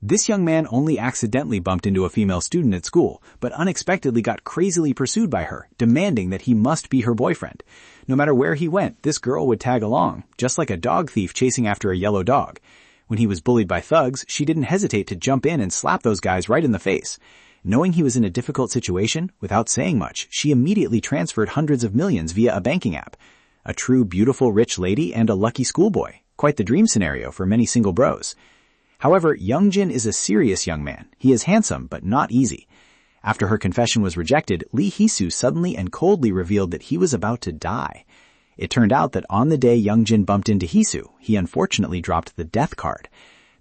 This young man only accidentally bumped into a female student at school, but unexpectedly got crazily pursued by her, demanding that he must be her boyfriend. No matter where he went, this girl would tag along, just like a dog thief chasing after a yellow dog. When he was bullied by thugs, she didn't hesitate to jump in and slap those guys right in the face. Knowing he was in a difficult situation, without saying much, she immediately transferred hundreds of millions via a banking app. A true beautiful rich lady and a lucky schoolboy. Quite the dream scenario for many single bros. However, Youngjin is a serious young man. He is handsome, but not easy. After her confession was rejected, Lee Hee-soo suddenly and coldly revealed that he was about to die. It turned out that on the day Youngjin bumped into Hee-soo, he unfortunately dropped the death card.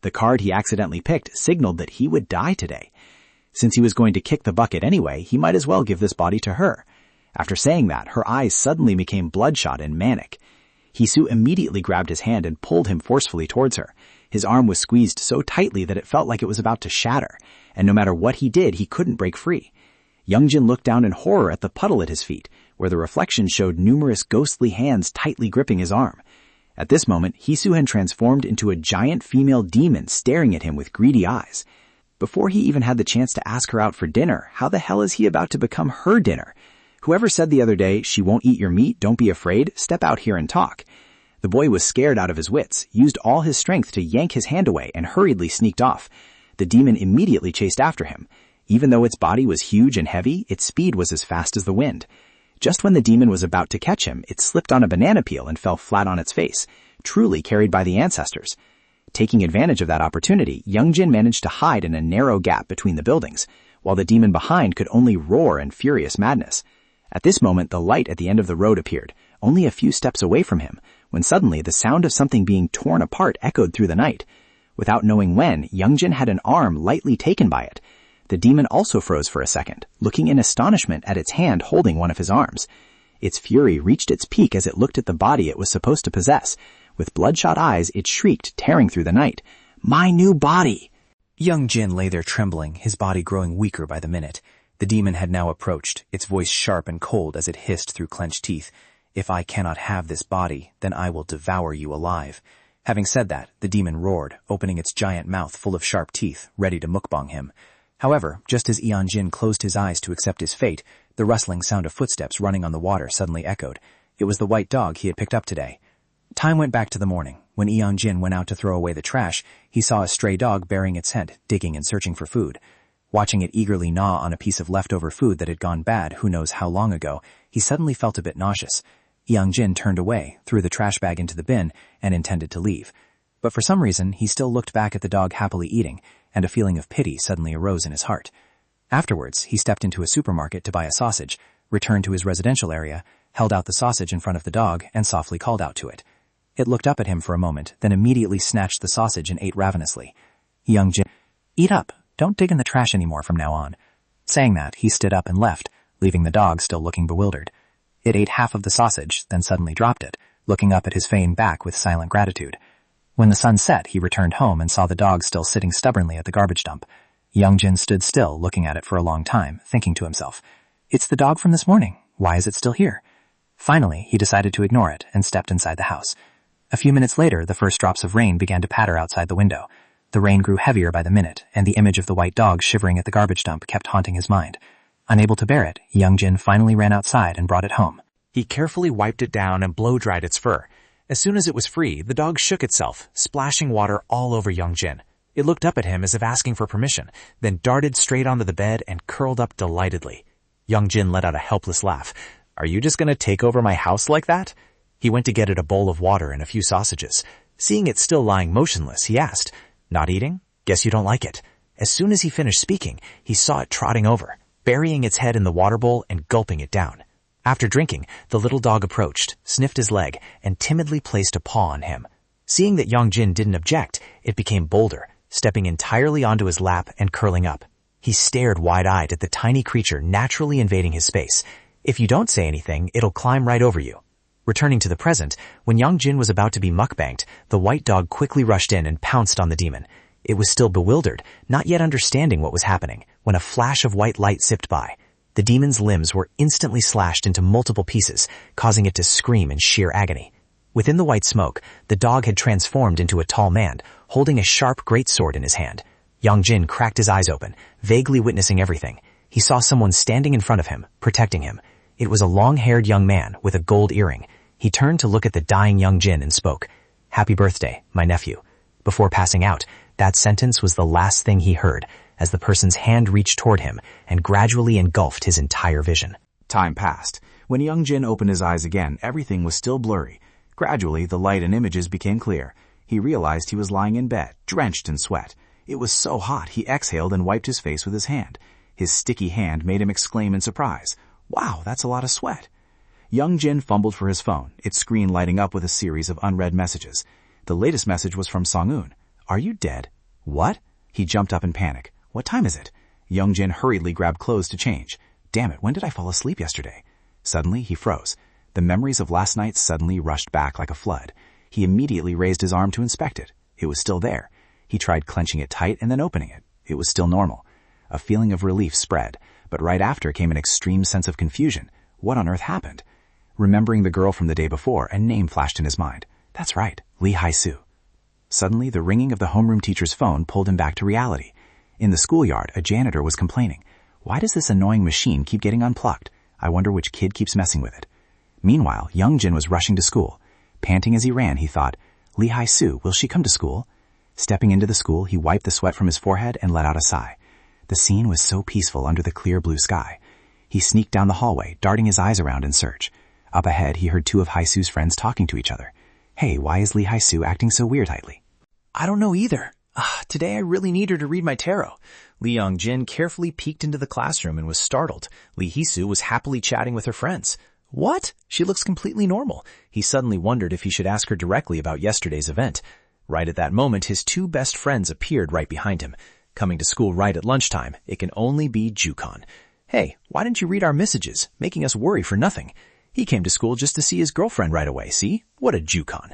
The card he accidentally picked signaled that he would die today. Since he was going to kick the bucket anyway, he might as well give this body to her. After saying that, her eyes suddenly became bloodshot and manic. Hee-soo immediately grabbed his hand and pulled him forcefully towards her. His arm was squeezed so tightly that it felt like it was about to shatter, and no matter what he did, he couldn't break free. Youngjin looked down in horror at the puddle at his feet, where the reflection showed numerous ghostly hands tightly gripping his arm. At this moment, Hee-soo had transformed into a giant female demon staring at him with greedy eyes. Before he even had the chance to ask her out for dinner, how the hell is he about to become her dinner? Whoever said the other day, "She won't eat your meat, don't be afraid, step out here and talk." The boy was scared out of his wits, used all his strength to yank his hand away, and hurriedly sneaked off. The demon immediately chased after him. Even though its body was huge and heavy, its speed was as fast as the wind. Just when the demon was about to catch him, it slipped on a banana peel and fell flat on its face, truly carried by the ancestors. Taking advantage of that opportunity, Youngjin managed to hide in a narrow gap between the buildings, while the demon behind could only roar in furious madness. At this moment, the light at the end of the road appeared, only a few steps away from him, when suddenly the sound of something being torn apart echoed through the night. Without knowing when, Youngjin had an arm lightly taken by it. The demon also froze for a second, looking in astonishment at its hand holding one of his arms. Its fury reached its peak as it looked at the body it was supposed to possess. With bloodshot eyes, it shrieked, tearing through the night, "My new body!" Youngjin lay there trembling, his body growing weaker by the minute. The demon had now approached, its voice sharp and cold as it hissed through clenched teeth. "If I cannot have this body, then I will devour you alive." Having said that, the demon roared, opening its giant mouth full of sharp teeth, ready to mukbang him. However, just as Youngjin closed his eyes to accept his fate, the rustling sound of footsteps running on the water suddenly echoed. It was the white dog he had picked up today. Time went back to the morning. When Youngjin went out to throw away the trash, he saw a stray dog burying its head, digging and searching for food. Watching it eagerly gnaw on a piece of leftover food that had gone bad who knows how long ago, he suddenly felt a bit nauseous. Youngjin turned away, threw the trash bag into the bin, and intended to leave. But for some reason, he still looked back at the dog happily eating, and a feeling of pity suddenly arose in his heart. Afterwards, he stepped into a supermarket to buy a sausage, returned to his residential area, held out the sausage in front of the dog, and softly called out to it. It looked up at him for a moment, then immediately snatched the sausage and ate ravenously. Youngjin, "Eat up. Don't dig in the trash anymore from now on." Saying that, he stood up and left, leaving the dog still looking bewildered. It ate half of the sausage, then suddenly dropped it, looking up at his feigned back with silent gratitude. When the sun set, he returned home and saw the dog still sitting stubbornly at the garbage dump. Youngjin stood still, looking at it for a long time, thinking to himself, "It's the dog from this morning. Why is it still here?" Finally, he decided to ignore it and stepped inside the house. A few minutes later, the first drops of rain began to patter outside the window. The rain grew heavier by the minute, and the image of the white dog shivering at the garbage dump kept haunting his mind. Unable to bear it, Youngjin finally ran outside and brought it home. He carefully wiped it down and blow-dried its fur. As soon as it was free, the dog shook itself, splashing water all over Youngjin. It looked up at him as if asking for permission, then darted straight onto the bed and curled up delightedly. Youngjin let out a helpless laugh. "Are you just going to take over my house like that?" He went to get it a bowl of water and a few sausages. Seeing it still lying motionless, he asked, "Not eating? Guess you don't like it." As soon as he finished speaking, he saw it trotting over, burying its head in the water bowl and gulping it down. After drinking, the little dog approached, sniffed his leg, and timidly placed a paw on him. Seeing that Youngjin didn't object, it became bolder, stepping entirely onto his lap and curling up. He stared wide-eyed at the tiny creature naturally invading his space. If you don't say anything, it'll climb right over you. Returning to the present, when Youngjin was about to be mukbanged, the white dog quickly rushed in and pounced on the demon. It was still bewildered, not yet understanding what was happening, when a flash of white light zipped by. The demon's limbs were instantly slashed into multiple pieces, causing it to scream in sheer agony. Within the white smoke, the dog had transformed into a tall man, holding a sharp greatsword in his hand. Youngjin cracked his eyes open, vaguely witnessing everything. He saw someone standing in front of him, protecting him. It was a long-haired young man with a gold earring. He turned to look at the dying Youngjin and spoke, "Happy birthday, my nephew." Before passing out, that sentence was the last thing he heard as the person's hand reached toward him and gradually engulfed his entire vision. Time passed. When Youngjin opened his eyes again, everything was still blurry. Gradually, the light and images became clear. He realized he was lying in bed, drenched in sweat. It was so hot, he exhaled and wiped his face with his hand. His sticky hand made him exclaim in surprise, "Wow, that's a lot of sweat." Youngjin fumbled for his phone, its screen lighting up with a series of unread messages. The latest message was from Song-eun. "Are you dead?" "What?" He jumped up in panic. "What time is it?" Youngjin hurriedly grabbed clothes to change. "Damn it, when did I fall asleep yesterday?" Suddenly, he froze. The memories of last night suddenly rushed back like a flood. He immediately raised his arm to inspect it. It was still there. He tried clenching it tight and then opening it. It was still normal. A feeling of relief spread, but right after came an extreme sense of confusion. What on earth happened? Remembering the girl from the day before, a name flashed in his mind. That's right, Lee Hai-soo. Suddenly, the ringing of the homeroom teacher's phone pulled him back to reality. In the schoolyard, a janitor was complaining. "Why does this annoying machine keep getting unplugged? I wonder which kid keeps messing with it." Meanwhile, Youngjin was rushing to school. Panting as he ran, he thought, "Lee Hai-soo, will she come to school?" Stepping into the school, he wiped the sweat from his forehead and let out a sigh. The scene was so peaceful under the clear blue sky. He sneaked down the hallway, darting his eyes around in search. Up ahead, he heard two of Hai-soo's friends talking to each other. "Hey, why is Lee Hai-soo acting so weird lately?" "I don't know either. Today I really need her to read my tarot." Lee Youngjin carefully peeked into the classroom and was startled. Lee Hee-soo was happily chatting with her friends. What? She looks completely normal. He suddenly wondered if he should ask her directly about yesterday's event. Right at that moment, his two best friends appeared right behind him. Coming to school right at lunchtime, it can only be Jukon. "Hey, why didn't you read our messages, making us worry for nothing?" He came to school just to see his girlfriend right away, see? What a Jukon.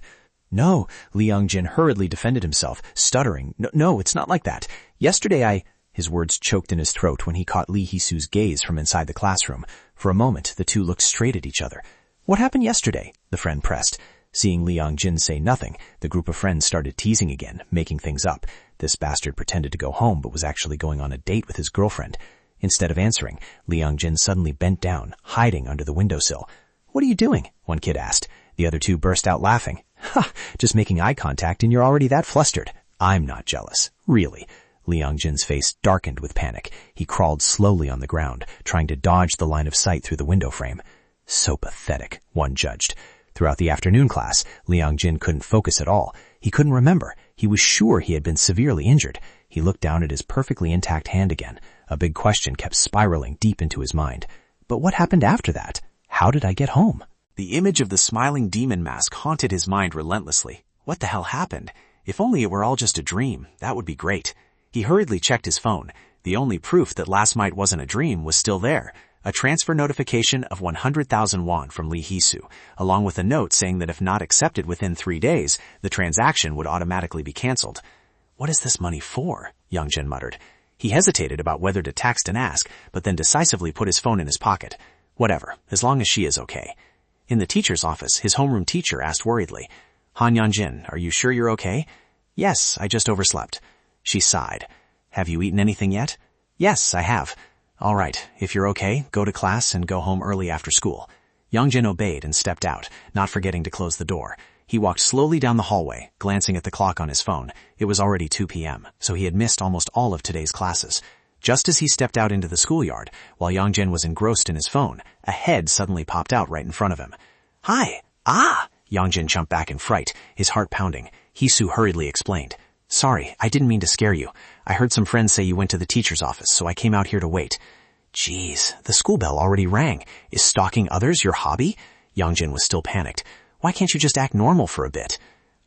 "No," Lee Youngjin hurriedly defended himself, stuttering. No, it's not like that. Yesterday His words choked in his throat when he caught Lee Hee-soo's gaze from inside the classroom. For a moment, the two looked straight at each other. "What happened yesterday?" the friend pressed. Seeing Lee Youngjin say nothing, the group of friends started teasing again, making things up. This bastard pretended to go home but was actually going on a date with his girlfriend. Instead of answering, Lee Youngjin suddenly bent down, hiding under the windowsill. "What are you doing?" one kid asked. The other two burst out laughing. "Ha! Just making eye contact and you're already that flustered." "I'm not jealous. Really." Lee Youngjin's face darkened with panic. He crawled slowly on the ground, trying to dodge the line of sight through the window frame. So pathetic, one judged. Throughout the afternoon class, Lee Youngjin couldn't focus at all. He couldn't remember. He was sure he had been severely injured. He looked down at his perfectly intact hand again. A big question kept spiraling deep into his mind. But what happened after that? How did I get home? The image of the smiling demon mask haunted his mind relentlessly. What the hell happened? If only it were all just a dream, that would be great. He hurriedly checked his phone. The only proof that last night wasn't a dream was still there. A transfer notification of 100,000 won from Lee Hee-soo, along with a note saying that if not accepted within 3 days, the transaction would automatically be cancelled. "What is this money for?" Youngjin muttered. He hesitated about whether to text and ask, but then decisively put his phone in his pocket. Whatever, as long as she is okay. In the teacher's office, his homeroom teacher asked worriedly, "Han Youngjin, are you sure you're okay?" "Yes, I just overslept." She sighed. "Have you eaten anything yet?" "Yes, I have." "All right, if you're okay, go to class and go home early after school." Youngjin obeyed and stepped out, not forgetting to close the door. He walked slowly down the hallway, glancing at the clock on his phone. It was already 2 p.m., so he had missed almost all of today's classes. Just as he stepped out into the schoolyard, while Youngjin was engrossed in his phone, a head suddenly popped out right in front of him. "Hi! Ah!" Youngjin jumped back in fright, his heart pounding. Hee-soo hurriedly explained. "Sorry, I didn't mean to scare you. I heard some friends say you went to the teacher's office, so I came out here to wait." "Geez, the school bell already rang. Is stalking others your hobby?" Youngjin was still panicked. "Why can't you just act normal for a bit?"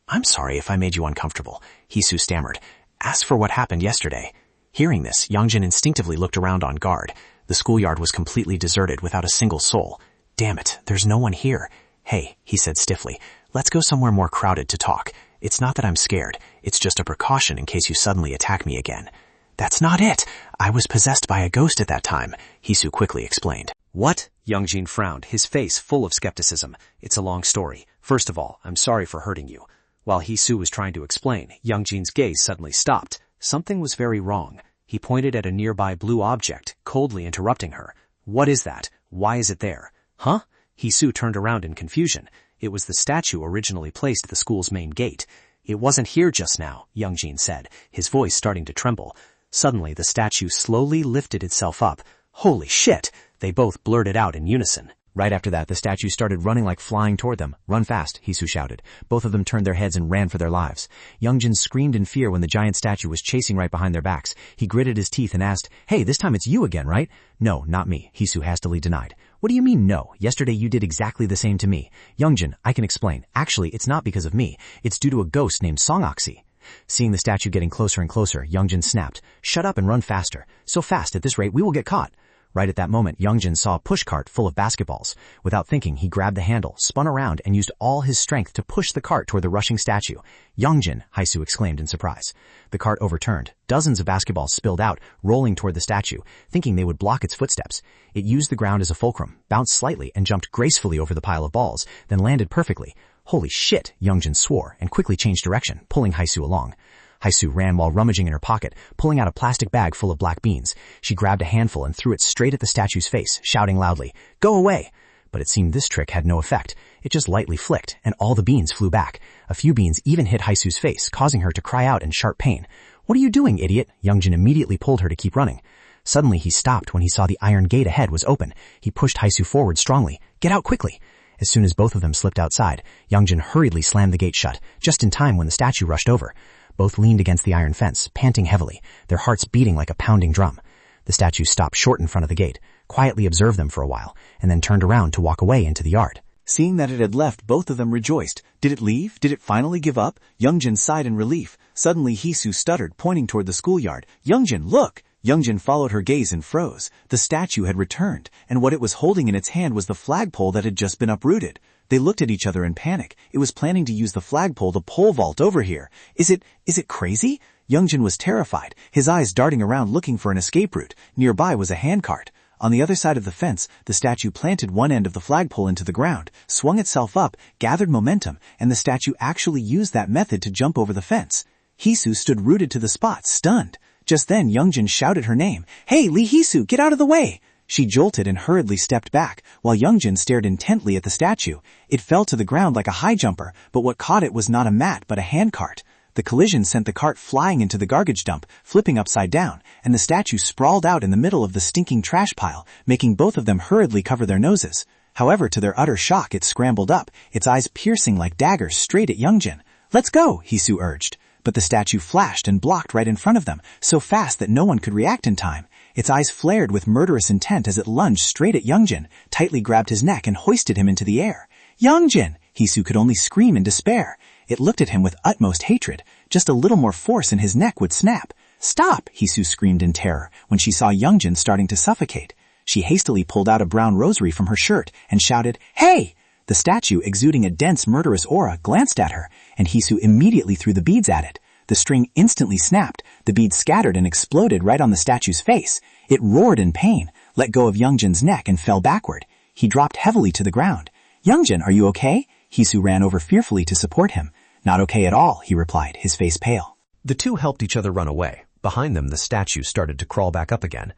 "I'm sorry if I made you uncomfortable," Hee-soo stammered. "Ask for what happened yesterday." Hearing this, Youngjin instinctively looked around on guard. The schoolyard was completely deserted without a single soul. "Damn it, there's no one here." "Hey," he said stiffly, "let's go somewhere more crowded to talk. It's not that I'm scared. It's just a precaution in case you suddenly attack me again." "That's not it. I was possessed by a ghost at that time," Hee-soo quickly explained. "What?" Youngjin frowned, his face full of skepticism. "It's a long story. First of all, I'm sorry for hurting you." While Hee-soo was trying to explain, Youngjin's gaze suddenly stopped. Something was very wrong. He pointed at a nearby blue object, coldly interrupting her. What is that? Why is it there? Huh? Hisu turned around in confusion. It was the statue originally placed at the school's main gate. It wasn't here just now, Youngjin said, his voice starting to tremble. Suddenly, the statue slowly lifted itself up. Holy shit! They both blurted out in unison. Right after that, the statue started running like flying toward them. Run fast, Hisu shouted. Both of them turned their heads and ran for their lives. Youngjin screamed in fear when the giant statue was chasing right behind their backs. He gritted his teeth and asked, "Hey, this time it's you again, right?" "No, not me," Hisu hastily denied. "What do you mean, no? Yesterday you did exactly the same to me." "Youngjin, I can explain. Actually, it's not because of me. It's due to a ghost named Songoxi." Seeing the statue getting closer and closer, Youngjin snapped, "Shut up and run faster. So fast, at this rate, we will get caught." Right at that moment, Youngjin saw a pushcart full of basketballs. Without thinking, he grabbed the handle, spun around, and used all his strength to push the cart toward the rushing statue. "Youngjin!" Hisu exclaimed in surprise. The cart overturned. Dozens of basketballs spilled out, rolling toward the statue, thinking they would block its footsteps. It used the ground as a fulcrum, bounced slightly, and jumped gracefully over the pile of balls, then landed perfectly. "Holy shit!" Youngjin swore, and quickly changed direction, pulling Hisu along. Hisu ran while rummaging in her pocket, pulling out a plastic bag full of black beans. She grabbed a handful and threw it straight at the statue's face, shouting loudly, "Go away!" But it seemed this trick had no effect. It just lightly flicked, and all the beans flew back. A few beans even hit Hisu's face, causing her to cry out in sharp pain. "What are you doing, idiot?" Youngjin immediately pulled her to keep running. Suddenly he stopped when he saw the iron gate ahead was open. He pushed Hisu forward strongly. "Get out quickly!" As soon as both of them slipped outside, Youngjin hurriedly slammed the gate shut, just in time when the statue rushed over. Both leaned against the iron fence, panting heavily, their hearts beating like a pounding drum. The statue stopped short in front of the gate, quietly observed them for a while, and then turned around to walk away into the yard. Seeing that it had left, both of them rejoiced. Did it leave? Did it finally give up? Youngjin sighed in relief. Suddenly Hisu stuttered, pointing toward the schoolyard. "Youngjin, look!" Youngjin followed her gaze and froze. The statue had returned, and what it was holding in its hand was the flagpole that had just been uprooted. They looked at each other in panic. It was planning to use the flagpole to pole vault over here. Is it crazy? Youngjin was terrified, his eyes darting around looking for an escape route. Nearby was a handcart. On the other side of the fence, the statue planted one end of the flagpole into the ground, swung itself up, gathered momentum, and the statue actually used that method to jump over the fence. Hisu stood rooted to the spot, stunned. Just then, Youngjin shouted her name. "Hey, Lee Hisu, get out of the way!" She jolted and hurriedly stepped back, while Youngjin stared intently at the statue. It fell to the ground like a high jumper, but what caught it was not a mat but a handcart. The collision sent the cart flying into the garbage dump, flipping upside down, and the statue sprawled out in the middle of the stinking trash pile, making both of them hurriedly cover their noses. However, to their utter shock, it scrambled up, its eyes piercing like daggers straight at Youngjin. "Let's go," Hisu urged. But the statue flashed and blocked right in front of them, so fast that no one could react in time. Its eyes flared with murderous intent as it lunged straight at Youngjin, tightly grabbed his neck and hoisted him into the air. "Youngjin!" Hisu could only scream in despair. It looked at him with utmost hatred. Just a little more force and his neck would snap. "Stop!" Hisu screamed in terror when she saw Youngjin starting to suffocate. She hastily pulled out a brown rosary from her shirt and shouted, "Hey!" The statue, exuding a dense, murderous aura, glanced at her, and Hisu immediately threw the beads at it. The string instantly snapped, the beads scattered and exploded right on the statue's face. It roared in pain, let go of Youngjin's neck and fell backward. He dropped heavily to the ground. "Youngjin, are you okay?" Hisu ran over fearfully to support him. "Not okay at all," he replied, his face pale. The two helped each other run away. Behind them, the statue started to crawl back up again.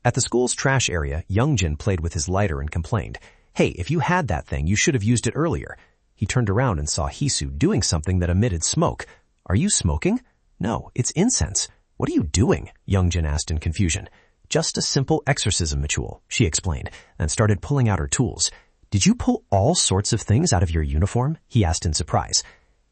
At the school's trash area, Youngjin played with his lighter and complained, "Hey, if you had that thing, you should have used it earlier." He turned around and saw Hisu doing something that emitted smoke. "Are you smoking?" "No, it's incense." "What are you doing?" Youngjin asked in confusion. "Just a simple exorcism ritual," she explained, and started pulling out her tools. "Did you pull all sorts of things out of your uniform?" he asked in surprise.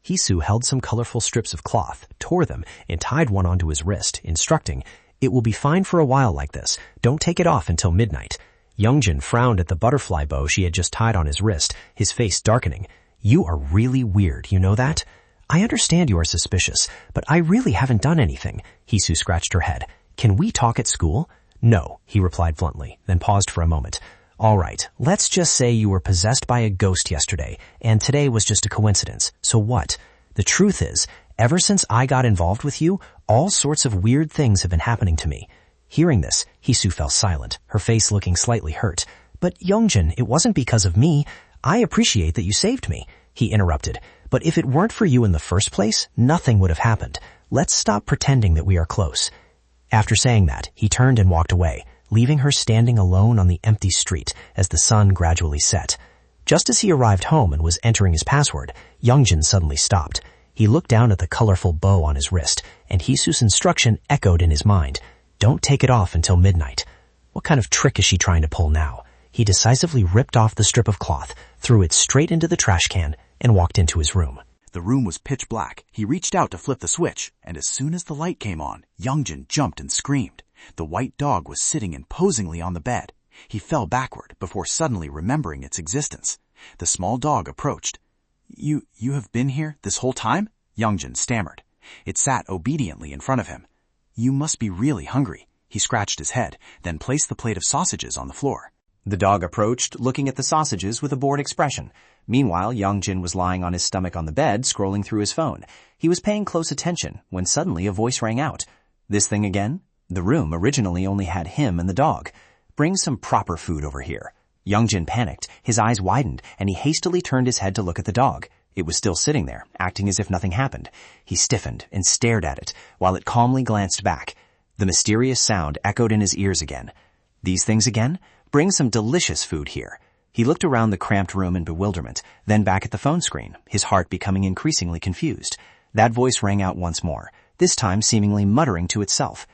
Hisu held some colorful strips of cloth, tore them, and tied one onto his wrist, instructing, "It will be fine for a while like this. Don't take it off until midnight." Youngjin frowned at the butterfly bow she had just tied on his wrist, his face darkening. "You are really weird, you know that?" "I understand you are suspicious, but I really haven't done anything." Hisu scratched her head. "Can we talk at school?" "No," he replied bluntly, then paused for a moment. "All right, let's just say you were possessed by a ghost yesterday, and today was just a coincidence. So what? The truth is, ever since I got involved with you, all sorts of weird things have been happening to me." Hearing this, Hisu fell silent, her face looking slightly hurt. "But Youngjin, it wasn't because of me. I appreciate that you saved me," he interrupted. "But if it weren't for you in the first place, nothing would have happened. Let's stop pretending that we are close." After saying that, he turned and walked away, leaving her standing alone on the empty street as the sun gradually set. Just as he arrived home and was entering his password, Youngjin suddenly stopped. He looked down at the colorful bow on his wrist, and Hisu's instruction echoed in his mind. Don't take it off until midnight. What kind of trick is she trying to pull now? He decisively ripped off the strip of cloth, threw it straight into the trash can, and walked into his room. The room was pitch black. He reached out to flip the switch, and as soon as the light came on, Youngjin jumped and screamed. The white dog was sitting imposingly on the bed. He fell backward before suddenly remembering its existence. The small dog approached. You have been here this whole time?" Youngjin stammered. It sat obediently in front of him. "You must be really hungry." He scratched his head, then placed the plate of sausages on the floor. The dog approached, looking at the sausages with a bored expression. Meanwhile, Youngjin was lying on his stomach on the bed, scrolling through his phone. He was paying close attention when suddenly a voice rang out. This thing again? The room originally only had him and the dog. "Bring some proper food over here." Youngjin panicked, his eyes widened, and he hastily turned his head to look at the dog. It was still sitting there, acting as if nothing happened. He stiffened and stared at it, while it calmly glanced back. The mysterious sound echoed in his ears again. "These things again? Bring some delicious food here." He looked around the cramped room in bewilderment, then back at the phone screen, his heart becoming increasingly confused. That voice rang out once more, this time seemingly muttering to itself.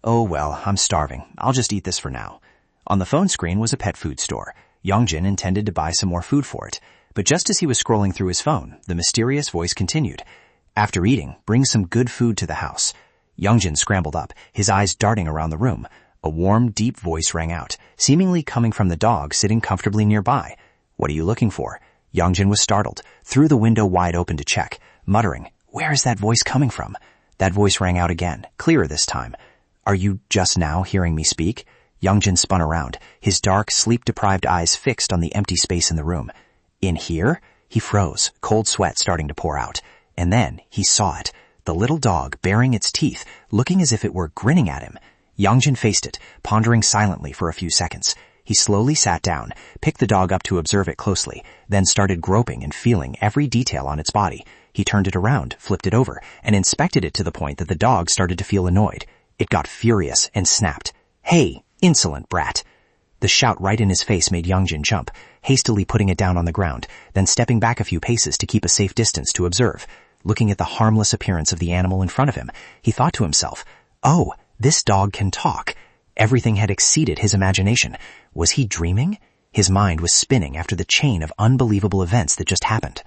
"Oh well, I'm starving. I'll just eat this for now." On the phone screen was a pet food store. Youngjin intended to buy some more food for it. But just as he was scrolling through his phone, the mysterious voice continued. "After eating, bring some good food to the house." Youngjin scrambled up, his eyes darting around the room. A warm, deep voice rang out, seemingly coming from the dog sitting comfortably nearby. "What are you looking for?" Youngjin was startled, threw the window wide open to check, muttering, "Where is that voice coming from?" That voice rang out again, clearer this time. "Are you just now hearing me speak?" Youngjin spun around, his dark, sleep-deprived eyes fixed on the empty space in the room. "In here?" He froze, cold sweat starting to pour out. And then he saw it, the little dog baring its teeth, looking as if it were grinning at him. Youngjin faced it, pondering silently for a few seconds. He slowly sat down, picked the dog up to observe it closely, then started groping and feeling every detail on its body. He turned it around, flipped it over, and inspected it to the point that the dog started to feel annoyed. It got furious and snapped. "Hey, insolent brat." The shout right in his face made Youngjin jump, hastily putting it down on the ground, then stepping back a few paces to keep a safe distance to observe. Looking at the harmless appearance of the animal in front of him, he thought to himself, "Oh, this dog can talk." Everything had exceeded his imagination. Was he dreaming? His mind was spinning after the chain of unbelievable events that just happened.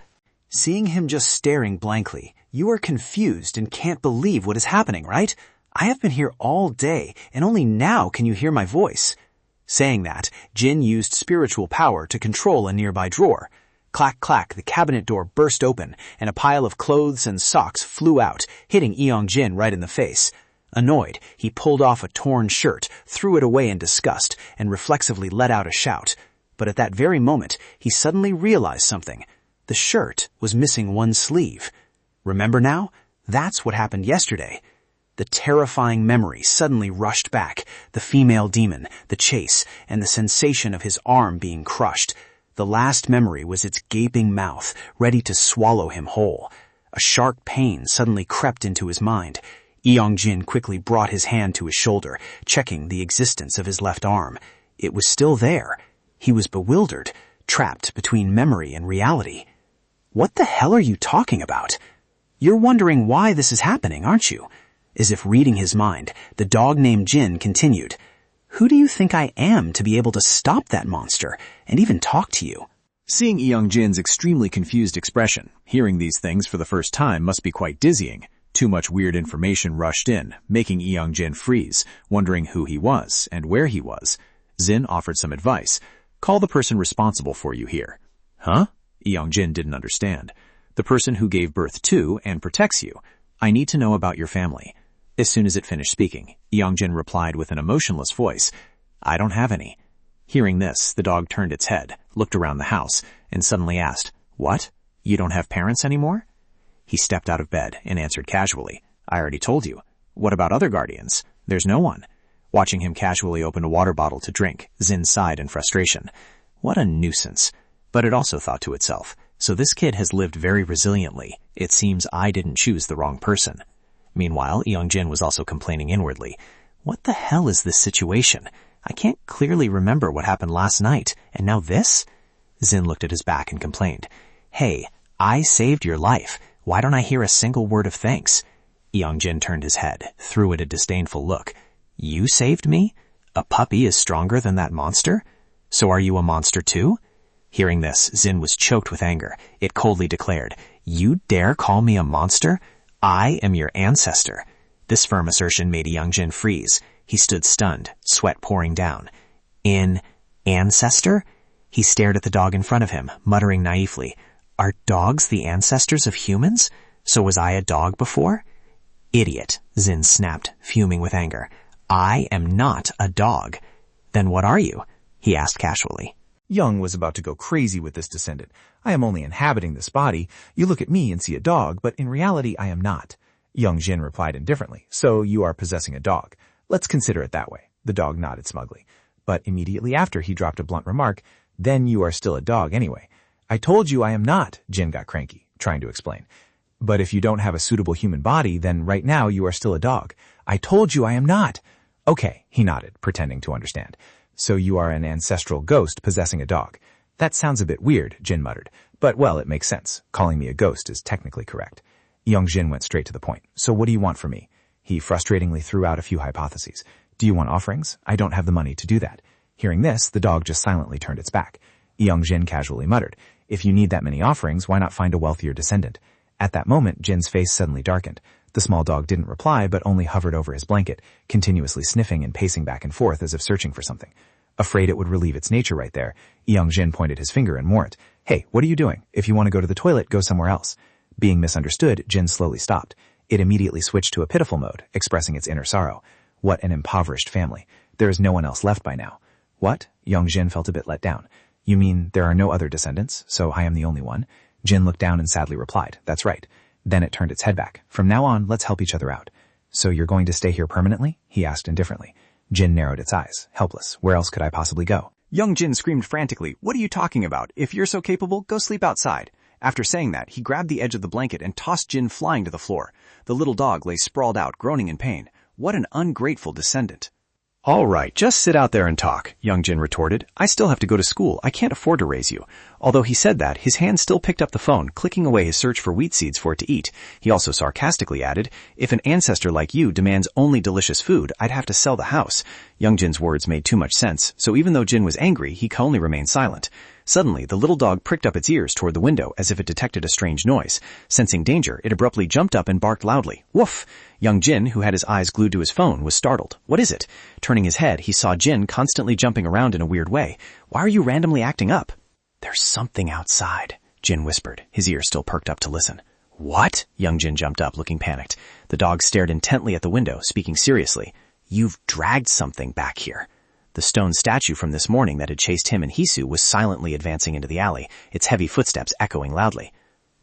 Seeing him just staring blankly, you are confused and can't believe what is happening, right? I have been here all day, and only now can you hear my voice. Saying that, Jin used spiritual power to control a nearby drawer. Clack, clack, the cabinet door burst open, and a pile of clothes and socks flew out, hitting Youngjin right in the face. Annoyed, he pulled off a torn shirt, threw it away in disgust, and reflexively let out a shout. But at that very moment, he suddenly realized something. The shirt was missing one sleeve. Remember now? That's what happened yesterday. The terrifying memory suddenly rushed back, the female demon, the chase, and the sensation of his arm being crushed. The last memory was its gaping mouth, ready to swallow him whole. A sharp pain suddenly crept into his mind. Youngjin quickly brought his hand to his shoulder, checking the existence of his left arm. It was still there. He was bewildered, trapped between memory and reality. What the hell are you talking about? You're wondering why this is happening, aren't you? As if reading his mind, the dog named Jin continued. Who do you think I am to be able to stop that monster and even talk to you? Seeing Youngjin's extremely confused expression, hearing these things for the first time must be quite dizzying. Too much weird information rushed in, making Youngjin freeze, wondering who he was and where he was. Jin offered some advice. Call the person responsible for you here. Huh? Youngjin didn't understand. The person who gave birth to and protects you. I need to know about your family. As soon as it finished speaking, Youngjin replied with an emotionless voice, I don't have any. Hearing this, the dog turned its head, looked around the house, and suddenly asked, What? You don't have parents anymore? He stepped out of bed and answered casually, I already told you. What about other guardians? There's no one. Watching him casually open a water bottle to drink, Jin sighed in frustration. What a nuisance. But it also thought to itself, so this kid has lived very resiliently. It seems I didn't choose the wrong person. Meanwhile, Young-jin was also complaining inwardly. What the hell is this situation? I can't clearly remember what happened last night, and now this? Zin looked at his back and complained. Hey, I saved your life. Why don't I hear a single word of thanks? Young-jin turned his head, threw it a disdainful look. You saved me? A puppy is stronger than that monster? So are you a monster too? Hearing this, Zin was choked with anger. It coldly declared, You dare call me a monster? I am your ancestor. This firm assertion made Young-jin freeze. He stood stunned, sweat pouring down. Ancestor? He stared at the dog in front of him, muttering naively, Are dogs the ancestors of humans? So was I a dog before? Idiot, Zin snapped, fuming with anger. I am not a dog. Then what are you? He asked casually. Young was about to go crazy with this descendant. I am only inhabiting this body. You look at me and see a dog, but in reality I am not. Young-jin replied indifferently. So you are possessing a dog. Let's consider it that way. The dog nodded smugly. But immediately after he dropped a blunt remark, Then you are still a dog anyway. I told you I am not, Jin got cranky, trying to explain. But if you don't have a suitable human body, then right now you are still a dog. I told you I am not. Okay, he nodded, pretending to understand. So you are an ancestral ghost possessing a dog. That sounds a bit weird, Jin muttered. But well, it makes sense. Calling me a ghost is technically correct. Young-jin went straight to the point. So what do you want from me? He frustratingly threw out a few hypotheses. Do you want offerings? I don't have the money to do that. Hearing this, the dog just silently turned its back. Young-jin casually muttered, If you need that many offerings, why not find a wealthier descendant? At that moment, Jin's face suddenly darkened. The small dog didn't reply, but only hovered over his blanket, continuously sniffing and pacing back and forth as if searching for something. Afraid it would relieve its nature right there, Young-jin pointed his finger and warned, Hey, what are you doing? If you want to go to the toilet, go somewhere else. Being misunderstood, Jin slowly stopped. It immediately switched to a pitiful mode, expressing its inner sorrow. What an impoverished family. There is no one else left by now. What? Young-jin felt a bit let down. You mean there are no other descendants, so I am the only one? Jin looked down and sadly replied, That's right. Then it turned its head back. From now on, let's help each other out. So you're going to stay here permanently? He asked indifferently. Jin narrowed its eyes, helpless. Where else could I possibly go? Young-jin screamed frantically, What are you talking about? If you're so capable, go sleep outside. After saying that, he grabbed the edge of the blanket and tossed Jin flying to the floor. The little dog lay sprawled out, groaning in pain. What an ungrateful descendant. All right, just sit out there and talk, Young-jin retorted. I still have to go to school. I can't afford to raise you. Although he said that, his hand still picked up the phone, clicking away his search for wheat seeds for it to eat. He also sarcastically added, If an ancestor like you demands only delicious food, I'd have to sell the house. Young-jin's words made too much sense, so even though Jin was angry, he could only remain silent. Suddenly, the little dog pricked up its ears toward the window as if it detected a strange noise. Sensing danger, it abruptly jumped up and barked loudly. Woof! Young Jin, who had his eyes glued to his phone, was startled. What is it? Turning his head, he saw Jin constantly jumping around in a weird way. Why are you randomly acting up? There's something outside, Jin whispered, his ears still perked up to listen. What? Young Jin jumped up, looking panicked. The dog stared intently at the window, speaking seriously. You've dragged something back here. The stone statue from this morning that had chased him and Hisu was silently advancing into the alley, its heavy footsteps echoing loudly.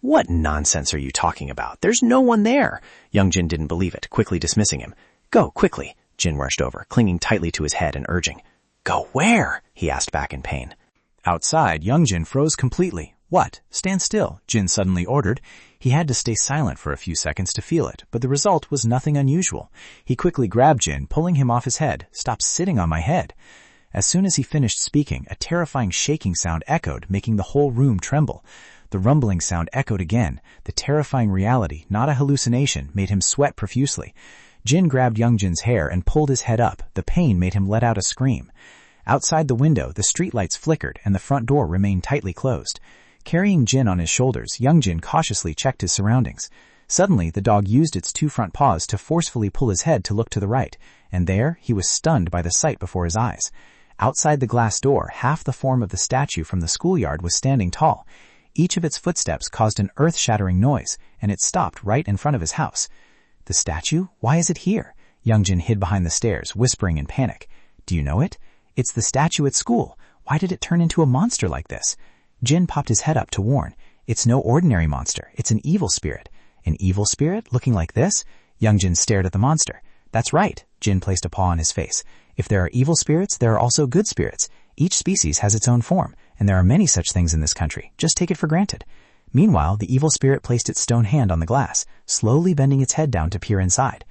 What nonsense are you talking about? There's no one there. Young Jin didn't believe it, quickly dismissing him. Go, quickly. Jin rushed over, clinging tightly to his head and urging. Go where? He asked back in pain. Outside, Young Jin froze completely. What? Stand still, Jin suddenly ordered. He had to stay silent for a few seconds to feel it, but the result was nothing unusual. He quickly grabbed Jin, pulling him off his head. Stop sitting on my head. As soon as he finished speaking, a terrifying shaking sound echoed, making the whole room tremble. The rumbling sound echoed again. The terrifying reality, not a hallucination, made him sweat profusely. Jin grabbed Young Jin's hair and pulled his head up. The pain made him let out a scream. Outside the window, the streetlights flickered and the front door remained tightly closed. Carrying Jin on his shoulders, Young Jin cautiously checked his surroundings. Suddenly, the dog used its two front paws to forcefully pull his head to look to the right, and there he was stunned by the sight before his eyes. Outside the glass door, half the form of the statue from the schoolyard was standing tall. Each of its footsteps caused an earth-shattering noise, and it stopped right in front of his house. The statue? Why is it here? Young Jin hid behind the stairs, whispering in panic. Do you know it? It's the statue at school. Why did it turn into a monster like this? Jin popped his head up to warn. It's no ordinary monster. It's an evil spirit. An evil spirit? Looking like this? Young Jin stared at the monster. That's right. Jin placed a paw on his face. If there are evil spirits, there are also good spirits. Each species has its own form, and there are many such things in this country. Just take it for granted. Meanwhile, the evil spirit placed its stone hand on the glass, slowly bending its head down to peer inside.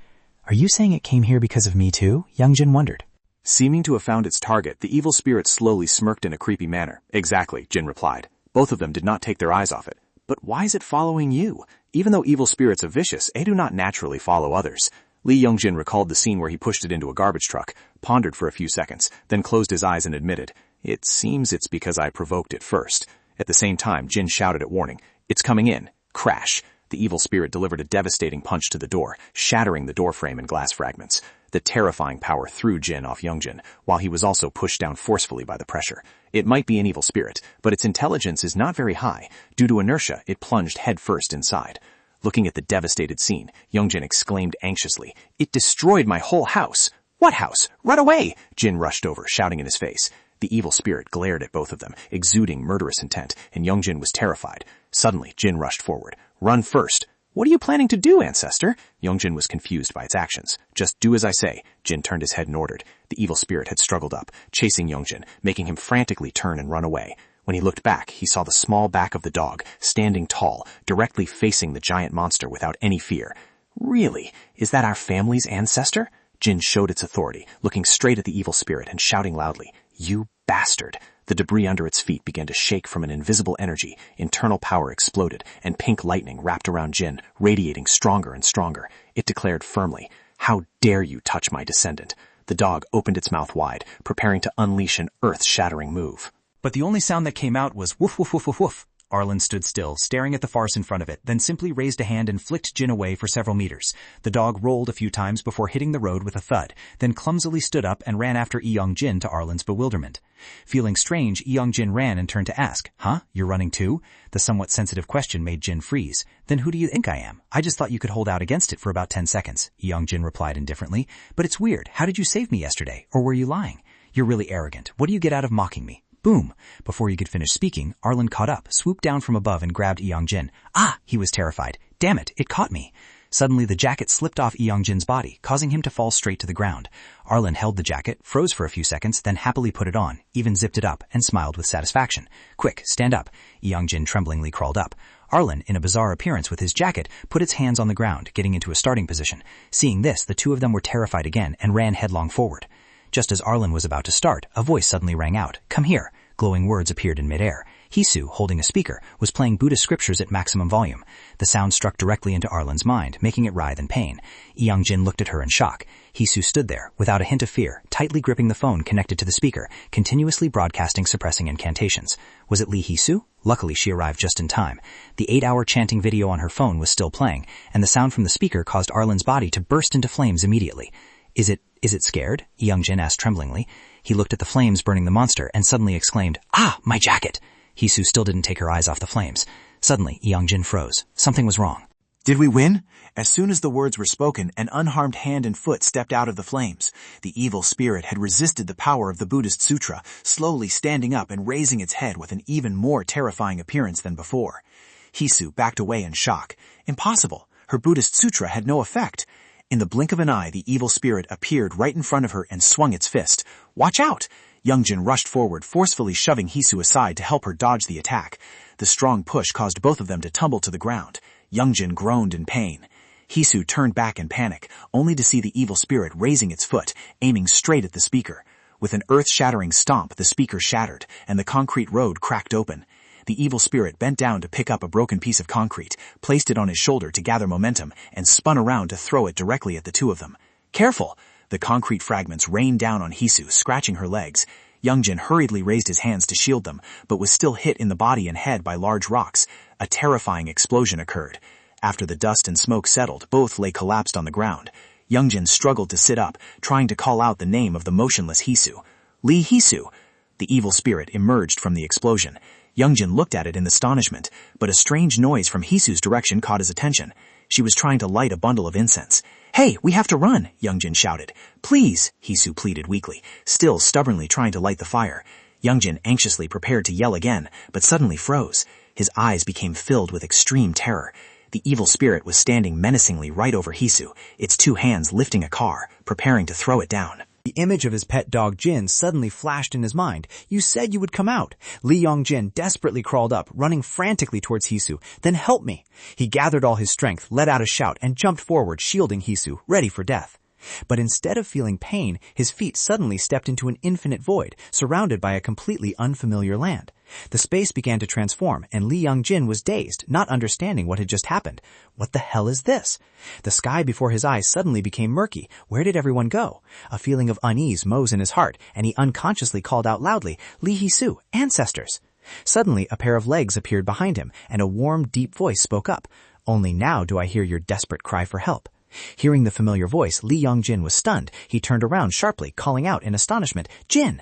Are you saying it came here because of me too? Youngjin wondered. Seeming to have found its target, the evil spirit slowly smirked in a creepy manner. Exactly, Jin replied. Both of them did not take their eyes off it. But why is it following you? Even though evil spirits are vicious, they do not naturally follow others. Lee Youngjin recalled the scene where he pushed it into a garbage truck, pondered for a few seconds, then closed his eyes and admitted, "It seems it's because I provoked it first." At the same time, Jin shouted at warning, "It's coming in." Crash! The evil spirit delivered a devastating punch to the door, shattering the door frame in glass fragments. The terrifying power threw Jin off Youngjin, while he was also pushed down forcefully by the pressure. It might be an evil spirit, but its intelligence is not very high. Due to inertia, it plunged headfirst inside. Looking at the devastated scene, Youngjin exclaimed anxiously, "It destroyed my whole house." "What house? Run away!" Jin rushed over, shouting in his face. The evil spirit glared at both of them, exuding murderous intent, and Youngjin was terrified. Suddenly, Jin rushed forward. "Run first." "What are you planning to do, ancestor?" Youngjin was confused by its actions. "Just do as I say." Jin turned his head and ordered. The evil spirit had struggled up, chasing Youngjin, making him frantically turn and run away. When he looked back, he saw the small back of the dog, standing tall, directly facing the giant monster without any fear. "Really? Is that our family's ancestor?" Jin showed its authority, looking straight at the evil spirit and shouting loudly, "You bastard!" The debris under its feet began to shake from an invisible energy, internal power exploded, and pink lightning wrapped around Jin, radiating stronger and stronger. It declared firmly, "How dare you touch my descendant?" The dog opened its mouth wide, preparing to unleash an earth-shattering move. But the only sound that came out was woof woof woof woof woof. Arlen stood still, staring at the farce in front of it, then simply raised a hand and flicked Jin away for several meters. The dog rolled a few times before hitting the road with a thud, then clumsily stood up and ran after Youngjin to Arlen's bewilderment. Feeling strange, Youngjin ran and turned to ask, "Huh? You're running too?" The somewhat sensitive question made Jin freeze. "Then who do you think I am? I just thought you could hold out against it for about 10 seconds. Youngjin replied indifferently. "But it's weird. How did you save me yesterday? Or were you lying? You're really arrogant. What do you get out of mocking me?" Boom! Before he could finish speaking, Arlen caught up, swooped down from above and grabbed Youngjin. "Ah!" He was terrified. "Damn it, it caught me." Suddenly the jacket slipped off Youngjin's body, causing him to fall straight to the ground. Arlen held the jacket, froze for a few seconds, then happily put it on, even zipped it up, and smiled with satisfaction. "Quick, stand up." Youngjin tremblingly crawled up. Arlen, in a bizarre appearance with his jacket, put its hands on the ground, getting into a starting position. Seeing this, the two of them were terrified again and ran headlong forward. Just as Arlen was about to start, a voice suddenly rang out, "Come here." Glowing words appeared in midair. Hisu, holding a speaker, was playing Buddhist scriptures at maximum volume. The sound struck directly into Arlen's mind, making it writhe in pain. Youngjin looked at her in shock. Hisu stood there, without a hint of fear, tightly gripping the phone connected to the speaker, continuously broadcasting suppressing incantations. Was it Lee Hisu? Luckily, she arrived just in time. The 8-hour chanting video on her phone was still playing, and the sound from the speaker caused Arlen's body to burst into flames immediately. Is it scared?" Youngjin asked tremblingly. He looked at the flames burning the monster and suddenly exclaimed, "Ah, my jacket!" Hisu still didn't take her eyes off the flames. Suddenly, Youngjin froze. Something was wrong. "Did we win?" As soon as the words were spoken, an unharmed hand and foot stepped out of the flames. The evil spirit had resisted the power of the Buddhist sutra, slowly standing up and raising its head with an even more terrifying appearance than before. Hisu backed away in shock. Impossible! Her Buddhist sutra had no effect. In the blink of an eye, the evil spirit appeared right in front of her and swung its fist. "Watch out!" Youngjin rushed forward, forcefully shoving Hisu aside to help her dodge the attack. The strong push caused both of them to tumble to the ground. Youngjin groaned in pain. Hisu turned back in panic, only to see the evil spirit raising its foot, aiming straight at the speaker. With an earth-shattering stomp, the speaker shattered, and the concrete road cracked open. The evil spirit bent down to pick up a broken piece of concrete, placed it on his shoulder to gather momentum, and spun around to throw it directly at the two of them. "Careful!" The concrete fragments rained down on Hisu, scratching her legs. Youngjin hurriedly raised his hands to shield them, but was still hit in the body and head by large rocks. A terrifying explosion occurred. After the dust and smoke settled, both lay collapsed on the ground. Youngjin struggled to sit up, trying to call out the name of the motionless Hisu. "Lee Hisu!" The evil spirit emerged from the explosion. Youngjin looked at it in astonishment, but a strange noise from Hisu's direction caught his attention. She was trying to light a bundle of incense. "Hey, we have to run!" Youngjin shouted. "Please!" Hisu pleaded weakly, still stubbornly trying to light the fire. Youngjin anxiously prepared to yell again, but suddenly froze. His eyes became filled with extreme terror. The evil spirit was standing menacingly right over Hisu, its two hands lifting a car, preparing to throw it down. The image of his pet dog Jin suddenly flashed in his mind. You said you would come out. Li Yongjin desperately crawled up, running frantically towards Hisu. Then help me. He gathered all his strength, let out a shout, and jumped forward, shielding Hisu, ready for death. But instead of feeling pain, his feet suddenly stepped into an infinite void, surrounded by a completely unfamiliar land. The space began to transform, and Li Yongjin was dazed, not understanding what had just happened. What the hell is this? The sky before his eyes suddenly became murky. Where did everyone go? A feeling of unease rose in his heart, and he unconsciously called out loudly, Li Hisu, ancestors! Suddenly, a pair of legs appeared behind him, and a warm, deep voice spoke up. Only now do I hear your desperate cry for help. Hearing the familiar voice, Li Yongjin was stunned. He turned around sharply, calling out in astonishment, Jin!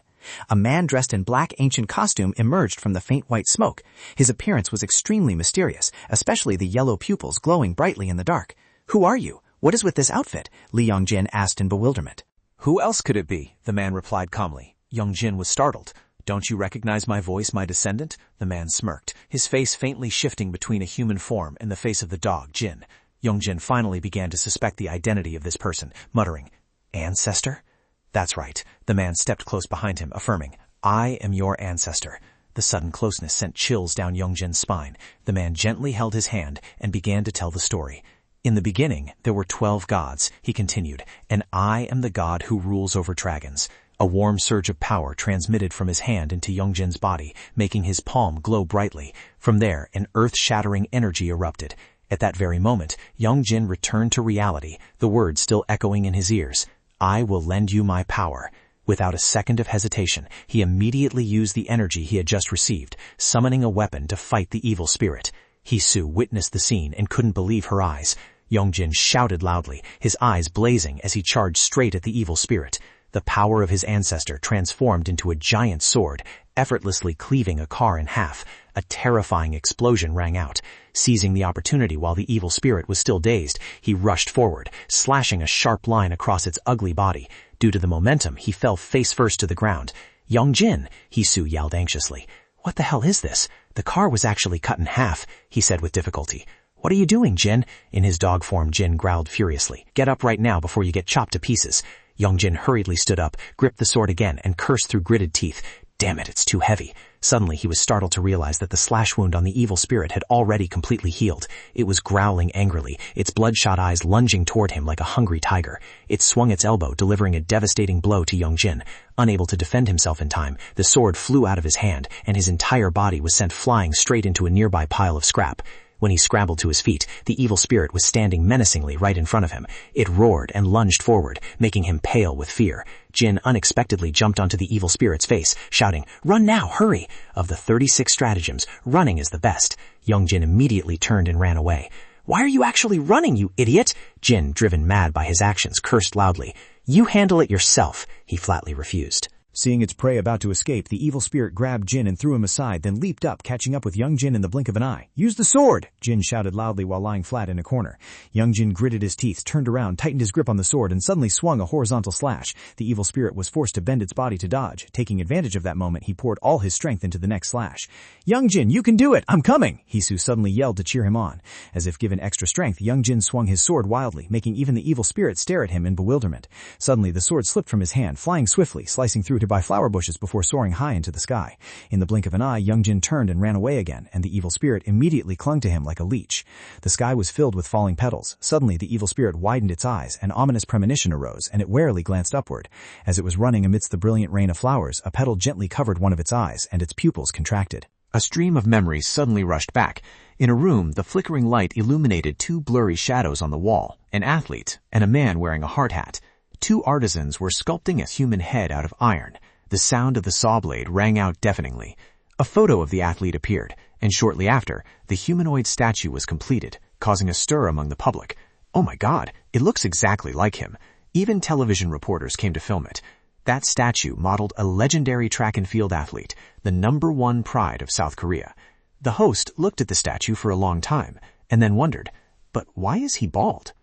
A man dressed in black ancient costume emerged from the faint white smoke. His appearance was extremely mysterious, especially the yellow pupils glowing brightly in the dark. Who are you? What is with this outfit? Li Yongjin asked in bewilderment. Who else could it be? The man replied calmly. Yongjin was startled. Don't you recognize my voice, my descendant? The man smirked, his face faintly shifting between a human form and the face of the dog, Jin. Yongjin finally began to suspect the identity of this person, muttering, Ancestor? That's right. The man stepped close behind him, affirming, I am your ancestor. The sudden closeness sent chills down Yongjin's spine. The man gently held his hand and began to tell the story. In the beginning, there were 12 gods, he continued, and I am the god who rules over dragons. A warm surge of power transmitted from his hand into Yongjin's body, making his palm glow brightly. From there, an earth-shattering energy erupted. At that very moment, Yongjin returned to reality, the words still echoing in his ears. I will lend you my power. Without a second of hesitation, he immediately used the energy he had just received, summoning a weapon to fight the evil spirit. Hisu witnessed the scene and couldn't believe her eyes. Yongjin shouted loudly, his eyes blazing as he charged straight at the evil spirit. The power of his ancestor transformed into a giant sword, effortlessly cleaving a car in half. A terrifying explosion rang out. Seizing the opportunity while the evil spirit was still dazed, he rushed forward, slashing a sharp line across its ugly body. Due to the momentum, he fell face first to the ground. Yongjin, Hisu yelled anxiously. What the hell is this? The car was actually cut in half, he said with difficulty. What are you doing, Jin? In his dog form, Jin growled furiously. Get up right now before you get chopped to pieces. Yongjin hurriedly stood up, gripped the sword again, and cursed through gritted teeth. Damn it, it's too heavy. Suddenly, he was startled to realize that the slash wound on the evil spirit had already completely healed. It was growling angrily, its bloodshot eyes lunging toward him like a hungry tiger. It swung its elbow, delivering a devastating blow to Yongjin. Unable to defend himself in time, the sword flew out of his hand, and his entire body was sent flying straight into a nearby pile of scrap. When he scrambled to his feet, the evil spirit was standing menacingly right in front of him. It roared and lunged forward, making him pale with fear. Jin unexpectedly jumped onto the evil spirit's face, shouting, Run now, hurry! Of the 36 stratagems, running is the best. Yongjin immediately turned and ran away. Why are you actually running, you idiot? Jin, driven mad by his actions, cursed loudly. You handle it yourself, he flatly refused. Seeing its prey about to escape, the evil spirit grabbed Jin and threw him aside, then leaped up, catching up with young Jin in the blink of an eye. Use the sword! Jin shouted loudly while lying flat in a corner. Young Jin gritted his teeth, turned around, tightened his grip on the sword, and suddenly swung a horizontal slash. The evil spirit was forced to bend its body to dodge. Taking advantage of that moment, he poured all his strength into the next slash. Young Jin, you can do it! I'm coming! Hisu suddenly yelled to cheer him on. As if given extra strength, young Jin swung his sword wildly, making even the evil spirit stare at him in bewilderment. Suddenly, the sword slipped from his hand, flying swiftly, slicing through to by flower bushes before soaring high into the sky. In the blink of an eye, young Jin turned and ran away again, and the evil spirit immediately clung to him like a leech. The sky was filled with falling petals. Suddenly, the evil spirit widened its eyes, an ominous premonition arose, and it warily glanced upward. As it was running amidst the brilliant rain of flowers, a petal gently covered one of its eyes, and its pupils contracted. A stream of memories suddenly rushed back. In a room, the flickering light illuminated two blurry shadows on the wall, an athlete and a man wearing a hard hat. Two artisans were sculpting a human head out of iron. The sound of the saw blade rang out deafeningly. A photo of the athlete appeared, and shortly after, the humanoid statue was completed, causing a stir among the public. Oh my God, it looks exactly like him. Even television reporters came to film it. That statue modeled a legendary track and field athlete, the #1 pride of South Korea. The host looked at the statue for a long time, and then wondered, but why is he bald?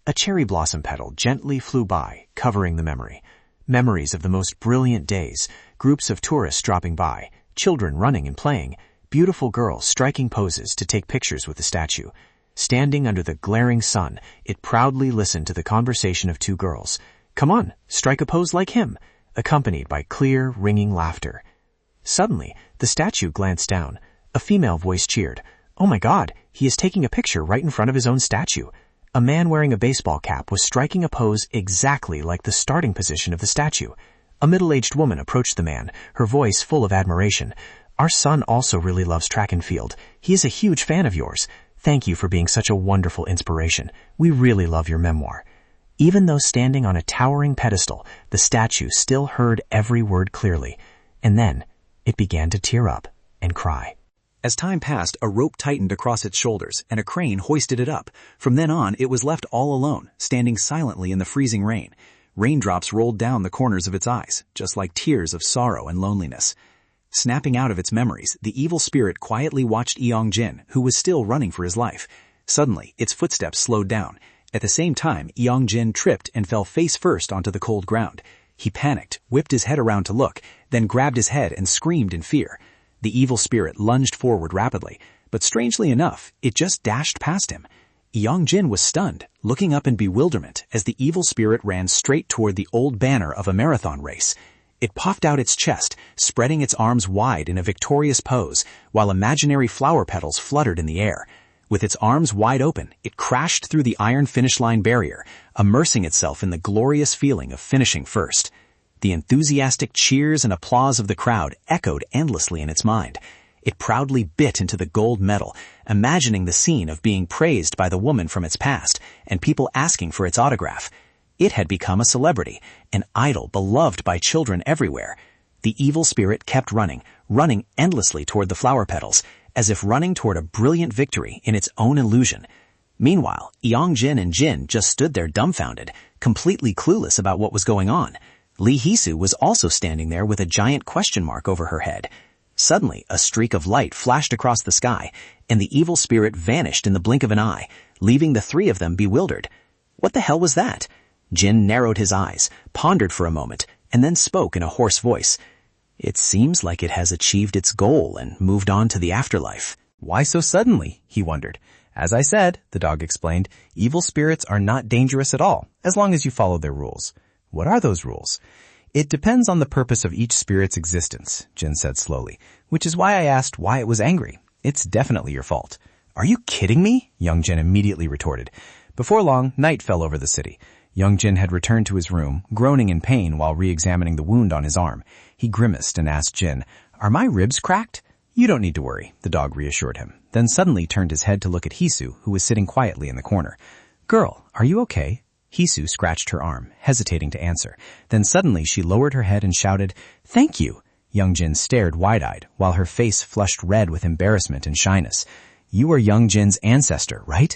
A cherry blossom petal gently flew by, covering the memory. Memories of the most brilliant days, groups of tourists dropping by, children running and playing, beautiful girls striking poses to take pictures with the statue. Standing under the glaring sun, it proudly listened to the conversation of two girls. Come on, strike a pose like him," accompanied by clear, ringing laughter. Suddenly, the statue glanced down. A female voice cheered. "Oh my God, he is taking a picture right in front of his own statue." A man wearing a baseball cap was striking a pose exactly like the starting position of the statue. A middle-aged woman approached the man, her voice full of admiration. "Our son also really loves track and field. He is a huge fan of yours. Thank you for being such a wonderful inspiration. We really love your memoir." Even though standing on a towering pedestal, the statue still heard every word clearly. And then it began to tear up and cry. As time passed, a rope tightened across its shoulders, and a crane hoisted it up. From then on, it was left all alone, standing silently in the freezing rain. Raindrops rolled down the corners of its eyes, just like tears of sorrow and loneliness. Snapping out of its memories, the evil spirit quietly watched Eong-jin, who was still running for his life. Suddenly, its footsteps slowed down. At the same time, Eong-jin tripped and fell face first onto the cold ground. He panicked, whipped his head around to look, then grabbed his head and screamed in fear. The evil spirit lunged forward rapidly, but strangely enough, it just dashed past him. Eong-jin was stunned, looking up in bewilderment as the evil spirit ran straight toward the old banner of a marathon race. It puffed out its chest, spreading its arms wide in a victorious pose, while imaginary flower petals fluttered in the air. With its arms wide open, it crashed through the iron finish line barrier, immersing itself in the glorious feeling of finishing first. The enthusiastic cheers and applause of the crowd echoed endlessly in its mind. It proudly bit into the gold medal, imagining the scene of being praised by the woman from its past and people asking for its autograph. It had become a celebrity, an idol beloved by children everywhere. The evil spirit kept running endlessly toward the flower petals, as if running toward a brilliant victory in its own illusion. Meanwhile, Eong-jin and Jin just stood there dumbfounded, completely clueless about what was going on. Lee Hee-soo was also standing there with a giant question mark over her head. Suddenly, a streak of light flashed across the sky, and the evil spirit vanished in the blink of an eye, leaving the three of them bewildered. What the hell was that? Jin narrowed his eyes, pondered for a moment, and then spoke in a hoarse voice. "It seems like it has achieved its goal and moved on to the afterlife." Why so suddenly? He wondered. As I said, the dog explained, evil spirits are not dangerous at all, as long as you follow their rules. What are those rules? It depends on the purpose of each spirit's existence, Jin said slowly, which is why I asked why it was angry. It's definitely your fault. Are you kidding me? Young-jin immediately retorted. Before long, night fell over the city. Young-jin had returned to his room, groaning in pain while re-examining the wound on his arm. He grimaced and asked Jin, "Are my ribs cracked?" "You don't need to worry," the dog reassured him, then suddenly turned his head to look at Hee-soo, who was sitting quietly in the corner. "Girl, are you okay?" Hee-soo scratched her arm, hesitating to answer. Then suddenly she lowered her head and shouted, "Thank you!" Young-jin stared wide-eyed, while her face flushed red with embarrassment and shyness. "You are Young-jin's ancestor, right?"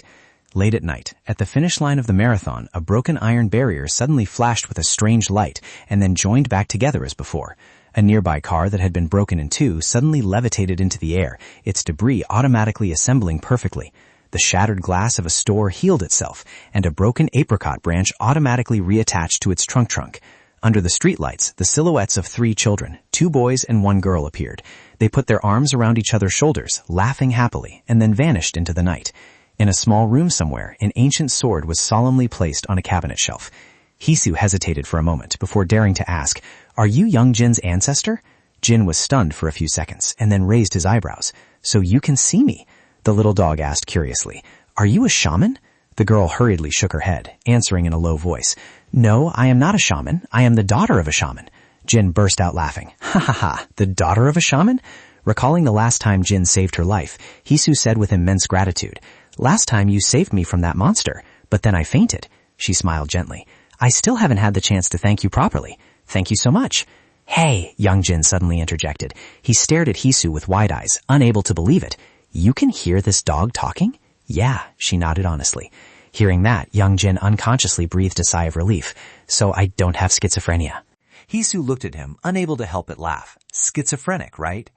Late at night, at the finish line of the marathon, a broken iron barrier suddenly flashed with a strange light and then joined back together as before. A nearby car that had been broken in two suddenly levitated into the air, its debris automatically assembling perfectly. The shattered glass of a store healed itself, and a broken apricot branch automatically reattached to its trunk. Under the streetlights, the silhouettes of 3 children, 2 boys and 1 girl appeared. They put their arms around each other's shoulders, laughing happily, and then vanished into the night. In a small room somewhere, an ancient sword was solemnly placed on a cabinet shelf. Hee-soo hesitated for a moment before daring to ask, "Are you Young-jin's ancestor?" Jin was stunned for a few seconds, and then raised his eyebrows. "So you can see me?" The little dog asked curiously. "Are you a shaman?" The girl hurriedly shook her head, answering in a low voice. "No, I am not a shaman. I am the daughter of a shaman." Jin burst out laughing. "Ha ha ha, the daughter of a shaman?" Recalling the last time Jin saved her life, Hee-soo said with immense gratitude, "Last time you saved me from that monster, but then I fainted." She smiled gently. "I still haven't had the chance to thank you properly. Thank you so much." "Hey," Young-jin suddenly interjected. He stared at Hee-soo with wide eyes, unable to believe it. "You can hear this dog talking?" "Yeah," she nodded honestly. Hearing that, Young-jin unconsciously breathed a sigh of relief. "So I don't have schizophrenia." Hee-soo looked at him, unable to help but laugh. "Schizophrenic, right?"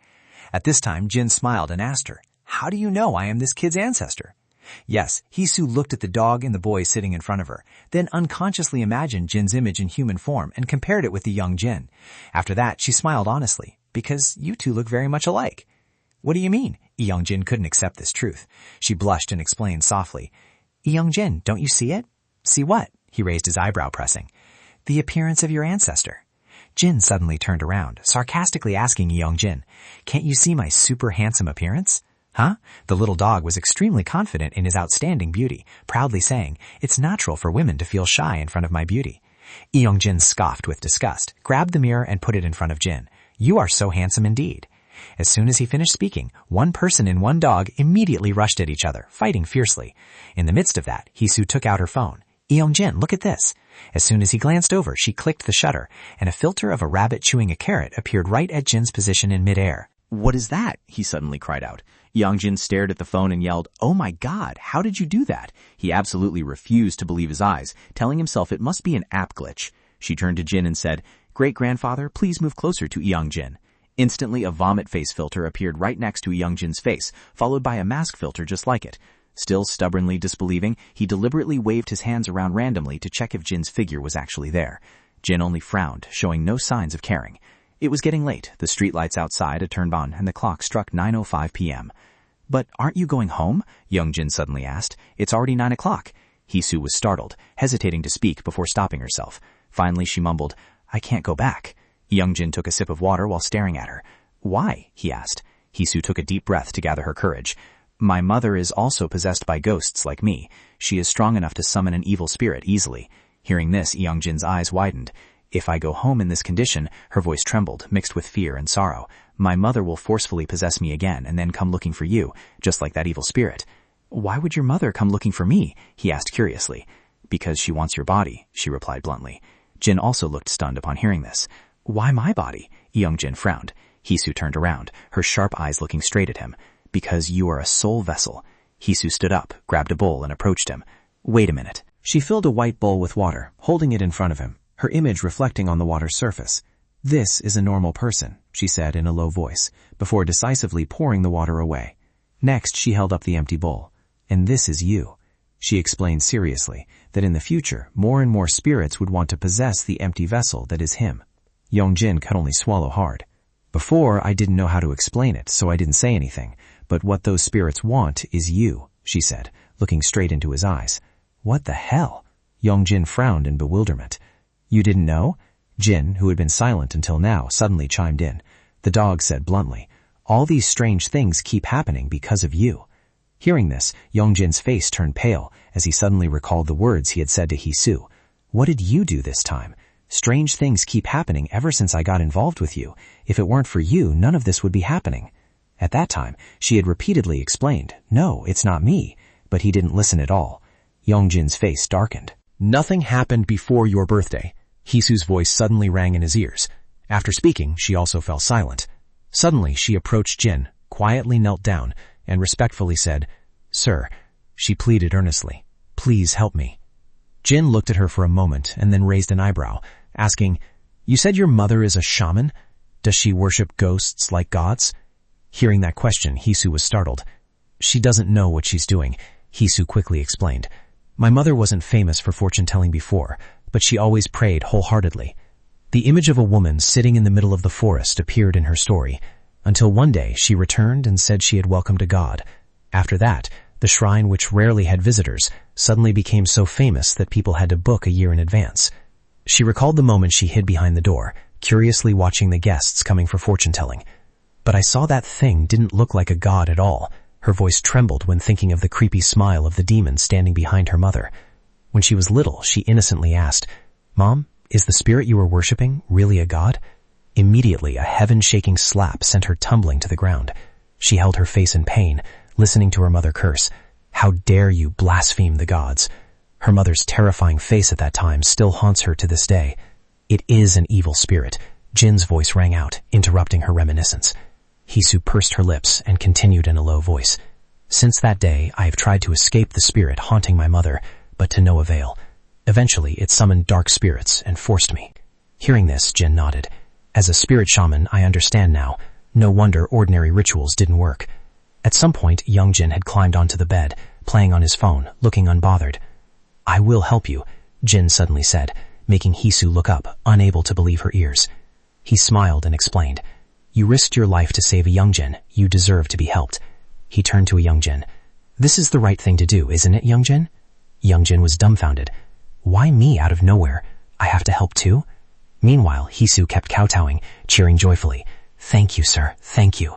At this time, Jin smiled and asked her, "How do you know I am this kid's ancestor?" Yes, Hee-soo looked at the dog and the boy sitting in front of her, then unconsciously imagined Jin's image in human form and compared it with the young Jin. After that, she smiled honestly, "Because you two look very much alike." "What do you mean?" Young-jin couldn't accept this truth. She blushed and explained softly, "Young-jin, don't you see it?" "See what?" He raised his eyebrow, pressing. The appearance of your ancestor. Jin suddenly turned around, sarcastically asking Youngjin, "Can't you see my super handsome appearance?" Huh? The little dog was extremely confident in his outstanding beauty, proudly saying, "It's natural for women to feel shy in front of my beauty." Youngjin scoffed with disgust, grabbed the mirror and put it in front of Jin. "You are so handsome indeed." As soon as he finished speaking, one person and one dog immediately rushed at each other, fighting fiercely. In the midst of that, Hisu took out her phone. "Youngjin, look at this." As soon as he glanced over, she clicked the shutter, and a filter of a rabbit chewing a carrot appeared right at Jin's position in midair. "What is that?" he suddenly cried out. Youngjin stared at the phone and yelled, "Oh my God, how did you do that?" He absolutely refused to believe his eyes, telling himself it must be an app glitch. She turned to Jin and said, "Great-grandfather, please move closer to Youngjin." Instantly, a vomit face filter appeared right next to Youngjin's face, followed by a mask filter just like it. Still stubbornly disbelieving, he deliberately waved his hands around randomly to check if Jin's figure was actually there. Jin only frowned, showing no signs of caring. It was getting late, the streetlights outside had turned on, and the clock struck 9:05 p.m. "But aren't you going home?" Youngjin suddenly asked. "It's already 9 o'clock. Hisu was startled, hesitating to speak before stopping herself. Finally, she mumbled, "I can't go back." Youngjin took a sip of water while staring at her. "Why?" he asked. Hisu took a deep breath to gather her courage. "My mother is also possessed by ghosts like me. She is strong enough to summon an evil spirit easily." Hearing this, Youngjin's eyes widened. "If I go home in this condition," her voice trembled, mixed with fear and sorrow, "my mother will forcefully possess me again and then come looking for you, just like that evil spirit." "Why would your mother come looking for me?" he asked curiously. "Because she wants your body," she replied bluntly. Jin also looked stunned upon hearing this. "Why my body?" Youngjin frowned. Hisu turned around, her sharp eyes looking straight at him. "Because you are a soul vessel." Hisu stood up, grabbed a bowl, and approached him. "Wait a minute." She filled a white bowl with water, holding it in front of him, her image reflecting on the water's surface. "This is a normal person," she said in a low voice, before decisively pouring the water away. Next, she held up the empty bowl. "And this is you." She explained seriously that in the future, more and more spirits would want to possess the empty vessel that is him. Youngjin could only swallow hard. "Before, I didn't know how to explain it, so I didn't say anything. But what those spirits want is you," she said, looking straight into his eyes. "What the hell?" Youngjin frowned in bewilderment. "You didn't know?" Jin, who had been silent until now, suddenly chimed in. The dog said bluntly, "All these strange things keep happening because of you." Hearing this, Youngjin's face turned pale as he suddenly recalled the words he had said to Hisu. "What did you do this time? Strange things keep happening ever since I got involved with you. If it weren't for you, none of this would be happening." At that time, she had repeatedly explained, "No, it's not me," but he didn't listen at all. Youngjin's face darkened. "Nothing happened before your birthday." Hisu's voice suddenly rang in his ears. After speaking, she also fell silent. Suddenly, she approached Jin, quietly knelt down, and respectfully said, "Sir," she pleaded earnestly, "please help me." Jin looked at her for a moment and then raised an eyebrow, asking, "You said your mother is a shaman? Does she worship ghosts like gods?" Hearing that question, Hisu was startled. "She doesn't know what she's doing," Hisu quickly explained. "My mother wasn't famous for fortune-telling before, but she always prayed wholeheartedly. The image of a woman sitting in the middle of the forest appeared in her story, until one day she returned and said she had welcomed a god. After that, the shrine, which rarely had visitors, suddenly became so famous that people had to book a year in advance. She recalled the moment she hid behind the door, curiously watching the guests coming for fortune-telling. But I saw that thing didn't look like a god at all." Her voice trembled when thinking of the creepy smile of the demon standing behind her mother. When she was little, she innocently asked, "Mom, is the spirit you were worshipping really a god?" Immediately, a heaven-shaking slap sent her tumbling to the ground. She held her face in pain, listening to her mother curse, "How dare you blaspheme the gods?" Her mother's terrifying face at that time still haunts her to this day. "It is an evil spirit," Jin's voice rang out, interrupting her reminiscence. Hisu pursed her lips and continued in a low voice. "Since that day, I have tried to escape the spirit haunting my mother, but to no avail. Eventually, it summoned dark spirits and forced me." Hearing this, Jin nodded. "As a spirit shaman, I understand now. No wonder ordinary rituals didn't work." At some point, young Jin had climbed onto the bed, playing on his phone, looking unbothered. "I will help you," Jin suddenly said, making Hisu look up, unable to believe her ears. He smiled and explained, "You risked your life to save a young Jin. You deserve to be helped." He turned to a young Jin. "This is the right thing to do, isn't it, young Jin?" Young Jin was dumbfounded. "Why me out of nowhere? I have to help too? Meanwhile, Hisu kept kowtowing, cheering joyfully. Thank you, sir, thank you.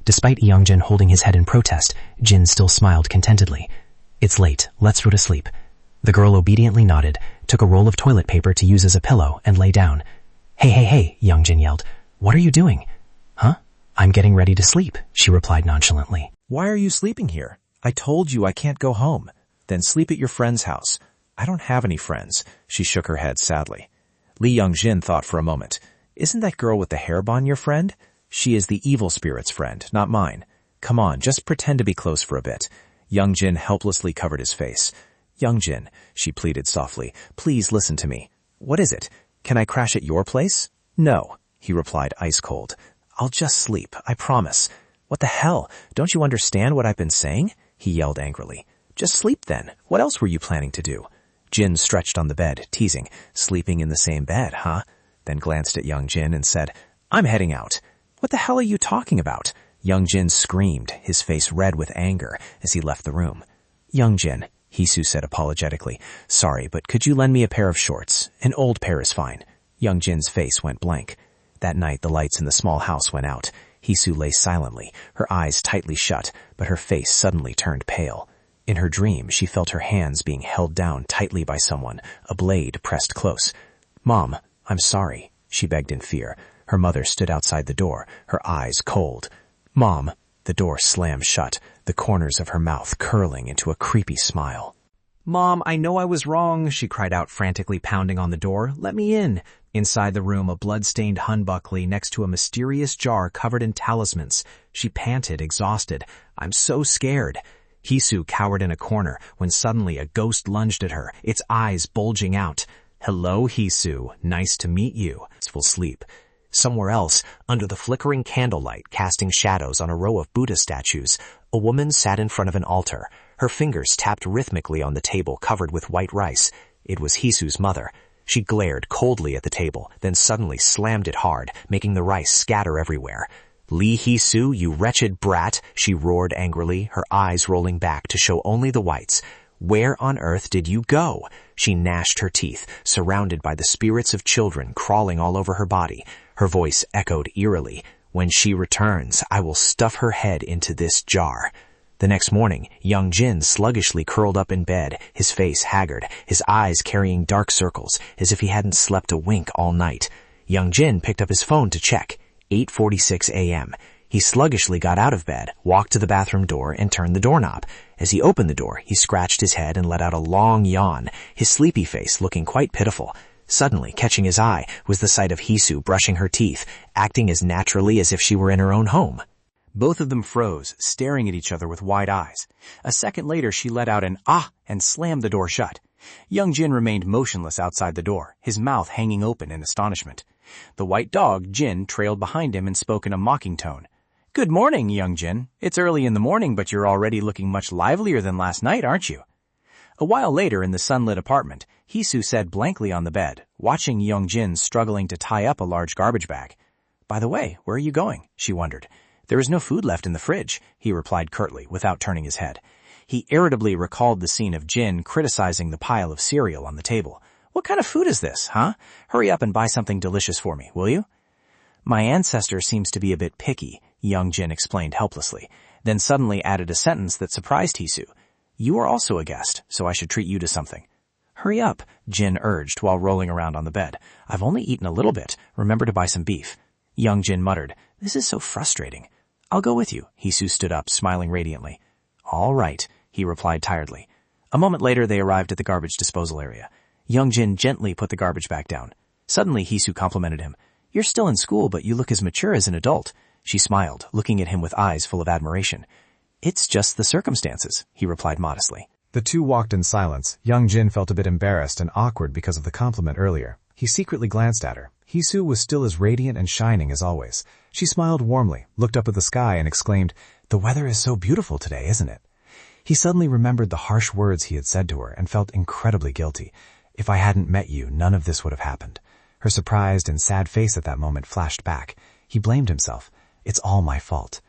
Despite Youngjin holding his head in protest, Jin still smiled contentedly. It's late, let's go to sleep. The girl obediently nodded, took a roll of toilet paper to use as a pillow, and lay down. Hey, Youngjin yelled. What are you doing? Huh? I'm getting ready to sleep, she replied nonchalantly. Why are you sleeping here? I told you I can't go home. Then sleep at your friend's house. I don't have any friends. She shook her head sadly. Li Youngjin thought for a moment. Isn't that girl with the hairbun your friend? She is the evil spirit's friend, not mine. Come on, just pretend to be close for a bit. Youngjin helplessly covered his face. Youngjin, she pleaded softly, please listen to me. What is it? Can I crash at your place? No, he replied ice cold. I'll just sleep, I promise. What the hell? Don't you understand what I've been saying? He yelled angrily. Just sleep then. What else were you planning to do? Jin stretched on the bed, teasing. Sleeping in the same bed, huh? Then glanced at Youngjin and said, I'm heading out. What the hell are you talking about? Youngjin screamed, his face red with anger, as he left the room. Youngjin, Hisu said apologetically, sorry, but could you lend me a pair of shorts? An old pair is fine. Youngjin's face went blank. That night, the lights in the small house went out. Hisu lay silently, her eyes tightly shut, but her face suddenly turned pale. In her dream, she felt her hands being held down tightly by someone, a blade pressed close. Mom, I'm sorry, she begged in fear. Her mother stood outside the door, her eyes cold. Mom, the door slammed shut, the corners of her mouth curling into a creepy smile. Mom, I know I was wrong, she cried out, frantically pounding on the door. Let me in. Inside the room, a blood-stained Hunbuck lay next to a mysterious jar covered in talismans. She panted, exhausted. I'm so scared. Hisu cowered in a corner when suddenly a ghost lunged at her, its eyes bulging out. Hello, Hisu. Nice to meet you. Full sleep. Somewhere else, under the flickering candlelight casting shadows on a row of Buddha statues, a woman sat in front of an altar. Her fingers tapped rhythmically on the table covered with white rice. It was Hisu's mother. She glared coldly at the table, then suddenly slammed it hard, making the rice scatter everywhere. Lee Hisu, you wretched brat, she roared angrily, her eyes rolling back to show only the whites. Where on earth did you go? She gnashed her teeth, surrounded by the spirits of children crawling all over her body. Her voice echoed eerily. When she returns, I will stuff her head into this jar. The next morning, Youngjin sluggishly curled up in bed, his face haggard, his eyes carrying dark circles, as if he hadn't slept a wink all night. Youngjin picked up his phone to check. 8:46 a.m. He sluggishly got out of bed, walked to the bathroom door, and turned the doorknob. As he opened the door, he scratched his head and let out a long yawn, his sleepy face looking quite pitiful. Suddenly, catching his eye, was the sight of Hisu brushing her teeth, acting as naturally as if she were in her own home. Both of them froze, staring at each other with wide eyes. A second later, she let out an ah and slammed the door shut. Youngjin remained motionless outside the door, his mouth hanging open in astonishment. The white dog, Jin, trailed behind him and spoke in a mocking tone. Good morning, Youngjin. It's early in the morning, but you're already looking much livelier than last night, aren't you? A while later, in the sunlit apartment, Hisu sat blankly on the bed, watching Youngjin struggling to tie up a large garbage bag. By the way, where are you going? She wondered. There is no food left in the fridge, he replied curtly, without turning his head. He irritably recalled the scene of Jin criticizing the pile of cereal on the table. What kind of food is this, huh? Hurry up and buy something delicious for me, will you? My ancestor seems to be a bit picky, Youngjin explained helplessly, then suddenly added a sentence that surprised Hisu. You are also a guest, so I should treat you to something. Hurry up, Jin urged while rolling around on the bed. I've only eaten a little bit. Remember to buy some beef. Youngjin muttered, This is so frustrating. I'll go with you. Hisu stood up, smiling radiantly. All right, he replied tiredly. A moment later, they arrived at the garbage disposal area. Youngjin gently put the garbage back down. Suddenly, Hisu complimented him. You're still in school, but you look as mature as an adult. She smiled, looking at him with eyes full of admiration. It's just the circumstances, he replied modestly. The two walked in silence. Youngjin felt a bit embarrassed and awkward because of the compliment earlier. He secretly glanced at her. Hisu was still as radiant and shining as always. She smiled warmly, looked up at the sky, and exclaimed, The weather is so beautiful today, isn't it? He suddenly remembered the harsh words he had said to her and felt incredibly guilty. If I hadn't met you, none of this would have happened. Her surprised and sad face at that moment flashed back. He blamed himself. It's all my fault.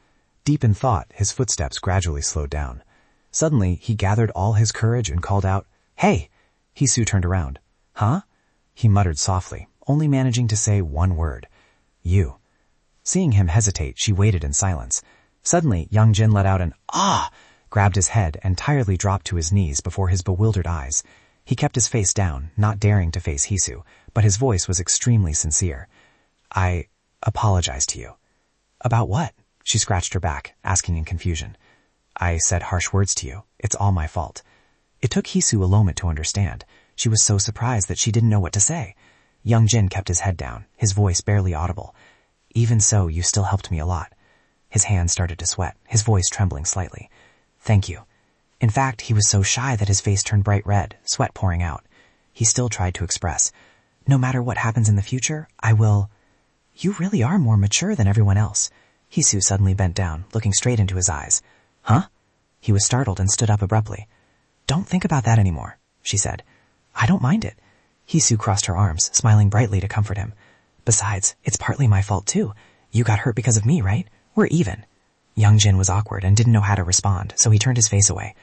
Deep in thought, his footsteps gradually slowed down. Suddenly, he gathered all his courage and called out, Hey! Hisu turned around. Huh? He muttered softly, only managing to say one word. You. Seeing him hesitate, she waited in silence. Suddenly, Young Jin let out an "ah!" grabbed his head, and tiredly dropped to his knees before his bewildered eyes. He kept his face down, not daring to face Hisu, but his voice was extremely sincere. I apologize to you. About what? She scratched her back, asking in confusion. I said harsh words to you. It's all my fault. It took Hisu a moment to understand. She was so surprised that she didn't know what to say. Young Jin kept his head down, his voice barely audible. Even so, you still helped me a lot. His hands started to sweat, his voice trembling slightly. Thank you. In fact, he was so shy that his face turned bright red, sweat pouring out. He still tried to express, no matter what happens in the future, I will... You really are more mature than everyone else. Hisu suddenly bent down, looking straight into his eyes. Huh? He was startled and stood up abruptly. Don't think about that anymore, she said. I don't mind it. Hisu crossed her arms, smiling brightly to comfort him. Besides, it's partly my fault too. You got hurt because of me, right? We're even. Young Jin was awkward and didn't know how to respond, so he turned his face away.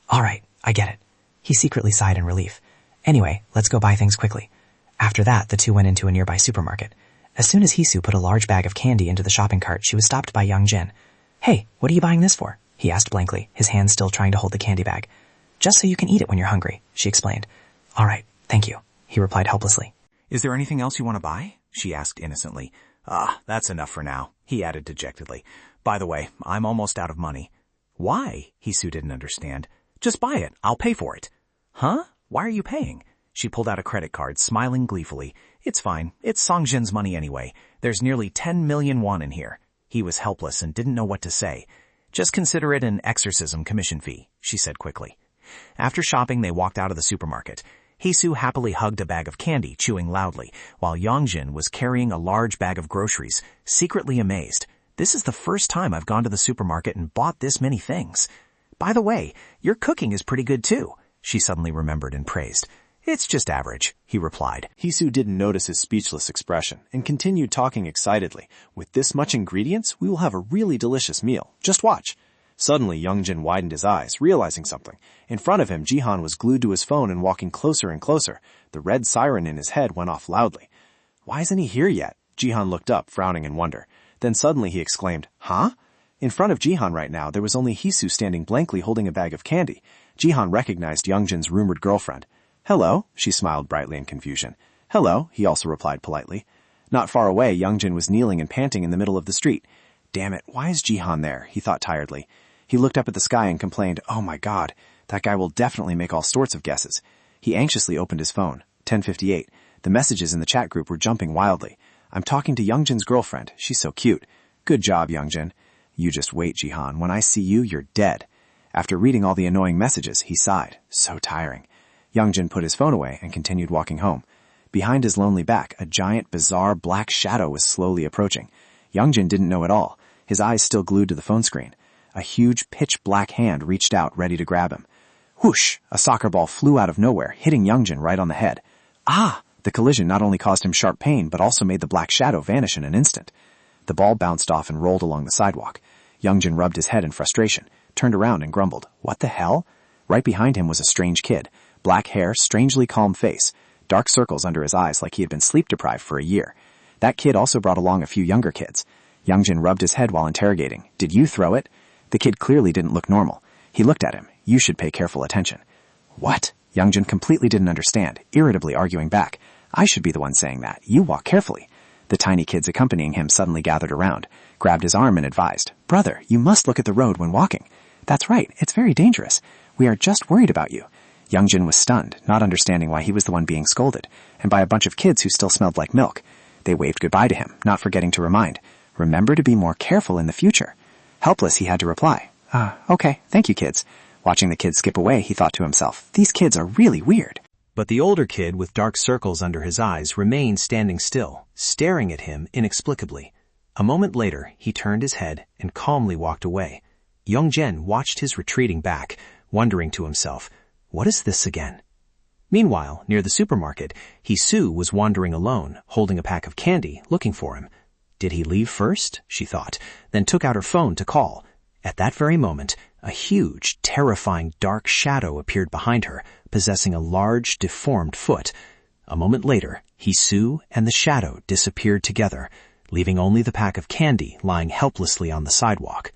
All right, I get it. He secretly sighed in relief. Anyway, let's go buy things quickly. After that, the two went into a nearby supermarket. As soon as Hisu put a large bag of candy into the shopping cart, she was stopped by Young Jin. Hey, what are you buying this for? He asked blankly, his hand still trying to hold the candy bag. Just so you can eat it when you're hungry, she explained. All right, thank you, he replied helplessly. Is there anything else you want to buy? She asked innocently. That's enough for now, he added dejectedly. By the way, I'm almost out of money. Why? Hisu didn't understand. Just buy it. I'll pay for it. Huh? Why are you paying? She pulled out a credit card, smiling gleefully. It's fine. It's Songjin's money anyway. There's nearly 10 million won in here. He was helpless and didn't know what to say. Just consider it an exorcism commission fee, she said quickly. After shopping, they walked out of the supermarket. Hisu happily hugged a bag of candy, chewing loudly, while Yongjin was carrying a large bag of groceries, secretly amazed. This is the first time I've gone to the supermarket and bought this many things. By the way, your cooking is pretty good too, she suddenly remembered and praised. It's just average, he replied. Hisu didn't notice his speechless expression and continued talking excitedly. With this much ingredients, we will have a really delicious meal. Just watch. Suddenly, Youngjin widened his eyes, realizing something. In front of him, Jihan was glued to his phone and walking closer and closer. The red siren in his head went off loudly. Why isn't he here yet? Jihan looked up, frowning in wonder. Then suddenly he exclaimed, Huh? In front of Jihan right now, there was only Hisu standing blankly holding a bag of candy. Jihan recognized Youngjin's rumored girlfriend. Hello, she smiled brightly in confusion. Hello, he also replied politely. Not far away, Youngjin was kneeling and panting in the middle of the street. Damn it, why is Jihan there? He thought tiredly. He looked up at the sky and complained, Oh my god, that guy will definitely make all sorts of guesses. He anxiously opened his phone. 10:58. The messages in the chat group were jumping wildly. I'm talking to Youngjin's girlfriend. She's so cute. Good job, Youngjin. You just wait, Jihan. When I see you, you're dead. After reading all the annoying messages, he sighed. So tiring. Youngjin put his phone away and continued walking home. Behind his lonely back, a giant, bizarre black shadow was slowly approaching. Youngjin didn't know at all, his eyes still glued to the phone screen. A huge, pitch-black hand reached out, ready to grab him. Whoosh! A soccer ball flew out of nowhere, hitting Youngjin right on the head. Ah! The collision not only caused him sharp pain, but also made the black shadow vanish in an instant. The ball bounced off and rolled along the sidewalk. Youngjin rubbed his head in frustration, turned around and grumbled. What the hell? Right behind him was a strange kid. Black hair, strangely calm face, dark circles under his eyes like he had been sleep-deprived for a year. That kid also brought along a few younger kids. Youngjin rubbed his head while interrogating. Did you throw it? The kid clearly didn't look normal. He looked at him. You should pay careful attention. What? Youngjin completely didn't understand, irritably arguing back. I should be the one saying that. You walk carefully. The tiny kids accompanying him suddenly gathered around, grabbed his arm and advised, Brother, you must look at the road when walking. That's right, it's very dangerous. We are just worried about you. Youngjin was stunned, not understanding why he was the one being scolded, and by a bunch of kids who still smelled like milk. They waved goodbye to him, not forgetting to remind, Remember to be more careful in the future. Helpless, he had to reply, Okay, thank you, kids. Watching the kids skip away, he thought to himself, These kids are really weird. But the older kid with dark circles under his eyes remained standing still, staring at him inexplicably. A moment later, he turned his head and calmly walked away. Youngjin watched his retreating back, wondering to himself, What is this again? Meanwhile, near the supermarket, Hisu was wandering alone, holding a pack of candy, looking for him. Did he leave first? She thought, then took out her phone to call. At that very moment, a huge, terrifying dark shadow appeared behind her, possessing a large, deformed foot. A moment later, Hisu and the shadow disappeared together, leaving only the pack of candy lying helplessly on the sidewalk.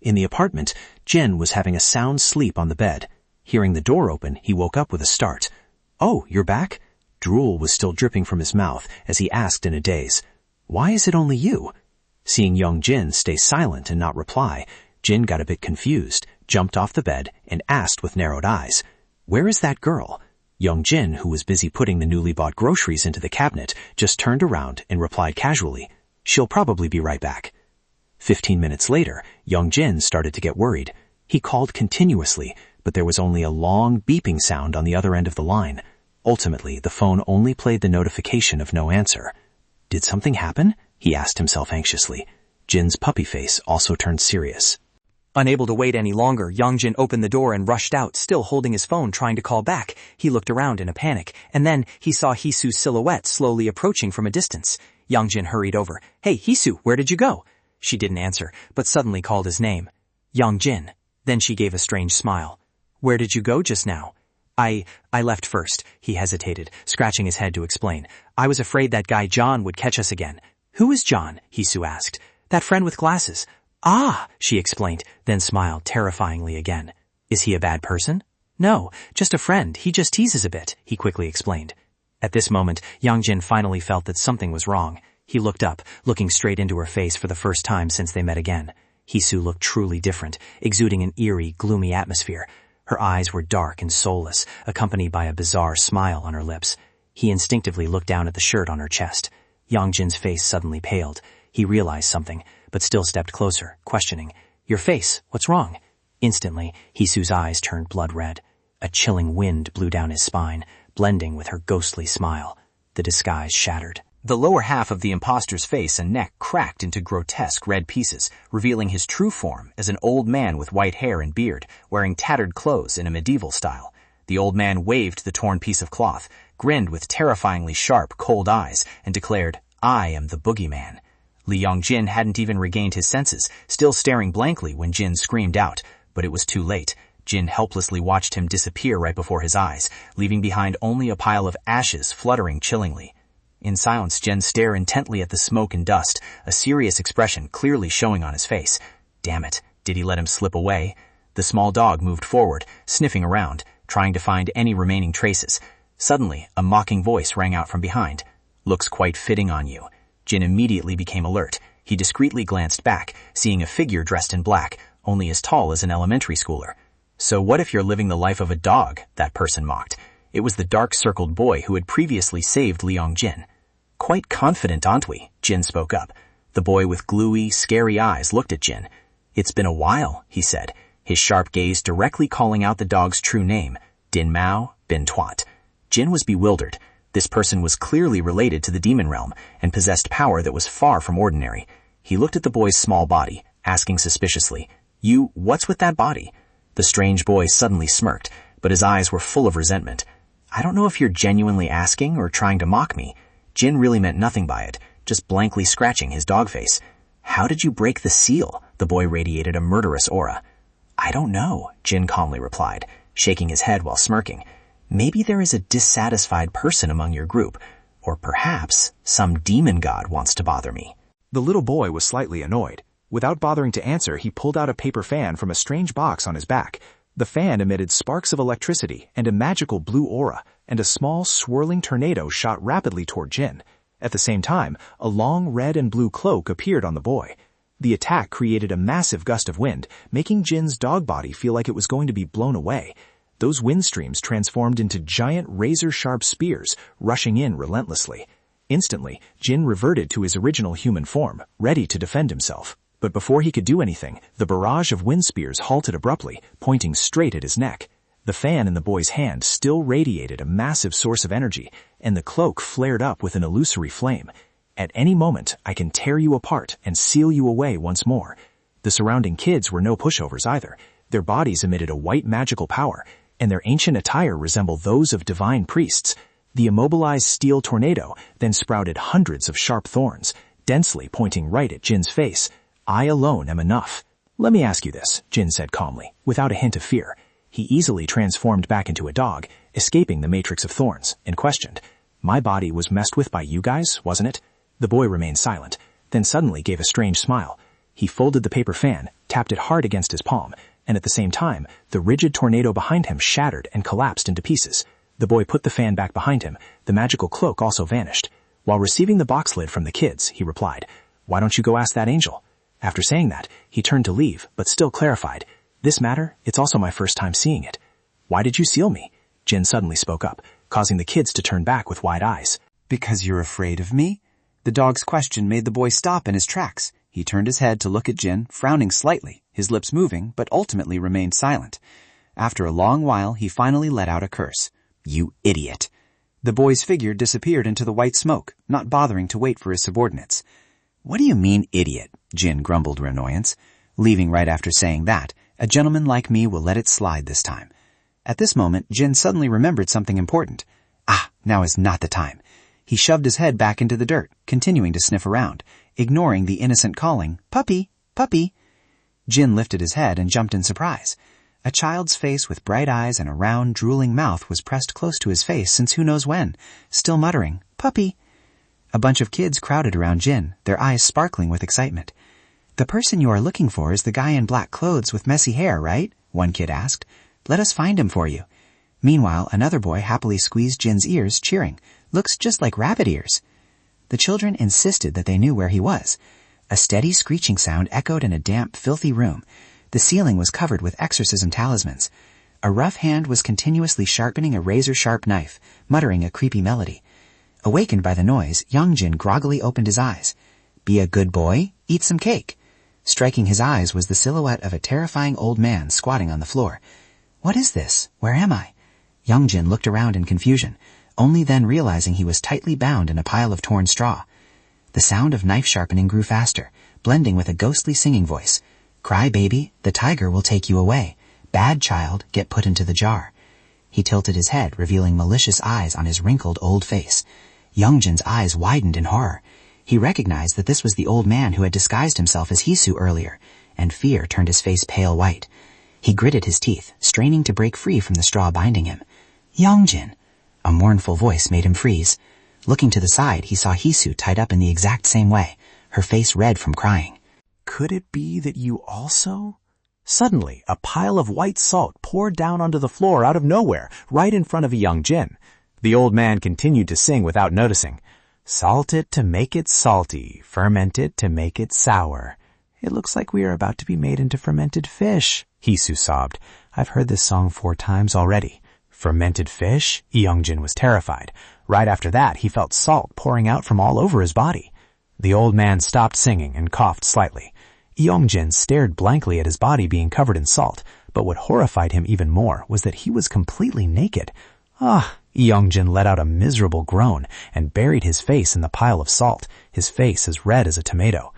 In the apartment, Jin was having a sound sleep on the bed. Hearing the door open, he woke up with a start. "Oh, you're back?" Drool was still dripping from his mouth as he asked in a daze, "Why is it only you?" Seeing young Jin stay silent and not reply, Jin got a bit confused, jumped off the bed, and asked with narrowed eyes, "Where is that girl?" Young Jin, who was busy putting the newly bought groceries into the cabinet, just turned around and replied casually, "She'll probably be right back." 15 minutes later, young Jin started to get worried. He called continuously, but there was only a long beeping sound on the other end of the line. Ultimately, the phone only played the notification of no answer. Did something happen? He asked himself anxiously. Jin's puppy face also turned serious. Unable to wait any longer, Youngjin opened the door and rushed out, still holding his phone, trying to call back. He looked around in a panic, and then he saw Hisu's silhouette slowly approaching from a distance. Youngjin hurried over. "Hey, Hisu, where did you go?" She didn't answer, but suddenly called his name. "Youngjin." Then she gave a strange smile. "Where did you go just now?" I left first," he hesitated, scratching his head to explain. "I was afraid that guy John would catch us again." "Who is John?" Hisu asked. "That friend with glasses." "Ah," she explained, then smiled terrifyingly again. "Is he a bad person?" "No, just a friend. He just teases a bit," he quickly explained. At this moment, Youngjin finally felt that something was wrong. He looked up, looking straight into her face for the first time since they met again. Hisu looked truly different, exuding an eerie, gloomy atmosphere. Her eyes were dark and soulless, accompanied by a bizarre smile on her lips. He instinctively looked down at the shirt on her chest. Youngjin's face suddenly paled. He realized something, but still stepped closer, questioning, "Your face, what's wrong?" Instantly, Hisu's eyes turned blood red. A chilling wind blew down his spine, blending with her ghostly smile. The disguise shattered. The lower half of the imposter's face and neck cracked into grotesque red pieces, revealing his true form as an old man with white hair and beard, wearing tattered clothes in a medieval style. The old man waved the torn piece of cloth, grinned with terrifyingly sharp, cold eyes, and declared, "I am the boogeyman." Li Yongjin hadn't even regained his senses, still staring blankly when Jin screamed out, but it was too late. Jin helplessly watched him disappear right before his eyes, leaving behind only a pile of ashes fluttering chillingly. In silence, Jin stared intently at the smoke and dust, a serious expression clearly showing on his face. Damn it, did he let him slip away? The small dog moved forward, sniffing around, trying to find any remaining traces. Suddenly, a mocking voice rang out from behind. "Looks quite fitting on you." Jin immediately became alert. He discreetly glanced back, seeing a figure dressed in black, only as tall as an elementary schooler. "So what if you're living the life of a dog?" that person mocked. It was the dark-circled boy who had previously saved Li Yongjin. "Quite confident, aren't we?" Jin spoke up. The boy with gluey, scary eyes looked at Jin. "It's been a while," he said, his sharp gaze directly calling out the dog's true name, Din Mao Bin Twat. Jin was bewildered. This person was clearly related to the demon realm and possessed power that was far from ordinary. He looked at the boy's small body, asking suspiciously, What's with that body?" The strange boy suddenly smirked, but his eyes were full of resentment. "I don't know if you're genuinely asking or trying to mock me." Jin really meant nothing by it, just blankly scratching his dog face. "How did you break the seal?" The boy radiated a murderous aura. "I don't know," Jin calmly replied, shaking his head while smirking. "Maybe there is a dissatisfied person among your group, or perhaps some demon god wants to bother me." The little boy was slightly annoyed. Without bothering to answer, he pulled out a paper fan from a strange box on his back. The fan emitted sparks of electricity and a magical blue aura, and a small swirling tornado shot rapidly toward Jin. At the same time, a long red and blue cloak appeared on the boy. The attack created a massive gust of wind, making Jin's dog body feel like it was going to be blown away. Those wind streams transformed into giant razor-sharp spears, rushing in relentlessly. Instantly, Jin reverted to his original human form, ready to defend himself. But before he could do anything, the barrage of wind spears halted abruptly, pointing straight at his neck. The fan in the boy's hand still radiated a massive source of energy, and the cloak flared up with an illusory flame. "At any moment, I can tear you apart and seal you away once more." The surrounding kids were no pushovers either. Their bodies emitted a white magical power, and their ancient attire resembled those of divine priests. The immobilized steel tornado then sprouted hundreds of sharp thorns, densely pointing right at Jin's face. "I alone am enough." "Let me ask you this," Jin said calmly, without a hint of fear. He easily transformed back into a dog, escaping the matrix of thorns, and questioned, My body was messed with by you guys, wasn't it? The boy remained silent, then suddenly gave a strange smile. He folded the paper fan, tapped it hard against his palm, and at the same time, the rigid tornado behind him shattered and collapsed into pieces. The boy put the fan back behind him. The magical cloak also vanished. While receiving the box lid from the kids, he replied, "Why don't you go ask that angel?" After saying that, he turned to leave, but still clarified, "This matter, it's also my first time seeing it." "Why did you seal me?" Jin suddenly spoke up, causing the kids to turn back with wide eyes. Because you're afraid of me? The dog's question made the boy stop in his tracks. He turned his head to look at Jin, frowning slightly, his lips moving, but ultimately remained silent. After a long while, he finally let out a curse. "You idiot." The boy's figure disappeared into the white smoke, not bothering to wait for his subordinates. "What do you mean, idiot?" Jin grumbled with annoyance. Leaving right after saying that, "A gentleman like me will let it slide this time." At this moment, Jin suddenly remembered something important. Now is not the time. He shoved his head back into the dirt, continuing to sniff around, ignoring the innocent calling, "Puppy, puppy." Jin lifted his head and jumped in surprise. A child's face with bright eyes and a round, drooling mouth was pressed close to his face since who knows when, still muttering, "Puppy." A bunch of kids crowded around Jin, their eyes sparkling with excitement. "The person you are looking for is the guy in black clothes with messy hair, right?" one kid asked. "Let us find him for you." Meanwhile, another boy happily squeezed Jin's ears, cheering, "Looks just like rabbit ears." The children insisted that they knew where he was. A steady screeching sound echoed in a damp, filthy room. The ceiling was covered with exorcism talismans. A rough hand was continuously sharpening a razor-sharp knife, muttering a creepy melody. Awakened by the noise, young Jin groggily opened his eyes. "Be a good boy, eat some cake." Striking his eyes was the silhouette of a terrifying old man squatting on the floor. "What is this? Where am I?" Young Jin looked around in confusion, only then realizing he was tightly bound in a pile of torn straw. The sound of knife sharpening grew faster, blending with a ghostly singing voice. "Cry, baby, the tiger will take you away. Bad child, get put into the jar." He tilted his head, revealing malicious eyes on his wrinkled old face. Young Jin's eyes widened in horror. He recognized that this was the old man who had disguised himself as Hisu earlier, and fear turned his face pale white. He gritted his teeth, straining to break free from the straw binding him. "Young Jin!" A mournful voice made him freeze. Looking to the side, he saw Hisu tied up in the exact same way, her face red from crying. "Could it be that you also?" Suddenly, a pile of white salt poured down onto the floor out of nowhere, right in front of young Jin. The old man continued to sing without noticing. "Salt it to make it salty, ferment it to make it sour. It looks like we are about to be made into fermented fish," Hisu sobbed. "I've heard this song 4 times already." Fermented fish? Youngjin was terrified. Right after that, he felt salt pouring out from all over his body. The old man stopped singing and coughed slightly. Youngjin stared blankly at his body being covered in salt, but what horrified him even more was that he was completely naked. Youngjin let out a miserable groan and buried his face in the pile of salt, his face as red as a tomato.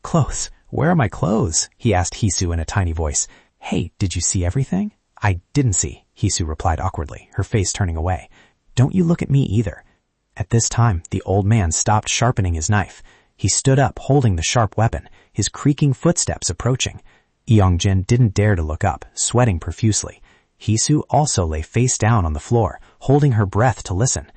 "Clothes, where are my clothes?" he asked Hisu in a tiny voice. "Hey, did you see everything?" "I didn't see," Hisu replied awkwardly, her face turning away. "Don't you look at me either." At this time, the old man stopped sharpening his knife. He stood up, holding the sharp weapon, his creaking footsteps approaching. Youngjin didn't dare to look up, sweating profusely. Hisu also lay face down on the floor, holding her breath to listen.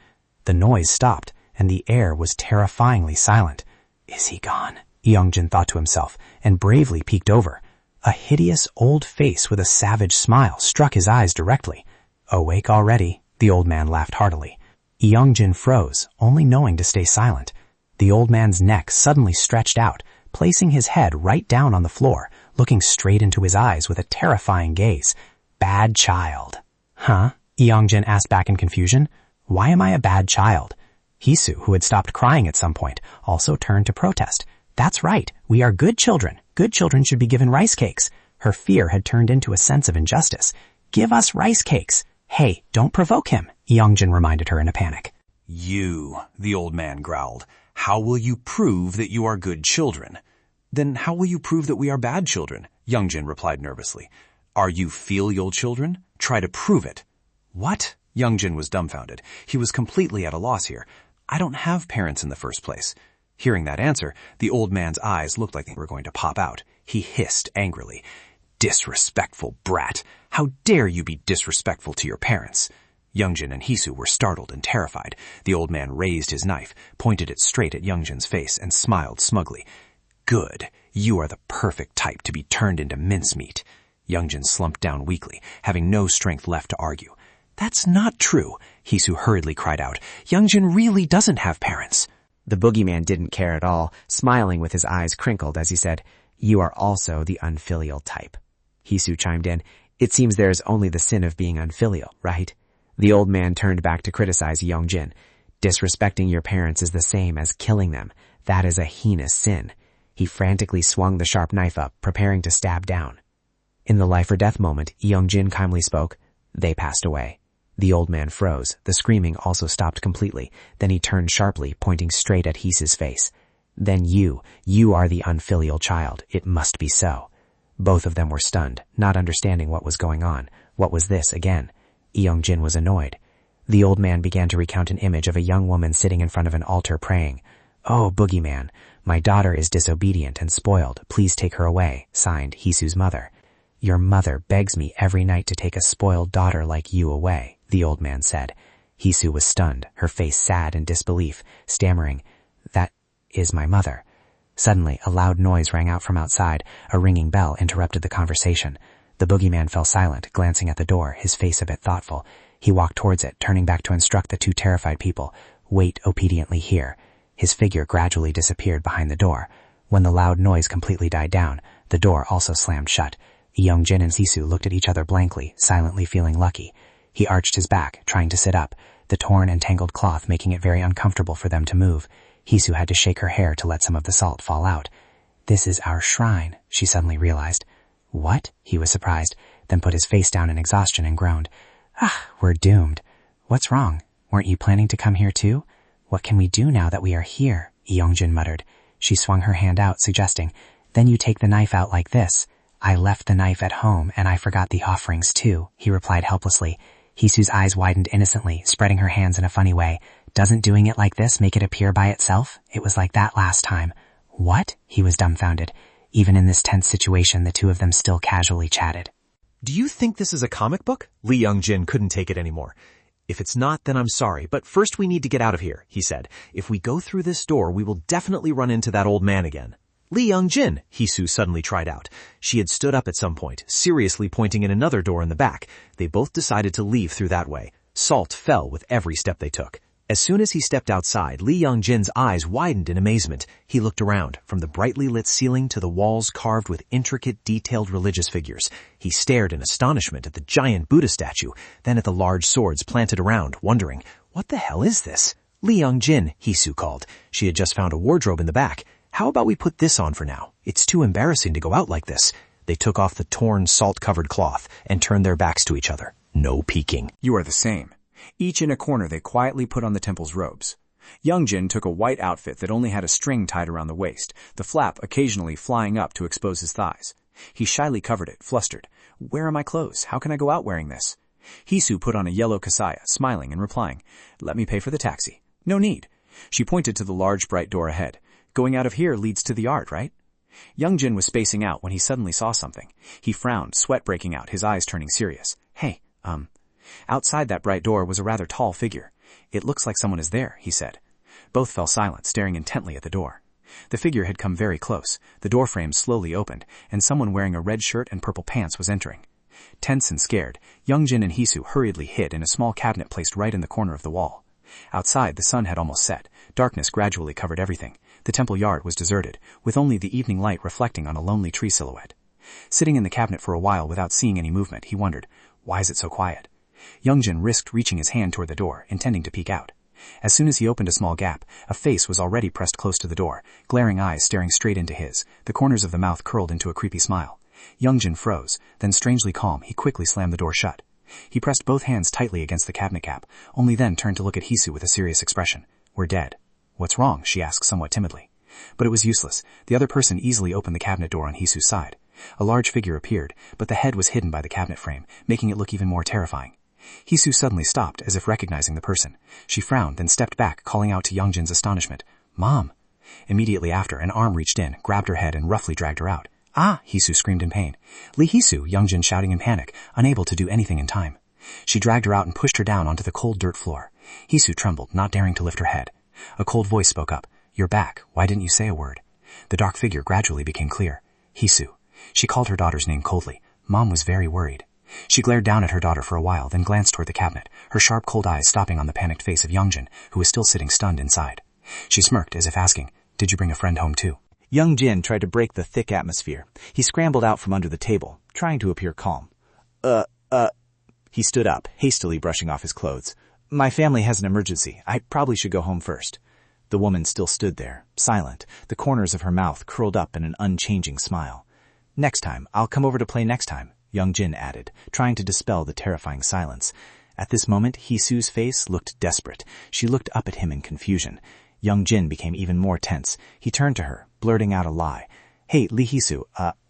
The noise stopped, and the air was terrifyingly silent. "Is he gone?" Youngjin thought to himself, and bravely peeked over. A hideous old face with a savage smile struck his eyes directly. "Awake already?" The old man laughed heartily. Youngjin froze, only knowing to stay silent. The old man's neck suddenly stretched out, placing his head right down on the floor, looking straight into his eyes with a terrifying gaze. "Bad child." "Huh?" Youngjin asked back in confusion. "Why am I a bad child?" Hisu, who had stopped crying at some point, also turned to protest. "That's right, we are good children. Good children should be given rice cakes." Her fear had turned into a sense of injustice. "Give us rice cakes." "Hey, don't provoke him," Youngjin reminded her in a panic. "You," the old man growled. "How will you prove that you are good children?" "Then how will you prove that we are bad children?" Youngjin replied nervously. "Are you filial children? Try to prove it." "What?" Youngjin was dumbfounded. He was completely at a loss here. "I don't have parents in the first place." Hearing that answer, the old man's eyes looked like they were going to pop out. He hissed angrily. "Disrespectful brat! How dare you be disrespectful to your parents?" Youngjin and Hisu were startled and terrified. The old man raised his knife, pointed it straight at Youngjin's face, and smiled smugly. Good. You are the perfect type to be turned into mincemeat. Youngjin slumped down weakly, having no strength left to argue. That's not true, Hisu hurriedly cried out. Youngjin really doesn't have parents. The boogeyman didn't care at all, smiling with his eyes crinkled as he said, You are also the unfilial type. Hisu chimed in, It seems there is only the sin of being unfilial, right? The old man turned back to criticize Youngjin. Disrespecting your parents is the same as killing them. That is a heinous sin. He frantically swung the sharp knife up, preparing to stab down. In the life or death moment, Youngjin calmly spoke. They passed away. The old man froze. The screaming also stopped completely. Then he turned sharply, pointing straight at Hisu's face. Then you are the unfilial child. It must be so. Both of them were stunned, not understanding what was going on. What was this again? Youngjin was annoyed. The old man began to recount an image of a young woman sitting in front of an altar praying. Oh, boogeyman, my daughter is disobedient and spoiled. Please take her away, signed Hisu's mother. Your mother begs me every night to take a spoiled daughter like you away, the old man said. Hisu was stunned, her face sad in disbelief, stammering, That is my mother. Suddenly, a loud noise rang out from outside. A ringing bell interrupted the conversation. The boogeyman fell silent, glancing at the door, his face a bit thoughtful. He walked towards it, turning back to instruct the two terrified people. Wait obediently here. His figure gradually disappeared behind the door. When the loud noise completely died down, the door also slammed shut. Youngjin and Hisu looked at each other blankly, silently feeling lucky. He arched his back, trying to sit up, the torn and tangled cloth making it very uncomfortable for them to move. Hisu had to shake her hair to let some of the salt fall out. This is our shrine, she suddenly realized. What? He was surprised, then put his face down in exhaustion and groaned. We're doomed. What's wrong? Weren't you planning to come here too? What can we do now that we are here? Youngjin muttered. She swung her hand out, suggesting, Then you take the knife out like this. I left the knife at home and I forgot the offerings too, he replied helplessly. Hisu's eyes widened innocently, spreading her hands in a funny way. Doesn't doing it like this make it appear by itself? It was like that last time. What? He was dumbfounded. Even in this tense situation, the two of them still casually chatted. Do you think this is a comic book? Li Youngjin couldn't take it anymore. If it's not, then I'm sorry, but first we need to get out of here, he said. If we go through this door, we will definitely run into that old man again. Li Youngjin, Hisu suddenly tried out. She had stood up at some point, seriously pointing in another door in the back. They both decided to leave through that way. Salt fell with every step they took. As soon as he stepped outside, Li Youngjin's eyes widened in amazement. He looked around, from the brightly lit ceiling to the walls carved with intricate, detailed religious figures. He stared in astonishment at the giant Buddha statue, then at the large swords planted around, wondering, what the hell is this? Li Youngjin, Hisu called. She had just found a wardrobe in the back. How about we put this on for now? It's too embarrassing to go out like this. They took off the torn, salt-covered cloth and turned their backs to each other. No peeking. You are the same. Each in a corner they quietly put on the temple's robes. Youngjin took a white outfit that only had a string tied around the waist, the flap occasionally flying up to expose his thighs. He shyly covered it, flustered. Where are my clothes? How can I go out wearing this? Hisu put on a yellow kasaya, smiling and replying, Let me pay for the taxi. No need. She pointed to the large bright door ahead. Going out of here leads to the yard, right? Youngjin was spacing out when he suddenly saw something. He frowned, sweat breaking out, his eyes turning serious. Hey, Outside that bright door was a rather tall figure. It looks like someone is there, he said. Both fell silent, staring intently at the door. The figure had come very close. The door frame slowly opened, and someone wearing a red shirt and purple pants was entering. Tense and scared, Youngjin and Hisu hurriedly hid in a small cabinet placed right in the corner of the wall. Outside, the sun had almost set. Darkness gradually covered everything. The temple yard was deserted, with only the evening light reflecting on a lonely tree silhouette. Sitting in the cabinet for a while without seeing any movement, he wondered, why is it so quiet? Youngjin risked reaching his hand toward the door, intending to peek out. As soon as he opened a small gap, a face was already pressed close to the door, glaring eyes staring straight into his, the corners of the mouth curled into a creepy smile. Youngjin froze, then strangely calm, he quickly slammed the door shut. He pressed both hands tightly against the cabinet cap, only then turned to look at Hisu with a serious expression. We're dead. What's wrong? She asked somewhat timidly. But it was useless. The other person easily opened the cabinet door on Hisu's side. A large figure appeared, but the head was hidden by the cabinet frame, making it look even more terrifying. Hisu suddenly stopped, as if recognizing the person. She frowned, then stepped back, calling out to Youngjin's astonishment. Mom! Immediately after, an arm reached in, grabbed her head, and roughly dragged her out. Ah! Hisu screamed in pain. Lee Hisu! Youngjin shouting in panic, unable to do anything in time. She dragged her out and pushed her down onto the cold dirt floor. Hisu trembled, not daring to lift her head. A cold voice spoke up. "You're back. Why didn't you say a word?" The dark figure gradually became clear. Hisu. She called her daughter's name coldly. Mom was very worried. She glared down at her daughter for a while, then glanced toward the cabinet, her sharp cold eyes stopping on the panicked face of Youngjin, who was still sitting stunned inside. She smirked as if asking, "Did you bring a friend home too?" Youngjin tried to break the thick atmosphere. He scrambled out from under the table, trying to appear calm. He stood up, hastily brushing off his clothes. "My family has an emergency. I probably should go home first." The woman still stood there, silent, the corners of her mouth curled up in an unchanging smile. "Next time. I'll come over to play next time," Youngjin added, trying to dispel the terrifying silence. At this moment, Hisu's face looked desperate. She looked up at him in confusion. Youngjin became even more tense. He turned to her, blurting out a lie. "Hey, Lee Hisu,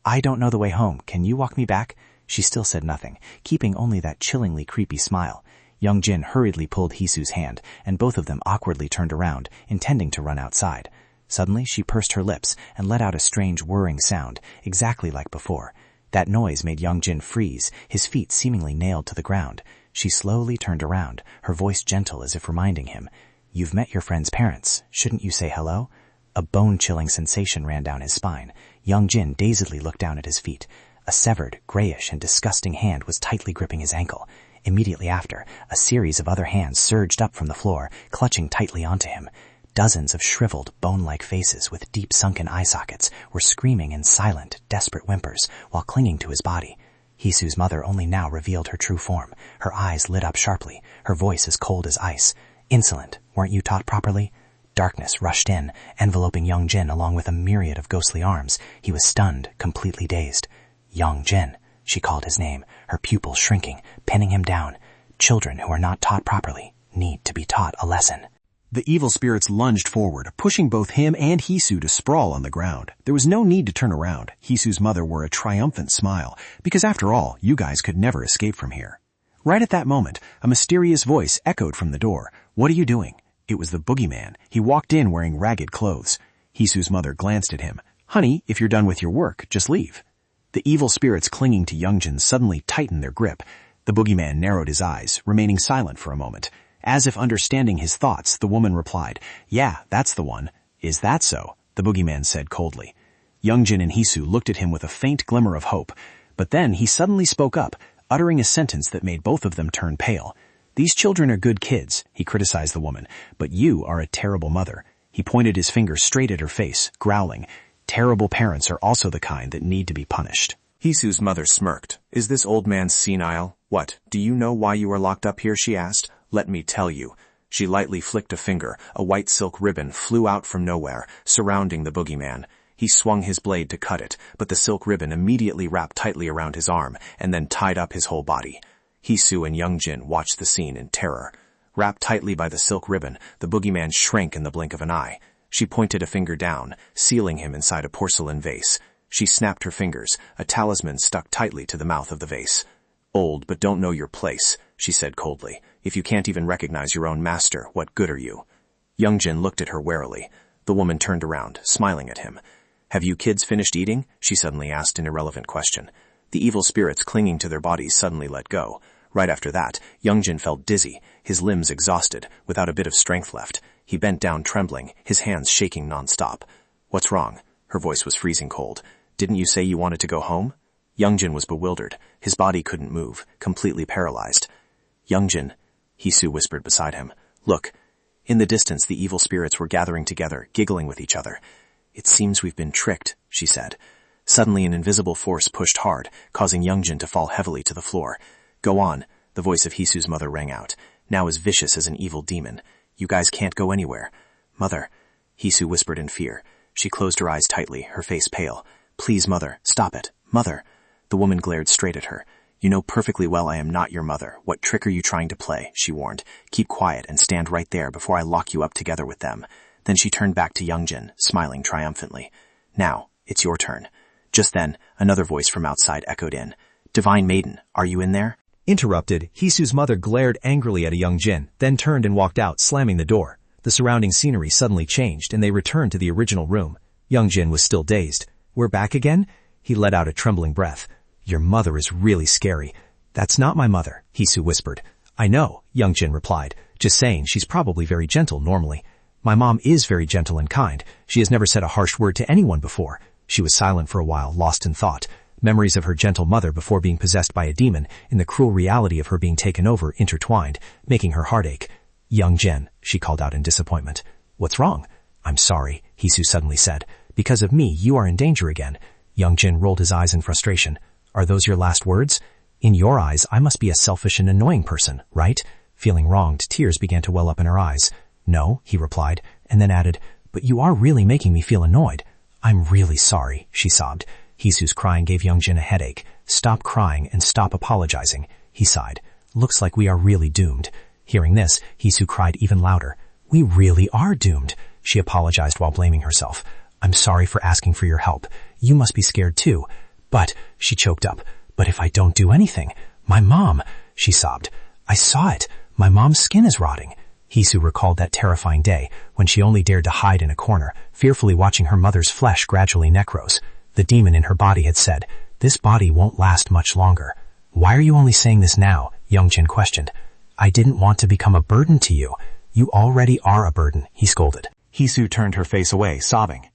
I don't know the way home. Can you walk me back?" She still said nothing, keeping only that chillingly creepy smile. Youngjin hurriedly pulled Hisu's hand, and both of them awkwardly turned around, intending to run outside. Suddenly, she pursed her lips and let out a strange whirring sound, exactly like before. That noise made Youngjin freeze, his feet seemingly nailed to the ground. She slowly turned around, her voice gentle as if reminding him, "You've met your friend's parents. Shouldn't you say hello?" A bone-chilling sensation ran down his spine. Youngjin dazedly looked down at his feet. A severed, grayish, and disgusting hand was tightly gripping his ankle. Immediately after, a series of other hands surged up from the floor, clutching tightly onto him. Dozens of shriveled, bone-like faces with deep sunken eye sockets were screaming in silent, desperate whimpers while clinging to his body. Hisu's mother only now revealed her true form. Her eyes lit up sharply, her voice as cold as ice. "Insolent, weren't you taught properly?" Darkness rushed in, enveloping Youngjin along with a myriad of ghostly arms. He was stunned, completely dazed. "Youngjin," she called his name, her pupils shrinking, pinning him down. Children who are not taught properly need to be taught a lesson. The evil spirits lunged forward, pushing both him and Hisu to sprawl on the ground. There was no need to turn around. Hisu's mother wore a triumphant smile, because after all, you guys could never escape from here. Right at that moment, a mysterious voice echoed from the door. "What are you doing?" It was the boogeyman. He walked in wearing ragged clothes. Hisu's mother glanced at him. "Honey, if you're done with your work, just leave." The evil spirits clinging to Youngjin suddenly tightened their grip. The boogeyman narrowed his eyes, remaining silent for a moment. As if understanding his thoughts, the woman replied, "Yeah, that's the one." "Is that so?" the boogeyman said coldly. Youngjin and Hisu looked at him with a faint glimmer of hope, but then he suddenly spoke up, uttering a sentence that made both of them turn pale. "These children are good kids," he criticized the woman, "but you are a terrible mother." He pointed his finger straight at her face, growling, "Terrible parents are also the kind that need to be punished." Hisu's mother smirked. "Is this old man senile? What, do you know why you are locked up here?" she asked. "Let me tell you." She lightly flicked a finger. A white silk ribbon flew out from nowhere, surrounding the boogeyman. He swung his blade to cut it, but the silk ribbon immediately wrapped tightly around his arm and then tied up his whole body. Hisu and Youngjin watched the scene in terror. Wrapped tightly by the silk ribbon, the boogeyman shrank in the blink of an eye. She pointed a finger down, sealing him inside a porcelain vase. She snapped her fingers. A talisman stuck tightly to the mouth of the vase. "Old but don't know your place," she said coldly. "If you can't even recognize your own master, what good are you?" Youngjin looked at her warily. The woman turned around, smiling at him. "Have you kids finished eating?" she suddenly asked an irrelevant question. The evil spirits clinging to their bodies suddenly let go. Right after that, Youngjin felt dizzy, his limbs exhausted, without a bit of strength left. He bent down trembling, his hands shaking non-stop. "What's wrong?" Her voice was freezing cold. "Didn't you say you wanted to go home?" Youngjin was bewildered. His body couldn't move, completely paralyzed. "Youngjin," Hisu whispered beside him. "Look." In the distance, the evil spirits were gathering together, giggling with each other. "It seems we've been tricked," she said. Suddenly, an invisible force pushed hard, causing Youngjin to fall heavily to the floor. "Go on," the voice of Hisu's mother rang out, now as vicious as an evil demon. "You guys can't go anywhere." "Mother," Hisu whispered in fear. She closed her eyes tightly, her face pale. "Please, Mother, stop it. Mother." The woman glared straight at her. "You know perfectly well I am not your mother. What trick are you trying to play?" she warned. "Keep quiet and stand right there before I lock you up together with them." Then she turned back to Youngjin, smiling triumphantly. "Now, it's your turn." Just then, another voice from outside echoed in. "Divine Maiden, are you in there?" Interrupted, Hisu's mother glared angrily at Youngjin, then turned and walked out, slamming the door. The surrounding scenery suddenly changed, and they returned to the original room. Youngjin was still dazed. "We're back again?" He let out a trembling breath. "Your mother is really scary. That's not my mother, Hisu whispered. I know, Youngjin replied. Just saying, she's probably very gentle normally. My mom is very gentle and kind. She has never said a harsh word to anyone before. She was silent for a while, lost in thought. Memories of her gentle mother before being possessed by a demon and the cruel reality of her being taken over intertwined, making her heart ache. Youngjin, she called out in disappointment. What's wrong? I'm sorry, Hisu suddenly said. Because of me, you are in danger again. Youngjin rolled his eyes in frustration. Are those your last words? In your eyes, I must be a selfish and annoying person, right? Feeling wronged, tears began to well up in her eyes. No, he replied, and then added, but you are really making me feel annoyed. I'm really sorry, she sobbed. Hisu's crying gave Youngjin a headache. Stop crying and stop apologizing, he sighed. Looks like we are really doomed. Hearing this, Hisu cried even louder. We really are doomed, she apologized while blaming herself. I'm sorry for asking for your help. You must be scared too. But, she choked up, but if I don't do anything, my mom, she sobbed. I saw it. My mom's skin is rotting. Hisu recalled that terrifying day when she only dared to hide in a corner, fearfully watching her mother's flesh gradually necrose. The demon in her body had said, this body won't last much longer. Why are you only saying this now? Youngjin questioned. I didn't want to become a burden to you. You already are a burden, he scolded. Hisu turned her face away, sobbing.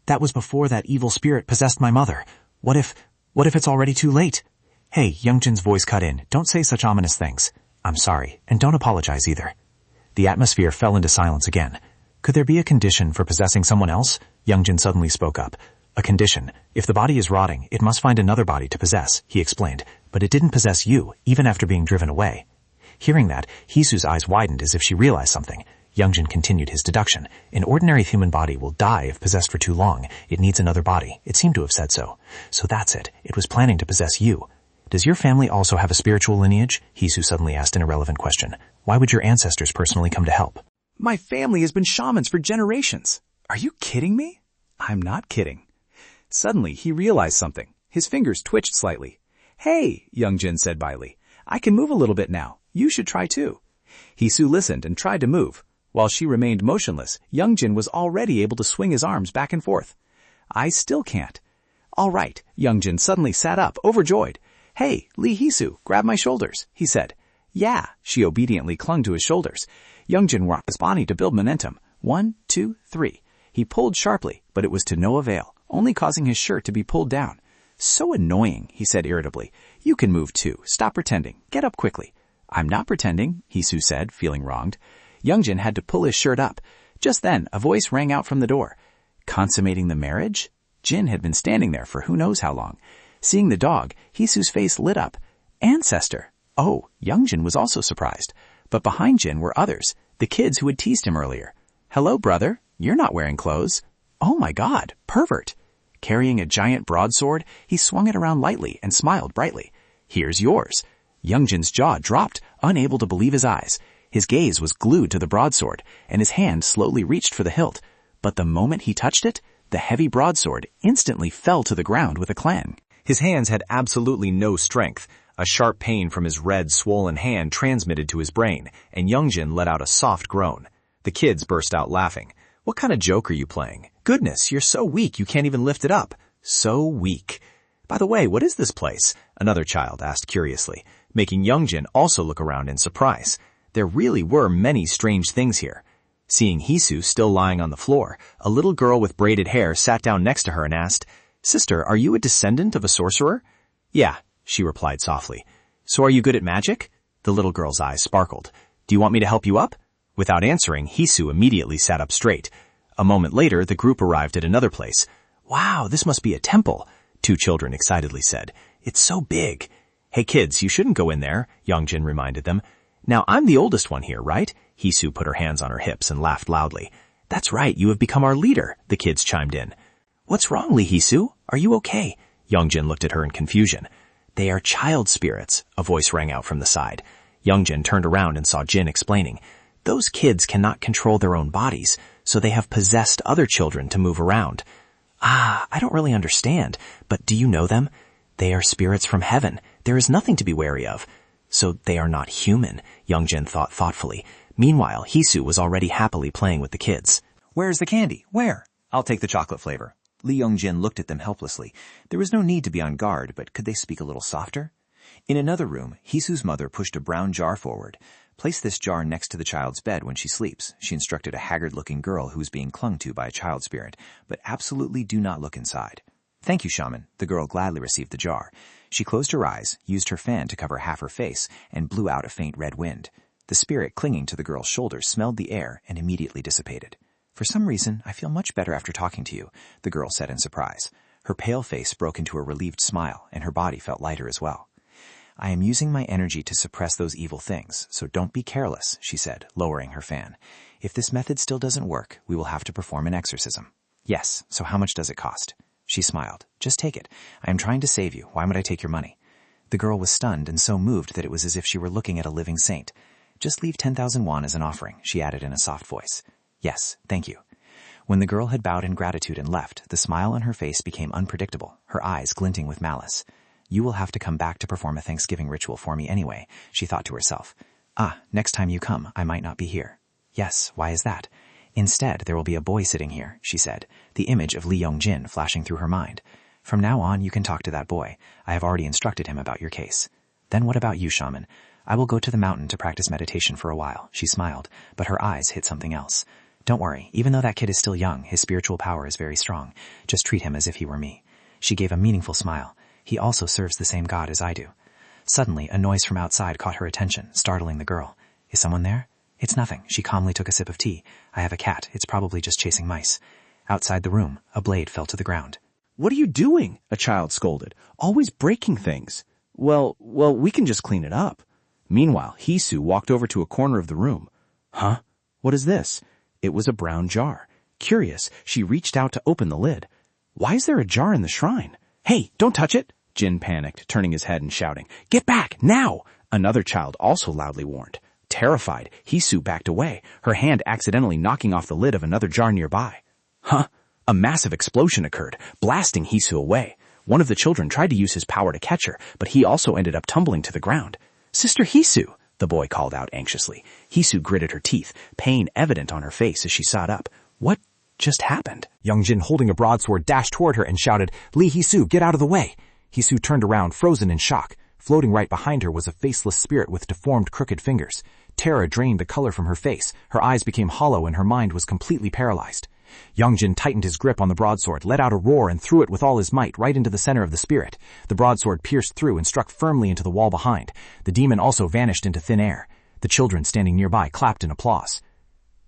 That was before that evil spirit possessed my mother. What if it's already too late? Hey, Youngjin's voice cut in. Don't say such ominous things. I'm sorry, and don't apologize either. The atmosphere fell into silence again. Could there be a condition for possessing someone else? Youngjin suddenly spoke up. A condition. If the body is rotting, it must find another body to possess, he explained. But it didn't possess you, even after being driven away. Hearing that, Hisu's eyes widened as if she realized something. Youngjin continued his deduction. An ordinary human body will die if possessed for too long. It needs another body. It seemed to have said so. So that's it. It was planning to possess you. Does your family also have a spiritual lineage? Hisu suddenly asked an irrelevant question. Why would your ancestors personally come to help? My family has been shamans for generations. Are you kidding me? I'm not kidding. Suddenly, he realized something. His fingers twitched slightly. Hey, Youngjin said byly. I can move a little bit now. You should try too. Hisu listened and tried to move. While she remained motionless, Youngjin was already able to swing his arms back and forth. I still can't. All right, Youngjin suddenly sat up, overjoyed. Hey, Lee Hisu, grab my shoulders, he said. Yeah, she obediently clung to his shoulders. Youngjin rocked his body to build momentum. 1, 2, 3. He pulled sharply, but it was to no avail, only causing his shirt to be pulled down. So annoying, he said irritably. You can move too. Stop pretending. Get up quickly. I'm not pretending, Hisu said, feeling wronged. Youngjin had to pull his shirt up. Just then, a voice rang out from the door. Consummating the marriage? Jin had been standing there for who knows how long. Seeing the dog, Hisu's face lit up. Ancestor! Oh, Youngjin was also surprised. But behind Jin were others, the kids who had teased him earlier. Hello, brother. You're not wearing clothes. Oh my God, pervert. Carrying a giant broadsword, he swung it around lightly and smiled brightly. Here's yours. Youngjin's jaw dropped, unable to believe his eyes. His gaze was glued to the broadsword, and his hand slowly reached for the hilt. But the moment he touched it, the heavy broadsword instantly fell to the ground with a clang. His hands had absolutely no strength. A sharp pain from his red, swollen hand transmitted to his brain, and Youngjin let out a soft groan. The kids burst out laughing. What kind of joke are you playing? Goodness, you're so weak you can't even lift it up. So weak. By the way, what is this place? Another child asked curiously, making Youngjin also look around in surprise. There really were many strange things here. Seeing Hisu still lying on the floor, a little girl with braided hair sat down next to her and asked, Sister, are you a descendant of a sorcerer? Yeah, she replied softly. So are you good at magic? The little girl's eyes sparkled. Do you want me to help you up? Without answering, Hisu immediately sat up straight. A moment later, the group arrived at another place. Wow, this must be a temple, 2 children excitedly said. It's so big. Hey kids, you shouldn't go in there, Youngjin reminded them. Now I'm the oldest one here, right? Hisu put her hands on her hips and laughed loudly. That's right, you have become our leader, the kids chimed in. What's wrong, Lee Hisu? Are you okay? Youngjin looked at her in confusion. They are child spirits, a voice rang out from the side. Youngjin turned around and saw Jin explaining. Those kids cannot control their own bodies, so they have possessed other children to move around. Ah, I don't really understand, but do you know them? They are spirits from heaven. There is nothing to be wary of. So they are not human, Youngjin thought thoughtfully. Meanwhile, Hisu was already happily playing with the kids. Where's the candy? Where? I'll take the chocolate flavor. Lee Youngjin looked at them helplessly. There was no need to be on guard, but could they speak a little softer? In another room, Hisu's mother pushed a brown jar forward. Place this jar next to the child's bed when she sleeps, she instructed a haggard-looking girl who was being clung to by a child spirit, but absolutely do not look inside. Thank you, shaman. The girl gladly received the jar. She closed her eyes, used her fan to cover half her face, and blew out a faint red wind. The spirit clinging to the girl's shoulders smelled the air and immediately dissipated. For some reason, I feel much better after talking to you, the girl said in surprise. Her pale face broke into a relieved smile, and her body felt lighter as well. I am using my energy to suppress those evil things, so don't be careless, she said, lowering her fan. If this method still doesn't work, we will have to perform an exorcism. Yes, so how much does it cost? She smiled. Just take it. I am trying to save you. Why would I take your money? The girl was stunned and so moved that it was as if she were looking at a living saint. Just leave 10,000 won as an offering, she added in a soft voice. Yes, thank you. When the girl had bowed in gratitude and left, the smile on her face became unpredictable, her eyes glinting with malice. You will have to come back to perform a Thanksgiving ritual for me anyway, she thought to herself. Next time you come, I might not be here. Yes, why is that? Instead, there will be a boy sitting here, she said, the image of Lee Yong-jin flashing through her mind. From now on, you can talk to that boy. I have already instructed him about your case. Then what about you, shaman? I will go to the mountain to practice meditation for a while, she smiled, but her eyes hit something else. Don't worry, even though that kid is still young, his spiritual power is very strong. Just treat him as if he were me. She gave a meaningful smile. He also serves the same God as I do. Suddenly, a noise from outside caught her attention, startling the girl. Is someone there? It's nothing. She calmly took a sip of tea. I have a cat. It's probably just chasing mice. Outside the room, a blade fell to the ground. What are you doing? A child scolded. Always breaking things. Well, we can just clean it up. Meanwhile, Hisu walked over to a corner of the room. Huh? What is this? It was a brown jar. Curious, she reached out to open the lid. Why is there a jar in the shrine? Hey, don't touch it! Jin panicked, turning his head and shouting. Get back, now! Another child also loudly warned. Terrified, Hisu backed away, her hand accidentally knocking off the lid of another jar nearby. Huh? A massive explosion occurred, blasting Hisu away. One of the children tried to use his power to catch her, but he also ended up tumbling to the ground. Sister Hisu, the boy called out anxiously. Hisu gritted her teeth, pain evident on her face as she sat up. What just happened? Young-jin, holding a broadsword, dashed toward her and shouted, Lee Hisu, get out of the way! Hisu turned around, frozen in shock. Floating right behind her was a faceless spirit with deformed, crooked fingers. Terror drained the color from her face. Her eyes became hollow and her mind was completely paralyzed. Young-jin tightened his grip on the broadsword, let out a roar and threw it with all his might right into the center of the spirit. The broadsword pierced through and struck firmly into the wall behind. The demon also vanished into thin air. The children standing nearby clapped in applause.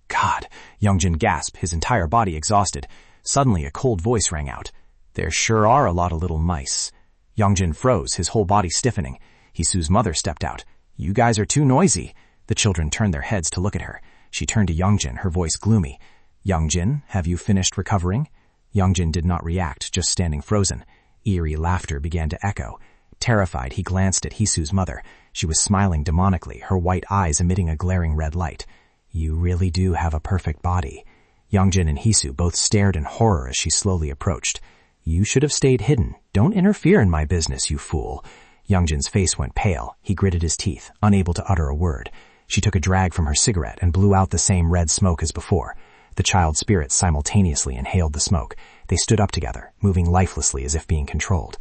God, Young-jin gasped, his entire body exhausted. Suddenly a cold voice rang out. There sure are a lot of little mice. Young-jin froze, his whole body stiffening. Hisu's mother stepped out. You guys are too noisy. The children turned their heads to look at her. She turned to Young-jin, her voice gloomy. Young-jin, have you finished recovering? Young-jin did not react, just standing frozen. Eerie laughter began to echo. Terrified, he glanced at Hisu's mother. She was smiling demonically, her white eyes emitting a glaring red light. You really do have a perfect body. Young-jin and Hisu both stared in horror as she slowly approached. You should have stayed hidden. Don't interfere in my business, you fool. Young-jin's face went pale. He gritted his teeth, unable to utter a word. She took a drag from her cigarette and blew out the same red smoke as before. The child spirits simultaneously inhaled the smoke. They stood up together, moving lifelessly as if being controlled.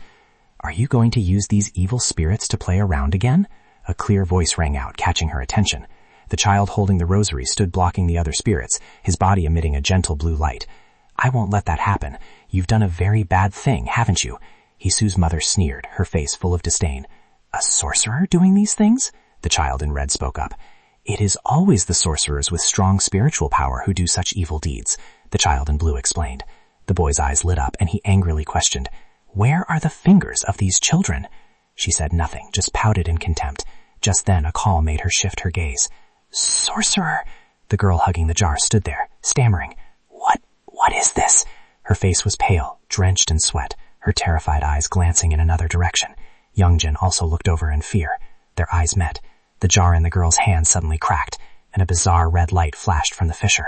Are you going to use these evil spirits to play around again? A clear voice rang out, catching her attention. The child holding the rosary stood blocking the other spirits, his body emitting a gentle blue light. I won't let that happen. You've done a very bad thing, haven't you? Hisu's mother sneered, her face full of disdain. A sorcerer doing these things? The child in red spoke up. It is always the sorcerers with strong spiritual power who do such evil deeds, the child in blue explained. The boy's eyes lit up and he angrily questioned, Where are the fingers of these children? She said nothing, just pouted in contempt. Just then a call made her shift her gaze. Sorcerer! The girl hugging the jar stood there, stammering. What is this? Her face was pale, drenched in sweat, her terrified eyes glancing in another direction. Young-jin also looked over in fear. Their eyes met. The jar in the girl's hand suddenly cracked, and a bizarre red light flashed from the fissure.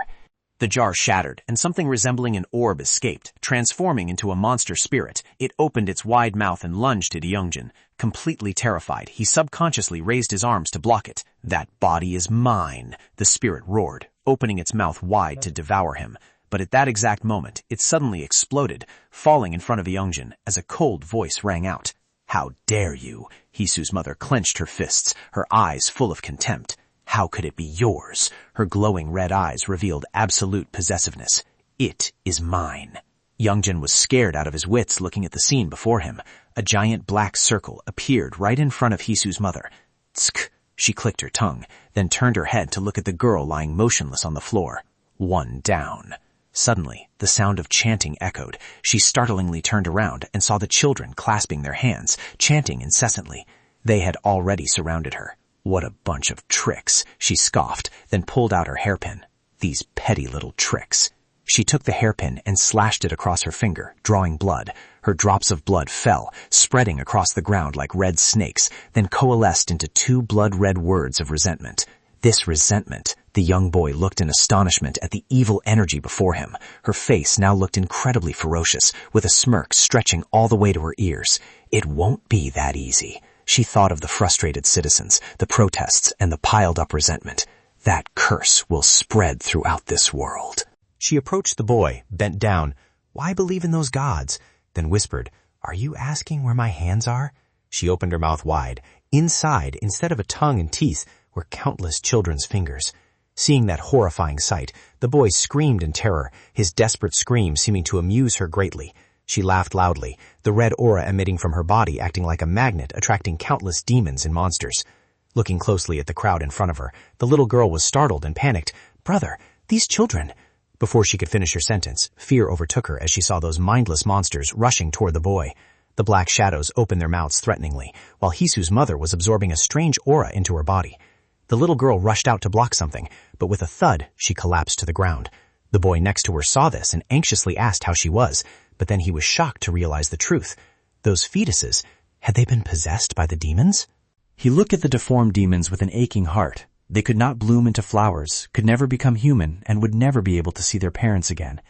The jar shattered, and something resembling an orb escaped, transforming into a monster spirit. It opened its wide mouth and lunged at Young-jin. Completely terrified, he subconsciously raised his arms to block it. That body is mine, the spirit roared, opening its mouth wide to devour him. But at that exact moment, it suddenly exploded, falling in front of Young-jin as a cold voice rang out. How dare you? Hisu's mother clenched her fists, her eyes full of contempt. How could it be yours? Her glowing red eyes revealed absolute possessiveness. It is mine. Youngjin was scared out of his wits looking at the scene before him. A giant black circle appeared right in front of Hisu's mother. Tsk! She clicked her tongue, then turned her head to look at the girl lying motionless on the floor. One down. Suddenly, the sound of chanting echoed. She startlingly turned around and saw the children clasping their hands, chanting incessantly. They had already surrounded her. What a bunch of tricks, she scoffed, then pulled out her hairpin. These petty little tricks. She took the hairpin and slashed it across her finger, drawing blood. Her drops of blood fell, spreading across the ground like red snakes, then coalesced into 2 blood-red words of resentment. This resentment. The young boy looked in astonishment at the evil energy before him. Her face now looked incredibly ferocious, with a smirk stretching all the way to her ears. It won't be that easy. She thought of the frustrated citizens, the protests, and the piled-up resentment. That curse will spread throughout this world. She approached the boy, bent down. Why believe in those gods? Then whispered, Are you asking where my hands are? She opened her mouth wide. Inside, instead of a tongue and teeth, were countless children's fingers. Seeing that horrifying sight, the boy screamed in terror, his desperate scream seeming to amuse her greatly. She laughed loudly, the red aura emitting from her body acting like a magnet attracting countless demons and monsters. Looking closely at the crowd in front of her, the little girl was startled and panicked. Brother, these children... Before she could finish her sentence, fear overtook her as she saw those mindless monsters rushing toward the boy. The black shadows opened their mouths threateningly, while Hisu's mother was absorbing a strange aura into her body. The little girl rushed out to block something, but with a thud, she collapsed to the ground. The boy next to her saw this and anxiously asked how she was, but then he was shocked to realize the truth. Those fetuses, had they been possessed by the demons? He looked at the deformed demons with an aching heart. They could not bloom into flowers, could never become human, and would never be able to see their parents again.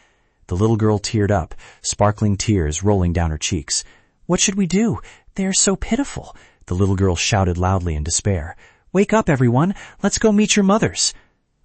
The little girl teared up, sparkling tears rolling down her cheeks. What should we do? They are so pitiful. The little girl shouted loudly in despair. Wake up, everyone. Let's go meet your mothers.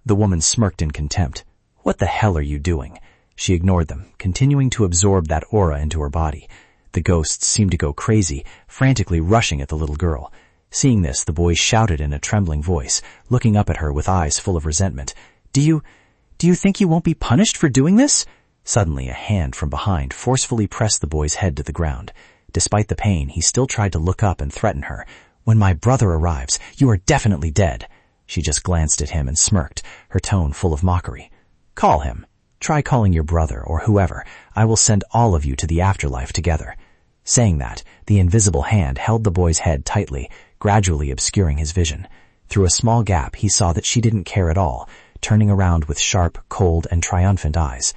The woman smirked in contempt. What the hell are you doing? She ignored them, continuing to absorb that aura into her body. The ghosts seemed to go crazy, frantically rushing at the little girl. Seeing this, the boy shouted in a trembling voice, looking up at her with eyes full of resentment. Do you think you won't be punished for doing this? Suddenly, a hand from behind forcefully pressed the boy's head to the ground. Despite the pain, he still tried to look up and threaten her. When my brother arrives, you are definitely dead. She just glanced at him and smirked, her tone full of mockery. Call him. Try calling your brother or whoever. I will send all of you to the afterlife together. Saying that, the invisible hand held the boy's head tightly, gradually obscuring his vision. Through a small gap, he saw that she didn't care at all, turning around with sharp, cold, and triumphant eyes.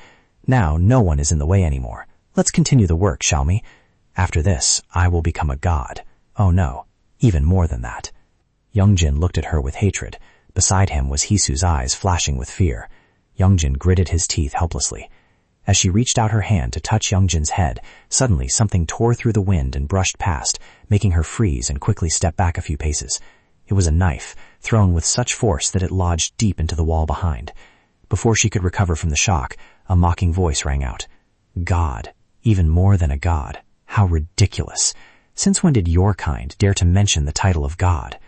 Now, no one is in the way anymore. Let's continue the work, shall we? After this, I will become a god. Oh no, even more than that. Youngjin looked at her with hatred. Beside him was Hisu's eyes flashing with fear. Youngjin gritted his teeth helplessly. As she reached out her hand to touch Youngjin's head, suddenly something tore through the wind and brushed past, making her freeze and quickly step back a few paces. It was a knife, thrown with such force that it lodged deep into the wall behind. Before she could recover from the shock, a mocking voice rang out. God, even more than a god. How ridiculous. Since when did your kind dare to mention the title of God?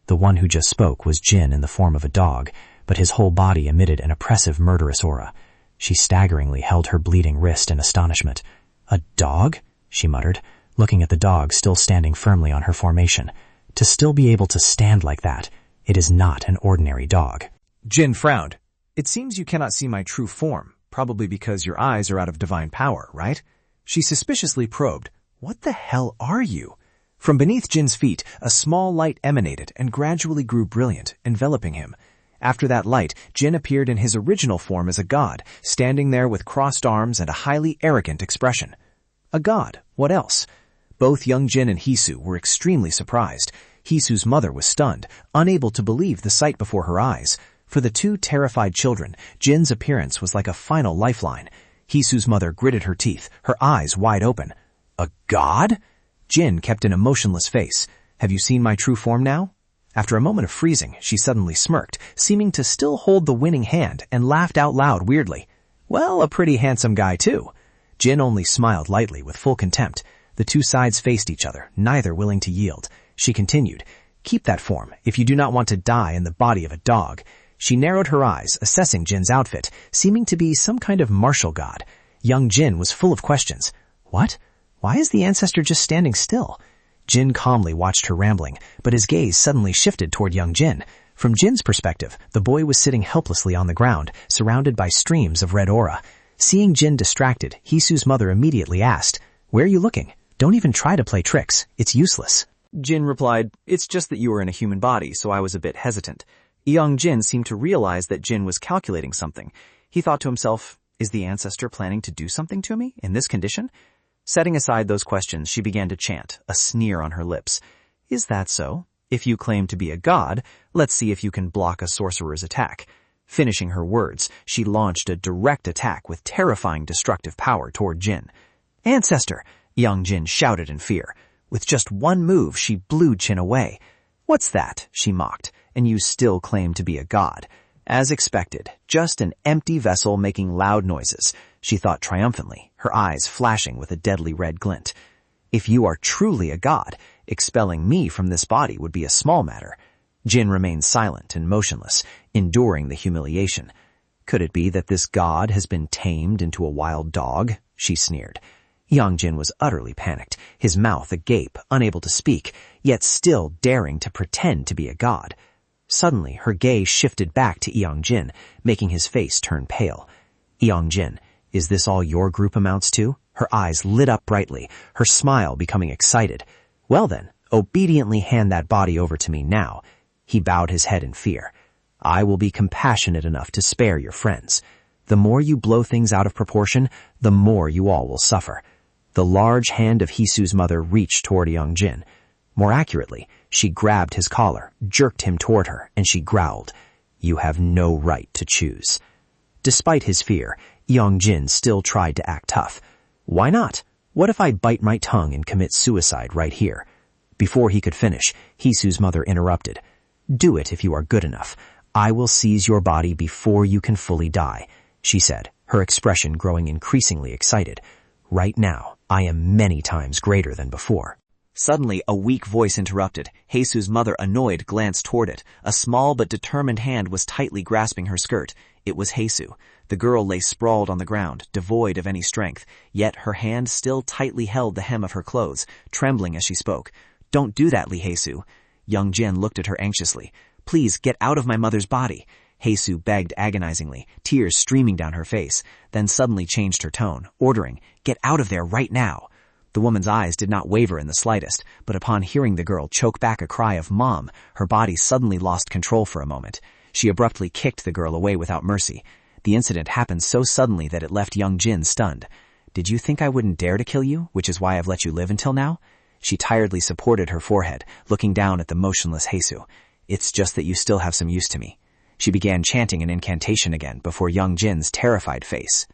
The one who just spoke was Jin in the form of a dog, but his whole body emitted an oppressive murderous aura. She staggeringly held her bleeding wrist in astonishment. A dog? She muttered, looking at the dog still standing firmly on her formation. To still be able to stand like that, it is not an ordinary dog. Jin frowned. It seems you cannot see my true form, probably because your eyes are out of divine power, right? She suspiciously probed. What the hell are you? From beneath Jin's feet, a small light emanated and gradually grew brilliant, enveloping him. After that light, Jin appeared in his original form as a god, standing there with crossed arms and a highly arrogant expression. A god, what else? Both young Jin and Hisu were extremely surprised. Hisu's mother was stunned, unable to believe the sight before her eyes. For the two terrified children, Jin's appearance was like a final lifeline. Hisu's mother gritted her teeth, her eyes wide open. A god? Jin kept an emotionless face. Have you seen my true form now? After a moment of freezing, she suddenly smirked, seeming to still hold the winning hand, and laughed out loud weirdly. Well, a pretty handsome guy too. Jin only smiled lightly with full contempt. The two sides faced each other, neither willing to yield. She continued, "Keep that form, if you do not want to die in the body of a dog." She narrowed her eyes, assessing Jin's outfit, seeming to be some kind of martial god. Young Jin was full of questions. What? Why is the ancestor just standing still? Jin calmly watched her rambling, but his gaze suddenly shifted toward young Jin. From Jin's perspective, the boy was sitting helplessly on the ground, surrounded by streams of red aura. Seeing Jin distracted, Hisu's mother immediately asked, "Where are you looking? Don't even try to play tricks. It's useless." Jin replied, "It's just that you were in a human body, so I was a bit hesitant." Young Jin seemed to realize that Jin was calculating something. He thought to himself, is the ancestor planning to do something to me in this condition? Setting aside those questions, she began to chant, a sneer on her lips. Is that so? If you claim to be a god, let's see if you can block a sorcerer's attack. Finishing her words, she launched a direct attack with terrifying destructive power toward Jin. "Ancestor!" Young Jin shouted in fear. With just one move, she blew Jin away. "What's that?" she mocked. "And you still claim to be a god." As expected, just an empty vessel making loud noises, she thought triumphantly, her eyes flashing with a deadly red glint. If you are truly a god, expelling me from this body would be a small matter. Jin remained silent and motionless, enduring the humiliation. Could it be that this god has been tamed into a wild dog? She sneered. Young Jin was utterly panicked, his mouth agape, unable to speak, yet still daring to pretend to be a god. Suddenly, her gaze shifted back to Young Jin, making his face turn pale. "Young Jin, is this all your group amounts to?" Her eyes lit up brightly, her smile becoming excited. "Well then, obediently hand that body over to me now." He bowed his head in fear. "I will be compassionate enough to spare your friends. The more you blow things out of proportion, the more you all will suffer." The large hand of Hisu's mother reached toward Young Jin. More accurately, she grabbed his collar, jerked him toward her, and she growled, "You have no right to choose." Despite his fear, Young Jin still tried to act tough. "Why not? What if I bite my tongue and commit suicide right here?" Before he could finish, Hisu's mother interrupted. "Do it if you are good enough. I will seize your body before you can fully die," she said, her expression growing increasingly excited. "Right now, I am many times greater than before." Suddenly, a weak voice interrupted. Hisu's mother, annoyed, glanced toward it. A small but determined hand was tightly grasping her skirt. It was Hisu. The girl lay sprawled on the ground, devoid of any strength, yet her hand still tightly held the hem of her clothes, trembling as she spoke. "Don't do that, Lee Hisu." Young Jin looked at her anxiously. "Please, get out of my mother's body." Hisu begged agonizingly, tears streaming down her face, then suddenly changed her tone, ordering, "Get out of there right now." The woman's eyes did not waver in the slightest, but upon hearing the girl choke back a cry of "Mom," her body suddenly lost control for a moment. She abruptly kicked the girl away without mercy. The incident happened so suddenly that it left Young Jin stunned. "Did you think I wouldn't dare to kill you, which is why I've let you live until now?" She tiredly supported her forehead, looking down at the motionless Hisu. "It's just that you still have some use to me." She began chanting an incantation again before Young Jin's terrified face.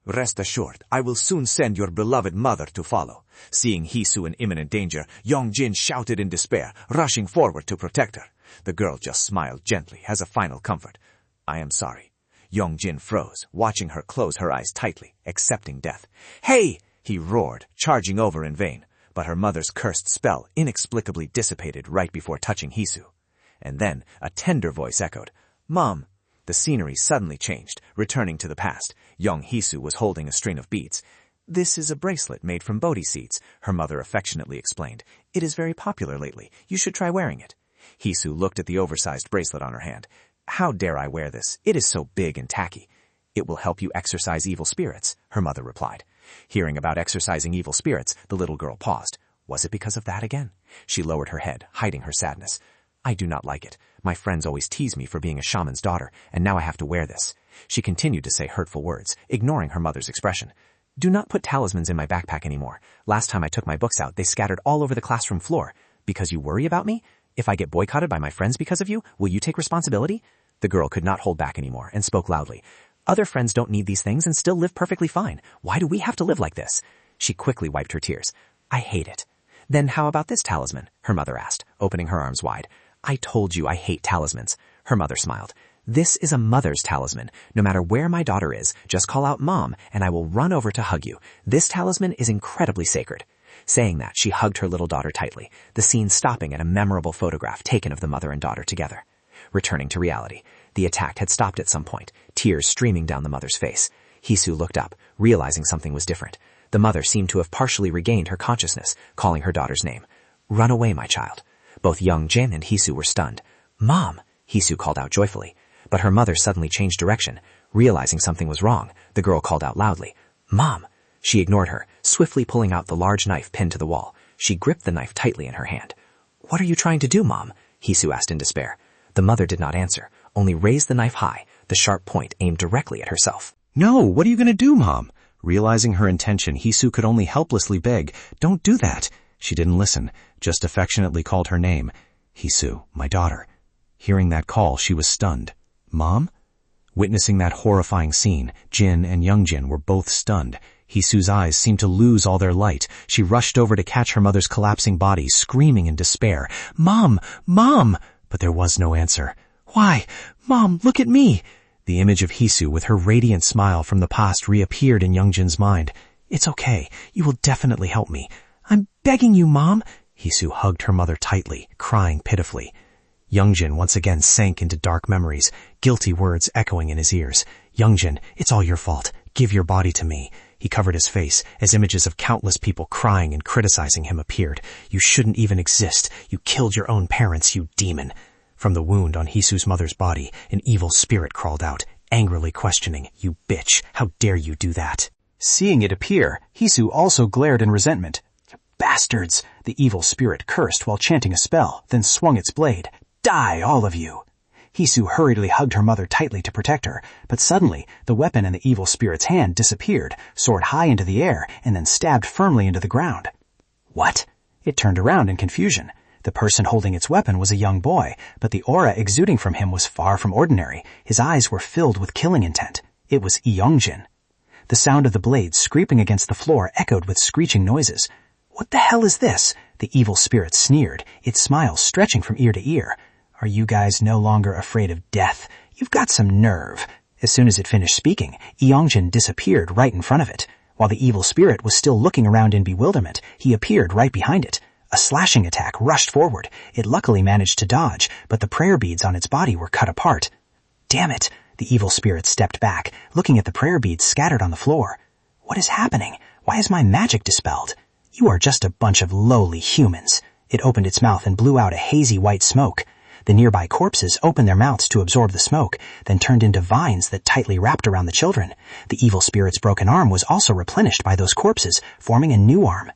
"Rest assured, I will soon send your beloved mother to follow." Seeing Hisu in imminent danger, Young Jin shouted in despair, rushing forward to protect her. The girl just smiled gently as a final comfort. "I am sorry." Young Jin froze, watching her close her eyes tightly, accepting death. "Hey!" he roared, charging over in vain. But her mother's cursed spell inexplicably dissipated right before touching Hisu. And then a tender voice echoed, "Mom." The scenery suddenly changed, returning to the past. Young Hisu was holding a string of beads. "This is a bracelet made from Bodhi seeds," her mother affectionately explained. "It is very popular lately. You should try wearing it." Hisu looked at the oversized bracelet on her hand. "How dare I wear this? It is so big and tacky." "It will help you exorcise evil spirits," her mother replied. Hearing about exorcising evil spirits, the little girl paused. Was it because of that again? She lowered her head, hiding her sadness. "I do not like it. My friends always tease me for being a shaman's daughter, and now I have to wear this." She continued to say hurtful words, ignoring her mother's expression. "Do not put talismans in my backpack anymore. Last time I took my books out, they scattered all over the classroom floor. Because you worry about me? If I get boycotted by my friends because of you, will you take responsibility?" The girl could not hold back anymore and spoke loudly. "Other friends don't need these things and still live perfectly fine. Why do we have to live like this?" She quickly wiped her tears. "I hate it." "Then how about this talisman?" her mother asked, opening her arms wide. "I told you I hate talismans." Her mother smiled. "This is a mother's talisman. No matter where my daughter is, just call out Mom and I will run over to hug you. This talisman is incredibly sacred." Saying that, she hugged her little daughter tightly, the scene stopping at a memorable photograph taken of the mother and daughter together. Returning to reality, the attack had stopped at some point, tears streaming down the mother's face. Hisu looked up, realizing something was different. The mother seemed to have partially regained her consciousness, calling her daughter's name. "Run away, my child." Both young Jin and Hisu were stunned. "Mom!" Hisu called out joyfully. But her mother suddenly changed direction. Realizing something was wrong, the girl called out loudly, "Mom!" She ignored her, swiftly pulling out the large knife pinned to the wall. She gripped the knife tightly in her hand. "What are you trying to do, Mom?" Hisu asked in despair. The mother did not answer, only raised the knife high, the sharp point aimed directly at herself. "No, what are you going to do, Mom?" Realizing her intention, Hisu could only helplessly beg, "Don't do that." She didn't listen, just affectionately called her name. "Hisu, my daughter." Hearing that call, she was stunned. "Mom?" Witnessing that horrifying scene, Jin and Youngjin were both stunned. Hisu's eyes seemed to lose all their light. She rushed over to catch her mother's collapsing body, screaming in despair, "Mom! Mom!" But there was no answer. "Why? Mom, look at me!" The image of Hisu with her radiant smile from the past reappeared in Youngjin's mind. "It's okay. You will definitely help me. I'm begging you, Mom." Hisu hugged her mother tightly, crying pitifully. Youngjin once again sank into dark memories, guilty words echoing in his ears. "Youngjin, it's all your fault. Give your body to me." He covered his face as images of countless people crying and criticizing him appeared. "You shouldn't even exist. You killed your own parents, you demon." From the wound on Hisu's mother's body, an evil spirit crawled out, angrily questioning, "You bitch, how dare you do that?" Seeing it appear, Hisu also glared in resentment. "Bastards!" The evil spirit cursed while chanting a spell, then swung its blade. "Die, all of you!" Hisu hurriedly hugged her mother tightly to protect her, but suddenly, the weapon in the evil spirit's hand disappeared, soared high into the air, and then stabbed firmly into the ground. What? It turned around in confusion. The person holding its weapon was a young boy, but the aura exuding from him was far from ordinary. His eyes were filled with killing intent. It was Youngjin. The sound of the blade scraping against the floor echoed with screeching noises. "What the hell is this?" The evil spirit sneered, its smile stretching from ear to ear. "Are you guys no longer afraid of death? You've got some nerve." As soon as it finished speaking, Youngjin disappeared right in front of it. While the evil spirit was still looking around in bewilderment, he appeared right behind it. A slashing attack rushed forward. It luckily managed to dodge, but the prayer beads on its body were cut apart. "Damn it!" The evil spirit stepped back, looking at the prayer beads scattered on the floor. "What is happening? Why is my magic dispelled? You are just a bunch of lowly humans." It opened its mouth and blew out a hazy white smoke. The nearby corpses opened their mouths to absorb the smoke, then turned into vines that tightly wrapped around the children. The evil spirit's broken arm was also replenished by those corpses, forming a new arm.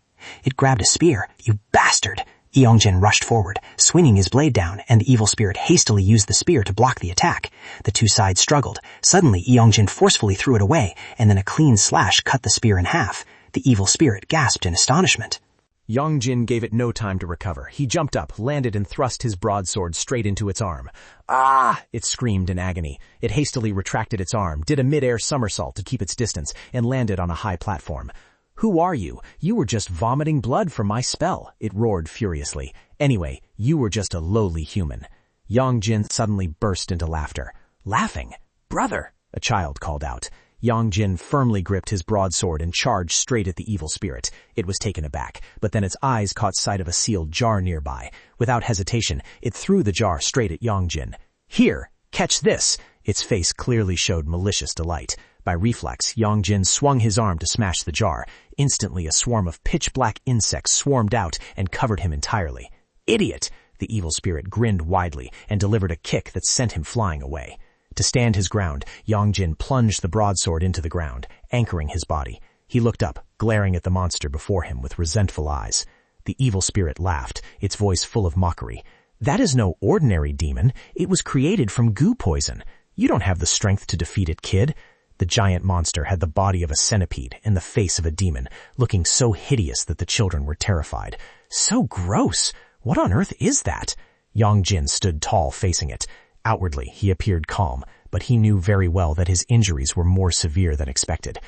It grabbed a spear. "You bastard!" Youngjin rushed forward, swinging his blade down, and the evil spirit hastily used the spear to block the attack. The two sides struggled. Suddenly, Youngjin forcefully threw it away, and then a clean slash cut the spear in half. The evil spirit gasped in astonishment. Youngjin gave it no time to recover. He jumped up, landed, and thrust his broadsword straight into its arm. "Ah!" It screamed in agony. It hastily retracted its arm, did a mid-air somersault to keep its distance, and landed on a high platform. "Who are you? You were just vomiting blood from my spell," it roared furiously. "Anyway, you were just a lowly human." Youngjin suddenly burst into laughter. "Laughing? Brother!" a child called out. Youngjin firmly gripped his broadsword and charged straight at the evil spirit. It was taken aback, but then its eyes caught sight of a sealed jar nearby. Without hesitation, it threw the jar straight at Youngjin. "Here, catch this!" Its face clearly showed malicious delight. By reflex, Youngjin swung his arm to smash the jar. Instantly, a swarm of pitch-black insects swarmed out and covered him entirely. "Idiot!" The evil spirit grinned widely and delivered a kick that sent him flying away. To stand his ground, Youngjin plunged the broadsword into the ground, anchoring his body. He looked up, glaring at the monster before him with resentful eyes. The evil spirit laughed, its voice full of mockery. "That is no ordinary demon. It was created from goo poison. You don't have the strength to defeat it, kid." The giant monster had the body of a centipede and the face of a demon, looking so hideous that the children were terrified. "So gross! What on earth is that?" Youngjin stood tall facing it. Outwardly, he appeared calm, but he knew very well that his injuries were more severe than expected.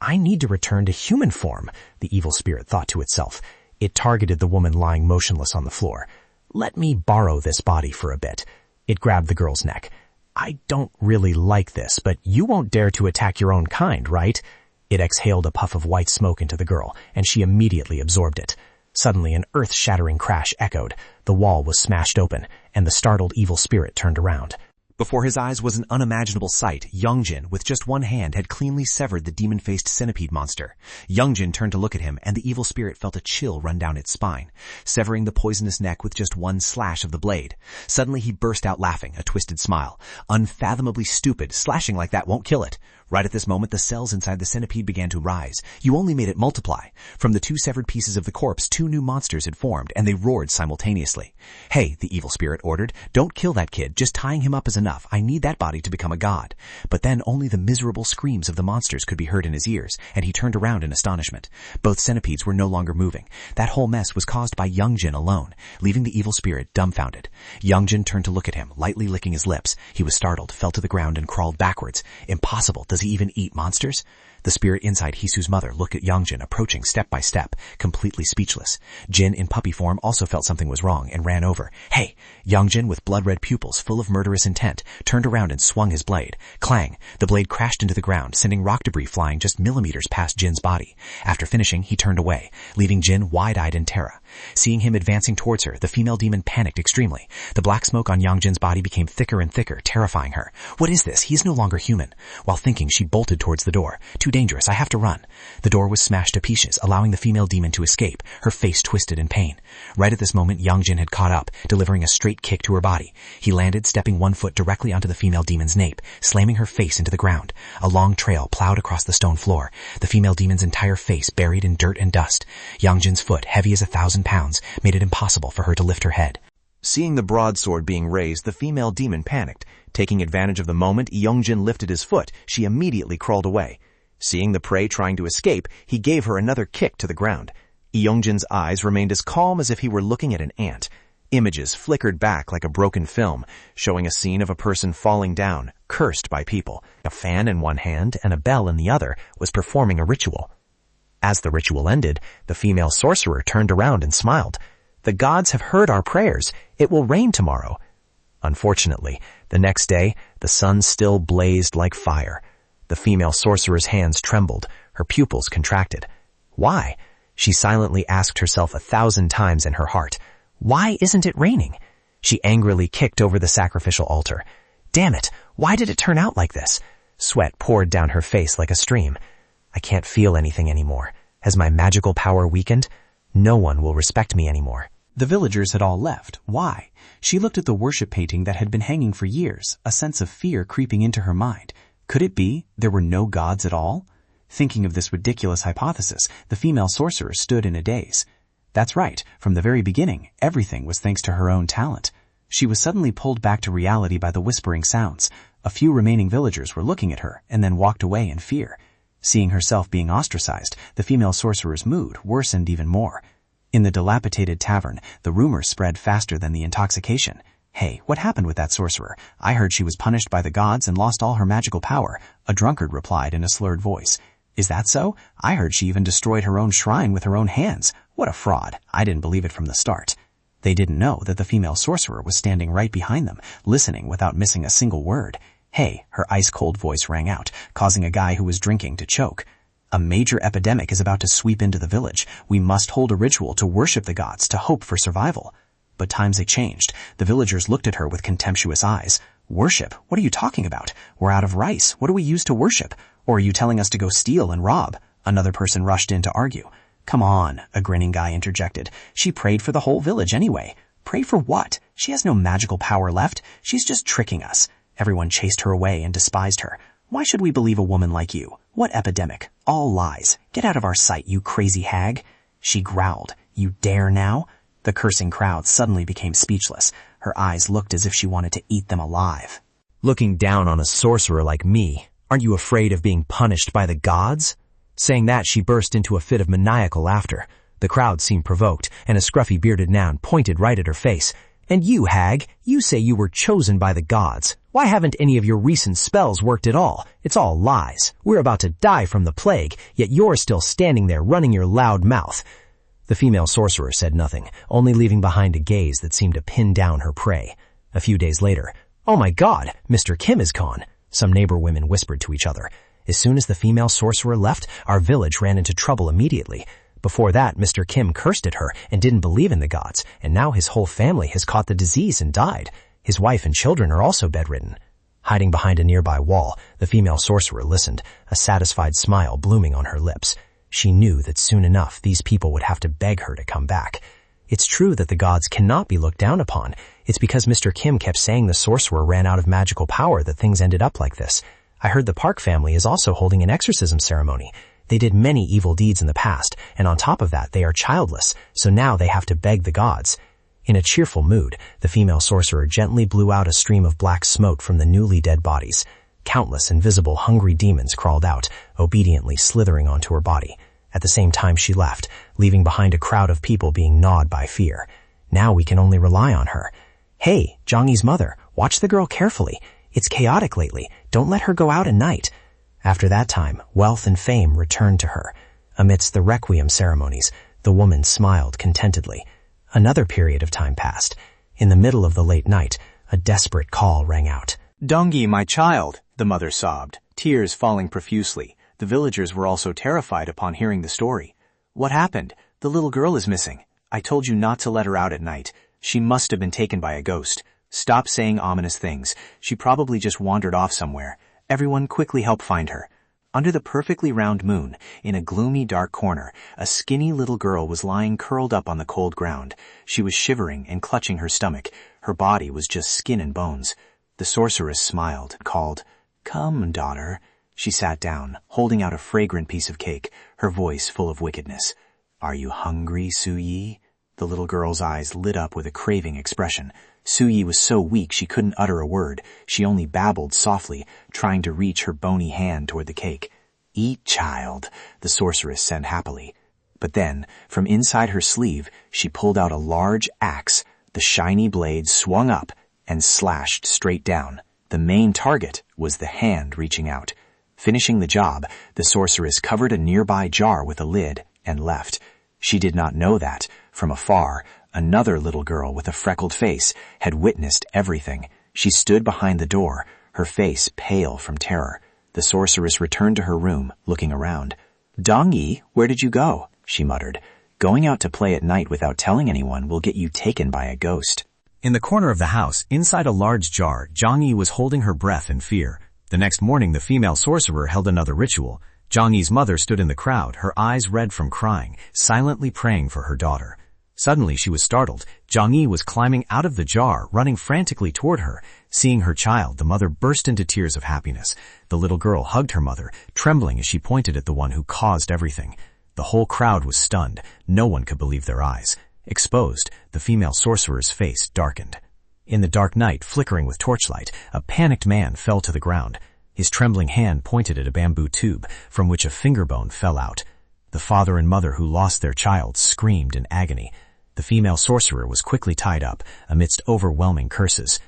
"I need to return to human form," the evil spirit thought to itself. It targeted the woman lying motionless on the floor. "Let me borrow this body for a bit." It grabbed the girl's neck. "I don't really like this, but you won't dare to attack your own kind, right?" It exhaled a puff of white smoke into the girl, and she immediately absorbed it. Suddenly, an earth-shattering crash echoed. The wall was smashed open, and the startled evil spirit turned around. Before his eyes was an unimaginable sight. Youngjin, with just one hand, had cleanly severed the demon-faced centipede monster. Youngjin turned to look at him, and the evil spirit felt a chill run down its spine, severing the poisonous neck with just one slash of the blade. Suddenly he burst out laughing, a twisted smile. Unfathomably stupid, slashing like that won't kill it. Right at this moment, the cells inside the centipede began to rise. You only made it multiply. From the two severed pieces of the corpse, two new monsters had formed, and they roared simultaneously. "Hey," the evil spirit ordered, "don't kill that kid. Just tying him up is enough. I need that body to become a god." But then only the miserable screams of the monsters could be heard in his ears, and he turned around in astonishment. Both centipedes were no longer moving. That whole mess was caused by Youngjin alone, leaving the evil spirit dumbfounded. Youngjin turned to look at him, lightly licking his lips. He was startled, fell to the ground, and crawled backwards. Impossible. Does he even eat monsters? The spirit inside Hisu's mother looked at Youngjin approaching step by step, completely speechless. Jin, in puppy form, also felt something was wrong and ran over. "Hey!" Youngjin, with blood-red pupils full of murderous intent, turned around and swung his blade. Clang! The blade crashed into the ground, sending rock debris flying just millimeters past Jin's body. After finishing, he turned away, leaving Jin wide-eyed in terror. Seeing him advancing towards her, the female demon panicked extremely. The black smoke on Youngjin's body became thicker and thicker, terrifying her. What is this? He is no longer human. While thinking, she bolted towards the door. Too dangerous. I have to run. The door was smashed to pieces, allowing the female demon to escape, her face twisted in pain. Right at this moment, Youngjin had caught up, delivering a straight kick to her body. He landed, stepping one foot directly onto the female demon's nape, slamming her face into the ground. A long trail plowed across the stone floor, the female demon's entire face buried in dirt and dust. Youngjin's foot, heavy as 1,000 pounds, made it impossible for her to lift her head. Seeing the broadsword being raised, the female demon panicked. Taking advantage of the moment Youngjin lifted his foot, she immediately crawled away. Seeing the prey trying to escape, he gave her another kick to the ground. Youngjin's eyes remained as calm as if he were looking at an ant. Images flickered back like a broken film, showing a scene of a person falling down, cursed by people. A fan in one hand and a bell in the other was performing a ritual. As the ritual ended, the female sorcerer turned around and smiled. "The gods have heard our prayers. It will rain tomorrow." Unfortunately, the next day, the sun still blazed like fire. The female sorcerer's hands trembled, her pupils contracted. Why? She silently asked herself 1,000 times in her heart. Why isn't it raining? She angrily kicked over the sacrificial altar. Damn it, why did it turn out like this? Sweat poured down her face like a stream. I can't feel anything anymore. Has my magical power weakened? No one will respect me anymore. The villagers had all left. Why? She looked at the worship painting that had been hanging for years, a sense of fear creeping into her mind. Could it be there were no gods at all? Thinking of this ridiculous hypothesis, the female sorcerer stood in a daze. That's right, from the very beginning, everything was thanks to her own talent. She was suddenly pulled back to reality by the whispering sounds. A few remaining villagers were looking at her and then walked away in fear. Seeing herself being ostracized, the female sorcerer's mood worsened even more. In the dilapidated tavern, the rumors spread faster than the intoxication. Hey, what happened with that sorcerer? I heard she was punished by the gods and lost all her magical power, a drunkard replied in a slurred voice. Is that so? I heard she even destroyed her own shrine with her own hands. What a fraud. I didn't believe it from the start. They didn't know that the female sorcerer was standing right behind them, listening without missing a single word. Hey, her ice-cold voice rang out, causing a guy who was drinking to choke. A major epidemic is about to sweep into the village. We must hold a ritual to worship the gods, to hope for survival. But times had changed. The villagers looked at her with contemptuous eyes. Worship? What are you talking about? We're out of rice. What do we use to worship? Or are you telling us to go steal and rob? Another person rushed in to argue. Come on, a grinning guy interjected. She prayed for the whole village anyway. Pray for what? She has no magical power left. She's just tricking us. Everyone chased her away and despised her. Why should we believe a woman like you? What epidemic? All lies. Get out of our sight, you crazy hag. She growled. You dare now? The cursing crowd suddenly became speechless. Her eyes looked as if she wanted to eat them alive. Looking down on a sorcerer like me, aren't you afraid of being punished by the gods? Saying that, she burst into a fit of maniacal laughter. The crowd seemed provoked, and a scruffy bearded noun pointed right at her face. And you, hag, you say you were chosen by the gods. Why haven't any of your recent spells worked at all? It's all lies. We're about to die from the plague, yet you're still standing there running your loud mouth. The female sorcerer said nothing, only leaving behind a gaze that seemed to pin down her prey. A few days later, "Oh my God, Mr. Kim is gone," some neighbor women whispered to each other. As soon as the female sorcerer left, our village ran into trouble immediately. Before that, Mr. Kim cursed at her and didn't believe in the gods, and now his whole family has caught the disease and died. His wife and children are also bedridden. Hiding behind a nearby wall, the female sorcerer listened, a satisfied smile blooming on her lips. She knew that soon enough these people would have to beg her to come back. It's true that the gods cannot be looked down upon. It's because Mr. Kim kept saying the sorcerer ran out of magical power that things ended up like this. I heard the Park family is also holding an exorcism ceremony. They did many evil deeds in the past, and on top of that they are childless, so now they have to beg the gods. In a cheerful mood, the female sorcerer gently blew out a stream of black smoke from the newly dead bodies. Countless invisible hungry demons crawled out, obediently slithering onto her body. At the same time she left, leaving behind a crowd of people being gnawed by fear. Now we can only rely on her. Hey, Zhangyi's mother, watch the girl carefully. It's chaotic lately. Don't let her go out at night. After that time, wealth and fame returned to her. Amidst the requiem ceremonies, the woman smiled contentedly. Another period of time passed. In the middle of the late night, a desperate call rang out. Dongyi, my child, the mother sobbed, tears falling profusely. The villagers were also terrified upon hearing the story. What happened? The little girl is missing. I told you not to let her out at night. She must have been taken by a ghost. Stop saying ominous things. She probably just wandered off somewhere. Everyone quickly help find her. Under the perfectly round moon, in a gloomy dark corner, a skinny little girl was lying curled up on the cold ground. She was shivering and clutching her stomach. Her body was just skin and bones. The sorceress smiled, called, "Come, daughter." She sat down, holding out a fragrant piece of cake, her voice full of wickedness. "Are you hungry, Su-yi?" The little girl's eyes lit up with a craving expression. Su-yi was so weak she couldn't utter a word. She only babbled softly, trying to reach her bony hand toward the cake. "Eat, child," the sorceress said happily. But then, from inside her sleeve, she pulled out a large axe. The shiny blade swung up and slashed straight down. The main target was the hand reaching out. Finishing the job, the sorceress covered a nearby jar with a lid and left. She did not know that, from afar, another little girl with a freckled face had witnessed everything. She stood behind the door, her face pale from terror. The sorceress returned to her room, looking around. "Dongyi, where did you go?" she muttered. "Going out to play at night without telling anyone will get you taken by a ghost." In the corner of the house, inside a large jar, Zhangyi was holding her breath in fear. The next morning, the female sorcerer held another ritual. Zhangyi's mother stood in the crowd, her eyes red from crying, silently praying for her daughter. Suddenly, she was startled. Zhangyi was climbing out of the jar, running frantically toward her. Seeing her child, the mother burst into tears of happiness. The little girl hugged her mother, trembling as she pointed at the one who caused everything. The whole crowd was stunned. No one could believe their eyes. Exposed, the female sorcerer's face darkened. In the dark night, flickering with torchlight, a panicked man fell to the ground. His trembling hand pointed at a bamboo tube, from which a finger bone fell out. The father and mother who lost their child screamed in agony. The female sorcerer was quickly tied up, amidst overwhelming curses.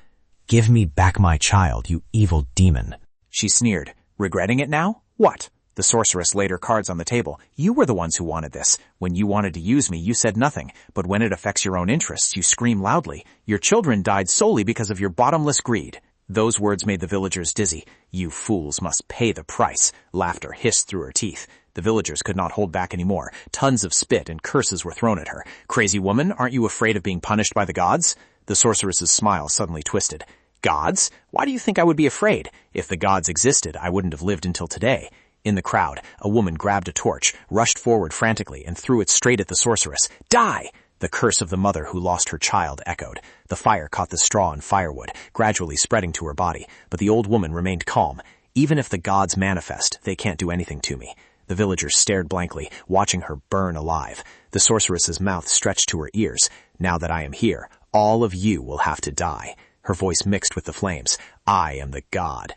"Give me back my child, you evil demon," She sneered. "Regretting it now? What?" The sorceress laid her cards on the table. "You were the ones who wanted this. When you wanted to use me, you said nothing. But when it affects your own interests, you scream loudly. Your children died solely because of your bottomless greed." Those words made the villagers dizzy. "You fools must pay the price." Laughter hissed through her teeth. The villagers could not hold back anymore. Tons of spit and curses were thrown at her. "Crazy woman, aren't you afraid of being punished by the gods?" The sorceress's smile suddenly twisted. "Gods? Why do you think I would be afraid? If the gods existed, I wouldn't have lived until today." In the crowd, a woman grabbed a torch, rushed forward frantically, and threw it straight at the sorceress. "Die!" The curse of the mother who lost her child echoed. The fire caught the straw and firewood, gradually spreading to her body, but the old woman remained calm. "Even if the gods manifest, they can't do anything to me." The villagers stared blankly, watching her burn alive. The sorceress's mouth stretched to her ears. "Now that I am here, all of you will have to die." Her voice mixed with the flames. "I am the god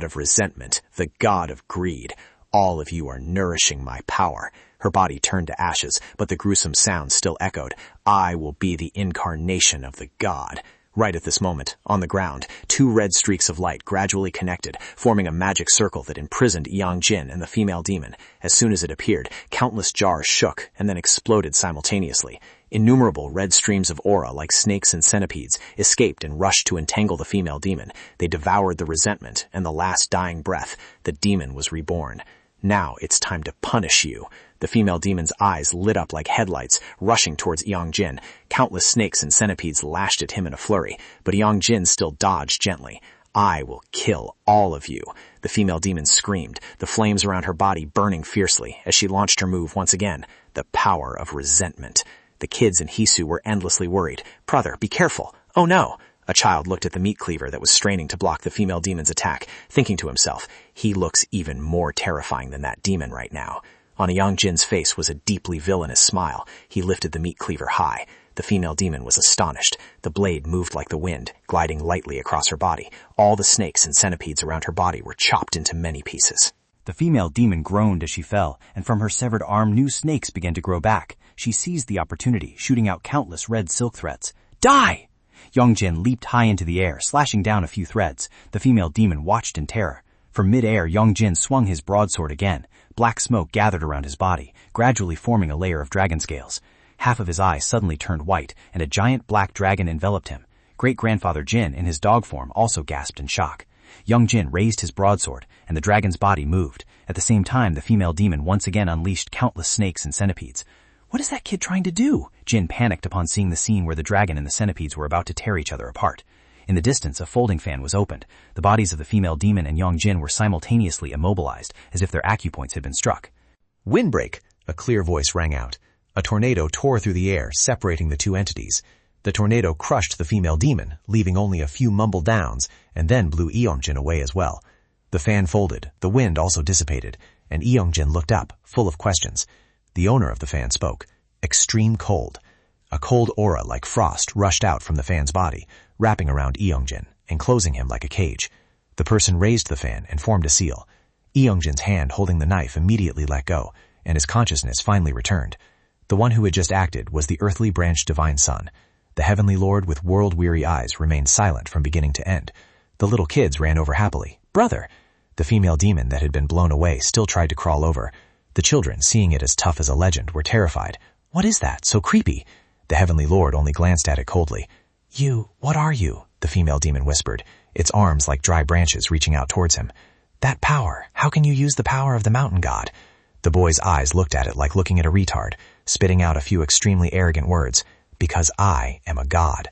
of resentment, the god of greed. All of you are nourishing my power." Her body turned to ashes, but the gruesome sound still echoed. "I will be the incarnation of the god." Right at this moment, on the ground, two red streaks of light gradually connected, forming a magic circle that imprisoned Yongjin and the female demon. As soon as it appeared, countless jars shook and then exploded simultaneously. Innumerable red streams of aura, like snakes and centipedes, escaped and rushed to entangle the female demon. They devoured the resentment, and the last dying breath, the demon was reborn. Now it's time to punish you. The female demon's eyes lit up like headlights, rushing towards Yongjin. Countless snakes and centipedes lashed at him in a flurry, but Yongjin still dodged gently. I will kill all of you. The female demon screamed, the flames around her body burning fiercely as she launched her move once again, the power of resentment. The kids and Hisu were endlessly worried. Brother, be careful. Oh no. A child looked at the meat cleaver that was straining to block the female demon's attack, thinking to himself, he looks even more terrifying than that demon right now. On Yongjin's face was a deeply villainous smile. He lifted the meat cleaver high. The female demon was astonished. The blade moved like the wind, gliding lightly across her body. All the snakes and centipedes around her body were chopped into many pieces. The female demon groaned as she fell, and from her severed arm new snakes began to grow back. She seized the opportunity, shooting out countless red silk threads. Die! Yongjin leaped high into the air, slashing down a few threads. The female demon watched in terror. From mid-air, Yongjin swung his broadsword again. Black smoke gathered around his body, gradually forming a layer of dragon scales. Half of his eyes suddenly turned white, and a giant black dragon enveloped him. Great-grandfather Jin, in his dog form, also gasped in shock. Yongjin raised his broadsword, and the dragon's body moved. At the same time, the female demon once again unleashed countless snakes and centipedes. What is that kid trying to do? Jin panicked upon seeing the scene where the dragon and the centipedes were about to tear each other apart. In the distance, a folding fan was opened. The bodies of the female demon and Yongjin were simultaneously immobilized, as if their acupoints had been struck. Windbreak! A clear voice rang out. A tornado tore through the air, separating the two entities. The tornado crushed the female demon, leaving only a few mumbled downs, and then blew Yongjin away as well. The fan folded, the wind also dissipated, and Yongjin looked up, full of questions. The owner of the fan spoke. Extreme cold. A cold aura like frost rushed out from the fan's body, wrapping around Yongjin, enclosing him like a cage. The person raised the fan and formed a seal. Yongjin's hand holding the knife immediately let go, and his consciousness finally returned. The one who had just acted was the earthly branch divine son. The heavenly lord with world-weary eyes remained silent from beginning to end. The little kids ran over happily. Brother! The female demon that had been blown away still tried to crawl over. The children, seeing it as tough as a legend, were terrified. What is that? So creepy. The heavenly lord only glanced at it coldly. What are you? The female demon whispered, its arms like dry branches reaching out towards him. That power, how can you use the power of the mountain god? The boy's eyes looked at it like looking at a retard, spitting out a few extremely arrogant words. Because I am a god.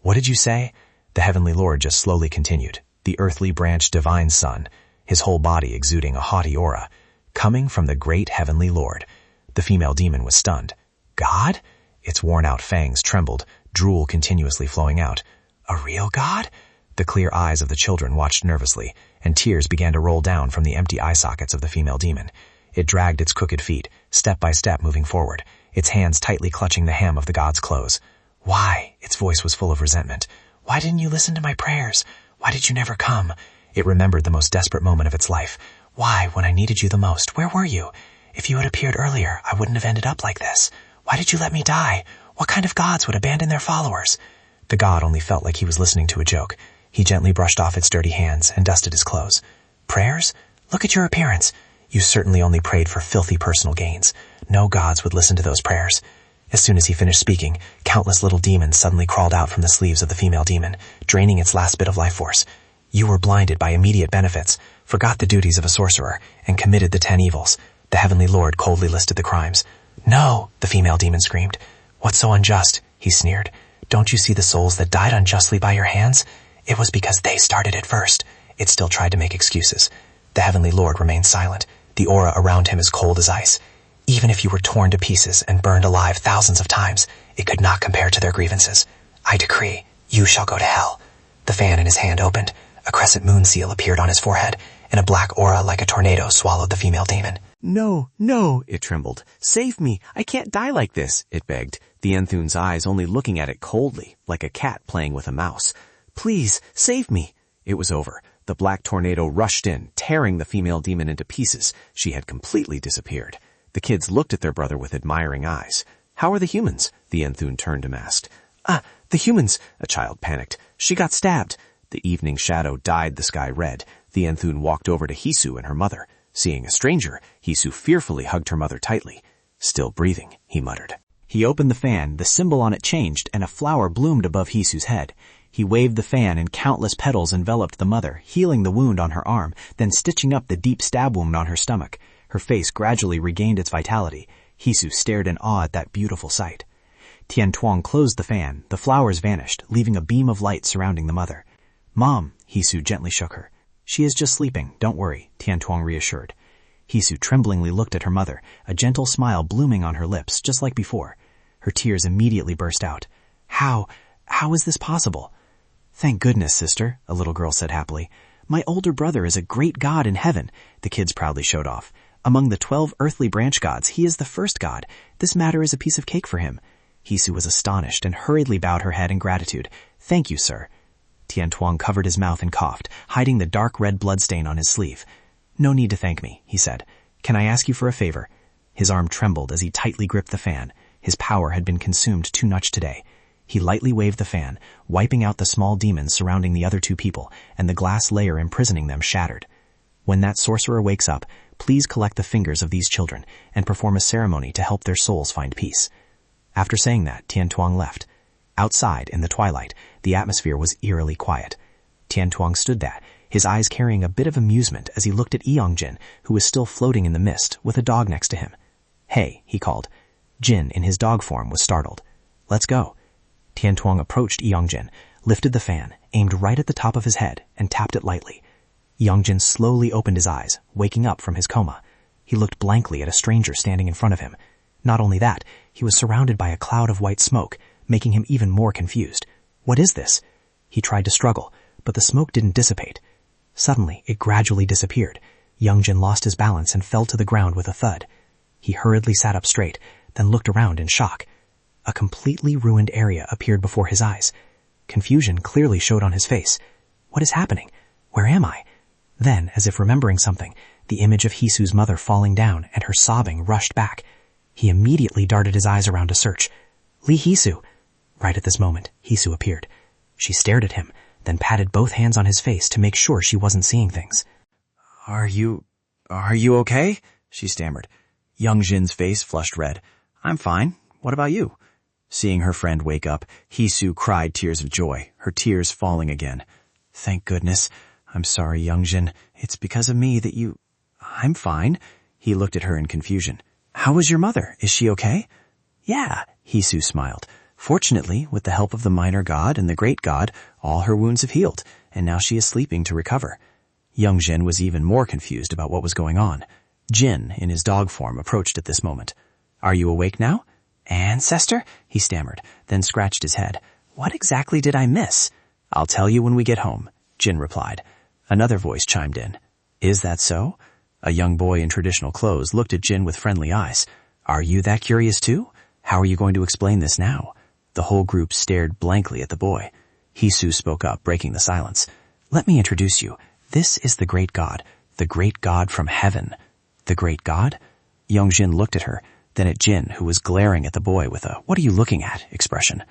What did you say? The heavenly lord just slowly continued. The earthly branch divine son, his whole body exuding a haughty aura. Coming from the great heavenly lord. The female demon was stunned. God? Its worn-out fangs trembled, drool continuously flowing out. A real god? The clear eyes of the children watched nervously, and tears began to roll down from the empty eye sockets of the female demon. It dragged its crooked feet, step by step moving forward, its hands tightly clutching the hem of the god's clothes. Why? Its voice was full of resentment. Why didn't you listen to my prayers? Why did you never come? It remembered the most desperate moment of its life. Why, when I needed you the most, where were you? If you had appeared earlier, I wouldn't have ended up like this. Why did you let me die? What kind of gods would abandon their followers? The god only felt like he was listening to a joke. He gently brushed off its dirty hands and dusted his clothes. Prayers? Look at your appearance. You certainly only prayed for filthy personal gains. No gods would listen to those prayers. As soon as he finished speaking, countless little demons suddenly crawled out from the sleeves of the female demon, draining its last bit of life force. You were blinded by immediate benefits, forgot the duties of a sorcerer, and committed the 10 evils. The heavenly lord coldly listed the crimes. No, the female demon screamed. What's so unjust? He sneered. Don't you see the souls that died unjustly by your hands? It was because they started it first. It still tried to make excuses. The heavenly lord remained silent, the aura around him as cold as ice. Even if you were torn to pieces and burned alive thousands of times, it could not compare to their grievances. I decree, you shall go to hell. The fan in his hand opened. A crescent moon seal appeared on his forehead, and a black aura like a tornado swallowed the female demon. No, it trembled. Save me. I can't die like this, it begged, the Enthun's eyes only looking at it coldly, like a cat playing with a mouse. Please, save me. It was over. The black tornado rushed in, tearing the female demon into pieces. She had completely disappeared. The kids looked at their brother with admiring eyes. How are the humans? The Enthun turned and asked. The humans, a child panicked. She got stabbed. The evening shadow dyed the sky red. The Enthune walked over to Hisu and her mother. Seeing a stranger, Hisu fearfully hugged her mother tightly. Still breathing, he muttered. He opened the fan, the symbol on it changed, and a flower bloomed above Hisu's head. He waved the fan and countless petals enveloped the mother, healing the wound on her arm, then stitching up the deep stab wound on her stomach. Her face gradually regained its vitality. Hisu stared in awe at that beautiful sight. Tian Tuong closed the fan. The flowers vanished, leaving a beam of light surrounding the mother. "Mom," Hisu gently shook her. "She is just sleeping, don't worry," Tian Tuong reassured. Hisu tremblingly looked at her mother, a gentle smile blooming on her lips, just like before. Her tears immediately burst out. How is this possible?" "Thank goodness, sister," a little girl said happily. "My older brother is a great god in heaven," the kids proudly showed off. "Among the 12 earthly branch gods, he is the first god. This matter is a piece of cake for him." Hisu was astonished and hurriedly bowed her head in gratitude. "Thank you, sir." Tian Tuong covered his mouth and coughed, hiding the dark red bloodstain on his sleeve. "No need to thank me," he said. "Can I ask you for a favor?" His arm trembled as he tightly gripped the fan. His power had been consumed too much today. He lightly waved the fan, wiping out the small demons surrounding the other two people, and the glass layer imprisoning them shattered. "When that sorcerer wakes up, please collect the fingers of these children and perform a ceremony to help their souls find peace." After saying that, Tian Tuong left. Outside, in the twilight, the atmosphere was eerily quiet. Tian Tuong stood there, his eyes carrying a bit of amusement as he looked at Yongjin, who was still floating in the mist, with a dog next to him. "Hey," he called. Jin, in his dog form, was startled. "Let's go." Tian Tuong approached Yongjin, lifted the fan, aimed right at the top of his head, and tapped it lightly. Yongjin slowly opened his eyes, waking up from his coma. He looked blankly at a stranger standing in front of him. Not only that, he was surrounded by a cloud of white smoke, making him even more confused. "What is this?" He tried to struggle, but the smoke didn't dissipate. Suddenly, it gradually disappeared. Yongjin lost his balance and fell to the ground with a thud. He hurriedly sat up straight, then looked around in shock. A completely ruined area appeared before his eyes. Confusion clearly showed on his face. "What is happening? Where am I?" Then, as if remembering something, the image of Hisu's mother falling down and her sobbing rushed back. He immediately darted his eyes around to search. "Lee Hisu!" Right at this moment, Hisu appeared. She stared at him, then patted both hands on his face to make sure she wasn't seeing things. Are you okay?" she stammered. Yongjin's face flushed red. "I'm fine. What about you?" Seeing her friend wake up, Hisu cried tears of joy, her tears falling again. "Thank goodness. I'm sorry, Yongjin. It's because of me that you—" "I'm fine." He looked at her in confusion. "How is your mother? Is she okay?" "Yeah," Hisu smiled. "Fortunately, with the help of the minor god and the great god, all her wounds have healed, and now she is sleeping to recover." Yongjin was even more confused about what was going on. Jin, in his dog form, approached at this moment. "Are you awake now?" "Ancestor?" he stammered, then scratched his head. "What exactly did I miss?" "I'll tell you when we get home," Jin replied. Another voice chimed in. "Is that so?" A young boy in traditional clothes looked at Jin with friendly eyes. "Are you that curious too? How are you going to explain this now?" The whole group stared blankly at the boy. Hisu spoke up, breaking the silence. "Let me introduce you. This is the great god from heaven." "The great god?" Yongjin looked at her, then at Jin, who was glaring at the boy with a "what are you looking at?" expression.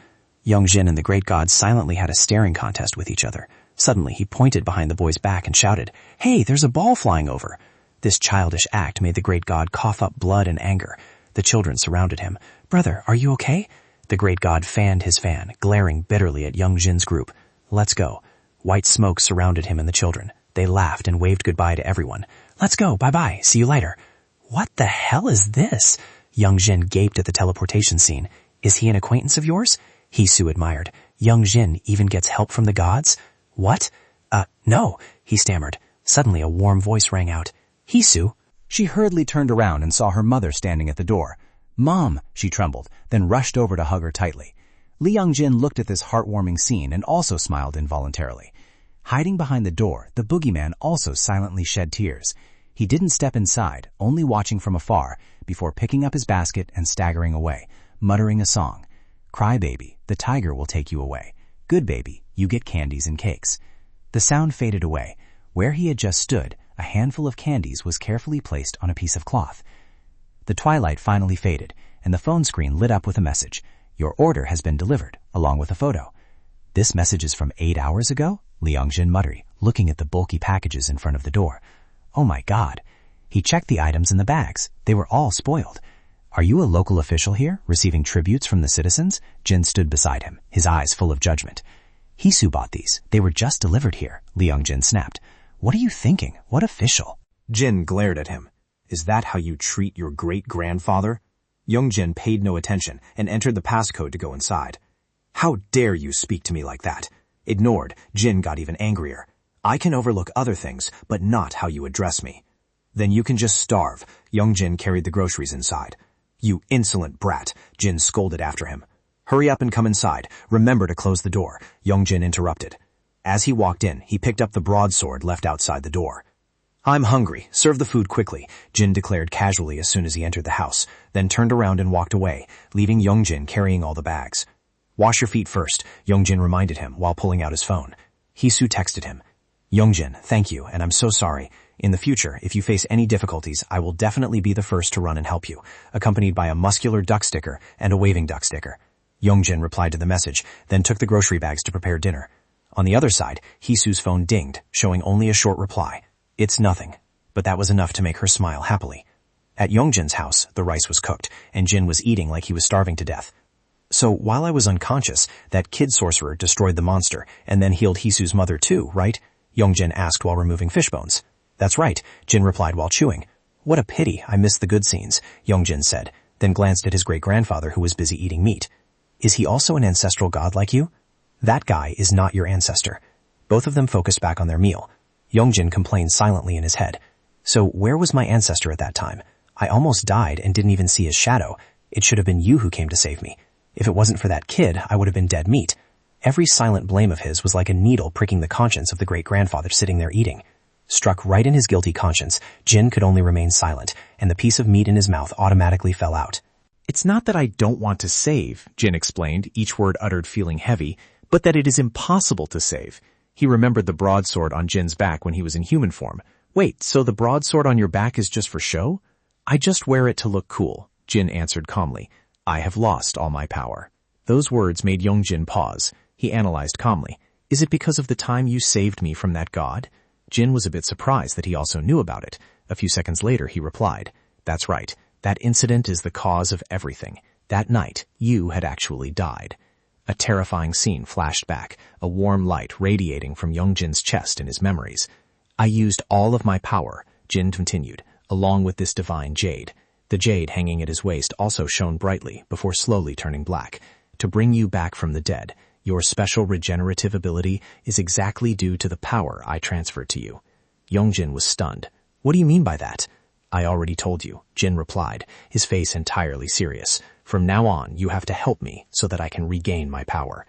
Yongjin and the great god silently had a staring contest with each other. Suddenly, he pointed behind the boy's back and shouted, "Hey, there's a ball flying over!" This childish act made the great god cough up blood and anger. The children surrounded him. "Brother, are you okay?" The great god fanned his fan, glaring bitterly at Yongjin's group. "Let's go." White smoke surrounded him and the children. They laughed and waved goodbye to everyone. "Let's go, bye-bye, see you later." "What the hell is this?" Yongjin gaped at the teleportation scene. "Is he an acquaintance of yours?" Hisu admired. "Yongjin even gets help from the gods?" "What? No," he stammered. Suddenly a warm voice rang out. "Hisu." She hurriedly turned around and saw her mother standing at the door. "Mom," she trembled, then rushed over to hug her tightly. Li Yongjin looked at this heartwarming scene and also smiled involuntarily. Hiding behind the door, the boogeyman also silently shed tears. He didn't step inside, only watching from afar, before picking up his basket and staggering away, muttering a song. "Cry baby, the tiger will take you away. Good baby, you get candies and cakes." The sound faded away. Where he had just stood, a handful of candies was carefully placed on a piece of cloth. The twilight finally faded, and the phone screen lit up with a message. Your order has been delivered, along with a photo. This message is from 8 hours ago? Li Yongjin muttered, looking at the bulky packages in front of the door. Oh my God. He checked the items in the bags. They were all spoiled. Are you a local official here, receiving tributes from the citizens? Jin stood beside him, his eyes full of judgment. Hisu bought these. They were just delivered here, Li Yongjin snapped. What are you thinking? What official? Jin glared at him. Is that how you treat your great-grandfather? Yongjin paid no attention and entered the passcode to go inside. How dare you speak to me like that? Ignored, Jin got even angrier. I can overlook other things, but not how you address me. Then you can just starve. Yongjin carried the groceries inside. You insolent brat, Jin scolded after him. Hurry up and come inside. Remember to close the door, Yongjin interrupted. As he walked in, he picked up the broadsword left outside the door. I'm hungry. Serve the food quickly, Jin declared casually as soon as he entered the house, then turned around and walked away, leaving Yongjin carrying all the bags. Wash your feet first, Yongjin reminded him while pulling out his phone. Hisu texted him. Yongjin, thank you, and I'm so sorry. In the future, if you face any difficulties, I will definitely be the first to run and help you, accompanied by a muscular duck sticker and a waving duck sticker. Yongjin replied to the message, then took the grocery bags to prepare dinner. On the other side, Hisu's phone dinged, showing only a short reply. It's nothing. But that was enough to make her smile happily. At Yongjin's house, the rice was cooked, and Jin was eating like he was starving to death. So while I was unconscious, that kid sorcerer destroyed the monster, and then healed Hisu's mother too, right? Yongjin asked while removing fish bones. That's right, Jin replied while chewing. What a pity, I missed the good scenes, Yongjin said, then glanced at his great-grandfather who was busy eating meat. Is he also an ancestral god like you? That guy is not your ancestor. Both of them focused back on their meal. Yongjin complained silently in his head. So where was my ancestor at that time? I almost died and didn't even see his shadow. It should have been you who came to save me. If it wasn't for that kid, I would have been dead meat. Every silent blame of his was like a needle pricking the conscience of the great-grandfather sitting there eating. Struck right in his guilty conscience, Jin could only remain silent, and the piece of meat in his mouth automatically fell out. It's not that I don't want to save, Jin explained, each word uttered feeling heavy, but that it is impossible to save. He remembered the broadsword on Jin's back when he was in human form. Wait, so the broadsword on your back is just for show? I just wear it to look cool, Jin answered calmly. I have lost all my power. Those words made Yongjin pause. He analyzed calmly. Is it because of the time you saved me from that god? Jin was a bit surprised that he also knew about it. A few seconds later, he replied, That's right. That incident is the cause of everything. That night, you had actually died. A terrifying scene flashed back, a warm light radiating from Yongjin's chest in his memories. I used all of my power, Jin continued, along with this divine jade. The jade hanging at his waist also shone brightly before slowly turning black. To bring you back from the dead, your special regenerative ability is exactly due to the power I transferred to you. Yongjin was stunned. What do you mean by that? I already told you, Jin replied, his face entirely serious. From now on, you have to help me so that I can regain my power.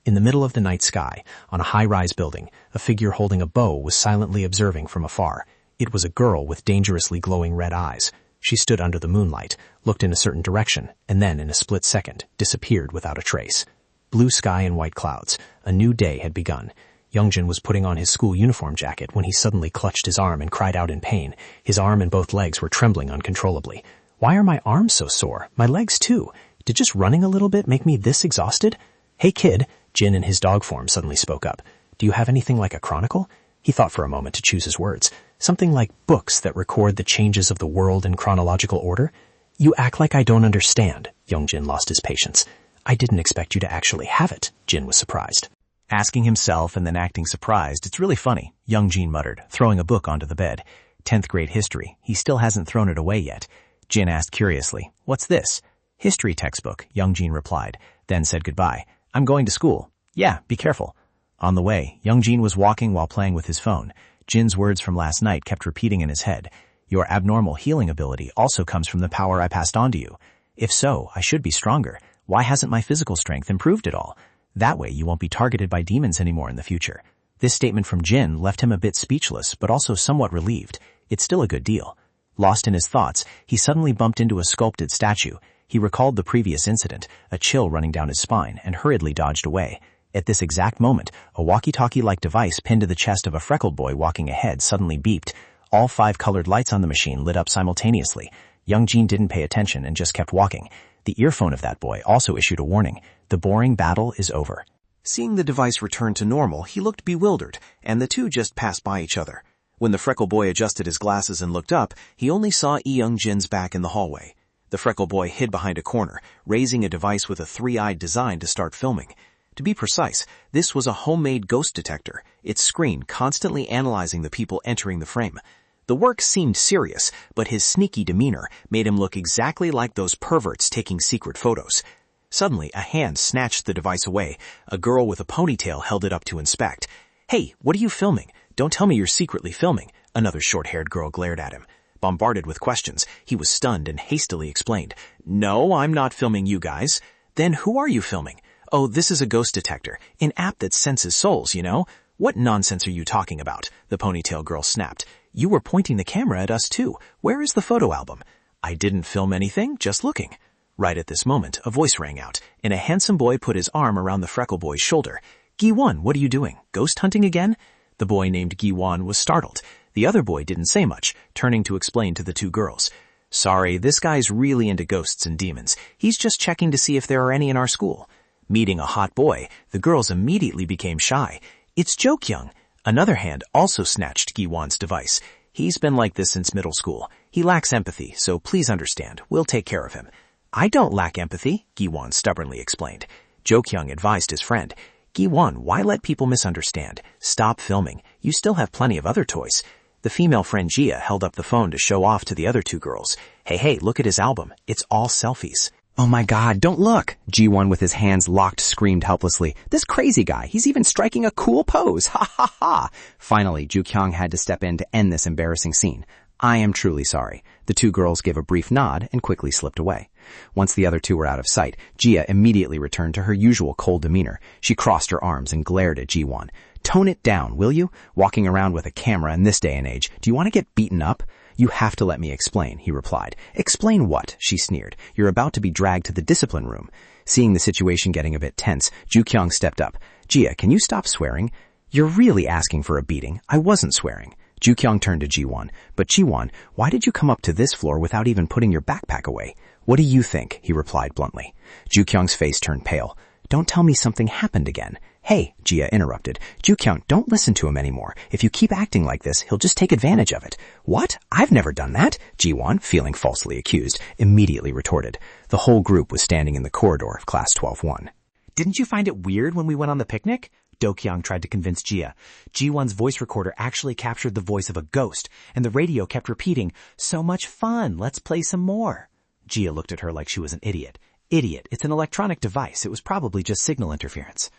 In the middle of the night sky, on a high-rise building, a figure holding a bow was silently observing from afar. It was a girl with dangerously glowing red eyes. She stood under the moonlight, looked in a certain direction, and then, in a split second, disappeared without a trace. Blue sky and white clouds. A new day had begun. Yongjin was putting on his school uniform jacket when he suddenly clutched his arm and cried out in pain. His arm and both legs were trembling uncontrollably. Why are my arms so sore? My legs too. Did just running a little bit make me this exhausted? Hey kid, Jin in his dog form suddenly spoke up. Do you have anything like a chronicle? He thought for a moment to choose his words. Something like books that record the changes of the world in chronological order? You act like I don't understand. Yongjin lost his patience. I didn't expect you to actually have it, Jin was surprised. Asking himself and then acting surprised, it's really funny, Yongjin muttered, throwing a book onto the bed. 10th grade history. He still hasn't thrown it away yet. Jin asked curiously, What's this? History textbook, Yongjin replied, then said goodbye. I'm going to school. Yeah, be careful. On the way, Yongjin was walking while playing with his phone. Jin's words from last night kept repeating in his head. Your abnormal healing ability also comes from the power I passed on to you. If so, I should be stronger. Why hasn't my physical strength improved at all? That way you won't be targeted by demons anymore in the future. This statement from Jin left him a bit speechless, but also somewhat relieved. It's still a good deal. Lost in his thoughts, he suddenly bumped into a sculpted statue. He recalled the previous incident, a chill running down his spine, and hurriedly dodged away. At this exact moment, a walkie-talkie-like device pinned to the chest of a freckled boy walking ahead suddenly beeped. All 5 colored lights on the machine lit up simultaneously. Yongjin didn't pay attention and just kept walking. The earphone of that boy also issued a warning. The boring battle is over. Seeing the device return to normal, he looked bewildered, and the two just passed by each other. When the freckle boy adjusted his glasses and looked up, he only saw Youngjin's back in the hallway. The freckle boy hid behind a corner, raising a device with a three-eyed design to start filming. To be precise, this was a homemade ghost detector, its screen constantly analyzing the people entering the frame. The work seemed serious, but his sneaky demeanor made him look exactly like those perverts taking secret photos. Suddenly, a hand snatched the device away. A girl with a ponytail held it up to inspect. "Hey, what are you filming? Don't tell me you're secretly filming." Another short-haired girl glared at him. Bombarded with questions, he was stunned and hastily explained, "No, I'm not filming you guys." "Then who are you filming?" "Oh, this is a ghost detector, an app that senses souls, you know." "What nonsense are you talking about?" the ponytail girl snapped. "You were pointing the camera at us too. Where is the photo album?" "I didn't film anything, just looking." Right at this moment, a voice rang out, and a handsome boy put his arm around the freckle boy's shoulder. "Gi-won, what are you doing? Ghost hunting again?" The boy named Gi-won was startled. The other boy didn't say much, turning to explain to the two girls. "Sorry, this guy's really into ghosts and demons. He's just checking to see if there are any in our school." Meeting a hot boy, the girls immediately became shy. "It's Jokyung." Another hand also snatched Gi-won's device. "He's been like this since middle school. He lacks empathy, so please understand. We'll take care of him." "I don't lack empathy," Gi-won stubbornly explained. Jokyung advised his friend, "Gi-won, why let people misunderstand? Stop filming. You still have plenty of other toys." The female friend Jia held up the phone to show off to the other two girls. Hey, look at his album. It's all selfies." "Oh my god, don't look!" G1 with his hands locked screamed helplessly. "This crazy guy, he's even striking a cool pose! Ha ha ha!" Finally, Jukyung had to step in to end this embarrassing scene. "I am truly sorry." The two girls gave a brief nod and quickly slipped away. Once the other two were out of sight, Jia immediately returned to her usual cold demeanor. She crossed her arms and glared at G1. "Tone it down, will you? Walking around with a camera in this day and age, do you want to get beaten up?" "You have to let me explain," he replied. "Explain what?" she sneered. "You're about to be dragged to the discipline room." Seeing the situation getting a bit tense, Jukyung stepped up. "Jia, can you stop swearing?" "You're really asking for a beating. I wasn't swearing." Jukyung turned to Ji-won. "But Ji-won, why did you come up to this floor without even putting your backpack away?" "What do you think?" he replied bluntly. Jukyung's face turned pale. "Don't tell me something happened again." "Hey," Jia interrupted. "Jukyung, don't listen to him anymore. If you keep acting like this, he'll just take advantage of it." "What? I've never done that," Ji-won, feeling falsely accused, immediately retorted. The whole group was standing in the corridor of Class 12-1. "Didn't you find it weird when we went on the picnic?" Dokyung tried to convince Jia. Ji-won's voice recorder actually captured the voice of a ghost, and the radio kept repeating, "So much fun, let's play some more." Jia looked at her like she was an idiot. "Idiot, it's an electronic device. It was probably just signal interference."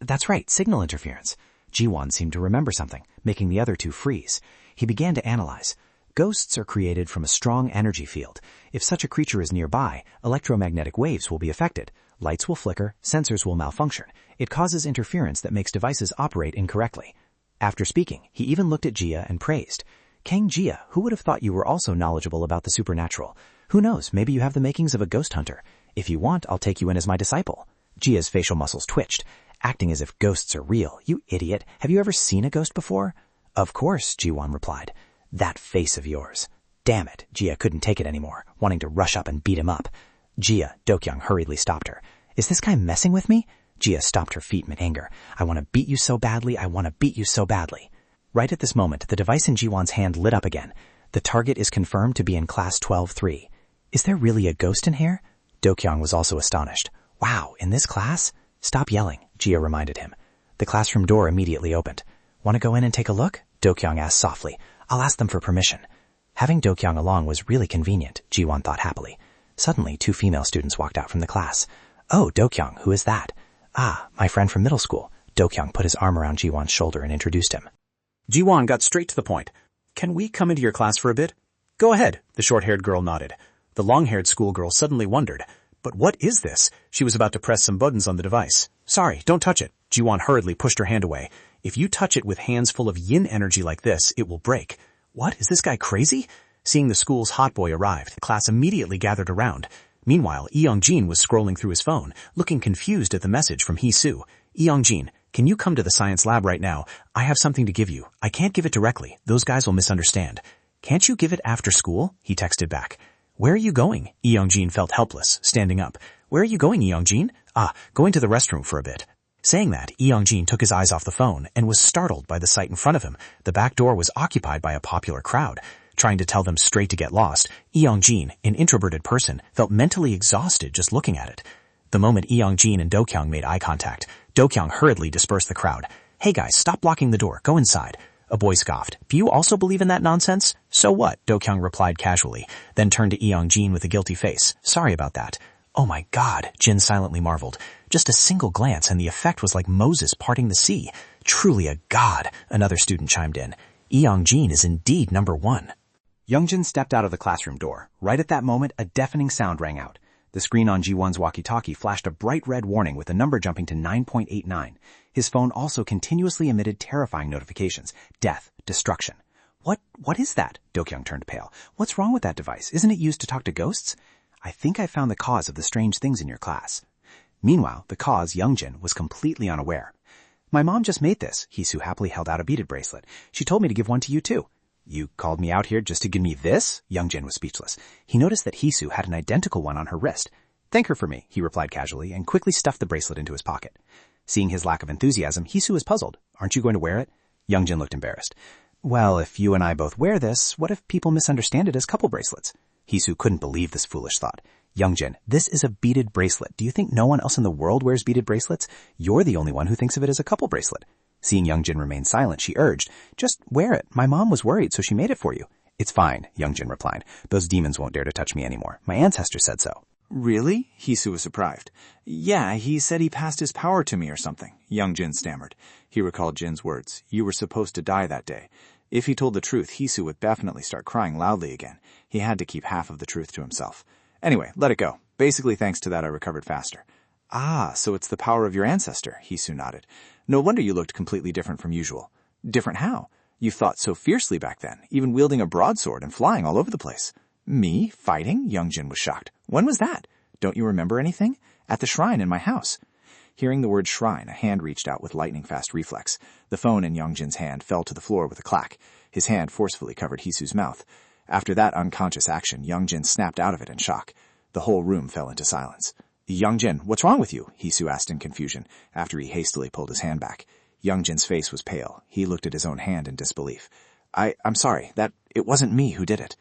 "That's right, signal interference." Ji-won seemed to remember something, making the other two freeze. He began to analyze. Ghosts are created from a strong energy field. If such a creature is nearby, electromagnetic waves will be affected. Lights will flicker, sensors will malfunction. It causes interference that makes devices operate incorrectly. After speaking, he even looked at Jia and praised. "Kang Jia, who would have thought you were also knowledgeable about the supernatural? Who knows, maybe you have the makings of a ghost hunter. If you want, I'll take you in as my disciple." Jia's facial muscles twitched, acting as if ghosts are real. "You idiot, have you ever seen a ghost before?" "Of course," Ji-won replied. "That face of yours." Damn it, Jia couldn't take it anymore, wanting to rush up and beat him up. "Jia," Dokyung hurriedly stopped her. "Is this guy messing with me?" Jia stopped her feet in anger. "I want to beat you so badly, I want to beat you so badly." Right at this moment, the device in Ji-won's hand lit up again. "The target is confirmed to be in Class 12-3. "Is there really a ghost in here?" Dokyung was also astonished. "Wow, in this class?" "Stop yelling," Jia reminded him. The classroom door immediately opened. "Want to go in and take a look?" Dokyung asked softly. "I'll ask them for permission." Having Dokyung along was really convenient, Ji-won thought happily. Suddenly, 2 female students walked out from the class. "Oh, Dokyung, who is that?" "Ah, my friend from middle school." Dokyung put his arm around Ji-won's shoulder and introduced him. Ji-won got straight to the point. "Can we come into your class for a bit?" "Go ahead," the short-haired girl nodded. The long-haired schoolgirl suddenly wondered, "But what is this?" She was about to press some buttons on the device. "Sorry, don't touch it." Ji-won hurriedly pushed her hand away. "If you touch it with hands full of yin energy like this, it will break." "What? Is this guy crazy?" Seeing the school's hot boy arrived, the class immediately gathered around. Meanwhile, Youngjin was scrolling through his phone, looking confused at the message from Hee-soo. "Youngjin, can you come to the science lab right now? I have something to give you. I can't give it directly. Those guys will misunderstand." "Can't you give it after school?" he texted back. Where are you going? Youngjin felt helpless, standing up. Where are you going, Youngjin? Going to the restroom for a bit. Saying that, Youngjin took his eyes off the phone and was startled by the sight in front of him. The back door was occupied by a popular crowd. Trying to tell them straight to get lost, Youngjin, an introverted person, felt mentally exhausted just looking at it. The moment Youngjin and Do-kyung made eye contact, Do-kyung hurriedly dispersed the crowd. Hey guys, stop blocking the door. Go inside. A boy scoffed. Do you also believe in that nonsense? So what? Do-kyung replied casually, then turned to Youngjin with a guilty face. Sorry about that. Oh my god, Jin silently marveled. Just a single glance and the effect was like Moses parting the sea. Truly a god, another student chimed in. Youngjin is indeed number one. Youngjin stepped out of the classroom door. Right at that moment, a deafening sound rang out. The screen on Ji-won's walkie-talkie flashed a bright red warning with the number jumping to 9.89. His phone also continuously emitted terrifying notifications. Death. Destruction. What is that? Do-kyung turned pale. What's wrong with that device? Isn't it used to talk to ghosts? I think I found the cause of the strange things in your class. Meanwhile, the cause, Youngjin, was completely unaware. My mom just made this. Hisu happily held out a beaded bracelet. She told me to give one to you too. You called me out here just to give me this? Youngjin was speechless. He noticed that Hisu had an identical one on her wrist. Thank her for me, he replied casually, and quickly stuffed the bracelet into his pocket. Seeing his lack of enthusiasm, Hisu was puzzled. Aren't you going to wear it? Youngjin looked embarrassed. Well, if you and I both wear this, what if people misunderstand it as couple bracelets? Hisu couldn't believe this foolish thought. Youngjin, this is a beaded bracelet. Do you think no one else in the world wears beaded bracelets? You're the only one who thinks of it as a couple bracelet. Seeing Youngjin remain silent, she urged, just wear it. My mom was worried, so she made it for you. It's fine, Youngjin replied. Those demons won't dare to touch me anymore. My ancestor said so. Really? Hisu was surprised. Yeah, he said he passed his power to me or something, Youngjin stammered. He recalled Jin's words. You were supposed to die that day. If he told the truth, Hisu would definitely start crying loudly again. He had to keep half of the truth to himself. Anyway, let it go. Basically, thanks to that, I recovered faster. So it's the power of your ancestor, Hisu nodded. No wonder you looked completely different from usual. Different how? You fought so fiercely back then, even wielding a broadsword and flying all over the place. Me? Fighting? Youngjin was shocked. When was that? Don't you remember anything? At the shrine in my house. Hearing the word shrine, a hand reached out with lightning-fast reflex. The phone in Youngjin's hand fell to the floor with a clack. His hand forcefully covered Hisu's mouth. After that unconscious action, Youngjin snapped out of it in shock. The whole room fell into silence. Youngjin, what's wrong with you? Hisu asked in confusion, after he hastily pulled his hand back. Youngjin's face was pale. He looked at his own hand in disbelief. I'm sorry, it wasn't me who did it.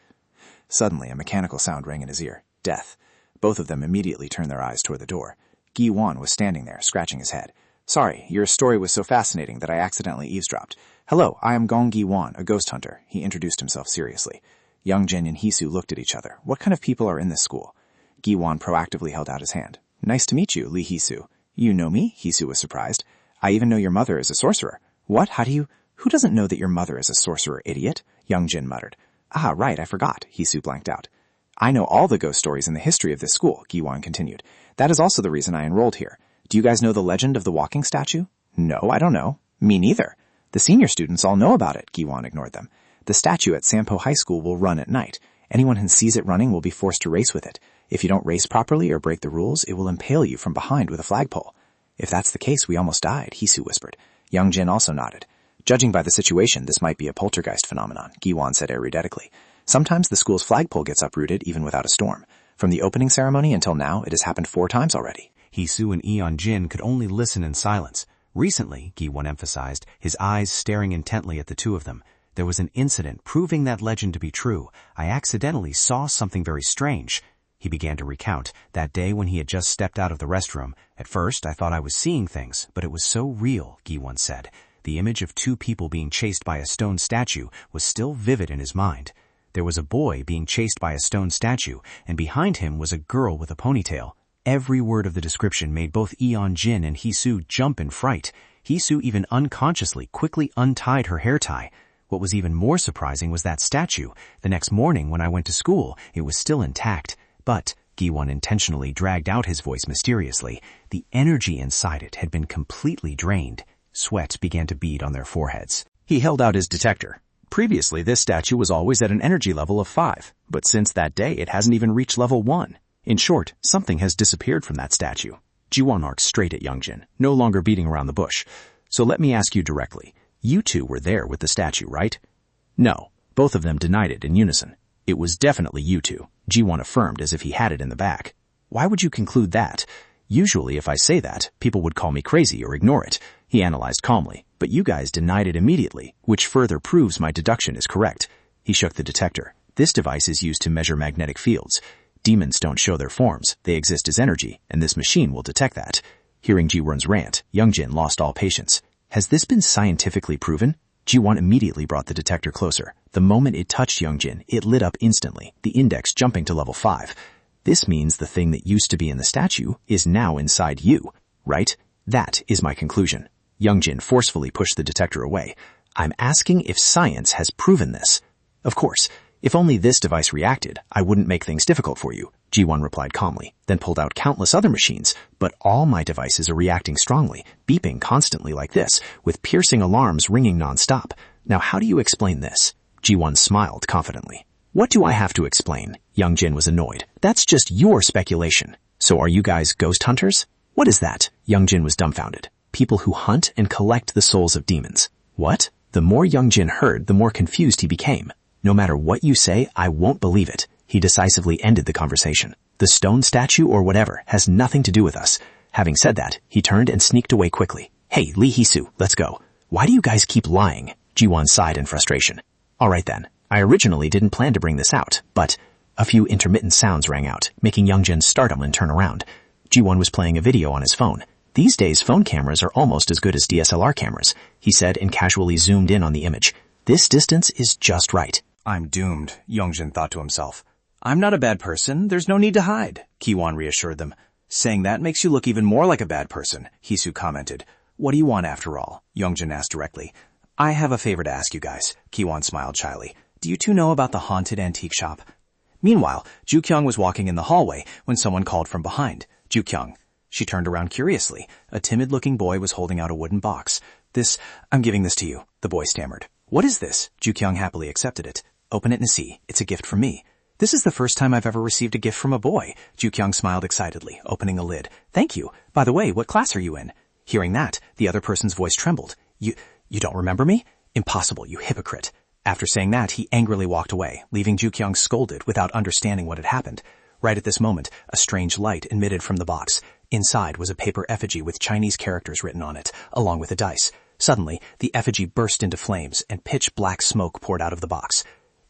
Suddenly, a mechanical sound rang in his ear. Death. Both of them immediately turned their eyes toward the door. Gi-won was standing there, scratching his head. Sorry, your story was so fascinating that I accidentally eavesdropped. Hello, I am Gong Gi-won, a ghost hunter. He introduced himself seriously. Youngjin and Hisu looked at each other. What kind of people are in this school? Gi-won proactively held out his hand. Nice to meet you, Lee Hisu. You know me? Hisu was surprised. I even know your mother is a sorcerer. What? Who doesn't know that your mother is a sorcerer, idiot? Youngjin muttered. Right, I forgot. Hisu blanked out. I know all the ghost stories in the history of this school, Gi-won continued. That is also the reason I enrolled here. Do you guys know the legend of the walking statue? No, I don't know. Me neither. The senior students all know about it, Gi-won ignored them. The statue at Sampo High School will run at night. Anyone who sees it running will be forced to race with it. If you don't race properly or break the rules, it will impale you from behind with a flagpole. If that's the case, we almost died, Hisu whispered. Youngjin also nodded. Judging by the situation, this might be a poltergeist phenomenon, Gi-won said eruditically. Sometimes the school's flagpole gets uprooted even without a storm. From the opening ceremony until now, it has happened 4 times already. Hisu and Youngjin could only listen in silence. Recently, Gi-won emphasized, his eyes staring intently at the two of them. There was an incident proving that legend to be true. I accidentally saw something very strange. He began to recount, that day when he had just stepped out of the restroom. At first, I thought I was seeing things, but it was so real, Gi-won said. The image of 2 people being chased by a stone statue was still vivid in his mind. There was a boy being chased by a stone statue, and behind him was a girl with a ponytail. Every word of the description made both Youngjin and Hisu jump in fright. Hisu even unconsciously quickly untied her hair tie. What was even more surprising was that statue. The next morning when I went to school, it was still intact. But, Gi-won intentionally dragged out his voice mysteriously, the energy inside it had been completely drained. Sweat began to bead on their foreheads. He held out his detector. Previously, this statue was always at an energy level of 5, but since that day it hasn't even reached level 1. In short, something has disappeared from that statue. Ji-won arced straight at Youngjin, no longer beating around the bush. So let me ask you directly. You two were there with the statue, right? No. Both of them denied it in unison. It was definitely you two. Ji-won affirmed as if he had it in the back. Why would you conclude that? Usually if I say that, people would call me crazy or ignore it, he analyzed calmly, but you guys denied it immediately, which further proves my deduction is correct. He shook the detector. This device is used to measure magnetic fields. Demons don't show their forms, they exist as energy, and this machine will detect that. Hearing Ji-won's rant, Youngjin lost all patience. Has this been scientifically proven? Ji-won immediately brought the detector closer. The moment it touched Youngjin, it lit up instantly, the index jumping to level 5. This means the thing that used to be in the statue is now inside you, right? That is my conclusion. Youngjin forcefully pushed the detector away. I'm asking if science has proven this. Of course. If only this device reacted, I wouldn't make things difficult for you, Ji-won replied calmly, then pulled out countless other machines, but all my devices are reacting strongly, beeping constantly like this, with piercing alarms ringing non-stop. Now how do you explain this? Ji-won smiled confidently. What do I have to explain? Youngjin was annoyed. That's just your speculation. So are you guys ghost hunters? What is that? Youngjin was dumbfounded. People who hunt and collect the souls of demons. What? The more Youngjin heard, the more confused he became. No matter what you say, I won't believe it. He decisively ended the conversation. The stone statue or whatever has nothing to do with us. Having said that, he turned and sneaked away quickly. Hey, Lee Hee-soo, let's go. Why do you guys keep lying? Ji-won sighed in frustration. Alright then. I originally didn't plan to bring this out, but a few intermittent sounds rang out, making Youngjin startle and turn around. Ji-won was playing a video on his phone. These days, phone cameras are almost as good as DSLR cameras, he said and casually zoomed in on the image. This distance is just right. I'm doomed, Youngjin thought to himself. I'm not a bad person. There's no need to hide, Ki-won reassured them. Saying that makes you look even more like a bad person, Hee-soo commented. What do you want after all? Youngjin asked directly. I have a favor to ask you guys, Ki-won smiled shyly. Do you two know about the haunted antique shop? Meanwhile, Ju-kyung was walking in the hallway when someone called from behind. Ju-kyung. She turned around curiously. A timid-looking boy was holding out a wooden box. I'm giving this to you, the boy stammered. What is this? Ju-kyung happily accepted it. Open it and see. It's a gift from me. This is the first time I've ever received a gift from a boy. Ju-kyung smiled excitedly, opening a lid. Thank you. By the way, what class are you in? Hearing that, the other person's voice trembled. You don't remember me? Impossible, you hypocrite. After saying that, he angrily walked away, leaving Ju-kyung scolded without understanding what had happened. Right at this moment, a strange light emitted from the box. Inside was a paper effigy with Chinese characters written on it, along with a dice. Suddenly, the effigy burst into flames and pitch-black smoke poured out of the box.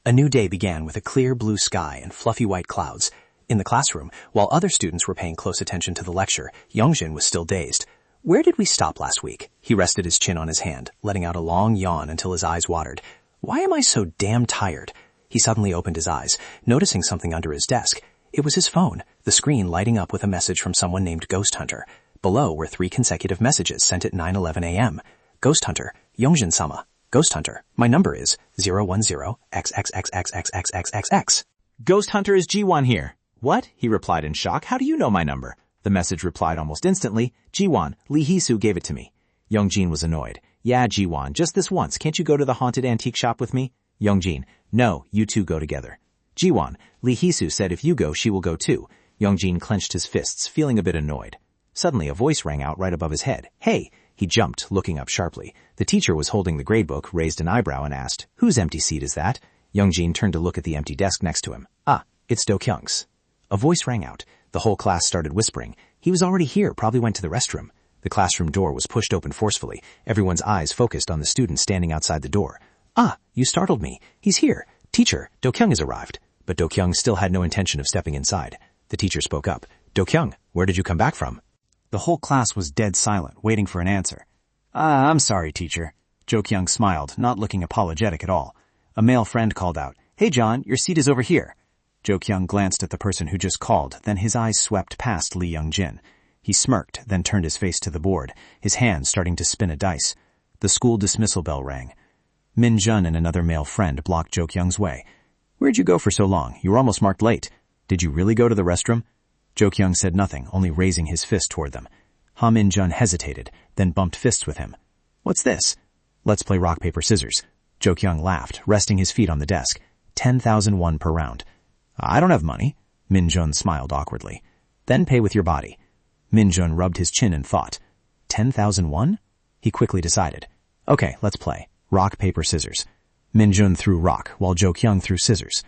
A new day began with a clear blue sky and fluffy white clouds. In the classroom, while other students were paying close attention to the lecture, Youngjin was still dazed. Where did we stop last week? He rested his chin on his hand, letting out a long yawn until his eyes watered. Why am I so damn tired? He suddenly opened his eyes, noticing something under his desk. It was his phone, the screen lighting up with a message from someone named Ghost Hunter. Below were 3 consecutive messages sent at 9:11 a.m. Ghost Hunter, Youngjin-sama. Ghost Hunter, my number is 010XXXXXXXXX. Ghost Hunter, is Ji-won here. What? He replied in shock. How do you know my number? The message replied almost instantly. Ji-won, Lee Hee-soo gave it to me. Youngjin was annoyed. Yeah, Ji-won, just this once. Can't you go to the haunted antique shop with me? Youngjin, no, you two go together. Ji-won, Lee Hee-soo said if you go, she will go too. Youngjin clenched his fists, feeling a bit annoyed. Suddenly a voice rang out right above his head. Hey! He jumped, looking up sharply. The teacher was holding the gradebook, raised an eyebrow and asked, Whose empty seat is that? Youngjin turned to look at the empty desk next to him. Ah, it's Do-kyung's. A voice rang out. The whole class started whispering. He was already here, probably went to the restroom. The classroom door was pushed open forcefully. Everyone's eyes focused on the student standing outside the door. Ah, you startled me. He's here. Teacher, Do-kyung has arrived. But Do-kyung still had no intention of stepping inside. The teacher spoke up. Do-kyung, where did you come back from? The whole class was dead silent, waiting for an answer. I'm sorry, teacher. Jo-kyung smiled, not looking apologetic at all. A male friend called out, Hey John, your seat is over here. Jo-kyung glanced at the person who just called, then his eyes swept past Lee Young-jin. He smirked, then turned his face to the board, his hand starting to spin a dice. The school dismissal bell rang. Min-jun and another male friend blocked Jo-kyung's way. Where'd you go for so long? You were almost marked late. Did you really go to the restroom? Jo-kyung said nothing, only raising his fist toward them. Ha Min-jun hesitated, then bumped fists with him. What's this? Let's play rock, paper, scissors. Jo-kyung laughed, resting his feet on the desk. 10,000 won per round. I don't have money. Min-jun smiled awkwardly. Then pay with your body. Min-jun rubbed his chin in thought. 10,000 won? He quickly decided. Okay, let's play. Rock, paper, scissors. Min-jun threw rock, while Jo-kyung threw scissors.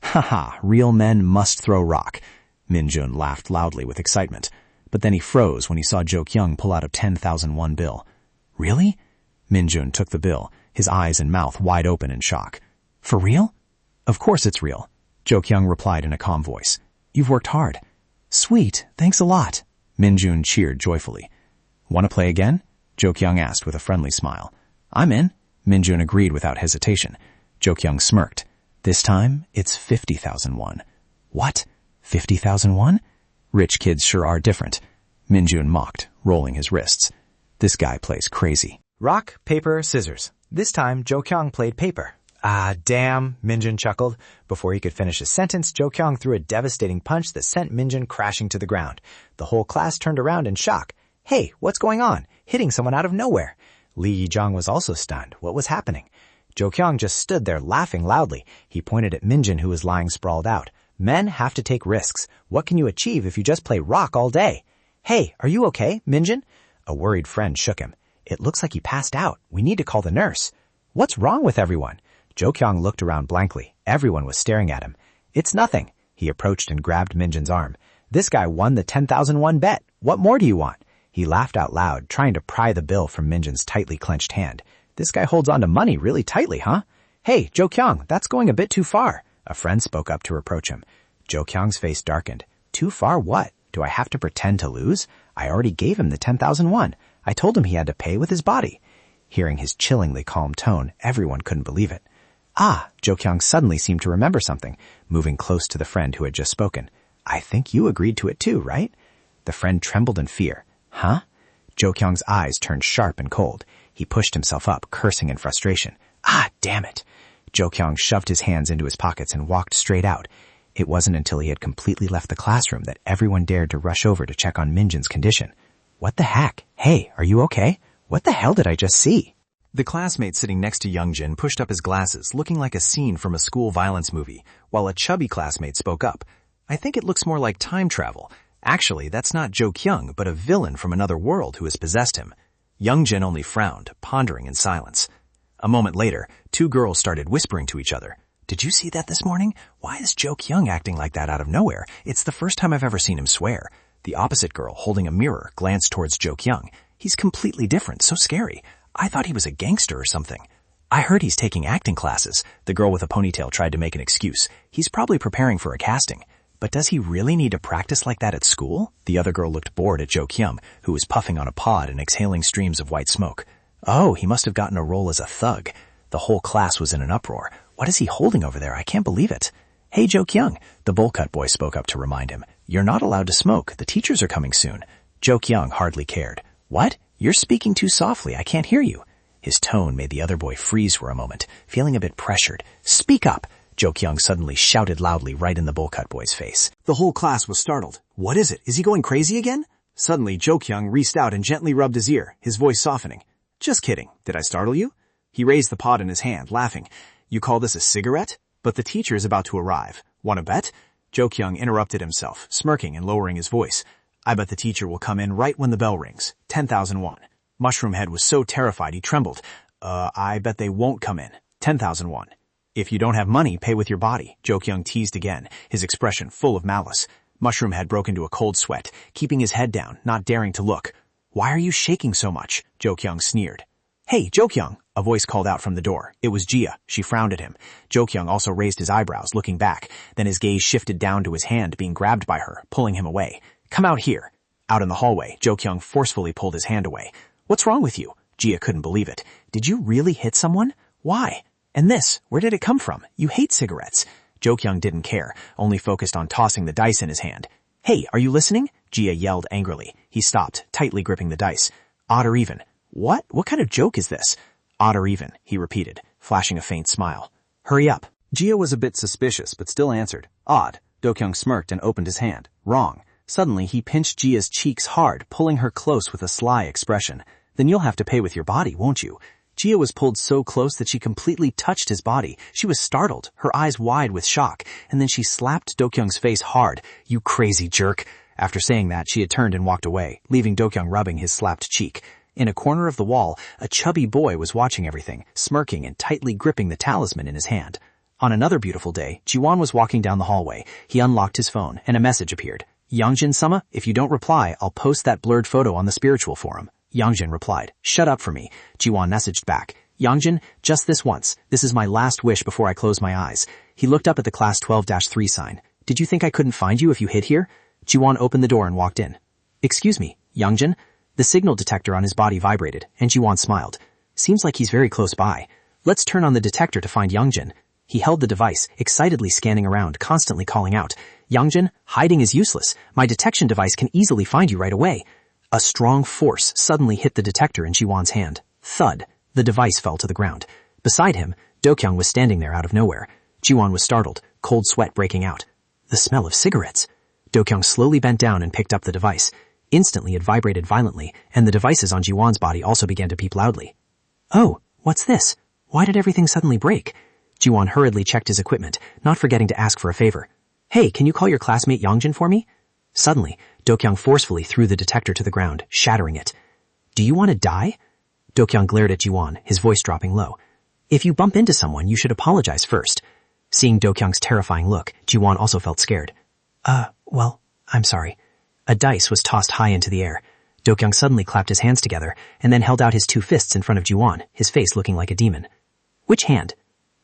Haha, real men must throw rock. Minjun laughed loudly with excitement, but then he froze when he saw Jo Kyung pull out a 10,001 bill. Really? Minjun took the bill, his eyes and mouth wide open in shock. For real? Of course it's real, Jo Kyung replied in a calm voice. You've worked hard. Sweet, thanks a lot. Minjun cheered joyfully. Want to play again? Jo Kyung asked with a friendly smile. I'm in. Minjun agreed without hesitation. Jo Kyung smirked. This time, it's 50,001. What? 50,001? Rich kids sure are different. Minjun mocked, rolling his wrists. This guy plays crazy. Rock, paper, scissors. This time, Jo Kyung played paper. Ah, damn, Minjun chuckled. Before he could finish his sentence, Jo Kyung threw a devastating punch that sent Minjun crashing to the ground. The whole class turned around in shock. Hey, what's going on? Hitting someone out of nowhere. Lee Yijong was also stunned. What was happening? Jo Kyung just stood there laughing loudly. He pointed at Minjun, who was lying sprawled out. Men have to take risks. What can you achieve if you just play rock all day? Hey, are you okay, Minjun? A worried friend shook him. It looks like he passed out. We need to call the nurse. What's wrong with everyone? Jo Kyung looked around blankly. Everyone was staring at him. It's nothing. He approached and grabbed Minjun's arm. This guy won the 10,001 bet. What more do you want? He laughed out loud, trying to pry the bill from Minjun's tightly clenched hand. This guy holds on to money really tightly, huh? Hey, Jo Kyung, that's going a bit too far. A friend spoke up to reproach him. Jo Kyung's face darkened. Too far what? Do I have to pretend to lose? I already gave him the 10,001. I told him he had to pay with his body. Hearing his chillingly calm tone, everyone couldn't believe it. Ah, Jo Kyung suddenly seemed to remember something, moving close to the friend who had just spoken. I think you agreed to it too, right? The friend trembled in fear. Huh? Jo Kyung's eyes turned sharp and cold. He pushed himself up, cursing in frustration. Ah, damn it. Jo Kyung shoved his hands into his pockets and walked straight out. It wasn't until he had completely left the classroom that everyone dared to rush over to check on Minjun's condition. What the heck? Hey, are you okay? What the hell did I just see? The classmate sitting next to Youngjin pushed up his glasses, looking like a scene from a school violence movie, while a chubby classmate spoke up. I think it looks more like time travel. Actually, that's not Jo Kyung, but a villain from another world who has possessed him. Youngjin only frowned, pondering in silence. A moment later, two girls started whispering to each other. Did you see that this morning? Why is Jo Kyung acting like that out of nowhere? It's the first time I've ever seen him swear. The opposite girl, holding a mirror, glanced towards Jo Kyung. He's completely different, so scary. I thought he was a gangster or something. I heard he's taking acting classes. The girl with a ponytail tried to make an excuse. He's probably preparing for a casting. But does he really need to practice like that at school? The other girl looked bored at Jo Kyung, who was puffing on a pod and exhaling streams of white smoke. Oh, he must have gotten a role as a thug. The whole class was in an uproar. What is he holding over there? I can't believe it. Hey, Jo Kyung, the bowl cut boy spoke up to remind him. You're not allowed to smoke. The teachers are coming soon. Jo Kyung hardly cared. What? You're speaking too softly. I can't hear you. His tone made the other boy freeze for a moment, feeling a bit pressured. Speak up! Jo Kyung suddenly shouted loudly right in the bowl cut boy's face. The whole class was startled. What is it? Is he going crazy again? Suddenly, Jo Kyung reached out and gently rubbed his ear, his voice softening. Just kidding. Did I startle you? He raised the pod in his hand, laughing. You call this a cigarette? But the teacher is about to arrive. Want to bet? Jo Kyung interrupted himself, smirking and lowering his voice. I bet the teacher will come in right when the bell rings. 10,001. Mushroom Head was so terrified he trembled. I bet they won't come in. 10,001. If you don't have money, pay with your body, Jo Kyung teased again, his expression full of malice. Mushroom Head broke into a cold sweat, keeping his head down, not daring to look. Why are you shaking so much? Jo Kyung sneered. Hey, Jo Kyung, a voice called out from the door. It was Jia. She frowned at him. Jo Kyung also raised his eyebrows, looking back. Then his gaze shifted down to his hand being grabbed by her, pulling him away. Come out here. Out in the hallway, Jo Kyung forcefully pulled his hand away. What's wrong with you? Jia couldn't believe it. Did you really hit someone? Why? And this, where did it come from? You hate cigarettes. Jo Kyung didn't care, only focused on tossing the dice in his hand. Hey, are you listening? Jia yelled angrily. He stopped, tightly gripping the dice. Odd or even. What? What kind of joke is this? Odd or even, he repeated, flashing a faint smile. Hurry up. Jia was a bit suspicious, but still answered. Odd. Do Kyung smirked and opened his hand. Wrong. Suddenly, he pinched Jia's cheeks hard, pulling her close with a sly expression. Then you'll have to pay with your body, won't you? Jia was pulled so close that she completely touched his body. She was startled, her eyes wide with shock, and then she slapped Do Kyung's face hard. You crazy jerk. After saying that, she had turned and walked away, leaving Do Kyung rubbing his slapped cheek. In a corner of the wall, a chubby boy was watching everything, smirking and tightly gripping the talisman in his hand. On another beautiful day, Jiwon was walking down the hallway. He unlocked his phone, and a message appeared. Youngjin-sama, if you don't reply, I'll post that blurred photo on the spiritual forum. Youngjin replied, shut up for me. Jiwon messaged back, Youngjin, just this once. This is my last wish before I close my eyes. He looked up at the class 12-3 sign. Did you think I couldn't find you if you hid here? Jiwon opened the door and walked in. Excuse me, Youngjin? The signal detector on his body vibrated, and Jiwon smiled. Seems like he's very close by. Let's turn on the detector to find Youngjin. He held the device, excitedly scanning around, constantly calling out, Youngjin, hiding is useless. My detection device can easily find you right away. A strong force suddenly hit the detector in Jiwon's hand. Thud. The device fell to the ground. Beside him, Dokyung was standing there out of nowhere. Jiwon was startled, cold sweat breaking out. The smell of cigarettes. Dokyung slowly bent down and picked up the device. Instantly it vibrated violently, and the devices on Jiwon's body also began to beep loudly. Oh, what's this? Why did everything suddenly break? Jiwon hurriedly checked his equipment, not forgetting to ask for a favor. Hey, can you call your classmate Youngjin for me? Suddenly, Dokyung forcefully threw the detector to the ground, shattering it. Do you want to die? Dokyung glared at Jiwon, his voice dropping low. If you bump into someone, you should apologize first. Seeing Dokyung's terrifying look, Jiwon also felt scared. Well, I'm sorry. A dice was tossed high into the air. Dokyung suddenly clapped his hands together, and then held out his two fists in front of Jiwon, his face looking like a demon. Which hand?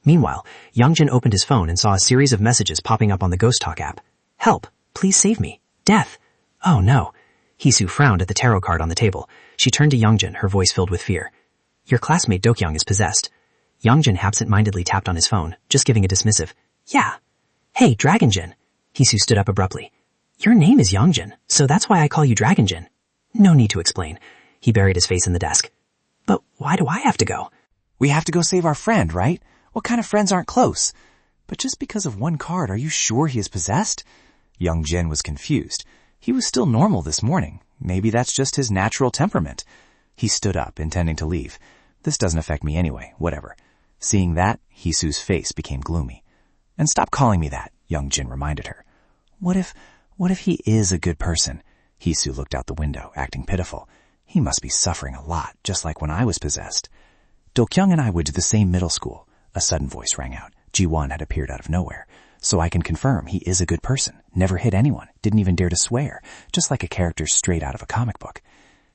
Meanwhile, Youngjin opened his phone and saw a series of messages popping up on the Ghost Talk app. Help! Please save me! Death! Oh no! Hisu frowned at the tarot card on the table. She turned to Youngjin, her voice filled with fear. Your classmate Dokyung is possessed. Youngjin absent-mindedly tapped on his phone, just giving a dismissive, yeah. Hey, Dragonjin! Hisu stood up abruptly. Your name is Youngjin, so that's why I call you Dragonjin. No need to explain. He buried his face in the desk. But why do I have to go? We have to go save our friend, right? What kind of friends aren't close? But just because of one card, are you sure he is possessed? Youngjin was confused. He was still normal this morning. Maybe that's just his natural temperament. He stood up, intending to leave. This doesn't affect me anyway, whatever. Seeing that, Hisu's face became gloomy. And stop calling me that, Youngjin reminded her. What if he is a good person? Hisu looked out the window, acting pitiful. He must be suffering a lot, just like when I was possessed. Dokyung and I went to the same middle school. A sudden voice rang out. Ji-won had appeared out of nowhere. So I can confirm he is a good person. Never hit anyone. Didn't even dare to swear. Just like a character straight out of a comic book.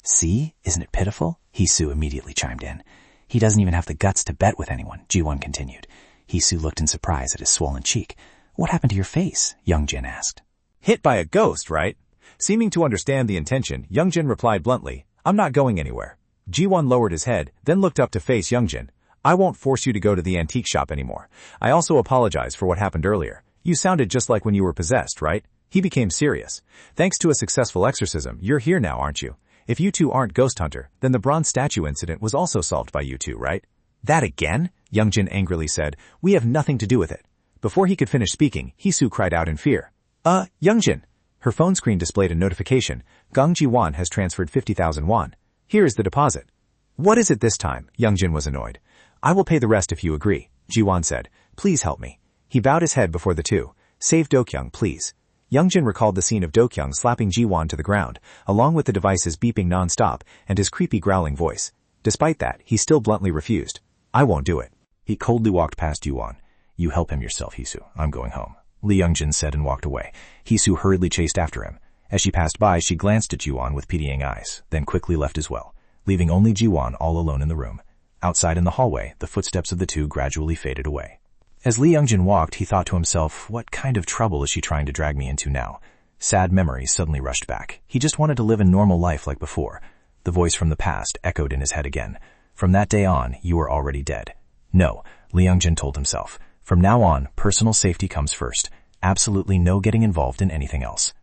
See? Isn't it pitiful? Hisu immediately chimed in. He doesn't even have the guts to bet with anyone, Ji-won continued. Hisu looked in surprise at his swollen cheek. What happened to your face? Youngjin asked. Hit by a ghost, right? Seeming to understand the intention, Youngjin replied bluntly, I'm not going anywhere. Ji-won lowered his head, then looked up to face Youngjin. I won't force you to go to the antique shop anymore. I also apologize for what happened earlier. You sounded just like when you were possessed, right? He became serious. Thanks to a successful exorcism, you're here now, aren't you? If you two aren't Ghost Hunter, then the bronze statue incident was also solved by you two, right? That again? Youngjin angrily said. We have nothing to do with it. Before he could finish speaking, Hisu cried out in fear. Youngjin. Her phone screen displayed a notification. Gong Ji-won has transferred 50,000 won. Here is the deposit. What is it this time? Youngjin was annoyed. I will pay the rest if you agree, Ji-won said. Please help me. He bowed his head before the two. Save Dokyung, please. Youngjin recalled the scene of Dokyung slapping Ji-won to the ground, along with the devices beeping non-stop and his creepy growling voice. Despite that, he still bluntly refused. I won't do it. He coldly walked past Yuan. You help him yourself, Hisu. I'm going home. Lee Youngjin said and walked away. Hisu hurriedly chased after him. As she passed by, she glanced at Yuan with pitying eyes, then quickly left as well, leaving only Ji-won all alone in the room. Outside in the hallway, the footsteps of the two gradually faded away. As Lee Youngjin walked, he thought to himself, what kind of trouble is she trying to drag me into now? Sad memories suddenly rushed back. He just wanted to live a normal life like before. The voice from the past echoed in his head again. From that day on, you are already dead. No, Lee Youngjin told himself. From now on, personal safety comes first. Absolutely no getting involved in anything else.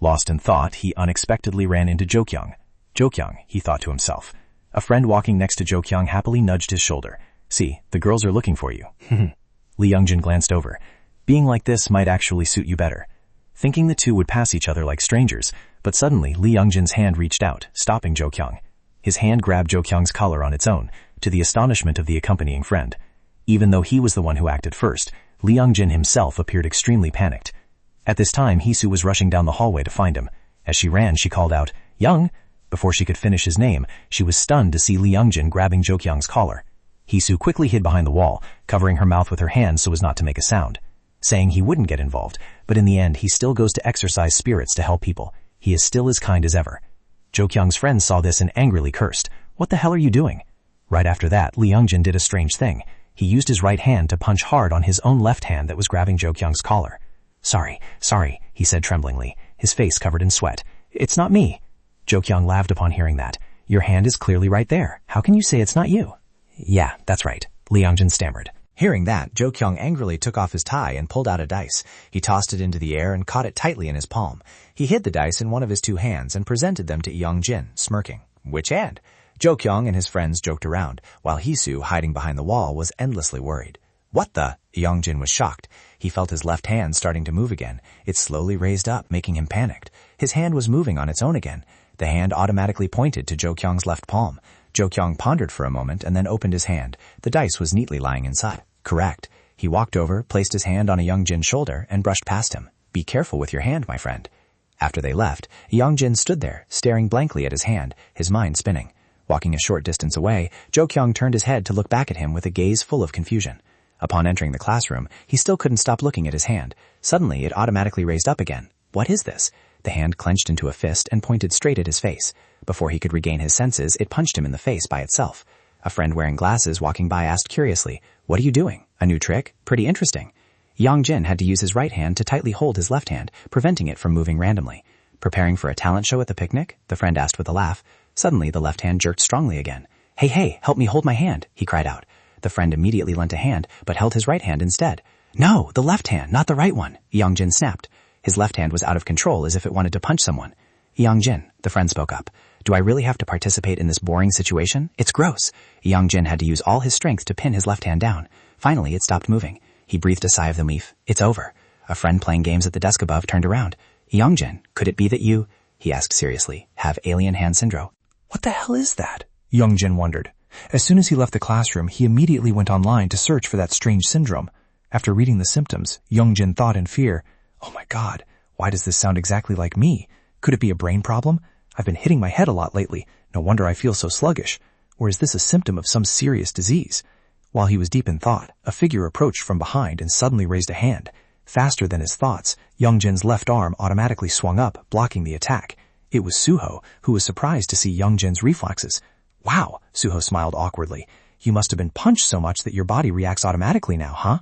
Lost in thought, he unexpectedly ran into Jokyung. Jokyung, he thought to himself. A friend walking next to Jokyung happily nudged his shoulder. See, the girls are looking for you. Lee Youngjin glanced over. Being like this might actually suit you better. Thinking the two would pass each other like strangers, but suddenly Lee Youngjin's hand reached out, stopping Jokyung. His hand grabbed Jokyung's collar on its own, to the astonishment of the accompanying friend. Even though he was the one who acted first, Lee Youngjin himself appeared extremely panicked. At this time, Hisu was rushing down the hallway to find him. As she ran, she called out, Young! Before she could finish his name, she was stunned to see Lee Youngjin grabbing Jokyung's collar. Hisu quickly hid behind the wall, covering her mouth with her hand so as not to make a sound, saying he wouldn't get involved, but in the end he still goes to exorcise spirits to help people. He is still as kind as ever. Jo Kyung's friends saw this and angrily cursed. What the hell are you doing? Right after that, Lee Youngjin did a strange thing. He used his right hand to punch hard on his own left hand that was grabbing Jo Kyung's collar. Sorry, he said tremblingly, his face covered in sweat. It's not me. Jo Kyung laughed upon hearing that. Your hand is clearly right there. How can you say it's not you? Yeah, that's right, Lee Youngjin stammered. Hearing that, Jo Kyung angrily took off his tie and pulled out a dice. He tossed it into the air and caught it tightly in his palm. He hid the dice in one of his two hands and presented them to Youngjin, smirking. Which hand? Jo Kyung and his friends joked around, while Hisu, hiding behind the wall, was endlessly worried. What the? Youngjin was shocked. He felt his left hand starting to move again. It slowly raised up, making him panicked. His hand was moving on its own again. The hand automatically pointed to Jo Kyung's left palm. Jo Kyung pondered for a moment and then opened his hand. The dice was neatly lying inside. Correct. He walked over, placed his hand on Youngjin's shoulder, and brushed past him. Be careful with your hand, my friend. After they left, Youngjin stood there, staring blankly at his hand, his mind spinning. Walking a short distance away, Jo Kyung turned his head to look back at him with a gaze full of confusion. Upon entering the classroom, he still couldn't stop looking at his hand. Suddenly, it automatically raised up again. What is this? The hand clenched into a fist and pointed straight at his face. Before he could regain his senses, it punched him in the face by itself. A friend wearing glasses walking by asked curiously, What are you doing? A new trick? Pretty interesting. Youngjin had to use his right hand to tightly hold his left hand, preventing it from moving randomly. Preparing for a talent show at the picnic? The friend asked with a laugh. Suddenly, the left hand jerked strongly again. Hey, help me hold my hand, he cried out. The friend immediately lent a hand, but held his right hand instead. No, the left hand, not the right one, Youngjin snapped. His left hand was out of control as if it wanted to punch someone. Youngjin, the friend spoke up. Do I really have to participate in this boring situation? It's gross. Youngjin had to use all his strength to pin his left hand down. Finally, it stopped moving. He breathed a sigh of relief. It's over. A friend playing games at the desk above turned around. Youngjin, could it be that you, he asked seriously, have alien hand syndrome? What the hell is that? Youngjin wondered. As soon as he left the classroom, he immediately went online to search for that strange syndrome. After reading the symptoms, Youngjin thought in fear, Oh my god, why does this sound exactly like me? Could it be a brain problem? I've been hitting my head a lot lately. No wonder I feel so sluggish. Or is this a symptom of some serious disease? While he was deep in thought, a figure approached from behind and suddenly raised a hand. Faster than his thoughts, Youngjin's left arm automatically swung up, blocking the attack. It was Suho, who was surprised to see Youngjin's reflexes. Wow, Suho smiled awkwardly. You must have been punched so much that your body reacts automatically now, huh?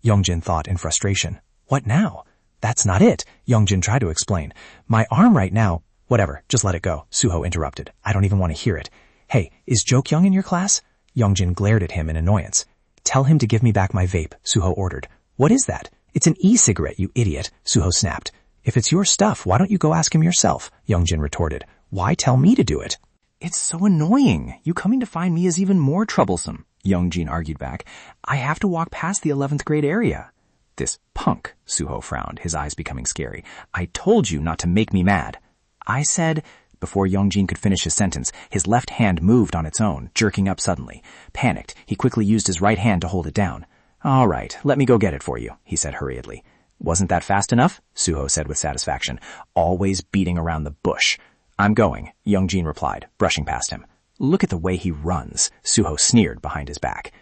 Youngjin thought in frustration. What now? That's not it, Youngjin tried to explain. My arm right now... Whatever, just let it go, Suho interrupted. I don't even want to hear it. Hey, is Jo Kyung in your class? Youngjin glared at him in annoyance. Tell him to give me back my vape, Suho ordered. What is that? It's an e-cigarette, you idiot, Suho snapped. If it's your stuff, why don't you go ask him yourself? Youngjin retorted. Why tell me to do it? It's so annoying. You coming to find me is even more troublesome, Youngjin argued back. I have to walk past the 11th grade area. This punk, Suho frowned, his eyes becoming scary. I told you not to make me mad. I said... Before Youngjin could finish his sentence, his left hand moved on its own, jerking up suddenly. Panicked, he quickly used his right hand to hold it down. All right, let me go get it for you, he said hurriedly. Wasn't that fast enough? Suho said with satisfaction. Always beating around the bush. I'm going, Youngjin replied, brushing past him. Look at the way he runs, Suho sneered behind his back.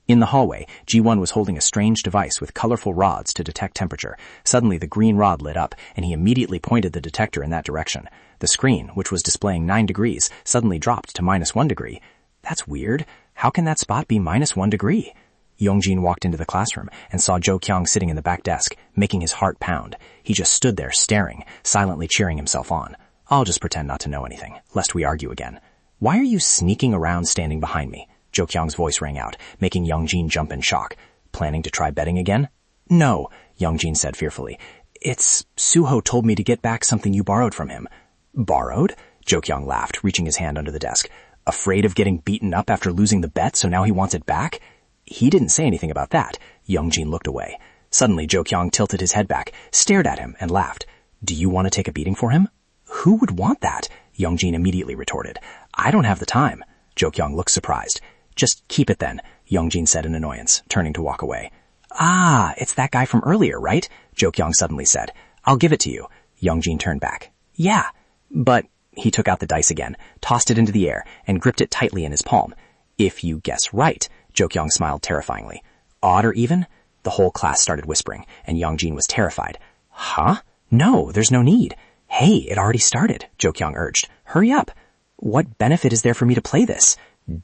In the hallway, Ji-won was holding a strange device with colorful rods to detect temperature. Suddenly, the green rod lit up, and he immediately pointed the detector in that direction. The screen, which was displaying 9 degrees, suddenly dropped to -1 degree. That's weird. How can that spot be -1 degree? Youngjin walked into the classroom and saw Jo Kyung sitting in the back desk, making his heart pound. He just stood there staring, silently cheering himself on. I'll just pretend not to know anything, lest we argue again. Why are you sneaking around standing behind me? Jo Kyung's voice rang out, making Youngjin jump in shock. Planning to try betting again? No, Youngjin said fearfully. It's Suho told me to get back something you borrowed from him. Borrowed? Jo Kyung laughed, reaching his hand under the desk. Afraid of getting beaten up after losing the bet, so now he wants it back? He didn't say anything about that. Youngjin looked away. Suddenly, Jo Kyung tilted his head back, stared at him, and laughed. Do you want to take a beating for him? Who would want that? Youngjin immediately retorted. I don't have the time. Jo Kyung looked surprised. Just keep it then, Youngjin said in annoyance, turning to walk away. Ah, it's that guy from earlier, right? Jo Kyung suddenly said. I'll give it to you. Youngjin turned back. Yeah, but... He took out the dice again, tossed it into the air, and gripped it tightly in his palm. If you guess right, Jokyung smiled terrifyingly. Odd or even? The whole class started whispering, and Youngjin was terrified. Huh? No, there's no need. Hey, it already started, Jokyung urged. Hurry up. What benefit is there for me to play this?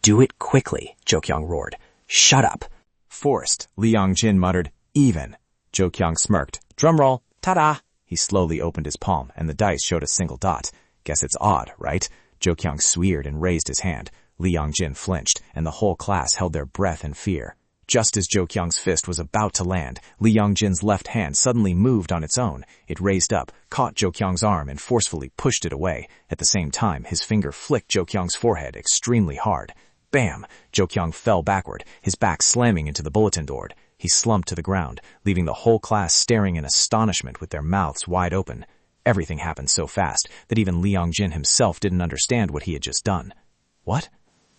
Do it quickly, Jokyung roared. Shut up. Forced, Lee Young-jin muttered, even. Jokyung smirked. Drumroll. Ta-da! He slowly opened his palm, and the dice showed a single dot. Guess it's odd, right? Jokyung sweared and raised his hand. Lee Young-jin flinched, and the whole class held their breath in fear. Just as Jokyung's fist was about to land, Lee Young-jin's left hand suddenly moved on its own. It raised up, caught Jokyung's arm, and forcefully pushed it away. At the same time, his finger flicked Jokyung's forehead extremely hard. Bam! Jokyung fell backward, his back slamming into the bulletin board. He slumped to the ground, leaving the whole class staring in astonishment with their mouths wide open. Everything happened so fast that even Lee Young-jin himself didn't understand what he had just done. What?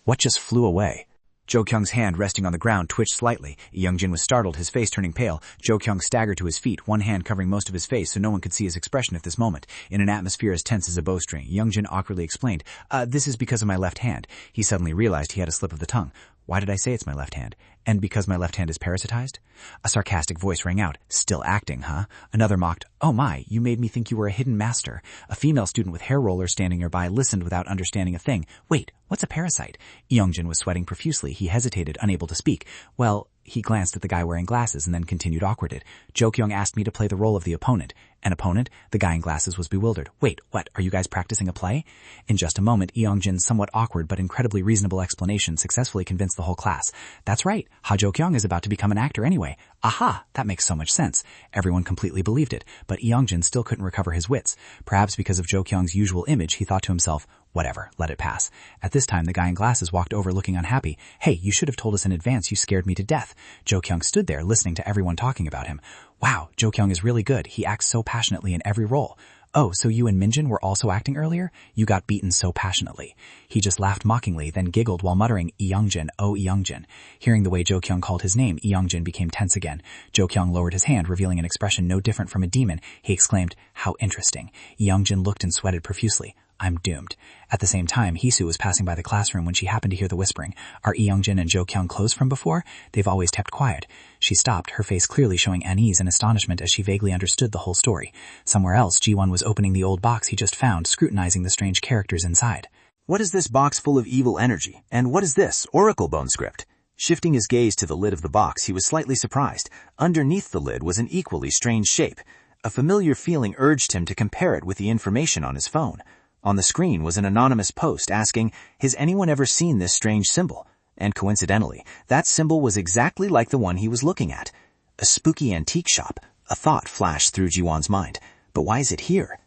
What just flew away? Jokyung's hand resting on the ground twitched slightly. Youngjin was startled, his face turning pale. Jokyung staggered to his feet, one hand covering most of his face so no one could see his expression at this moment. In an atmosphere as tense as a bowstring, Youngjin awkwardly explained, this is because of my left hand. He suddenly realized he had a slip of the tongue. Why did I say it's my left hand? And because my left hand is parasitized? A sarcastic voice rang out. Still acting, huh? Another mocked, oh my, you made me think you were a hidden master. A female student with hair rollers standing nearby listened without understanding a thing. Wait, what's a parasite? Youngjin was sweating profusely. He hesitated, unable to speak. Well, he glanced at the guy wearing glasses and then continued awkwarded. Jokyung asked me to play the role of the opponent. An opponent? The guy in glasses was bewildered. Wait, what? Are you guys practicing a play? In just a moment, Youngjin's somewhat awkward but incredibly reasonable explanation successfully convinced the whole class. That's right. Ha Jokyung is about to become an actor anyway. Aha! That makes so much sense. Everyone completely believed it, but Youngjin still couldn't recover his wits. Perhaps because of Jokyung's usual image, he thought to himself, whatever, let it pass. At this time, the guy in glasses walked over looking unhappy. Hey, you should have told us in advance. You scared me to death. Jokyung stood there listening to everyone talking about him. Wow, Jokyung is really good. He acts so passionately in every role. Oh, so you and Minjin were also acting earlier? You got beaten so passionately. He just laughed mockingly, then giggled while muttering, Youngjin, oh Youngjin. Hearing the way Jokyung called his name, Youngjin became tense again. Jokyung lowered his hand, revealing an expression no different from a demon. He exclaimed, how interesting. Youngjin looked and sweated profusely. I'm doomed. At the same time, Hisu was passing by the classroom when she happened to hear the whispering. Are Youngjin and Jokyung close from before? They've always kept quiet. She stopped, her face clearly showing unease and astonishment as she vaguely understood the whole story. Somewhere else, Ji-won was opening the old box he just found, scrutinizing the strange characters inside. What is this box full of evil energy? And what is this, Oracle Bone script? Shifting his gaze to the lid of the box, he was slightly surprised. Underneath the lid was an equally strange shape. A familiar feeling urged him to compare it with the information on his phone. On the screen was an anonymous post asking, has anyone ever seen this strange symbol? And coincidentally, that symbol was exactly like the one he was looking at. A spooky antique shop. A thought flashed through Ji-won's mind. But why is it here?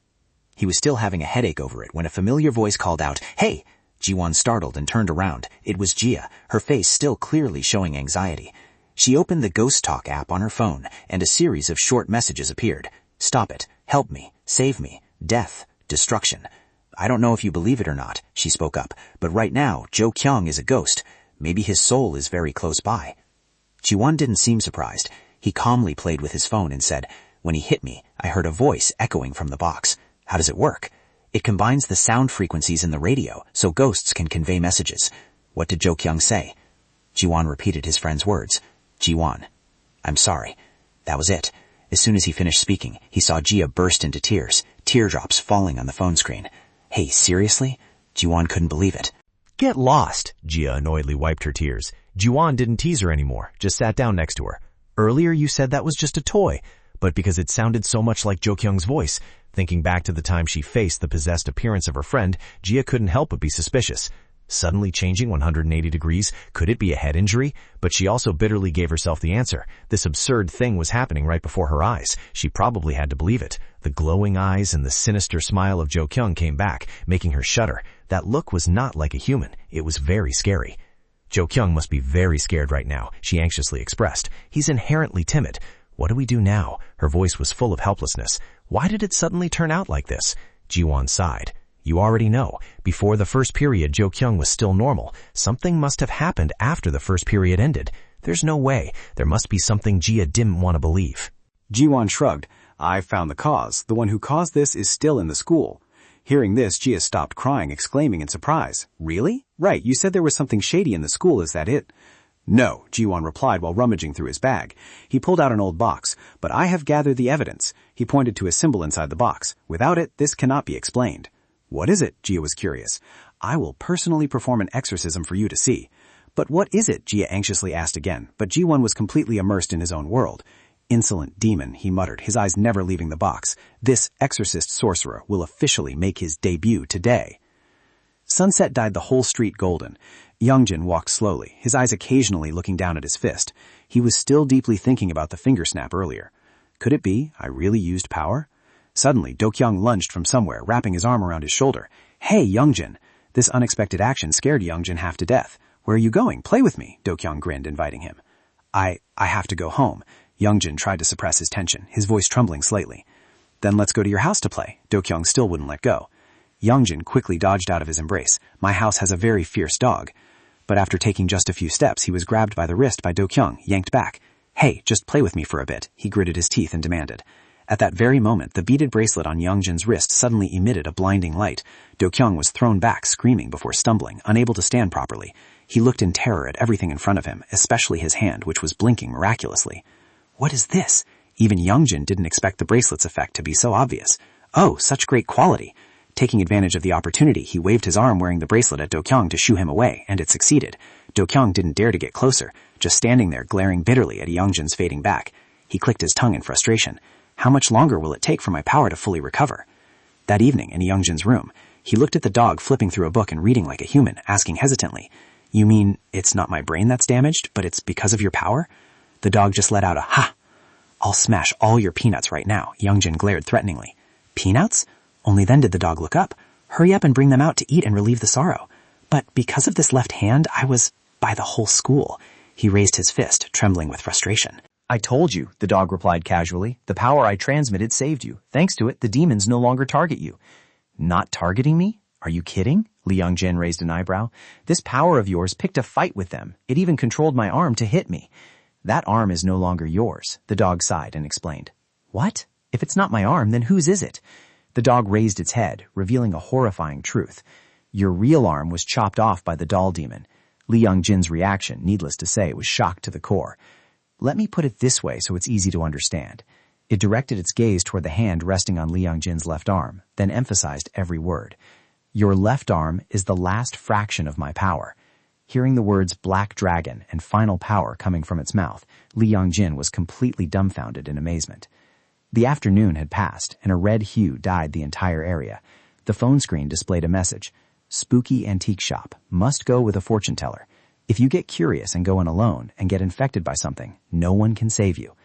He was still having a headache over it when a familiar voice called out, hey! Ji-won startled and turned around. It was Jia, her face still clearly showing anxiety. She opened the Ghost Talk app on her phone, and a series of short messages appeared. Stop it. Help me. Save me. Death. Destruction. I don't know if you believe it or not, she spoke up, but right now, Jokyung is a ghost. Maybe his soul is very close by. Ji-won didn't seem surprised. He calmly played with his phone and said, when he hit me, I heard a voice echoing from the box. How does it work? It combines the sound frequencies in the radio, so ghosts can convey messages. What did Jokyung say? Ji-won repeated his friend's words. Ji-won, I'm sorry. That was it. As soon as he finished speaking, he saw Jia burst into tears, teardrops falling on the phone screen. Hey, seriously? Ji-won couldn't believe it. Get lost, Jia annoyedly wiped her tears. Ji-won didn't tease her anymore, just sat down next to her. Earlier you said that was just a toy, but because it sounded so much like Jokyung's voice, thinking back to the time she faced the possessed appearance of her friend, Jia couldn't help but be suspicious. Suddenly changing 180 degrees, could it be a head injury? But she also bitterly gave herself the answer. This absurd thing was happening right before her eyes. She probably had to believe it. The glowing eyes and the sinister smile of Jokyung came back, making her shudder. That look was not like a human. It was very scary. Jokyung must be very scared right now, she anxiously expressed. He's inherently timid. What do we do now? Her voice was full of helplessness. Why did it suddenly turn out like this? Ji-won sighed. You already know. Before the first period, Jokyung was still normal. Something must have happened after the first period ended. There's no way. There must be something Jia didn't want to believe. Ji-won shrugged. I've found the cause. The one who caused this is still in the school. Hearing this, Jia stopped crying, exclaiming in surprise. Really? Right, you said there was something shady in the school, is that it? No, Ji-won replied while rummaging through his bag. He pulled out an old box. But I have gathered the evidence. He pointed to a symbol inside the box. Without it, this cannot be explained. What is it? Gia was curious. I will personally perform an exorcism for you to see. But what is it? Gia anxiously asked again, but Ji-won was completely immersed in his own world. Insolent demon, he muttered, his eyes never leaving the box. This exorcist sorcerer will officially make his debut today. Sunset dyed the whole street golden. Youngjin walked slowly, his eyes occasionally looking down at his fist. He was still deeply thinking about the finger snap earlier. Could it be I really used power? Suddenly, Do-kyung lunged from somewhere, wrapping his arm around his shoulder. Hey, Youngjin! This unexpected action scared Youngjin half to death. Where are you going? Play with me, Do-kyung grinned, inviting him. I have to go home. Youngjin tried to suppress his tension, his voice trembling slightly. Then let's go to your house to play. Do-kyung still wouldn't let go. Youngjin quickly dodged out of his embrace. My house has a very fierce dog. But after taking just a few steps, he was grabbed by the wrist by Do-kyung, yanked back. Hey, just play with me for a bit, he gritted his teeth and demanded. At that very moment, the beaded bracelet on Youngjin's wrist suddenly emitted a blinding light. Do-kyung was thrown back, screaming before stumbling, unable to stand properly. He looked in terror at everything in front of him, especially his hand, which was blinking miraculously. What is this? Even Youngjin didn't expect the bracelet's effect to be so obvious. Oh, such great quality. Taking advantage of the opportunity, he waved his arm wearing the bracelet at Do-kyung to shoo him away, and it succeeded. Do-kyung didn't dare to get closer, just standing there glaring bitterly at Youngjin's fading back. He clicked his tongue in frustration. How much longer will it take for my power to fully recover? That evening, in Youngjin's room, he looked at the dog flipping through a book and reading like a human, asking hesitantly, You mean it's not my brain that's damaged, but it's because of your power? The dog just let out a ha. I'll smash all your peanuts right now, Youngjin glared threateningly. Peanuts? Only then did the dog look up. Hurry up and bring them out to eat and relieve the sorrow. But because of this left hand, I was by the whole school. He raised his fist, trembling with frustration. I told you, the dog replied casually. The power I transmitted saved you. Thanks to it, the demons no longer target you. Not targeting me? Are you kidding? Li Youngjin raised an eyebrow. This power of yours picked a fight with them. It even controlled my arm to hit me. That arm is no longer yours, the dog sighed and explained. What? If it's not my arm, then whose is it? The dog raised its head, revealing a horrifying truth. Your real arm was chopped off by the doll demon. Li Youngjin's reaction, needless to say, was shocked to the core. Let me put it this way so it's easy to understand. It directed its gaze toward the hand resting on Li Youngjin's left arm, then emphasized every word. Your left arm is the last fraction of my power. Hearing the words Black Dragon and Final Power coming from its mouth, Li Youngjin was completely dumbfounded in amazement. The afternoon had passed, and a red hue dyed the entire area. The phone screen displayed a message. Spooky antique shop. Must go with a fortune teller. If you get curious and go in alone and get infected by something, no one can save you.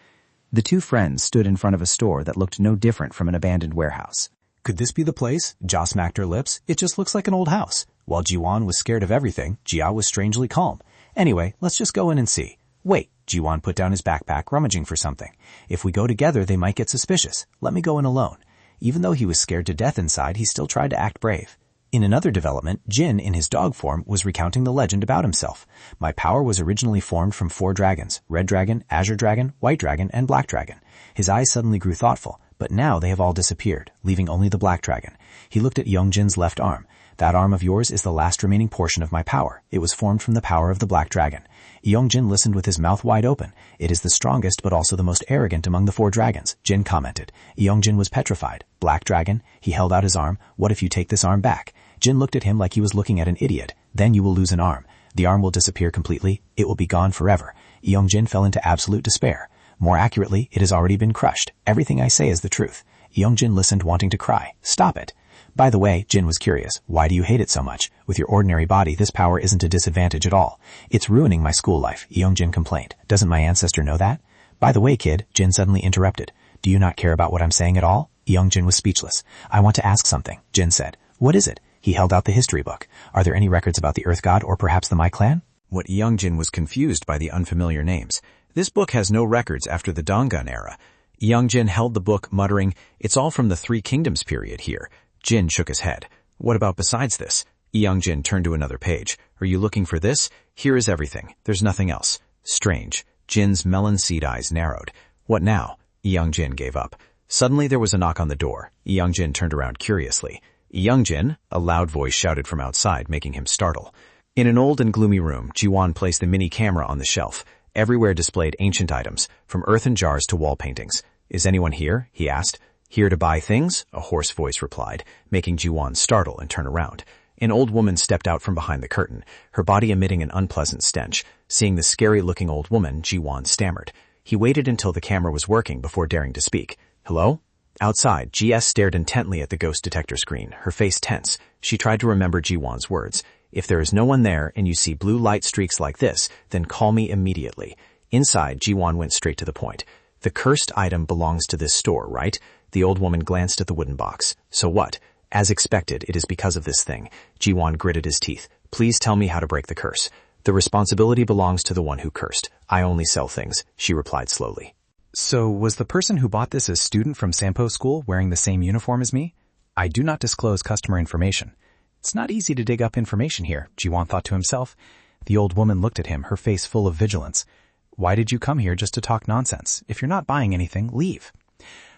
The two friends stood in front of a store that looked no different from an abandoned warehouse. Could this be the place? Jia smacked her lips. It just looks like an old house. While Ji-won was scared of everything, Jia was strangely calm. Anyway, let's just go in and see. Wait, Ji-won put down his backpack, rummaging for something. If we go together, they might get suspicious. Let me go in alone. Even though he was scared to death inside, he still tried to act brave. In another development, Jin, in his dog form, was recounting the legend about himself. My power was originally formed from 4 dragons, Red Dragon, Azure Dragon, White Dragon, and Black Dragon. His eyes suddenly grew thoughtful, but now they have all disappeared, leaving only the Black Dragon. He looked at Youngjin's left arm. That arm of yours is the last remaining portion of my power. It was formed from the power of the Black Dragon. Youngjin listened with his mouth wide open. It is the strongest but also the most arrogant among the 4 dragons, Jin commented. Youngjin was petrified. Black Dragon, he held out his arm. What if you take this arm back? Jin looked at him like he was looking at an idiot. Then you will lose an arm. The arm will disappear completely. It will be gone forever. Youngjin fell into absolute despair. More accurately, it has already been crushed. Everything I say is the truth. Youngjin listened, wanting to cry. Stop it. By the way, Jin was curious. Why do you hate it so much? With your ordinary body, this power isn't a disadvantage at all. It's ruining my school life, Youngjin complained. Doesn't my ancestor know that? By the way, kid, Jin suddenly interrupted. Do you not care about what I'm saying at all? Youngjin was speechless. I want to ask something, Jin said. What is it? He held out the history book. Are there any records about the Earth God or perhaps the Mai clan? What Youngjin was confused by the unfamiliar names. This book has no records after the Dongun era. Youngjin held the book, muttering, It's all from the 3 Kingdoms period here. Jin shook his head. What about besides this? Youngjin turned to another page. Are you looking for this? Here is everything. There's nothing else. Strange. Jin's melon seed eyes narrowed. What now? Youngjin gave up. Suddenly there was a knock on the door. Youngjin turned around curiously. Youngjin, a loud voice shouted from outside, making him startle. In an old and gloomy room, Ji-won placed the mini camera on the shelf. Everywhere displayed ancient items, from earthen jars to wall paintings. Is anyone here? He asked. Here to buy things? A hoarse voice replied, making Ji-won startle and turn around. An old woman stepped out from behind the curtain, her body emitting an unpleasant stench. Seeing the scary-looking old woman, Ji-won stammered. He waited until the camera was working before daring to speak. Hello? Outside, GS stared intently at the ghost detector screen, her face tense. She tried to remember Ji-won's words. If there is no one there and you see blue light streaks like this, then call me immediately. Inside, Ji-won went straight to the point. The cursed item belongs to this store, right? The old woman glanced at the wooden box. So what? As expected, it is because of this thing. Ji-won gritted his teeth. Please tell me how to break the curse. The responsibility belongs to the one who cursed. I only sell things, she replied slowly. So, was the person who bought this a student from Sampo School wearing the same uniform as me? I do not disclose customer information. It's not easy to dig up information here, Ji-won thought to himself. The old woman looked at him, her face full of vigilance. Why did you come here just to talk nonsense? If you're not buying anything, leave.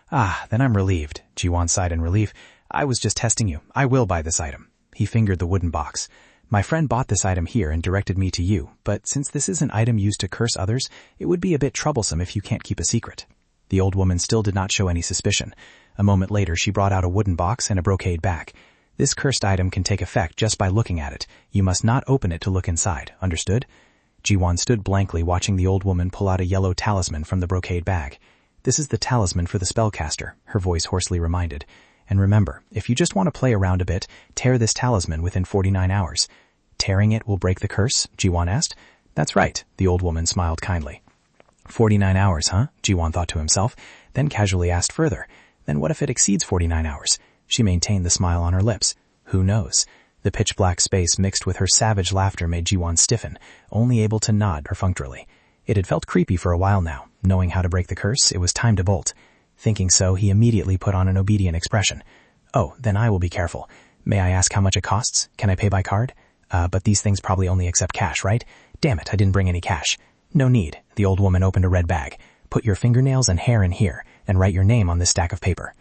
Then I'm relieved, Ji-won sighed in relief. I was just testing you. I will buy this item. He fingered the wooden box. My friend bought this item here and directed me to you, but since this is an item used to curse others, it would be a bit troublesome if you can't keep a secret. The old woman still did not show any suspicion. A moment later, she brought out a wooden box and a brocade bag. This cursed item can take effect just by looking at it. You must not open it to look inside. Understood? Ji-won stood blankly watching the old woman pull out a yellow talisman from the brocade bag. This is the talisman for the spellcaster, her voice hoarsely reminded. And remember, if you just want to play around a bit, tear this talisman within 49 hours. Tearing it will break the curse? Ji-won asked. That's right, the old woman smiled kindly. 49 hours, huh? Ji-won thought to himself, then casually asked further. Then what if it exceeds 49 hours? She maintained the smile on her lips. Who knows? The pitch-black space mixed with her savage laughter made Ji-won stiffen, only able to nod perfunctorily. It had felt creepy for a while now. Knowing how to break the curse, it was time to bolt. Thinking so, he immediately put on an obedient expression. Oh, then I will be careful. May I ask how much it costs? Can I pay by card? But these things probably only accept cash, right? Damn it, I didn't bring any cash. No need. The old woman opened a red bag. Put your fingernails and hair in here, and write your name on this stack of paper.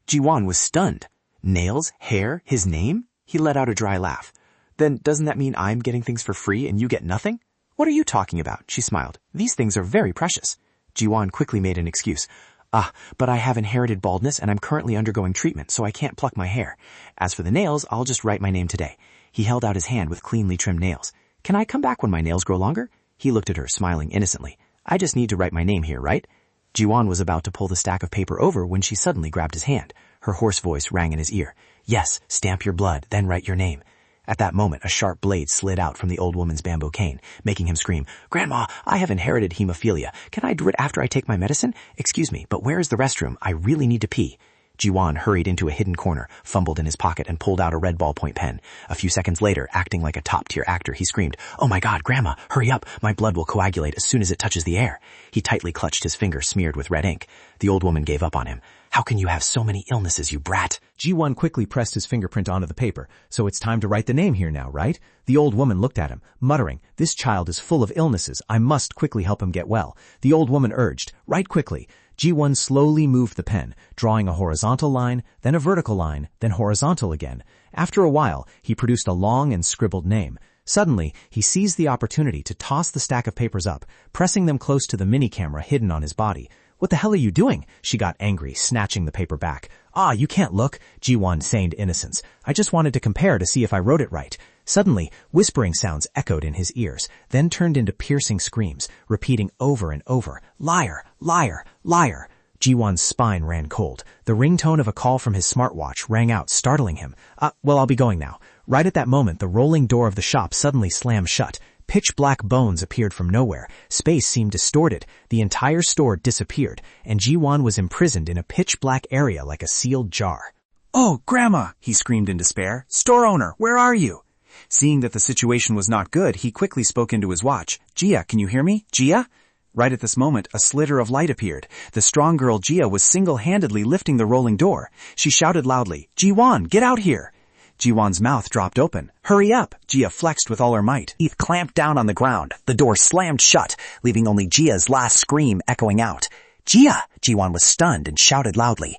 Ji-won was stunned. Nails? Hair? His name? He let out a dry laugh. Then doesn't that mean I'm getting things for free and you get nothing? What are you talking about? She smiled. These things are very precious. Ji-won quickly made an excuse. But I have inherited baldness and I'm currently undergoing treatment, so I can't pluck my hair. As for the nails, I'll just write my name today. He held out his hand with cleanly trimmed nails. Can I come back when my nails grow longer? He looked at her, smiling innocently. I just need to write my name here, right? Ji-won was about to pull the stack of paper over when she suddenly grabbed his hand. Her hoarse voice rang in his ear. Yes, stamp your blood, then write your name. At that moment, a sharp blade slid out from the old woman's bamboo cane, making him scream, Grandma, I have inherited hemophilia. Can I do it after I take my medicine? Excuse me, but where is the restroom? I really need to pee. Ji-won hurried into a hidden corner, fumbled in his pocket, and pulled out a red ballpoint pen. A few seconds later, acting like a top-tier actor, he screamed, Oh my God, Grandma, hurry up. My blood will coagulate as soon as it touches the air. He tightly clutched his finger smeared with red ink. The old woman gave up on him. How can you have so many illnesses, you brat? Ji-won quickly pressed his fingerprint onto the paper. So it's time to write the name here now, right? The old woman looked at him, muttering, This child is full of illnesses. I must quickly help him get well. The old woman urged, Write quickly. Ji-won slowly moved the pen, drawing a horizontal line, then a vertical line, then horizontal again. After a while, he produced a long and scribbled name. Suddenly, he seized the opportunity to toss the stack of papers up, pressing them close to the mini-camera hidden on his body. What the hell are you doing? She got angry, snatching the paper back. You can't look. Ji-won feigned innocence. I just wanted to compare to see if I wrote it right. Suddenly, whispering sounds echoed in his ears, then turned into piercing screams, repeating over and over, Liar, liar, liar. Ji-won's spine ran cold. The ringtone of a call from his smartwatch rang out, startling him. I'll be going now. Right at that moment, the rolling door of the shop suddenly slammed shut. Pitch-black bones appeared from nowhere. Space seemed distorted. The entire store disappeared, and Ji-won was imprisoned in a pitch-black area like a sealed jar. Oh, Grandma, he screamed in despair. Store owner, where are you? Seeing that the situation was not good, he quickly spoke into his watch. Gia, can you hear me? Gia? Right at this moment, a slitter of light appeared. The strong girl Gia was single-handedly lifting the rolling door. She shouted loudly, Ji-won, get out here! Ji-won's mouth dropped open. Hurry up! Gia flexed with all her might. Teeth clamped down on the ground. The door slammed shut, leaving only Gia's last scream echoing out. Gia! Ji-won was stunned and shouted loudly.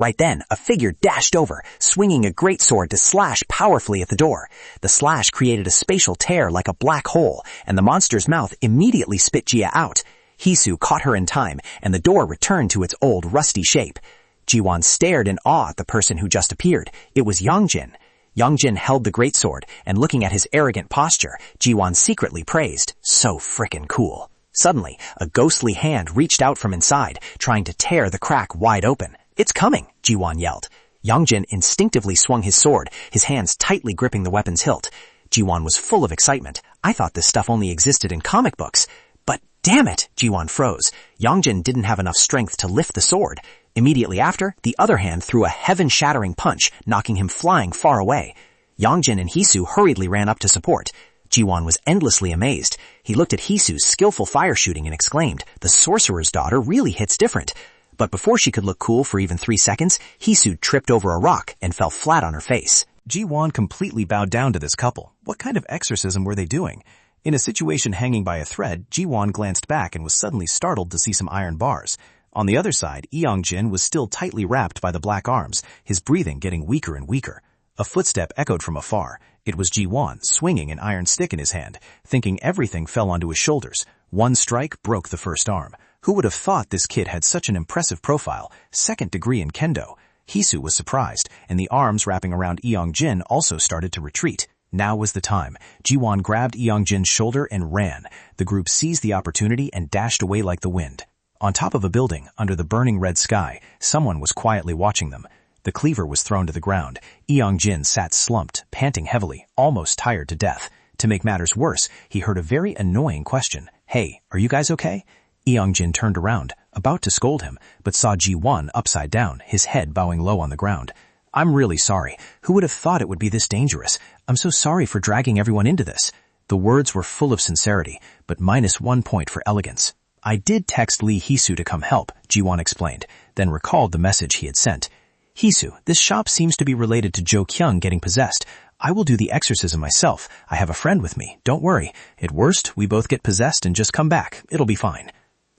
Right then, a figure dashed over, swinging a greatsword to slash powerfully at the door. The slash created a spatial tear like a black hole, and the monster's mouth immediately spit Jia out. Hisu caught her in time, and the door returned to its old rusty shape. Jiwon stared in awe at the person who just appeared. It was Yongjin. Yongjin held the greatsword, and looking at his arrogant posture, Jiwon secretly praised, "So frickin' cool." Suddenly, a ghostly hand reached out from inside, trying to tear the crack wide open. "It's coming," Jiwon yelled. Yongjin instinctively swung his sword, his hands tightly gripping the weapon's hilt. Jiwon was full of excitement. "I thought this stuff only existed in comic books." But damn it, Jiwon froze. Yongjin didn't have enough strength to lift the sword. Immediately after, the other hand threw a heaven-shattering punch, knocking him flying far away. Yongjin and Hisu hurriedly ran up to support. Jiwon was endlessly amazed. He looked at Hisu's skillful fire shooting and exclaimed, "The sorcerer's daughter really hits different." But before she could look cool for even 3 seconds, Hisu tripped over a rock and fell flat on her face. Jiwon completely bowed down to this couple. What kind of exorcism were they doing? In a situation hanging by a thread, Jiwon glanced back and was suddenly startled to see some iron bars. On the other side, Yongjin was still tightly wrapped by the black arms, his breathing getting weaker and weaker. A footstep echoed from afar. It was Jiwon, swinging an iron stick in his hand, thinking everything fell onto his shoulders. One strike broke the first arm. Who would have thought this kid had such an impressive profile, 2nd degree in kendo? Hisu was surprised, and the arms wrapping around Yongjin also started to retreat. Now was the time. Jiwon grabbed Yongjin's shoulder and ran. The group seized the opportunity and dashed away like the wind. On top of a building, under the burning red sky, someone was quietly watching them. The cleaver was thrown to the ground. Yongjin sat slumped, panting heavily, almost tired to death. To make matters worse, he heard a very annoying question. "Hey, are you guys okay?" Yongjin turned around, about to scold him, but saw Jiwon upside down, his head bowing low on the ground. "I'm really sorry. Who would have thought it would be this dangerous? I'm so sorry for dragging everyone into this." The words were full of sincerity, but -1 point for elegance. "I did text Lee Hisu to come help," Jiwon explained, then recalled the message he had sent. "Hisu, this shop seems to be related to Jo Kyung getting possessed. I will do the exorcism myself. I have a friend with me. Don't worry. At worst, we both get possessed and just come back. It'll be fine."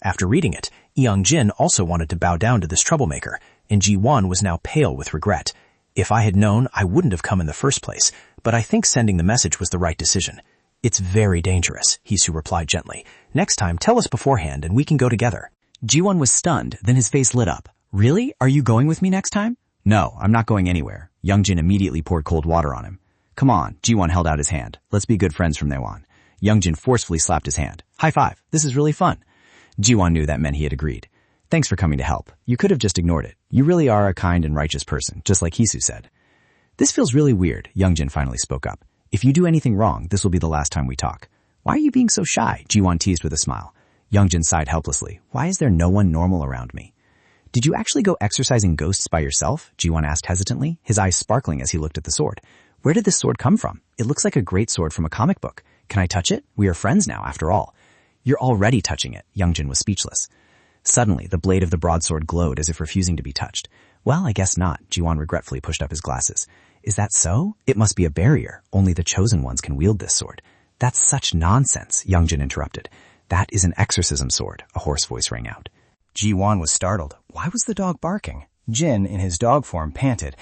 After reading it, Yongjin also wanted to bow down to this troublemaker, and Jiwon was now pale with regret. "If I had known, I wouldn't have come in the first place, but I think sending the message was the right decision." "It's very dangerous," Hisu replied gently. "Next time, tell us beforehand and we can go together." Jiwon was stunned, then his face lit up. "Really? Are you going with me next time?" "No, I'm not going anywhere." Yongjin immediately poured cold water on him. "Come on," Jiwon held out his hand. "Let's be good friends from now on." Yongjin forcefully slapped his hand. "High five. This is really fun." Jiwon knew that meant he had agreed. "Thanks for coming to help. You could have just ignored it. You really are a kind and righteous person, just like Hisu said." "This feels really weird," Yongjin finally spoke up. "If you do anything wrong, this will be the last time we talk." "Why are you being so shy?" Jiwon teased with a smile. Yongjin sighed helplessly. "Why is there no one normal around me?" "Did you actually go exorcising ghosts by yourself?" Jiwon asked hesitantly, his eyes sparkling as he looked at the sword. "Where did this sword come from? It looks like a great sword from a comic book. Can I touch it? We are friends now, after all." "You're already touching it." Yongjin was speechless. Suddenly, the blade of the broadsword glowed as if refusing to be touched. "Well, I guess not." Jiwon regretfully pushed up his glasses. "Is that so? It must be a barrier. Only the chosen ones can wield this sword." "That's such nonsense," Yongjin interrupted. "That is an exorcism sword," a hoarse voice rang out. Jiwon was startled. Why was the dog barking? Jin, in his dog form, panted.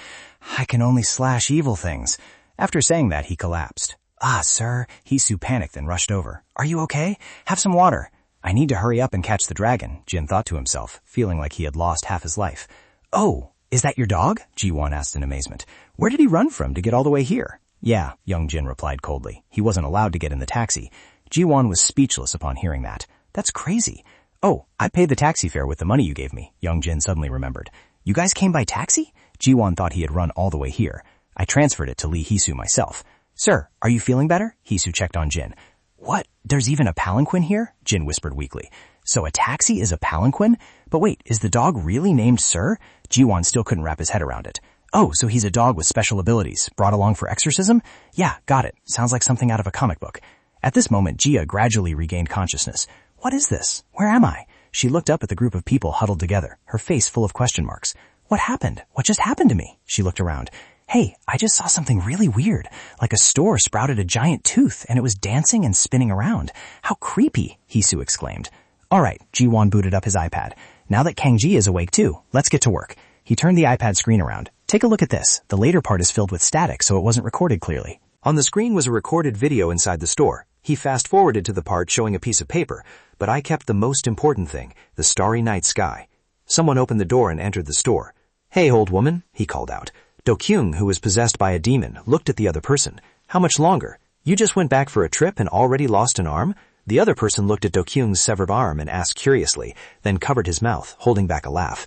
"I can only slash evil things." After saying that, he collapsed. "Ah, sir." Hisu panicked and rushed over. "Are you okay? Have some water." "I need to hurry up and catch the dragon," Jin thought to himself, feeling like he had lost half his life. "Oh, is that your dog?" Jiwon asked in amazement. "Where did he run from to get all the way here?" "Yeah," Yongjin replied coldly. He wasn't allowed to get in the taxi. Jiwon was speechless upon hearing that. "That's crazy." "Oh, I paid the taxi fare with the money you gave me," Yongjin suddenly remembered. "You guys came by taxi?" Jiwon thought he had run all the way here. "I transferred it to Lee Hisu myself." "Sir, are you feeling better?" Hisu checked on Jin. "What? There's even a palanquin here?" Jin whispered weakly. "So a taxi is a palanquin? But wait, is the dog really named Sir?" Jiwon still couldn't wrap his head around it. "Oh, so he's a dog with special abilities, brought along for exorcism? Yeah, got it. Sounds like something out of a comic book." At this moment, Jia gradually regained consciousness. "What is this? Where am I?" She looked up at the group of people huddled together, her face full of question marks. "What happened? What just happened to me?" She looked around. "Hey, I just saw something really weird. Like a store sprouted a giant tooth, and it was dancing and spinning around. How creepy," Hisu exclaimed. "All right," Jiwon booted up his iPad. "Now that Kangji is awake too, let's get to work." He turned the iPad screen around. Take a look at this. The later part is filled with static, so it wasn't recorded clearly. On the screen was a recorded video inside the store. He fast-forwarded to the part showing a piece of paper, but I kept the most important thing, the starry night sky. Someone opened the door and entered the store. "Hey, old woman," he called out. Do-kyung, who was possessed by a demon, looked at the other person. "How much longer? You just went back for a trip and already lost an arm?" The other person looked at Do-kyung's severed arm and asked curiously, then covered his mouth, holding back a laugh.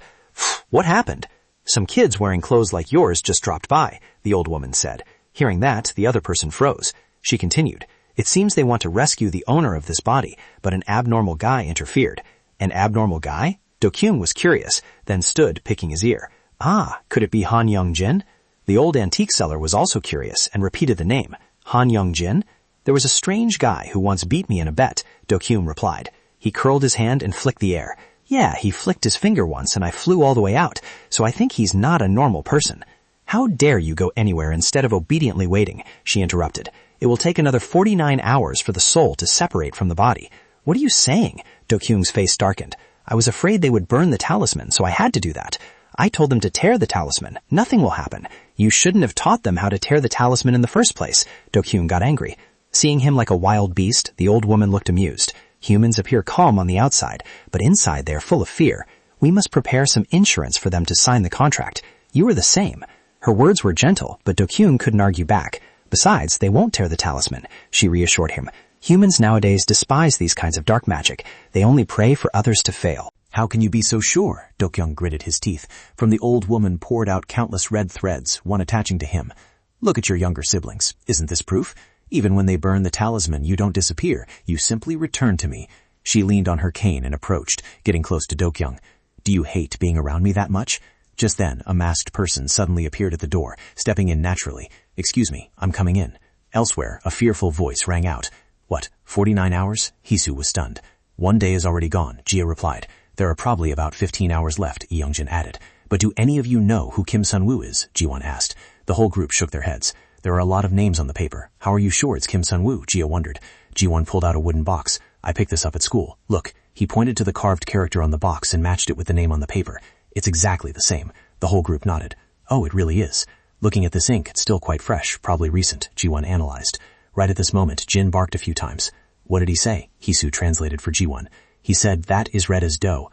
"What happened?" "Some kids wearing clothes like yours just dropped by," the old woman said. Hearing that, the other person froze. She continued, "It seems they want to rescue the owner of this body, but an abnormal guy interfered." "An abnormal guy?" Do-kyung was curious, then stood, picking his ear. "Ah, could it be Han Young-jin?" The old antique seller was also curious and repeated the name. "Han Young-jin?" "There was a strange guy who once beat me in a bet," Do-kyung replied. He curled his hand and flicked the air. "Yeah, he flicked his finger once and I flew all the way out, so I think he's not a normal person." "How dare you go anywhere instead of obediently waiting?" she interrupted. "It will take another 49 hours for the soul to separate from the body." "What are you saying?" Do-kyung's face darkened. "I was afraid they would burn the talisman, so I had to do that. I told them to tear the talisman. Nothing will happen. You shouldn't have taught them how to tear the talisman in the first place." Do-kyung got angry. Seeing him like a wild beast, the old woman looked amused. "Humans appear calm on the outside, but inside they are full of fear. We must prepare some insurance for them to sign the contract. You are the same." Her words were gentle, but Do-kyung couldn't argue back. "Besides, they won't tear the talisman," she reassured him. "Humans nowadays despise these kinds of dark magic. They only pray for others to fail." "How can you be so sure?" Do-kyung gritted his teeth. From the old woman poured out countless red threads, one attaching to him. "Look at your younger siblings. Isn't this proof? Even when they burn the talisman, you don't disappear. You simply return to me." She leaned on her cane and approached, getting close to Do-kyung. "Do you hate being around me that much?" Just then, a masked person suddenly appeared at the door, stepping in naturally. "Excuse me, I'm coming in." Elsewhere, a fearful voice rang out. "What, 49 hours?" Hisu was stunned. "1 day is already gone," Jia replied. "There are probably about 15 hours left," Youngjin added. "But do any of you know who Kim Sun-woo is?" Ji-won asked. The whole group shook their heads. "There are a lot of names on the paper. How are you sure it's Kim Sun-woo?" Jia wondered. Ji-won pulled out a wooden box. "I picked this up at school. Look." He pointed to the carved character on the box and matched it with the name on the paper. "It's exactly the same." The whole group nodded. "Oh, it really is. Looking at this ink, it's still quite fresh, probably recent," Ji-won analyzed. Right at this moment, Jin barked a few times. "What did he say?" Hisu translated for Ji-won. "He said that is read as dough."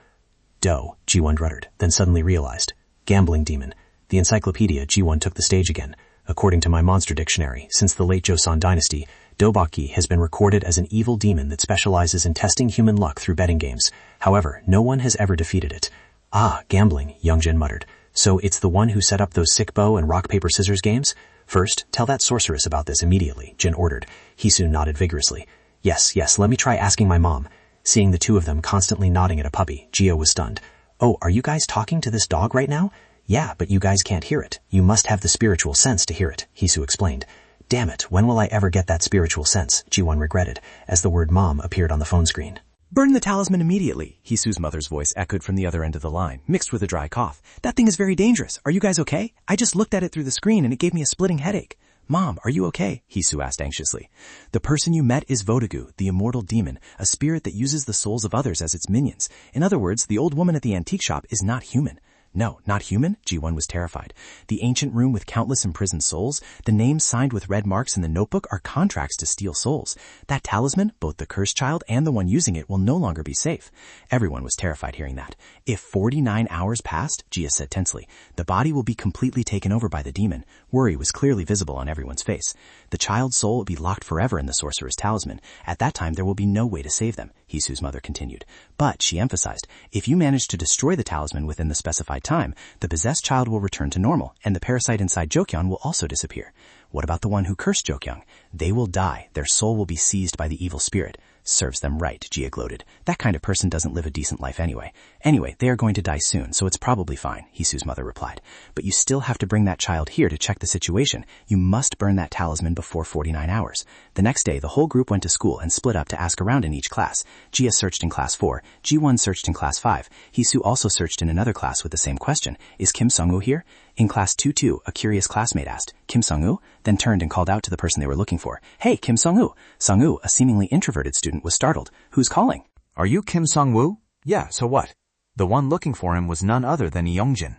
"Dough," Ji-won uttered, then suddenly realized. "Gambling demon." The encyclopedia, Ji-won took the stage again. "According to my monster dictionary, since the late Joseon dynasty, Dobaki has been recorded as an evil demon that specializes in testing human luck through betting games. However, no one has ever defeated it." "Ah, gambling," Youngjin muttered. "So it's the one who set up those sick bow and rock, paper, scissors games?" "First, tell that sorceress about this immediately," Jin ordered. Hisu nodded vigorously. Yes, let me try asking my mom." Seeing the two of them constantly nodding at a puppy, Gio was stunned. "Oh, are you guys talking to this dog right now?" "Yeah, but you guys can't hear it. You must have the spiritual sense to hear it," Hisu explained. "Damn it, when will I ever get that spiritual sense?" Ji-won regretted, as the word mom appeared on the phone screen. "Burn the talisman immediately," Hisu's mother's voice echoed from the other end of the line, mixed with a dry cough. "That thing is very dangerous. Are you guys okay? I just looked at it through the screen and it gave me a splitting headache." "Mom, are you okay?" Hisu asked anxiously. "The person you met is Vodagu, the immortal demon, a spirit that uses the souls of others as its minions. In other words, the old woman at the antique shop is not human." "No, not human?" Ji-won was terrified. "The ancient room with countless imprisoned souls, the names signed with red marks in the notebook are contracts to steal souls. That talisman, both the cursed child and the one using it, will no longer be safe." Everyone was terrified hearing that. "If 49 hours passed," Jia said tensely, "the body will be completely taken over by the demon." Worry was clearly visible on everyone's face. "The child's soul will be locked forever in the sorcerer's talisman. At that time, there will be no way to save them," Hisu's mother continued. "But," she emphasized, "if you manage to destroy the talisman within the specified time, the possessed child will return to normal, and the parasite inside Jokyeon will also disappear." "What about the one who cursed Jokyeon?" "They will die. Their soul will be seized by the evil spirit." "Serves them right," Jia gloated. "That kind of person doesn't live a decent life anyway." "Anyway, they are going to die soon, so it's probably fine," Hisu's mother replied. "But you still have to bring that child here to check the situation. You must burn that talisman before 49 hours. The next day, the whole group went to school and split up to ask around in each class. Jia searched in class 4, Ji-won searched in class 5, Hisu also searched in another class with the same question. "Is Kim Sung-woo here?" In class 2-2, a curious classmate asked, "Kim Sung-woo?" Then turned and called out to the person they were looking for. "Hey, Kim Sung-woo!" Sung-woo, a seemingly introverted student, was startled. "Who's calling?" "Are you Kim Sung-woo?" "Yeah, so what?" The one looking for him was none other than Youngjin.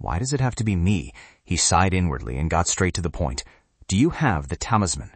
Why does it have to be me? He sighed inwardly and got straight to the point. Do you have the talisman?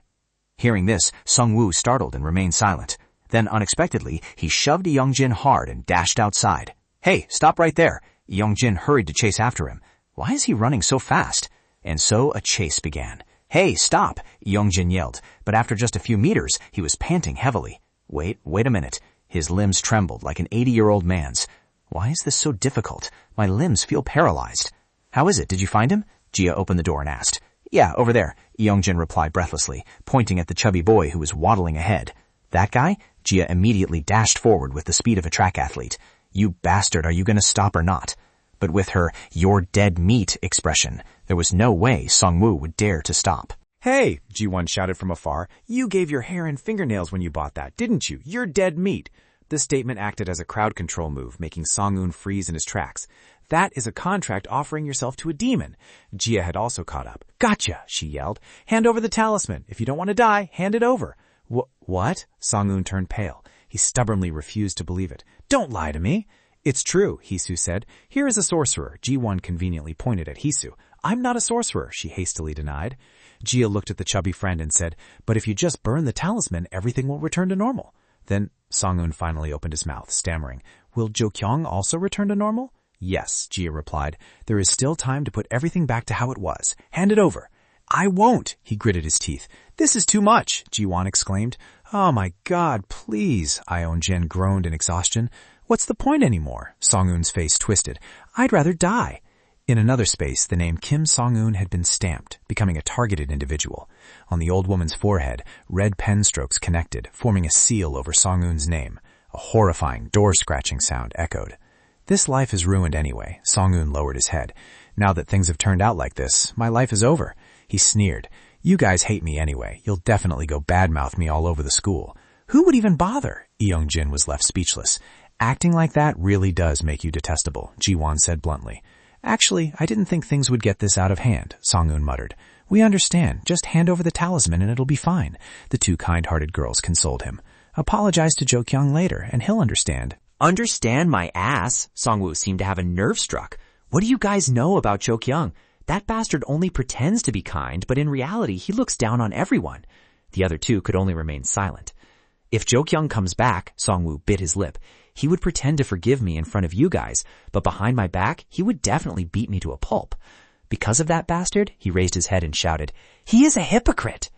Hearing this, Sung-woo startled and remained silent. Then, unexpectedly, he shoved Youngjin hard and dashed outside. Hey, stop right there! Youngjin hurried to chase after him. Why is he running so fast? And so a chase began. Hey, stop! Youngjin yelled, but after just a few meters, he was panting heavily. Wait a minute. His limbs trembled like an 80-year-old man's. Why is this so difficult? My limbs feel paralyzed. How is it? Did you find him? Jia opened the door and asked. Yeah, over there, Youngjin replied breathlessly, pointing at the chubby boy who was waddling ahead. That guy? Jia immediately dashed forward with the speed of a track athlete. You bastard, are you going to stop or not? But with her, you're dead meat expression, there was no way Sung-woo would dare to stop. Hey, Ji-won shouted from afar, you gave your hair and fingernails when you bought that, didn't you? You're dead meat. This statement acted as a crowd control move, making Song-eun freeze in his tracks. That is a contract offering yourself to a demon. Jia had also caught up. Gotcha, she yelled. Hand over the talisman. If you don't want to die, hand it over. What? Song-eun turned pale. He stubbornly refused to believe it. Don't lie to me. It's true, Hisu said. Here is a sorcerer. Ji-won conveniently pointed at Hisu. I'm not a sorcerer, she hastily denied. Jia looked at the chubby friend and said, but if you just burn the talisman, everything will return to normal. Then Song-eun finally opened his mouth, stammering, will Jo-kyung also return to normal? Yes, Jia replied. There is still time to put everything back to how it was. Hand it over. I won't, he gritted his teeth. This is too much, Ji-won exclaimed. Oh my God, please, Yeon-jin groaned in exhaustion. What's the point anymore? Song-eun's face twisted. I'd rather die. In another space, the name Kim Song-eun had been stamped, becoming a targeted individual. On the old woman's forehead, red pen strokes connected, forming a seal over Song-eun's name. A horrifying, door-scratching sound echoed. This life is ruined anyway, Song-eun lowered his head. Now that things have turned out like this, my life is over. He sneered. You guys hate me anyway. You'll definitely go badmouth me all over the school. Who would even bother? Yeongjin was left speechless. Acting like that really does make you detestable, Ji-won said bluntly. Actually, I didn't think things would get this out of hand, Song-eun muttered. We understand. Just hand over the talisman and it'll be fine. The two kind-hearted girls consoled him. Apologize to Jo-kyung later and he'll understand. Understand my ass? Song-woo seemed to have a nerve struck. What do you guys know about Jo-kyung? That bastard only pretends to be kind, but in reality he looks down on everyone. The other two could only remain silent. If Jo-kyung comes back, Song-woo bit his lip, he would pretend to forgive me in front of you guys, but behind my back, he would definitely beat me to a pulp. Because of that bastard, he raised his head and shouted, he is a hypocrite!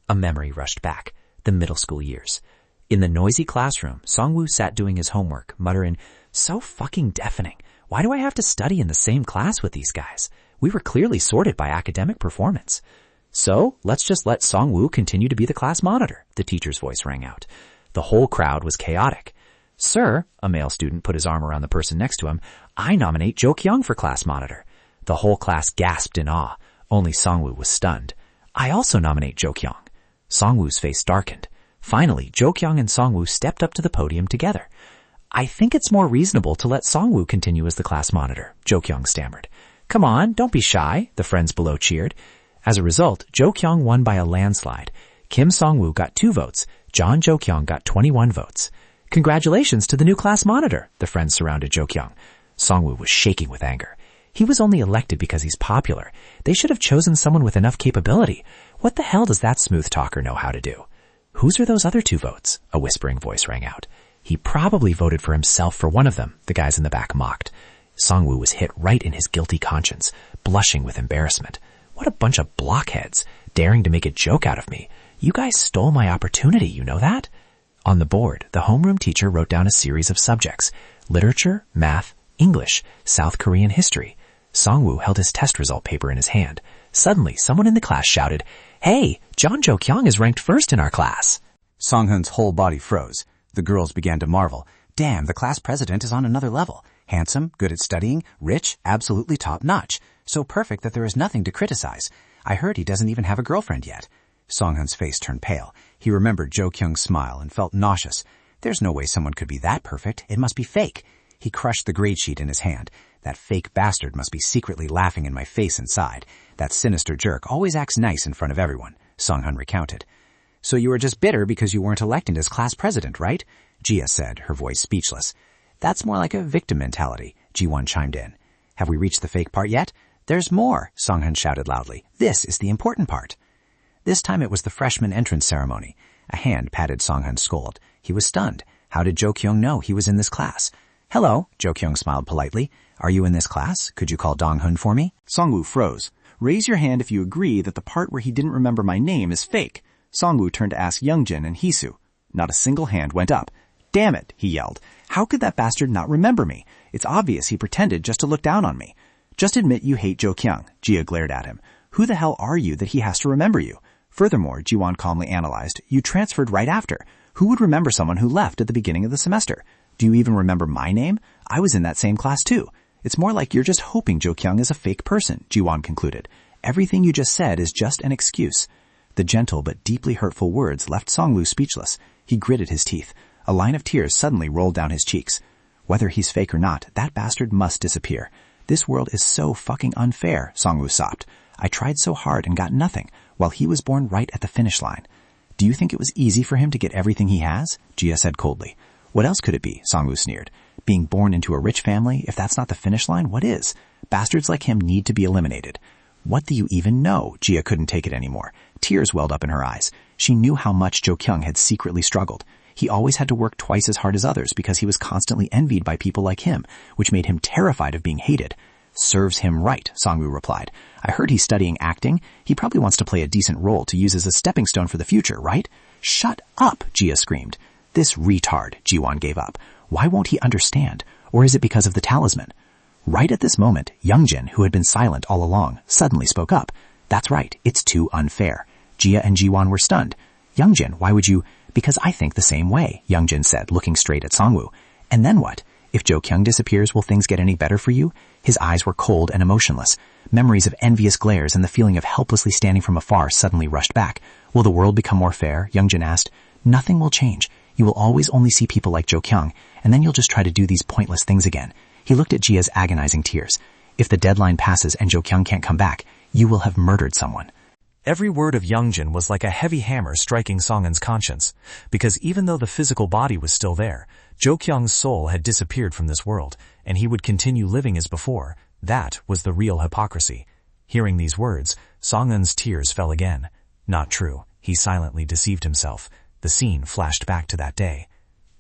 A memory rushed back, the middle school years. In the noisy classroom, Song-woo sat doing his homework, muttering, so fucking deafening. Why do I have to study in the same class with these guys? We were clearly sorted by academic performance. So, let's just let Song-woo continue to be the class monitor, the teacher's voice rang out. The whole crowd was chaotic. Sir, a male student put his arm around the person next to him, I nominate Jo-kyung for class monitor. The whole class gasped in awe. Only Song-woo was stunned. I also nominate Jo-kyung. Song-woo's face darkened. Finally, Jo-kyung and Song-woo stepped up to the podium together. I think it's more reasonable to let Song-woo continue as the class monitor, Jo-kyung stammered. Come on, don't be shy, the friends below cheered. As a result, Jo-kyung won by a landslide. Kim Song-woo got 2 votes. John Jo-kyung got 21 votes. Congratulations to the new class monitor, the friends surrounded Jo-kyung. Song-woo was shaking with anger. He was only elected because he's popular. They should have chosen someone with enough capability. What the hell does that smooth talker know how to do? Whose are those other 2 votes? A whispering voice rang out. He probably voted for himself for one of them, the guys in the back mocked. Song-woo was hit right in his guilty conscience, blushing with embarrassment. What a bunch of blockheads, daring to make a joke out of me. You guys stole my opportunity, you know that? On the board, the homeroom teacher wrote down a series of subjects. Literature, math, English, South Korean history. Song-woo held his test result paper in his hand. Suddenly, someone in the class shouted, Hey, John Jo-kyung is ranked first in our class. Song-hun's whole body froze. The girls began to marvel. Damn, the class president is on another level. Handsome, good at studying, rich, absolutely top-notch. So perfect that there is nothing to criticize. I heard he doesn't even have a girlfriend yet. Song-hun's face turned pale. He remembered Jo-kyung's smile and felt nauseous. There's no way someone could be that perfect. It must be fake. He crushed the grade sheet in his hand. That fake bastard must be secretly laughing in my face inside. That sinister jerk always acts nice in front of everyone, Song-hun recounted. So you were just bitter because you weren't elected as class president, right? Jia said, her voice speechless. That's more like a victim mentality, Ji-won chimed in. Have we reached the fake part yet? There's more, Songhun shouted loudly. This is the important part. This time it was the freshman entrance ceremony. A hand patted Songhun's skull. He was stunned. How did Jo Kyung know he was in this class? Hello, Jo Kyung smiled politely. Are you in this class? Could you call Dong-hun for me? Songwoo froze. Raise your hand if you agree that the part where he didn't remember my name is fake. Songwoo turned to ask Youngjin and Heesu. Not a single hand went up. Damn it, he yelled. How could that bastard not remember me? It's obvious he pretended just to look down on me. Just admit you hate Jo Kyung, Jia glared at him. Who the hell are you that he has to remember you? Furthermore, Jiwon calmly analyzed, you transferred right after. Who would remember someone who left at the beginning of the semester? Do you even remember my name? I was in that same class too. It's more like you're just hoping Jo Kyung is a fake person, Jiwon concluded. Everything you just said is just an excuse. The gentle but deeply hurtful words left Songwoo speechless. He gritted his teeth. A line of tears suddenly rolled down his cheeks. Whether he's fake or not, that bastard must disappear. This world is so fucking unfair, Songwoo sobbed. I tried so hard and got nothing, while he was born right at the finish line. Do you think it was easy for him to get everything he has? Jia said coldly. What else could it be? Songwoo sneered. Being born into a rich family, if that's not the finish line, what is? Bastards like him need to be eliminated. What do you even know? Jia couldn't take it anymore. Tears welled up in her eyes. She knew how much Jo Kyung had secretly struggled. He always had to work twice as hard as others because he was constantly envied by people like him, which made him terrified of being hated. Serves him right, Songwoo replied. I heard he's studying acting. He probably wants to play a decent role to use as a stepping stone for the future, right? Shut up, Jia screamed. This retard, Jiwon gave up. Why won't he understand? Or is it because of the talisman? Right at this moment, Youngjin, who had been silent all along, suddenly spoke up. That's right, it's too unfair. Jia and Jiwon were stunned. Youngjin, why would you... Because I think the same way, Youngjin said, looking straight at Songwoo. And then what? If Jo Kyung disappears, will things get any better for you? His eyes were cold and emotionless. Memories of envious glares and the feeling of helplessly standing from afar suddenly rushed back. Will the world become more fair? Youngjin asked. Nothing will change. You will always only see people like Jo Kyung, and then you'll just try to do these pointless things again. He looked at Jia's agonizing tears. If the deadline passes and Jo Kyung can't come back, you will have murdered someone. Every word of Youngjin was like a heavy hammer striking Songhun's conscience, because even though the physical body was still there, Jo Kyung's soul had disappeared from this world, and he would continue living as before. That was the real hypocrisy. Hearing these words, Songhun's tears fell again. Not true. He silently deceived himself. The scene flashed back to that day.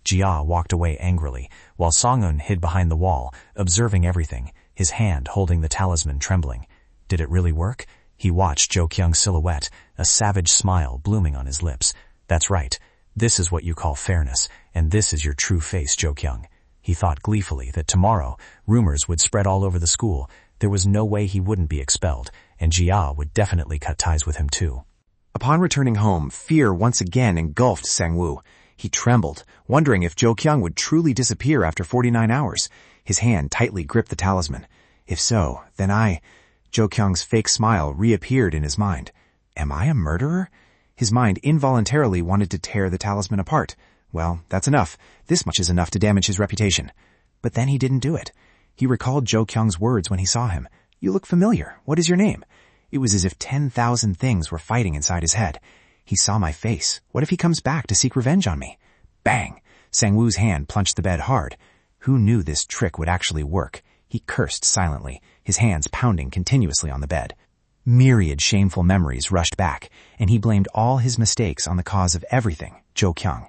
Jia walked away angrily, while Songhun hid behind the wall, observing everything, his hand holding the talisman trembling. Did it really work? He watched Jo Kyung's silhouette, a savage smile blooming on his lips. That's right. This is what you call fairness, and this is your true face, Jo Kyung. He thought gleefully that tomorrow, rumors would spread all over the school. There was no way he wouldn't be expelled, and Jia would definitely cut ties with him too. Upon returning home, fear once again engulfed Sangwoo. He trembled, wondering if Jo Kyung would truly disappear after 49 hours. His hand tightly gripped the talisman. If so, then Jo Kyung's fake smile reappeared in his mind. Am I a murderer? His mind involuntarily wanted to tear the talisman apart. Well, that's enough. This much is enough to damage his reputation. But then he didn't do it. He recalled Jo Kyung's words when he saw him. You look familiar. What is your name? It was as if 10,000 things were fighting inside his head. He saw my face. What if he comes back to seek revenge on me? Bang! Sangwoo's hand punched the bed hard. Who knew this trick would actually work? He cursed silently, his hands pounding continuously on the bed. Myriad shameful memories rushed back, and he blamed all his mistakes on the cause of everything, Jo Kyung.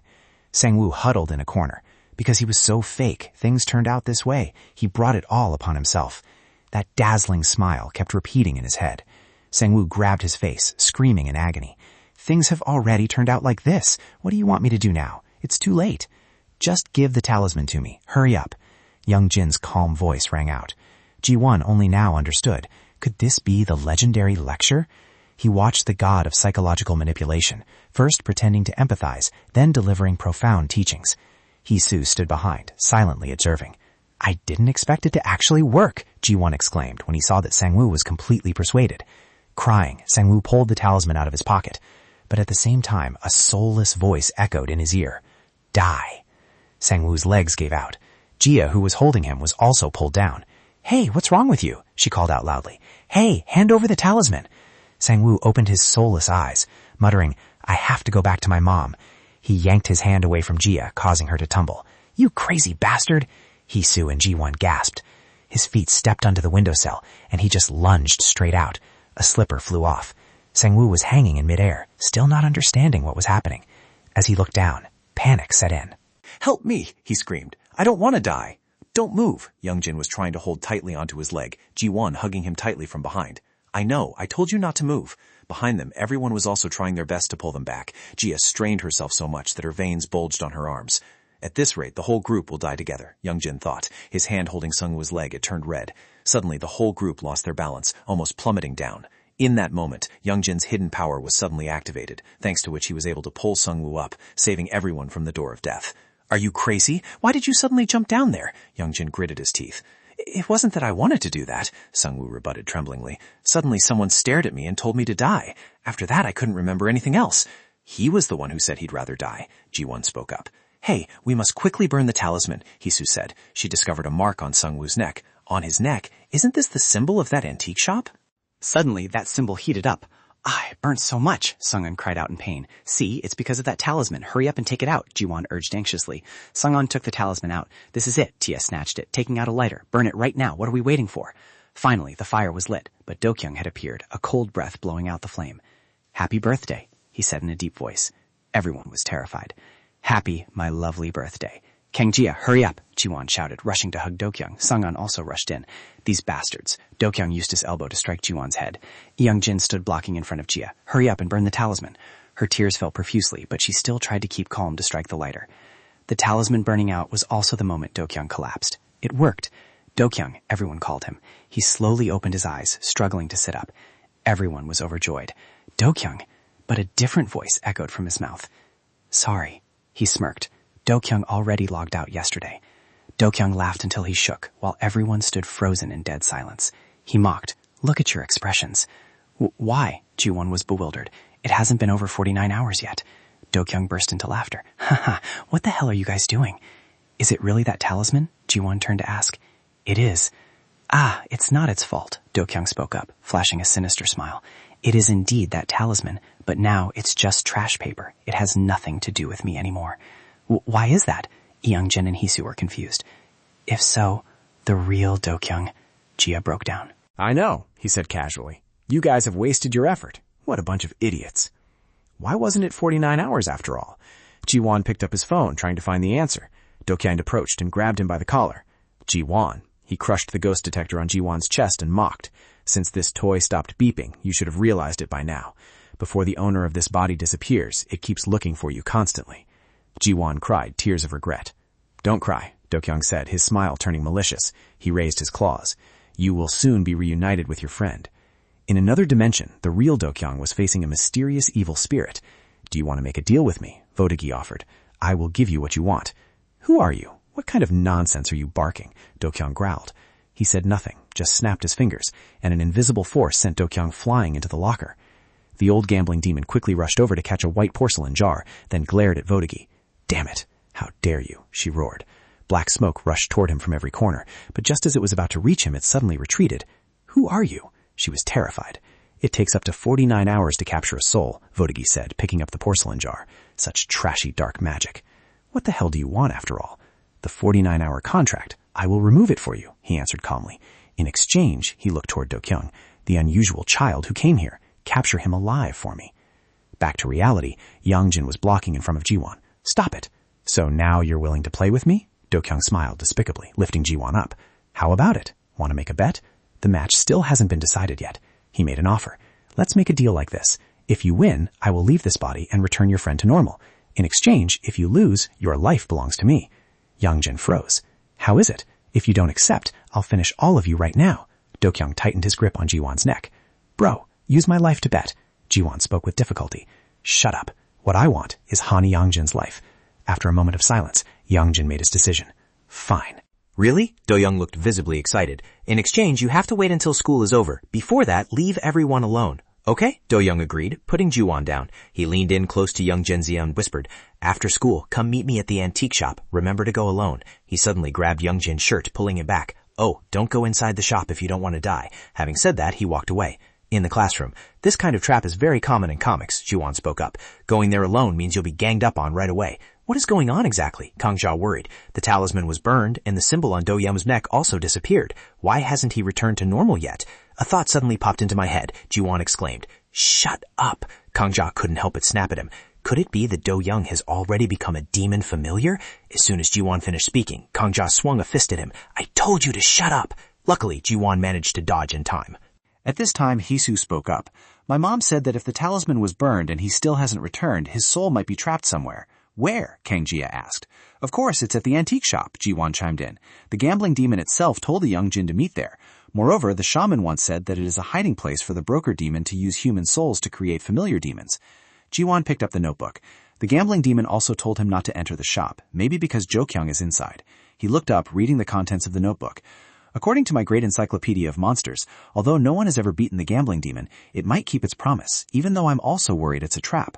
Sangwoo huddled in a corner. Because he was so fake, things turned out this way. He brought it all upon himself. That dazzling smile kept repeating in his head. Sangwoo grabbed his face, screaming in agony. Things have already turned out like this. What do you want me to do now? It's too late. Just give the talisman to me. Hurry up. Youngjin's calm voice rang out. Ji-won only now understood. Could this be the legendary lecture? He watched the god of psychological manipulation, first pretending to empathize, then delivering profound teachings. Heesu stood behind, silently observing. I didn't expect it to actually work, Ji-won exclaimed when he saw that Sangwoo was completely persuaded. Crying, Sangwoo pulled the talisman out of his pocket. But at the same time, a soulless voice echoed in his ear. Die. Sangwoo's legs gave out. Jia, who was holding him, was also pulled down. Hey, what's wrong with you? She called out loudly. Hey, hand over the talisman. Sangwoo opened his soulless eyes, muttering, I have to go back to my mom. He yanked his hand away from Jia, causing her to tumble. You crazy bastard! Heesu and Ji-won gasped. His feet stepped onto the windowsill, and he just lunged straight out. A slipper flew off. Sang-woo was hanging in midair, still not understanding what was happening. As he looked down, panic set in. "Help me!" he screamed. "I don't want to die." "Don't move." Youngjin was trying to hold tightly onto his leg, Ji-won hugging him tightly from behind. "I know. I told you not to move." Behind them, everyone was also trying their best to pull them back. Jia strained herself so much that her veins bulged on her arms. At this rate, the whole group will die together, Youngjin thought. His hand holding Sungwoo's leg, it turned red. Suddenly, the whole group lost their balance, almost plummeting down. In that moment, Youngjin's hidden power was suddenly activated, thanks to which he was able to pull Sungwoo up, saving everyone from the door of death. "Are you crazy? Why did you suddenly jump down there?" Youngjin gritted his teeth. "It wasn't that I wanted to do that," Sungwoo rebutted tremblingly. "Suddenly someone stared at me and told me to die. After that, I couldn't remember anything else." "He was the one who said he'd rather die," Ji-won spoke up. "Hey, we must quickly burn the talisman," Hisu said. She discovered a mark on Sungwoo's neck. On his neck? Isn't this the symbol of that antique shop? Suddenly, that symbol heated up. "Ah, it burns so much," Sung-eun cried out in pain. "See, it's because of that talisman. Hurry up and take it out," Ji-won urged anxiously. Sung-eun took the talisman out. "This is it," Tia snatched it, taking out a lighter. "Burn it right now. What are we waiting for?" Finally, the fire was lit, but Do-kyung had appeared, a cold breath blowing out the flame. "Happy birthday," he said in a deep voice. Everyone was terrified. "Happy, my lovely birthday." "Kang-jia, hurry up," Ji-won shouted, rushing to hug Do-kyung. Sung-eun also rushed in. These bastards. Do-kyung used his elbow to strike Ji-won's head. Young-jin stood blocking in front of Jia. "Hurry up and burn the talisman." Her tears fell profusely, but she still tried to keep calm to strike the lighter. The talisman burning out was also the moment Do-kyung collapsed. It worked. Do-kyung, everyone called him. He slowly opened his eyes, struggling to sit up. Everyone was overjoyed. Do-kyung, but a different voice echoed from his mouth. "Sorry," he smirked. Do-kyung already logged out yesterday. Do-kyung laughed until he shook, while everyone stood frozen in dead silence. He mocked, "Look at your expressions." "Why?" Ji-won was bewildered. "It hasn't been over 49 hours yet." Do-kyung burst into laughter. "Haha, what the hell are you guys doing?" "Is it really that talisman?" Ji-won turned to ask. "It is." "Ah, it's not its fault," Do-kyung spoke up, flashing a sinister smile. "It is indeed that talisman, but now it's just trash paper. It has nothing to do with me anymore." "Why is that?" Youngjin and Hisu were confused. "If so, the real Do-kyung," Jia broke down. "I know," he said casually. "You guys have wasted your effort. What a bunch of idiots." Why wasn't it 49 hours after all? Ji-won picked up his phone, trying to find the answer. Do-kyung approached and grabbed him by the collar. Ji-won. He crushed the ghost detector on Ji-won's chest and mocked. "Since this toy stopped beeping, you should have realized it by now. Before the owner of this body disappears, it keeps looking for you constantly." Ji-won cried, tears of regret. "Don't cry," Do-kyung said, his smile turning malicious. He raised his claws. "You will soon be reunited with your friend." In another dimension, the real Do-kyung was facing a mysterious evil spirit. "Do you want to make a deal with me?" Vodagi offered. "I will give you what you want." "Who are you? What kind of nonsense are you barking?" Do-kyung growled. He said nothing, just snapped his fingers, and an invisible force sent Do-kyung flying into the locker. The old gambling demon quickly rushed over to catch a white porcelain jar, then glared at Vodagi. "Damn it! How dare you!" she roared. Black smoke rushed toward him from every corner, but just as it was about to reach him, it suddenly retreated. "Who are you?" She was terrified. "It takes up to 49 hours to capture a soul," Vodagi said, picking up the porcelain jar. "Such trashy dark magic. What the hell do you want, after all?" "The 49-hour contract. I will remove it for you," he answered calmly. In exchange, he looked toward Do-kyung, "the unusual child who came here. Capture him alive for me." Back to reality, Youngjin was blocking in front of Ji-won. "Stop it." "So now you're willing to play with me?" Do-kyung smiled despicably, lifting Ji-won up. "How about it? Want to make a bet? The match still hasn't been decided yet." He made an offer. "Let's make a deal like this. If you win, I will leave this body and return your friend to normal. In exchange, if you lose, your life belongs to me." Youngjin froze. "How is it? If you don't accept, I'll finish all of you right now." Do-kyung tightened his grip on Ji-won's neck. "Bro, use my life to bet." Ji-won spoke with difficulty. "Shut up. What I want is Hani Youngjin's life." After a moment of silence, Youngjin made his decision. "Fine." "Really?" Do-young looked visibly excited. "In exchange, you have to wait until school is over. Before that, leave everyone alone." "Okay," Do-young agreed, putting Ji-won down. He leaned in close to young Jin-zia and whispered, "After school, come meet me at the antique shop. Remember to go alone." He suddenly grabbed young Jin's shirt, pulling him back. "Oh, don't go inside the shop if you don't want to die." Having said that, he walked away. In the classroom, "This kind of trap is very common in comics," Ji-won spoke up. "Going there alone means you'll be ganged up on right away. What is going on exactly? Kangjia worried. The talisman was burned, and the symbol on Do Yum's neck also disappeared. Why hasn't he returned to normal yet? A thought suddenly popped into my head, Ji-won exclaimed. Shut up! Kangjia couldn't help but snap at him. Could it be that Do Young has already become a demon familiar? As soon as Ji-won finished speaking, Kangjia swung a fist at him. I told you to shut up! Luckily, Ji-won managed to dodge in time. At this time, Hee-soo spoke up. My mom said that if the talisman was burned and he still hasn't returned, his soul might be trapped somewhere. Where? Kangjia asked. Of course, it's at the antique shop, Ji-won chimed in. The gambling demon itself told the young Jin to meet there. Moreover, the shaman once said that it is a hiding place for the broker demon to use human souls to create familiar demons. Ji-won picked up the notebook. The gambling demon also told him not to enter the shop, maybe because Jo-kyung is inside. He looked up, reading the contents of the notebook. According to my great encyclopedia of monsters, although no one has ever beaten the gambling demon, it might keep its promise, even though I'm also worried it's a trap.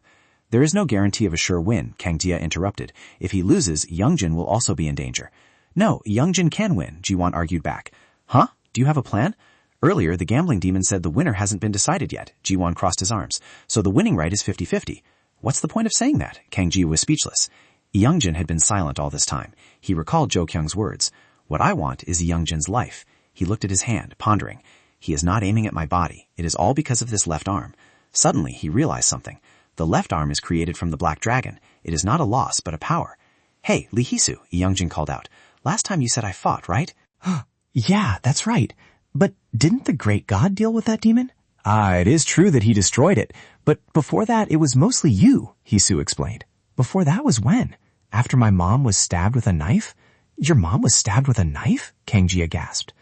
There is no guarantee of a sure win, Kangjia interrupted. If he loses, Youngjin will also be in danger. No, Youngjin can win, Ji-won argued back. Huh? Do you have a plan? Earlier, the gambling demon said the winner hasn't been decided yet. Ji-won crossed his arms. So the winning right is 50-50. What's the point of saying that? Kangjia was speechless. Youngjin had been silent all this time. He recalled Jo-kyung's words. What I want is Youngjin's life. He looked at his hand, pondering. He is not aiming at my body. It is all because of this left arm. Suddenly, he realized something. The left arm is created from the black dragon. It is not a loss, but a power. Hey, Lee Hee-soo, Youngjin called out. Last time you said I fought, right? Yeah, that's right. But didn't the great god deal with that demon? It is true that he destroyed it, but before that it was mostly you, Hee-soo explained. Before that was when? After my mom was stabbed with a knife? Your mom was stabbed with a knife? Kangjia gasped.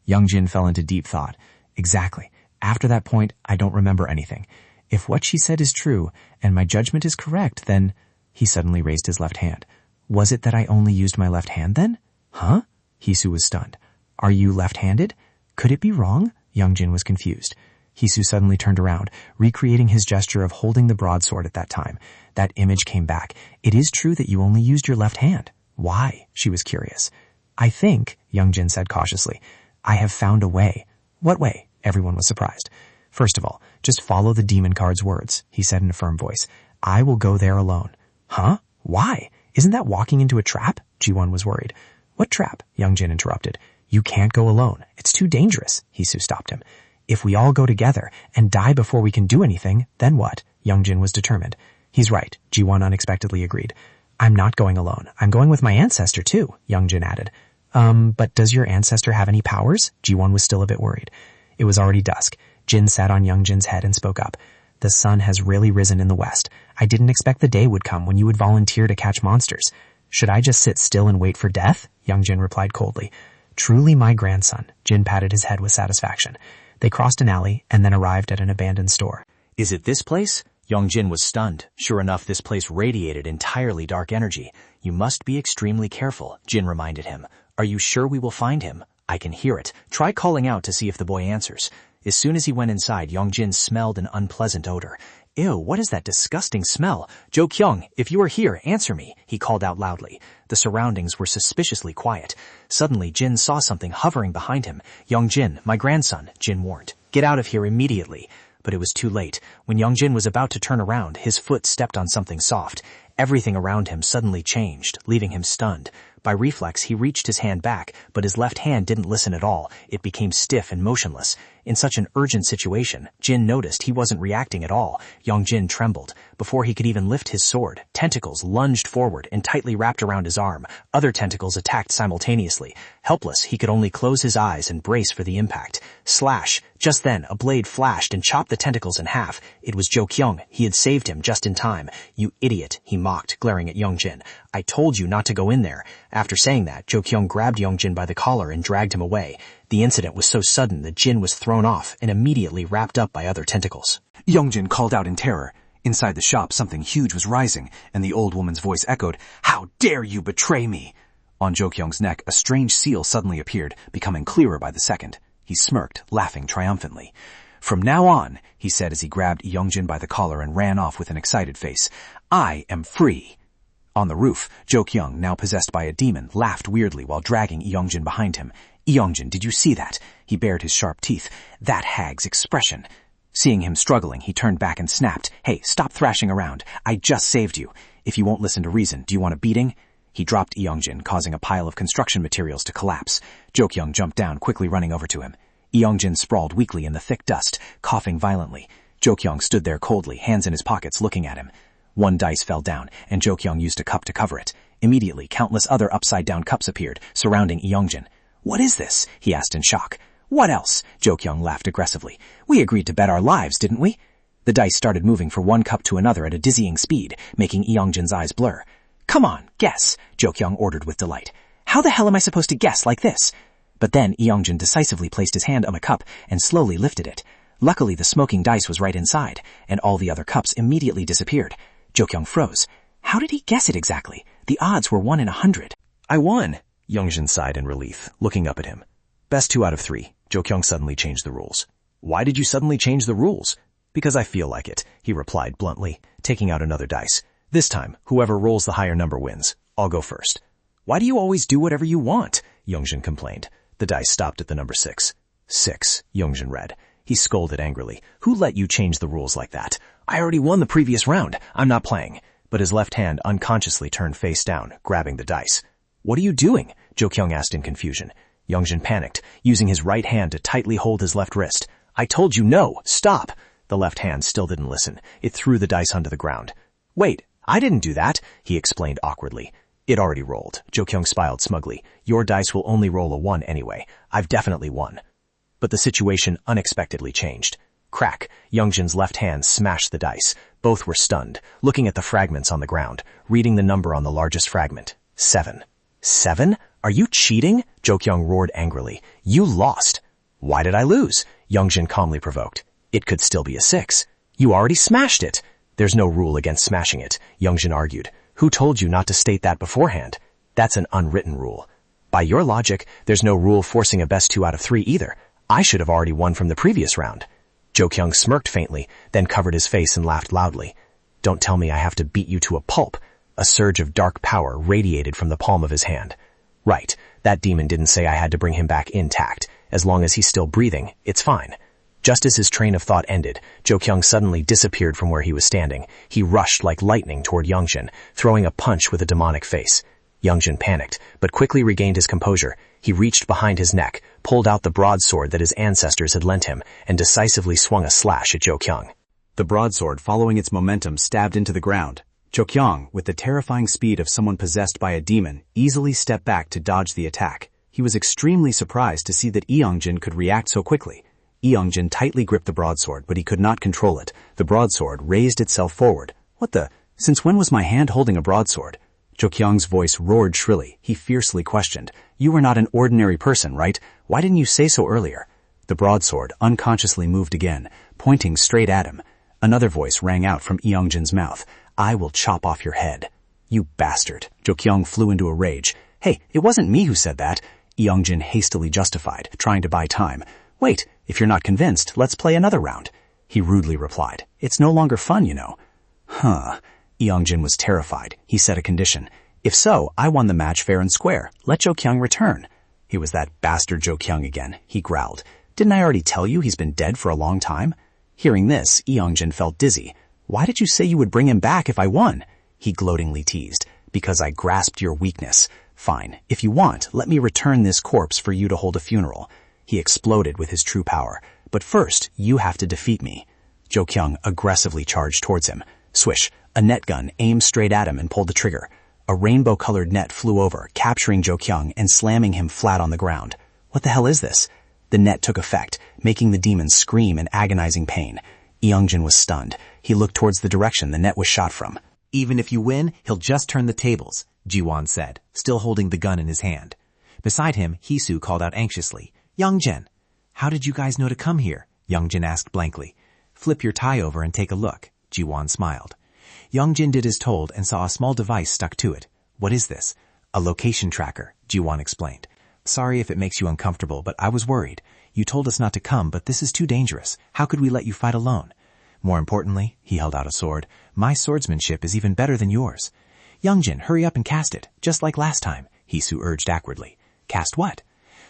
Youngjin fell into deep thought. Exactly. After that point, I don't remember anything. If what she said is true, and my judgment is correct, then... He suddenly raised his left hand. Was it that I only used my left hand then? Huh? Hee-soo was stunned. Are you left-handed? Could it be wrong? Youngjin was confused. Hee-soo suddenly turned around, recreating his gesture of holding the broadsword at that time. That image came back. It is true that you only used your left hand. Why? She was curious. I think, Youngjin said cautiously, I have found a way. What way? Everyone was surprised. First of all, just follow the demon card's words, he said in a firm voice. I will go there alone. Huh? Why? Isn't that walking into a trap? Ji-won was worried. What trap? Youngjin interrupted. You can't go alone. It's too dangerous. Hee-soo stopped him. If we all go together and die before we can do anything, then what? Youngjin was determined. He's right, Ji-won unexpectedly agreed. I'm not going alone. I'm going with my ancestor too, Youngjin added. But does your ancestor have any powers? Ji-won was still a bit worried. It was already dusk. Jin sat on Youngjin's head and spoke up. The sun has really risen in the west. I didn't expect the day would come when you would volunteer to catch monsters. Should I just sit still and wait for death? Youngjin replied coldly. Truly my grandson. Jin patted his head with satisfaction. They crossed an alley and then arrived at an abandoned store. Is it this place? Youngjin was stunned. Sure enough, this place radiated entirely dark energy. You must be extremely careful, Jin reminded him. Are you sure we will find him? I can hear it. Try calling out to see if the boy answers. As soon as he went inside, Youngjin smelled an unpleasant odor. Ew, what is that disgusting smell? Jo-kyung, if you are here, answer me, he called out loudly. The surroundings were suspiciously quiet. Suddenly, Jin saw something hovering behind him. Youngjin, my grandson, Jin warned. Get out of here immediately. But it was too late. When Youngjin was about to turn around, his foot stepped on something soft. Everything around him suddenly changed, leaving him stunned. By reflex, he reached his hand back, but his left hand didn't listen at all. It became stiff and motionless. In such an urgent situation, Jin noticed he wasn't reacting at all. Youngjin trembled. Before he could even lift his sword, tentacles lunged forward and tightly wrapped around his arm. Other tentacles attacked simultaneously. Helpless, he could only close his eyes and brace for the impact. Slash! Just then, a blade flashed and chopped the tentacles in half. It was Jo-kyung. He had saved him just in time. You idiot, he mocked, glaring at Youngjin. I told you not to go in there. After saying that, Jo-kyung grabbed Youngjin by the collar and dragged him away. The incident was so sudden that Jin was thrown off and immediately wrapped up by other tentacles. Youngjin called out in terror. Inside the shop, something huge was rising, and the old woman's voice echoed, How dare you betray me? On Jo-kyung's neck, a strange seal suddenly appeared, becoming clearer by the second. He smirked, laughing triumphantly. From now on, he said as he grabbed Youngjin by the collar and ran off with an excited face, I am free. On the roof, Jo-kyung, now possessed by a demon, laughed weirdly while dragging Youngjin behind him. Youngjin, did you see that? He bared his sharp teeth. That hag's expression. Seeing him struggling, he turned back and snapped, Hey, stop thrashing around. I just saved you. If you won't listen to reason, do you want a beating? He dropped Eongjin, causing a pile of construction materials to collapse. Jokyung jumped down, quickly running over to him. Eongjin sprawled weakly in the thick dust, coughing violently. Jokyung stood there coldly, hands in his pockets, looking at him. One dice fell down, and Jokyung used a cup to cover it. Immediately, countless other upside-down cups appeared, surrounding Eongjin. "What is this?" he asked in shock. "What else?" Jokyung laughed aggressively. "We agreed to bet our lives, didn't we?" The dice started moving from one cup to another at a dizzying speed, making Eongjin's eyes blur. "Come on, guess," Jokyung ordered with delight. "How the hell am I supposed to guess like this?" But then Eongjin decisively placed his hand on the cup and slowly lifted it. Luckily, the smoking dice was right inside, and all the other cups immediately disappeared. Jokyung froze. How did he guess it exactly? The odds were 1 in 100. "I won," Eongjin sighed in relief, looking up at him. "Best 2 out of 3. Jokyung suddenly changed the rules. "Why did you suddenly change the rules?" "Because I feel like it," he replied bluntly, taking out another dice. "This time, whoever rolls the higher number wins. I'll go first." "Why do you always do whatever you want?" Eongjin complained. The dice stopped at the number 6. 6, Eongjin read. He scolded angrily. "Who let you change the rules like that? I already won the previous round. I'm not playing." But his left hand unconsciously turned face down, grabbing the dice. "What are you doing?" Jokyung asked in confusion. Eongjin panicked, using his right hand to tightly hold his left wrist. "I told you no! Stop!" The left hand still didn't listen. It threw the dice onto the ground. "Wait, I didn't do that," he explained awkwardly. "It already rolled." Jokyung smiled smugly. "Your dice will only roll a 1 anyway. I've definitely won." But the situation unexpectedly changed. Crack! Eongjin's left hand smashed the dice. Both were stunned, looking at the fragments on the ground, reading the number on the largest fragment. 7. 7? Are you cheating? Jokyung roared angrily. "You lost." "Why did I lose?" Eongjin calmly provoked. "It could still be a 6. You already smashed it." "There's no rule against smashing it," Eongjin argued. "Who told you not to state that beforehand?" "That's an unwritten rule." "By your logic, there's no rule forcing a best 2 out of 3 either. I should have already won from the previous round." Jokyung smirked faintly, then covered his face and laughed loudly. "Don't tell me I have to beat you to a pulp." A surge of dark power radiated from the palm of his hand. "Right, that demon didn't say I had to bring him back intact. As long as he's still breathing, it's fine." Just as his train of thought ended, Jokyung suddenly disappeared from where he was standing. He rushed like lightning toward Eongjin, throwing a punch with a demonic face. Eongjin panicked, but quickly regained his composure. He reached behind his neck, pulled out the broadsword that his ancestors had lent him, and decisively swung a slash at Jokyung. The broadsword, following its momentum, stabbed into the ground. Jokyung, with the terrifying speed of someone possessed by a demon, easily stepped back to dodge the attack. He was extremely surprised to see that Eongjin could react so quickly. Eongjin tightly gripped the broadsword, but he could not control it. The broadsword raised itself forward. "What the? Since when was my hand holding a broadsword?" Jokyung's voice roared shrilly. He fiercely questioned. "You were not an ordinary person, right? Why didn't you say so earlier?" The broadsword unconsciously moved again, pointing straight at him. Another voice rang out from Eongjin's mouth. "I will chop off your head." "You bastard." Jokyung flew into a rage. "Hey, it wasn't me who said that." Eongjin hastily justified, trying to buy time. "Wait, if you're not convinced, let's play another round." He rudely replied. "It's no longer fun, you know." "Huh." Eongjin was terrified. He set a condition. "If so, I won the match fair and square. Let Jokyung return." It was that bastard Jokyung again, he growled. "Didn't I already tell you he's been dead for a long time?" Hearing this, Eongjin felt dizzy. "Why did you say you would bring him back if I won?" He gloatingly teased. "Because I grasped your weakness. Fine. If you want, let me return this corpse for you to hold a funeral." He exploded with his true power. "But first, you have to defeat me." Jokyung aggressively charged towards him. Swish! A net gun aimed straight at him and pulled the trigger. A rainbow-colored net flew over, capturing Jokyung and slamming him flat on the ground. What the hell is this? The net took effect, making the demon scream in agonizing pain. Eongjin was stunned. He looked towards the direction the net was shot from. "Even if you win, he'll just turn the tables," Jiwon said, still holding the gun in his hand. Beside him, Hisu called out anxiously, "Youngjin!" "How did you guys know to come here?" Youngjin asked blankly. "Flip your tie over and take a look," Jiwon smiled. Youngjin did as told and saw a small device stuck to it. "What is this?" "A location tracker," Jiwon explained. "Sorry if it makes you uncomfortable, but I was worried. You told us not to come, but this is too dangerous. How could we let you fight alone? More importantly," he held out a sword, "my swordsmanship is even better than yours." "Youngjin, hurry up and cast it, just like last time," Hisu urged awkwardly. "Cast what?"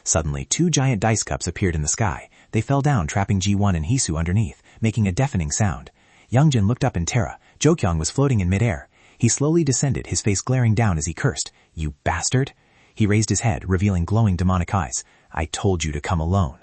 Suddenly, 2 giant dice cups appeared in the sky. They fell down, trapping Ji-1 and Hisu underneath, making a deafening sound. Youngjin looked up in terror. Jokyung was floating in midair. He slowly descended, his face glaring down as he cursed. You bastard! He raised his head, revealing glowing demonic eyes. I told you to come alone.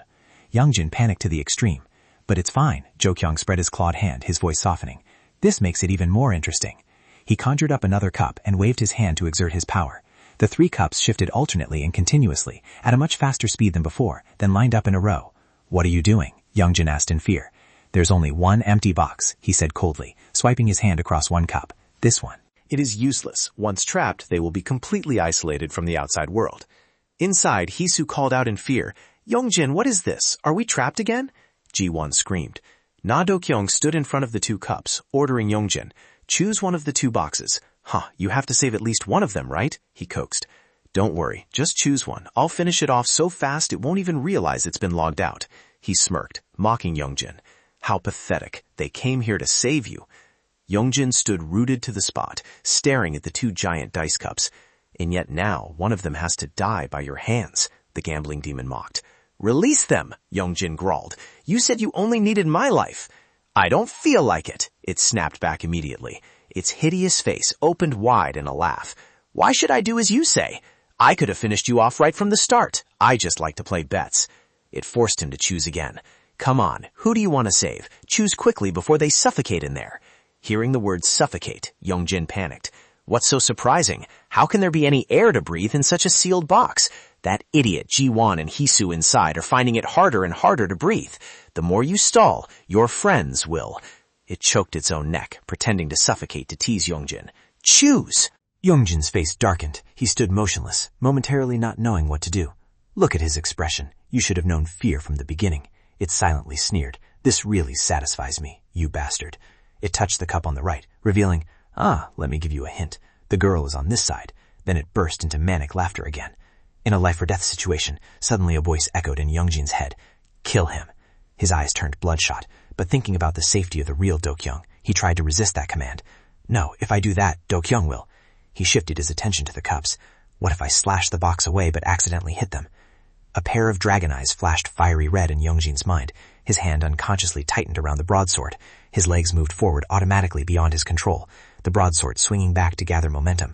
Youngjin panicked to the extreme. But it's fine. Jo-kyung spread his clawed hand, his voice softening. This makes it even more interesting. He conjured up another cup and waved his hand to exert his power. The 3 cups shifted alternately and continuously, at a much faster speed than before, then lined up in a row. What are you doing? Youngjin asked in fear. There's only one empty box, he said coldly, swiping his hand across one cup. This one. It is useless. Once trapped, they will be completely isolated from the outside world. Inside, Hisu called out in fear, Youngjin, what is this? Are we trapped again? Ji-won screamed. Na Do-kyung stood in front of the 2 cups, ordering Youngjin, choose one of the 2 boxes. You have to save at least one of them, right? He coaxed. Don't worry, just choose one. I'll finish it off so fast it won't even realize it's been logged out. He smirked, mocking Youngjin. How pathetic. They came here to save you. Youngjin stood rooted to the spot, staring at the 2 giant dice cups. And yet now, one of them has to die by your hands, the gambling demon mocked. Release them, Youngjin growled. You said you only needed my life. I don't feel like it, it snapped back immediately. Its hideous face opened wide in a laugh. Why should I do as you say? I could have finished you off right from the start. I just like to play bets. It forced him to choose again. Come on, who do you want to save? Choose quickly before they suffocate in there. Hearing the word suffocate, Youngjin panicked. What's so surprising? How can there be any air to breathe in such a sealed box? That idiot Ji-won and Hisu inside are finding it harder and harder to breathe. The more you stall, your friends will. It choked its own neck, pretending to suffocate to tease Youngjin. Choose! Youngjin's face darkened. He stood motionless, momentarily not knowing what to do. Look at his expression. You should have known fear from the beginning. It silently sneered. This really satisfies me, you bastard. It touched the cup on the right, revealing, let me give you a hint. The girl is on this side. Then it burst into manic laughter again. In a life-or-death situation, suddenly a voice echoed in Youngjin's head. Kill him. His eyes turned bloodshot, but thinking about the safety of the real Do-kyung, he tried to resist that command. No, if I do that, Do-kyung will. He shifted his attention to the cups. What if I slash the box away but accidentally hit them? A pair of dragon eyes flashed fiery red in Youngjin's mind. His hand unconsciously tightened around the broadsword. His legs moved forward automatically beyond his control, the broadsword swinging back to gather momentum.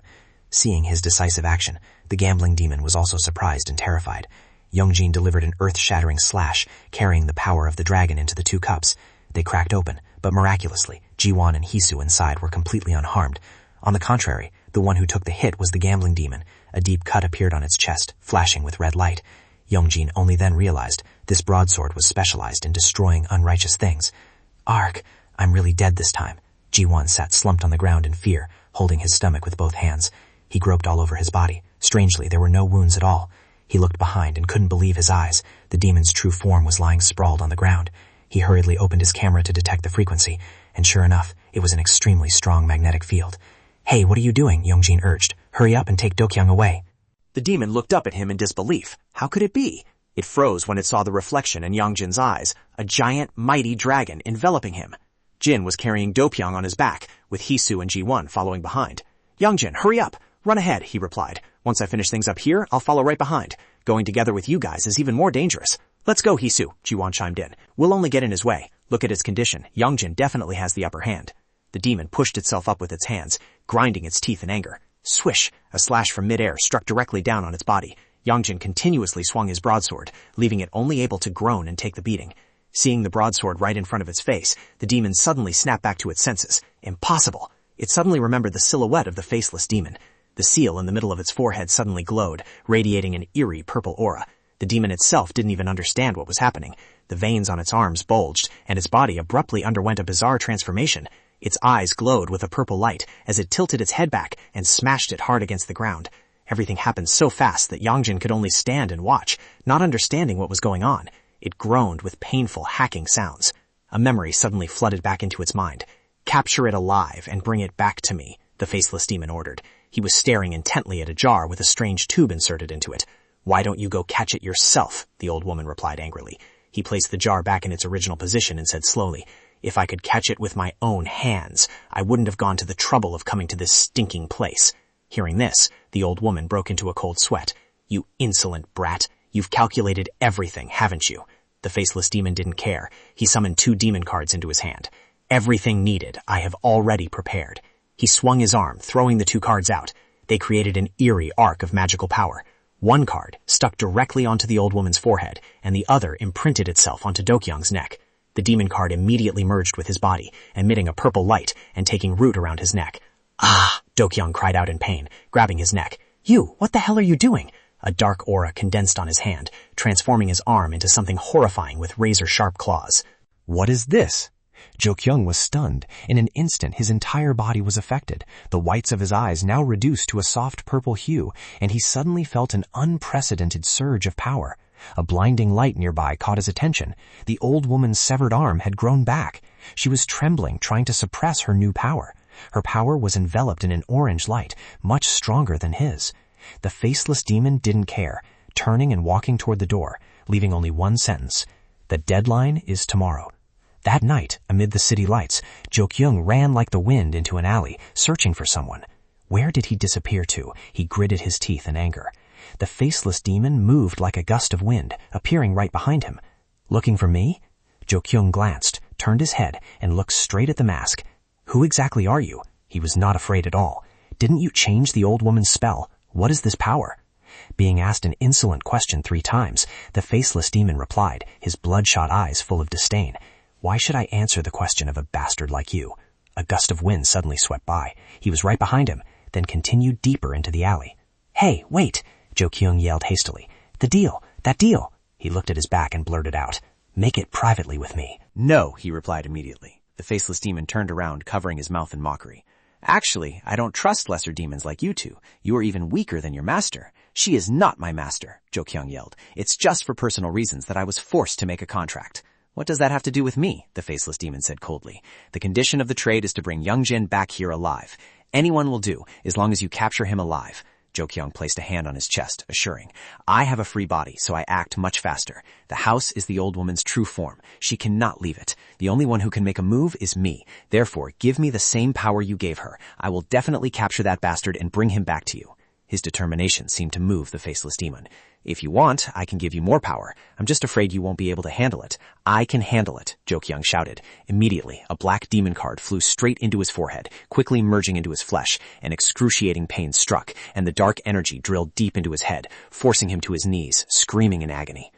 Seeing his decisive action, the gambling demon was also surprised and terrified. Youngjin delivered an earth-shattering slash, carrying the power of the dragon into the 2 cups. They cracked open, but miraculously, Ji-won and Hisu inside were completely unharmed. On the contrary, the one who took the hit was the gambling demon. A deep cut appeared on its chest, flashing with red light. Youngjin only then realized this broadsword was specialized in destroying unrighteous things. Arg, I'm really dead this time. Ji-won sat slumped on the ground in fear, holding his stomach with both hands. He groped all over his body. Strangely, there were no wounds at all. He looked behind and couldn't believe his eyes. The demon's true form was lying sprawled on the ground. He hurriedly opened his camera to detect the frequency, and sure enough, it was an extremely strong magnetic field. Hey, what are you doing? Youngjin urged. Hurry up and take Do-kyung away. The demon looked up at him in disbelief. How could it be? It froze when it saw the reflection in Youngjin's eyes, a giant, mighty dragon enveloping him. Jin was carrying Do-kyung on his back, with Hisu and Ji-won following behind. Youngjin, hurry up! Run ahead, he replied. Once I finish things up here, I'll follow right behind. Going together with you guys is even more dangerous. Let's go, Hisu, Ji-won chimed in. We'll only get in his way. Look at its condition. Youngjin definitely has the upper hand. The demon pushed itself up with its hands, grinding its teeth in anger. Swish! A slash from midair struck directly down on its body. Youngjin continuously swung his broadsword, leaving it only able to groan and take the beating. Seeing the broadsword right in front of its face, the demon suddenly snapped back to its senses. Impossible! It suddenly remembered the silhouette of the faceless demon. The seal in the middle of its forehead suddenly glowed, radiating an eerie purple aura. The demon itself didn't even understand what was happening. The veins on its arms bulged, and its body abruptly underwent a bizarre transformation. Its eyes glowed with a purple light as it tilted its head back and smashed it hard against the ground. Everything happened so fast that Youngjin could only stand and watch, not understanding what was going on. It groaned with painful, hacking sounds. A memory suddenly flooded back into its mind. Capture it alive and bring it back to me, the faceless demon ordered. He was staring intently at a jar with a strange tube inserted into it. Why don't you go catch it yourself? The old woman replied angrily. He placed the jar back in its original position and said slowly, If I could catch it with my own hands, I wouldn't have gone to the trouble of coming to this stinking place. Hearing this, the old woman broke into a cold sweat. You insolent brat. You've calculated everything, haven't you? The faceless demon didn't care. He summoned 2 demon cards into his hand. Everything needed, I have already prepared. He swung his arm, throwing the two cards out. They created an eerie arc of magical power. One card stuck directly onto the old woman's forehead, and the other imprinted itself onto Dokyung's neck. The demon card immediately merged with his body, emitting a purple light and taking root around his neck. Ah! Dokyung cried out in pain, grabbing his neck. You, what the hell are you doing? A dark aura condensed on his hand, transforming his arm into something horrifying with razor-sharp claws. What is this? Jo-kyung was stunned. In an instant, his entire body was affected, the whites of his eyes now reduced to a soft purple hue, and he suddenly felt an unprecedented surge of power. A blinding light nearby caught his attention. The old woman's severed arm had grown back. She was trembling, trying to suppress her new power. Her power was enveloped in an orange light, much stronger than his. The faceless demon didn't care, turning and walking toward the door, leaving only one sentence. The deadline is tomorrow. That night, amid the city lights, Jo-kyung ran like the wind into an alley, searching for someone. Where did he disappear to? He gritted his teeth in anger. The faceless demon moved like a gust of wind, appearing right behind him. Looking for me? Jo-kyung glanced, turned his head, and looked straight at the mask. Who exactly are you? He was not afraid at all. Didn't you change the old woman's spell? What is this power? Being asked an insolent question 3 times, the faceless demon replied, his bloodshot eyes full of disdain. Why should I answer the question of a bastard like you? A gust of wind suddenly swept by. He was right behind him, then continued deeper into the alley. Hey, wait! Jo-kyung yelled hastily. The deal! That deal! He looked at his back and blurted out. Make it privately with me. No, he replied immediately. The faceless demon turned around, covering his mouth in mockery. Actually, I don't trust lesser demons like you two. You are even weaker than your master. She is not my master, Jo-kyung yelled. It's just for personal reasons that I was forced to make a contract. What does that have to do with me? The faceless demon said coldly. The condition of the trade is to bring Youngjin back here alive. Anyone will do, as long as you capture him alive. Jo-kyung placed a hand on his chest, assuring, I have a free body, so I act much faster. The house is the old woman's true form. She cannot leave it. The only one who can make a move is me. Therefore, give me the same power you gave her. I will definitely capture that bastard and bring him back to you. His determination seemed to move the faceless demon. If you want, I can give you more power. I'm just afraid you won't be able to handle it. I can handle it, Jo-kyung shouted. Immediately, a black demon card flew straight into his forehead, quickly merging into his flesh. An excruciating pain struck, and the dark energy drilled deep into his head, forcing him to his knees, screaming in agony.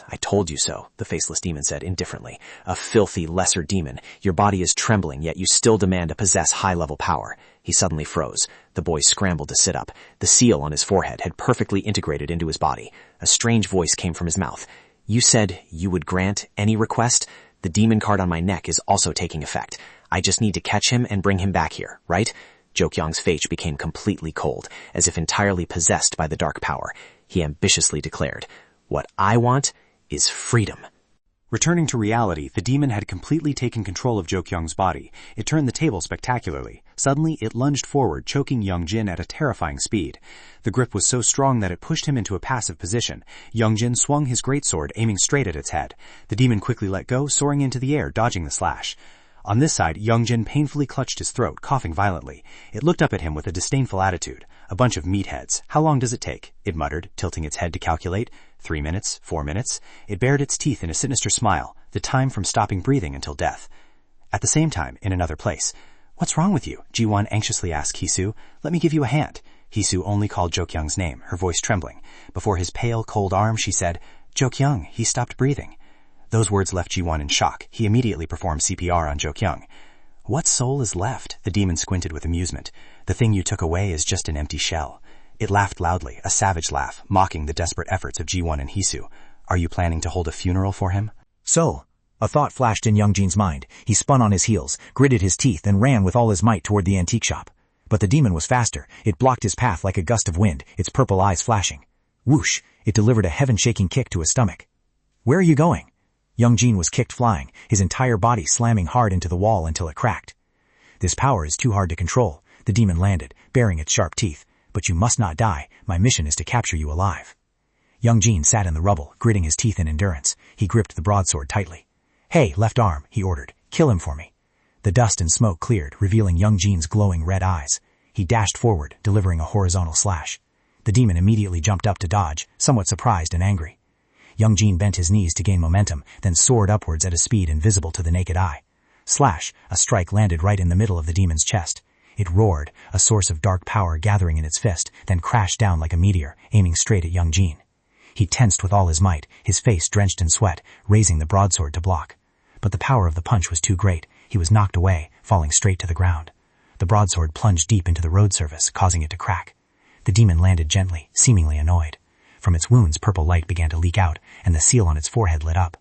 I told you so, the faceless demon said indifferently. A filthy, lesser demon. Your body is trembling, yet you still demand to possess high-level power. He suddenly froze. The boy scrambled to sit up. The seal on his forehead had perfectly integrated into his body. A strange voice came from his mouth. You said you would grant any request? The demon card on my neck is also taking effect. I just need to catch him and bring him back here, right? Jo-kyung's face became completely cold, as if entirely possessed by the dark power. He ambitiously declared, What I want is freedom. Returning to reality, the demon had completely taken control of Jo-kyung's body. It turned the table spectacularly. Suddenly, it lunged forward, choking Youngjin at a terrifying speed. The grip was so strong that it pushed him into a passive position. Youngjin swung his greatsword, aiming straight at its head. The demon quickly let go, soaring into the air, dodging the slash. On this side, Youngjin painfully clutched his throat, coughing violently. It looked up at him with a disdainful attitude. A bunch of meatheads. How long does it take? It muttered, tilting its head to calculate. 3 minutes, 4 minutes. It bared its teeth in a sinister smile, the time from stopping breathing until death. At the same time, in another place. What's wrong with you? Ji-won anxiously asked Hisu. Let me give you a hand. Hisu only called Jo-kyung's name, her voice trembling. Before his pale, cold arm, she said, Jo-kyung, he stopped breathing. Those words left Ji-won in shock. He immediately performed CPR on Jo-kyung. What soul is left? The demon squinted with amusement. The thing you took away is just an empty shell. It laughed loudly, a savage laugh, mocking the desperate efforts of Ji-won and Hisu. Are you planning to hold a funeral for him? So, a thought flashed in Youngjin's mind. He spun on his heels, gritted his teeth, and ran with all his might toward the antique shop. But the demon was faster. It blocked his path like a gust of wind, its purple eyes flashing. Whoosh! It delivered a heaven-shaking kick to his stomach. Where are you going? Youngjin was kicked flying, his entire body slamming hard into the wall until it cracked. This power is too hard to control. The demon landed, baring its sharp teeth. But you must not die. My mission is to capture you alive. Youngjin sat in the rubble, gritting his teeth in endurance. He gripped the broadsword tightly. Hey, left arm, he ordered. Kill him for me. The dust and smoke cleared, revealing Youngjin's glowing red eyes. He dashed forward, delivering a horizontal slash. The demon immediately jumped up to dodge, somewhat surprised and angry. Youngjin bent his knees to gain momentum, then soared upwards at a speed invisible to the naked eye. Slash! A strike landed right in the middle of the demon's chest. It roared, a source of dark power gathering in its fist, then crashed down like a meteor, aiming straight at young Jin. He tensed with all his might, his face drenched in sweat, raising the broadsword to block. But the power of the punch was too great. He was knocked away, falling straight to the ground. The broadsword plunged deep into the road surface, causing it to crack. The demon landed gently, seemingly annoyed. From its wounds, purple light began to leak out, and the seal on its forehead lit up.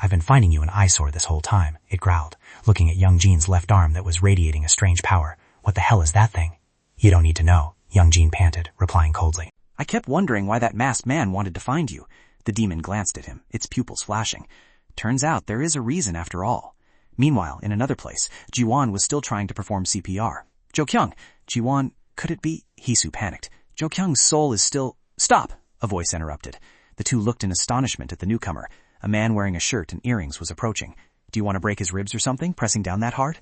"I've been finding you an eyesore this whole time," it growled, looking at young Jin's left arm that was radiating a strange power. "What the hell is that thing?" "You don't need to know," young Jin panted, replying coldly. I kept wondering why that masked man wanted to find you. The demon glanced at him, its pupils flashing. Turns out there is a reason after all. Meanwhile, in another place, Jiwon was still trying to perform CPR. Jo-kyung, Jiwon, could it be? Hisu panicked. Jo-kyung's soul is still... Stop! A voice interrupted. The two looked in astonishment at the newcomer. A man wearing a shirt and earrings was approaching. Do you want to break his ribs or something, pressing down that hard?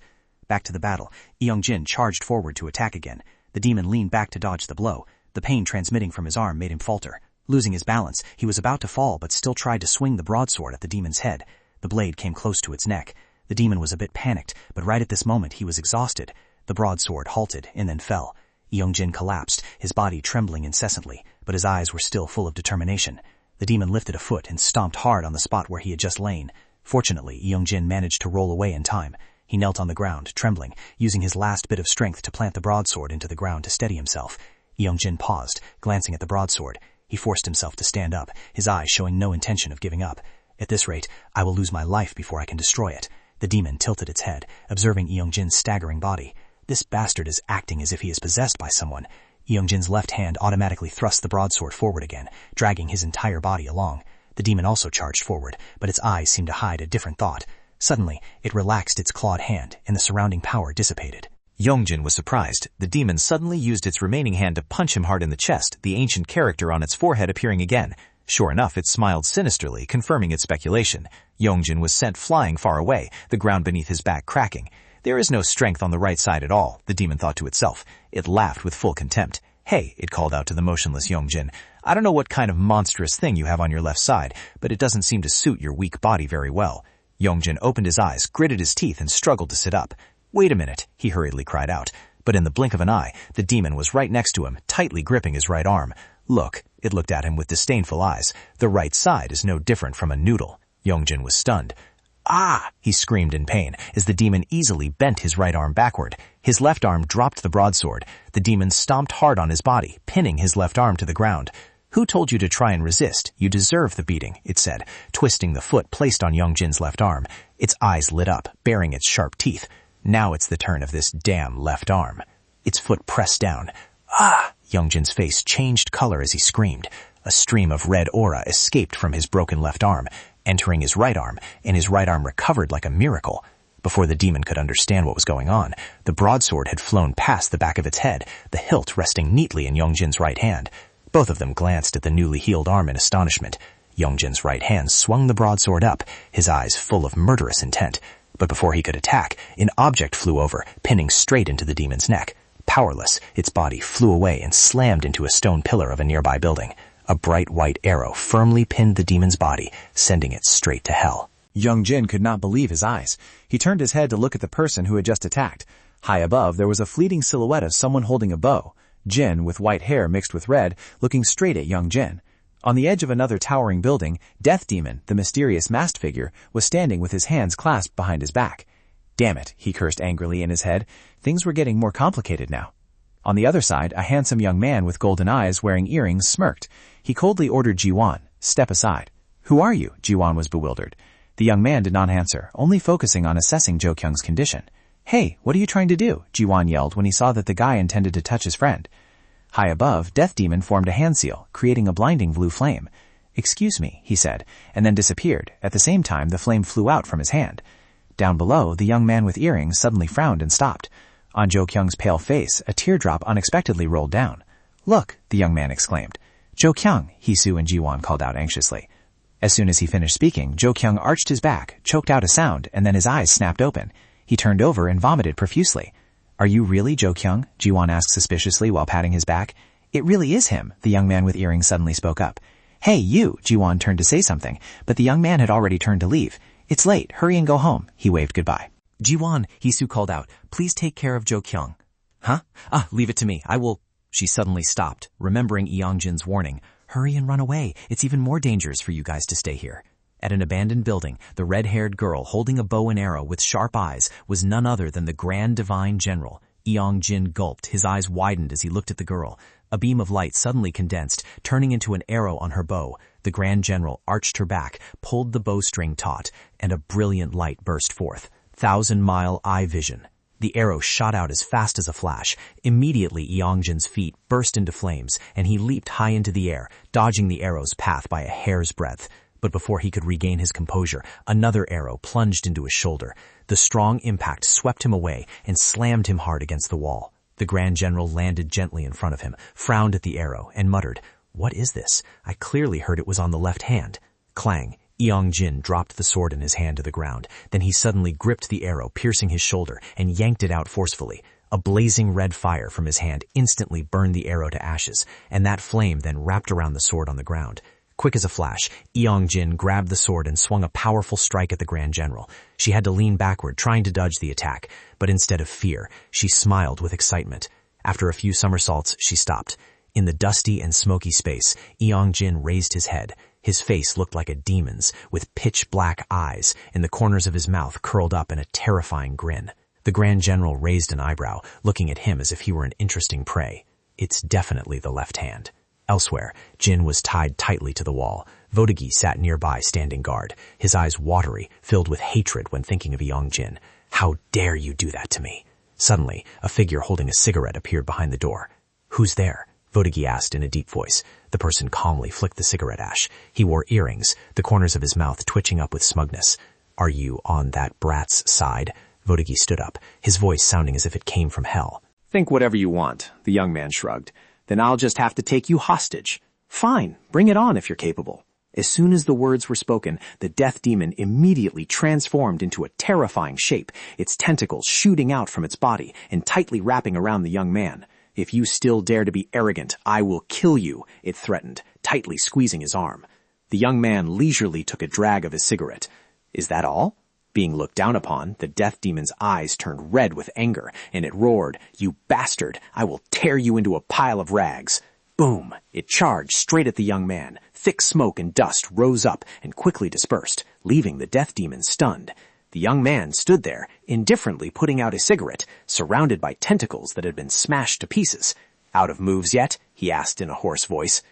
Back to the battle. Young-jin charged forward to attack again. The demon leaned back to dodge the blow. The pain transmitting from his arm made him falter. Losing his balance, he was about to fall but still tried to swing the broadsword at the demon's head. The blade came close to its neck. The demon was a bit panicked, but right at this moment he was exhausted. The broadsword halted and then fell. Young-jin collapsed, his body trembling incessantly, but his eyes were still full of determination. The demon lifted a foot and stomped hard on the spot where he had just lain. Fortunately, Young-jin managed to roll away in time. He knelt on the ground, trembling, using his last bit of strength to plant the broadsword into the ground to steady himself. Young-jin paused, glancing at the broadsword. He forced himself to stand up, his eyes showing no intention of giving up. At this rate, I will lose my life before I can destroy it. The demon tilted its head, observing Young-jin's staggering body. This bastard is acting as if he is possessed by someone. Young-jin's left hand automatically thrust the broadsword forward again, dragging his entire body along. The demon also charged forward, but its eyes seemed to hide a different thought. Suddenly, it relaxed its clawed hand, and the surrounding power dissipated. Young-jin was surprised. The demon suddenly used its remaining hand to punch him hard in the chest, the ancient character on its forehead appearing again. Sure enough, it smiled sinisterly, confirming its speculation. Young-jin was sent flying far away, the ground beneath his back cracking. There is no strength on the right side at all, the demon thought to itself. It laughed with full contempt. "Hey," it called out to the motionless Young-jin, "I don't know what kind of monstrous thing you have on your left side, but it doesn't seem to suit your weak body very well." Young-jin opened his eyes, gritted his teeth, and struggled to sit up. "Wait a minute," he hurriedly cried out. But in the blink of an eye, the demon was right next to him, tightly gripping his right arm. "Look," it looked at him with disdainful eyes. "The right side is no different from a noodle." Young-jin was stunned. "Ah!" he screamed in pain as the demon easily bent his right arm backward. His left arm dropped the broadsword. The demon stomped hard on his body, pinning his left arm to the ground. "Who told you to try and resist? You deserve the beating," it said, twisting the foot placed on Young-jin's left arm. Its eyes lit up, baring its sharp teeth. Now it's the turn of this damn left arm. Its foot pressed down. "Ah!" Young-jin's face changed color as he screamed. A stream of red aura escaped from his broken left arm, entering his right arm, and his right arm recovered like a miracle. Before the demon could understand what was going on, the broadsword had flown past the back of its head, the hilt resting neatly in Young-jin's right hand. Both of them glanced at the newly healed arm in astonishment. Young-jin's right hand swung the broadsword up, his eyes full of murderous intent. But before he could attack, an object flew over, pinning straight into the demon's neck. Powerless, its body flew away and slammed into a stone pillar of a nearby building. A bright white arrow firmly pinned the demon's body, sending it straight to hell. Young-jin could not believe his eyes. He turned his head to look at the person who had just attacked. High above, there was a fleeting silhouette of someone holding a bow. Jin, with white hair mixed with red, looking straight at Young-jin. On the edge of another towering building, Death Demon, the mysterious masked figure, was standing with his hands clasped behind his back. Damn it, he cursed angrily in his head. Things were getting more complicated now. On the other side, a handsome young man with golden eyes wearing earrings smirked. He coldly ordered Jiwon, "Step aside." "Who are you?" Jiwon was bewildered. The young man did not answer, only focusing on assessing Jo-kyung's condition. "Hey, what are you trying to do?" Jiwon yelled when he saw that the guy intended to touch his friend. High above, Death Demon formed a hand seal, creating a blinding blue flame. "Excuse me," he said, and then disappeared. At the same time, the flame flew out from his hand. Down below, the young man with earrings suddenly frowned and stopped. On Jo-kyung's pale face, a teardrop unexpectedly rolled down. "Look," the young man exclaimed. "Jo-kyung," Hisu and Jiwon called out anxiously. As soon as he finished speaking, Jo-kyung arched his back, choked out a sound, and then his eyes snapped open. He turned over and vomited profusely. "Are you really Jo-kyung?" Jiwon asked suspiciously while patting his back. "It really is him," the young man with earrings suddenly spoke up. "Hey, you!" Jiwon turned to say something, but the young man had already turned to leave. "It's late. Hurry and go home." He waved goodbye. "Jiwon," Hisu called out, "please take care of Jo-kyung." Huh? Leave it to me. I will... She suddenly stopped, remembering Yongjin's warning. Hurry and run away. It's even more dangerous for you guys to stay here. At an abandoned building, the red-haired girl holding a bow and arrow with sharp eyes was none other than the Grand Divine General. Yongjin gulped, his eyes widened as he looked at the girl. A beam of light suddenly condensed, turning into an arrow on her bow. The Grand General arched her back, pulled the bowstring taut, and a brilliant light burst forth. 1,000-mile eye vision. The arrow shot out as fast as a flash. Immediately, Yongjin's feet burst into flames, and he leaped high into the air, dodging the arrow's path by a hair's breadth. But before he could regain his composure, another arrow plunged into his shoulder. The strong impact swept him away and slammed him hard against the wall. The Grand General landed gently in front of him, frowned at the arrow, and muttered, "What is this? I clearly heard it was on the left hand." Clang! Yongjin dropped the sword in his hand to the ground. Then he suddenly gripped the arrow, piercing his shoulder, and yanked it out forcefully. A blazing red fire from his hand instantly burned the arrow to ashes, and that flame then wrapped around the sword on the ground. Quick as a flash, Yongjin grabbed the sword and swung a powerful strike at the Grand General. She had to lean backward, trying to dodge the attack, but instead of fear, she smiled with excitement. After a few somersaults, she stopped. In the dusty and smoky space, Yongjin raised his head. His face looked like a demon's, with pitch-black eyes, and the corners of his mouth curled up in a terrifying grin. The Grand General raised an eyebrow, looking at him as if he were an interesting prey. It's definitely the left hand. Elsewhere, Jin was tied tightly to the wall. Vodagi sat nearby, standing guard, his eyes watery, filled with hatred when thinking of Yongjin. How dare you do that to me? Suddenly, a figure holding a cigarette appeared behind the door. Who's there? Vodagi asked in a deep voice. The person calmly flicked the cigarette ash. He wore earrings, the corners of his mouth twitching up with smugness. Are you on that brat's side? Vodagi stood up, his voice sounding as if it came from hell. Think whatever you want, the young man shrugged. Then I'll just have to take you hostage. Fine, bring it on if you're capable. As soon as the words were spoken, the death demon immediately transformed into a terrifying shape, its tentacles shooting out from its body and tightly wrapping around the young man. If you still dare to be arrogant, I will kill you, it threatened, tightly squeezing his arm. The young man leisurely took a drag of his cigarette. Is that all? Being looked down upon, the death demon's eyes turned red with anger, and it roared, "You bastard! I will tear you into a pile of rags!" Boom! It charged straight at the young man. Thick smoke and dust rose up and quickly dispersed, leaving the death demon stunned. The young man stood there, indifferently putting out his cigarette, surrounded by tentacles that had been smashed to pieces. "Out of moves yet?" he asked in a hoarse voice.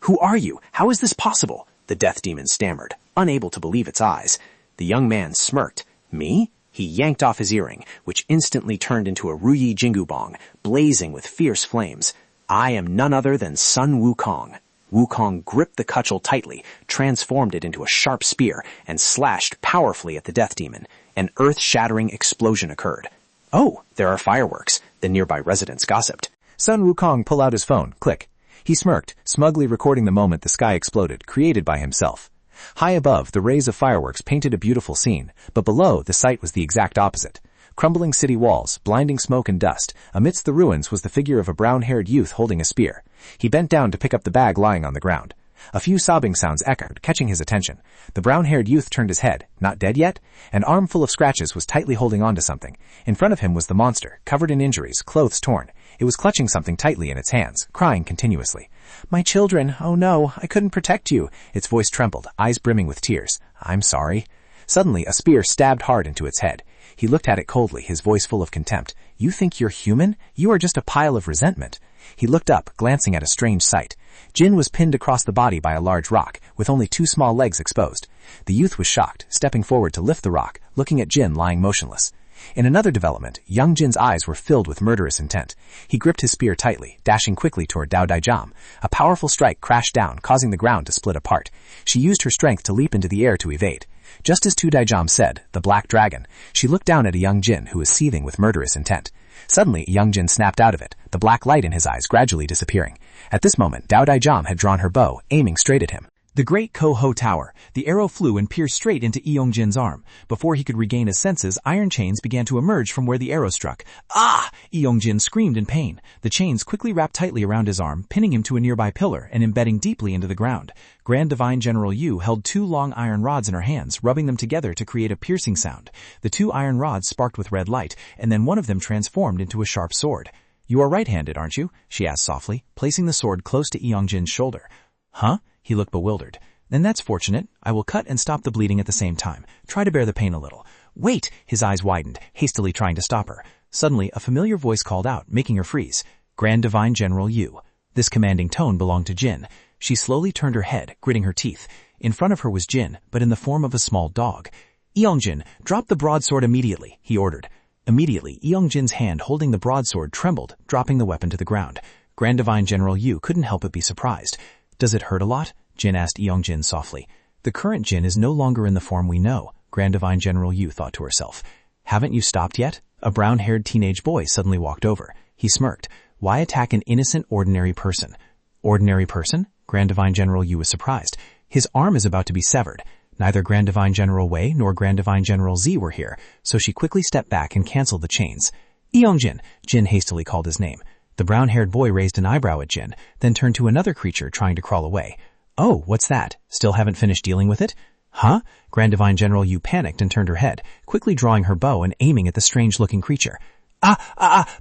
Who are you? How is this possible?" the death demon stammered, unable to believe its eyes. The young man smirked. "Me?" He yanked off his earring, which instantly turned into a Ruyi Jingu bong, blazing with fierce flames. "I am none other than Sun Wukong." Wukong gripped the cudgel tightly, transformed it into a sharp spear, and slashed powerfully at the death demon. An earth-shattering explosion occurred. "Oh, there are fireworks," the nearby residents gossiped. Sun Wukong pulled out his phone. Click. He smirked, smugly recording the moment the sky exploded, created by himself. High above, the rays of fireworks painted a beautiful scene, but below, the sight was the exact opposite. Crumbling city walls, blinding smoke and dust. Amidst the ruins was the figure of a brown-haired youth holding a spear. He bent down to pick up the bag lying on the ground. A few sobbing sounds echoed, catching his attention. The brown-haired youth turned his head. Not dead yet? An arm full of scratches was tightly holding on to something. In front of him was the monster, covered in injuries, clothes torn. It was clutching something tightly in its hands, crying continuously. "My children, oh no, I couldn't protect you." Its voice trembled, eyes brimming with tears. "I'm sorry." Suddenly, a spear stabbed hard into its head. He looked at it coldly, his voice full of contempt. "You think you're human? You are just a pile of resentment." He looked up, glancing at a strange sight. Jin was pinned across the body by a large rock, with only 2 small legs exposed. The youth was shocked, stepping forward to lift the rock, looking at Jin lying motionless. In another development, young Jin's eyes were filled with murderous intent. He gripped his spear tightly, dashing quickly toward Dao Daijam. A powerful strike crashed down, causing the ground to split apart. She used her strength to leap into the air to evade. Just as Tu Daijam said, the black dragon, she looked down at a young Jin who was seething with murderous intent. Suddenly, young Jin snapped out of it, the black light in his eyes gradually disappearing. At this moment, Dao Daijam had drawn her bow, aiming straight at him. The great Ko-Ho Tower. The arrow flew and pierced straight into Eongjin's arm. Before he could regain his senses, iron chains began to emerge from where the arrow struck. Ah! Eongjin screamed in pain. The chains quickly wrapped tightly around his arm, pinning him to a nearby pillar and embedding deeply into the ground. Grand Divine General Yu held 2 long iron rods in her hands, rubbing them together to create a piercing sound. The 2 iron rods sparked with red light, and then one of them transformed into a sharp sword. "You are right-handed, aren't you?" she asked softly, placing the sword close to Eongjin's shoulder. "Huh?" He looked bewildered. "Then that's fortunate. I will cut and stop the bleeding at the same time. Try to bear the pain a little." "Wait!" His eyes widened, hastily trying to stop her. Suddenly, a familiar voice called out, making her freeze. "Grand Divine General Yu." This commanding tone belonged to Jin. She slowly turned her head, gritting her teeth. In front of her was Jin, but in the form of a small dog. "Eongjin, drop the broadsword immediately," he ordered. Immediately, Eongjin's hand holding the broadsword trembled, dropping the weapon to the ground. Grand Divine General Yu couldn't help but be surprised. "Does it hurt a lot?" Jin asked Eongjin softly. "The current Jin is no longer in the form we know," Grand Divine General Yu thought to herself. "Haven't you stopped yet?" A brown-haired teenage boy suddenly walked over. He smirked. "Why attack an innocent, ordinary person?" "Ordinary person?" Grand Divine General Yu was surprised. His arm is about to be severed. Neither Grand Divine General Wei nor Grand Divine General Z were here, so she quickly stepped back and canceled the chains. "Eongjin!" Jin hastily called his name. The brown-haired boy raised an eyebrow at Jin, then turned to another creature trying to crawl away. "Oh, what's that? Still haven't finished dealing with it?" "Huh?" Grand Divine General Yu panicked and turned her head, quickly drawing her bow and aiming at the strange-looking creature.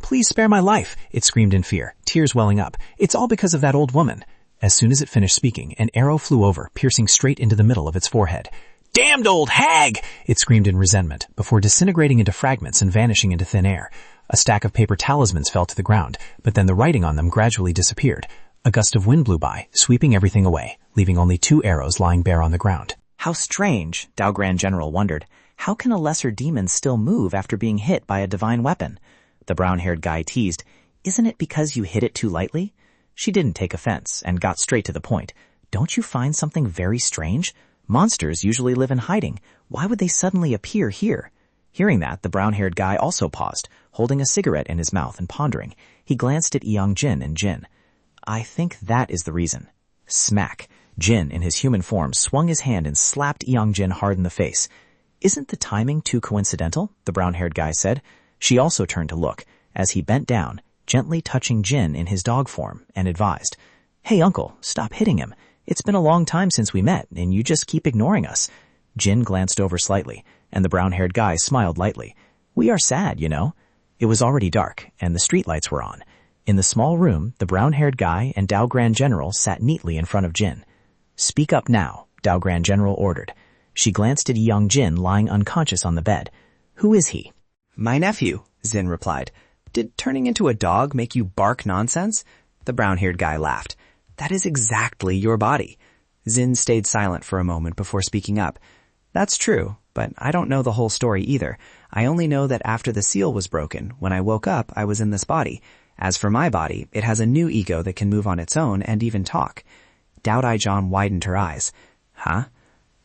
Please spare my life," it screamed in fear, tears welling up. "It's all because of that old woman." As soon as it finished speaking, an arrow flew over, piercing straight into the middle of its forehead. "Damned old hag!" it screamed in resentment, before disintegrating into fragments and vanishing into thin air. A stack of paper talismans fell to the ground, but then the writing on them gradually disappeared. A gust of wind blew by, sweeping everything away, leaving only 2 arrows lying bare on the ground. How strange, Dao Grand General wondered. How can a lesser demon still move after being hit by a divine weapon? The brown-haired guy teased, "Isn't it because you hit it too lightly?" She didn't take offense and got straight to the point. "Don't you find something very strange? Monsters usually live in hiding. Why would they suddenly appear here?" Hearing that, the brown-haired guy also paused, holding a cigarette in his mouth and pondering. He glanced at Eongjin and Jin. "I think that is the reason." Smack! Jin, in his human form, swung his hand and slapped Eongjin hard in the face. "Isn't the timing too coincidental?" the brown-haired guy said. She also turned to look, as he bent down, gently touching Jin in his dog form, and advised, "Hey, uncle, stop hitting him. It's been a long time since we met, and you just keep ignoring us." Jin glanced over slightly, and the brown-haired guy smiled lightly. "We are sad, you know." It was already dark, and the streetlights were on. In the small room, the brown-haired guy and Dao Grand General sat neatly in front of Jin. "Speak up now," Dao Grand General ordered. She glanced at Eongjin lying unconscious on the bed. "Who is he?" "My nephew," Zin replied. "Did turning into a dog make you bark nonsense?" The brown-haired guy laughed. "That is exactly your body." Zin stayed silent for a moment before speaking up. "That's true, but I don't know the whole story either. I only know that after the seal was broken, when I woke up, I was in this body. As for my body, it has a new ego that can move on its own and even talk." Dao Daijom widened her eyes. "Huh?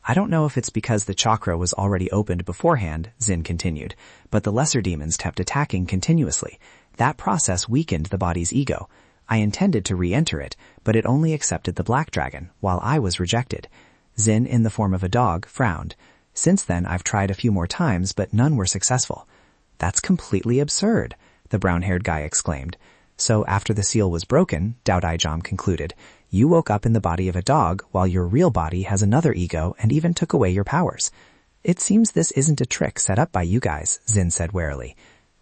I don't know if it's because the chakra was already opened beforehand," Zin continued, "but the lesser demons kept attacking continuously. That process weakened the body's ego. I intended to re-enter it, but it only accepted the black dragon, while I was rejected." Zin, in the form of a dog, frowned. "Since then, I've tried a few more times, but none were successful." "That's completely absurd," the brown-haired guy exclaimed. "So after the seal was broken," Dao Daijom concluded, "you woke up in the body of a dog while your real body has another ego and even took away your powers." "It seems this isn't a trick set up by you guys," Zin said warily.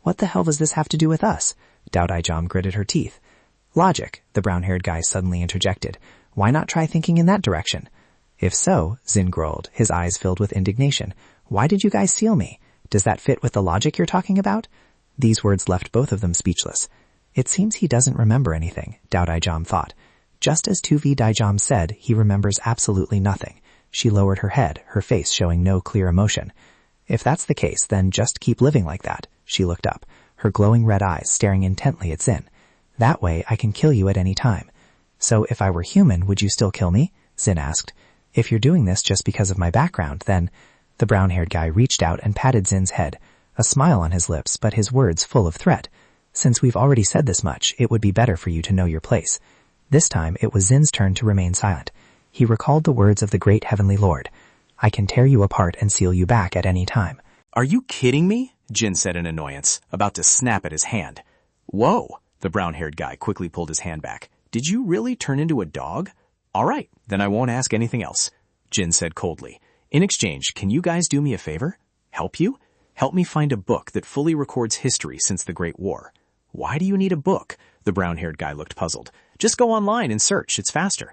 "What the hell does this have to do with us?" Dao Daijom gritted her teeth. "Logic," the brown-haired guy suddenly interjected. "Why not try thinking in that direction?" "If so," Zin growled, his eyes filled with indignation, "why did you guys seal me? Does that fit with the logic you're talking about?" These words left both of them speechless. It seems he doesn't remember anything, Dao Daijom thought. Just as 2V Daijom said, he remembers absolutely nothing. She lowered her head, her face showing no clear emotion. "If that's the case, then just keep living like that." She looked up, her glowing red eyes staring intently at Zin. "That way I can kill you at any time." "So if I were human, would you still kill me?" Zin asked. "If you're doing this just because of my background, then—" The brown-haired guy reached out and patted Zin's head, a smile on his lips, but his words full of threat. "Since we've already said this much, it would be better for you to know your place." This time, it was Zin's turn to remain silent. He recalled the words of the great heavenly Lord. I can tear you apart and seal you back at any time. Are you kidding me? Jin said in annoyance, about to snap at his hand. Whoa! The brown-haired guy quickly pulled his hand back. Did you really turn into a dog? All right, then I won't ask anything else, Jin said coldly. In exchange, can you guys do me a favor? Help you? Help me find a book that fully records history since the Great War. Why do you need a book? The brown-haired guy looked puzzled. Just go online and search, it's faster.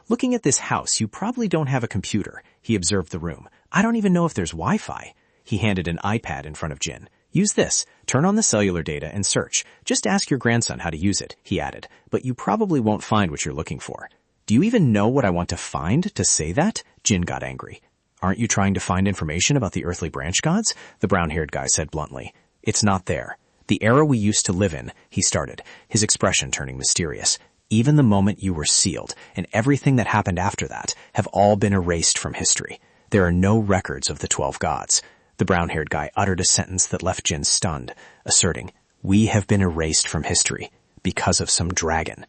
Looking at this house, you probably don't have a computer, he observed the room. I don't even know if there's Wi-Fi. He handed an iPad in front of Jin. Use this. Turn on the cellular data and search. Just ask your grandson how to use it, he added. But you probably won't find what you're looking for. Do you even know what I want to find to say that? Jin got angry. Aren't you trying to find information about the earthly branch gods? The brown-haired guy said bluntly. It's not there. The era we used to live in, he started, his expression turning mysterious. Even the moment you were sealed, and everything that happened after that, have all been erased from history. There are no records of the 12 gods. The brown-haired guy uttered a sentence that left Jin stunned, asserting, we have been erased from history because of some dragon.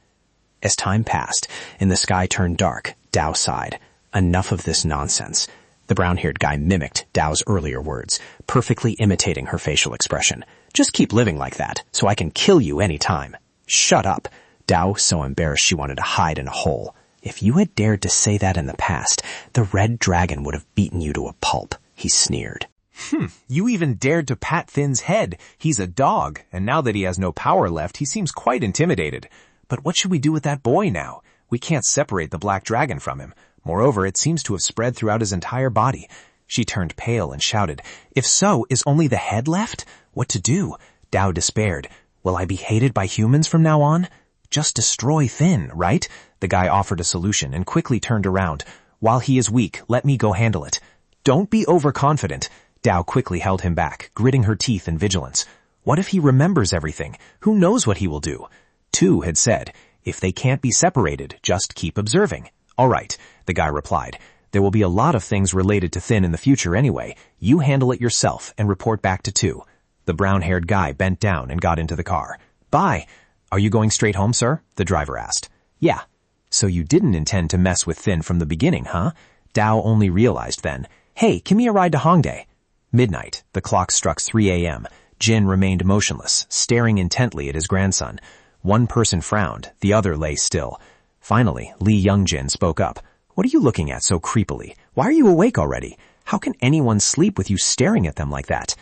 As time passed, and the sky turned dark, Dao sighed. Enough of this nonsense. The brown-haired guy mimicked Dao's earlier words, perfectly imitating her facial expression. Just keep living like that, so I can kill you any time. Shut up. Dao so embarrassed she wanted to hide in a hole. If you had dared to say that in the past, the red dragon would have beaten you to a pulp, he sneered. You even dared to pat Finn's head. He's a dog, and now that he has no power left, he seems quite intimidated. But what should we do with that boy now? We can't separate the black dragon from him. Moreover, it seems to have spread throughout his entire body. She turned pale and shouted, if so, is only the head left? What to do? Dao despaired. Will I be hated by humans from now on? Just destroy Finn, right? The guy offered a solution and quickly turned around. While he is weak, let me go handle it. Don't be overconfident. Dao quickly held him back, gritting her teeth in vigilance. What if he remembers everything? Who knows what he will do? Tu had said, if they can't be separated, just keep observing. All right, the guy replied. There will be a lot of things related to Finn in the future anyway. You handle it yourself and report back to Tu. The brown-haired guy bent down and got into the car. Bye. Are you going straight home, sir? The driver asked. Yeah. So you didn't intend to mess with Finn from the beginning, huh? Dao only realized then. Hey, give me a ride to Hongdae. Midnight. The clock struck 3 a.m. Jin remained motionless, staring intently at his grandson. One person frowned, the other lay still. Finally, Lee Youngjin spoke up. What are you looking at so creepily? Why are you awake already? How can anyone sleep with you staring at them like that?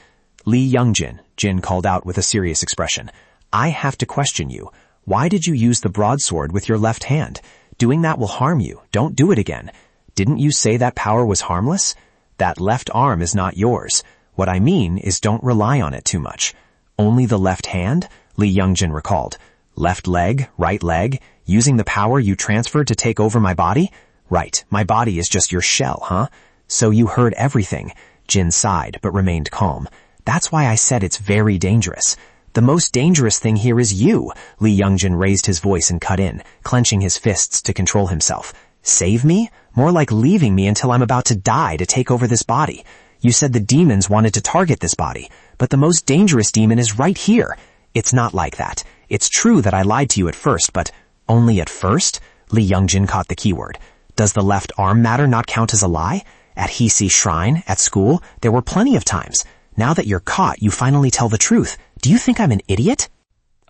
Lee Youngjin, Jin called out with a serious expression. I have to question you. Why did you use the broadsword with your left hand? Doing that will harm you. Don't do it again. Didn't you say that power was harmless? That left arm is not yours. What I mean is don't rely on it too much. Only the left hand? Lee Youngjin recalled. Left leg, right leg, using the power you transferred to take over my body? Right, my body is just your shell, huh? So you heard everything. Jin sighed, but remained calm. That's why I said it's very dangerous. The most dangerous thing here is you. Lee Youngjin raised his voice and cut in, clenching his fists to control himself. Save me? More like leaving me until I'm about to die to take over this body. You said the demons wanted to target this body, but the most dangerous demon is right here. It's not like that. It's true that I lied to you at first, but only at first? Lee Youngjin caught the keyword. Does the left arm matter not count as a lie? At Hisi Shrine, at school, there were plenty of times. Now that you're caught, you finally tell the truth. Do you think I'm an idiot?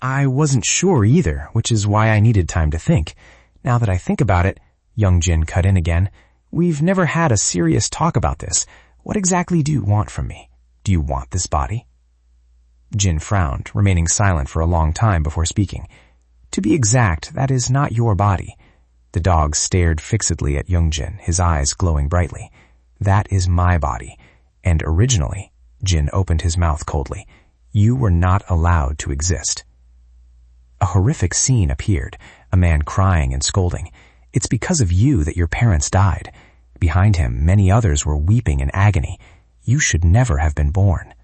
I wasn't sure either, which is why I needed time to think. Now that I think about it, Youngjin cut in again. We've never had a serious talk about this. What exactly do you want from me? Do you want this body? Jin frowned, remaining silent for a long time before speaking. To be exact, that is not your body. The dog stared fixedly at Youngjin, his eyes glowing brightly. That is my body. And originally, Jin opened his mouth coldly. You were not allowed to exist. A horrific scene appeared, a man crying and scolding. It's because of you that your parents died. Behind him, many others were weeping in agony. You should never have been born.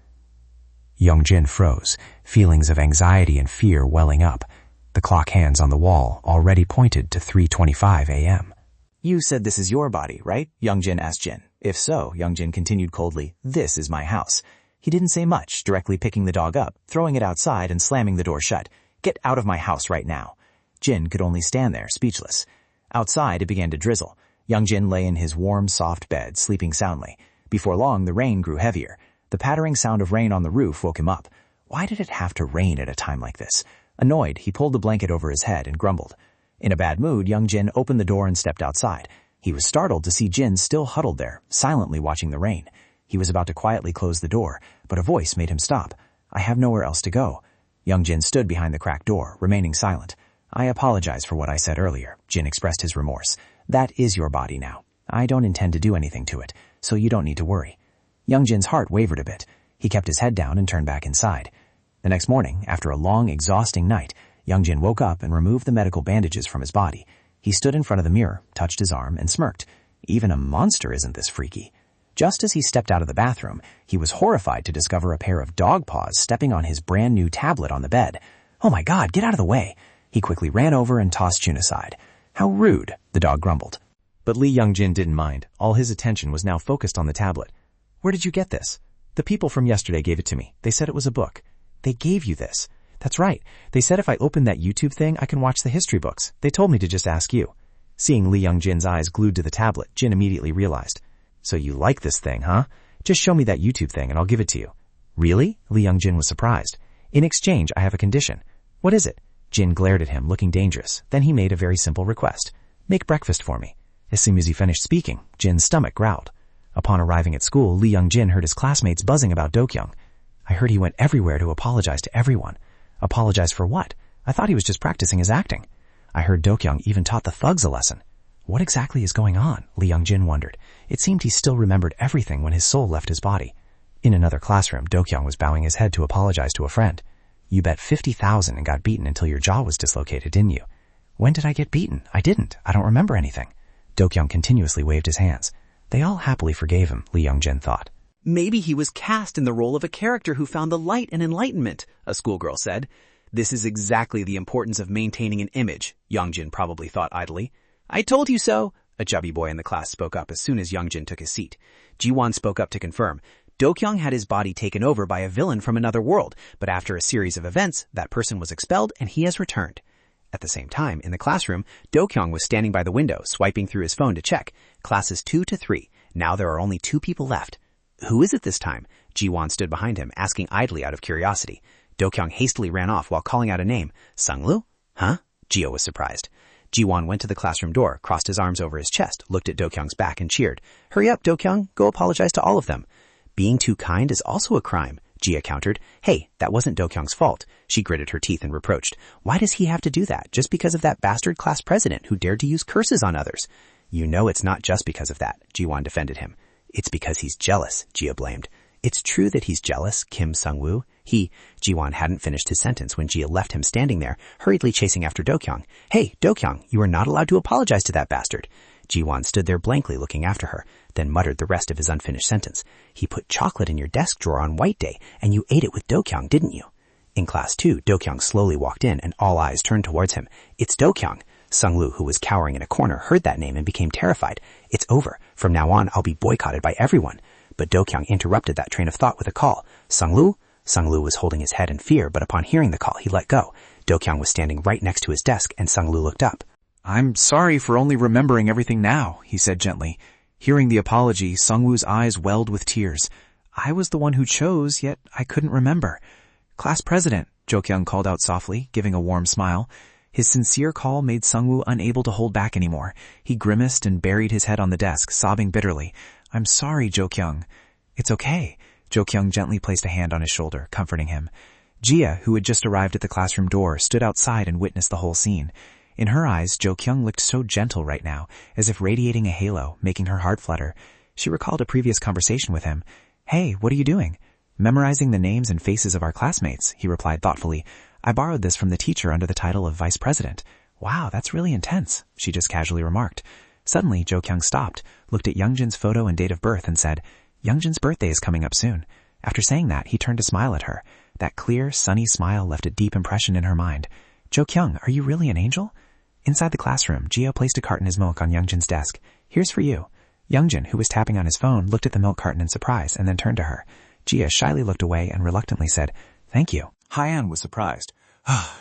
Youngjin froze, feelings of anxiety and fear welling up. The clock hands on the wall already pointed to 3:25 a.m. You said this is your body, right? Youngjin asked Jin. If so, Youngjin continued coldly, this is my house. He didn't say much, directly picking the dog up, throwing it outside and slamming the door shut. Get out of my house right now. Jin could only stand there, speechless. Outside, it began to drizzle. Youngjin lay in his warm, soft bed, sleeping soundly. Before long, the rain grew heavier. The pattering sound of rain on the roof woke him up. Why did it have to rain at a time like this? Annoyed, he pulled the blanket over his head and grumbled. In a bad mood, Youngjin opened the door and stepped outside. He was startled to see Jin still huddled there, silently watching the rain. He was about to quietly close the door, but a voice made him stop. "I have nowhere else to go." Youngjin stood behind the cracked door, remaining silent. "I apologize for what I said earlier," Jin expressed his remorse. "That is your body now. I don't intend to do anything to it, so you don't need to worry." Youngjin's heart wavered a bit. He kept his head down and turned back inside. The next morning, after a long, exhausting night, Youngjin woke up and removed the medical bandages from his body. He stood in front of the mirror, touched his arm, and smirked. Even a monster isn't this freaky. Just as he stepped out of the bathroom, he was horrified to discover a pair of dog paws stepping on his brand new tablet on the bed. "Oh my God, get out of the way!" He quickly ran over and tossed Chun aside. "How rude," the dog grumbled. But Lee Youngjin didn't mind. All his attention was now focused on the tablet. "Where did you get this?" "The people from yesterday gave it to me. They said it was a book." "They gave you this?" "That's right. They said if I opened that YouTube thing, I can watch the history books. They told me to just ask you." Seeing Lee Youngjin's eyes glued to the tablet, Jin immediately realized. "So you like this thing, huh? Just show me that YouTube thing and I'll give it to you." "Really?" Lee Youngjin was surprised. "In exchange, I have a condition." "What is it?" Jin glared at him, looking dangerous. Then he made a very simple request. "Make breakfast for me." As soon as he finished speaking, Jin's stomach growled. Upon arriving at school, Lee Youngjin heard his classmates buzzing about Dokyung. "I heard he went everywhere to apologize to everyone." "Apologize for what? I thought he was just practicing his acting." "I heard Dokyung even taught the thugs a lesson." What exactly is going on? Lee Youngjin wondered. It seemed he still remembered everything when his soul left his body. In another classroom, Dokyung was bowing his head to apologize to a friend. "You bet 50,000 and got beaten until your jaw was dislocated, didn't you?" "When did I get beaten? I didn't. I don't remember anything." Dokyung continuously waved his hands. They all happily forgave him, Lee Youngjin thought. "Maybe he was cast in the role of a character who found the light and enlightenment," a schoolgirl said. "This is exactly the importance of maintaining an image," Youngjin probably thought idly. "I told you so," a chubby boy in the class spoke up as soon as Youngjin took his seat. Jiwon spoke up to confirm. Dokyung had his body taken over by a villain from another world, but after a series of events, that person was expelled and he has returned. At the same time, in the classroom, Dokyung was standing by the window, swiping through his phone to check. Classes 2 to 3. Now there are only 2 people left. "Who is it this time?" Jiwon stood behind him, asking idly out of curiosity. Dokyung hastily ran off while calling out a name. "Sunglu?" "Huh?" Jio was surprised. Jiwon went to the classroom door, crossed his arms over his chest, looked at Dokyung's back and cheered. "Hurry up, Dokyung. Go apologize to all of them." "Being too kind is also a crime," Jia countered. "Hey, that wasn't Dokyung's fault." She gritted her teeth and reproached. "Why does he have to do that, just because of that bastard class president who dared to use curses on others?" "You know it's not just because of that," Jiwon defended him. "It's because he's jealous," Jia blamed. "It's true that he's jealous, Kim Sungwoo." Jiwon hadn't finished his sentence when Jia left him standing there, hurriedly chasing after Dokyung. "Hey, Dokyung, you are not allowed to apologize to that bastard." Jiwon stood there blankly looking after her, then muttered the rest of his unfinished sentence. "He put chocolate in your desk drawer on White Day, and you ate it with Dokyung, didn't you?" In class 2, Dokyung slowly walked in, and all eyes turned towards him. "It's Dokyung." Sunglu, who was cowering in a corner, heard that name and became terrified. "It's over. From now on, I'll be boycotted by everyone." But Dokyung interrupted that train of thought with a call. "Sunglu?" Sunglu was holding his head in fear, but upon hearing the call, he let go. Dokyung was standing right next to his desk, and Sunglu looked up. "I'm sorry for only remembering everything now," he said gently. Hearing the apology, Sungwoo's eyes welled with tears. "I was the one who chose, yet I couldn't remember." "Class president," Jokyung called out softly, giving a warm smile. His sincere call made Sungwoo unable to hold back anymore. He grimaced and buried his head on the desk, sobbing bitterly. "I'm sorry, Jokyung." "It's okay." Jokyung gently placed a hand on his shoulder, comforting him. Jia, who had just arrived at the classroom door, stood outside and witnessed the whole scene. In her eyes, Jokyung looked so gentle right now, as if radiating a halo, making her heart flutter. She recalled a previous conversation with him. "Hey, what are you doing?" "Memorizing the names and faces of our classmates," he replied thoughtfully. "I borrowed this from the teacher under the title of vice president." "Wow, that's really intense," she just casually remarked. Suddenly, Jokyung stopped, looked at Youngjin's photo and date of birth, and said, "Youngjin's birthday is coming up soon." After saying that, he turned to smile at her. That clear, sunny smile left a deep impression in her mind. "Jokyung, are you really an angel?" Inside the classroom, Jio placed a carton of milk on Youngjin's desk. "Here's for you." Youngjin, who was tapping on his phone, looked at the milk carton in surprise and then turned to her. Jia shyly looked away and reluctantly said, "Thank you." Hyeon was surprised.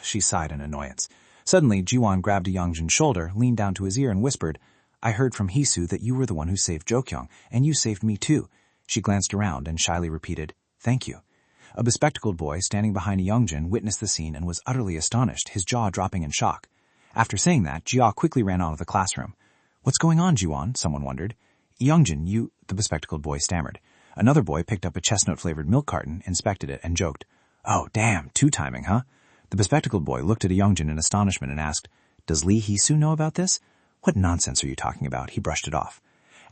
She sighed in annoyance. Suddenly, Jiwon grabbed Youngjin's shoulder, leaned down to his ear and whispered, I heard from Hisu that you were the one who saved Jokyung, and you saved me too. She glanced around and shyly repeated, thank you. A bespectacled boy standing behind Youngjin witnessed the scene and was utterly astonished, his jaw dropping in shock. After saying that, Jia quickly ran out of the classroom. What's going on, Jiwon? Someone wondered. Youngjin, the bespectacled boy stammered. Another boy picked up a chestnut-flavored milk carton, inspected it, and joked, oh, damn, two-timing, huh? The bespectacled boy looked at Youngjin in astonishment and asked, does Lee Hisu know about this? What nonsense are you talking about? He brushed it off.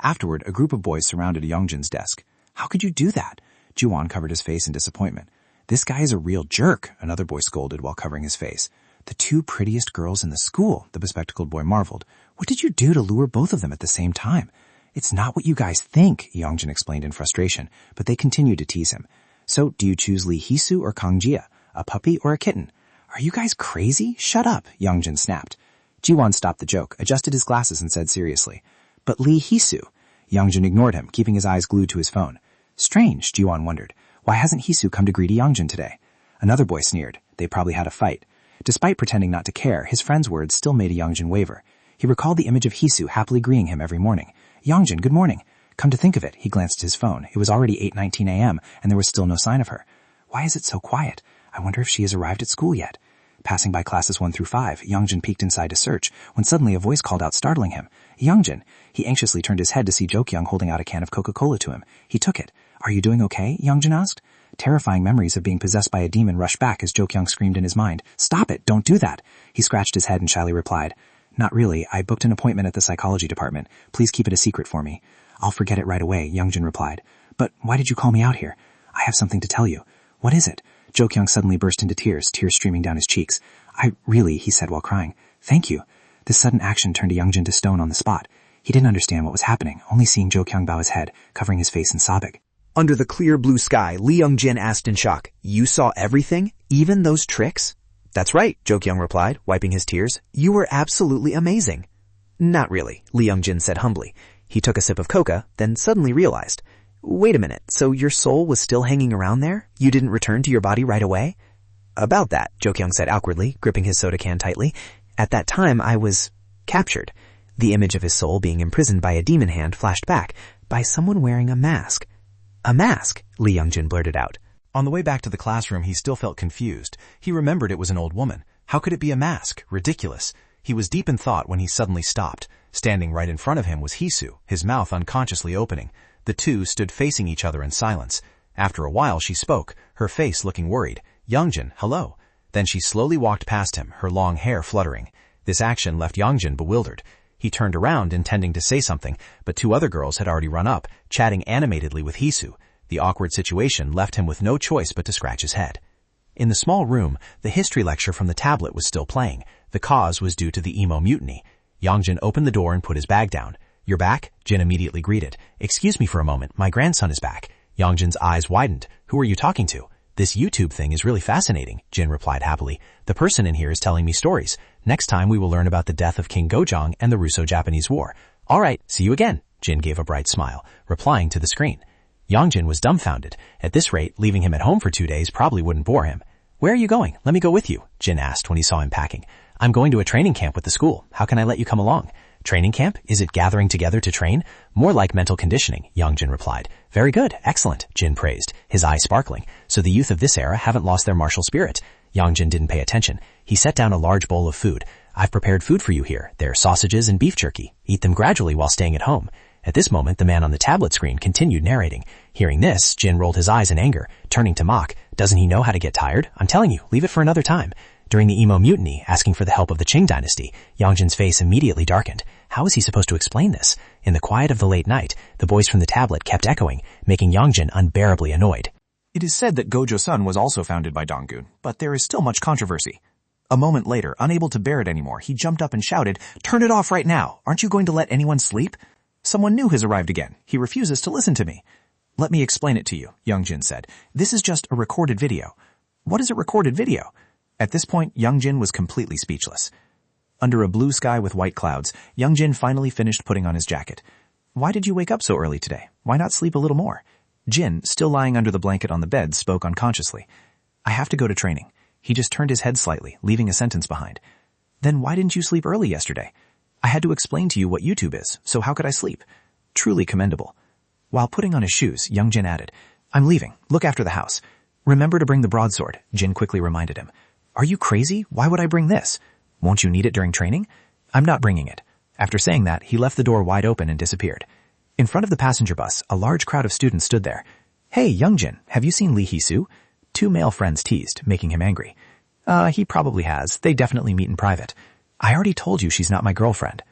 Afterward, a group of boys surrounded Youngjin's desk. How could you do that? Jiwon covered his face in disappointment. This guy is a real jerk, another boy scolded while covering his face. The two prettiest girls in the school, the bespectacled boy marveled. What did you do to lure both of them at the same time? It's not what you guys think, Youngjin explained in frustration, but they continued to tease him. So, do you choose Lee Hisu or Kang Jia? A puppy or a kitten? Are you guys crazy? Shut up, Youngjin snapped. Jiwon stopped the joke, adjusted his glasses and said seriously, but Lee Hisu. Youngjin ignored him, keeping his eyes glued to his phone. Strange, Jiwon wondered. Why hasn't Hisu come to greet Youngjin today? Another boy sneered. They probably had a fight. Despite pretending not to care, his friend's words still made Youngjin waver. He recalled the image of Hisu happily greeting him every morning. Youngjin, good morning. Come to think of it, he glanced at his phone. It was already 8:19 a.m., and there was still no sign of her. Why is it so quiet? I wonder if she has arrived at school yet. Passing by classes 1 through 5, Youngjin peeked inside to search, when suddenly a voice called out, startling him. Youngjin! He anxiously turned his head to see Jokyung holding out a can of Coca-Cola to him. He took it. Are you doing okay? Youngjin asked. Terrifying memories of being possessed by a demon rushed back as Jokyung screamed in his mind. Stop it! Don't do that! He scratched his head and shyly replied, Not really. I booked an appointment at the psychology department. Please keep it a secret for me. I'll forget it right away, Youngjin replied. But why did you call me out here? I have something to tell you. What is it? Jokyung suddenly burst into tears streaming down his cheeks. He said while crying. Thank you. This sudden action turned Youngjin to stone on the spot. He didn't understand what was happening, only seeing Jokyung bow his head, covering his face in sobbing. Under the clear blue sky, Lee Youngjin asked in shock, You saw everything? Even those tricks? That's right, Jokyung replied, wiping his tears. You were absolutely amazing. Not really, Lee Youngjin said humbly. He took a sip of coca, then suddenly realized. Wait a minute, so your soul was still hanging around there? You didn't return to your body right away? About that, Jokyung said awkwardly, gripping his soda can tightly. At that time, I was captured. The image of his soul being imprisoned by a demon hand flashed back, by someone wearing a mask. A mask, Lee Youngjin blurted out. On the way back to the classroom, he still felt confused. He remembered it was an old woman. How could it be a mask? Ridiculous. He was deep in thought when he suddenly stopped. Standing right in front of him was Hisu, his mouth unconsciously opening. The two stood facing each other in silence. After a while, she spoke, her face looking worried. Youngjin, hello. Then she slowly walked past him, her long hair fluttering. This action left Youngjin bewildered. He turned around, intending to say something, but two other girls had already run up, chatting animatedly with Hisu. The awkward situation left him with no choice but to scratch his head. In the small room, the history lecture from the tablet was still playing. The cause was due to the emo mutiny. Youngjin opened the door and put his bag down. You're back? Jin immediately greeted. Excuse me for a moment, my grandson is back. Youngjin's eyes widened. Who are you talking to? This YouTube thing is really fascinating, Jin replied happily. The person in here is telling me stories. Next time we will learn about the death of King Gojong and the Russo-Japanese War. All right, see you again, Jin gave a bright smile, replying to the screen. Youngjin was dumbfounded. At this rate, leaving him at home for 2 days probably wouldn't bore him. Where are you going? Let me go with you, Jin asked when he saw him packing. I'm going to a training camp with the school. How can I let you come along? Training camp? Is it gathering together to train? More like mental conditioning, Youngjin replied. Very good, excellent, Jin praised, his eyes sparkling. So the youth of this era haven't lost their martial spirit. Youngjin didn't pay attention. He set down a large bowl of food. I've prepared food for you here. There are sausages and beef jerky. Eat them gradually while staying at home. At this moment, the man on the tablet screen continued narrating. Hearing this, Jin rolled his eyes in anger, turning to mock. Doesn't he know how to get tired? I'm telling you, leave it for another time. During the emo mutiny, asking for the help of the Qing dynasty, Youngjin's face immediately darkened. How was he supposed to explain this? In the quiet of the late night, the voice from the tablet kept echoing, making Youngjin unbearably annoyed. It is said that Gojo-sun was also founded by Donggun, but there is still much controversy. A moment later, unable to bear it anymore, he jumped up and shouted, Turn it off right now! Aren't you going to let anyone sleep? Someone new has arrived again. He refuses to listen to me. Let me explain it to you, Youngjin said. This is just a recorded video. What is a recorded video? At this point, Youngjin was completely speechless. Under a blue sky with white clouds, Youngjin finally finished putting on his jacket. Why did you wake up so early today? Why not sleep a little more? Jin, still lying under the blanket on the bed, spoke unconsciously. I have to go to training. He just turned his head slightly, leaving a sentence behind. Then why didn't you sleep early yesterday? I had to explain to you what YouTube is, so how could I sleep? Truly commendable. While putting on his shoes, young Jin added, I'm leaving. Look after the house. Remember to bring the broadsword, Jin quickly reminded him. Are you crazy? Why would I bring this? Won't you need it during training? I'm not bringing it. After saying that, he left the door wide open and disappeared. In front of the passenger bus, a large crowd of students stood there. Hey, young Jin, have you seen Lee Hee-soo? Two male friends teased, making him angry. He probably has. They definitely meet in private. I already told you she's not my girlfriend.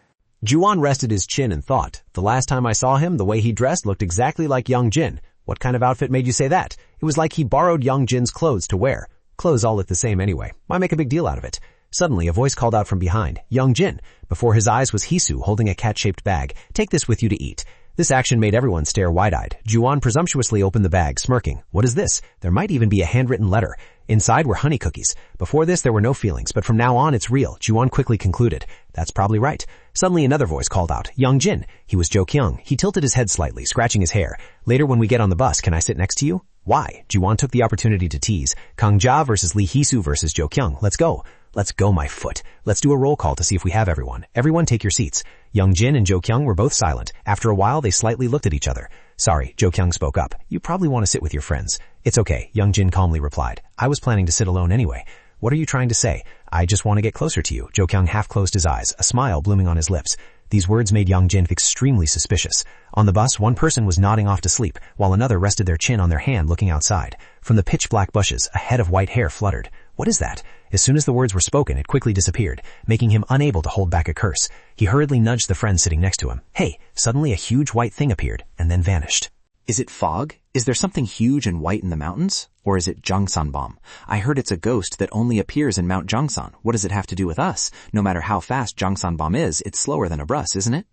Ju-won rested his chin and thought. The last time I saw him, the way he dressed looked exactly like young Jin. What kind of outfit made you say that? It was like he borrowed young Jin's clothes to wear. Clothes all look the same anyway. Why make a big deal out of it? Suddenly, a voice called out from behind, Young Jin. Before his eyes was Hee-soo holding a cat-shaped bag. Take this with you to eat. This action made everyone stare wide-eyed. Ju-won presumptuously opened the bag, smirking. What is this? There might even be a handwritten letter. Inside were honey cookies. Before this, there were no feelings, but from now on, it's real. Ju-won quickly concluded. That's probably right. Suddenly, another voice called out, Young Jin. He was Jo Kyung. He tilted his head slightly, scratching his hair. Later, when we get on the bus, can I sit next to you? Why? Ju-won took the opportunity to tease. Kang Ja versus Lee Hee-soo versus Jo Kyung. Let's go. Let's go, my foot. Let's do a roll call to see if we have everyone. Everyone take your seats. Young Jin and Jo Kyung were both silent. After a while, they slightly looked at each other. Sorry, Jo Kyung spoke up. You probably want to sit with your friends. It's okay, Young Jin calmly replied. I was planning to sit alone anyway. What are you trying to say? I just want to get closer to you. Jo Kyung half closed his eyes, a smile blooming on his lips. These words made Young Jin extremely suspicious. On the bus, one person was nodding off to sleep, while another rested their chin on their hand looking outside. From the pitch-black bushes, a head of white hair fluttered. What is that? As soon as the words were spoken, it quickly disappeared, making him unable to hold back a curse. He hurriedly nudged the friend sitting next to him. Hey! Suddenly a huge white thing appeared, and then vanished. Is it fog? Is there something huge and white in the mountains? Or is it Jongsan Bomb? I heard it's a ghost that only appears in Mount Jongsan. What does it have to do with us? No matter how fast Jongsan Bomb is, it's slower than a bus, isn't it?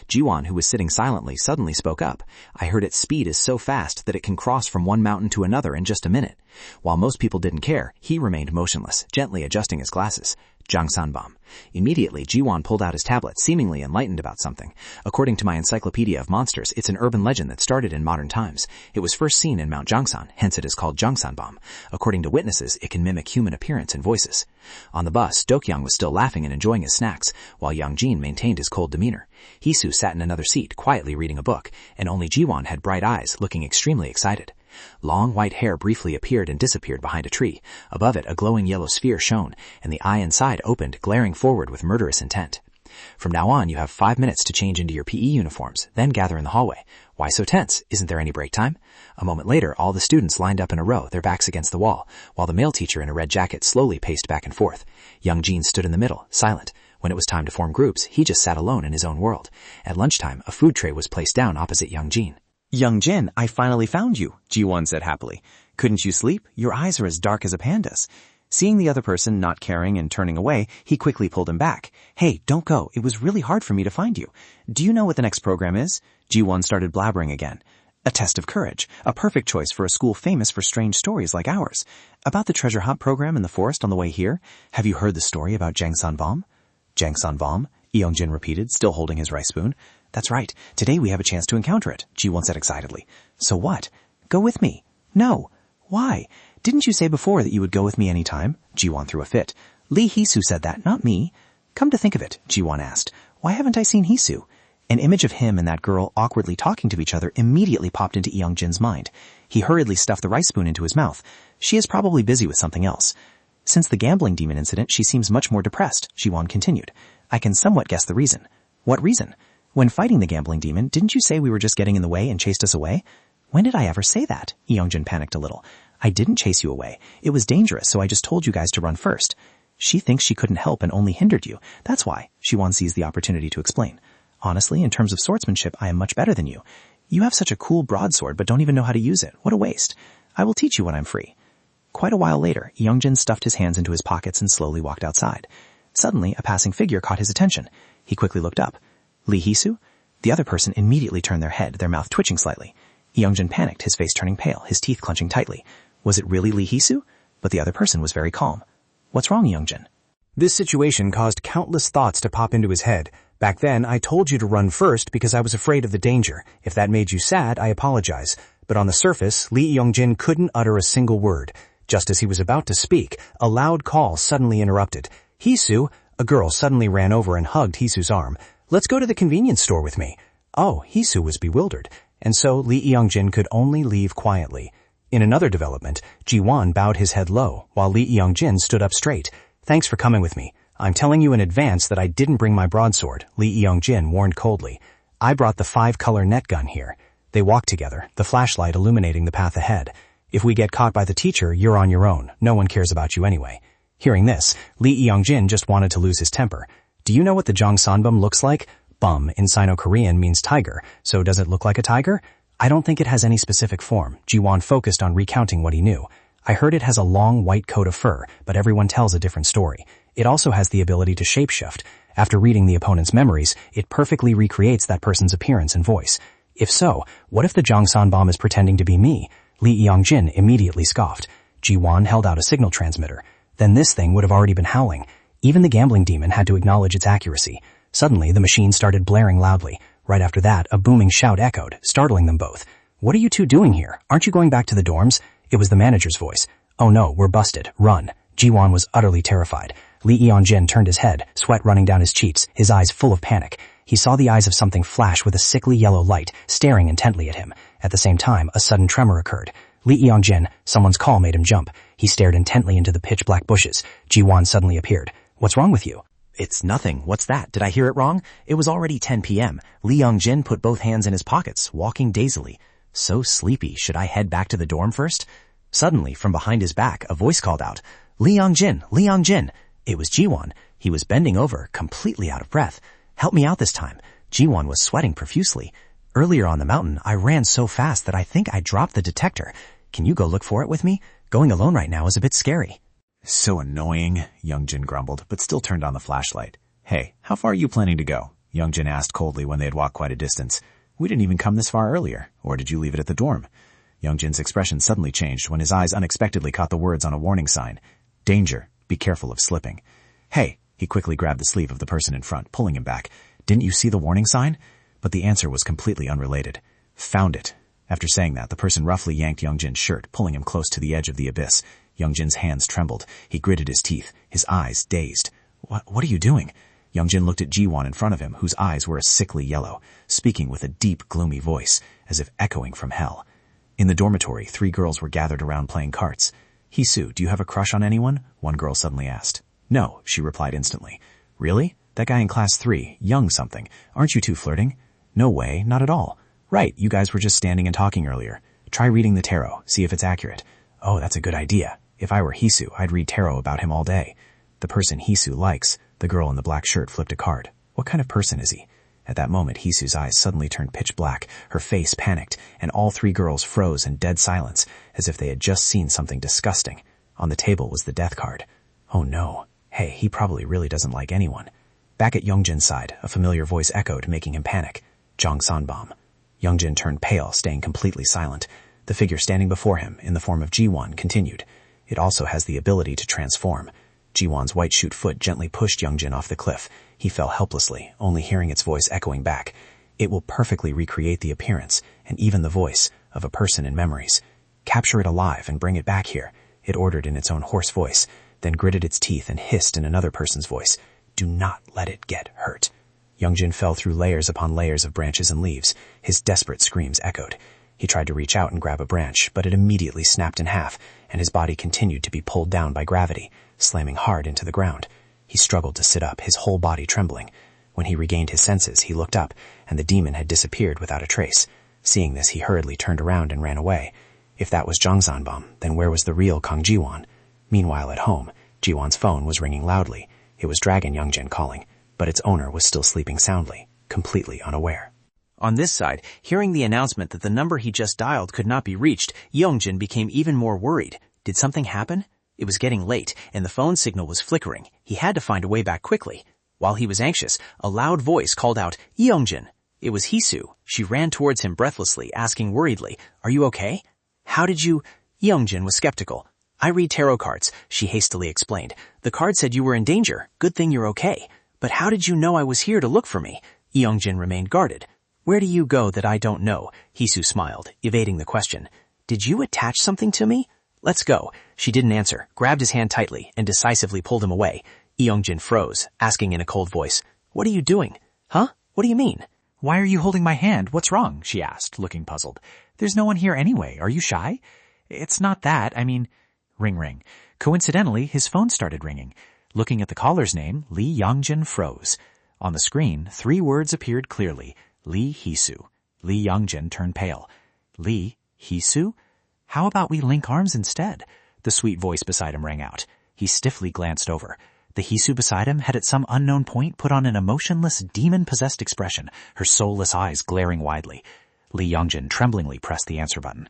Ji-won, who was sitting silently, suddenly spoke up. I heard its speed is so fast that it can cross from one mountain to another in just a minute. While most people didn't care, he remained motionless, gently adjusting his glasses. Jangsanbam. Immediately, Ji-won pulled out his tablet, seemingly enlightened about something. According to my Encyclopedia of Monsters, it's an urban legend that started in modern times. It was first seen in Mount Jangsan, hence it is called Jangsanbam. According to witnesses, it can mimic human appearance and voices. On the bus, Do-kyung was still laughing and enjoying his snacks, while Young Jin maintained his cold demeanor. Hee-soo sat in another seat, quietly reading a book, and only Ji-won had bright eyes, looking extremely excited. Long white hair briefly appeared and disappeared behind a tree. Above it, a glowing yellow sphere shone, and the eye inside opened, glaring forward with murderous intent. From now on, you have 5 minutes to change into your PE uniforms, then gather in the hallway. Why so tense? Isn't there any break time? A moment later, all the students lined up in a row, their backs against the wall, while the male teacher in a red jacket slowly paced back and forth. Young Jin stood in the middle, silent. When it was time to form groups, he just sat alone in his own world. At lunchtime, a food tray was placed down opposite Young Jin. Young Jin, I finally found you, Ji-won said happily. Couldn't you sleep? Your eyes are as dark as a panda's. Seeing the other person not caring and turning away, he quickly pulled him back. Hey, don't go. It was really hard for me to find you. Do you know what the next program is? Ji-won started blabbering again. A test of courage, a perfect choice for a school famous for strange stories like ours. About the treasure hunt program in the forest on the way here, have you heard the story about Jangsanbam? Jangsanbam? Young Jin repeated, still holding his rice spoon. That's right. Today we have a chance to encounter it, Ji-won said excitedly. So what? Go with me. No. Why? Didn't you say before that you would go with me any time? Ji-won threw a fit. Lee Hee-soo said that, not me. Come to think of it, Ji-won asked. Why haven't I seen Hee-soo? An image of him and that girl awkwardly talking to each other immediately popped into Young Jin's mind. He hurriedly stuffed the rice spoon into his mouth. She is probably busy with something else. Since the gambling demon incident, she seems much more depressed, Ji-won continued. I can somewhat guess the reason. What reason? When fighting the gambling demon, didn't you say we were just getting in the way and chased us away? When did I ever say that? Youngjin panicked a little. I didn't chase you away. It was dangerous, so I just told you guys to run first. She thinks she couldn't help and only hindered you. That's why. Shiwon seized the opportunity to explain. Honestly, in terms of swordsmanship, I am much better than you. You have such a cool broadsword, but don't even know how to use it. What a waste. I will teach you when I'm free. Quite a while later, Youngjin stuffed his hands into his pockets and slowly walked outside. Suddenly, a passing figure caught his attention. He quickly looked up. Lee Hee-soo? The other person immediately turned their head, their mouth twitching slightly. Youngjin panicked, his face turning pale, his teeth clenching tightly. Was it really Lee Hee-soo? But the other person was very calm. What's wrong, Youngjin? This situation caused countless thoughts to pop into his head. Back then, I told you to run first because I was afraid of the danger. If that made you sad, I apologize. But on the surface, Lee Youngjin couldn't utter a single word. Just as he was about to speak, a loud call suddenly interrupted. Hee-soo, A girl suddenly ran over and hugged Hisu's arm. Let's go to the convenience store with me. Oh, Hisu was bewildered, and so Lee Youngjin could only leave quietly. In another development, Ji-won bowed his head low, while Lee Youngjin stood up straight. Thanks for coming with me. I'm telling you in advance that I didn't bring my broadsword, Lee Youngjin warned coldly. I brought the 5-color net gun here. They walked together, the flashlight illuminating the path ahead. If we get caught by the teacher, you're on your own. No one cares about you anyway. Hearing this, Lee Youngjin just wanted to lose his temper. Do you know what the Jongsanbum looks like? Bum in Sino-Korean means tiger, so does it look like a tiger? I don't think it has any specific form. Ji-won focused on recounting what he knew. I heard it has a long white coat of fur, but everyone tells a different story. It also has the ability to shapeshift. After reading the opponent's memories, it perfectly recreates that person's appearance and voice. If so, what if the Jongsanbum is pretending to be me? Lee Youngjin immediately scoffed. Ji-won held out a signal transmitter. Then this thing would have already been howling. Even the gambling demon had to acknowledge its accuracy. Suddenly, the machine started blaring loudly. Right after that, a booming shout echoed, startling them both. What are you two doing here? Aren't you going back to the dorms? It was the manager's voice. Oh no, we're busted. Run. Ji-won was utterly terrified. Lee Youngjin turned his head, sweat running down his cheeks, his eyes full of panic. He saw the eyes of something flash with a sickly yellow light, staring intently at him. At the same time, a sudden tremor occurred. Lee Youngjin, someone's call made him jump. He stared intently into the pitch-black bushes. Ji-won suddenly appeared. What's wrong with you? It's nothing. What's that? Did I hear it wrong? It was already 10 p.m. Lee Youngjin put both hands in his pockets, walking dazedly. So sleepy. Should I head back to the dorm first? Suddenly, from behind his back, a voice called out, Lee Youngjin, Lee Youngjin. It was Ji-won. He was bending over, completely out of breath. Help me out this time. Ji-won was sweating profusely. Earlier on the mountain, I ran so fast that I think I dropped the detector. Can you go look for it with me? Going alone right now is a bit scary. So annoying, Youngjin grumbled, but still turned on the flashlight. Hey, how far are you planning to go? Youngjin asked coldly when they had walked quite a distance. We didn't even come this far earlier, or did you leave it at the dorm? Youngjin's expression suddenly changed when his eyes unexpectedly caught the words on a warning sign. Danger, be careful of slipping. Hey, he quickly grabbed the sleeve of the person in front, pulling him back. Didn't you see the warning sign? But the answer was completely unrelated. Found it. After saying that, the person roughly yanked Youngjin's shirt, pulling him close to the edge of the abyss. Youngjin's hands trembled. He gritted his teeth, his eyes dazed. What are you doing? Youngjin looked at Ji-won in front of him, whose eyes were a sickly yellow, speaking with a deep, gloomy voice, as if echoing from hell. In the dormitory, 3 girls were gathered around playing carts. Hisu, do you have a crush on anyone? One girl suddenly asked. No, she replied instantly. Really? That guy in class 3, Young something. Aren't you two flirting? No way, not at all. Right, you guys were just standing and talking earlier. Try reading the tarot, see if it's accurate. Oh, that's a good idea. If I were Hisu, I'd read tarot about him all day. The person Hisu likes, the girl in the black shirt flipped a card. What kind of person is he? At that moment, Hisu's eyes suddenly turned pitch black, her face panicked, and all 3 girls froze in dead silence, as if they had just seen something disgusting. On the table was the death card. Oh no. Hey, he probably really doesn't like anyone. Back at Youngjin's side, a familiar voice echoed, making him panic. Jongsanbum. Youngjin turned pale, staying completely silent. The figure standing before him, in the form of Ji-won, continued. It also has the ability to transform. Ji-won's white shoot foot gently pushed Youngjin off the cliff. He fell helplessly, only hearing its voice echoing back. It will perfectly recreate the appearance, and even the voice, of a person in memories. Capture it alive and bring it back here, it ordered in its own hoarse voice, then gritted its teeth and hissed in another person's voice. Do not let it get hurt. Youngjin fell through layers upon layers of branches and leaves. His desperate screams echoed. He tried to reach out and grab a branch, but it immediately snapped in half, and his body continued to be pulled down by gravity, slamming hard into the ground. He struggled to sit up, his whole body trembling. When he regained his senses, he looked up, and the demon had disappeared without a trace. Seeing this, he hurriedly turned around and ran away. If that was Jongsanbum, then where was the real Kang Ji-won? Meanwhile, at home, Ji-won's phone was ringing loudly. It was Dragon Youngjin calling, but its owner was still sleeping soundly, completely unaware. On this side, hearing the announcement that the number he just dialed could not be reached, Youngjin became even more worried. Did something happen? It was getting late, and the phone signal was flickering. He had to find a way back quickly. While he was anxious, a loud voice called out, Youngjin. It was Hisu. She ran towards him breathlessly, asking worriedly, Are you okay? How did you... Youngjin was skeptical. I read tarot cards, she hastily explained. The card said you were in danger. Good thing you're okay. But how did you know I was here to look for me? Youngjin remained guarded. Where do you go that I don't know? Hisu smiled, evading the question. Did you attach something to me? Let's go. She didn't answer, grabbed his hand tightly, and decisively pulled him away. Youngjin froze, asking in a cold voice, "What are you doing? Huh? What do you mean?" "Why are you holding my hand? What's wrong?" she asked, looking puzzled. "There's no one here anyway. Are you shy?" "It's not that. I mean—" Ring ring. Coincidentally, his phone started ringing. Looking at the caller's name, Lee Youngjin froze. On the screen, 3 words appeared clearly. Lee Hisu. Lee Youngjin turned pale. Lee Hisu? How about we link arms instead? The sweet voice beside him rang out. He stiffly glanced over. The Hisu beside him had at some unknown point put on an emotionless, demon-possessed expression, her soulless eyes glaring widely. Lee Youngjin tremblingly pressed the answer button.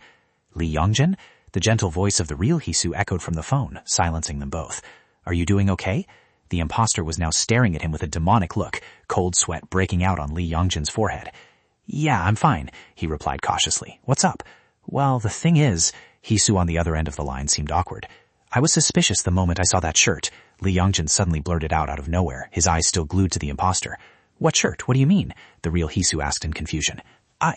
Lee Youngjin? The gentle voice of the real Hisu echoed from the phone, silencing them both. "Are you doing okay?" The imposter was now staring at him with a demonic look, cold sweat breaking out on Lee Youngjin's forehead. "Yeah, I'm fine," he replied cautiously. "What's up?" "Well, the thing is," Hisu on the other end of the line seemed awkward. "I was suspicious the moment I saw that shirt." Lee Youngjin suddenly blurted out of nowhere, his eyes still glued to the imposter. "What shirt? What do you mean?" the real Hisu asked in confusion.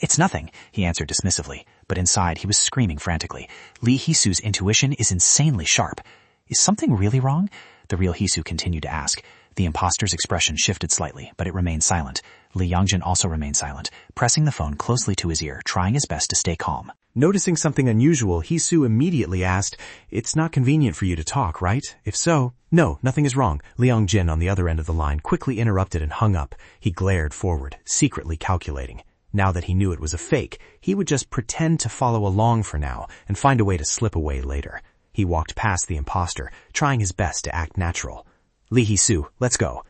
It's nothing," he answered dismissively, but inside he was screaming frantically. Lee Hisu's intuition is insanely sharp. "Is something really wrong?" the real Hisu continued to ask. The imposter's expression shifted slightly, but it remained silent. Lee Youngjin also remained silent, pressing the phone closely to his ear, trying his best to stay calm. Noticing something unusual, Hisu immediately asked, "It's not convenient for you to talk, right? If so—" "No, nothing is wrong." Lee Youngjin on the other end of the line quickly interrupted and hung up. He glared forward, secretly calculating. Now that he knew it was a fake, he would just pretend to follow along for now and find a way to slip away later. He walked past the imposter, trying his best to act natural. "Lee Hisu, let's go."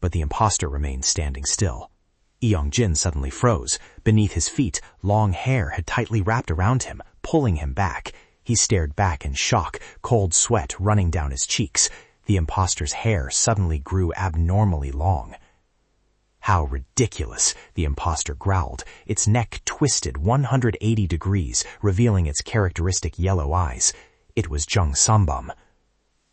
But the imposter remained standing still. Youngjin suddenly froze. Beneath his feet, long hair had tightly wrapped around him, pulling him back. He stared back in shock, cold sweat running down his cheeks. The imposter's hair suddenly grew abnormally long. "How ridiculous," the imposter growled. Its neck twisted 180 degrees, revealing its characteristic yellow eyes. It was Jung Sambam.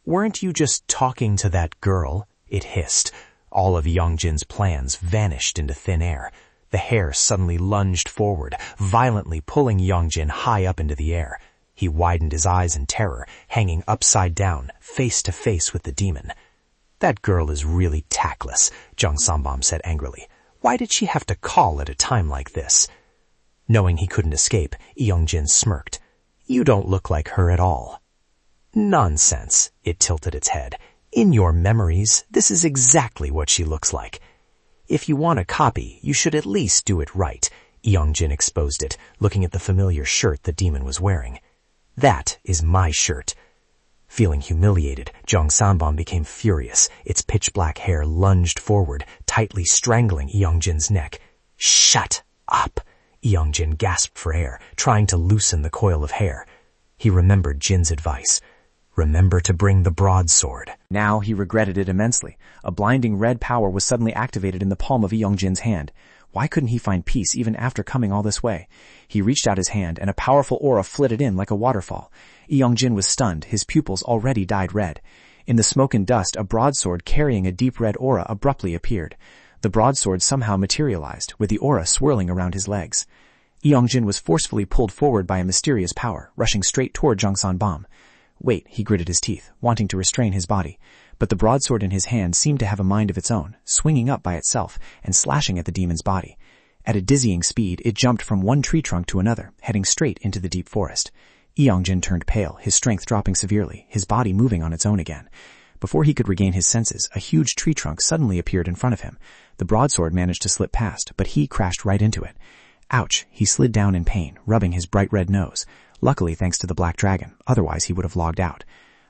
"Weren't you just talking to that girl?" it hissed. All of Youngjin's plans vanished into thin air. The hair suddenly lunged forward, violently pulling Youngjin high up into the air. He widened his eyes in terror, hanging upside down, face to face with the demon. "That girl is really tactless," Jung Sambam said angrily. "Why did she have to call at a time like this?" Knowing he couldn't escape, Youngjin smirked. "You don't look like her at all." "Nonsense," it tilted its head. "In your memories, this is exactly what she looks like. If you want a copy, you should at least do it right." Youngjin exposed it, looking at the familiar shirt the demon was wearing. "That is my shirt." Feeling humiliated, Jung Sambam became furious. Its pitch-black hair lunged forward, tightly strangling Youngjin's neck. "Shut up!" Youngjin gasped for air, trying to loosen the coil of hair. He remembered Jin's advice. Remember to bring the broadsword. Now he regretted it immensely. A blinding red power was suddenly activated in the palm of Youngjin's hand. Why couldn't he find peace even after coming all this way? He reached out his hand, and a powerful aura flitted in like a waterfall. Youngjin was stunned, his pupils already dyed red. In the smoke and dust, a broadsword carrying a deep red aura abruptly appeared. The broadsword somehow materialized, with the aura swirling around his legs. Youngjin was forcefully pulled forward by a mysterious power, rushing straight toward Jung Sambam. "Wait," he gritted his teeth, wanting to restrain his body. But the broadsword in his hand seemed to have a mind of its own, swinging up by itself and slashing at the demon's body. At a dizzying speed, it jumped from one tree trunk to another, heading straight into the deep forest. Youngjin turned pale, his strength dropping severely, his body moving on its own again. Before he could regain his senses, a huge tree trunk suddenly appeared in front of him. The broadsword managed to slip past, but he crashed right into it. Ouch! He slid down in pain, rubbing his bright red nose. Luckily thanks to the black dragon, otherwise he would have logged out.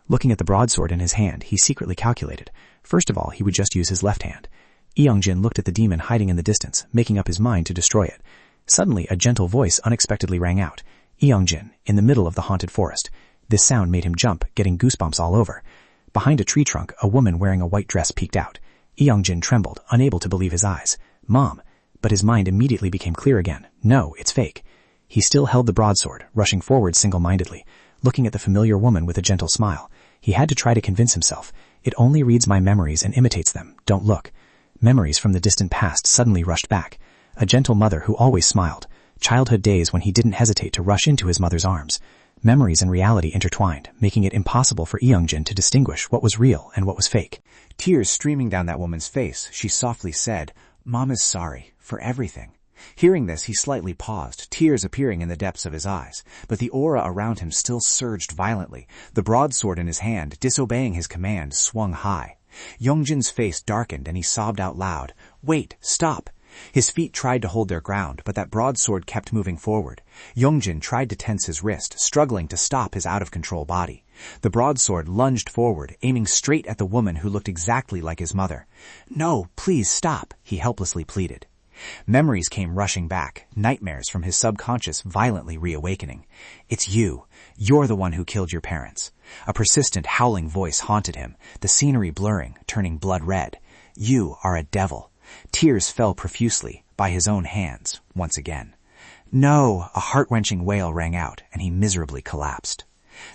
Looking at the broadsword in his hand, he secretly calculated. First of all, he would just use his left hand. Youngjin looked at the demon hiding in the distance, making up his mind to destroy it. Suddenly, a gentle voice unexpectedly rang out. Youngjin, in the middle of the haunted forest. This sound made him jump, getting goosebumps all over. Behind a tree trunk, a woman wearing a white dress peeked out. Youngjin trembled, unable to believe his eyes. "Mom!" But his mind immediately became clear again. No, it's fake. He still held the broadsword, rushing forward single-mindedly, looking at the familiar woman with a gentle smile. He had to try to convince himself. It only reads my memories and imitates them. Don't look. Memories from the distant past suddenly rushed back. A gentle mother who always smiled. Childhood days when he didn't hesitate to rush into his mother's arms. Memories and reality intertwined, making it impossible for Youngjin to distinguish what was real and what was fake. Tears streaming down that woman's face, she softly said, "Mom is sorry for everything." Hearing this, he slightly paused, tears appearing in the depths of his eyes, but the aura around him still surged violently. The broadsword in his hand, disobeying his command, swung high. Youngjin's face darkened and he sobbed out loud, "Wait, stop!" His feet tried to hold their ground, but that broadsword kept moving forward. Youngjin tried to tense his wrist, struggling to stop his out-of-control body. The broadsword lunged forward, aiming straight at the woman who looked exactly like his mother. "No, please stop," he helplessly pleaded. Memories came rushing back, nightmares from his subconscious violently reawakening. "It's you. You're the one who killed your parents." A persistent howling voice haunted him, the scenery blurring, turning blood red. "You are a devil." Tears fell profusely, by his own hands, once again. "No!" A heart-wrenching wail rang out, and he miserably collapsed.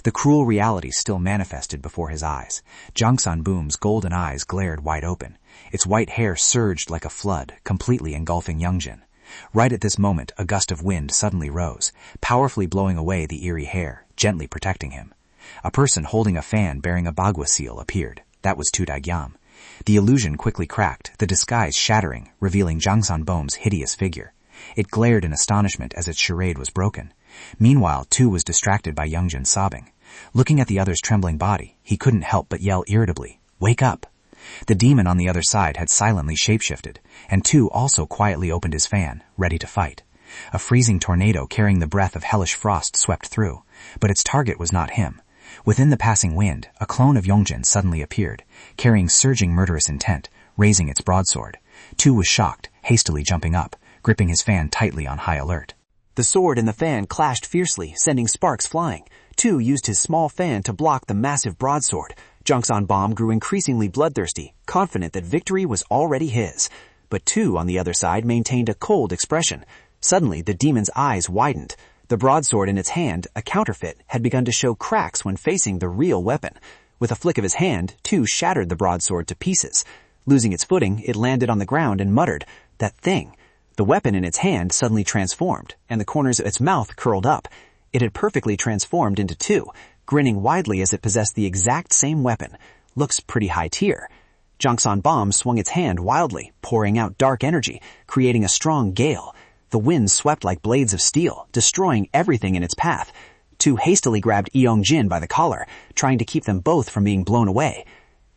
The cruel reality still manifested before his eyes. Jangsan-boom's golden eyes glared wide open. Its white hair surged like a flood, completely engulfing Youngjin. Right at this moment, a gust of wind suddenly rose, powerfully blowing away the eerie hair, gently protecting him. A person holding a fan bearing a bagua seal appeared. That was Tu Daigyam. The illusion quickly cracked, the disguise shattering, revealing Jangsan-boom's hideous figure. It glared in astonishment as its charade was broken. Meanwhile, Tu was distracted by Youngjin sobbing. Looking at the other's trembling body, he couldn't help but yell irritably, "Wake up!" The demon on the other side had silently shapeshifted, and Tu also quietly opened his fan, ready to fight. A freezing tornado carrying the breath of hellish frost swept through, but its target was not him. Within the passing wind, a clone of Youngjin suddenly appeared, carrying surging murderous intent, raising its broadsword. Tu was shocked, hastily jumping up, gripping his fan tightly on high alert. The sword and the fan clashed fiercely, sending sparks flying. Tu used his small fan to block the massive broadsword. Jangsan-boom grew increasingly bloodthirsty, confident that victory was already his. But Tu, on the other side, maintained a cold expression. Suddenly, the demon's eyes widened. The broadsword in its hand, a counterfeit, had begun to show cracks when facing the real weapon. With a flick of his hand, Tu shattered the broadsword to pieces. Losing its footing, it landed on the ground and muttered, "That thing." The weapon in its hand suddenly transformed, and the corners of its mouth curled up. It had perfectly transformed into Tu, grinning widely as it possessed the exact same weapon. Looks pretty high tier. Jangsan-boom swung its hand wildly, pouring out dark energy, creating a strong gale. The wind swept like blades of steel, destroying everything in its path. Tu hastily grabbed Youngjin by the collar, trying to keep them both from being blown away.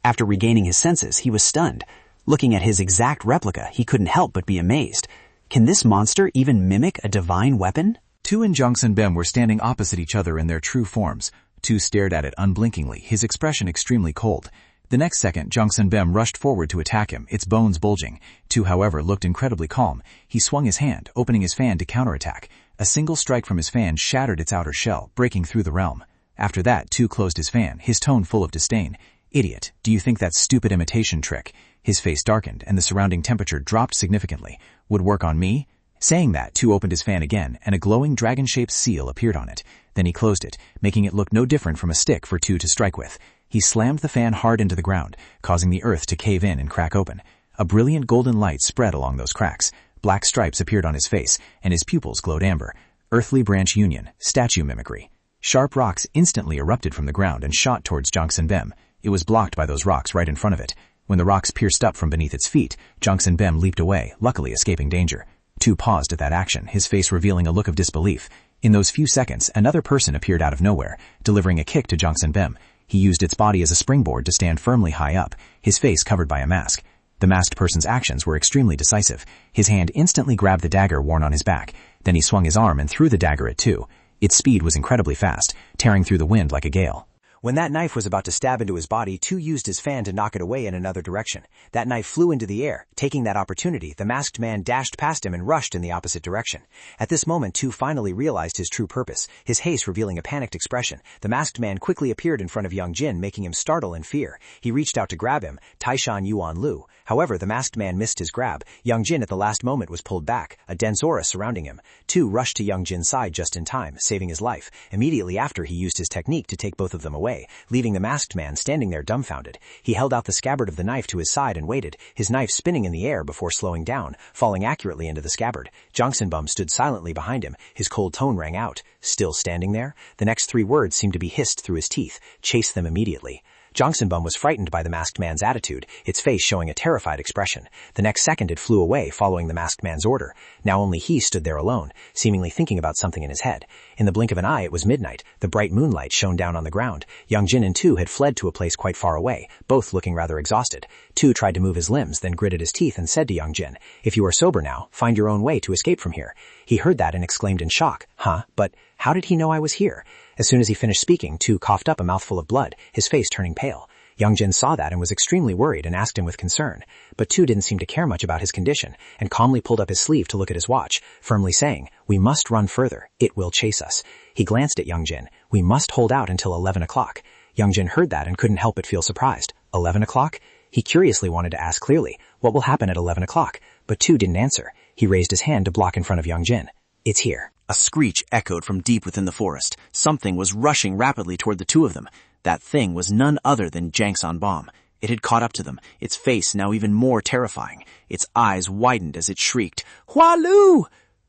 After regaining his senses, he was stunned. Looking at his exact replica, he couldn't help but be amazed. Can this monster even mimic a divine weapon? Tu and Jangsan-boom were standing opposite each other in their true forms. Tu stared at it unblinkingly, his expression extremely cold. The next second, Jangsan-boom rushed forward to attack him, its bones bulging. Tu, however, looked incredibly calm. He swung his hand, opening his fan to counterattack. A single strike from his fan shattered its outer shell, breaking through the realm. After that, Tu closed his fan, his tone full of disdain. "Idiot, do you think that stupid imitation trick?" His face darkened, and the surrounding temperature dropped significantly. "Would work on me?" Saying that, Tu opened his fan again, and a glowing dragon-shaped seal appeared on it. Then he closed it, making it look no different from a stick for Tu to strike with. He slammed the fan hard into the ground, causing the earth to cave in and crack open. A brilliant golden light spread along those cracks. Black stripes appeared on his face, and his pupils glowed amber. Earthly branch union, statue mimicry. Sharp rocks instantly erupted from the ground and shot towards Jangsan-boom. It was blocked by those rocks right in front of it. When the rocks pierced up from beneath its feet, Jangsan-boom leaped away, luckily escaping danger. Tu paused at that action, his face revealing a look of disbelief. In those few seconds, another person appeared out of nowhere, delivering a kick to Jangsan-boom. He used its body as a springboard to stand firmly high up, his face covered by a mask. The masked person's actions were extremely decisive. His hand instantly grabbed the dagger worn on his back. Then he swung his arm and threw the dagger at Tu. Its speed was incredibly fast, tearing through the wind like a gale. When that knife was about to stab into his body, Tu used his fan to knock it away in another direction. That knife flew into the air. Taking that opportunity, the masked man dashed past him and rushed in the opposite direction. At this moment, Tu finally realized his true purpose, his haste revealing a panicked expression. The masked man quickly appeared in front of Youngjin, making him startle in fear. He reached out to grab him, Taishan Yuan Lu. However, the masked man missed his grab. Youngjin at the last moment was pulled back, a dense aura surrounding him. Tu rushed to Youngjin's side just in time, saving his life. Immediately after, he used his technique to take both of them away. away, leaving the masked man standing there dumbfounded. He held out the scabbard of the knife to his side and waited, his knife spinning in the air before slowing down, falling accurately into the scabbard. Jongsunbum stood silently behind him. His cold tone rang out. Still standing there? The next 3 words seemed to be hissed through his teeth. Chase them immediately. Jongsunbum was frightened by the masked man's attitude, its face showing a terrified expression. The next second it flew away, following the masked man's order. Now only he stood there alone, seemingly thinking about something in his head. In the blink of an eye, it was midnight. The bright moonlight shone down on the ground. Youngjin and Tu had fled to a place quite far away, both looking rather exhausted. Tu tried to move his limbs, then gritted his teeth and said to Youngjin, "If you are sober now, find your own way to escape from here." He heard that and exclaimed in shock, "Huh? But how did he know I was here?" As soon as he finished speaking, Tu coughed up a mouthful of blood, his face turning pale. Youngjin saw that and was extremely worried and asked him with concern. But Tu didn't seem to care much about his condition and calmly pulled up his sleeve to look at his watch, firmly saying, "We must run further. It will chase us." He glanced at Youngjin. "We must hold out until 11 o'clock. Youngjin heard that and couldn't help but feel surprised. 11 o'clock? He curiously wanted to ask clearly, what will happen at 11 o'clock? But Tu didn't answer. He raised his hand to block in front of Youngjin. "It's here." A screech echoed from deep within the forest. Something was rushing rapidly toward the two of them. That thing was none other than Jangsunbom. It had caught up to them, its face now even more terrifying. Its eyes widened as it shrieked, "Hualu!"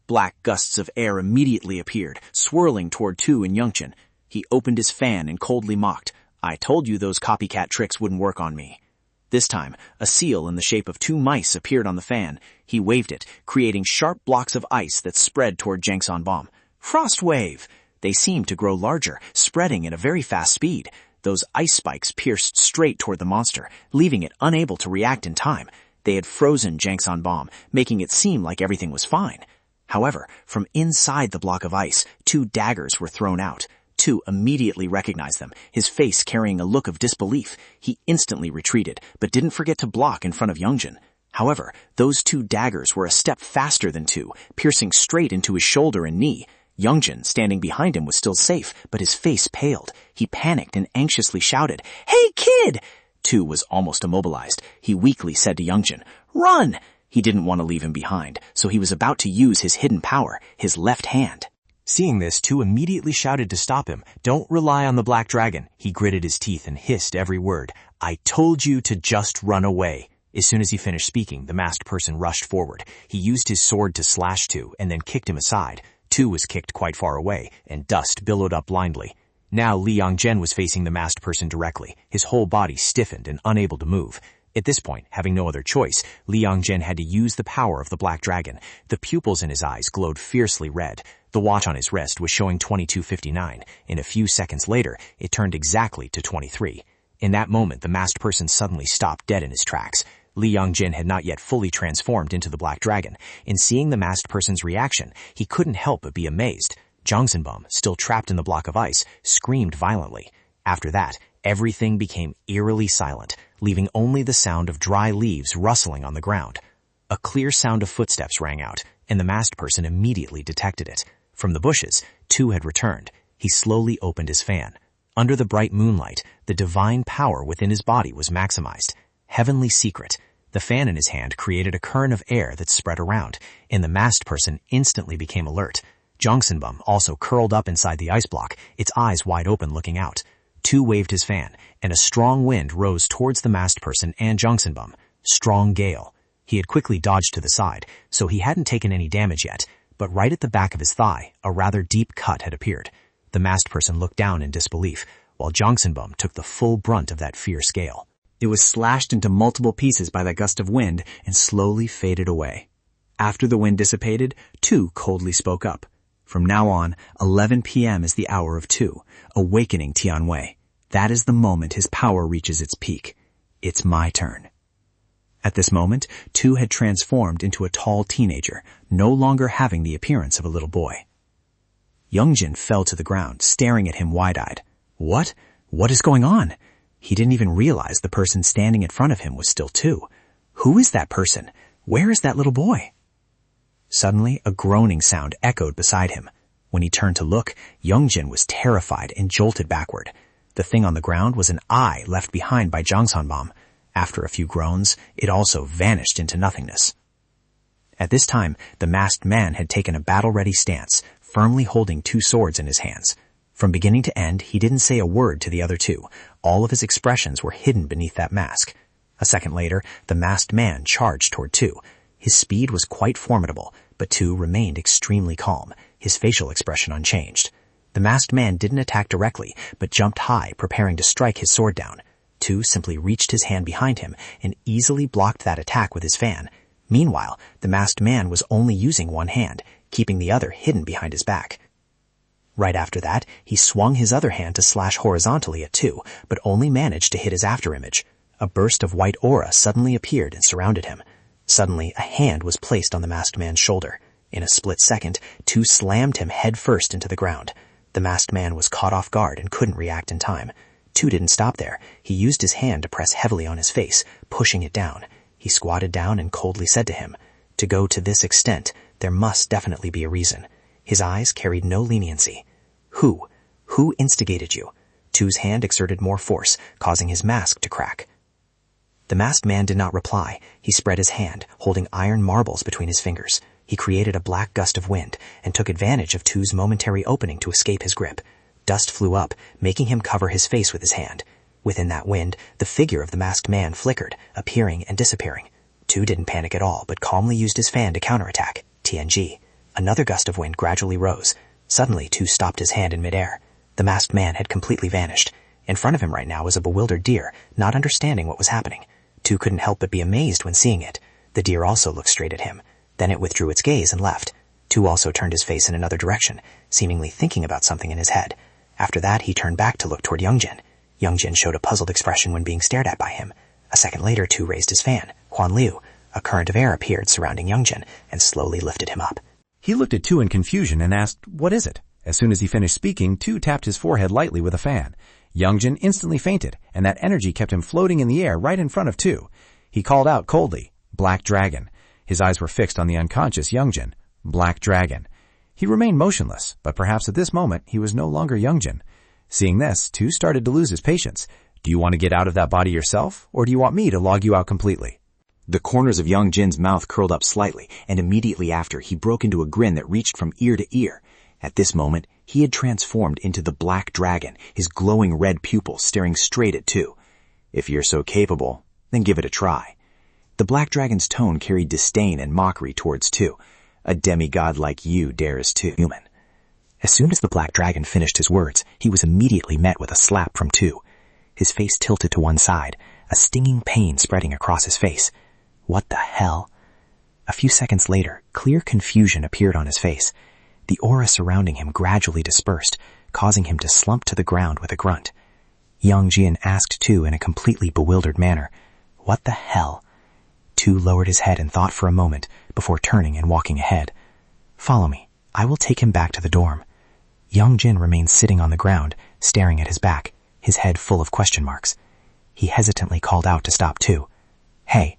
Black gusts of air immediately appeared, swirling toward Tu and Youngjin. He opened his fan and coldly mocked, "I told you those copycat tricks wouldn't work on me." This time, a seal in the shape of 2 mice appeared on the fan. He waved it, creating sharp blocks of ice that spread toward Jangsunbom. Frost wave! They seemed to grow larger, spreading at a very fast speed. Those ice spikes pierced straight toward the monster, leaving it unable to react in time. They had frozen Jangsunbom, making it seem like everything was fine. However, from inside the block of ice, 2 daggers were thrown out. Tu immediately recognized them, his face carrying a look of disbelief. He instantly retreated, but didn't forget to block in front of Youngjin. However, those 2 daggers were a step faster than Tu, piercing straight into his shoulder and knee. Youngjin, standing behind him, was still safe, but his face paled. He panicked and anxiously shouted, "Hey, kid!" Tu was almost immobilized. He weakly said to Youngjin, "Run!" He didn't want to leave him behind, so he was about to use his hidden power, his left hand. Seeing this, Tu immediately shouted to stop him. "Don't rely on the black dragon." He gritted his teeth and hissed every word. "I told you to just run away." As soon as he finished speaking, the masked person rushed forward. He used his sword to slash Tu and then kicked him aside. Tu was kicked quite far away, and dust billowed up blindly. Now Li Yongzhen was facing the masked person directly, his whole body stiffened and unable to move. At this point, having no other choice, Li Yongzhen had to use the power of the black dragon. The pupils in his eyes glowed fiercely red. The watch on his wrist was showing 22:59, and a few seconds later, it turned exactly to 23. In that moment, the masked person suddenly stopped dead in his tracks. Li Yongzhen had not yet fully transformed into the black dragon. In seeing the masked person's reaction, he couldn't help but be amazed. Jangsunbom, still trapped in the block of ice, screamed violently. After that, everything became eerily silent, leaving only the sound of dry leaves rustling on the ground. A clear sound of footsteps rang out, and the masked person immediately detected it. From the bushes, Tu had returned. He slowly opened his fan. Under the bright moonlight, the divine power within his body was maximized. Heavenly secret. The fan in his hand created a current of air that spread around, and the masked person instantly became alert. Jangsunbom also curled up inside the ice block, its eyes wide open looking out. Tu waved his fan, and a strong wind rose towards the masked person and Jangsunbom. Strong gale. He had quickly dodged to the side, so he hadn't taken any damage yet, but right at the back of his thigh, a rather deep cut had appeared. The masked person looked down in disbelief, while Jangsunbom took the full brunt of that fierce gale. It was slashed into multiple pieces by that gust of wind and slowly faded away. After the wind dissipated, Tu coldly spoke up. From now on, 11 p.m. is the hour of Tu, awakening Tianwei. That is the moment his power reaches its peak. It's my turn. At this moment, Tu had transformed into a tall teenager, no longer having the appearance of a little boy. Youngjin fell to the ground, staring at him wide-eyed. What? What is going on? He didn't even realize the person standing in front of him was still Tu. Who is that person? Where is that little boy? Suddenly, a groaning sound echoed beside him. When he turned to look, Youngjin was terrified and jolted backward. The thing on the ground was an eye left behind by Jangsunbom. After a few groans, it also vanished into nothingness. At this time, the masked man had taken a battle-ready stance, firmly holding 2 swords in his hands. From beginning to end, he didn't say a word to the other two. All of his expressions were hidden beneath that mask. A second later, the masked man charged toward Tu. His speed was quite formidable, but Tu remained extremely calm, his facial expression unchanged. The masked man didn't attack directly, but jumped high, preparing to strike his sword down. Tu simply reached his hand behind him and easily blocked that attack with his fan. Meanwhile, the masked man was only using one hand, keeping the other hidden behind his back. Right after that, he swung his other hand to slash horizontally at Tu, but only managed to hit his afterimage. A burst of white aura suddenly appeared and surrounded him. Suddenly, a hand was placed on the masked man's shoulder. In a split second, Tu slammed him head first into the ground. The masked man was caught off guard and couldn't react in time. Tu didn't stop there. He used his hand to press heavily on his face, pushing it down. He squatted down and coldly said to him, "To go to this extent, there must definitely be a reason." His eyes carried no leniency. Who? Who instigated you? Tu's hand exerted more force, causing his mask to crack. The masked man did not reply. He spread his hand, holding iron marbles between his fingers. He created a black gust of wind and took advantage of Tu's momentary opening to escape his grip. Dust flew up, making him cover his face with his hand. Within that wind, the figure of the masked man flickered, appearing and disappearing. Tu didn't panic at all, but calmly used his fan to counterattack. TNG. Another gust of wind gradually rose. Suddenly, Tu stopped his hand in midair. The masked man had completely vanished. In front of him right now was a bewildered deer, not understanding what was happening. Tu couldn't help but be amazed when seeing it. The deer also looked straight at him. Then it withdrew its gaze and left. Tu also turned his face in another direction, seemingly thinking about something in his head. After that, he turned back to look toward Youngjin. Youngjin showed a puzzled expression when being stared at by him. A second later, Tu raised his fan. Quan Liu. A current of air appeared surrounding Youngjin and slowly lifted him up. He looked at Tu in confusion and asked, "What is it?" As soon as he finished speaking, Tu tapped his forehead lightly with a fan. Youngjin instantly fainted, and that energy kept him floating in the air right in front of Tu. He called out coldly, "Black Dragon." His eyes were fixed on the unconscious Youngjin. Black Dragon. He remained motionless, but perhaps at this moment he was no longer Youngjin. Seeing this, Tu started to lose his patience. "Do you want to get out of that body yourself, or do you want me to log you out completely?" The corners of Youngjin's mouth curled up slightly, and immediately after he broke into a grin that reached from ear to ear. At this moment, he had transformed into the Black Dragon, his glowing red pupils staring straight at Tu. "If you're so capable, then give it a try." The Black Dragon's tone carried disdain and mockery towards Tu. "A demigod like you dares to human." As soon as the Black Dragon finished his words, he was immediately met with a slap from Tu. His face tilted to one side, a stinging pain spreading across his face. What the hell? A few seconds later, clear confusion appeared on his face. The aura surrounding him gradually dispersed, causing him to slump to the ground with a grunt. Youngjin asked Tu in a completely bewildered manner, "What the hell?" Tu lowered his head and thought for a moment before turning and walking ahead. "Follow me. I will take him back to the dorm." Youngjin remained sitting on the ground, staring at his back, his head full of question marks. He hesitantly called out to stop Tu. "Hey."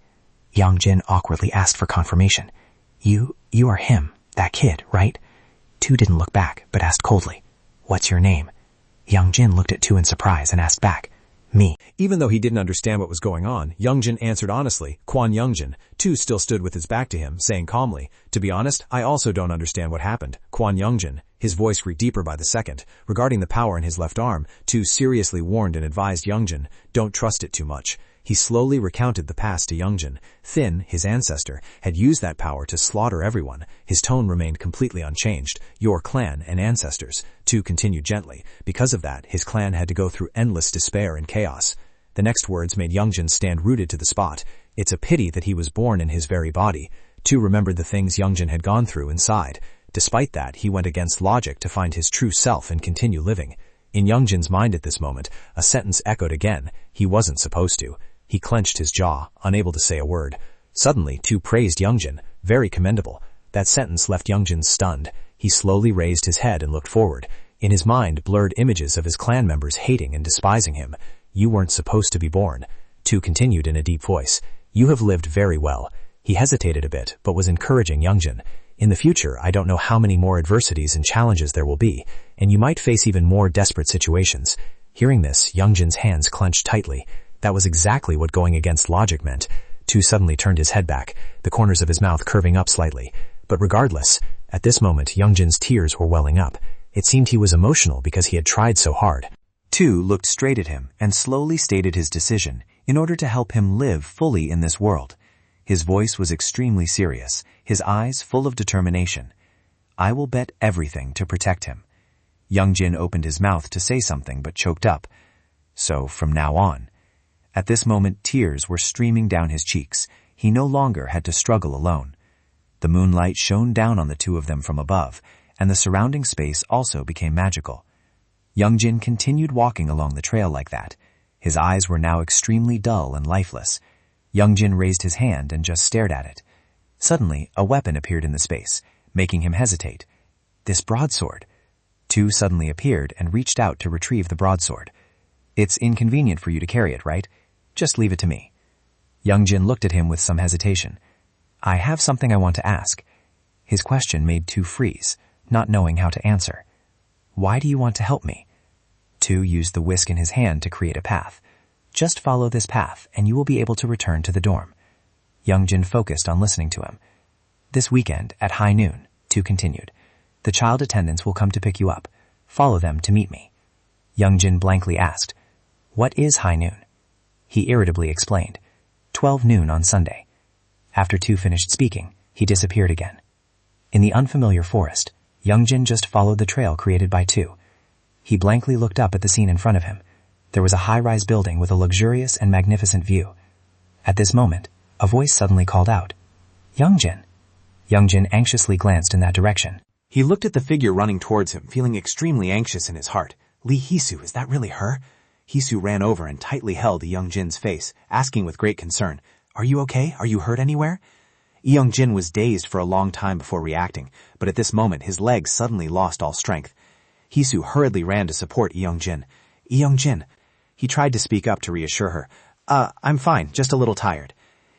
Youngjin awkwardly asked for confirmation. You are him, that kid, right?" Tu didn't look back, but asked coldly, "What's your name?" Youngjin looked at Tu in surprise and asked back, "Me." Even though he didn't understand what was going on, Youngjin answered honestly, "Quan Youngjin." Tu still stood with his back to him, saying calmly, "To be honest, I also don't understand what happened. Quan Youngjin." His voice grew deeper by the second. Regarding the power in his left arm, Tu seriously warned and advised Youngjin, "Don't trust it too much." He slowly recounted the past to Youngjin. Thin, his ancestor, had used that power to slaughter everyone. His tone remained completely unchanged. "Your clan and ancestors." Tu continued gently. Because of that, his clan had to go through endless despair and chaos. The next words made Youngjin stand rooted to the spot. It's a pity that he was born in his very body. Tu remembered the things Youngjin had gone through inside. Despite that, he went against logic to find his true self and continue living. In Youngjin's mind at this moment, a sentence echoed again. He wasn't supposed to. He clenched his jaw, unable to say a word. Suddenly, Tu praised Youngjin. Very commendable. That sentence left Youngjin stunned. He slowly raised his head and looked forward. In his mind, blurred images of his clan members hating and despising him. "You weren't supposed to be born." Tu continued in a deep voice. "You have lived very well." He hesitated a bit, but was encouraging Youngjin. "In the future, I don't know how many more adversities and challenges there will be, and you might face even more desperate situations." Hearing this, Youngjin's hands clenched tightly. That was exactly what going against logic meant. Tu suddenly turned his head back, the corners of his mouth curving up slightly. But regardless, at this moment, Youngjin's tears were welling up. It seemed he was emotional because he had tried so hard. 2 looked straight at him and slowly stated his decision in order to help him live fully in this world. His voice was extremely serious, his eyes full of determination. I will bet everything to protect him. Youngjin opened his mouth to say something but choked up. So from now on. At this moment, tears were streaming down his cheeks. He no longer had to struggle alone. The moonlight shone down on the two of them from above, and the surrounding space also became magical. Youngjin continued walking along the trail like that. His eyes were now extremely dull and lifeless. Youngjin raised his hand and just stared at it. Suddenly, a weapon appeared in the space, making him hesitate. This broadsword. 2 suddenly appeared and reached out to retrieve the broadsword. It's inconvenient for you to carry it, right? Just leave it to me. Youngjin looked at him with some hesitation. I have something I want to ask. His question made 2 freeze, not knowing how to answer. Why do you want to help me? 2 used the whisk in his hand to create a path. Just follow this path and you will be able to return to the dorm. Youngjin focused on listening to him. This weekend, at high noon, 2 continued. The child attendants will come to pick you up. Follow them to meet me. Youngjin blankly asked, What is high noon? He irritably explained, 12 noon on Sunday. After 2 finished speaking, he disappeared again. In the unfamiliar forest, Youngjin just followed the trail created by 2. He blankly looked up at the scene in front of him. There was a high-rise building with a luxurious and magnificent view. At this moment, a voice suddenly called out, Youngjin. Youngjin anxiously glanced in that direction. He looked at the figure running towards him, feeling extremely anxious in his heart. Lee Hisu, is that really her? Hisu ran over and tightly held Youngjin's face, asking with great concern, Are you okay? Are you hurt anywhere? Youngjin was dazed for a long time before reacting, but at this moment his legs suddenly lost all strength. Hisu hurriedly ran to support Youngjin. Youngjin. He tried to speak up to reassure her. I'm fine, just a little tired.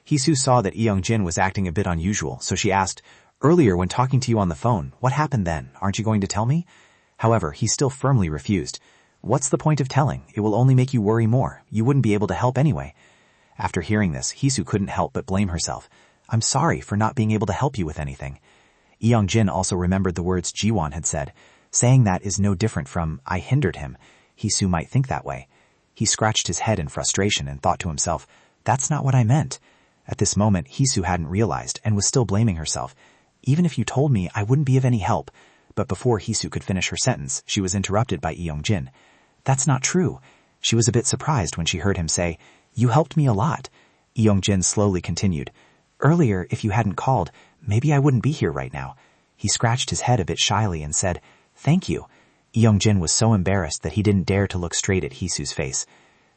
Hisu saw that Youngjin was acting a bit unusual, so she asked, Earlier when talking to you on the phone, what happened then? Aren't you going to tell me? However, he still firmly refused. What's the point of telling? It will only make you worry more. You wouldn't be able to help anyway. After hearing this, Hisu couldn't help but blame herself. I'm sorry for not being able to help you with anything. Youngjin also remembered the words Jiwon had said. Saying that is no different from, I hindered him. Hisu might think that way. He scratched his head in frustration and thought to himself, that's not what I meant. At this moment, Hisu hadn't realized and was still blaming herself. Even if you told me, I wouldn't be of any help. But before Hisu could finish her sentence, she was interrupted by Youngjin. That's not true. She was a bit surprised when she heard him say, You helped me a lot. Youngjin slowly continued. Earlier, if you hadn't called, maybe I wouldn't be here right now. He scratched his head a bit shyly and said, Thank you. Youngjin was so embarrassed that he didn't dare to look straight at Hisu's face.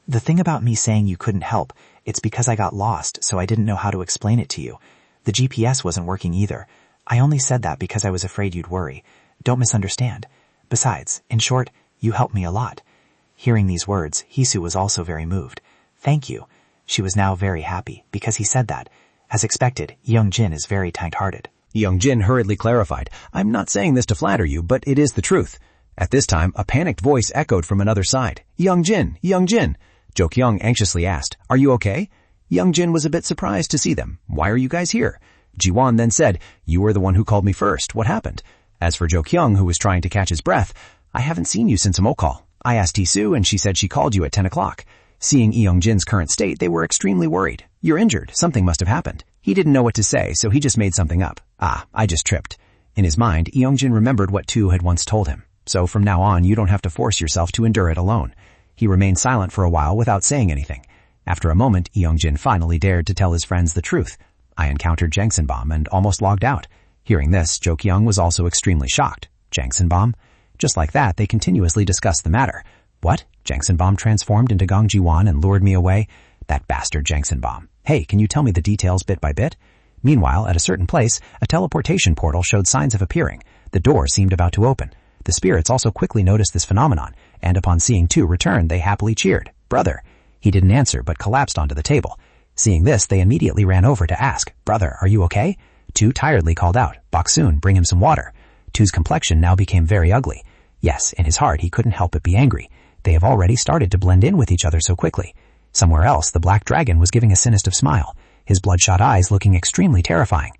The thing about me saying you couldn't help, it's because I got lost, so I didn't know how to explain it to you. The GPS wasn't working either. I only said that because I was afraid you'd worry. Don't misunderstand. Besides, in short, you helped me a lot. Hearing these words, Hisu was also very moved. Thank you. She was now very happy because he said that. As expected, Youngjin is very kind-hearted. Youngjin hurriedly clarified, I'm not saying this to flatter you, but it is the truth. At this time, a panicked voice echoed from another side. Youngjin! Youngjin! Jokyung anxiously asked, Are you okay? Youngjin was a bit surprised to see them. Why are you guys here? Jiwon then said, You were the one who called me first. What happened? As for Jokyung, who was trying to catch his breath, I haven't seen you since a mo call. I asked Hisu and she said she called you at 10 o'clock. Seeing Youngjin's current state, they were extremely worried. You're injured. Something must have happened. He didn't know what to say, so he just made something up. I just tripped. In his mind, Youngjin remembered what Tu had once told him. So from now on, you don't have to force yourself to endure it alone. He remained silent for a while without saying anything. After a moment, Youngjin finally dared to tell his friends the truth. I encountered Jangsenbaum and almost logged out. Hearing this, Jokyung was also extremely shocked. Jangsenbaum? Just like that, they continuously discussed the matter. What? Jangsenbaum transformed into Gong Jiwon and lured me away? That bastard Jangsenbaum. Hey, can you tell me the details bit by bit? Meanwhile, at a certain place, a teleportation portal showed signs of appearing. The door seemed about to open. The spirits also quickly noticed this phenomenon, and upon seeing Tu return, they happily cheered. Brother. He didn't answer, but collapsed onto the table. Seeing this, they immediately ran over to ask, Brother, are you okay? Tu tiredly called out, Baksoon, bring him some water. Tu's complexion now became very ugly. Yes, in his heart, he couldn't help but be angry. They have already started to blend in with each other so quickly. Somewhere else, the black dragon was giving a sinister smile, his bloodshot eyes looking extremely terrifying.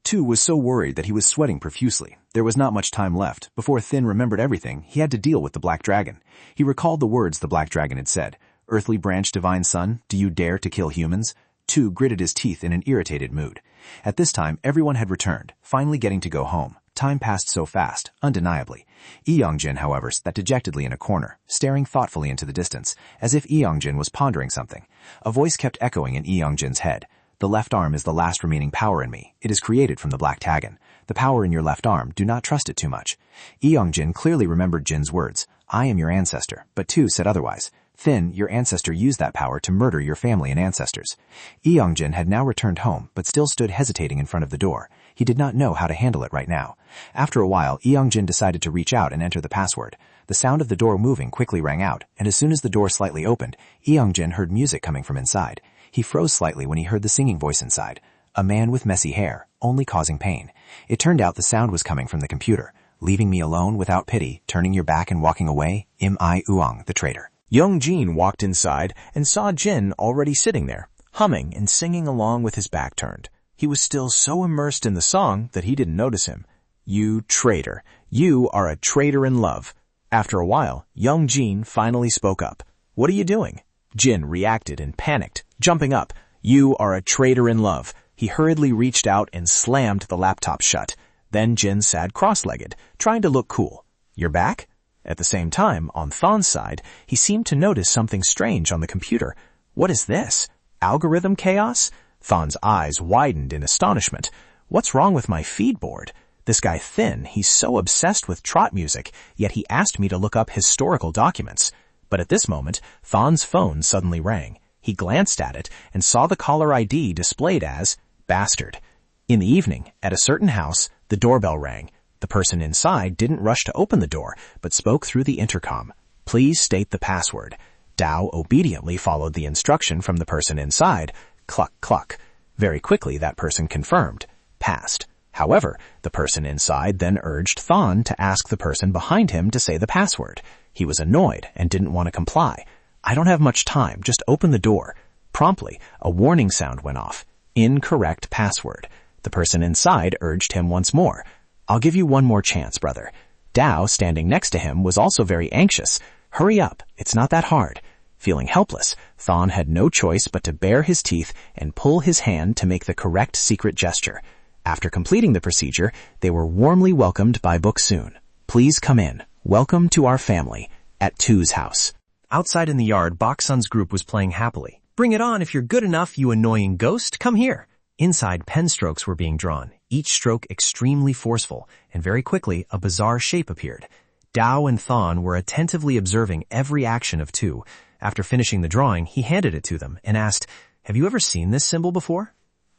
Tu was so worried that he was sweating profusely. There was not much time left. Before Thin remembered everything, he had to deal with the Black Dragon. He recalled the words the Black Dragon had said. "Earthly branch, divine son, do you dare to kill humans?" Tu gritted his teeth in an irritated mood. At this time, everyone had returned, finally getting to go home. Time passed so fast, undeniably. Eongjin, however, sat dejectedly in a corner, staring thoughtfully into the distance, as if Eongjin was pondering something. A voice kept echoing in Eongjin's head. "The left arm is the last remaining power in me. It is created from the Black Dragon. The power in your left arm, do not trust it too much." Eongjin clearly remembered Jin's words. "I am your ancestor," but Tu said otherwise. "Thin, your ancestor used that power to murder your family and ancestors." Eongjin had now returned home, but still stood hesitating in front of the door. He did not know how to handle it right now. After a while, Eongjin decided to reach out and enter the password. The sound of the door moving quickly rang out, and as soon as the door slightly opened, Eongjin heard music coming from inside. He froze slightly when he heard the singing voice inside. A man with messy hair, only causing pain. It turned out the sound was coming from the computer. "Leaving me alone without pity, turning your back and walking away, am I Uong, the traitor." Young-jin walked inside and saw Jin already sitting there, humming and singing along with his back turned. He was still so immersed in the song that he didn't notice him. "You traitor. You are a traitor in love." After a while, Young-jin finally spoke up. "What are you doing?" Jin reacted and panicked, jumping up. "You are a traitor in love." He hurriedly reached out and slammed the laptop shut. Then Jin sat cross-legged, trying to look cool. "You're back?" At the same time, on Thon's side, he seemed to notice something strange on the computer. "What is this? Algorithm chaos?" Thon's eyes widened in astonishment. "What's wrong with my feed board? This guy Thin, he's so obsessed with trot music, yet he asked me to look up historical documents." But at this moment, Thon's phone suddenly rang. He glanced at it and saw the caller ID displayed as Bastard. In the evening, at a certain house, the doorbell rang. The person inside didn't rush to open the door, but spoke through the intercom. "Please state the password." Dao obediently followed the instruction from the person inside. Cluck, cluck. Very quickly, that person confirmed. Passed. However, the person inside then urged Thon to ask the person behind him to say the password. He was annoyed and didn't want to comply. "I don't have much time, just open the door." Promptly, a warning sound went off. Incorrect password. The person inside urged him once more. "I'll give you one more chance, brother." Dao, standing next to him, was also very anxious. "Hurry up, it's not that hard." Feeling helpless, Thon had no choice but to bare his teeth and pull his hand to make the correct secret gesture. After completing the procedure, they were warmly welcomed by Boksoon. "Please come in. Welcome to our family," at Tu's house. Outside in the yard, Boksun's group was playing happily. "Bring it on if you're good enough, you annoying ghost. Come here." Inside, pen strokes were being drawn, each stroke extremely forceful, and very quickly a bizarre shape appeared. Dao and Thon were attentively observing every action of Tu. After finishing the drawing, he handed it to them and asked, "Have you ever seen this symbol before?"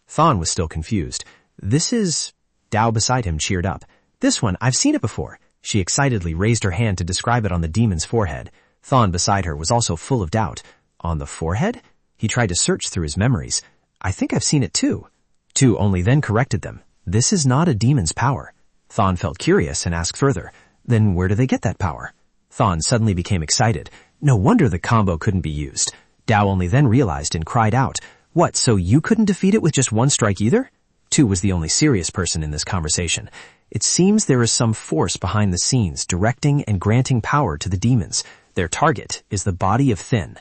Thon was still confused. "This is..." Dao beside him cheered up. "This one, I've seen it before." She excitedly raised her hand to describe it on the demon's forehead. Thon beside her was also full of doubt. "On the forehead?" He tried to search through his memories. "I think I've seen it too." Tu only then corrected them. "This is not a demon's power." Thon felt curious and asked further, "Then where do they get that power?" Thon suddenly became excited. No wonder the combo couldn't be used. Dao only then realized and cried out, "What, so you couldn't defeat it with just one strike either?" Tu was the only serious person in this conversation. "It seems there is some force behind the scenes directing and granting power to the demons. Their target is the body of Thin."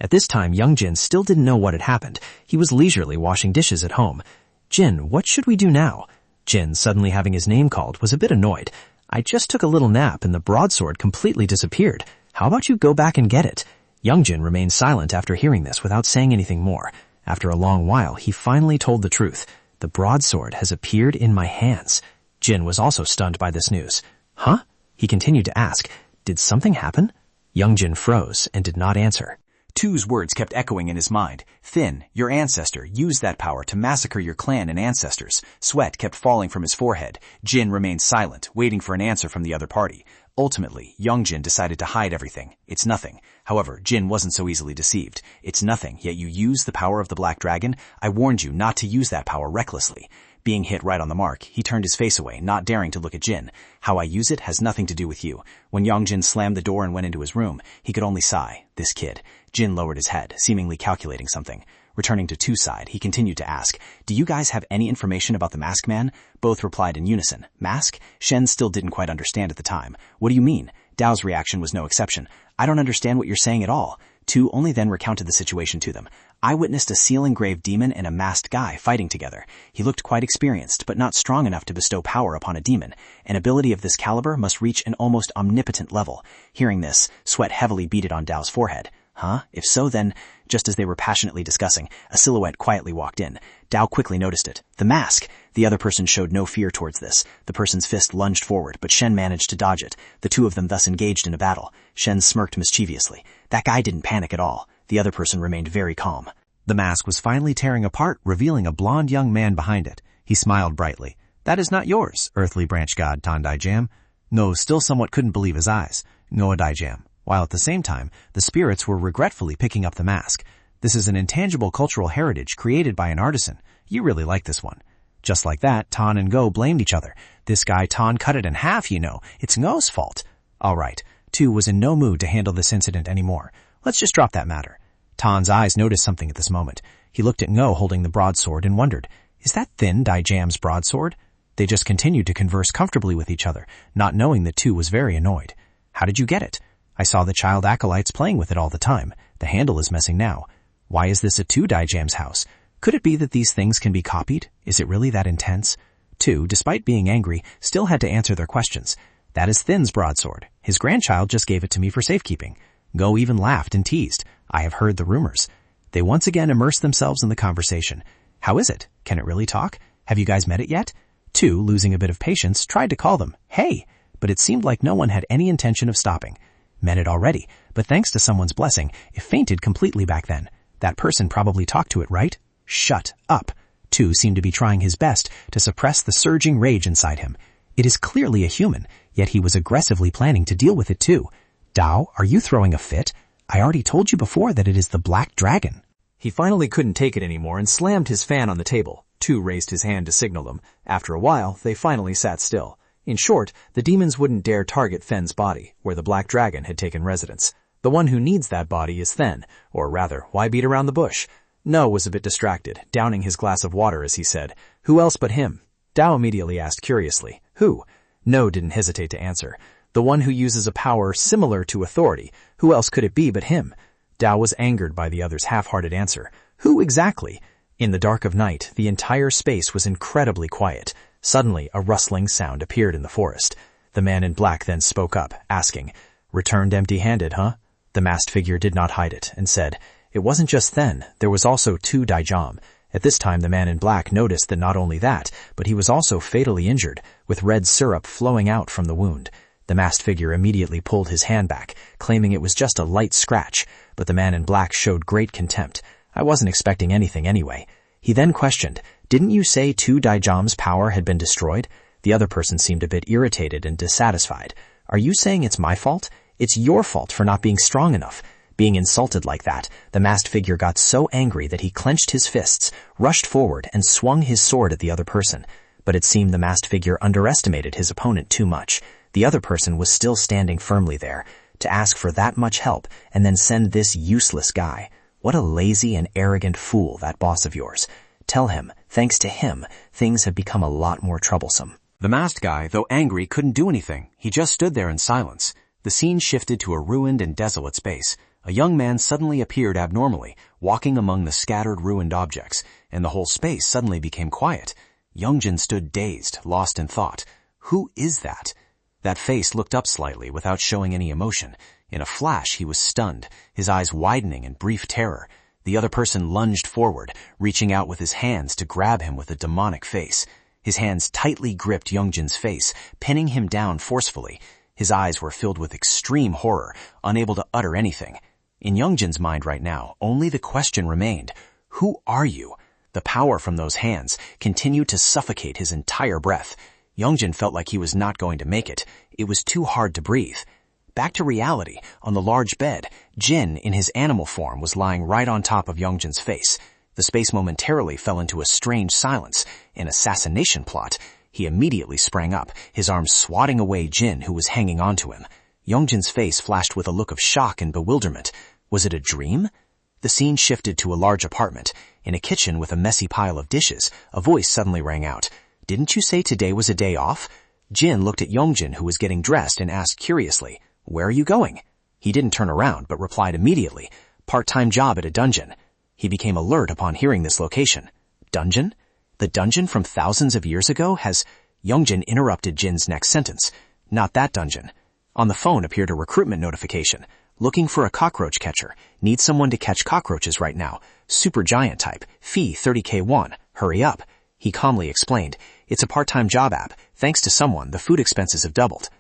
At this time, young Jin still didn't know what had happened. He was leisurely washing dishes at home. "Jin, what should we do now?" Jin, suddenly having his name called, was a bit annoyed. "I just took a little nap and the broadsword completely disappeared. How about you go back and get it?" Young Jin remained silent after hearing this without saying anything more. After a long while, he finally told the truth. "The broadsword has appeared in my hands." Jin was also stunned by this news. "Huh?" He continued to ask, "Did something happen?" Young Jin froze and did not answer. Tu's words kept echoing in his mind. "Thin, your ancestor, used that power to massacre your clan and ancestors." Sweat kept falling from his forehead. Jin remained silent, waiting for an answer from the other party. Ultimately, young Jin decided to hide everything. "It's nothing." However, Jin wasn't so easily deceived. "It's nothing, yet you use the power of the Black Dragon? I warned you not to use that power recklessly." Being hit right on the mark, he turned his face away, not daring to look at Jin. "How I use it has nothing to do with you." When young Jin slammed the door and went into his room, he could only sigh. This kid. Jin lowered his head, seemingly calculating something. Returning to Two's side, he continued to ask, "Do you guys have any information about the masked man?" Both replied in unison. Mask? Shen still didn't quite understand at the time. "What do you mean?" Dao's reaction was no exception. "I don't understand what you're saying at all." Two only then recounted the situation to them. "I witnessed a seal-engraved demon and a masked guy fighting together. He looked quite experienced, but not strong enough to bestow power upon a demon. An ability of this caliber must reach an almost omnipotent level." Hearing this, sweat heavily beaded on Dao's forehead. Huh? If so, then, just as they were passionately discussing, a silhouette quietly walked in. Dao quickly noticed it. The mask! The other person showed no fear towards this. The person's fist lunged forward, but Shen managed to dodge it. The two of them thus engaged in a battle. Shen smirked mischievously. That guy didn't panic at all. The other person remained very calm. The mask was finally tearing apart, revealing a blond young man behind it. He smiled brightly. "That is not yours, earthly branch god Tandai Jam." Ngo still somewhat couldn't believe his eyes. Ngoa Dai Jam. While at the same time, the spirits were regretfully picking up the mask. "This is an intangible cultural heritage created by an artisan. You really like this one." Just like that, Tan and Go blamed each other. "This guy Tan cut it in half, you know. It's Ngo's fault." All right, Tu was in no mood to handle this incident anymore. Let's just drop that matter. Tan's eyes noticed something at this moment. He looked at Ngo holding the broadsword and wondered, is that Thin Dai Jam's broadsword? They just continued to converse comfortably with each other, not knowing that Tu was very annoyed. "How did you get it?" "I saw the child acolytes playing with it all the time. The handle is missing now." "Why is this at Tu Dai Jam's house? Could it be that these things can be copied? Is it really that intense?" Tu, despite being angry, still had to answer their questions. "That is Thin's broadsword. His grandchild just gave it to me for safekeeping." Go even laughed and teased. "I have heard the rumors." They once again immersed themselves in the conversation. "How is it? Can it really talk? Have you guys met it yet?" Tu, losing a bit of patience, tried to call them, "Hey!" But it seemed like no one had any intention of stopping. Met it already, but thanks to someone's blessing, it fainted completely back then. That person probably talked to it, right? Shut up. Tu seemed to be trying his best to suppress the surging rage inside him. It is clearly a human, yet he was aggressively planning to deal with it too. "Dao, are you throwing a fit? I already told you before that it is the Black Dragon." He finally couldn't take it anymore and slammed his fan on the table. Tu raised his hand to signal them. After a while, they finally sat still. In short, the demons wouldn't dare target Fen's body, where the Black Dragon had taken residence. The one who needs that body is Fen, or rather, why beat around the bush? No was a bit distracted, downing his glass of water as he said, "Who else but him?" Dao immediately asked curiously, "Who?" No didn't hesitate to answer. "The one who uses a power similar to authority. Who else could it be but him?" Dao was angered by the other's half-hearted answer. "Who exactly?" In the dark of night, the entire space was incredibly quiet. Suddenly, a rustling sound appeared in the forest. The man in black then spoke up, asking, "Returned empty-handed, huh?" The masked figure did not hide it, and said, "It wasn't just then, there was also Tu Dai Jam." At this time the man in black noticed that not only that, but he was also fatally injured, with red syrup flowing out from the wound. The masked figure immediately pulled his hand back, claiming it was just a light scratch, but the man in black showed great contempt. "I wasn't expecting anything anyway." He then questioned, "Didn't you say Tu Dai Jam's power had been destroyed?" The other person seemed a bit irritated and dissatisfied. "Are you saying it's my fault? It's your fault for not being strong enough." Being insulted like that, the masked figure got so angry that he clenched his fists, rushed forward, and swung his sword at the other person. But it seemed the masked figure underestimated his opponent too much. The other person was still standing firmly there. To ask for that much help and then send this useless guy. What a lazy and arrogant fool, that boss of yours. Tell him, thanks to him, things have become a lot more troublesome. The masked guy, though angry, couldn't do anything. He just stood there in silence. The scene shifted to a ruined and desolate space. A young man suddenly appeared abnormally, walking among the scattered ruined objects, and the whole space suddenly became quiet. Youngjin stood dazed, lost in thought. Who is that? That face looked up slightly without showing any emotion. In a flash, he was stunned, his eyes widening in brief terror. The other person lunged forward, reaching out with his hands to grab him with a demonic face. His hands tightly gripped Youngjin's face, pinning him down forcefully. His eyes were filled with extreme horror, unable to utter anything. In Youngjin's mind right now, only the question remained, who are you? The power from those hands continued to suffocate his entire breath. Youngjin felt like he was not going to make it. It was too hard to breathe. Back to reality, on the large bed, Jin, in his animal form, was lying right on top of Youngjin's face. The space momentarily fell into a strange silence. An assassination plot. He immediately sprang up, his arms swatting away Jin, who was hanging onto him. Youngjin's face flashed with a look of shock and bewilderment. Was it a dream? The scene shifted to a large apartment. In a kitchen with a messy pile of dishes, a voice suddenly rang out. "Didn't you say today was a day off?" Jin looked at Youngjin, who was getting dressed, and asked curiously, "Where are you going?" He didn't turn around, but replied immediately, "Part-time job at a dungeon." He became alert upon hearing this location. Dungeon? The dungeon from thousands of years ago has... Youngjin interrupted Jin's next sentence. "Not that dungeon." On the phone appeared a recruitment notification. "Looking for a cockroach catcher. Need someone to catch cockroaches right now. Super giant type. Fee 30K1. Hurry up." He calmly explained, "It's a part-time job app. Thanks to someone, the food expenses have doubled."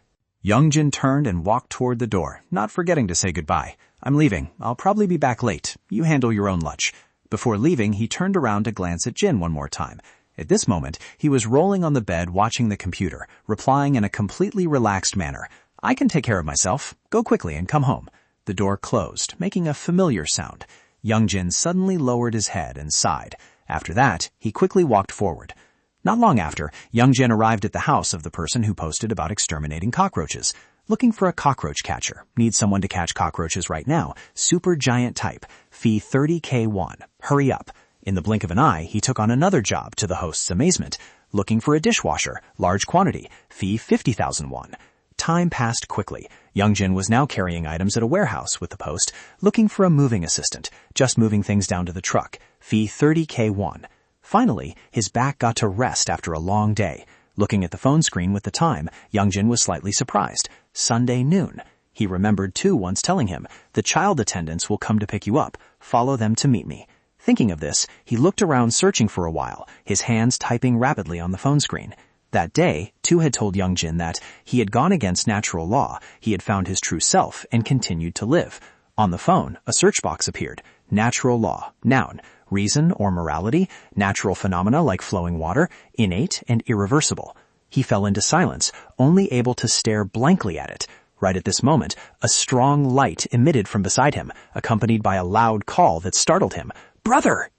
Youngjin turned and walked toward the door, not forgetting to say goodbye. "I'm leaving. I'll probably be back late. You handle your own lunch." Before leaving, he turned around to glance at Jin one more time. At this moment, he was rolling on the bed watching the computer, replying in a completely relaxed manner. "I can take care of myself. Go quickly and come home." The door closed, making a familiar sound. Youngjin suddenly lowered his head and sighed. After that, he quickly walked forward. Not long after, Youngjin arrived at the house of the person who posted about exterminating cockroaches. "Looking for a cockroach catcher. Need someone to catch cockroaches right now. Super giant type. Fee 30K1. Hurry up." In the blink of an eye, he took on another job, to the host's amazement. "Looking for a dishwasher. Large quantity. Fee 50,001. Time passed quickly. Youngjin was now carrying items at a warehouse with the post, "Looking for a moving assistant. Just moving things down to the truck. Fee 30K1. Finally, his back got to rest after a long day. Looking at the phone screen with the time, Youngjin was slightly surprised. Sunday noon. He remembered Tu once telling him, "The child attendants will come to pick you up. Follow them to meet me." Thinking of this, he looked around searching for a while, his hands typing rapidly on the phone screen. That day, Tu had told Youngjin that he had gone against natural law, he had found his true self, and continued to live. On the phone, a search box appeared. Natural law, noun, reason or morality, natural phenomena like flowing water, innate and irreversible. He fell into silence, only able to stare blankly at it. Right at this moment, a strong light emitted from beside him, accompanied by a loud call that startled him. "Brother!"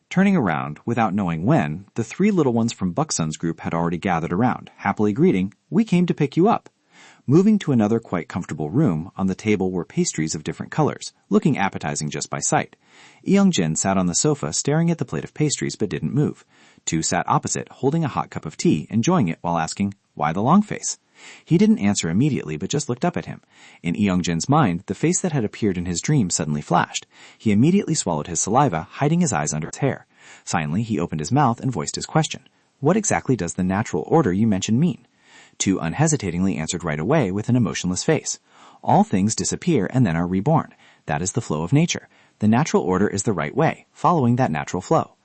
Turning around, without knowing when, the three little ones from Bucksun's group had already gathered around, happily greeting, "We came to pick you up." Moving to another quite comfortable room, on the table were pastries of different colors, looking appetizing just by sight. Youngjin sat on the sofa staring at the plate of pastries but didn't move. Tu sat opposite, holding a hot cup of tea, enjoying it while asking, "Why the long face?" He didn't answer immediately but just looked up at him. In Youngjin's mind, the face that had appeared in his dream suddenly flashed. He immediately swallowed his saliva, hiding his eyes under his hair. Silently, he opened his mouth and voiced his question. "What exactly does the natural order you mentioned mean?" Tu unhesitatingly answered right away with an emotionless face. "All things disappear and then are reborn. That is the flow of nature. The natural order is the right way, following that natural flow."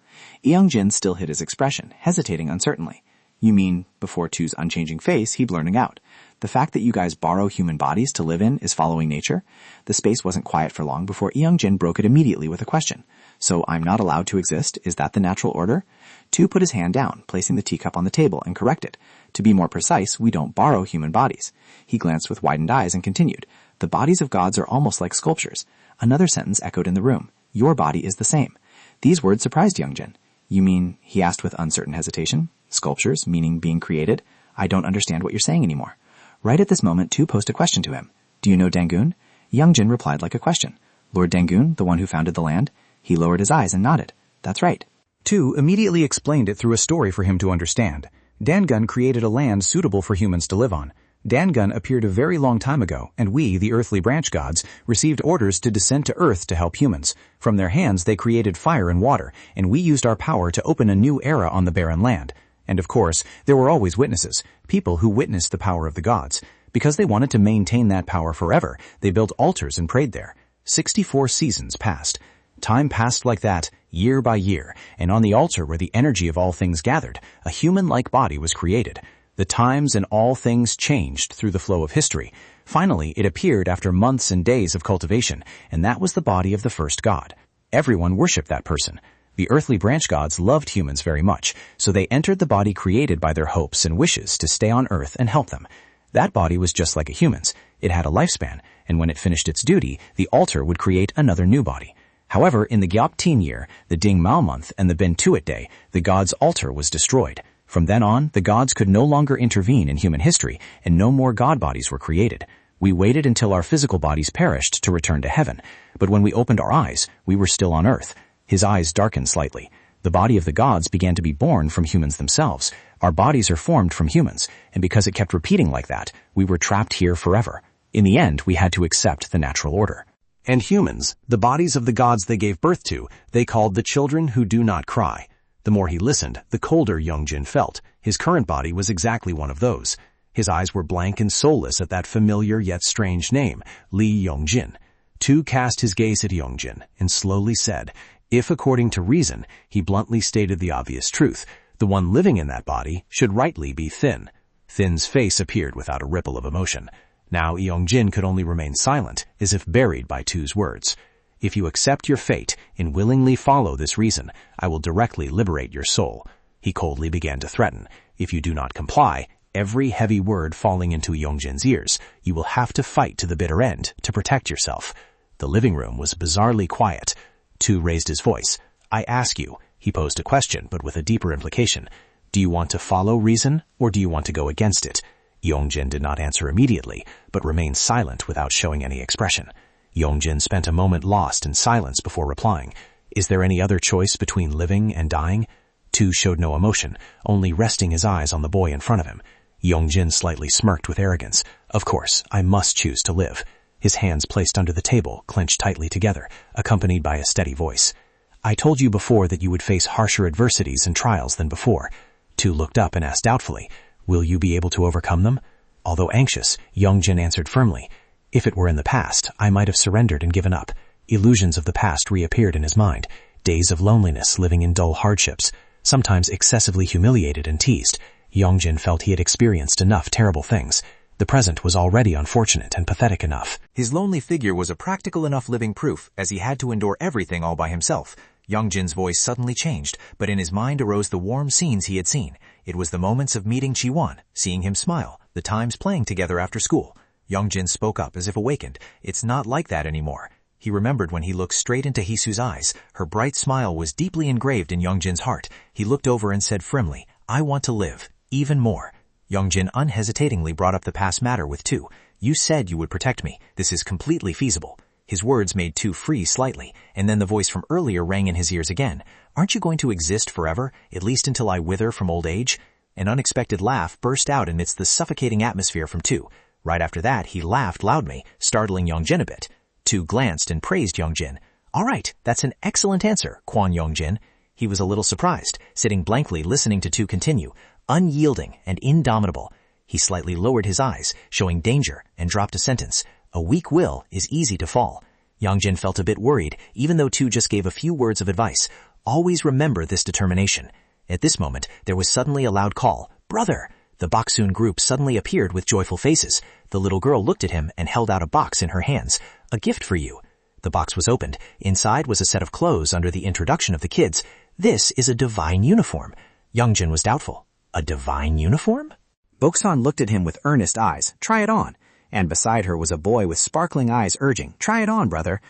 Youngjin still hid his expression, hesitating uncertainly. "You mean," before Tu's unchanging face, he blurted out, "the fact that you guys borrow human bodies to live in is following nature?" The space wasn't quiet for long before Youngjin broke it immediately with a question. "So I'm not allowed to exist? Is that the natural order?" Tu put his hand down, placing the teacup on the table, and corrected. "To be more precise, we don't borrow human bodies." He glanced with widened eyes and continued, "The bodies of gods are almost like sculptures." Another sentence echoed in the room. "Your body is the same." These words surprised Youngjin. "You mean," he asked with uncertain hesitation, "sculptures, meaning being created? I don't understand what you're saying anymore." Right at this moment, Tu posed a question to him. "Do you know Dangun?" Youngjin replied like a question. "Lord Dangun, the one who founded the land?" He lowered his eyes and nodded. "That's right." Tu immediately explained it through a story for him to understand. Dangun created a land suitable for humans to live on. Dangun appeared a very long time ago, and we, the earthly branch gods, received orders to descend to Earth to help humans. From their hands they created fire and water, and we used our power to open a new era on the barren land. And of course, there were always witnesses, people who witnessed the power of the gods. Because they wanted to maintain that power forever, they built altars and prayed there. 64 seasons passed. Time passed like that, year by year, and on the altar where the energy of all things gathered, a human-like body was created. The times and all things changed through the flow of history. Finally, it appeared after months and days of cultivation, and that was the body of the first god. Everyone worshipped that person. The earthly branch gods loved humans very much, so they entered the body created by their hopes and wishes to stay on Earth and help them. That body was just like a human's. It had a lifespan, and when it finished its duty, the altar would create another new body. However, in the Gyoptin year, the Ding Mao month, and the Ben Tuet day, the god's altar was destroyed. From then on, the gods could no longer intervene in human history, and no more god bodies were created. We waited until our physical bodies perished to return to heaven, but when we opened our eyes, we were still on earth. His eyes darkened slightly. The body of the gods began to be born from humans themselves. Our bodies are formed from humans, and because it kept repeating like that, we were trapped here forever. In the end, we had to accept the natural order. And humans, the bodies of the gods they gave birth to, they called the children who do not cry. The more he listened, the colder Youngjin felt. His current body was exactly one of those. His eyes were blank and soulless at that familiar yet strange name, Lee Yongjin. Tu cast his gaze at Youngjin and slowly said, if according to reason, he bluntly stated the obvious truth, the one living in that body should rightly be Thin. Thin's face appeared without a ripple of emotion. Now Youngjin could only remain silent, as if buried by Tu's words. If you accept your fate and willingly follow this reason, I will directly liberate your soul. He coldly began to threaten. If you do not comply, every heavy word falling into Youngjin's ears, you will have to fight to the bitter end to protect yourself. The living room was bizarrely quiet. Tu raised his voice. I ask you, he posed a question, but with a deeper implication. Do you want to follow reason, or do you want to go against it? Youngjin did not answer immediately, but remained silent without showing any expression. Youngjin spent a moment lost in silence before replying. Is there any other choice between living and dying? Tu showed no emotion, only resting his eyes on the boy in front of him. Youngjin slightly smirked with arrogance. Of course, I must choose to live. His hands placed under the table, clenched tightly together, accompanied by a steady voice. I told you before that you would face harsher adversities and trials than before. Tu looked up and asked doubtfully, will you be able to overcome them? Although anxious, Youngjin answered firmly, if it were in the past, I might have surrendered and given up. Illusions of the past reappeared in his mind, days of loneliness living in dull hardships, sometimes excessively humiliated and teased. Youngjin felt he had experienced enough terrible things. The present was already unfortunate and pathetic enough. His lonely figure was a practical enough living proof, as he had to endure everything all by himself. Youngjin's voice suddenly changed, but in his mind arose the warm scenes he had seen. It was the moments of meeting Chi-won, seeing him smile, the times playing together after school. Youngjin spoke up as if awakened. It's not like that anymore. He remembered when he looked straight into Hisu's eyes. Her bright smile was deeply engraved in Youngjin's heart. He looked over and said firmly, I want to live, even more. Youngjin unhesitatingly brought up the past matter with Tu. You said you would protect me. This is completely feasible. His words made Tu freeze slightly, and then the voice from earlier rang in his ears again. Aren't you going to exist forever, at least until I wither from old age? An unexpected laugh burst out amidst the suffocating atmosphere from Tu. Right after that, he laughed loudly, startling Youngjin a bit. Tu glanced and praised Youngjin. All right, that's an excellent answer, Kwon Youngjin. He was a little surprised, sitting blankly listening to Tu continue, unyielding and indomitable. He slightly lowered his eyes, showing danger, and dropped a sentence. A weak will is easy to fall. Youngjin felt a bit worried, even though Tu just gave a few words of advice. Always remember this determination. At this moment, there was suddenly a loud call. Brother! The Boksoon group suddenly appeared with joyful faces. The little girl looked at him and held out a box in her hands. A gift for you. The box was opened. Inside was a set of clothes under the introduction of the kids. This is a divine uniform. Youngjin was doubtful. A divine uniform? Boksoon looked at him with earnest eyes. Try it on. And beside her was a boy with sparkling eyes urging, try it on, brother.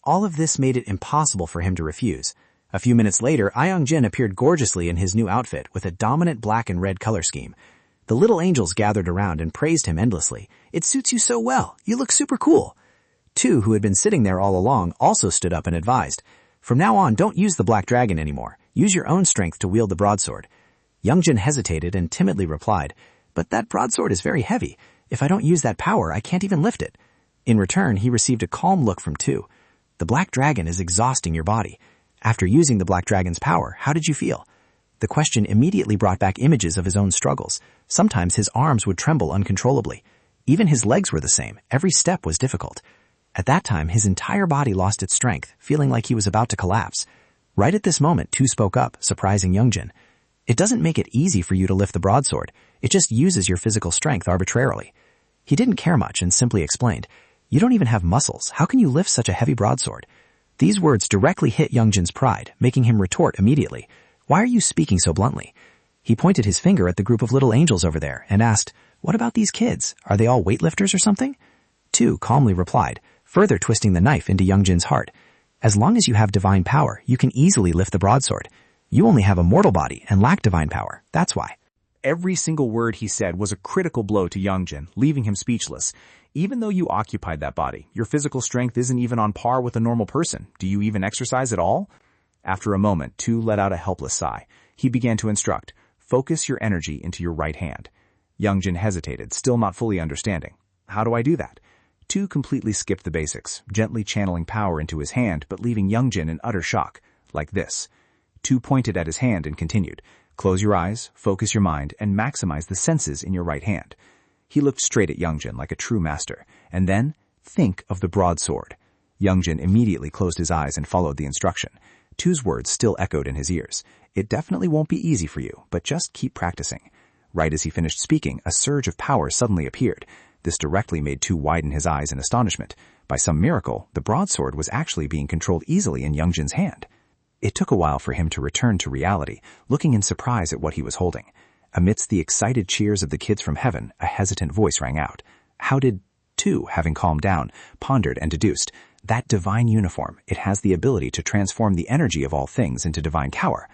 All of this made it impossible for him to refuse. A few minutes later, Youngjin appeared gorgeously in his new outfit with a dominant black and red color scheme. The little angels gathered around and praised him endlessly. It suits you so well. You look super cool. Tu, who had been sitting there all along, also stood up and advised, from now on, don't use the black dragon anymore. Use your own strength to wield the broadsword. Youngjin hesitated and timidly replied, but that broadsword is very heavy. If I don't use that power, I can't even lift it. In return, he received a calm look from Tu. The black dragon is exhausting your body. After using the black dragon's power, how did you feel? The question immediately brought back images of his own struggles. Sometimes his arms would tremble uncontrollably. Even his legs were the same. Every step was difficult. At that time, his entire body lost its strength, feeling like he was about to collapse. Right at this moment, Tu spoke up, surprising Youngjin. It doesn't make it easy for you to lift the broadsword. It just uses your physical strength arbitrarily. He didn't care much and simply explained, you don't even have muscles. How can you lift such a heavy broadsword? These words directly hit Youngjin's pride, making him retort immediately. Why are you speaking so bluntly? He pointed his finger at the group of little angels over there and asked, what about these kids? Are they all weightlifters or something? Tu calmly replied, further twisting the knife into Youngjin's heart. As long as you have divine power, you can easily lift the broadsword. You only have a mortal body and lack divine power. That's why. Every single word he said was a critical blow to Youngjin, leaving him speechless. Even though you occupied that body, your physical strength isn't even on par with a normal person. Do you even exercise at all? After a moment, Tu let out a helpless sigh. He began to instruct, focus your energy into your right hand. Youngjin hesitated, still not fully understanding. How do I do that? Tu completely skipped the basics, gently channeling power into his hand but leaving Youngjin in utter shock. Like this. Tu pointed at his hand and continued, close your eyes, focus your mind, and maximize the senses in your right hand. He looked straight at Youngjin like a true master, and then, think of the broadsword. Youngjin immediately closed his eyes and followed the instruction. Tu's words still echoed in his ears. It definitely won't be easy for you, but just keep practicing. Right as he finished speaking, a surge of power suddenly appeared. This directly made Tu widen his eyes in astonishment. By some miracle, the broadsword was actually being controlled easily in Youngjin's hand. It took a while for him to return to reality, looking in surprise at what he was holding. Amidst the excited cheers of the kids from heaven, a hesitant voice rang out. How did Tu, having calmed down, pondered and deduced, that divine uniform, it has the ability to transform the energy of all things into divine power.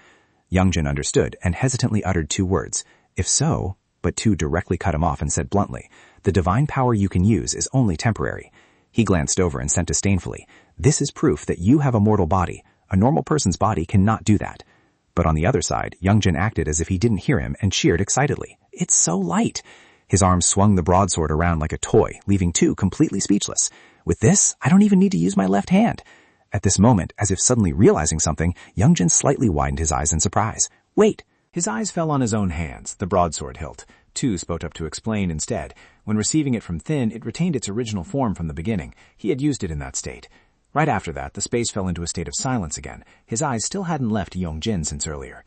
Youngjin understood and hesitantly uttered 2 words. If so, but Tu directly cut him off and said bluntly, the divine power you can use is only temporary. He glanced over and said disdainfully, this is proof that you have a mortal body. A normal person's body cannot do that. But on the other side, Youngjin acted as if he didn't hear him and cheered excitedly. It's so light. His arm swung the broadsword around like a toy, leaving Tu completely speechless. With this, I don't even need to use my left hand. At this moment, as if suddenly realizing something, Youngjin slightly widened his eyes in surprise. Wait! His eyes fell on his own hands, the broadsword hilt. Tu spoke up to explain instead. When receiving it from Thin, it retained its original form from the beginning. He had used it in that state. Right after that, the space fell into a state of silence again. His eyes still hadn't left Youngjin since earlier.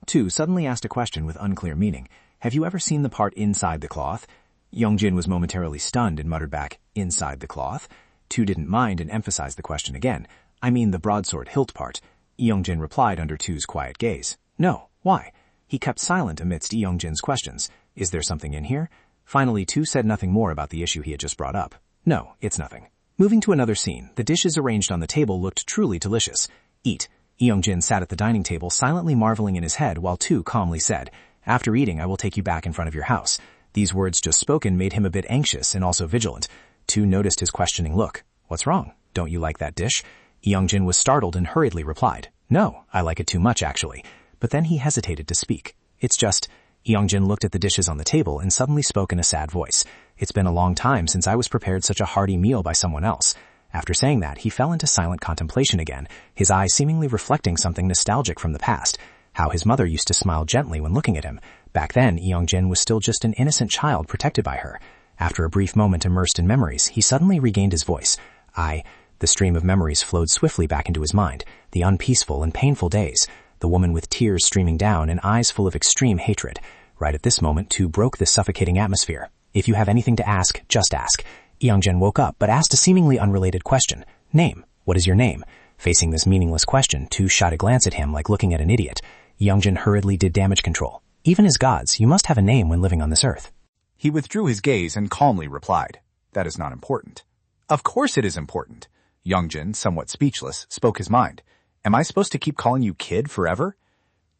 Tu suddenly asked a question with unclear meaning. Have you ever seen the part inside the cloth? Youngjin was momentarily stunned and muttered back, inside the cloth? Tu didn't mind and emphasized the question again. I mean the broadsword hilt part. Youngjin replied under Tu's quiet gaze. No, why? He kept silent amidst Youngjin's questions. Is there something in here? Finally, Tu said nothing more about the issue he had just brought up. No, it's nothing. Moving to another scene, the dishes arranged on the table looked truly delicious. Eat. Youngjin sat at the dining table silently marveling in his head while Tu calmly said, after eating I will take you back in front of your house. These words just spoken made him a bit anxious and also vigilant. Tu noticed his questioning look. What's wrong? Don't you like that dish? Youngjin was startled and hurriedly replied, no, I like it too much actually. But then he hesitated to speak. It's just... Youngjin looked at the dishes on the table and suddenly spoke in a sad voice. It's been a long time since I was prepared such a hearty meal by someone else. After saying that, he fell into silent contemplation again, his eyes seemingly reflecting something nostalgic from the past. How his mother used to smile gently when looking at him. Back then, Youngjin was still just an innocent child protected by her. After a brief moment immersed in memories, he suddenly regained his voice. The stream of memories flowed swiftly back into his mind. The unpeaceful and painful days. The woman with tears streaming down and eyes full of extreme hatred. Right at this moment, Tu broke the suffocating atmosphere. If you have anything to ask, just ask. Youngjin woke up, but asked a seemingly unrelated question. Name. What is your name? Facing this meaningless question, Tu shot a glance at him like looking at an idiot. Youngjin hurriedly did damage control. Even as gods, you must have a name when living on this earth. He withdrew his gaze and calmly replied, that is not important. Of course it is important. Youngjin, somewhat speechless, spoke his mind. Am I supposed to keep calling you kid forever?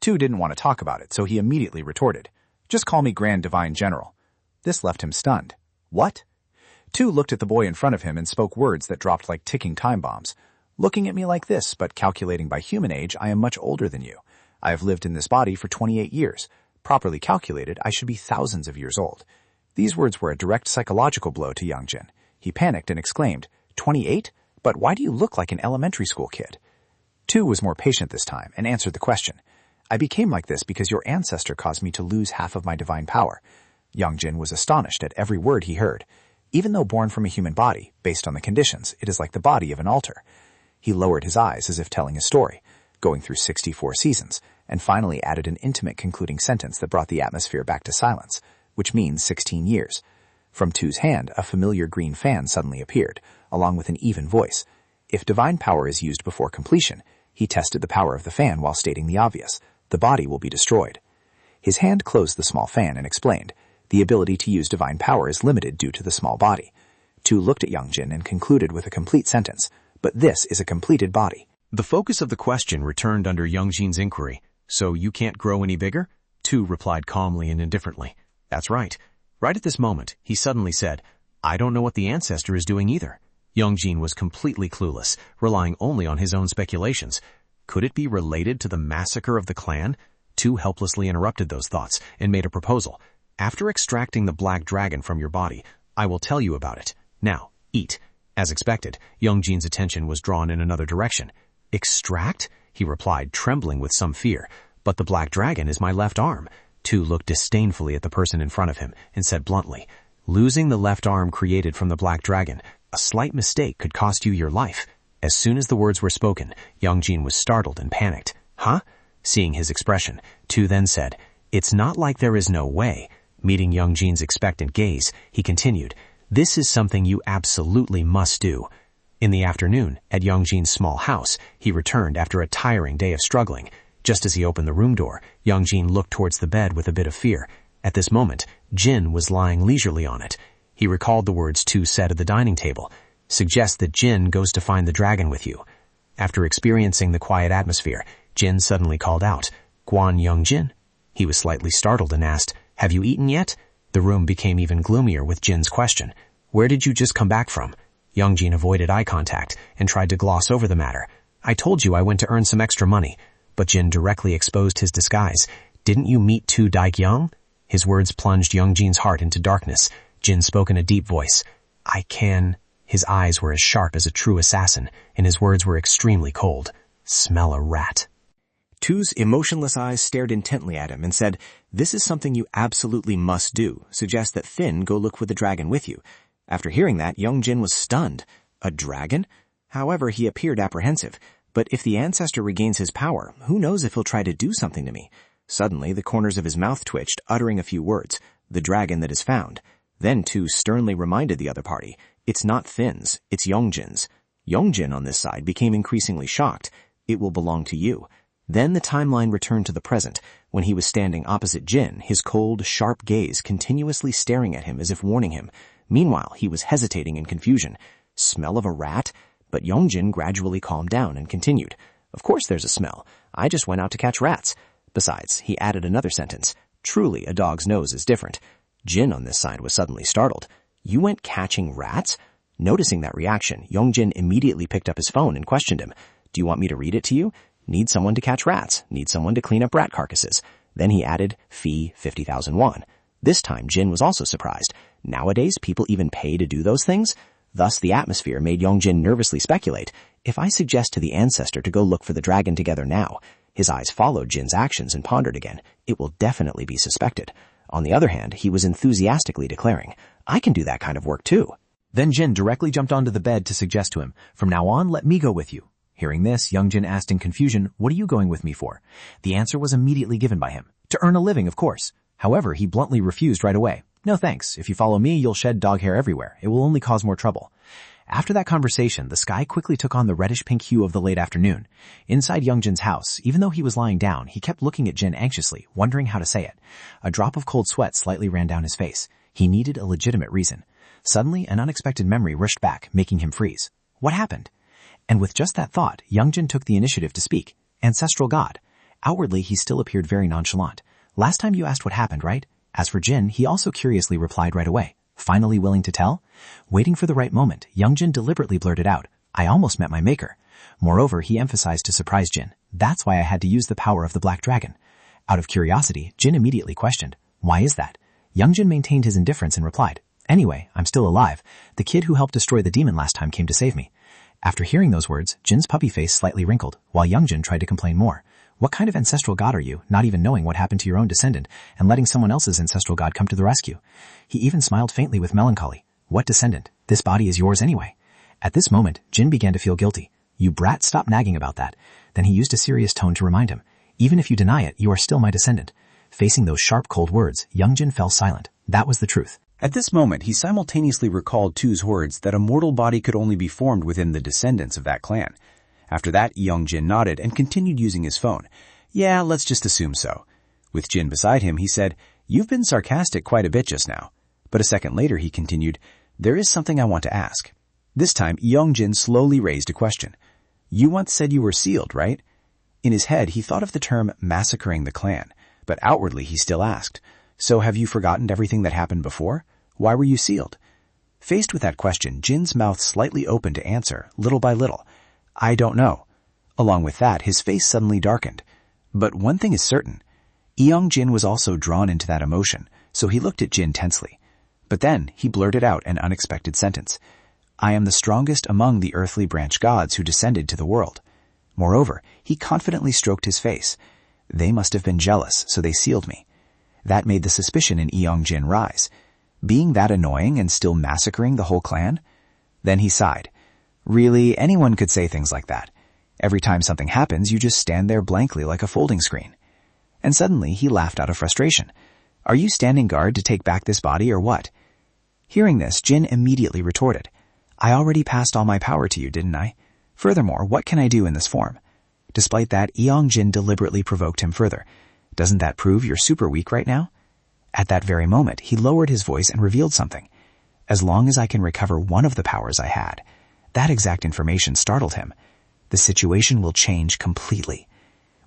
Tu didn't want to talk about it, so he immediately retorted. Just call me Grand Divine General. This left him stunned. What? Tu looked at the boy in front of him and spoke words that dropped like ticking time bombs. Looking at me like this, but calculating by human age, I am much older than you. I have lived in this body for 28 years. Properly calculated, I should be thousands of years old. These words were a direct psychological blow to Youngjin. He panicked and exclaimed, 28? But why do you look like an elementary school kid? Tu was more patient this time and answered the question. I became like this because your ancestor caused me to lose half of my divine power. Youngjin was astonished at every word he heard. Even though born from a human body, based on the conditions, it is like the body of an altar. He lowered his eyes as if telling a story, going through 64 seasons, and finally added an intimate concluding sentence that brought the atmosphere back to silence, which means 16 years. From Tu's hand, a familiar green fan suddenly appeared, along with an even voice. If divine power is used before completion, he tested the power of the fan while stating the obvious. The body will be destroyed. His hand closed the small fan and explained, the ability to use divine power is limited due to the small body. Tu looked at Youngjin and concluded with a complete sentence, but this is a completed body. The focus of the question returned under Youngjin's inquiry. So you can't grow any bigger? Tu replied calmly and indifferently. That's right. Right at this moment, he suddenly said, I don't know what the ancestor is doing either. Youngjin was completely clueless, relying only on his own speculations. Could it be related to the massacre of the clan? Tu helplessly interrupted those thoughts and made a proposal. After extracting the black dragon from your body, I will tell you about it. Now, eat. As expected, Youngjin's attention was drawn in another direction. Extract? He replied, trembling with some fear. But the black dragon is my left arm. Tu looked disdainfully at the person in front of him and said bluntly, losing the left arm created from the black dragon, a slight mistake could cost you your life. As soon as the words were spoken, Youngjin was startled and panicked. Huh? Seeing his expression, Tu then said, it's not like there is no way. Meeting Youngjin's expectant gaze, he continued, this is something you absolutely must do. In the afternoon, at Youngjin's small house, he returned after a tiring day of struggling. Just as he opened the room door, Youngjin looked towards the bed with a bit of fear. At this moment, Jin was lying leisurely on it. He recalled the words Tu said at the dining table. Suggest that Jin goes to find the dragon with you. After experiencing the quiet atmosphere, Jin suddenly called out, Guan Youngjin? He was slightly startled and asked, have you eaten yet? The room became even gloomier with Jin's question. Where did you just come back from? Youngjin avoided eye contact and tried to gloss over the matter. I told you I went to earn some extra money. But Jin directly exposed his disguise. Didn't you meet Tu Daekyung? His words plunged Youngjin's heart into darkness. Jin spoke in a deep voice. I can... His eyes were as sharp as a true assassin, and his words were extremely cold. Smell a rat. Tu's emotionless eyes stared intently at him and said, this is something you absolutely must do. Suggest that Finn go look for the dragon with you. After hearing that, Youngjin was stunned. A dragon? However, he appeared apprehensive. But if the ancestor regains his power, who knows if he'll try to do something to me? Suddenly, the corners of his mouth twitched, uttering a few words. The dragon that is found. Then Tu sternly reminded the other party, it's not Finn's, it's Youngjin's. Youngjin on this side became increasingly shocked. It will belong to you. Then the timeline returned to the present, when he was standing opposite Jin, his cold, sharp gaze continuously staring at him as if warning him. Meanwhile, he was hesitating in confusion. Smell of a rat? But Youngjin gradually calmed down and continued. Of course there's a smell. I just went out to catch rats. Besides, he added another sentence. Truly, a dog's nose is different. Jin on this side was suddenly startled. You went catching rats? Noticing that reaction, Youngjin immediately picked up his phone and questioned him. Do you want me to read it to you? Need someone to catch rats. Need someone to clean up rat carcasses. Then he added, fee 50,000 won. This time, Jin was also surprised. Nowadays, people even pay to do those things? Thus, the atmosphere made Youngjin nervously speculate. If I suggest to the ancestor to go look for the dragon together now, his eyes followed Jin's actions and pondered again. It will definitely be suspected. On the other hand, he was enthusiastically declaring, I can do that kind of work too. Then Jin directly jumped onto the bed to suggest to him, from now on, let me go with you. Hearing this, Youngjin asked in confusion, what are you going with me for? The answer was immediately given by him. To earn a living, of course. However, he bluntly refused right away. No thanks. If you follow me, you'll shed dog hair everywhere. It will only cause more trouble. After that conversation, the sky quickly took on the reddish-pink hue of the late afternoon. Inside Youngjin's house, even though he was lying down, he kept looking at Jin anxiously, wondering how to say it. A drop of cold sweat slightly ran down his face. He needed a legitimate reason. Suddenly, an unexpected memory rushed back, making him freeze. What happened? And with just that thought, Youngjin took the initiative to speak. Ancestral God. Outwardly, he still appeared very nonchalant. Last time you asked what happened, right? As for Jin, he also curiously replied right away. Finally willing to tell? Waiting for the right moment, Youngjin deliberately blurted out, I almost met my maker. Moreover, he emphasized to surprise Jin. That's why I had to use the power of the black dragon. Out of curiosity, Jin immediately questioned, why is that? Youngjin maintained his indifference and replied, anyway, I'm still alive. The kid who helped destroy the demon last time came to save me. After hearing those words, Jin's puppy face slightly wrinkled, while Youngjin tried to complain more. What kind of ancestral god are you, not even knowing what happened to your own descendant, and letting someone else's ancestral god come to the rescue? He even smiled faintly with melancholy. What descendant? This body is yours anyway. At this moment, Jin began to feel guilty. You brat, stop nagging about that. Then he used a serious tone to remind him. Even if you deny it, you are still my descendant. Facing those sharp, cold words, Youngjin fell silent. That was the truth. At this moment, he simultaneously recalled Tu's words that a mortal body could only be formed within the descendants of that clan. After that, Youngjin nodded and continued using his phone. Yeah, let's just assume so. With Jin beside him, he said, You've been sarcastic quite a bit just now. But a second later, he continued, There is something I want to ask. This time, Youngjin slowly raised a question. You once said you were sealed, right? In his head, he thought of the term massacring the clan, but outwardly he still asked, So have you forgotten everything that happened before? Why were you sealed? Faced with that question, Jin's mouth slightly opened to answer, little by little. I don't know. Along with that, his face suddenly darkened. But one thing is certain. Jin was also drawn into that emotion, so he looked at Jin tensely. But then he blurted out an unexpected sentence. I am the strongest among the earthly branch gods who descended to the world. Moreover, he confidently stroked his face. They must have been jealous, so they sealed me. That made the suspicion in Jin rise. Being that annoying and still massacring the whole clan? Then he sighed. Really, anyone could say things like that. Every time something happens, you just stand there blankly like a folding screen. And suddenly he laughed out of frustration. Are you standing guard to take back this body or what? Hearing this, Jin immediately retorted. I already passed all my power to you, didn't I? Furthermore, what can I do in this form? Despite that, Jin deliberately provoked him further. Doesn't that prove you're super weak right now? At that very moment, he lowered his voice and revealed something. As long as I can recover one of the powers I had. That exact information startled him. The situation will change completely.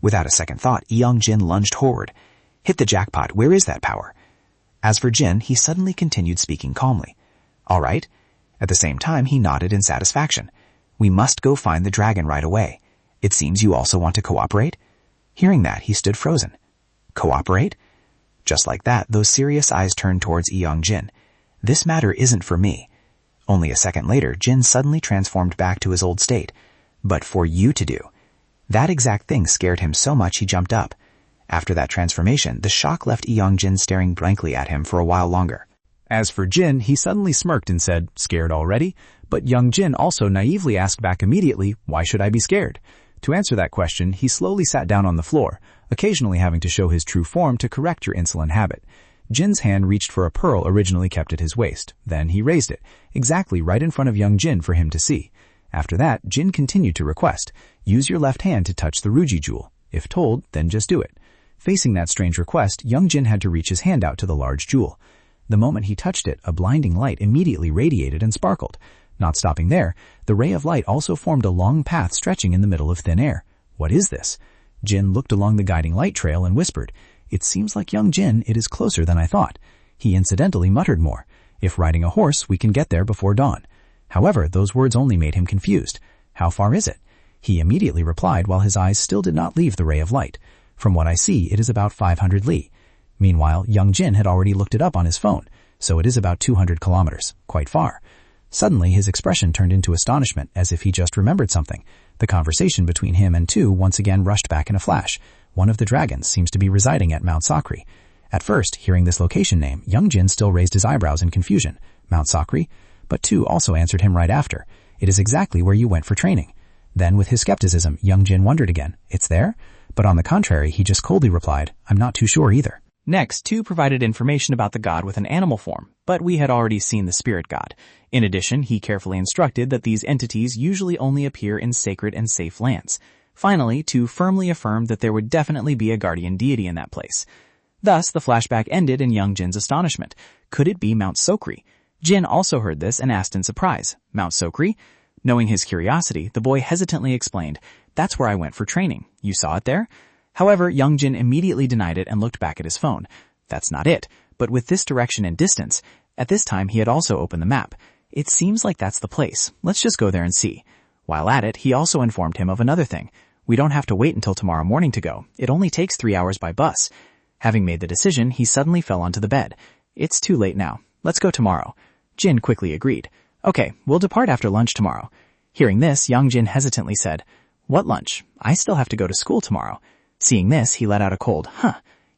Without a second thought, Jin lunged forward. Hit the jackpot, where is that power? As for Jin, he suddenly continued speaking calmly. All right. At the same time, he nodded in satisfaction. We must go find the dragon right away. It seems you also want to cooperate? Hearing that, he stood frozen. Cooperate? Just like that, those serious eyes turned towards Jin. This matter isn't for me. Only a second later, Jin suddenly transformed back to his old state. But for you to do. That exact thing scared him so much he jumped up. After that transformation, the shock left Jin staring blankly at him for a while longer. As for Jin, he suddenly smirked and said, scared already? But young Jin also naively asked back immediately, why should I be scared? To answer that question, he slowly sat down on the floor, occasionally having to show his true form to correct your insolent habit. Jin's hand reached for a pearl originally kept at his waist. Then he raised it, exactly right in front of young Jin for him to see. After that, Jin continued to request, use your left hand to touch the Ruji jewel. If told, then just do it. Facing that strange request, young Jin had to reach his hand out to the large jewel. The moment he touched it, a blinding light immediately radiated and sparkled. Not stopping there, the ray of light also formed a long path stretching in the middle of thin air. What is this? Jin looked along the guiding light trail and whispered, it seems like young Jin, it is closer than I thought. He incidentally muttered more, if riding a horse, we can get there before dawn. However, those words only made him confused. How far is it? He immediately replied while his eyes still did not leave the ray of light. From what I see, it is about 500 li. Meanwhile, young Jin had already looked it up on his phone, so it is about 200 kilometers, quite far. Suddenly, his expression turned into astonishment, as if he just remembered something. The conversation between him and Tu once again rushed back in a flash. One of the dragons seems to be residing at Mount Sakri. At first, hearing this location name, young Jin still raised his eyebrows in confusion. Mount Sakri? But Tu also answered him right after. It is exactly where you went for training. Then, with his skepticism, young Jin wondered again. It's there? But on the contrary, he just coldly replied, I'm not too sure either. Next, Tu provided information about the god with an animal form, but we had already seen the spirit god. In addition, he carefully instructed that these entities usually only appear in sacred and safe lands. Finally, Tu firmly affirmed that there would definitely be a guardian deity in that place. Thus, the flashback ended in young Jin's astonishment. Could it be Mount Sokri? Jin also heard this and asked in surprise, Mount Sokri? Knowing his curiosity, the boy hesitantly explained, that's where I went for training. You saw it there? However, young Jin immediately denied it and looked back at his phone. That's not it, but with this direction and distance, at this time he had also opened the map. It seems like that's the place. Let's just go there and see. While at it, he also informed him of another thing. We don't have to wait until tomorrow morning to go. It only takes 3 hours by bus. Having made the decision, he suddenly fell onto the bed. It's too late now. Let's go tomorrow. Jin quickly agreed. Okay, we'll depart after lunch tomorrow. Hearing this, young Jin hesitantly said, What lunch? I still have to go to school tomorrow. Seeing this, he let out a cold,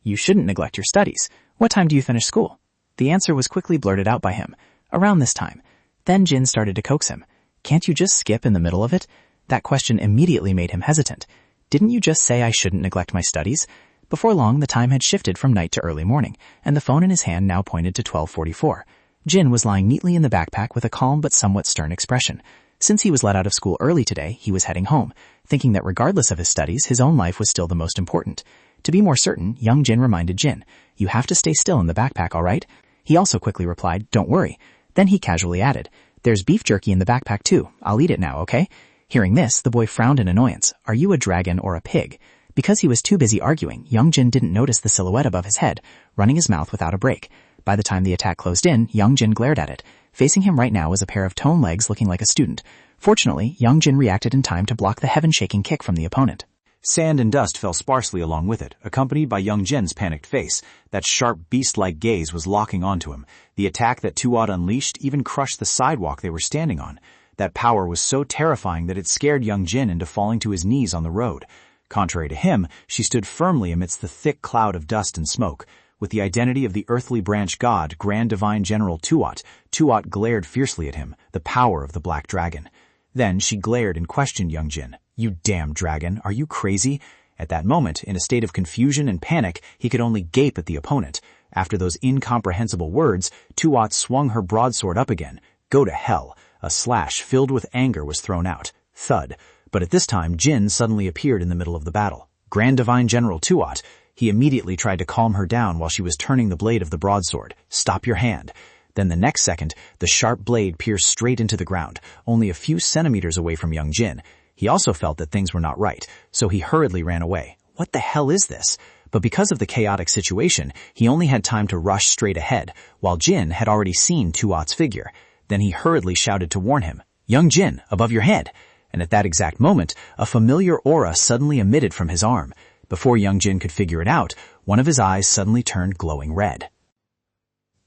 You shouldn't neglect your studies. What time do you finish school? The answer was quickly blurted out by him. Around this time. Then Jin started to coax him. Can't you just skip in the middle of it? That question immediately made him hesitant. Didn't you just say I shouldn't neglect my studies? Before long, the time had shifted from night to early morning, and the phone in his hand now pointed to 12:44. Jin was lying neatly in the backpack with a calm but somewhat stern expression. Since he was let out of school early today, he was heading home, thinking that regardless of his studies, his own life was still the most important. To be more certain, young Jin reminded Jin, You have to stay still in the backpack, all right? He also quickly replied, Don't worry. Then he casually added, There's beef jerky in the backpack too. I'll eat it now, okay? Hearing this, the boy frowned in annoyance. Are you a dragon or a pig? Because he was too busy arguing, young Jin didn't notice the silhouette above his head, running his mouth without a break. By the time the attack closed in, young Jin glared at it. Facing him right now was a pair of toned legs looking like a student. Fortunately, young Jin reacted in time to block the heaven-shaking kick from the opponent. Sand and dust fell sparsely along with it, accompanied by young Jin's panicked face. That sharp, beast-like gaze was locking onto him. The attack that Tuat unleashed even crushed the sidewalk they were standing on. That power was so terrifying that it scared young Jin into falling to his knees on the road. Contrary to him, she stood firmly amidst the thick cloud of dust and smoke. With the identity of the earthly branch god, Grand Divine General Tuat, Tuat glared fiercely at him, the power of the Black Dragon. Then she glared and questioned young Jin. "You damn dragon, are you crazy?" At that moment, in a state of confusion and panic, he could only gape at the opponent. After those incomprehensible words, Tuat swung her broadsword up again. Go to hell. A slash filled with anger was thrown out. Thud. But at this time, Jin suddenly appeared in the middle of the battle. Grand Divine General Tuat. He immediately tried to calm her down while she was turning the blade of the broadsword. "Stop your hand." Then the next second, the sharp blade pierced straight into the ground, only a few centimeters away from young Jin. He also felt that things were not right, so he hurriedly ran away. What the hell is this? But because of the chaotic situation, he only had time to rush straight ahead, while Jin had already seen Tuat's figure. Then he hurriedly shouted to warn him, "Young Jin, above your head!" And at that exact moment, a familiar aura suddenly emitted from his arm. Before young Jin could figure it out, one of his eyes suddenly turned glowing red.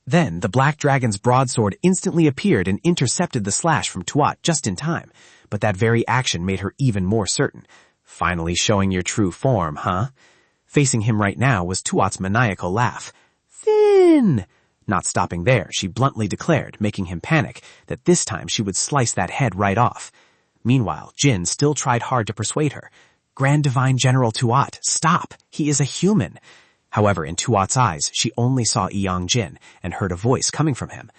Then the Black Dragon's broadsword instantly appeared and intercepted the slash from Tuat just in time. But that very action made her even more certain. Finally showing your true form, huh? Facing him right now was Tuat's maniacal laugh. "Thin!" Not stopping there, she bluntly declared, making him panic, that this time she would slice that head right off. Meanwhile, Jin still tried hard to persuade her. "Grand Divine General Tuat, stop! He is a human!" However, in Tuat's eyes, she only saw Young Jin and heard a voice coming from him.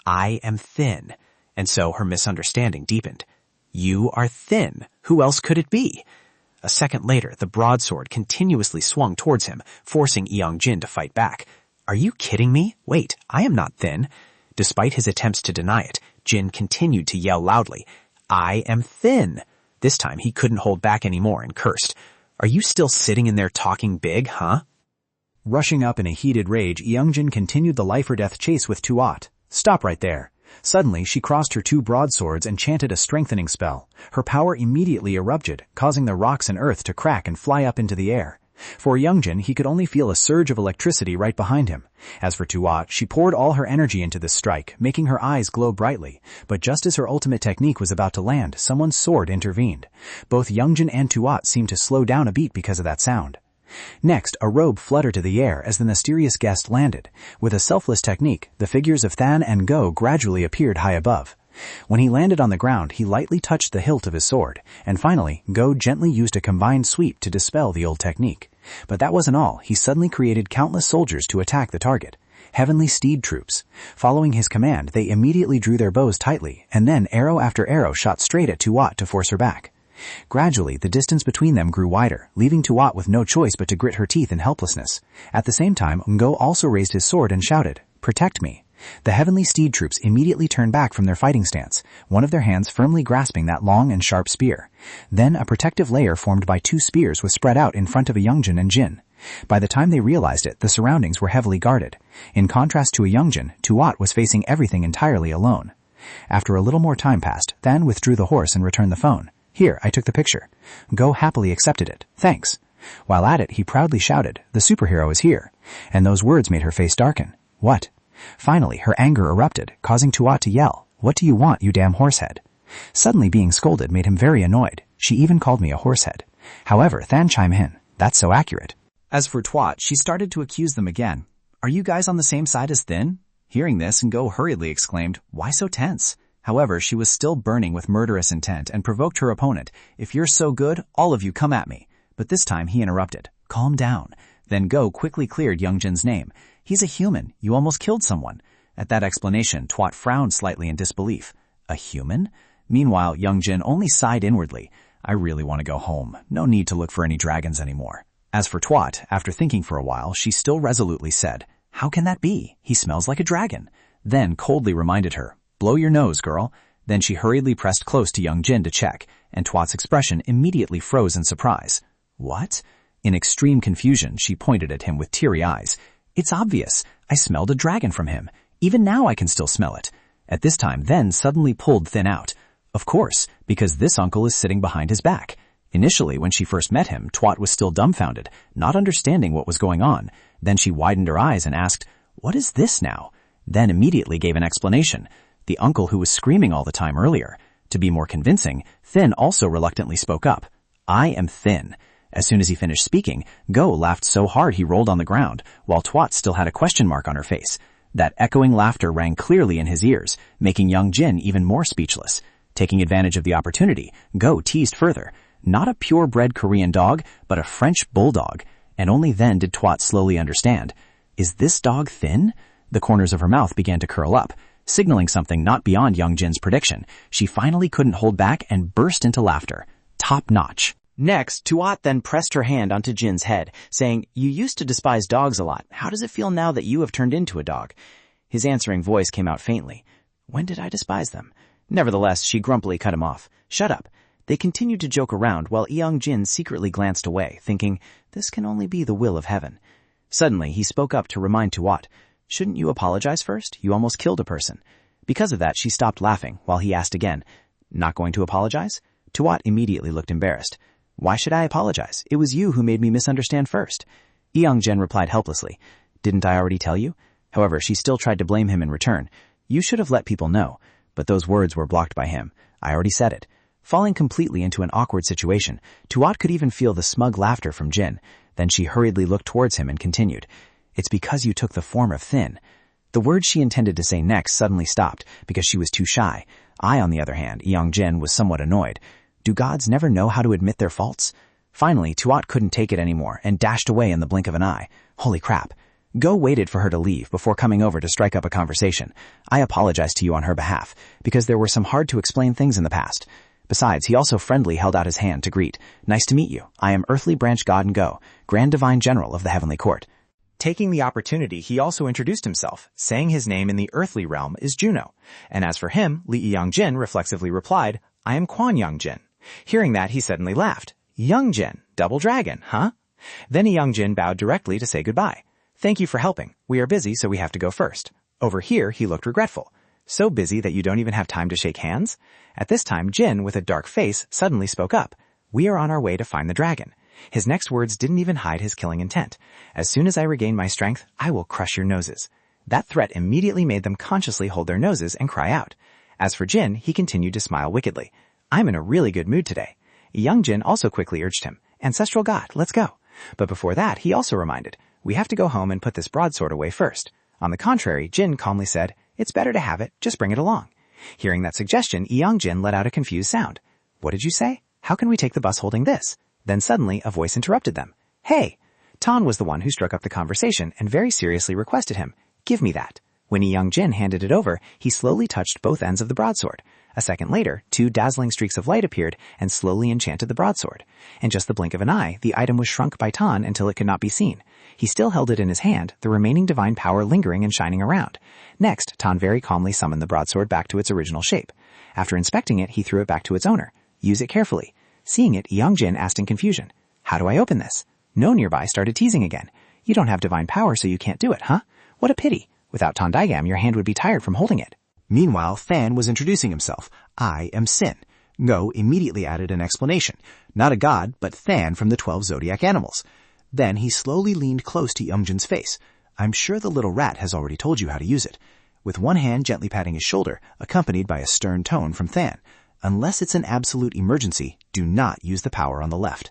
"I am thin." And so her misunderstanding deepened. "You are thin. Who else could it be?" A second later, the broadsword continuously swung towards him, forcing Young Jin to fight back. "Are you kidding me? Wait, I am not thin." Despite his attempts to deny it, Jin continued to yell loudly, "I am thin." This time he couldn't hold back anymore and cursed. "Are you still sitting in there talking big, huh?" Rushing up in a heated rage, Youngjin continued the life-or-death chase with Tuat. "Stop right there." Suddenly, she crossed her two broadswords and chanted a strengthening spell. Her power immediately erupted, causing the rocks and earth to crack and fly up into the air. For Youngjin, he could only feel a surge of electricity right behind him. As for Tuat, she poured all her energy into this strike, making her eyes glow brightly. But just as her ultimate technique was about to land, someone's sword intervened. Both Youngjin and Tuat seemed to slow down a beat because of that sound. Next, a robe fluttered to the air as the mysterious guest landed. With a selfless technique, the figures of Than and Go gradually appeared high above. When he landed on the ground, he lightly touched the hilt of his sword, and finally, Go gently used a combined sweep to dispel the old technique. But that wasn't all. He suddenly created countless soldiers to attack the target. Heavenly steed troops. Following his command, they immediately drew their bows tightly, and then arrow after arrow shot straight at Tuat to force her back. Gradually, the distance between them grew wider, leaving Tuat with no choice but to grit her teeth in helplessness. At the same time, Ngo also raised his sword and shouted, "Protect me." The heavenly steed troops immediately turned back from their fighting stance, one of their hands firmly grasping that long and sharp spear. Then a protective layer formed by two spears was spread out in front of Youngjin and Jin. By the time they realized it, the surroundings were heavily guarded. In contrast to Youngjin, Tuat was facing everything entirely alone. After a little more time passed, Than withdrew the horse and returned the phone. "Here, I took the picture." Go happily accepted it. "Thanks." While at it, he proudly shouted, "The superhero is here." And those words made her face darken. "What?" Finally, her anger erupted, causing Tuat to yell, "What do you want, you damn horsehead?" Suddenly being scolded made him very annoyed. She even called me a horsehead. However, Than chimed in, "That's so accurate." As for Tuat, she started to accuse them again. "Are you guys on the same side as Thin?" Hearing this, Ngo hurriedly exclaimed, "Why so tense?" However, she was still burning with murderous intent and provoked her opponent. "If you're so good, all of you come at me." But this time he interrupted. "Calm down." Then Go quickly cleared Youngjin's name. "He's a human. You almost killed someone." At that explanation, Tuat frowned slightly in disbelief. "A human?" Meanwhile, Youngjin only sighed inwardly. "I really want to go home. No need to look for any dragons anymore." As for Tuat, after thinking for a while, she still resolutely said, "How can that be? He smells like a dragon." Then coldly reminded her, "Blow your nose, girl." Then she hurriedly pressed close to Youngjin to check, and Tuat's expression immediately froze in surprise. "What?" In extreme confusion, she pointed at him with teary eyes. "It's obvious. I smelled a dragon from him. Even now I can still smell it." At this time, Then suddenly pulled Thin out. Of course, because this uncle is sitting behind his back. Initially, when she first met him, Twat was still dumbfounded, not understanding what was going on. Then she widened her eyes and asked, "What is this now?" Then immediately gave an explanation. The uncle who was screaming all the time earlier. To be more convincing, Thin also reluctantly spoke up. "I am Thin." As soon as he finished speaking, Go laughed so hard he rolled on the ground, while Twat still had a question mark on her face. That echoing laughter rang clearly in his ears, making young Jin even more speechless. Taking advantage of the opportunity, Go teased further. Not a purebred Korean dog, but a French bulldog. And only then did Twat slowly understand. Is this dog Thin? The corners of her mouth began to curl up, signaling something not beyond young Jin's prediction. She finally couldn't hold back and burst into laughter. Top notch. Next, Tuat then pressed her hand onto Jin's head, saying, "You used to despise dogs a lot. How does it feel now that you have turned into a dog?" His answering voice came out faintly. "When did I despise them?" Nevertheless, she grumpily cut him off. "Shut up." They continued to joke around while Young Jin secretly glanced away, thinking, this can only be the will of heaven. Suddenly, he spoke up to remind Tuat, "Shouldn't you apologize first? You almost killed a person." Because of that, she stopped laughing while he asked again, "Not going to apologize?" Tuat immediately looked embarrassed. "Why should I apologize? It was you who made me misunderstand first." Young-jin replied helplessly, "Didn't I already tell you?" However, she still tried to blame him in return. "You should have let people know." But those words were blocked by him. "I already said it." Falling completely into an awkward situation, Tuat could even feel the smug laughter from Jin. Then she hurriedly looked towards him and continued, "It's because you took the form of Thin." The words she intended to say next suddenly stopped because she was too shy. On the other hand, Young-jin was somewhat annoyed. Do gods never know how to admit their faults? Finally, Tuat couldn't take it anymore and dashed away in the blink of an eye. Holy crap. Go waited for her to leave before coming over to strike up a conversation. "I apologize to you on her behalf, because there were some hard-to-explain things in the past." Besides, he also friendly held out his hand to greet. "Nice to meet you. I am Earthly Branch God and Go, Grand Divine General of the Heavenly Court." Taking the opportunity, he also introduced himself, saying his name in the earthly realm is Juno. And as for him, Lee Young-jin reflexively replied, "I am Kwan Young-jin." Hearing that, he suddenly laughed. "Young-jin, double dragon, huh?" Then Young-jin bowed directly to say goodbye. "Thank you for helping. We are busy, so we have to go first." Over here, he looked regretful. "So busy that you don't even have time to shake hands?" At this time, Jin, with a dark face, suddenly spoke up. "We are on our way to find the dragon." His next words didn't even hide his killing intent. "As soon as I regain my strength, I will crush your noses." That threat immediately made them consciously hold their noses and cry out. As for Jin, he continued to smile wickedly. "I'm in a really good mood today." Young Jin also quickly urged him, "Ancestral God, let's go." But before that, he also reminded, "We have to go home and put this broadsword away first." On the contrary, Jin calmly said, "It's better to have it, just bring it along." Hearing that suggestion, Young Jin let out a confused sound. "What did you say? How can we take the bus holding this?" Then suddenly, a voice interrupted them. "Hey!" Tan was the one who struck up the conversation and very seriously requested him, "Give me that." When Young Jin handed it over, he slowly touched both ends of the broadsword. A second later, 2 dazzling streaks of light appeared and slowly enchanted the broadsword. In just the blink of an eye, the item was shrunk by Tan until it could not be seen. He still held it in his hand, the remaining divine power lingering and shining around. Next, Tan very calmly summoned the broadsword back to its original shape. After inspecting it, he threw it back to its owner. "Use it carefully." Seeing it, Young Jin asked in confusion, "How do I open this?" No nearby started teasing again. "You don't have divine power, so you can't do it, huh? What a pity. Without Tondaigam, your hand would be tired from holding it." Meanwhile, Than was introducing himself. "I am Sin." Go immediately added an explanation. Not a god, but Than from the 12 zodiac animals. Then he slowly leaned close to Youngjin's face. "I'm sure the little rat has already told you how to use it." With one hand gently patting his shoulder, accompanied by a stern tone from Than. "Unless it's an absolute emergency, do not use the power on the left."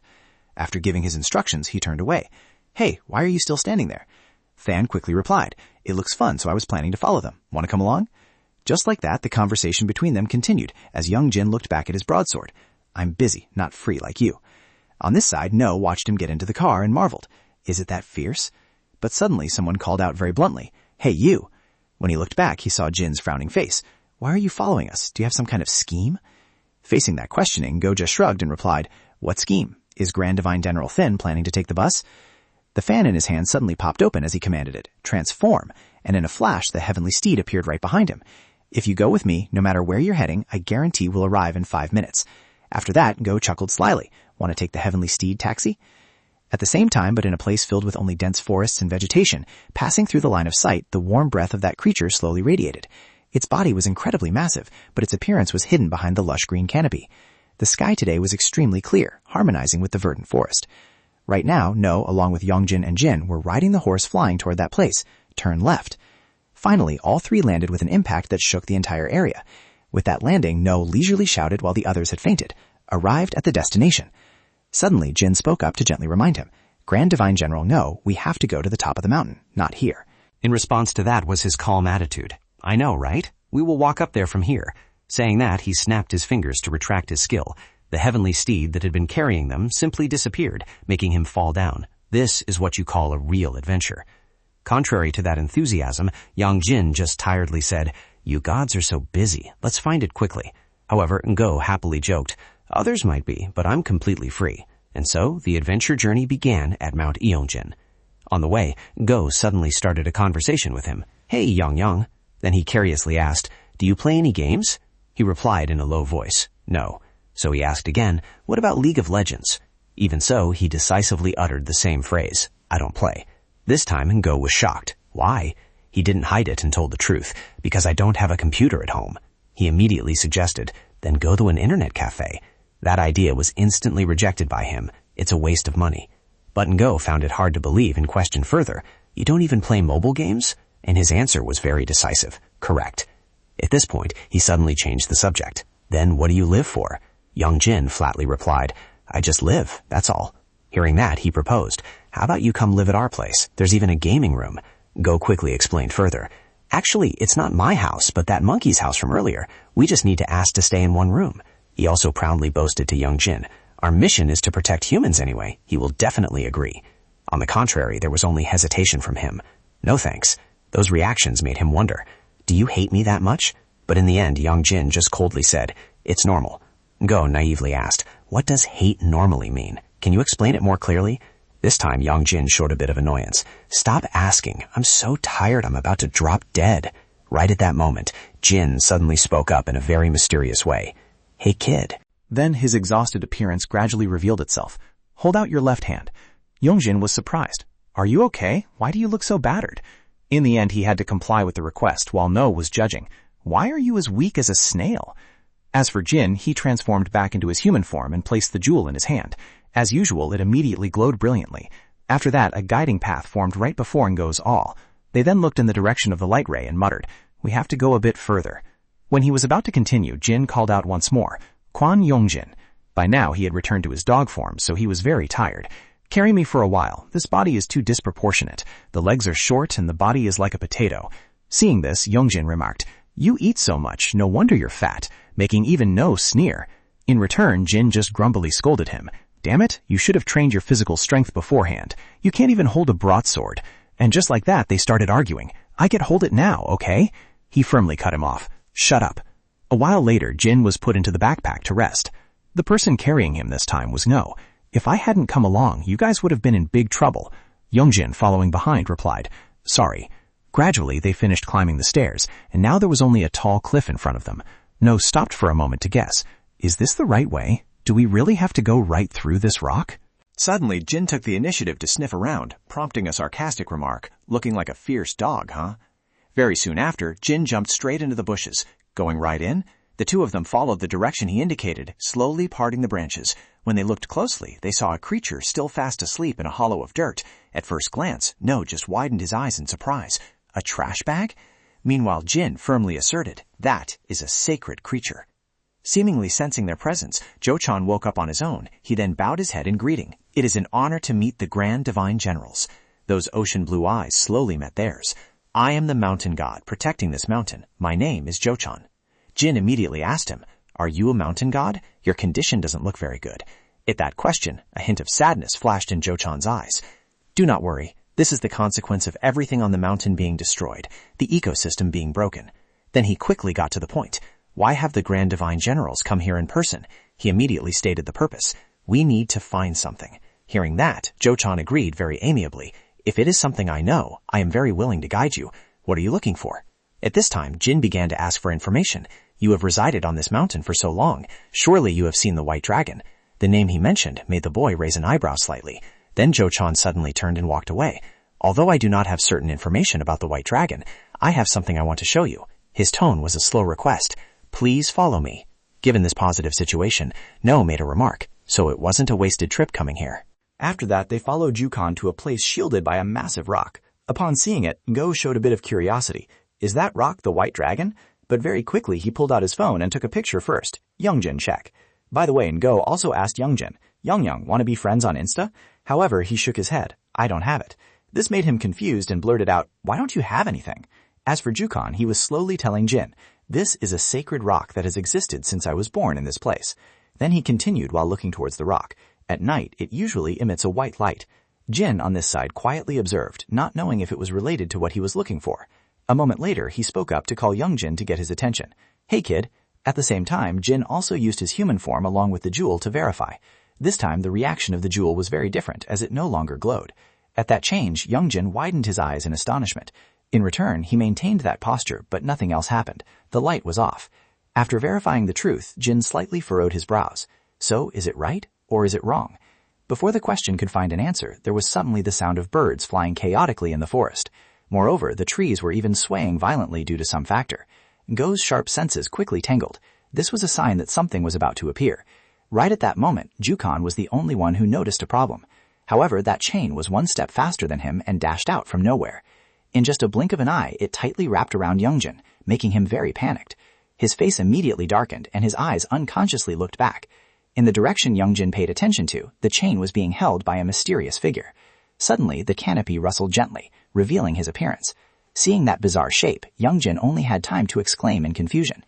After giving his instructions, he turned away. "Hey, why are you still standing there?" Than quickly replied, "It looks fun, so I was planning to follow them. Want to come along?" Just like that, the conversation between them continued as Young Jin looked back at his broadsword. "I'm busy, not free like you." On this side, No watched him get into the car and marveled. "Is it that fierce?" But suddenly someone called out very bluntly, "Hey, you!" When he looked back, he saw Jin's frowning face. "Why are you following us? Do you have some kind of scheme?" Facing that questioning, Go just shrugged and replied, "What scheme? Is Grand Divine General Thin planning to take the bus?" The fan in his hand suddenly popped open as he commanded it, "Transform," and in a flash the heavenly steed appeared right behind him. "If you go with me, no matter where you're heading, I guarantee we'll arrive in 5 minutes. After that, Go chuckled slyly. "Want to take the heavenly steed taxi?" At the same time, but in a place filled with only dense forests and vegetation, passing through the line of sight, the warm breath of that creature slowly radiated. Its body was incredibly massive, but its appearance was hidden behind the lush green canopy. The sky today was extremely clear, harmonizing with the verdant forest. Right now, No, along with Yongjin and Jin, were riding the horse flying toward that place. Turn left. Finally, all three landed with an impact that shook the entire area. With that landing, No leisurely shouted while the others had fainted. Arrived at the destination. Suddenly, Jin spoke up to gently remind him. Grand Divine General No, we have to go to the top of the mountain, not here. In response to that was his calm attitude. I know, right? We will walk up there from here. Saying that, he snapped his fingers to retract his skill. The heavenly steed that had been carrying them simply disappeared, making him fall down. This is what you call a real adventure. Contrary to that enthusiasm, Yongjin just tiredly said, You gods are so busy. Let's find it quickly. However, Ngo happily joked, Others might be, but I'm completely free. And so, the adventure journey began at Mount Eongjin. On the way, Ngo suddenly started a conversation with him. Hey, Yang. Then he curiously asked, Do you play any games? He replied in a low voice, No. So he asked again, What about League of Legends? Even so, he decisively uttered the same phrase, I don't play. This time, Ngo was shocked. Why? He didn't hide it and told the truth, because I don't have a computer at home. He immediately suggested, Then go to an internet cafe. That idea was instantly rejected by him. It's a waste of money. But Ngo found it hard to believe and questioned further, You don't even play mobile games? And his answer was very decisive. Correct. At this point, he suddenly changed the subject. Then what do you live for? Yongjin flatly replied, I just live, that's all. Hearing that, he proposed, How about you come live at our place? There's even a gaming room. Ngo quickly explained further. Actually, it's not my house, but that monkey's house from earlier. We just need to ask to stay in one room. He also proudly boasted to Yongjin, Our mission is to protect humans anyway. He will definitely agree. On the contrary, there was only hesitation from him. No thanks. Those reactions made him wonder, Do you hate me that much? But in the end, Yongjin just coldly said, It's normal. Ngo naively asked, What does hate normally mean? Can you explain it more clearly? This time, Yongjin showed a bit of annoyance. Stop asking. I'm so tired I'm about to drop dead. Right at that moment, Jin suddenly spoke up in a very mysterious way. Hey kid. Then his exhausted appearance gradually revealed itself. Hold out your left hand. Yongjin was surprised. Are you okay? Why do you look so battered? In the end, he had to comply with the request while No was judging. Why are you as weak as a snail? As for Jin, he transformed back into his human form and placed the jewel in his hand. As usual, it immediately glowed brilliantly. After that, a guiding path formed right before Ngo's all. They then looked in the direction of the light ray and muttered, We have to go a bit further. When he was about to continue, Jin called out once more, Quan Yongjin. By now, he had returned to his dog form, so he was very tired. Carry me for a while. This body is too disproportionate. The legs are short and the body is like a potato. Seeing this, Yongjin remarked, You eat so much, no wonder you're fat, making even No sneer. In return, Jin just grumpily scolded him. Damn it, you should have trained your physical strength beforehand. You can't even hold a broadsword. And just like that, they started arguing. I can hold it now, okay? He firmly cut him off. Shut up. A while later, Jin was put into the backpack to rest. The person carrying him this time was No. If I hadn't come along, you guys would have been in big trouble. Yongjin, following behind, replied, Sorry. Gradually, they finished climbing the stairs, and now there was only a tall cliff in front of them. No stopped for a moment to guess. Is this the right way? Do we really have to go right through this rock? Suddenly, Jin took the initiative to sniff around, prompting a sarcastic remark, looking like a fierce dog, huh? Very soon after, Jin jumped straight into the bushes. Going right in? The two of them followed the direction he indicated, slowly parting the branches. When they looked closely, they saw a creature still fast asleep in a hollow of dirt. At first glance, No just widened his eyes in surprise. A trash bag? Meanwhile, Jin firmly asserted, That is a sacred creature. Seemingly sensing their presence, Jochan woke up on his own. He then bowed his head in greeting. It is an honor to meet the Grand Divine Generals. Those ocean blue eyes slowly met theirs. I am the mountain god protecting this mountain. My name is Jochan. Jin immediately asked him, Are you a mountain god? Your condition doesn't look very good. At that question, a hint of sadness flashed in Jochan's eyes. Do not worry. This is the consequence of everything on the mountain being destroyed, the ecosystem being broken. Then he quickly got to the point. Why have the Grand Divine Generals come here in person? He immediately stated the purpose. We need to find something. Hearing that, Jochan agreed very amiably. If it is something I know, I am very willing to guide you. What are you looking for? At this time, Jin began to ask for information. You have resided on this mountain for so long. Surely you have seen the white dragon. The name he mentioned made the boy raise an eyebrow slightly. Then Jochan suddenly turned and walked away. Although I do not have certain information about the white dragon, I have something I want to show you. His tone was a slow request. Please follow me. Given this positive situation, No made a remark, so it wasn't a wasted trip coming here. After that, they followed Yukon to a place shielded by a massive rock. Upon seeing it, Go showed a bit of curiosity. Is that rock the white dragon? But very quickly he pulled out his phone and took a picture first. Youngjin check. By the way, Go also asked Youngjin, Young, want to be friends on Insta? However, he shook his head. I don't have it. This made him confused and blurted out, why don't you have anything? As for Jukon, he was slowly telling Jin, this is a sacred rock that has existed since I was born in this place. Then he continued while looking towards the rock. At night, it usually emits a white light. Jin, on this side, quietly observed, not knowing if it was related to what he was looking for. A moment later, he spoke up to call Youngjin to get his attention. Hey kid. At the same time, Jin also used his human form along with the jewel to verify. This time, the reaction of the jewel was very different, as it no longer glowed. At that change, Youngjin widened his eyes in astonishment. In return, he maintained that posture, but nothing else happened. The light was off. After verifying the truth, Jin slightly furrowed his brows. So, is it right, or is it wrong? Before the question could find an answer, there was suddenly the sound of birds flying chaotically in the forest. Moreover, the trees were even swaying violently due to some factor. Go's sharp senses quickly tangled. This was a sign that something was about to appear. Right at that moment, Jukon was the only one who noticed a problem. However, that chain was one step faster than him and dashed out from nowhere. In just a blink of an eye, it tightly wrapped around Youngjin, making him very panicked. His face immediately darkened, and his eyes unconsciously looked back. In the direction Youngjin paid attention to, the chain was being held by a mysterious figure. Suddenly, the canopy rustled gently, revealing his appearance. Seeing that bizarre shape, Youngjin only had time to exclaim in confusion.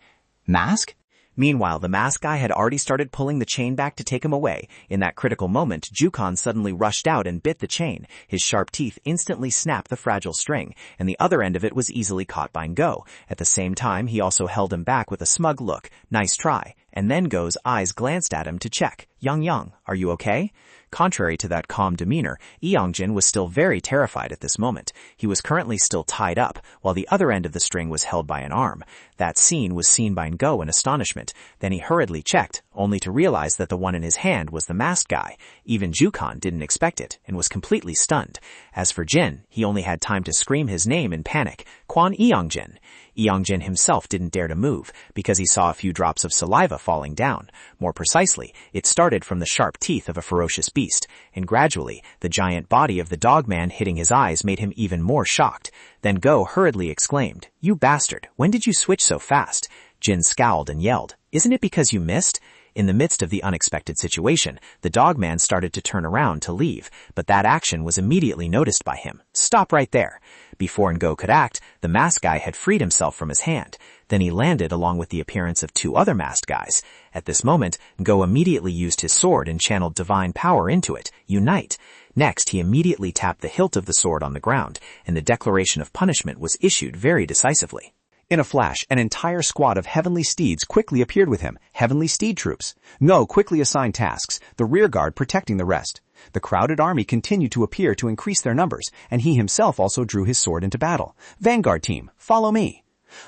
Mask? Meanwhile, the mask guy had already started pulling the chain back to take him away. In that critical moment, Jukon suddenly rushed out and bit the chain. His sharp teeth instantly snapped the fragile string, and the other end of it was easily caught by Go. At the same time, he also held him back with a smug look. Nice try. And then Go's eyes glanced at him to check. Young, are you okay? Contrary to that calm demeanor, Youngjin was still very terrified at this moment. He was currently still tied up, while the other end of the string was held by an arm. That scene was seen by Go in astonishment. Then he hurriedly checked, only to realize that the one in his hand was the masked guy. Even Jukon didn't expect it, and was completely stunned. As for Jin, he only had time to scream his name in panic. Kwon Youngjin. Youngjin himself didn't dare to move, because he saw a few drops of saliva falling down. More precisely, it started from the sharp teeth of a ferocious beast, and gradually, the giant body of the dogman hitting his eyes made him even more shocked. Then Go hurriedly exclaimed, You bastard, when did you switch so fast? Jin scowled and yelled, Isn't it because you missed? In the midst of the unexpected situation, the dogman started to turn around to leave, but that action was immediately noticed by him. Stop right there. Before Ngo could act, the masked guy had freed himself from his hand. Then he landed along with the appearance of two other masked guys. At this moment, Ngo immediately used his sword and channeled divine power into it. Unite! Next, he immediately tapped the hilt of the sword on the ground, and the declaration of punishment was issued very decisively. In a flash, an entire squad of heavenly steeds quickly appeared with him, heavenly steed troops. Ngo quickly assigned tasks, the rear guard protecting the rest. The crowded army continued to appear to increase their numbers, and he himself also drew his sword into battle. Vanguard team, follow me.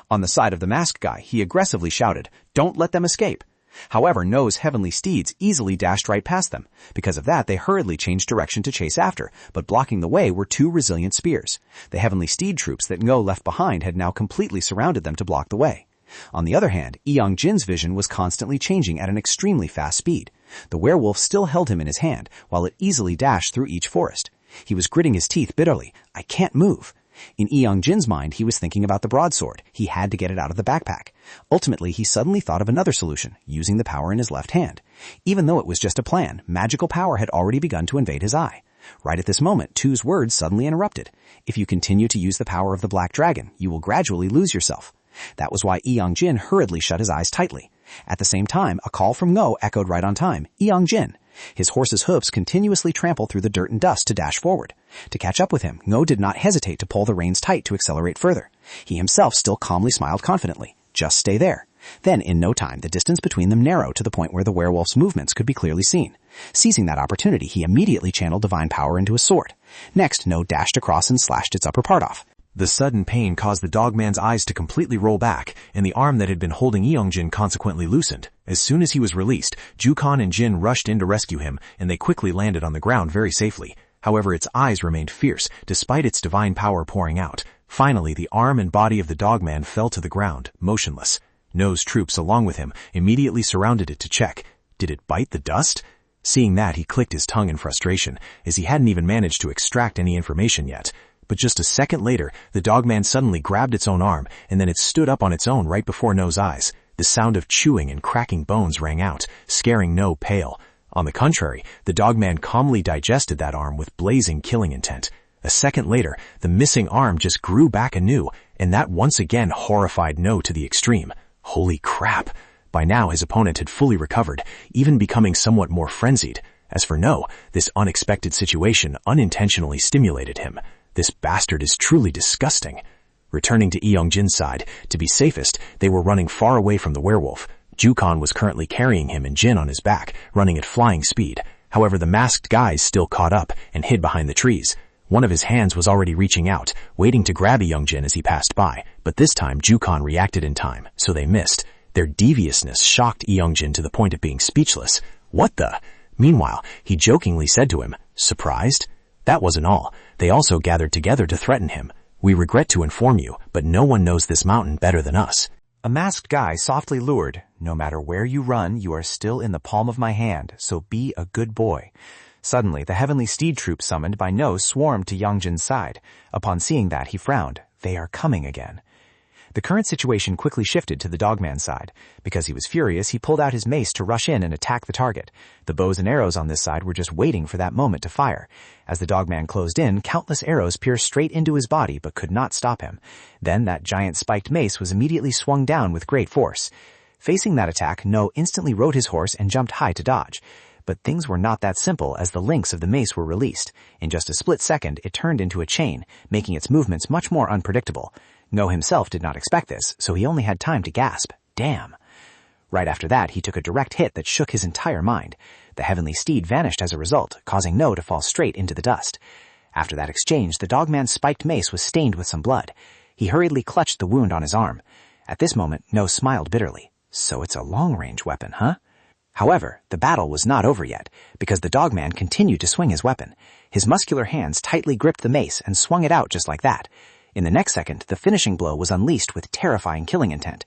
On the side of the masked guy, he aggressively shouted, Don't let them escape. However, Ngo's heavenly steeds easily dashed right past them. Because of that, they hurriedly changed direction to chase after, but blocking the way were two resilient spears. The heavenly steed troops that Ngo left behind had now completely surrounded them to block the way. On the other hand, Youngjin's vision was constantly changing at an extremely fast speed. The werewolf still held him in his hand, while it easily dashed through each forest. He was gritting his teeth bitterly. I can't move. In Youngjin's mind, he was thinking about the broadsword. He had to get it out of the backpack. Ultimately, he suddenly thought of another solution, using the power in his left hand. Even though it was just a plan, magical power had already begun to invade his eye. Right at this moment, Tu's words suddenly interrupted. If you continue to use the power of the black dragon, you will gradually lose yourself. That was why Youngjin hurriedly shut his eyes tightly. At the same time, a call from Ngo echoed right on time. Youngjin. His horse's hooves continuously trampled through the dirt and dust to dash forward. To catch up with him, Ngo did not hesitate to pull the reins tight to accelerate further. He himself still calmly smiled confidently. Just stay there. Then, in no time, the distance between them narrowed to the point where the werewolf's movements could be clearly seen. Seizing that opportunity, he immediately channeled divine power into his sword. Next, Ngo dashed across and slashed its upper part off. The sudden pain caused the dogman's eyes to completely roll back, and the arm that had been holding Youngjin consequently loosened. As soon as he was released, Jukon and Jin rushed in to rescue him, and they quickly landed on the ground very safely. However, its eyes remained fierce, despite its divine power pouring out. Finally, the arm and body of the dogman fell to the ground, motionless. No's troops, along with him, immediately surrounded it to check. Did it bite the dust? Seeing that, he clicked his tongue in frustration, as he hadn't even managed to extract any information yet. But just a second later, the dogman suddenly grabbed its own arm, and then it stood up on its own right before No's eyes. The sound of chewing and cracking bones rang out, scaring No pale. On the contrary, the dogman calmly digested that arm with blazing killing intent. A second later, the missing arm just grew back anew, and that once again horrified No to the extreme. Holy crap! By now his opponent had fully recovered, even becoming somewhat more frenzied. As for No, this unexpected situation unintentionally stimulated him. This bastard is truly disgusting. Returning to Youngjin's side, to be safest, they were running far away from the werewolf. Jukan was currently carrying him and Jin on his back, running at flying speed. However, the masked guys still caught up and hid behind the trees. One of his hands was already reaching out, waiting to grab Youngjin as he passed by, but this time Jukan reacted in time, so they missed. Their deviousness shocked Youngjin to the point of being speechless. What the? Meanwhile, he jokingly said to him, "Surprised?" That wasn't all. They also gathered together to threaten him. "We regret to inform you, but no one knows this mountain better than us." A masked guy softly lured, "No matter where you run, you are still in the palm of my hand, so be a good boy." Suddenly, the heavenly steed troop summoned by No swarmed to Youngjin's side. Upon seeing that, he frowned. They are coming again. The current situation quickly shifted to the dogman's side. Because he was furious, he pulled out his mace to rush in and attack the target. The bows and arrows on this side were just waiting for that moment to fire. As the dogman closed in, countless arrows pierced straight into his body but could not stop him. Then that giant spiked mace was immediately swung down with great force. Facing that attack, No instantly rode his horse and jumped high to dodge. But things were not that simple as the links of the mace were released. In just a split second, it turned into a chain, making its movements much more unpredictable. No himself did not expect this, so he only had time to gasp, "Damn." Right after that, he took a direct hit that shook his entire mind. The heavenly steed vanished as a result, causing No to fall straight into the dust. After that exchange, the dogman's spiked mace was stained with some blood. He hurriedly clutched the wound on his arm. At this moment, No smiled bitterly. So it's a long-range weapon, huh? However, the battle was not over yet, because the dogman continued to swing his weapon. His muscular hands tightly gripped the mace and swung it out just like that. In the next second, the finishing blow was unleashed with terrifying killing intent.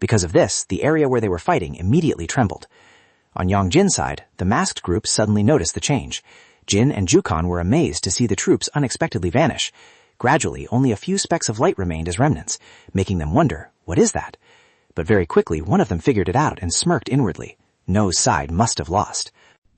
Because of this, the area where they were fighting immediately trembled. On Youngjin's side, the masked group suddenly noticed the change. Jin and Jukan were amazed to see the troops unexpectedly vanish. Gradually, only a few specks of light remained as remnants, making them wonder, what is that? But very quickly, one of them figured it out and smirked inwardly. No's side must have lost.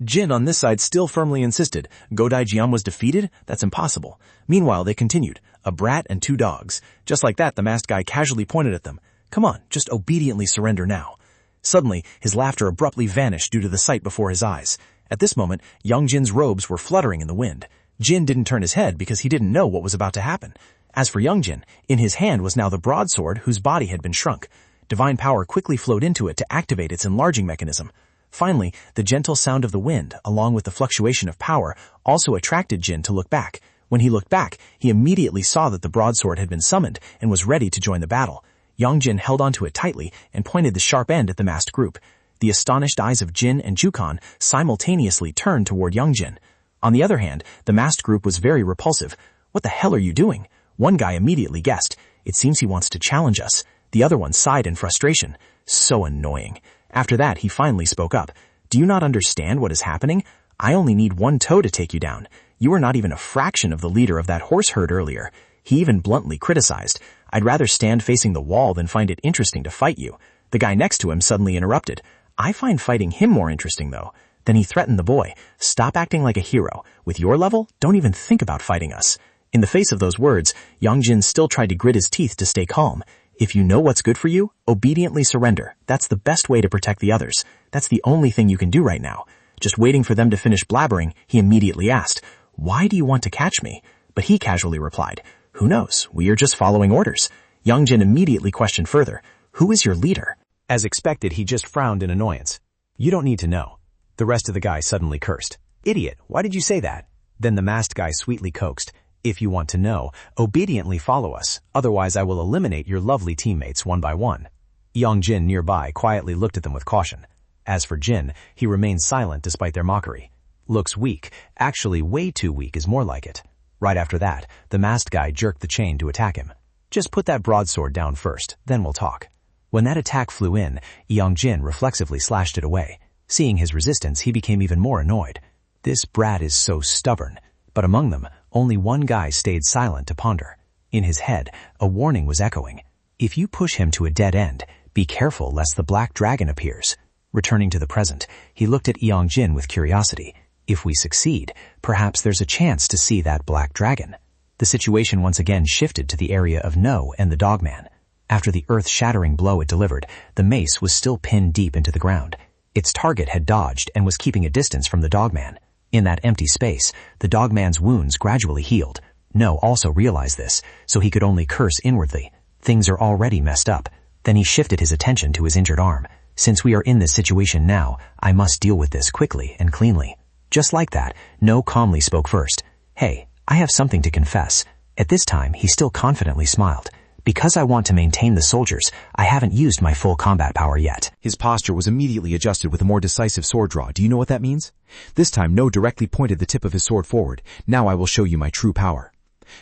Jin on this side still firmly insisted. Godai Jian was defeated? That's impossible. Meanwhile, they continued. A brat and 2 dogs. Just like that, the masked guy casually pointed at them. Come on, just obediently surrender now. Suddenly, his laughter abruptly vanished due to the sight before his eyes. At this moment, Youngjin's robes were fluttering in the wind. Jin didn't turn his head because he didn't know what was about to happen. As for Youngjin, in his hand was now the broadsword whose body had been shrunk. Divine power quickly flowed into it to activate its enlarging mechanism. Finally, the gentle sound of the wind, along with the fluctuation of power, also attracted Jin to look back. When he looked back, he immediately saw that the broadsword had been summoned and was ready to join the battle. Youngjin held onto it tightly and pointed the sharp end at the masked group. The astonished eyes of Jin and Jukan simultaneously turned toward Youngjin. On the other hand, the masked group was very repulsive. What the hell are you doing? One guy immediately guessed. It seems he wants to challenge us. The other one sighed in frustration. So annoying. After that, he finally spoke up. Do you not understand what is happening? I only need 1 toe to take you down. You are not even a fraction of the leader of that horse herd earlier. He even bluntly criticized. I'd rather stand facing the wall than find it interesting to fight you. The guy next to him suddenly interrupted. I find fighting him more interesting, though. Then he threatened the boy. Stop acting like a hero. With your level, don't even think about fighting us. In the face of those words, Youngjin still tried to grit his teeth to stay calm. If you know what's good for you, obediently surrender. That's the best way to protect the others. That's the only thing you can do right now. Just waiting for them to finish blabbering, he immediately asked, Why do you want to catch me? But he casually replied, Who knows? We are just following orders. Youngjin immediately questioned further, Who is your leader? As expected, he just frowned in annoyance. You don't need to know. The rest of the guys suddenly cursed. Idiot, why did you say that? Then the masked guy sweetly coaxed. If you want to know, obediently follow us. Otherwise, I will eliminate your lovely teammates one by one. Youngjin nearby quietly looked at them with caution. As for Jin, he remained silent despite their mockery. Looks weak. Actually, way too weak is more like it. Right after that, the masked guy jerked the chain to attack him. Just put that broadsword down first, then we'll talk. When that attack flew in, Yongjin reflexively slashed it away. Seeing his resistance, he became even more annoyed. This brat is so stubborn. But among them, only one guy stayed silent to ponder. In his head, a warning was echoing. If you push him to a dead end, be careful lest the black dragon appears. Returning to the present, he looked at Yongjin with curiosity. If we succeed, perhaps there's a chance to see that black dragon. The situation once again shifted to the area of No and the dogman. After the earth-shattering blow it delivered, the mace was still pinned deep into the ground. Its target had dodged and was keeping a distance from the dogman. In that empty space, the dogman's wounds gradually healed. No also realized this, so he could only curse inwardly. Things are already messed up. Then he shifted his attention to his injured arm. Since we are in this situation now, I must deal with this quickly and cleanly. Just like that, No calmly spoke first. Hey, I have something to confess. At this time, he still confidently smiled. Because I want to maintain the soldiers, I haven't used my full combat power yet. His posture was immediately adjusted with a more decisive sword draw. Do you know what that means? This time, No directly pointed the tip of his sword forward. Now I will show you my true power.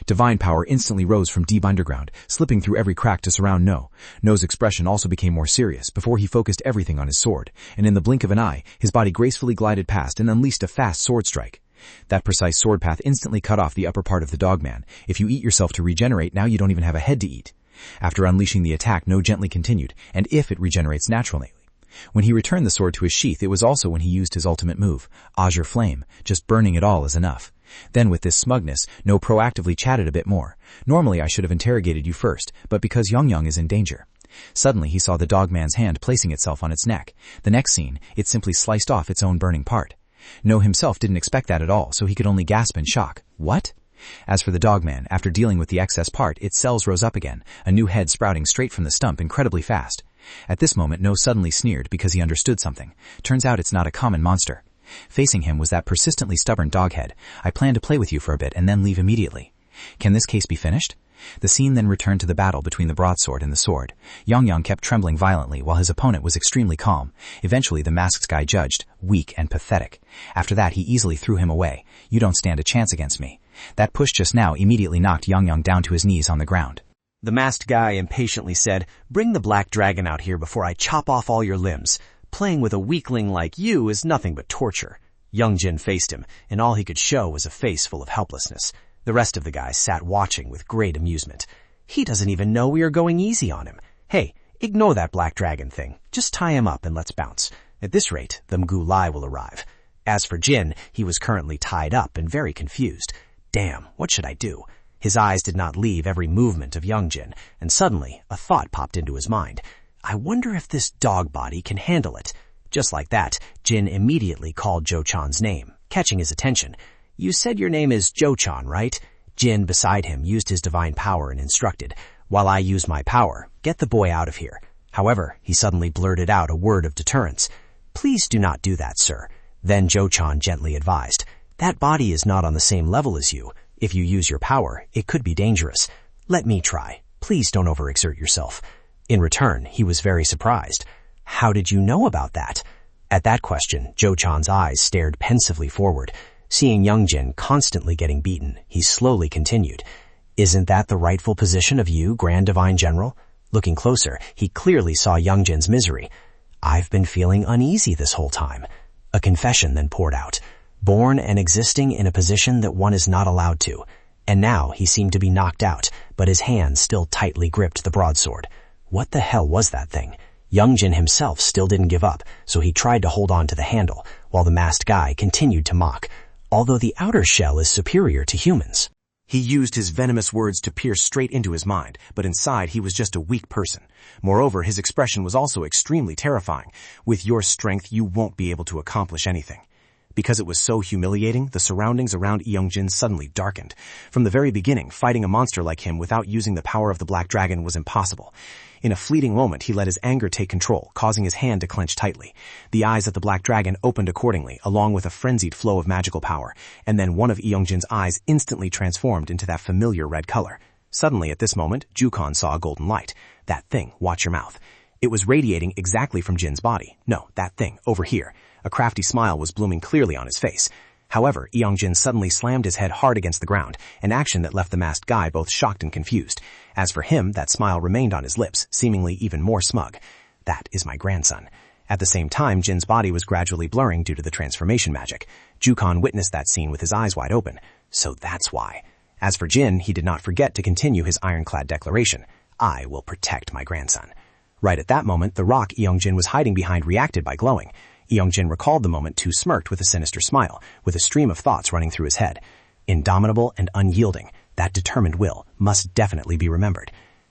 Divine power instantly rose from deep underground, slipping through every crack to surround No. No's expression also became more serious before he focused everything on his sword, and in the blink of an eye, his body gracefully glided past and unleashed a fast sword strike. That precise sword path instantly cut off the upper part of the dogman. If you eat yourself to regenerate, now you don't even have a head to eat. After unleashing the attack, No gently continued, and if it regenerates naturally. When he returned the sword to his sheath, it was also when he used his ultimate move, Azure Flame. Just burning it all is enough. Then with this smugness, No proactively chatted a bit more. Normally I should have interrogated you first, but because Yongyang is in danger. Suddenly he saw the dogman's hand placing itself on its neck. The next scene, it simply sliced off its own burning part. No himself didn't expect that at all, so he could only gasp in shock. What? As for the dogman, after dealing with the excess part, its cells rose up again, a new head sprouting straight from the stump incredibly fast. At this moment, No suddenly sneered because he understood something. Turns out it's not a common monster. Facing him was that persistently stubborn doghead. I plan to play with you for a bit and then leave immediately. Can this case be finished? The scene then returned to the battle between the broadsword and the sword. Yongyang kept trembling violently while his opponent was extremely calm. Eventually the masked guy judged, weak and pathetic. After that he easily threw him away. You don't stand a chance against me. That push just now immediately knocked Yongyang down to his knees on the ground. The masked guy impatiently said, "Bring the black dragon out here before I chop off all your limbs. Playing with a weakling like you is nothing but torture." Yongjin faced him, and all he could show was a face full of helplessness. The rest of the guys sat watching with great amusement. He doesn't even know we are going easy on him. Hey, ignore that black dragon thing. Just tie him up and let's bounce. At this rate, the Mgu Lai will arrive. As for Jin, he was currently tied up and very confused. Damn, what should I do? His eyes did not leave every movement of Yongjin, and suddenly a thought popped into his mind. I wonder if this dog body can handle it. Just like that, Jin immediately called Jo-chan's name, catching his attention. You said your name is Jo-chan, right? Jin, beside him, used his divine power and instructed, while I use my power, get the boy out of here. However, he suddenly blurted out a word of deterrence. Please do not do that, sir. Then Jo-chan gently advised, that body is not on the same level as you. If you use your power, it could be dangerous. Let me try. Please don't overexert yourself. In return, he was very surprised. How did you know about that? At that question, Jo-chan's eyes stared pensively forward. Seeing Yongjin constantly getting beaten, he slowly continued. Isn't that the rightful position of you, Grand Divine General? Looking closer, he clearly saw Yongjin's misery. I've been feeling uneasy this whole time. A confession then poured out. Born and existing in a position that one is not allowed to. And now he seemed to be knocked out, but his hand still tightly gripped the broadsword. What the hell was that thing? Yongjin himself still didn't give up, so he tried to hold on to the handle, while the masked guy continued to mock. Although the outer shell is superior to humans. He used his venomous words to pierce straight into his mind, but inside he was just a weak person. Moreover, his expression was also extremely terrifying. With your strength, you won't be able to accomplish anything. Because it was so humiliating, the surroundings around Yongjin suddenly darkened. From the very beginning, fighting a monster like him without using the power of the Black Dragon was impossible. In a fleeting moment, he let his anger take control, causing his hand to clench tightly. The eyes of the Black Dragon opened accordingly, along with a frenzied flow of magical power, and then one of Yongjin's eyes instantly transformed into that familiar red color. Suddenly, at this moment, Jukon saw a golden light. That thing, watch your mouth. It was radiating exactly from Jin's body. No, that thing, over here. A crafty smile was blooming clearly on his face. However, Yongjin suddenly slammed his head hard against the ground, an action that left the masked guy both shocked and confused. As for him, that smile remained on his lips, seemingly even more smug. That is my grandson. At the same time, Jin's body was gradually blurring due to the transformation magic. Jukan witnessed that scene with his eyes wide open. So that's why. As for Jin, he did not forget to continue his ironclad declaration. I will protect my grandson. Right at that moment, the rock Yongjin was hiding behind reacted by glowing. Yongjin recalled the moment Tu smirked with a sinister smile, with a stream of thoughts running through his head. Indomitable and unyielding, that determined will must definitely be remembered.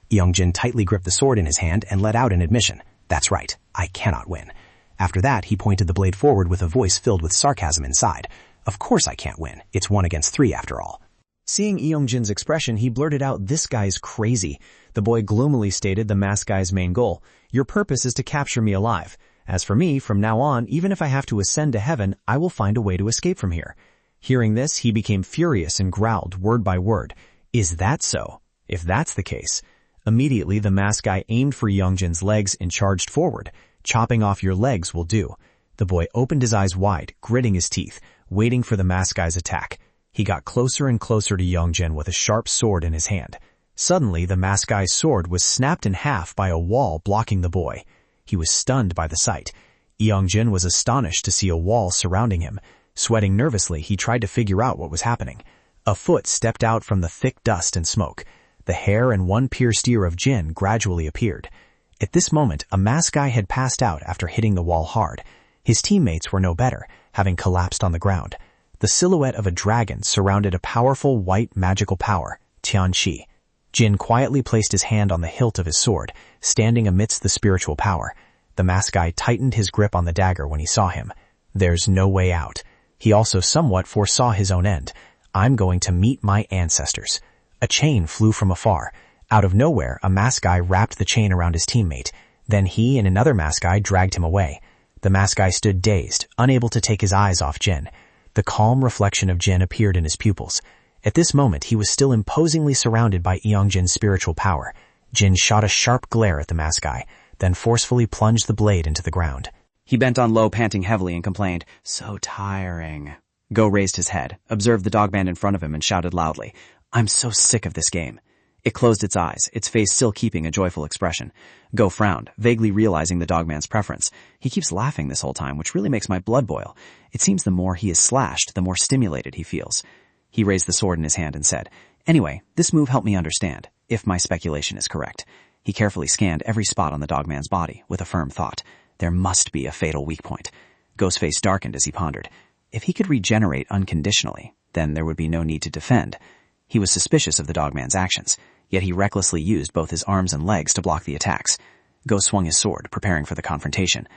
Yongjin tightly gripped the sword in his hand and let out an admission. That's right, I cannot win. After that, he pointed the blade forward with a voice filled with sarcasm inside. Of course I can't win. It's 1 against 3 after all. Seeing Yongjin's expression, he blurted out, "This guy's crazy." The boy gloomily stated the masked guy's main goal. "Your purpose is to capture me alive. As for me, from now on, even if I have to ascend to heaven, I will find a way to escape from here." Hearing this, he became furious and growled word by word. Is that so? If that's the case. Immediately, the masked guy aimed for Yongjin's legs and charged forward. Chopping off your legs will do. The boy opened his eyes wide, gritting his teeth, waiting for the masked guy's attack. He got closer and closer to Yongjin with a sharp sword in his hand. Suddenly, the masked guy's sword was snapped in half by a wall blocking the boy. He was stunned by the sight. Yongjin was astonished to see a wall surrounding him. Sweating nervously, he tried to figure out what was happening. A foot stepped out from the thick dust and smoke. The hair and one pierced ear of Jin gradually appeared. At this moment, a masked guy had passed out after hitting the wall hard. His teammates were no better, having collapsed on the ground. The silhouette of a dragon surrounded a powerful white magical power, Tianqi. Jin quietly placed his hand on the hilt of his sword, standing amidst the spiritual power. The masked guy tightened his grip on the dagger when he saw him. There's no way out. He also somewhat foresaw his own end. I'm going to meet my ancestors. A chain flew from afar. Out of nowhere, a masked guy wrapped the chain around his teammate. Then he and another masked guy dragged him away. The masked guy stood dazed, unable to take his eyes off Jin. The calm reflection of Jin appeared in his pupils. At this moment, he was still imposingly surrounded by Yongjin's spiritual power. Jin shot a sharp glare at the masked guy, then forcefully plunged the blade into the ground. He bent on low, panting heavily, and complained, "So tiring." Go raised his head, observed the dogman in front of him, and shouted loudly, "I'm so sick of this game." It closed its eyes, its face still keeping a joyful expression. Go frowned, vaguely realizing the dogman's preference. He keeps laughing this whole time, which really makes my blood boil. It seems the more he is slashed, the more stimulated he feels. He raised the sword in his hand and said, "Anyway, this move helped me understand, if my speculation is correct." He carefully scanned every spot on the dogman's body, with a firm thought. There must be a fatal weak point. Go's face darkened as he pondered. If he could regenerate unconditionally, then there would be no need to defend. He was suspicious of the dogman's actions, yet he recklessly used both his arms and legs to block the attacks. Go swung his sword, preparing for the confrontation.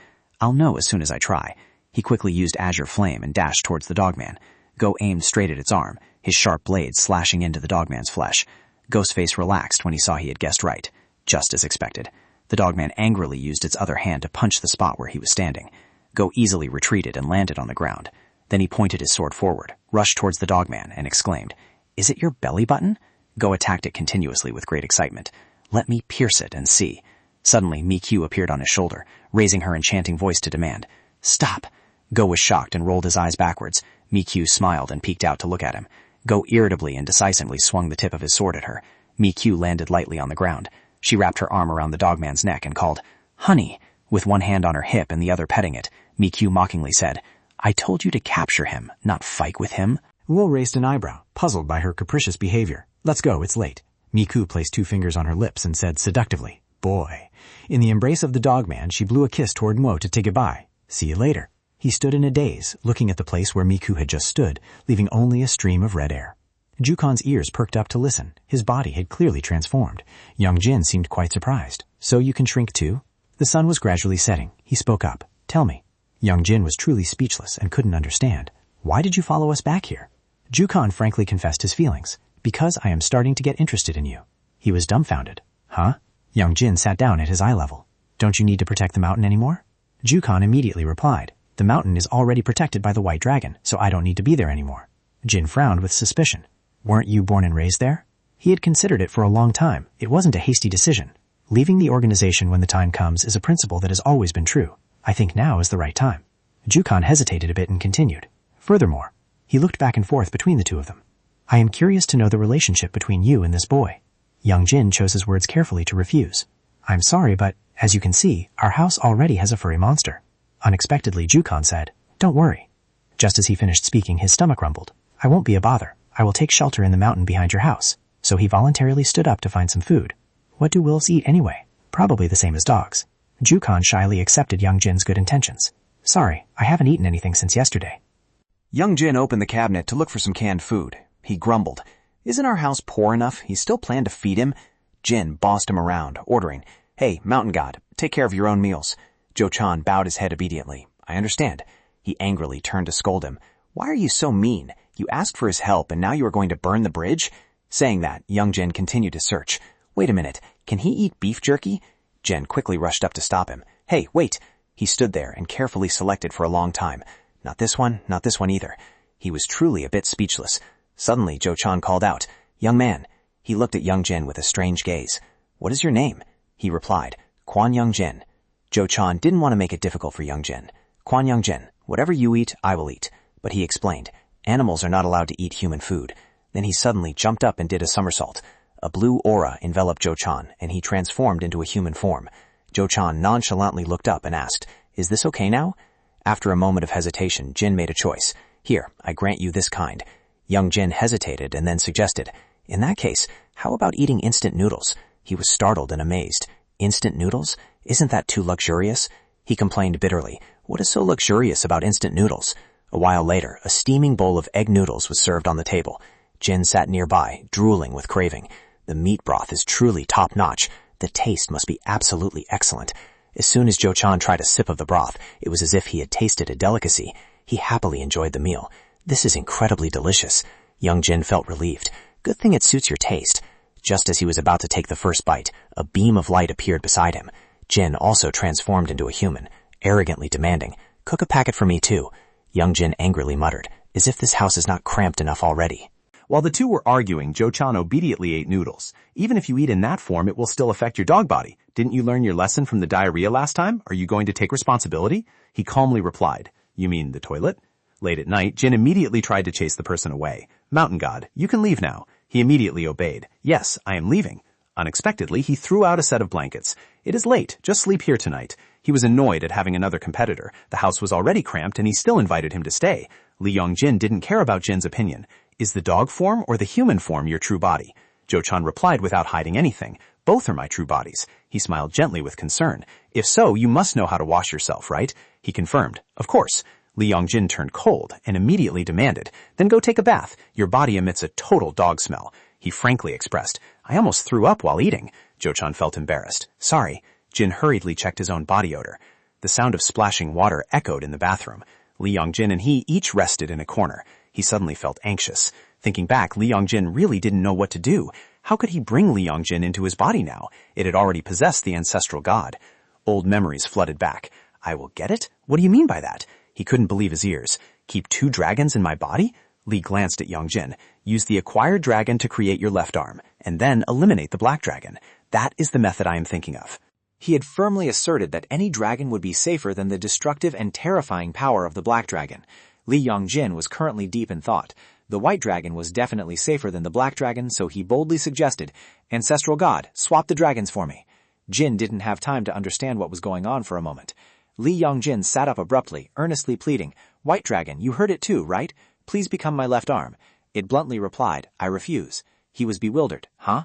I'll know as soon as I try. He quickly used azure flame and dashed towards the dogman. Go aimed straight at its arm, his sharp blade slashing into the dogman's flesh. Go's face relaxed when he saw he had guessed right, just as expected. The dogman angrily used its other hand to punch the spot where he was standing. Go easily retreated and landed on the ground. Then he pointed his sword forward, rushed towards the dogman, and exclaimed, "Is it your belly button?" Go attacked it continuously with great excitement. "Let me pierce it and see." Suddenly, Mikyu appeared on his shoulder, raising her enchanting voice to demand, "Stop!" Go was shocked and rolled his eyes backwards. Mikyu smiled and peeked out to look at him. Go irritably and decisively swung the tip of his sword at her. Mikyu landed lightly on the ground. She wrapped her arm around the dogman's neck and called, "Honey!" With one hand on her hip and the other petting it, Mikyu mockingly said, "I told you to capture him, not fight with him." Wu raised an eyebrow, puzzled by her capricious behavior. "Let's go, it's late." Miku placed 2 fingers on her lips and said seductively, "Boy." In the embrace of the dogman, she blew a kiss toward Mo to take goodbye. "See you later." He stood in a daze, looking at the place where Miku had just stood, leaving only a stream of red air. Jukon's ears perked up to listen. His body had clearly transformed. Yongjin seemed quite surprised. "So you can shrink too?" The sun was gradually setting. He spoke up. "Tell me." Yongjin was truly speechless and couldn't understand. "Why did you follow us back here?" Jukon frankly confessed his feelings. "Because I am starting to get interested in you." He was dumbfounded. "Huh?" Yongjin sat down at his eye level. "Don't you need to protect the mountain anymore?" Jukon immediately replied, "The mountain is already protected by the white dragon, so I don't need to be there anymore." Jin frowned with suspicion. "Weren't you born and raised there?" He had considered it for a long time. It wasn't a hasty decision. Leaving the organization when the time comes is a principle that has always been true. I think now is the right time. Jukon hesitated a bit and continued. "Furthermore, He looked back and forth between the two of them. I am curious to know the relationship between you and this boy. Young Jin chose his words carefully to refuse. I'm sorry, but, as you can see, our house already has a furry monster. Unexpectedly, Jukan said, Don't worry. Just as he finished speaking, his stomach rumbled. I won't be a bother. I will take shelter in the mountain behind your house. So he voluntarily stood up to find some food. What do wolves eat anyway? Probably the same as dogs. Jukan shyly accepted Young Jin's good intentions. Sorry, I haven't eaten anything since yesterday. Young Jin opened the cabinet to look for some canned food. He grumbled. Isn't our house poor enough? He still planned to feed him? Jin bossed him around, ordering, Hey, mountain god, take care of your own meals. Jo-chan bowed his head obediently. I understand. He angrily turned to scold him. Why are you so mean? You asked for his help and now you are going to burn the bridge? Saying that, Young Jin continued to search. Wait a minute, can he eat beef jerky? Jin quickly rushed up to stop him. Hey, wait! He stood there and carefully selected for a long time. Not this one either. He was truly a bit speechless. Suddenly, Jo-chan called out, Young man. He looked at Young Jin with a strange gaze. What is your name? He replied, Kwon Young Jin. Jo-chan didn't want to make it difficult for Young Jin. Kwon Young Jin, whatever you eat, I will eat. But he explained, animals are not allowed to eat human food. Then he suddenly jumped up and did a somersault. A blue aura enveloped Jo-chan, and he transformed into a human form. Jo-chan nonchalantly looked up and asked, Is this okay now? After a moment of hesitation, Jin made a choice. Here, I grant you this kind. Young Jin hesitated and then suggested, In that case, how about eating instant noodles? He was startled and amazed. Instant noodles? Isn't that too luxurious? He complained bitterly. What is so luxurious about instant noodles? A while later, a steaming bowl of egg noodles was served on the table. Jin sat nearby, drooling with craving. The meat broth is truly top-notch. The taste must be absolutely excellent. As soon as Jo-chan tried a sip of the broth, it was as if he had tasted a delicacy. He happily enjoyed the meal. This is incredibly delicious. Young Jin felt relieved. Good thing it suits your taste. Just as he was about to take the first bite, a beam of light appeared beside him. Jin also transformed into a human, arrogantly demanding, Cook a packet for me too. Young Jin angrily muttered, as if this house is not cramped enough already. While the two were arguing, Jo-chan obediently ate noodles. Even if you eat in that form, it will still affect your dog body. Didn't you learn your lesson from the diarrhea last time? Are you going to take responsibility? He calmly replied, You mean the toilet? Late at night, Jin immediately tried to chase the person away. Mountain god, you can leave now. He immediately obeyed. Yes, I am leaving. Unexpectedly, he threw out a set of blankets. It is late. Just sleep here tonight. He was annoyed at having another competitor. The house was already cramped and he still invited him to stay. Lee Young-jin didn't care about Jin's opinion. Is the dog form or the human form your true body? Jo-chan replied without hiding anything. Both are my true bodies. He smiled gently with concern. If so, you must know how to wash yourself, right? He confirmed. Of course. Lee Young-jin turned cold and immediately demanded, Then go take a bath. Your body emits a total dog smell. He frankly expressed, I almost threw up while eating. Jo-chan felt embarrassed. Sorry. Jin hurriedly checked his own body odor. The sound of splashing water echoed in the bathroom. Lee Young-jin and he each rested in a corner. He suddenly felt anxious. Thinking back, Lee Young-jin really didn't know what to do. How could he bring Lee Young-jin into his body now? It had already possessed the ancestral god. Old memories flooded back. I will get it? What do you mean by that? He couldn't believe his ears. Keep 2 dragons in my body? Lee glanced at Young-jin. Use the acquired dragon to create your left arm, and then eliminate the black dragon. That is the method I am thinking of. He had firmly asserted that any dragon would be safer than the destructive and terrifying power of the black dragon. Lee Young-jin was currently deep in thought. The white dragon was definitely safer than the black dragon, so he boldly suggested, Ancestral God, swap the dragons for me. Jin didn't have time to understand what was going on for a moment. Lee Young-jin sat up abruptly, earnestly pleading, White dragon, you heard it too, right? Please become my left arm. It bluntly replied, I refuse. He was bewildered. Huh?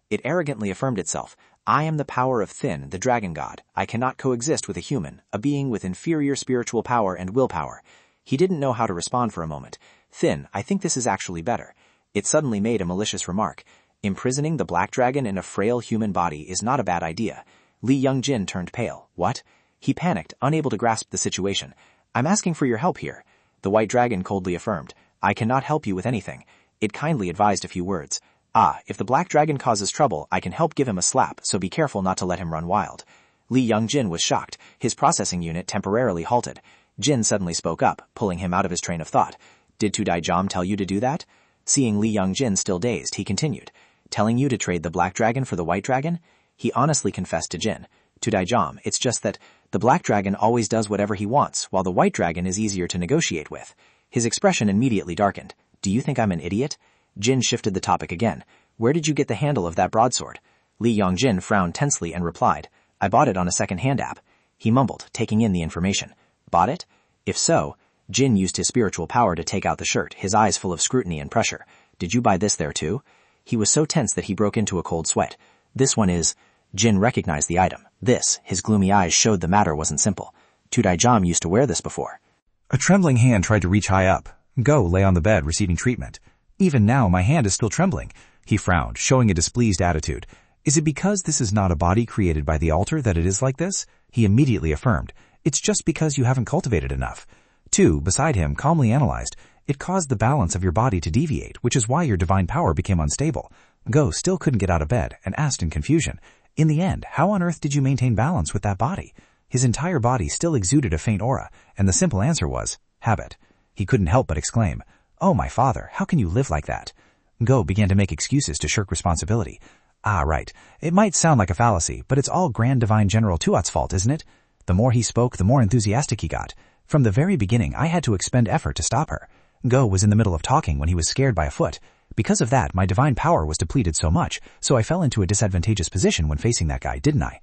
It arrogantly affirmed itself. I am the power of Thin, the dragon god. I cannot coexist with a human, a being with inferior spiritual power and willpower. He didn't know how to respond for a moment. Thin, I think this is actually better. It suddenly made a malicious remark. Imprisoning the black dragon in a frail human body is not a bad idea. Lee Young-jin turned pale. What? He panicked, unable to grasp the situation. I'm asking for your help here. The white dragon coldly affirmed. I cannot help you with anything. It kindly advised a few words. If the black dragon causes trouble, I can help give him a slap, so be careful not to let him run wild. Lee Young-jin was shocked. His processing unit temporarily halted. Jin suddenly spoke up, pulling him out of his train of thought. Did Tudai-jom tell you to do that? Seeing Lee Young-jin still dazed, he continued. Telling you to trade the black dragon for the white dragon? He honestly confessed to Jin. Tudai-jom, it's just that The black dragon always does whatever he wants, while the white dragon is easier to negotiate with. His expression immediately darkened. Do you think I'm an idiot? Jin shifted the topic again. Where did you get the handle of that broadsword? Li Yongjin frowned tensely and replied, I bought it on a second-hand app. He mumbled, taking in the information. Bought it? If so, Jin used his spiritual power to take out the shirt, his eyes full of scrutiny and pressure. Did you buy this there too? He was so tense that he broke into a cold sweat. This one is... Jin recognized the item. This, his gloomy eyes showed the matter wasn't simple. Tudaijam used to wear this before. A trembling hand tried to reach high up. Go lay on the bed receiving treatment. Even now, my hand is still trembling. He frowned, showing a displeased attitude. Is it because this is not a body created by the altar that it is like this? He immediately affirmed. It's just because you haven't cultivated enough. Tu, beside him, calmly analyzed. It caused the balance of your body to deviate, which is why your divine power became unstable. Go still couldn't get out of bed and asked in confusion. In the end, how on earth did you maintain balance with that body? His entire body still exuded a faint aura, and the simple answer was, habit. He couldn't help but exclaim, Oh, my father, how can you live like that? Go began to make excuses to shirk responsibility. Ah, right. It might sound like a fallacy, but it's all Grand Divine General Tuat's fault, isn't it? The more he spoke, the more enthusiastic he got. From the very beginning, I had to expend effort to stop her. Go was in the middle of talking when he was scared by a foot. Because of that, my divine power was depleted so much, so I fell into a disadvantageous position when facing that guy, didn't I?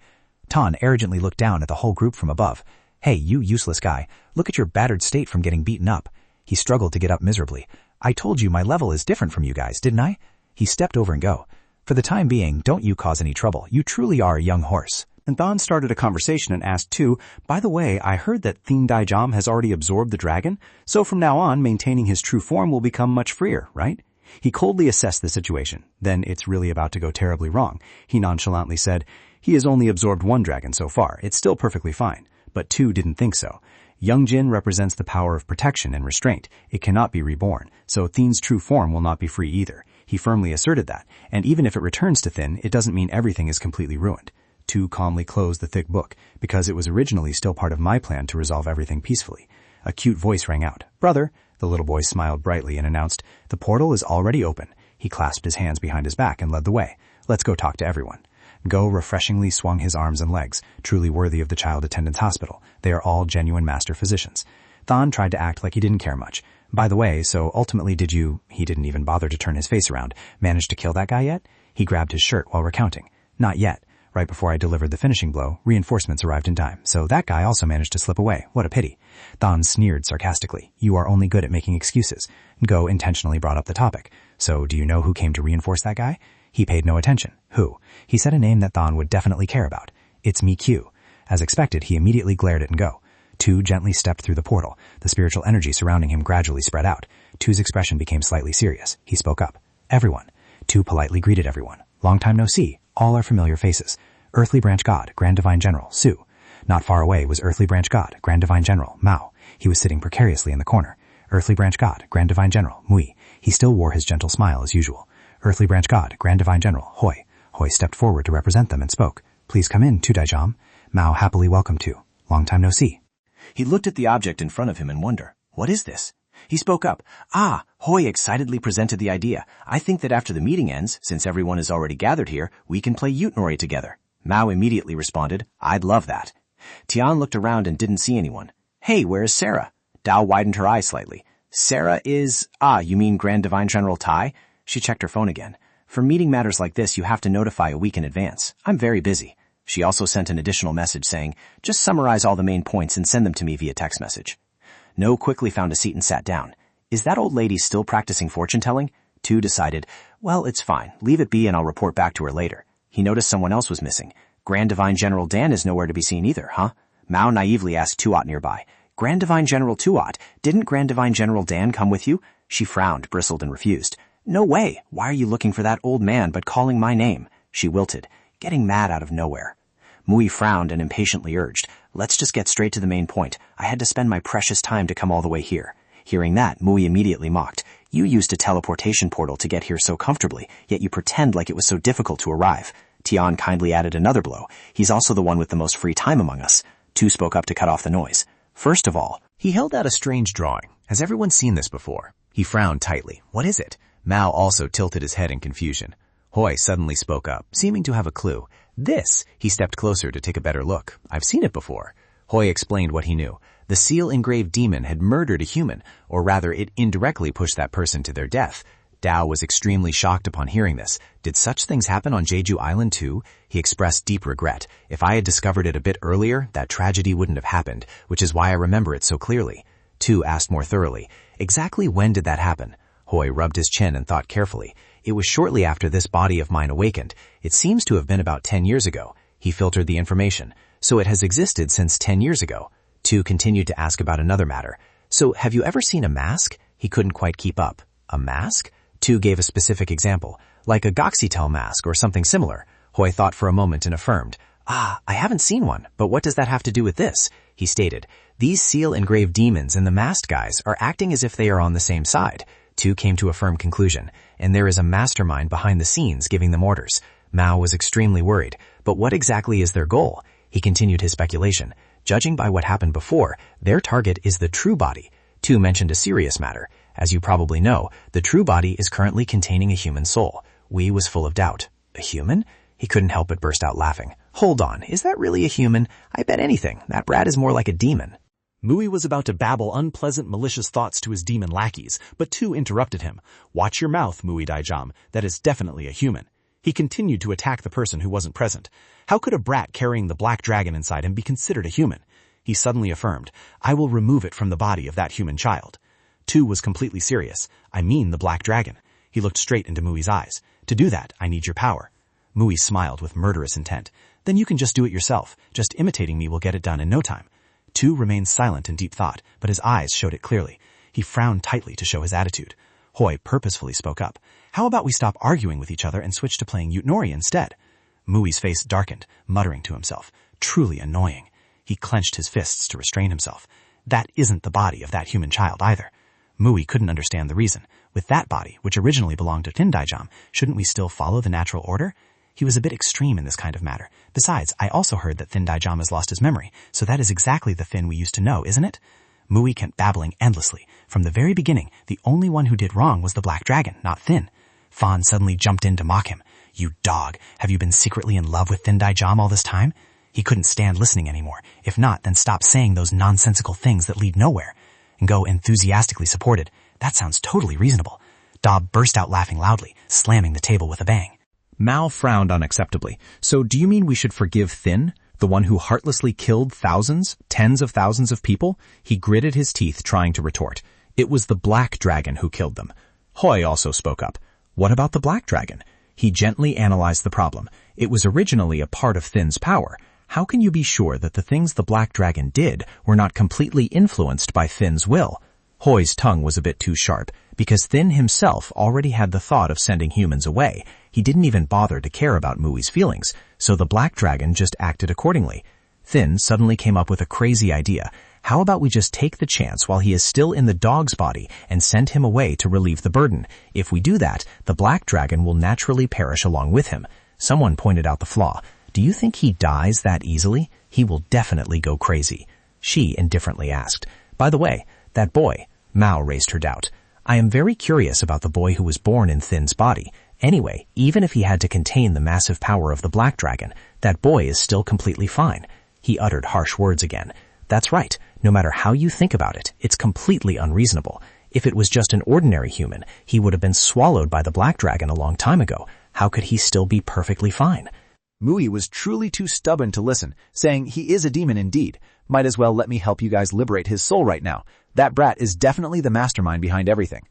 Tan arrogantly looked down at the whole group from above. Hey, you useless guy, look at your battered state from getting beaten up. He struggled to get up miserably. I told you my level is different from you guys, didn't I? He stepped over and Go. For the time being, don't you cause any trouble. You truly are a young horse. And Thon started a conversation and asked too, by the way, I heard that Thien Daijam has already absorbed the dragon, so from now on, maintaining his true form will become much freer, right? He coldly assessed the situation. Then it's really about to go terribly wrong. He nonchalantly said, he has only absorbed one dragon so far. It's still perfectly fine. But Tu didn't think so. Young Jin represents the power of protection and restraint. It cannot be reborn, so Thien's true form will not be free either. He firmly asserted that, and even if it returns to Thien, it doesn't mean everything is completely ruined. Tu calmly closed the thick book, because it was originally still part of my plan to resolve everything peacefully. A cute voice rang out. Brother, the little boy smiled brightly and announced, the portal is already open. He clasped his hands behind his back and led the way. Let's go talk to everyone. Go refreshingly swung his arms and legs, truly worthy of the Child Attendance Hospital. They are all genuine master physicians. Thon tried to act like he didn't care much. By the way, so ultimately did you, he didn't even bother to turn his face around, manage to kill that guy yet? He grabbed his shirt while recounting. Not yet. Right before I delivered the finishing blow, reinforcements arrived in time, so that guy also managed to slip away. What a pity. Thon sneered sarcastically. You are only good at making excuses. Go intentionally brought up the topic. So do you know who came to reinforce that guy? He paid no attention. Who? He said a name that Thon would definitely care about. It's me Q. As expected, he immediately glared at Go. Tu gently stepped through the portal. The spiritual energy surrounding him gradually spread out. Tu's expression became slightly serious. He spoke up. Everyone. Tu politely greeted everyone. Long time no see. All are familiar faces. Earthly Branch God, Grand Divine General, Su. Not far away was Earthly Branch God, Grand Divine General, Mao. He was sitting precariously in the corner. Earthly Branch God, Grand Divine General, Mui. He still wore his gentle smile as usual. Earthly Branch God, Grand Divine General, Hoi. Hoi stepped forward to represent them and spoke. Please come in, Tudaijam. Mao happily welcomed Tu. Long time no see. He looked at the object in front of him in wonder. What is this? He spoke up. Hoi excitedly presented the idea. I think that after the meeting ends, since everyone is already gathered here, we can play Yutenori together. Mao immediately responded, I'd love that. Tian looked around and didn't see anyone. Hey, where is Sarah? Dao widened her eyes slightly. Sarah is... you mean Grand Divine General Tai? She checked her phone again. For meeting matters like this, you have to notify a week in advance. I'm very busy. She also sent an additional message saying, just summarize all the main points and send them to me via text message. No quickly found a seat and sat down. Is that old lady still practicing fortune-telling? Tu decided, well, it's fine. Leave it be and I'll report back to her later. He noticed someone else was missing. Grand Divine General Dan is nowhere to be seen either, huh? Mao naively asked Tuat nearby. Grand Divine General Tuat, didn't Grand Divine General Dan come with you? She frowned, bristled, and refused. No way. Why are you looking for that old man but calling my name? She wilted, getting mad out of nowhere. Mui frowned and impatiently urged, let's just get straight to the main point. I had to spend my precious time to come all the way here. Hearing that, Mui immediately mocked. You used a teleportation portal to get here so comfortably, yet you pretend like it was so difficult to arrive. Tian kindly added another blow. He's also the one with the most free time among us. Tu spoke up to cut off the noise. First of all, he held out a strange drawing. Has everyone seen this before? He frowned tightly. What is it? Mao also tilted his head in confusion. Hoi suddenly spoke up, seeming to have a clue. This! He stepped closer to take a better look. I've seen it before. Hoy explained what he knew. The seal-engraved demon had murdered a human, or rather it indirectly pushed that person to their death. Dao was extremely shocked upon hearing this. Did such things happen on Jeju Island too? He expressed deep regret. If I had discovered it a bit earlier, that tragedy wouldn't have happened, which is why I remember it so clearly. Tu asked more thoroughly, exactly when did that happen? Hoy rubbed his chin and thought carefully. It was shortly after this body of mine awakened. It seems to have been about 10 years ago. He filtered the information. So it has existed since 10 years ago. Tu continued to ask about another matter. So have you ever seen a mask? He couldn't quite keep up. A mask? Tu gave a specific example, like a Goxitel mask or something similar. Hoy thought for a moment and affirmed, I haven't seen one, but what does that have to do with this? He stated, these seal-engraved demons and the masked guys are acting as if they are on the same side. Tu came to a firm conclusion, and there is a mastermind behind the scenes giving them orders. Mao was extremely worried, but what exactly is their goal? He continued his speculation. Judging by what happened before, their target is the true body. Tu mentioned a serious matter. As you probably know, the true body is currently containing a human soul. Wei was full of doubt. A human? He couldn't help but burst out laughing. Hold on, is that really a human? I bet anything. That brat is more like a demon. Mui was about to babble unpleasant, malicious thoughts to his demon lackeys, but Tu interrupted him. Watch your mouth, Mui Daijam. That is definitely a human. He continued to attack the person who wasn't present. How could a brat carrying the black dragon inside him be considered a human? He suddenly affirmed, I will remove it from the body of that human child. Tu was completely serious. I mean the black dragon. He looked straight into Mui's eyes. To do that, I need your power. Mui smiled with murderous intent. Then you can just do it yourself. Just imitating me will get it done in no time. Tu remained silent in deep thought, but his eyes showed it clearly. He frowned tightly to show his attitude. Hoy purposefully spoke up. How about we stop arguing with each other and switch to playing Yutnori instead? Mui's face darkened, muttering to himself. Truly annoying. He clenched his fists to restrain himself. That isn't the body of that human child either. Mui couldn't understand the reason. With that body, which originally belonged to Thin Daijam, shouldn't we still follow the natural order? He was a bit extreme in this kind of matter. Besides, I also heard that Thin Daijam has lost his memory, so that is exactly the Thin we used to know, isn't it? Mui kept babbling endlessly. From the very beginning, the only one who did wrong was the Black Dragon, not Thin. Fawn suddenly jumped in to mock him. You dog, have you been secretly in love with Thin Daijam all this time? He couldn't stand listening anymore. If not, then stop saying those nonsensical things that lead nowhere. And go enthusiastically supported. That sounds totally reasonable. Dob burst out laughing loudly, slamming the table with a bang. Mao frowned unacceptably. So do you mean we should forgive Thin, the one who heartlessly killed thousands, tens of thousands of people? He gritted his teeth trying to retort. It was the Black Dragon who killed them. Hoy also spoke up. What about the Black Dragon? He gently analyzed the problem. It was originally a part of Thin's power. How can you be sure that the things the Black Dragon did were not completely influenced by Thin's will? Hoy's tongue was a bit too sharp, because Thin himself already had the thought of sending humans away. He didn't even bother to care about Mui's feelings, so the Black Dragon just acted accordingly. Thin suddenly came up with a crazy idea. How about we just take the chance while he is still in the dog's body and send him away to relieve the burden? If we do that, the Black Dragon will naturally perish along with him. Someone pointed out the flaw. Do you think he dies that easily? He will definitely go crazy. She indifferently asked. By the way, that boy. Mao raised her doubt. I am very curious about the boy who was born in Thin's body. Anyway, even if he had to contain the massive power of the Black Dragon, that boy is still completely fine. He uttered harsh words again. That's right. No matter how you think about it, it's completely unreasonable. If it was just an ordinary human, he would have been swallowed by the Black Dragon a long time ago. How could he still be perfectly fine? Mui was truly too stubborn to listen, saying he is a demon indeed. Might as well let me help you guys liberate his soul right now. That brat is definitely the mastermind behind everything.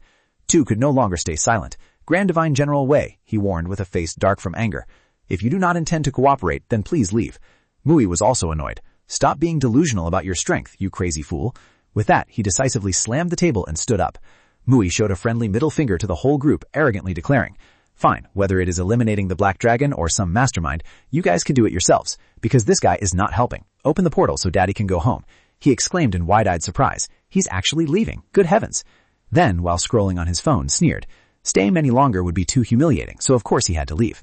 Tu could no longer stay silent. Grand Divine General Wei, he warned with a face dark from anger. If you do not intend to cooperate, then please leave. Mui was also annoyed. Stop being delusional about your strength, you crazy fool. With that, he decisively slammed the table and stood up. Mui showed a friendly middle finger to the whole group, arrogantly declaring, Fine, whether it is eliminating the Black Dragon or some mastermind, you guys can do it yourselves, because this guy is not helping. Open the portal so Daddy can go home. He exclaimed in wide-eyed surprise. He's actually leaving. Good heavens. Then, while scrolling on his phone, sneered. Staying any longer would be too humiliating, so of course he had to leave.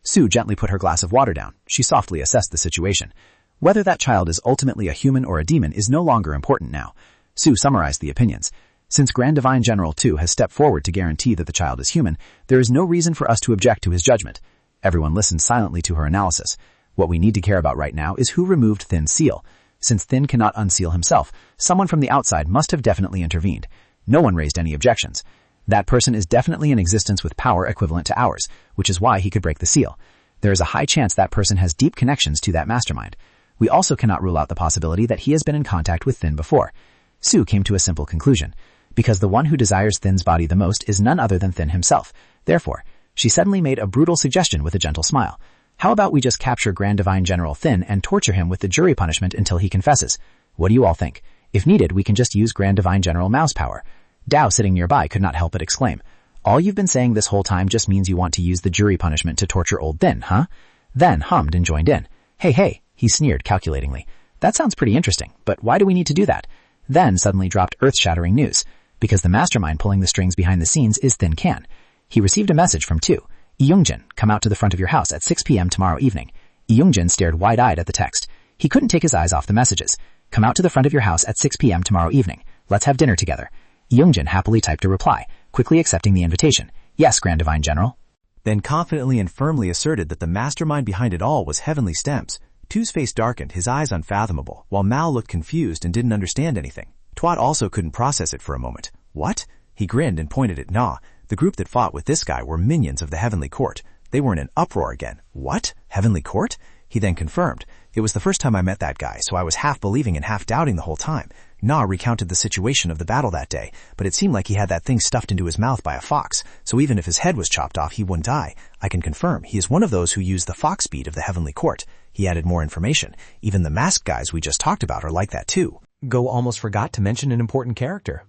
Sue gently put her glass of water down. She softly assessed the situation. Whether that child is ultimately a human or a demon is no longer important now. Sue summarized the opinions. Since Grand Divine General 2 has stepped forward to guarantee that the child is human, there is no reason for us to object to his judgment. Everyone listened silently to her analysis. What we need to care about right now is who removed Thin's seal. Since Thin cannot unseal himself, someone from the outside must have definitely intervened. No one raised any objections. That person is definitely in existence with power equivalent to ours, which is why he could break the seal. There is a high chance that person has deep connections to that mastermind. We also cannot rule out the possibility that he has been in contact with Thin before. Sue came to a simple conclusion. Because the one who desires Thin's body the most is none other than Thin himself. Therefore, she suddenly made a brutal suggestion with a gentle smile. How about we just capture Grand Divine General Thin and torture him with the jury punishment until he confesses? What do you all think? If needed, we can just use Grand Divine General Mao's power. Dao, sitting nearby, could not help but exclaim. All you've been saying this whole time just means you want to use the jury punishment to torture old Thin, huh? Then hummed and joined in. Hey, he sneered calculatingly. That sounds pretty interesting, but why do we need to do that? Then suddenly dropped earth-shattering news. Because the mastermind pulling the strings behind the scenes is Thin Can. He received a message from Tu. Yoongjin, come out to the front of your house at 6 p.m. tomorrow evening. Yoongjin stared wide-eyed at the text. He couldn't take his eyes off the messages. Come out to the front of your house at 6 p.m. tomorrow evening. Let's have dinner together. Yoongjin happily typed a reply, quickly accepting the invitation. Yes, Grand Divine General. Then confidently and firmly asserted that the mastermind behind it all was Heavenly Stems. Tu's face darkened, his eyes unfathomable, while Mao looked confused and didn't understand anything. Twat also couldn't process it for a moment. What? He grinned and pointed at Na. The group that fought with this guy were minions of the Heavenly Court. They were in an uproar again. What? Heavenly Court? He then confirmed. It was the first time I met that guy, so I was half believing and half doubting the whole time. Na recounted the situation of the battle that day, but it seemed like he had that thing stuffed into his mouth by a fox, so even if his head was chopped off, he wouldn't die. I can confirm, he is one of those who use the fox speed of the Heavenly Court. He added more information. Even the masked guys we just talked about are like that too. Go almost forgot to mention an important character.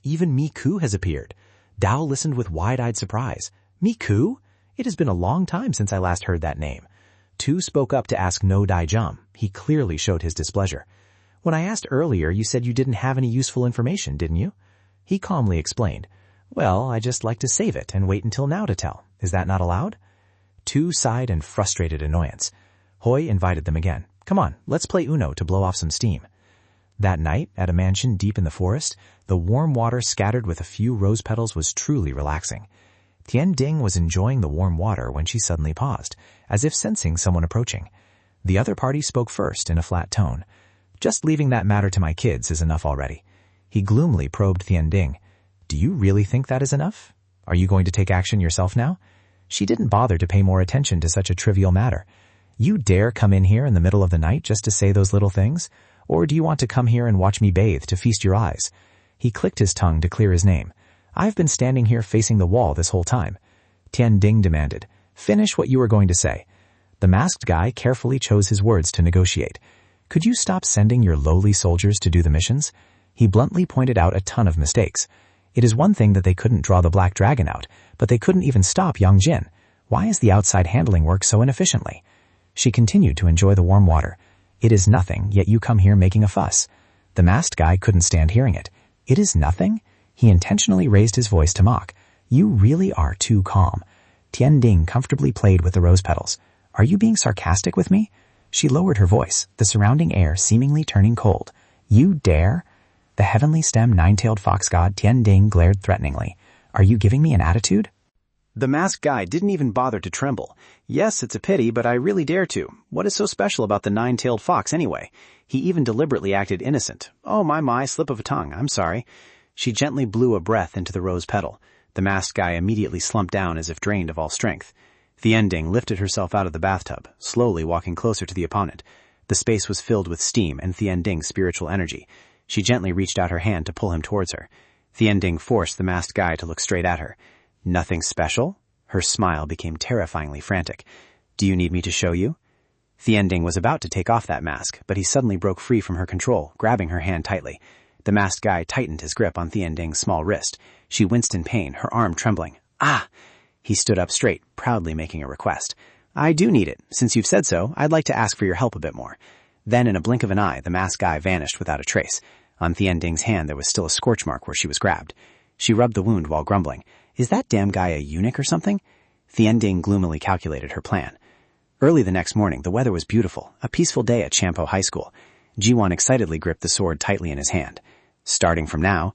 Even Miku has appeared. Dao listened with wide-eyed surprise. Miku? It has been a long time since I last heard that name. Tu spoke up to ask No Dai Jum. He clearly showed his displeasure. When I asked earlier, you said you didn't have any useful information, didn't you? He calmly explained. Well, I just like to save it and wait until now to tell. Is that not allowed? Tu sighed in frustrated annoyance. Hoi invited them again. Come on, let's play Uno to blow off some steam. That night, at a mansion deep in the forest, the warm water scattered with a few rose petals was truly relaxing. Tian Ding was enjoying the warm water when she suddenly paused, as if sensing someone approaching. The other party spoke first in a flat tone. Just leaving that matter to my kids is enough already. He gloomily probed Tian Ding. Do you really think that is enough? Are you going to take action yourself now? She didn't bother to pay more attention to such a trivial matter. You dare come in here in the middle of the night just to say those little things? Or do you want to come here and watch me bathe to feast your eyes? He clicked his tongue to clear his name. I've been standing here facing the wall this whole time. Tian Ding demanded. Finish what you were going to say. The masked guy carefully chose his words to negotiate. Could you stop sending your lowly soldiers to do the missions? He bluntly pointed out a ton of mistakes. It is one thing that they couldn't draw the black dragon out, but they couldn't even stop Yang Jin. Why is the outside handling work so inefficiently? She continued to enjoy the warm water. It is nothing, yet you come here making a fuss. The masked guy couldn't stand hearing it. It is nothing? He intentionally raised his voice to mock. You really are too calm. Tian Ding comfortably played with the rose petals. Are you being sarcastic with me? She lowered her voice, the surrounding air seemingly turning cold. You dare? The heavenly stem nine-tailed fox god Tian Ding glared threateningly. Are you giving me an attitude? The masked guy didn't even bother to tremble. Yes, it's a pity, but I really dare to. What is so special about the nine-tailed fox anyway? He even deliberately acted innocent. Oh my, slip of a tongue, I'm sorry. She gently blew a breath into the rose petal. The masked guy immediately slumped down as if drained of all strength. Tian Ding lifted herself out of the bathtub, slowly walking closer to the opponent. The space was filled with steam and Tian Ding's spiritual energy. She gently reached out her hand to pull him towards her. Tian Ding forced the masked guy to look straight at her. Nothing special? Her smile became terrifyingly frantic. Do you need me to show you? Tian Ding was about to take off that mask, but he suddenly broke free from her control, grabbing her hand tightly. The masked guy tightened his grip on Tian Ding's small wrist. She winced in pain, her arm trembling. Ah! He stood up straight, proudly making a request. I do need it. Since you've said so, I'd like to ask for your help a bit more. Then in a blink of an eye, the masked guy vanished without a trace. On Tian Ding's hand there was still a scorch mark where she was grabbed. She rubbed the wound while grumbling. Is that damn guy a eunuch or something? Tian Ding gloomily calculated her plan. Early the next morning, the weather was beautiful, a peaceful day at Champo High School. Ji-won excitedly gripped the sword tightly in his hand. Starting from now,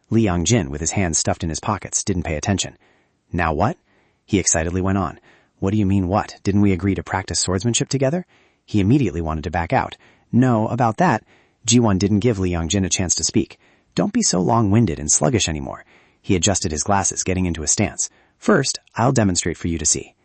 Li Yang-jin, with his hands stuffed in his pockets, didn't pay attention. Now what? He excitedly went on. What do you mean what? Didn't we agree to practice swordsmanship together? He immediately wanted to back out. No, about that. Ji-won didn't give Lee Young-jin a chance to speak. Don't be so long-winded and sluggish anymore. He adjusted his glasses, getting into a stance. First, I'll demonstrate for you to see.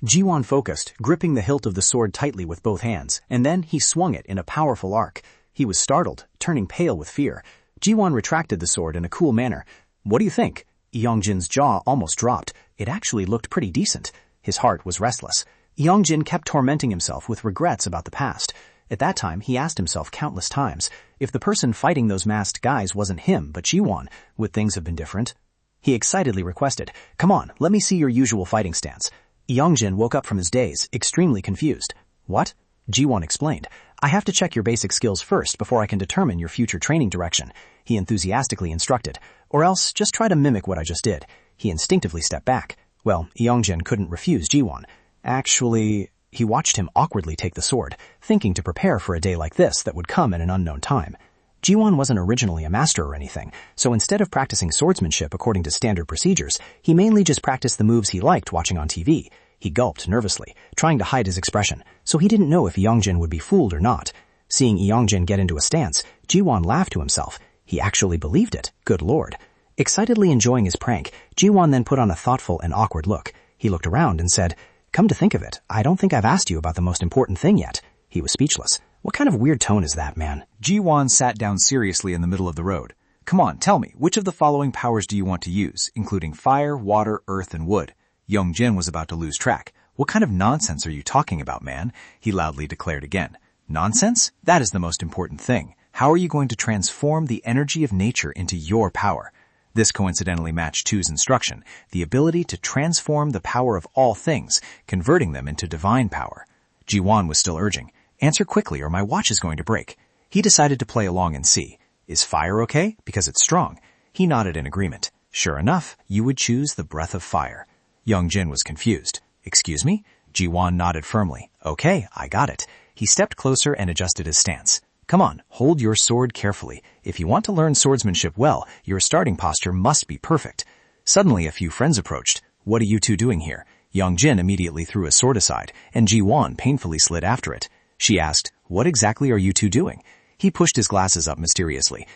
Ji-won focused, gripping the hilt of the sword tightly with both hands, and then he swung it in a powerful arc. He was startled, turning pale with fear. Ji-won retracted the sword in a cool manner. What do you think? Young-jin's jaw almost dropped. It actually looked pretty decent. His heart was restless. Young-jin kept tormenting himself with regrets about the past. At that time, he asked himself countless times, if the person fighting those masked guys wasn't him, but Ji-won, would things have been different? He excitedly requested, "Come on, let me see your usual fighting stance." Young-jin woke up from his daze, extremely confused. What? Ji-won explained. I have to check your basic skills first before I can determine your future training direction, he enthusiastically instructed. Or else, just try to mimic what I just did. He instinctively stepped back. Well, Young-jin couldn't refuse Ji-won. Actually, he watched him awkwardly take the sword, thinking to prepare for a day like this that would come at an unknown time. Ji-won wasn't originally a master or anything, so instead of practicing swordsmanship according to standard procedures, he mainly just practiced the moves he liked watching on TV. He gulped nervously, trying to hide his expression, so he didn't know if Young-jin would be fooled or not. Seeing Young-jin get into a stance, Ji-won laughed to himself. He actually believed it. Good lord. Excitedly enjoying his prank, Ji-won then put on a thoughtful and awkward look. He looked around and said, "Come to think of it, I don't think I've asked you about the most important thing yet." He was speechless. What kind of weird tone is that, man? Ji-won sat down seriously in the middle of the road. Come on, tell me, which of the following powers do you want to use, including fire, water, earth, and wood? Young-jin was about to lose track. What kind of nonsense are you talking about, man? He loudly declared again. Nonsense? That is the most important thing. How are you going to transform the energy of nature into your power? This coincidentally matched Tu's instruction, the ability to transform the power of all things, converting them into divine power. Ji-won was still urging, "Answer quickly or my watch is going to break." He decided to play along and see. Is fire okay? Because it's strong. He nodded in agreement. Sure enough, you would choose the breath of fire. Young-jin was confused. Excuse me? Ji-won nodded firmly. Okay, I got it. He stepped closer and adjusted his stance. Come on, hold your sword carefully. If you want to learn swordsmanship well, your starting posture must be perfect. Suddenly, a few friends approached. What are you two doing here? Young-jin immediately threw his sword aside, and Ji-won painfully slid after it. She asked, what exactly are you two doing? He pushed his glasses up mysteriously.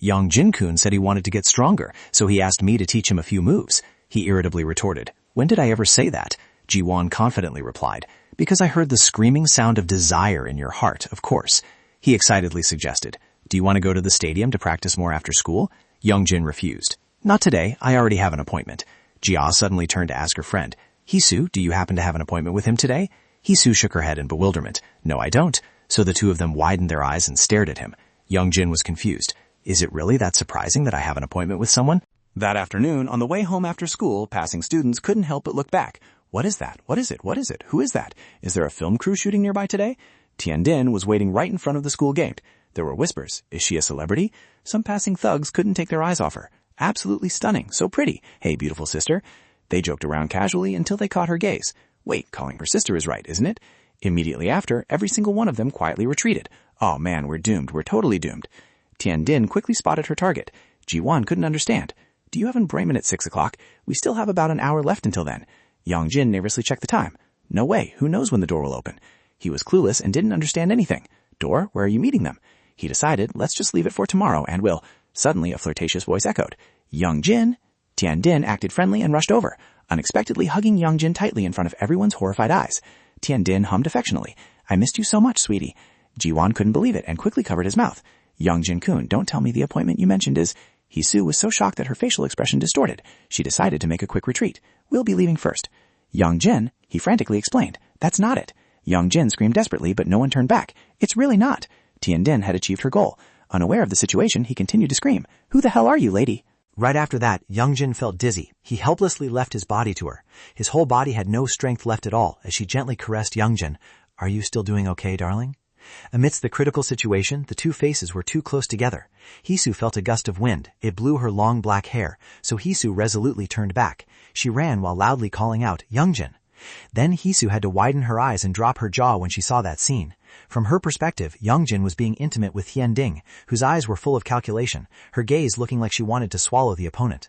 Young-jin-kun said he wanted to get stronger, so he asked me to teach him a few moves. He irritably retorted, when did I ever say that? Ji-won confidently replied, because I heard the screaming sound of desire in your heart, of course. He excitedly suggested, do you want to go to the stadium to practice more after school? Young-jin refused. Not today, I already have an appointment. Jia suddenly turned to ask her friend, Hisu, do you happen to have an appointment with him today? Hisu shook her head in bewilderment. No, I don't. So the two of them widened their eyes and stared at him. Young-jin was confused. Is it really that surprising that I have an appointment with someone? That afternoon, on the way home after school, passing students couldn't help but look back. What is that? What is it? What is it? Who is that? Is there a film crew shooting nearby today? Tian-din was waiting right in front of the school gate. There were whispers. Is she a celebrity? Some passing thugs couldn't take their eyes off her. Absolutely stunning. So pretty. Hey, beautiful sister. They joked around casually until they caught her gaze. Wait, calling her sister is right, isn't it? Immediately after, every single one of them quietly retreated. Oh man, we're doomed. We're totally doomed. Tian-din quickly spotted her target. Ji-won couldn't understand. Do you have an appointment at 6 o'clock? We still have about an hour left until then. Young-jin nervously checked the time. No way. Who knows when the door will open? He was clueless and didn't understand anything. Door? Where are you meeting them? He decided, let's just leave it for tomorrow and we'll... Suddenly, a flirtatious voice echoed. Young-jin? Tian-din acted friendly and rushed over, unexpectedly hugging Young-jin tightly in front of everyone's horrified eyes. Tian-din hummed affectionately. I missed you so much, sweetie. Ji-won couldn't believe it and quickly covered his mouth. Young-jin-kun, don't tell me the appointment you mentioned is... Hisu was so shocked that her facial expression distorted. She decided to make a quick retreat. We'll be leaving first. Young-jin, he frantically explained. That's not it. Young-jin screamed desperately, but no one turned back. It's really not. Tian-din had achieved her goal. Unaware of the situation, he continued to scream. Who the hell are you, lady? Right after that, Young-jin felt dizzy. He helplessly left his body to her. His whole body had no strength left at all as she gently caressed Young-jin. Are you still doing okay, darling? Amidst the critical situation, the two faces were too close together. Hisu felt a gust of wind. It blew her long black hair, so Hisu resolutely turned back. She ran while loudly calling out, Young-jin. Then Hisu had to widen her eyes and drop her jaw when she saw that scene. From her perspective, Young-jin was being intimate with Tian-din, whose eyes were full of calculation, her gaze looking like she wanted to swallow the opponent.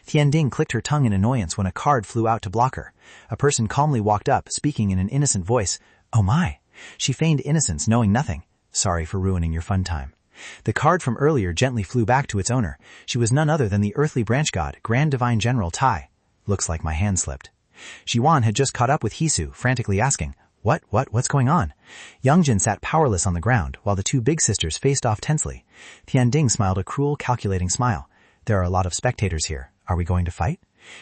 Tian-din clicked her tongue in annoyance when a card flew out to block her. A person calmly walked up, speaking in an innocent voice. Oh my! She feigned innocence, knowing nothing. Sorry for ruining your fun time. The card from earlier gently flew back to its owner. She was none other than the earthly branch god, Grand Divine General Tai. Looks like my hand slipped. Jiwan had just caught up with Hisu, frantically asking, What's going on? Youngjin sat powerless on the ground, while the two big sisters faced off tensely. Tianding smiled a cruel, calculating smile. There are a lot of spectators here. Are we going to fight?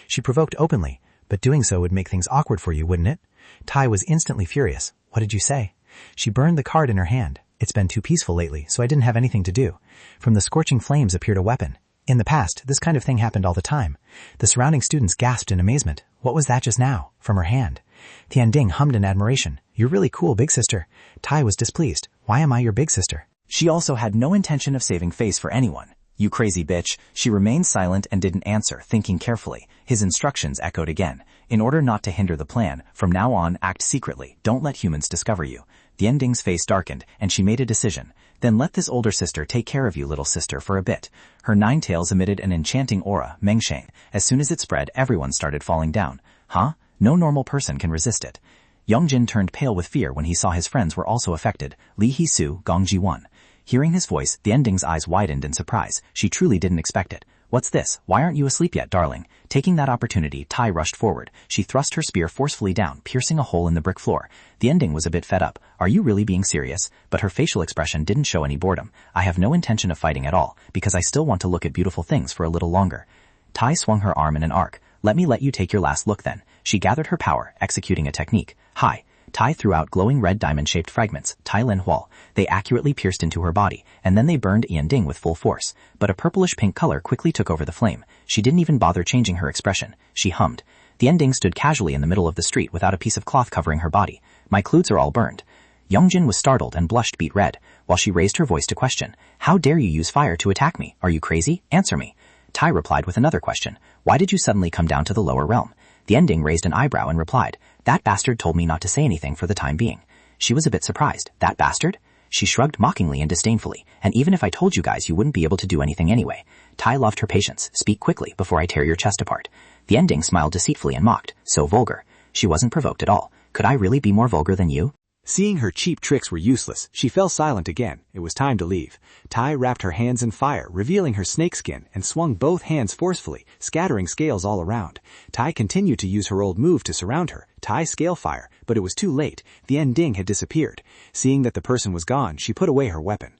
She provoked openly, but doing so would make things awkward for you, wouldn't it? Tai was instantly furious. What did you say? She burned the card in her hand. It's been too peaceful lately, so I didn't have anything to do. From the scorching flames appeared a weapon. In the past, this kind of thing happened all the time. The surrounding students gasped in amazement. What was that just now? From her hand. Tianding hummed in admiration. You're really cool, big sister. Tai was displeased. Why am I your big sister? She also had no intention of saving face for anyone. You crazy bitch. She remained silent and didn't answer, thinking carefully. His instructions echoed again. In order not to hinder the plan, from now on act secretly. Don't let humans discover you. Tianding's face darkened, and she made a decision. Then let this older sister take care of you, little sister, for a bit. Her 9 tails emitted an enchanting aura, Mengsheng. As soon as it spread, everyone started falling down. Huh? No normal person can resist it. Youngjin turned pale with fear when he saw his friends were also affected. Li Hisu, Gong Ji-won. Hearing his voice, Tianding's eyes widened in surprise. She truly didn't expect it. What's this? Why aren't you asleep yet, darling? Taking that opportunity, Tai rushed forward. She thrust her spear forcefully down, piercing a hole in the brick floor. Tianding was a bit fed up. Are you really being serious? But her facial expression didn't show any boredom. I have no intention of fighting at all, because I still want to look at beautiful things for a little longer. Tai swung her arm in an arc. Let me let you take your last look then. She gathered her power, executing a technique. Hi. Tai threw out glowing red diamond-shaped fragments, Tai Lin Hual. They accurately pierced into her body, and then they burned Tianding with full force. But a purplish-pink color quickly took over the flame. She didn't even bother changing her expression. She hummed. Tianding stood casually in the middle of the street without a piece of cloth covering her body. My clothes are all burned. Youngjin was startled and blushed beet red, while she raised her voice to question. How dare you use fire to attack me? Are you crazy? Answer me. Tai replied with another question. Why did you suddenly come down to the lower realm? Tianding raised an eyebrow and replied. That bastard told me not to say anything for the time being. She was a bit surprised. That bastard? She shrugged mockingly and disdainfully. And even if I told you guys, you wouldn't be able to do anything anyway. Tai loved her patience. Speak quickly before I tear your chest apart. Tianding smiled deceitfully and mocked. So vulgar. She wasn't provoked at all. Could I really be more vulgar than you? Seeing her cheap tricks were useless, she fell silent again. It was time to leave. Tai wrapped her hands in fire, revealing her snakeskin, and swung both hands forcefully, scattering scales all around. Tai continued to use her old move to surround her, Tai Scale Fire, but it was too late. Tianding had disappeared. Seeing that the person was gone, she put away her weapon.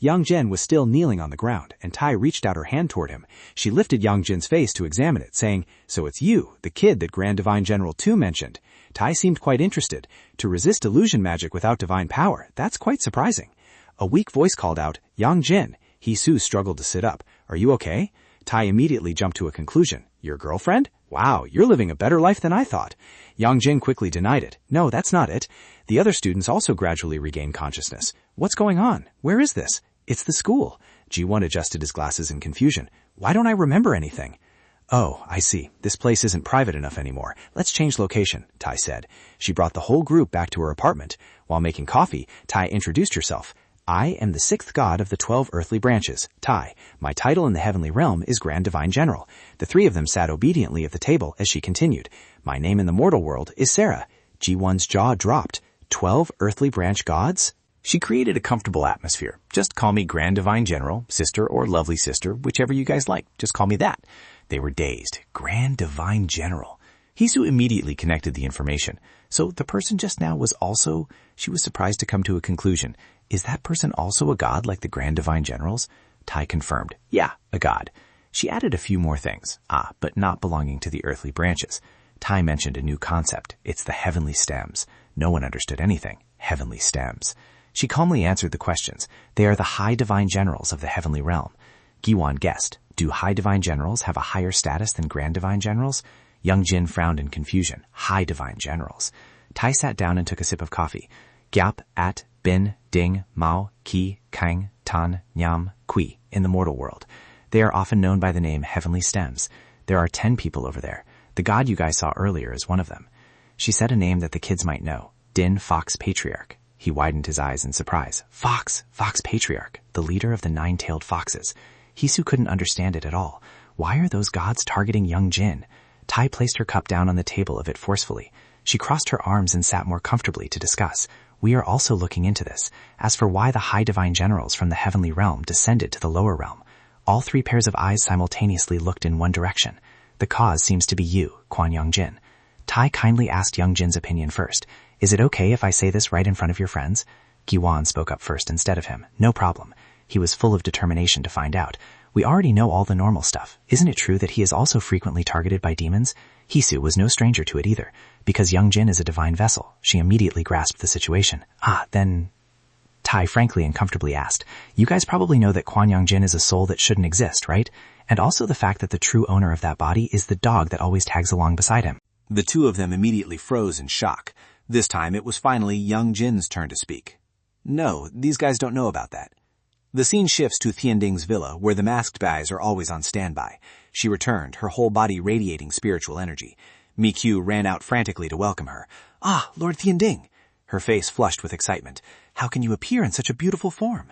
Youngjin was still kneeling on the ground, and Tai reached out her hand toward him. She lifted Youngjin's face to examine it, saying, So it's you, the kid that Grand Divine General 2 mentioned. Tai seemed quite interested. To resist illusion magic without divine power, that's quite surprising. A weak voice called out, Youngjin. Hisu struggled to sit up. Are you okay? Tai immediately jumped to a conclusion. Your girlfriend? Wow, you're living a better life than I thought. Youngjin quickly denied it. No, that's not it. The other students also gradually regained consciousness. What's going on? Where is this? It's the school. Ji-won adjusted his glasses in confusion. Why don't I remember anything? Oh, I see. This place isn't private enough anymore. Let's change location, Tai said. She brought the whole group back to her apartment. While making coffee, Tai introduced herself. I am the 6th god of the 12 earthly branches, Tai. My title in the heavenly realm is Grand Divine General. The 3 of them sat obediently at the table as she continued. My name in the mortal world is Sarah. Ji-won's jaw dropped. 12 earthly branch gods? She created a comfortable atmosphere. Just call me Grand Divine General, sister or lovely sister, whichever you guys like. Just call me that. They were dazed. Grand Divine General. Hisu immediately connected the information. So the person just now was also... She was surprised to come to a conclusion. Is that person also a god like the Grand Divine Generals? Tai confirmed. Yeah, a god. She added a few more things. But not belonging to the earthly branches. Tai mentioned a new concept. It's the heavenly stems. No one understood anything. Heavenly stems. She calmly answered the questions. They are the high divine generals of the heavenly realm. Giwan guessed. Do high divine generals have a higher status than grand divine generals? Youngjin frowned in confusion. High divine generals. Tai sat down and took a sip of coffee. Gyap, At, Bin, Ding, Mao, Ki, Kang, Tan, Nyam, Kui in the mortal world. They are often known by the name heavenly stems. There are 10 people over there. The god you guys saw earlier is one of them. She said a name that the kids might know. Din Fox Patriarch. He widened his eyes in surprise. Fox Patriarch, the leader of the 9-tailed foxes. Hisu couldn't understand it at all. Why are those gods targeting Youngjin? Tai placed her cup down on the table of it forcefully. She crossed her arms and sat more comfortably to discuss. We are also looking into this. As for why the high divine generals from the heavenly realm descended to the lower realm, all 3 pairs of eyes simultaneously looked in one direction. The cause seems to be you, Kwon Young-jin. Tai kindly asked Young-jin's opinion first. Is it okay if I say this right in front of your friends? Gi-won spoke up first instead of him. No problem. He was full of determination to find out. We already know all the normal stuff. Isn't it true that he is also frequently targeted by demons? Hisu was no stranger to it either. Because Young-jin is a divine vessel, she immediately grasped the situation. Then... Tai frankly and comfortably asked, you guys probably know that Kwon Young-jin is a soul that shouldn't exist, right? And also the fact that the true owner of that body is the dog that always tags along beside him. The 2 of them immediately froze in shock. This time it was finally Young-jin's turn to speak. No, these guys don't know about that. The scene shifts to Thiending's villa, where the masked guys are always on standby. She returned, her whole body radiating spiritual energy. Mi-kyu ran out frantically to welcome her. Ah, Lord Thiending! Her face flushed with excitement. How can you appear in such a beautiful form?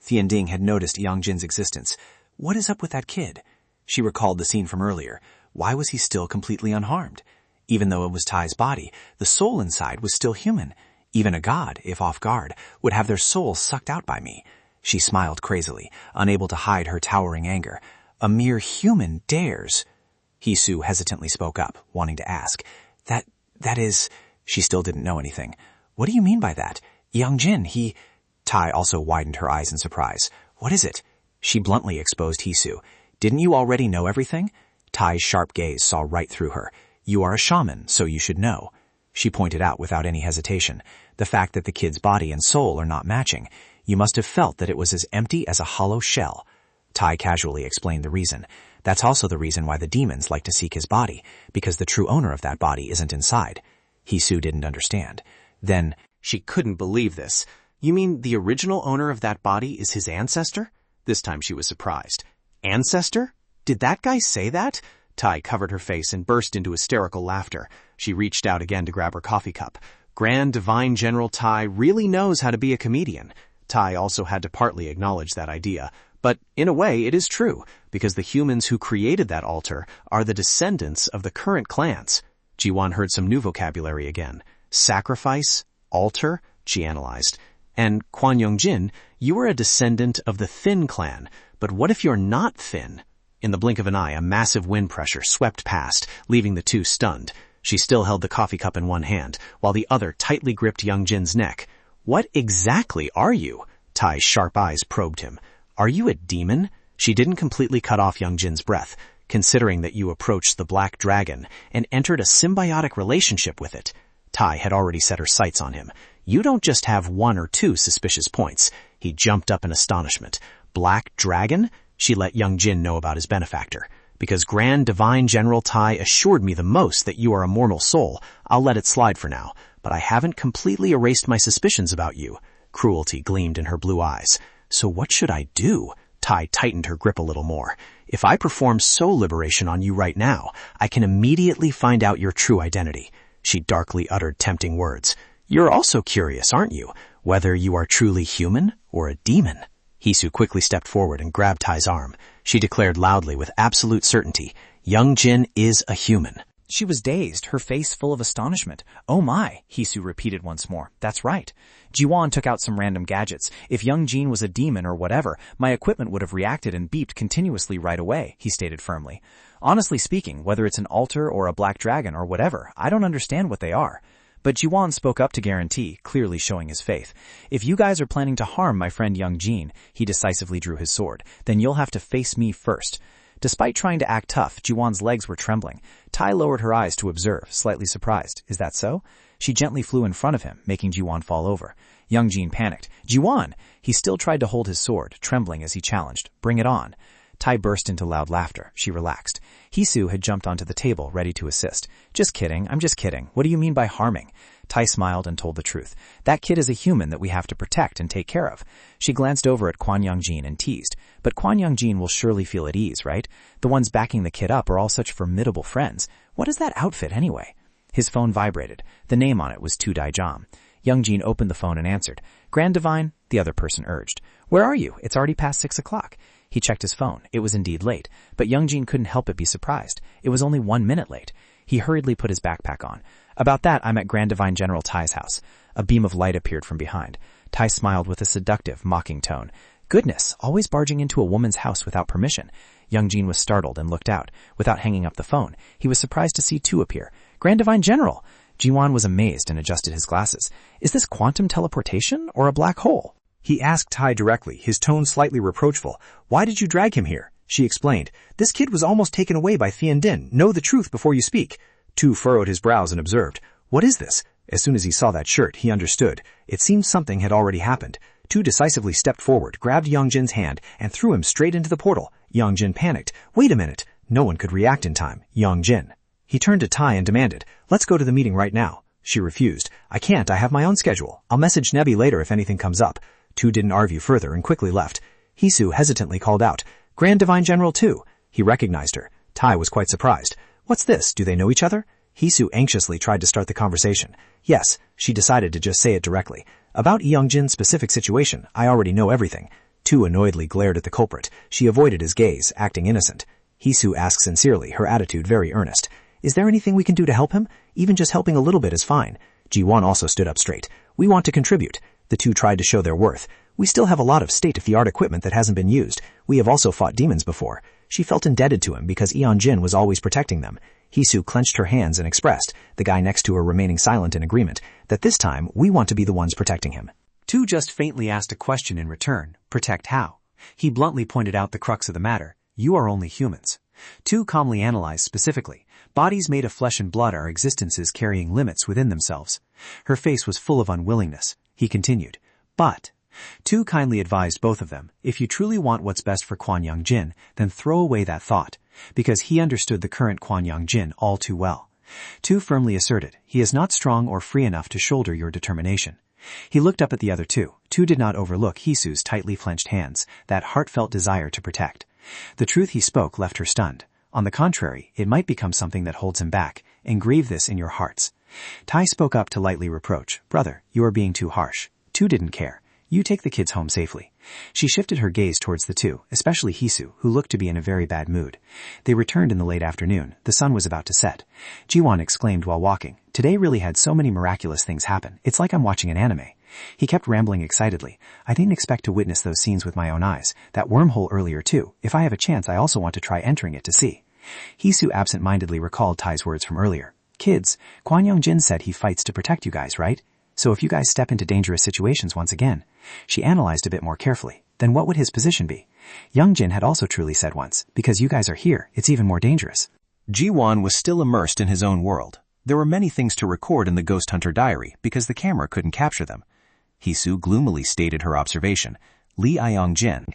Thiending had noticed Young-jin's existence. What is up with that kid? She recalled the scene from earlier. Why was he still completely unharmed? Even though it was Tai's body, the soul inside was still human. Even a god, if off guard, would have their soul sucked out by me. She smiled crazily, unable to hide her towering anger. A mere human dares. Hisu hesitantly spoke up, wanting to ask. That is... She still didn't know anything. What do you mean by that? Young-jin, he... Tai also widened her eyes in surprise. What is it? She bluntly exposed Hisu. Didn't you already know everything? Tai's sharp gaze saw right through her. You are a shaman, so you should know. She pointed out without any hesitation. The fact that the kid's body and soul are not matching. You must have felt that it was as empty as a hollow shell. Tai casually explained the reason. That's also the reason why the demons like to seek his body, because the true owner of that body isn't inside. Hisu didn't understand. Then, she couldn't believe this. You mean the original owner of that body is his ancestor? This time she was surprised. Ancestor? Did that guy say that? Tai covered her face and burst into hysterical laughter. She reached out again to grab her coffee cup. Grand Divine General Tai really knows how to be a comedian. Tai also had to partly acknowledge that idea. But in a way, it is true, because the humans who created that altar are the descendants of the current clans. Ji-won heard some new vocabulary again. Sacrifice, altar, she analyzed. And Kwon Young-jin, you are a descendant of the Thin clan, but what if you're not Thin? In the blink of an eye, a massive wind pressure swept past, leaving the 2 stunned. She still held the coffee cup in one hand, while the other tightly gripped Young-jin's neck. What exactly are you? Tai's sharp eyes probed him. Are you a demon? She didn't completely cut off Young-jin's breath, considering that you approached the Black Dragon and entered a symbiotic relationship with it. Tai had already set her sights on him. You don't just have 1 or 2 suspicious points. He jumped up in astonishment. Black Dragon? She let Young-jin know about his benefactor. Because Grand Divine General Tai assured me the most that you are a mortal soul, I'll let it slide for now. But I haven't completely erased my suspicions about you. Cruelty gleamed in her blue eyes. So what should I do? Tai tightened her grip a little more. If I perform soul liberation on you right now, I can immediately find out your true identity. She darkly uttered tempting words. You're also curious, aren't you? Whether you are truly human or a demon. Hisu quickly stepped forward and grabbed Tai's arm. She declared loudly with absolute certainty, Young-jin is a human. She was dazed, her face full of astonishment. Oh my, Hisu repeated once more. That's right. Ji-won took out some random gadgets. If Young-jin was a demon or whatever, my equipment would have reacted and beeped continuously right away, he stated firmly. Honestly speaking, whether it's an altar or a black dragon or whatever, I don't understand what they are. But Ji-won spoke up to guarantee, clearly showing his faith. If you guys are planning to harm my friend Young-jin, he decisively drew his sword, then you'll have to face me first. Despite trying to act tough, Ji-won's legs were trembling. Tai lowered her eyes to observe, slightly surprised. Is that so? She gently flew in front of him, making Ji-won fall over. Young-jin panicked. Ji-won! He still tried to hold his sword, trembling as he challenged. Bring it on. Tai burst into loud laughter. She relaxed. Hisu had jumped onto the table, ready to assist. Just kidding. I'm just kidding. What do you mean by harming? Tai smiled and told the truth. That kid is a human that we have to protect and take care of. She glanced over at Kwon Young-jin and teased. But Kwon Young-jin will surely feel at ease, right? The ones backing the kid up are all such formidable friends. What is that outfit anyway? His phone vibrated. The name on it was Tu Dai-jam. Young-jin opened the phone and answered. Grand Divine? The other person urged. Where are you? It's already past 6 o'clock. He checked his phone. It was indeed late, but Young-jin couldn't help but be surprised. It was only 1 minute late. He hurriedly put his backpack on. About that, I'm at Grand Divine General Tai's house. A beam of light appeared from behind. Tai smiled with a seductive, mocking tone. Goodness, always barging into a woman's house without permission. Young Jin was startled and looked out. Without hanging up the phone, he was surprised to see Tu appear. Grand Divine General! Jiwon was amazed and adjusted his glasses. Is this quantum teleportation or a black hole? He asked Tai directly, his tone slightly reproachful. Why did you drag him here? She explained. This kid was almost taken away by Thien Din. Know the truth before you speak. Tu furrowed his brows and observed. What is this? As soon as he saw that shirt, he understood. It seemed something had already happened. Tu decisively stepped forward, grabbed Youngjin's hand, and threw him straight into the portal. Youngjin panicked. Wait a minute. No one could react in time. Youngjin. He turned to Tai and demanded, let's go to the meeting right now. She refused. I can't. I have my own schedule. I'll message Nebi later if anything comes up. Tu didn't argue further and quickly left. Hisu hesitantly called out, Grand Divine General Tu. He recognized her. Tai was quite surprised. What's this? Do they know each other? Hisu anxiously tried to start the conversation. Yes, she decided to just say it directly. About Youngjin's specific situation, I already know everything. Tu annoyedly glared at the culprit. She avoided his gaze, acting innocent. Hisu asked sincerely, her attitude very earnest. Is there anything we can do to help him? Even just helping a little bit is fine. Ji-won also stood up straight. We want to contribute. The two tried to show their worth. We still have a lot of state-of-the-art equipment that hasn't been used. We have also fought demons before. She felt indebted to him because Yeonjin was always protecting them. Hisu clenched her hands and expressed, the guy next to her remaining silent in agreement, that this time we want to be the ones protecting him. Tu just faintly asked a question in return. Protect how? He bluntly pointed out the crux of the matter. You are only humans. Tu calmly analyzed specifically. Bodies made of flesh and blood are existences carrying limits within themselves. Her face was full of unwillingness. He continued. But Tu kindly advised both of them, if you truly want what's best for Kwan Youngjin, then throw away that thought, because he understood the current Kwan Youngjin all too well. Tu firmly asserted, he is not strong or free enough to shoulder your determination. He looked up at the other two. Tu did not overlook Hisu's tightly clenched hands, that heartfelt desire to protect. The truth he spoke left her stunned. On the contrary, it might become something that holds him back. Engrave this in your hearts. Tai spoke up to lightly reproach. Brother, you are being too harsh. Tu didn't care. You take the kids home safely. She shifted her gaze towards the two, especially Hisu, who looked to be in a very bad mood. They returned in the late afternoon. The sun was about to set. Jiwon exclaimed while walking, Today really had so many miraculous things happen. It's like I'm watching an anime. He kept rambling excitedly. I didn't expect to witness those scenes with my own eyes. That wormhole earlier too. If I have a chance, I also want to try entering it to see. Hisu absent-mindedly recalled Tai's words from earlier. Kids, Kwan Youngjin said he fights to protect you guys, right? So if you guys step into dangerous situations once again. She analyzed a bit more carefully. Then what would his position be? Youngjin had also truly said once, because you guys are here, it's even more dangerous. Ji-won was still immersed in his own world. There were many things to record in the Ghost Hunter diary because the camera couldn't capture them. Hisu gloomily stated her observation. Lee Youngjin,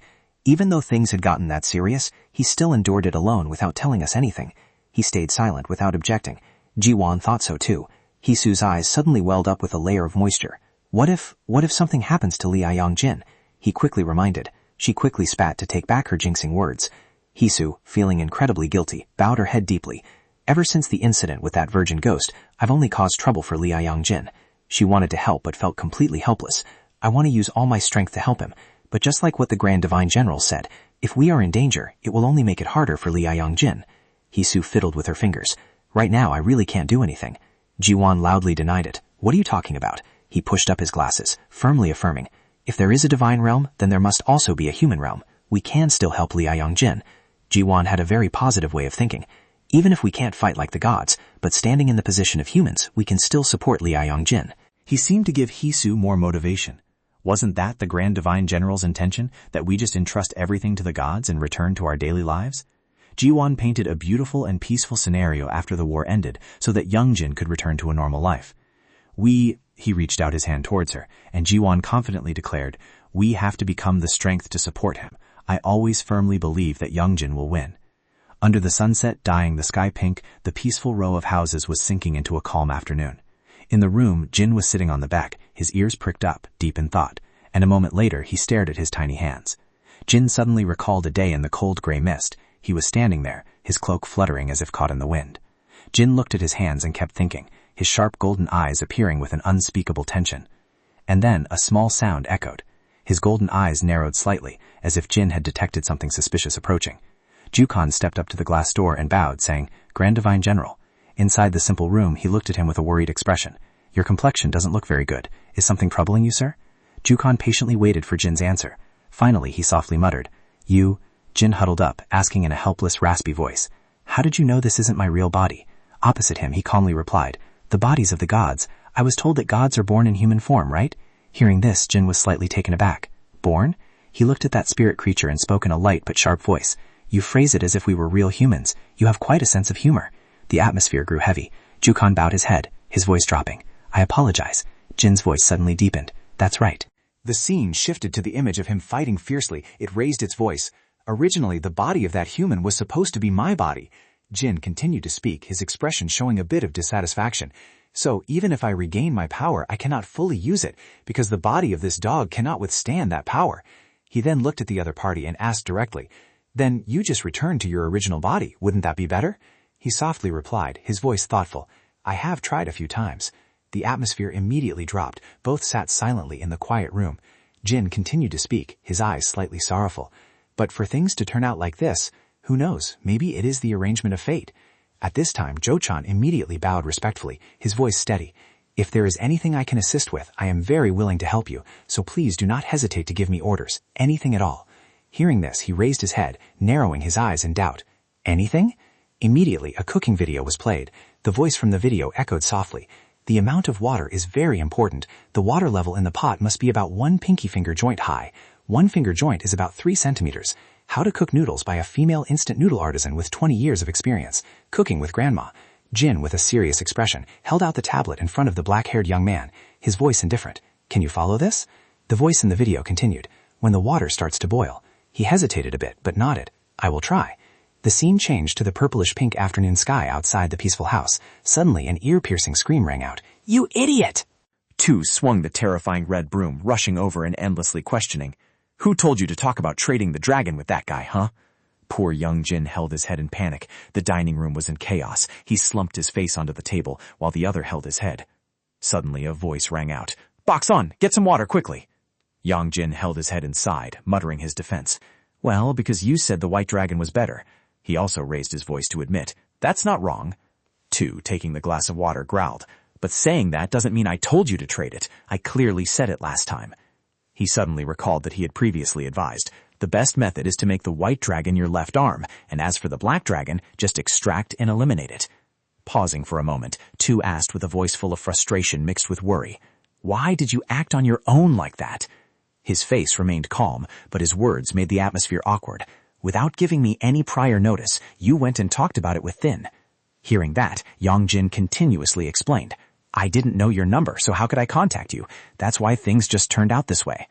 even though things had gotten that serious, he still endured it alone without telling us anything. He stayed silent without objecting. Ji-won thought so too. Hisu's eyes suddenly welled up with a layer of moisture. What if something happens to Lee Youngjin? He quickly reminded. She quickly spat to take back her jinxing words. Hisu, feeling incredibly guilty, bowed her head deeply. Ever since the incident with that virgin ghost, I've only caused trouble for Lee Youngjin. She wanted to help but felt completely helpless. I want to use all my strength to help him, but just like what the Grand Divine General said, if we are in danger, it will only make it harder for Lee Youngjin. Hisu fiddled with her fingers. Right now, I really can't do anything. Ji-won loudly denied it. What are you talking about? He pushed up his glasses, firmly affirming, if there is a divine realm, then there must also be a human realm. We can still help Lee Youngjin. Ji-won had a very positive way of thinking. Even if we can't fight like the gods, but standing in the position of humans, we can still support Lee Youngjin. He seemed to give Hisu more motivation. Wasn't that the Grand Divine General's intention, that we just entrust everything to the gods and return to our daily lives? Ji-won painted a beautiful and peaceful scenario after the war ended so that Youngjin could return to a normal life. He reached out his hand towards her, and Ji-won confidently declared, we have to become the strength to support him. I always firmly believe that Youngjin will win. Under the sunset dyeing the sky pink, the peaceful row of houses was sinking into a calm afternoon. In the room, Jin was sitting on the back, his ears pricked up, deep in thought, and a moment later he stared at his tiny hands. Jin suddenly recalled a day in the cold gray mist. He was standing there, his cloak fluttering as if caught in the wind. Jin looked at his hands and kept thinking, his sharp golden eyes appearing with an unspeakable tension. And then a small sound echoed. His golden eyes narrowed slightly, as if Jin had detected something suspicious approaching. Jukon stepped up to the glass door and bowed, saying, Grand Divine General. Inside the simple room, he looked at him with a worried expression. Your complexion doesn't look very good. Is something troubling you, sir? Jukon patiently waited for Jin's answer. Finally, he softly muttered, You... Jin huddled up, asking in a helpless, raspy voice. How did you know this isn't my real body? Opposite him, he calmly replied, The bodies of the gods. I was told that gods are born in human form, right? Hearing this, Jin was slightly taken aback. Born? He looked at that spirit creature and spoke in a light but sharp voice. You phrase it as if we were real humans. You have quite a sense of humor. The atmosphere grew heavy. Jukon bowed his head, his voice dropping. I apologize. Jin's voice suddenly deepened. That's right. The scene shifted to the image of him fighting fiercely. It raised its voice. Originally, the body of that human was supposed to be my body. Jin continued to speak, his expression showing a bit of dissatisfaction. So, even if I regain my power, I cannot fully use it, because the body of this dog cannot withstand that power. He then looked at the other party and asked directly, Then you just returned to your original body, wouldn't that be better? He softly replied, his voice thoughtful, I have tried a few times. The atmosphere immediately dropped. Both sat silently in the quiet room. Jin continued to speak, his eyes slightly sorrowful. But for things to turn out like this, who knows, maybe it is the arrangement of fate. At this time, Jo-chan immediately bowed respectfully, his voice steady. If there is anything I can assist with, I am very willing to help you, so please do not hesitate to give me orders, anything at all. Hearing this, he raised his head, narrowing his eyes in doubt. Anything? Immediately, a cooking video was played. The voice from the video echoed softly. The amount of water is very important. The water level in the pot must be about 1 pinky finger joint high. 1 finger joint is about 3 centimeters. How to cook noodles by a female instant noodle artisan with 20 years of experience. Cooking with grandma. Jin, with a serious expression, held out the tablet in front of the black-haired young man, his voice indifferent. Can you follow this? The voice in the video continued. When the water starts to boil. He hesitated a bit, but nodded. I will try. The scene changed to the purplish-pink afternoon sky outside the peaceful house. Suddenly, an ear-piercing scream rang out. You idiot! Tu swung the terrifying red broom, rushing over and endlessly questioning. Who told you to talk about trading the dragon with that guy, huh? Poor young Jin held his head in panic. The dining room was in chaos. He slumped his face onto the table, while the other held his head. Suddenly, a voice rang out. Box on! Get some water, quickly! Yang Jin held his head inside, muttering his defense. Well, because you said the white dragon was better. He also raised his voice to admit. That's not wrong. Tu, taking the glass of water, growled. But saying that doesn't mean I told you to trade it. I clearly said it last time. He suddenly recalled that he had previously advised. The best method is to make the white dragon your left arm, and as for the black dragon, just extract and eliminate it. Pausing for a moment, Tu asked with a voice full of frustration mixed with worry. Why did you act on your own like that? His face remained calm, but his words made the atmosphere awkward. Without giving me any prior notice, you went and talked about it with Thin. Hearing that, Yang Jin continuously explained. I didn't know your number, so how could I contact you? That's why things just turned out this way.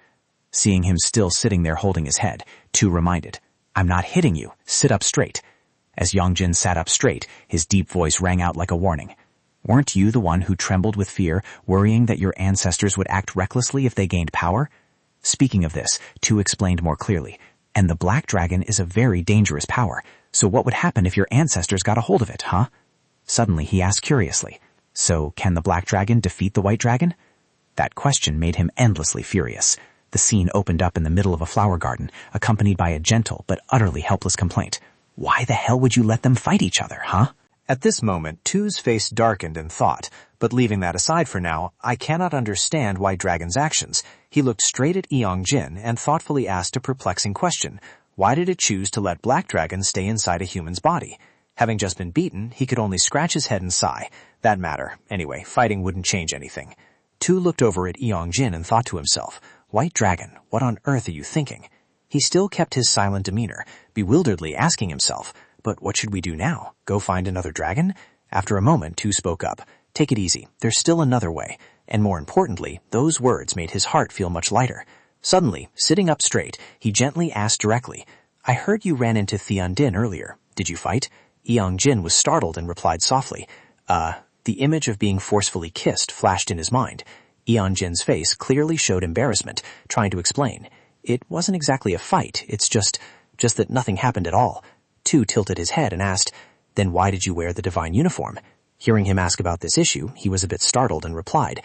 Seeing him still sitting there holding his head, Tu reminded, I'm not hitting you. Sit up straight. As Yang Jin sat up straight, his deep voice rang out like a warning. Weren't you the one who trembled with fear, worrying that your ancestors would act recklessly if they gained power? Speaking of this, Tu explained more clearly. And the black dragon is a very dangerous power, so what would happen if your ancestors got a hold of it, huh? Suddenly he asked curiously. So, can the black dragon defeat the white dragon? That question made him endlessly furious. The scene opened up in the middle of a flower garden, accompanied by a gentle but utterly helpless complaint. Why the hell would you let them fight each other, huh? At this moment, Tu's face darkened in thought, but leaving that aside for now, I cannot understand White Dragon's actions. He looked straight at Eong Jin and thoughtfully asked a perplexing question. Why did it choose to let Black Dragon stay inside a human's body? Having just been beaten, he could only scratch his head and sigh. That matter. Anyway, fighting wouldn't change anything. Tu looked over at Eong Jin and thought to himself, White Dragon, what on earth are you thinking? He still kept his silent demeanor, bewilderedly asking himself, but what should we do now? Go find another dragon? After a moment, Tu spoke up. Take it easy. There's still another way. And more importantly, those words made his heart feel much lighter. Suddenly, sitting up straight, he gently asked directly, I heard you ran into Theon Din earlier. Did you fight? Eong Jin was startled and replied softly, The image of being forcefully kissed flashed in his mind. Eong Jin's face clearly showed embarrassment, trying to explain. It wasn't exactly a fight, it's just that nothing happened at all. Tu tilted his head and asked, Then why did you wear the divine uniform? Hearing him ask about this issue, he was a bit startled and replied,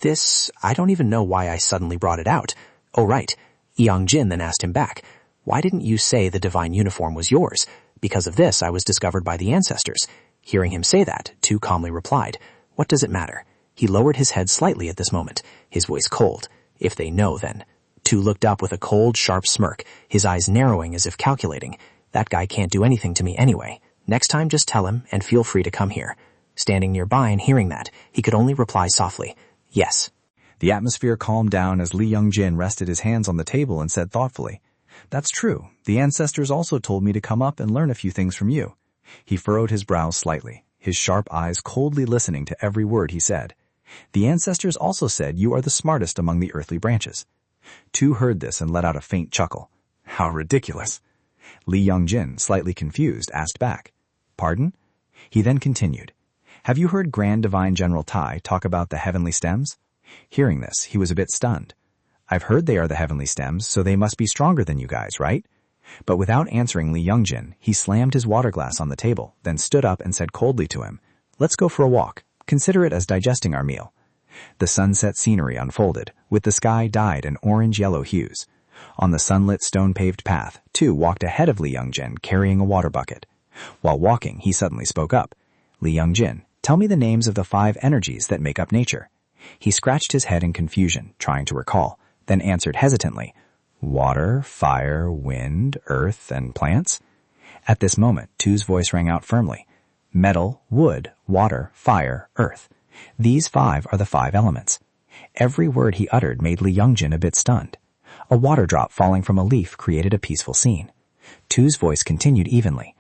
I don't even know why I suddenly brought it out. Oh right. Eong Jin then asked him back, Why didn't you say the divine uniform was yours? Because of this, I was discovered by the ancestors. Hearing him say that, Tu calmly replied, "What does it matter?" He lowered his head slightly at this moment, his voice cold. "If they know, then." Tu looked up with a cold, sharp smirk, his eyes narrowing as if calculating. "That guy can't do anything to me anyway. Next time just tell him, and feel free to come here." Standing nearby and hearing that, he could only reply softly, "Yes." The atmosphere calmed down as Li Youngjin rested his hands on the table and said thoughtfully, "That's true. The ancestors also told me to come up and learn a few things from you." He furrowed his brows slightly, his sharp eyes coldly listening to every word he said. "The ancestors also said you are the smartest among the earthly branches." Tu heard this and let out a faint chuckle. How ridiculous. Li Youngjin, slightly confused, asked back, "Pardon?" He then continued, "Have you heard Grand Divine General Tai talk about the heavenly stems?" Hearing this, he was a bit stunned. "I've heard they are the heavenly stems, so they must be stronger than you guys, right?" But without answering Li Youngjin, he slammed his water glass on the table, then stood up and said coldly to him, "Let's go for a walk. Consider it as digesting our meal." The sunset scenery unfolded, with the sky dyed in orange-yellow hues. On the sunlit stone-paved path, Tu walked ahead of Li Youngjin carrying a water bucket. While walking, he suddenly spoke up. "Li Youngjin, tell me the names of the 5 energies that make up nature." He scratched his head in confusion, trying to recall, then answered hesitantly, "Water, fire, wind, earth, and plants?" At this moment, Tu's voice rang out firmly. "Metal, wood, water, fire, earth. These 5 are the 5 elements." Every word he uttered made Li Youngjin a bit stunned. A water drop falling from a leaf created a peaceful scene. Tu's voice continued evenly.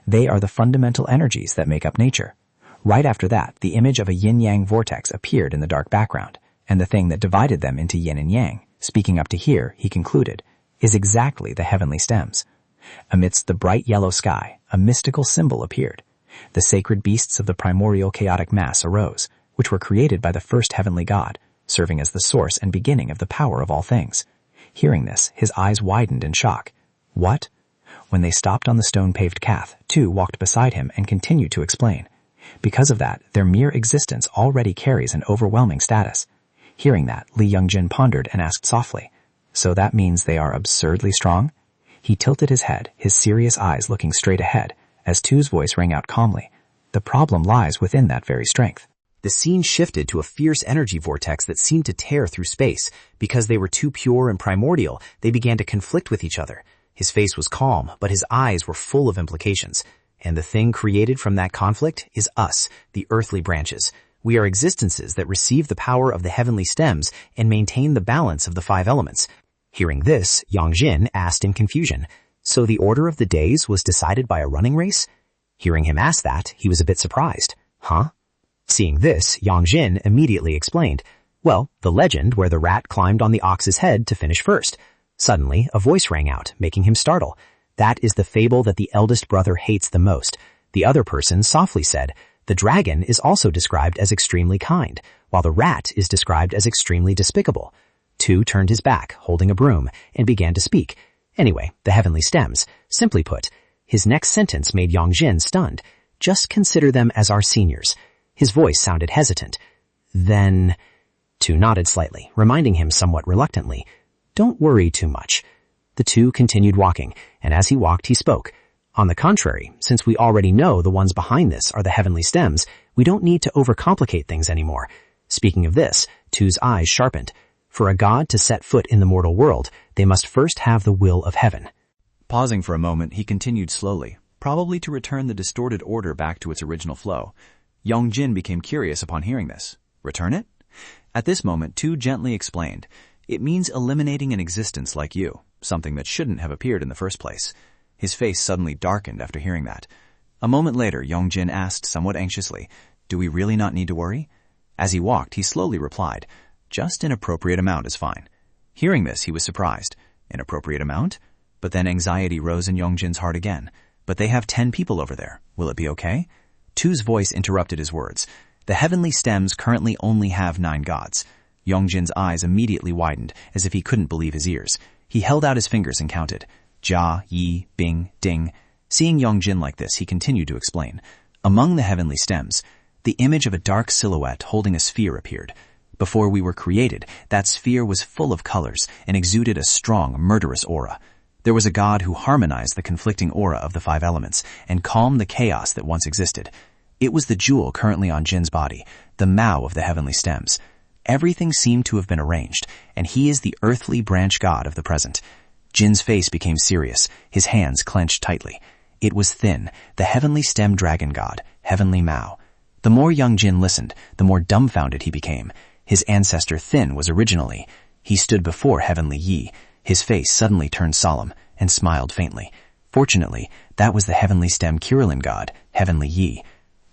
"They are the fundamental energies that make up nature." Right after that, the image of a yin-yang vortex appeared in the dark background, and the thing that divided them into yin and yang, speaking up to here, he concluded, is exactly the heavenly stems. Amidst the bright yellow sky, a mystical symbol appeared. The sacred beasts of the primordial chaotic mass arose, which were created by the first heavenly god, serving as the source and beginning of the power of all things. Hearing this, his eyes widened in shock. "What?" When they stopped on the stone-paved path, Tu walked beside him and continued to explain. Because of that, their mere existence already carries an overwhelming status. Hearing that, Li Youngjin pondered and asked softly, "So that means they are absurdly strong?" He tilted his head, his serious eyes looking straight ahead, as Tu's voice rang out calmly. "The problem lies within that very strength." The scene shifted to a fierce energy vortex that seemed to tear through space. Because they were too pure and primordial, they began to conflict with each other. His face was calm, but his eyes were full of implications. And the thing created from that conflict is us, the earthly branches. We are existences that receive the power of the heavenly stems and maintain the balance of the 5 elements. Hearing this, Youngjin asked in confusion, "So the order of the days was decided by a running race?" Hearing him ask that, he was a bit surprised. "Huh?" Seeing this, Youngjin immediately explained, "Well, the legend where the rat climbed on the ox's head to finish first." Suddenly, a voice rang out, making him startle. "That is the fable that the eldest brother hates the most." The other person softly said, "The dragon is also described as extremely kind, while the rat is described as extremely despicable." Tu turned his back, holding a broom, and began to speak. Anyway, the heavenly stems. Simply put, his next sentence made Youngjin stunned. "Just consider them as our seniors." His voice sounded hesitant. "Then..." Tu nodded slightly, reminding him somewhat reluctantly, "Don't worry too much." The two continued walking, and as he walked, he spoke. "On the contrary, since we already know the ones behind this are the heavenly stems, we don't need to overcomplicate things anymore." Speaking of this, Tu's eyes sharpened. For a god to set foot in the mortal world, they must first have the will of heaven. Pausing for a moment, he continued slowly, probably to return the distorted order back to its original flow. Youngjin became curious upon hearing this. "Return it?" At this moment, Tu gently explained, "It means eliminating an existence like you, something that shouldn't have appeared in the first place." His face suddenly darkened after hearing that. A moment later, Youngjin asked somewhat anxiously, "Do we really not need to worry?" As he walked, he slowly replied, "Just an appropriate amount is fine." Hearing this, he was surprised. An appropriate amount? But then anxiety rose in Youngjin's heart again. "But they have 10 people over there. Will it be okay?" Tu's voice interrupted his words. "The heavenly stems currently only have 9 gods." Youngjin's eyes immediately widened, as if he couldn't believe his ears. He held out his fingers and counted. Jia, Yi, Bing, Ding. Seeing Youngjin like this, he continued to explain. "Among the heavenly stems, the image of a dark silhouette holding a sphere appeared. Before we were created, that sphere was full of colors and exuded a strong, murderous aura. There was a god who harmonized the conflicting aura of the 5 elements and calmed the chaos that once existed. It was the jewel currently on Jin's body, the Mao of the heavenly stems. Everything seemed to have been arranged, and he is the earthly branch god of the present. Jin's face became serious, his hands clenched tightly. It was Thin, the heavenly stem dragon god, heavenly Mao. The more young Jin listened, the more dumbfounded he became. His ancestor Thin was originally. He stood before heavenly Yi. His face suddenly turned solemn and smiled faintly. Fortunately, that was the heavenly stem Kirillin god, heavenly Yi.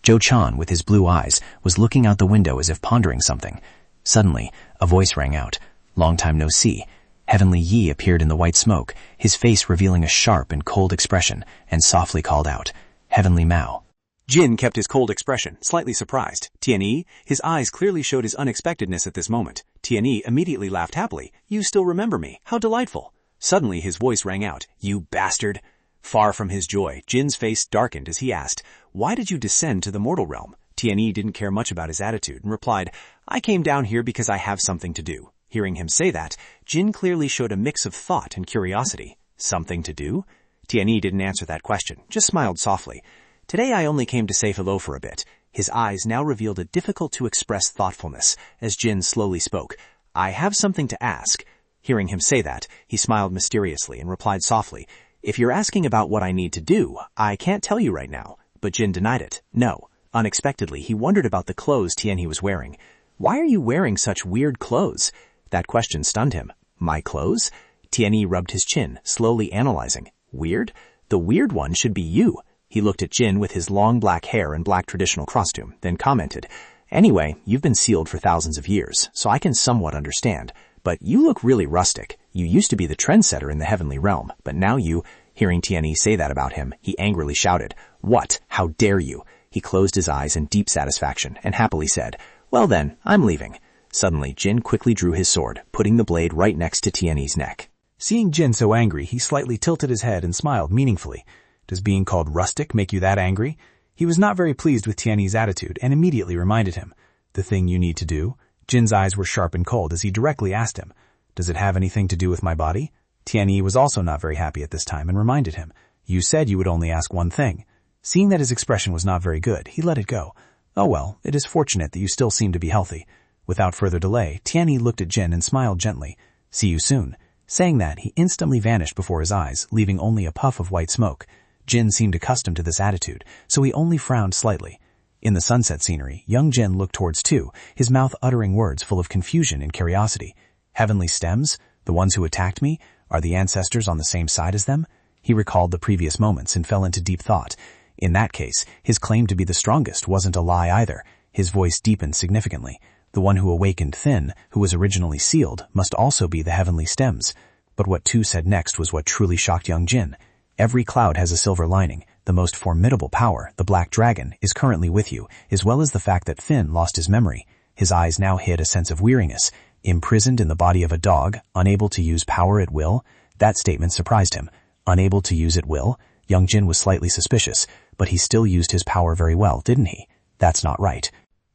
Zhou Chan, with his blue eyes, was looking out the window as if pondering something. Suddenly, a voice rang out. Long time no see. Heavenly Yi appeared in the white smoke, his face revealing a sharp and cold expression, and softly called out, Heavenly Mao. Jin kept his cold expression, slightly surprised. Tianyi, his eyes clearly showed his unexpectedness at this moment. Tianyi immediately laughed happily. You still remember me. How delightful. Suddenly his voice rang out. You bastard. Far from his joy, Jin's face darkened as he asked, Why did you descend to the mortal realm? Tianyi didn't care much about his attitude and replied, I came down here because I have something to do. Hearing him say that, Jin clearly showed a mix of thought and curiosity. Something to do? Tianyi didn't answer that question, just smiled softly. Today I only came to say hello for a bit. His eyes now revealed a difficult-to-express thoughtfulness as Jin slowly spoke. I have something to ask. Hearing him say that, he smiled mysteriously and replied softly, If you're asking about what I need to do, I can't tell you right now. But Jin denied it. No. Unexpectedly, he wondered about the clothes Tianyi was wearing. Why are you wearing such weird clothes? That question stunned him. My clothes? Tianyi rubbed his chin, slowly analyzing. Weird? The weird one should be you. He looked at Jin with his long black hair and black traditional costume, then commented, Anyway, you've been sealed for thousands of years, so I can somewhat understand. But you look really rustic. You used to be the trendsetter in the heavenly realm, but now you... Hearing Tianyi say that about him, he angrily shouted, What? How dare you? He closed his eyes in deep satisfaction and happily said, Well then, I'm leaving. Suddenly, Jin quickly drew his sword, putting the blade right next to Tianyi's neck. Seeing Jin so angry, he slightly tilted his head and smiled meaningfully. Does being called rustic make you that angry? He was not very pleased with Tianyi's attitude and immediately reminded him. The thing you need to do? Jin's eyes were sharp and cold as he directly asked him. Does it have anything to do with my body? Tianyi was also not very happy at this time and reminded him. You said you would only ask one thing. Seeing that his expression was not very good, he let it go. Oh well, it is fortunate that you still seem to be healthy. Without further delay, Tianyi looked at Jin and smiled gently. See you soon. Saying that, he instantly vanished before his eyes, leaving only a puff of white smoke. Jin seemed accustomed to this attitude, so he only frowned slightly. In the sunset scenery, young Jin looked towards Tu, his mouth uttering words full of confusion and curiosity. Heavenly stems? The ones who attacked me? Are the ancestors on the same side as them? He recalled the previous moments and fell into deep thought. In that case, his claim to be the strongest wasn't a lie either. His voice deepened significantly. The one who awakened Thin, who was originally sealed, must also be the heavenly stems. But what Tu said next was what truly shocked young Jin. Every cloud has a silver lining. The most formidable power, the Black Dragon, is currently with you, as well as the fact that Thin lost his memory. His eyes now hid a sense of weariness. Imprisoned in the body of a dog, unable to use power at will? That statement surprised him. Unable to use at will? Young Jin was slightly suspicious, but he still used his power very well, didn't he? That's not right.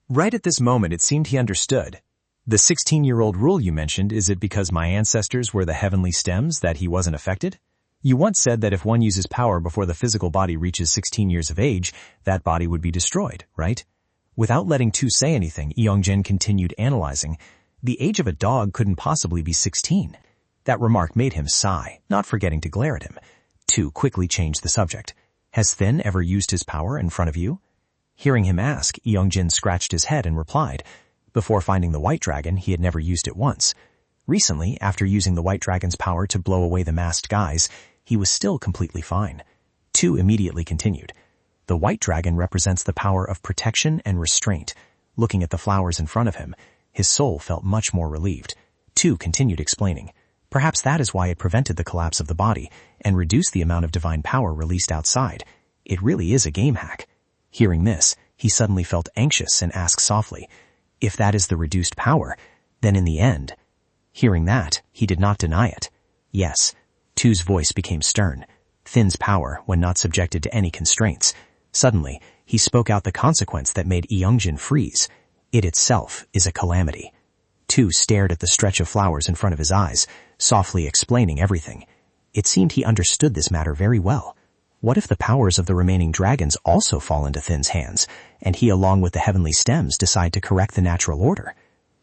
Right at this moment, it seemed he understood. The 16-year-old rule you mentioned, is it because my ancestors were the heavenly stems that he wasn't affected? You once said that if one uses power before the physical body reaches 16 years of age, that body would be destroyed, right? Without letting Tu say anything, Youngjin continued analyzing. The age of a dog couldn't possibly be 16. That remark made him sigh, not forgetting to glare at him. Tu quickly changed the subject. Has Thin ever used his power in front of you? Hearing him ask, Youngjin scratched his head and replied. Before finding the white dragon, he had never used it once. Recently, after using the white dragon's power to blow away the masked guys, he was still completely fine. Tu immediately continued. The white dragon represents the power of protection and restraint. Looking at the flowers in front of him, his soul felt much more relieved. Tu continued explaining. Perhaps that is why it prevented the collapse of the body and reduced the amount of divine power released outside. It really is a game hack. Hearing this, he suddenly felt anxious and asked softly, if that is the reduced power, then in the end... Hearing that, he did not deny it. Yes. Tu's voice became stern. Thin's power, when not subjected to any constraints. Suddenly, he spoke out the consequence that made Youngjin freeze. It itself is a calamity. Tu stared at the stretch of flowers in front of his eyes, softly explaining everything. It seemed he understood this matter very well. What if the powers of the remaining dragons also fall into Thin's hands, and he along with the heavenly stems decide to correct the natural order?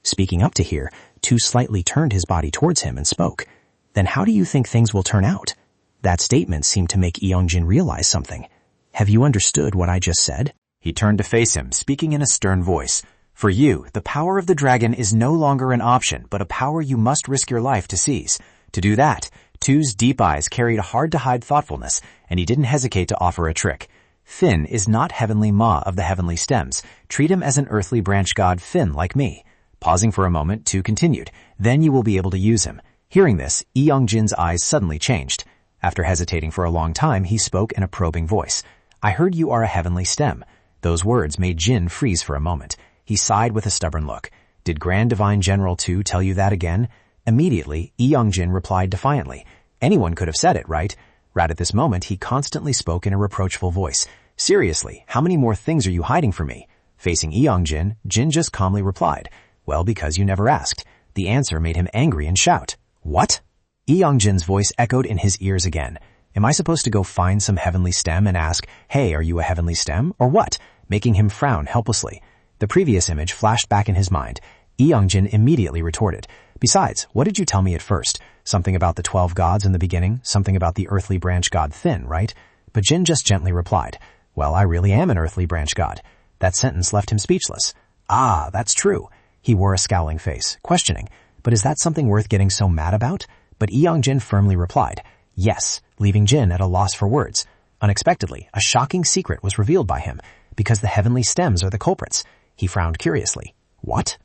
Speaking up to hear, Tu slightly turned his body towards him and spoke. Then how do you think things will turn out? That statement seemed to make Yeongjin realize something. Have you understood what I just said? He turned to face him, speaking in a stern voice. For you, the power of the dragon is no longer an option, but a power you must risk your life to seize. To do that, Tu's deep eyes carried a hard-to-hide thoughtfulness, and he didn't hesitate to offer a trick. Fin is not heavenly Ma of the heavenly stems. Treat him as an earthly branch god Fin like me. Pausing for a moment, Tu continued. Then you will be able to use him. Hearing this, Yeongjin's eyes suddenly changed. After hesitating for a long time, he spoke in a probing voice. I heard you are a heavenly stem. Those words made Jin freeze for a moment. He sighed with a stubborn look. Did Grand Divine General Tu tell you that again? Immediately, Yeongjin replied defiantly. Anyone could have said it, right? Right at this moment, he constantly spoke in a reproachful voice. Seriously, how many more things are you hiding from me? Facing Yeongjin, Jin just calmly replied. Well, because you never asked. The answer made him angry and shout. What? Yeongjin's voice echoed in his ears again. Am I supposed to go find some heavenly stem and ask, hey, are you a heavenly stem, or what? Making him frown helplessly. The previous image flashed back in his mind. Yeongjin immediately retorted. Besides, what did you tell me at first? Something about the 12 gods in the beginning, something about the earthly branch god Thin, right? But Jin just gently replied, well, I really am an earthly branch god. That sentence left him speechless. Ah, that's true. He wore a scowling face, questioning, but is that something worth getting so mad about? But Yeongjin firmly replied, yes, leaving Jin at a loss for words. Unexpectedly, a shocking secret was revealed by him, because the heavenly stems are the culprits. He frowned curiously. What?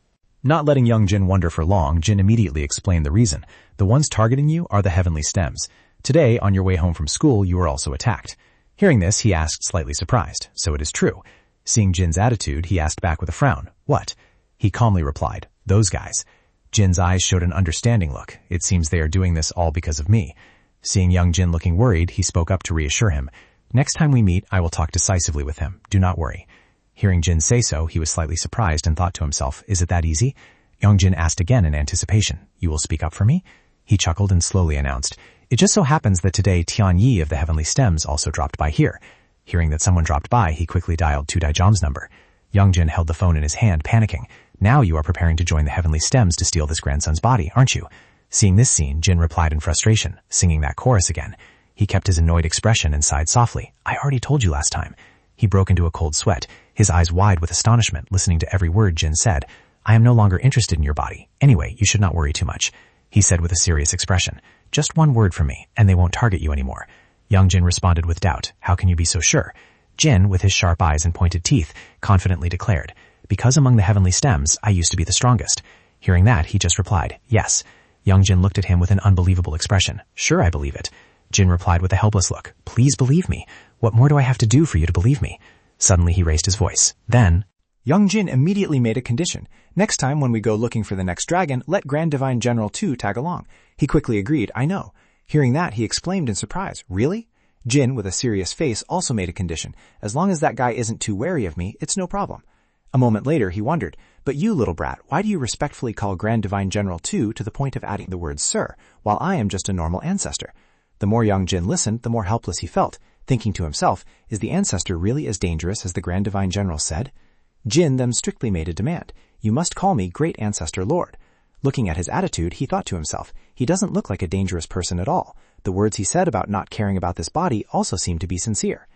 Not letting young Jin wonder for long, Jin immediately explained the reason. The ones targeting you are the heavenly stems. Today, on your way home from school, you were also attacked. Hearing this, he asked, slightly surprised. So it is true. Seeing Jin's attitude, he asked back with a frown. What? He calmly replied, those guys. Jin's eyes showed an understanding look. It seems they are doing this all because of me. Seeing young Jin looking worried, he spoke up to reassure him. Next time we meet, I will talk decisively with him. Do not worry. Hearing Jin say so, he was slightly surprised and thought to himself, is it that easy? Yeongjin asked again in anticipation, you will speak up for me? He chuckled and slowly announced, it just so happens that today Tian Yi of the Heavenly Stems also dropped by here. Hearing that someone dropped by, he quickly dialed Tu Daijom's number. Yeongjin held the phone in his hand, panicking. Now you are preparing to join the Heavenly Stems to steal this grandson's body, aren't you? Seeing this scene, Jin replied in frustration, singing that chorus again. He kept his annoyed expression and sighed softly. I already told you last time. He broke into a cold sweat, his eyes wide with astonishment, listening to every word Jin said. I am no longer interested in your body. Anyway, you should not worry too much. He said with a serious expression. Just one word from me, and they won't target you anymore. Young Jin responded with doubt. How can you be so sure? Jin, with his sharp eyes and pointed teeth, confidently declared. Because among the heavenly stems, I used to be the strongest. Hearing that, he just replied, yes. Young Jin looked at him with an unbelievable expression. Sure, I believe it. Jin replied with a helpless look. Please believe me. What more do I have to do for you to believe me? Suddenly he raised his voice. Then, Young Jin immediately made a condition. Next time when we go looking for the next dragon, let Grand Divine General Tu tag along. He quickly agreed, I know. Hearing that, he exclaimed in surprise, really? Jin, with a serious face, also made a condition. As long as that guy isn't too wary of me, it's no problem. A moment later, he wondered, but you, little brat, why do you respectfully call Grand Divine General Tu to the point of adding the word sir, while I am just a normal ancestor? The more young Jin listened, the more helpless he felt, thinking to himself, is the ancestor really as dangerous as the Grand Divine General said? Jin then strictly made a demand. You must call me Great Ancestor Lord. Looking at his attitude, he thought to himself, he doesn't look like a dangerous person at all. The words he said about not caring about this body also seemed to be sincere.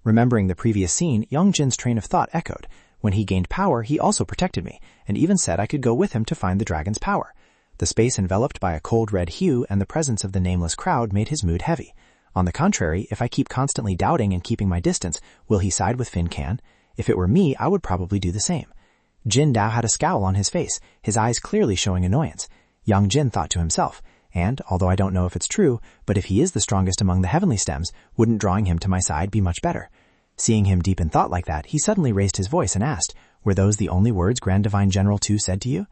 Remembering the previous scene, young Jin's train of thought echoed. When he gained power, he also protected me, and even said I could go with him to find the dragon's power. The space enveloped by a cold red hue and the presence of the nameless crowd made his mood heavy. On the contrary, if I keep constantly doubting and keeping my distance, will he side with Fin Can? If it were me, I would probably do the same. Jin now had a scowl on his face, his eyes clearly showing annoyance. Young Jin thought to himself, and, although I don't know if it's true, but if he is the strongest among the heavenly stems, wouldn't drawing him to my side be much better? Seeing him deep in thought like that, he suddenly raised his voice and asked, were those the only words Grand Divine General Tu said to you?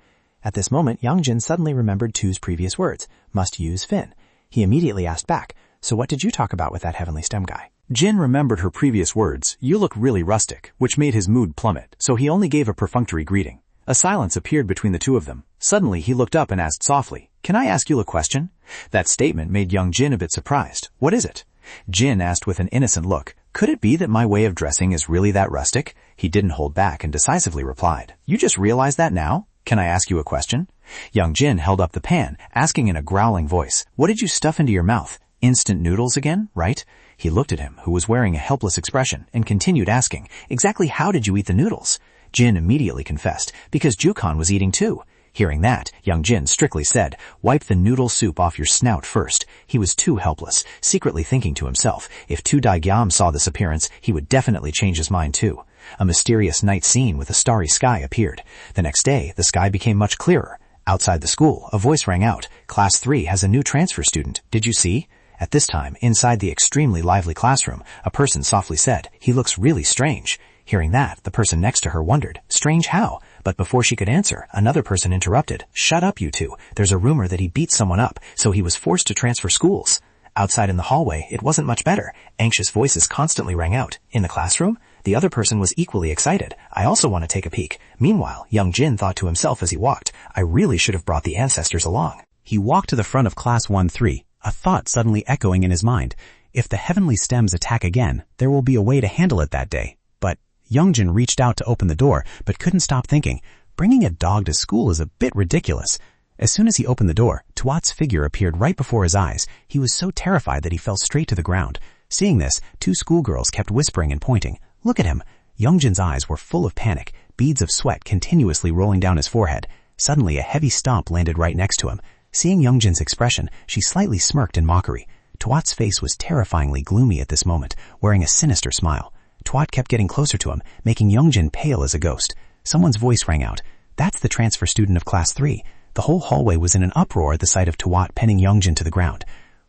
At this moment, Young Jin suddenly remembered Tu's previous words, must use Fin. He immediately asked back, so what did you talk about with that heavenly stem guy? Jin remembered her previous words, you look really rustic, which made his mood plummet, so he only gave a perfunctory greeting. A silence appeared between the two of them. Suddenly he looked up and asked softly, can I ask you a question? That statement made young Jin a bit surprised. What is it? Jin asked with an innocent look, "Could it be that my way of dressing is really that rustic?" He didn't hold back and decisively replied, "You just realized that now? Can I ask you a question?" Young Jin held up the pan, asking in a growling voice, "What did you stuff into your mouth? Instant noodles again, right?" He looked at him, who was wearing a helpless expression, and continued asking, "Exactly how did you eat the noodles?" Jin immediately confessed, because Jukan was eating too. Hearing that, Young Jin strictly said, "Wipe the noodle soup off your snout first." He was too helpless, secretly thinking to himself, if Tu Daigyam saw this appearance, he would definitely change his mind too. A mysterious night scene with a starry sky appeared. The next day, the sky became much clearer. Outside the school, a voice rang out, "Class 3 has a new transfer student. Did you see?" At this time, inside the extremely lively classroom, a person softly said, "He looks really strange." Hearing that, the person next to her wondered, "Strange how?" But before she could answer, another person interrupted, "Shut up, you two. There's a rumor that he beat someone up, so he was forced to transfer schools." Outside in the hallway, it wasn't much better. Anxious voices constantly rang out. In the classroom, the other person was equally excited. "I also want to take a peek." Meanwhile, Young Jin thought to himself as he walked, "I really should have brought the ancestors along." He walked to the front of class 1-3, a thought suddenly echoing in his mind. If the heavenly stems attack again, there will be a way to handle it that day. But Youngjin reached out to open the door, but couldn't stop thinking, bringing a dog to school is a bit ridiculous. As soon as he opened the door, Tuat's figure appeared right before his eyes. He was so terrified that he fell straight to the ground. Seeing this, two schoolgirls kept whispering and pointing. "Look at him." Youngjin's eyes were full of panic, beads of sweat continuously rolling down his forehead. Suddenly, a heavy stomp landed right next to him. Seeing Youngjin's expression, she slightly smirked in mockery. Tuat's face was terrifyingly gloomy at this moment, wearing a sinister smile. Tuat kept getting closer to him, making Youngjin pale as a ghost. Someone's voice rang out. "That's the transfer student of class 3. The whole hallway was in an uproar at the sight of Tuat pinning Youngjin to the ground.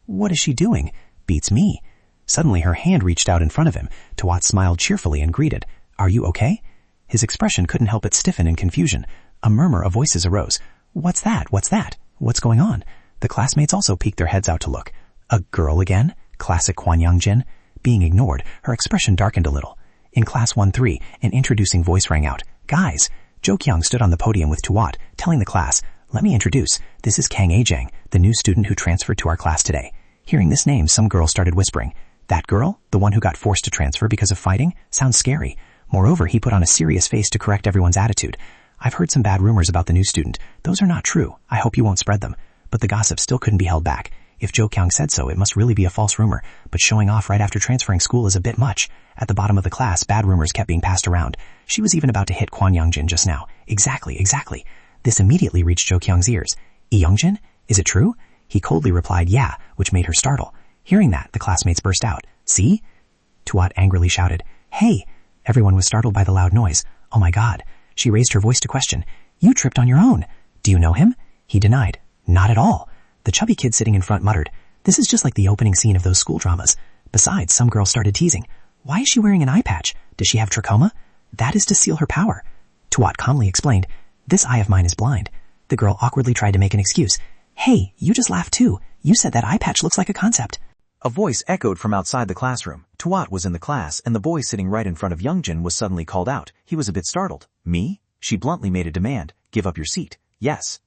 "What is she doing?" "Beats me." Suddenly her hand reached out in front of him. Tuat smiled cheerfully and greeted, "Are you okay?" His expression couldn't help but stiffen in confusion. A murmur of voices arose. "What's that? What's that? What's going on?" The classmates also peeked their heads out to look. A girl again? Classic Kwan Youngjin. Being ignored, her expression darkened a little. In class 1-3, an introducing voice rang out. "Guys!" Jo Kyung stood on the podium with Tuat, telling the class, "Let me introduce. This is Kang Ajang, the new student who transferred to our class today." Hearing this name, some girls started whispering. "That girl? The one who got forced to transfer because of fighting? Sounds scary." Moreover, he put on a serious face to correct everyone's attitude. "I've heard some bad rumors about the new student. Those are not true. I hope you won't spread them." But the gossip still couldn't be held back. If Jo Kyung said so, it must really be a false rumor, but showing off right after transferring school is a bit much. At the bottom of the class, bad rumors kept being passed around. She was even about to hit Kwan Youngjin just now. Exactly. This immediately reached Jo Kyung's ears. "Youngjin? Is it true?" He coldly replied, "Yeah," which made her startle. Hearing that, the classmates burst out. "See?" Tuat angrily shouted, "Hey!" Everyone was startled by the loud noise. "Oh my god." She raised her voice to question, "You tripped on your own. Do you know him?" He denied. "Not at all." The chubby kid sitting in front muttered, "This is just like the opening scene of those school dramas." Besides, some girls started teasing. "Why is she wearing an eye patch? Does she have trachoma?" "That is to seal her power." Tuat calmly explained, "This eye of mine is blind." The girl awkwardly tried to make an excuse. "Hey, you just laughed too. You said that eye patch looks like a concept." A voice echoed from outside the classroom. Tuat was in the class, and the boy sitting right in front of Youngjin was suddenly called out. He was a bit startled. "Me?" She bluntly made a demand. "Give up your seat." "Yes."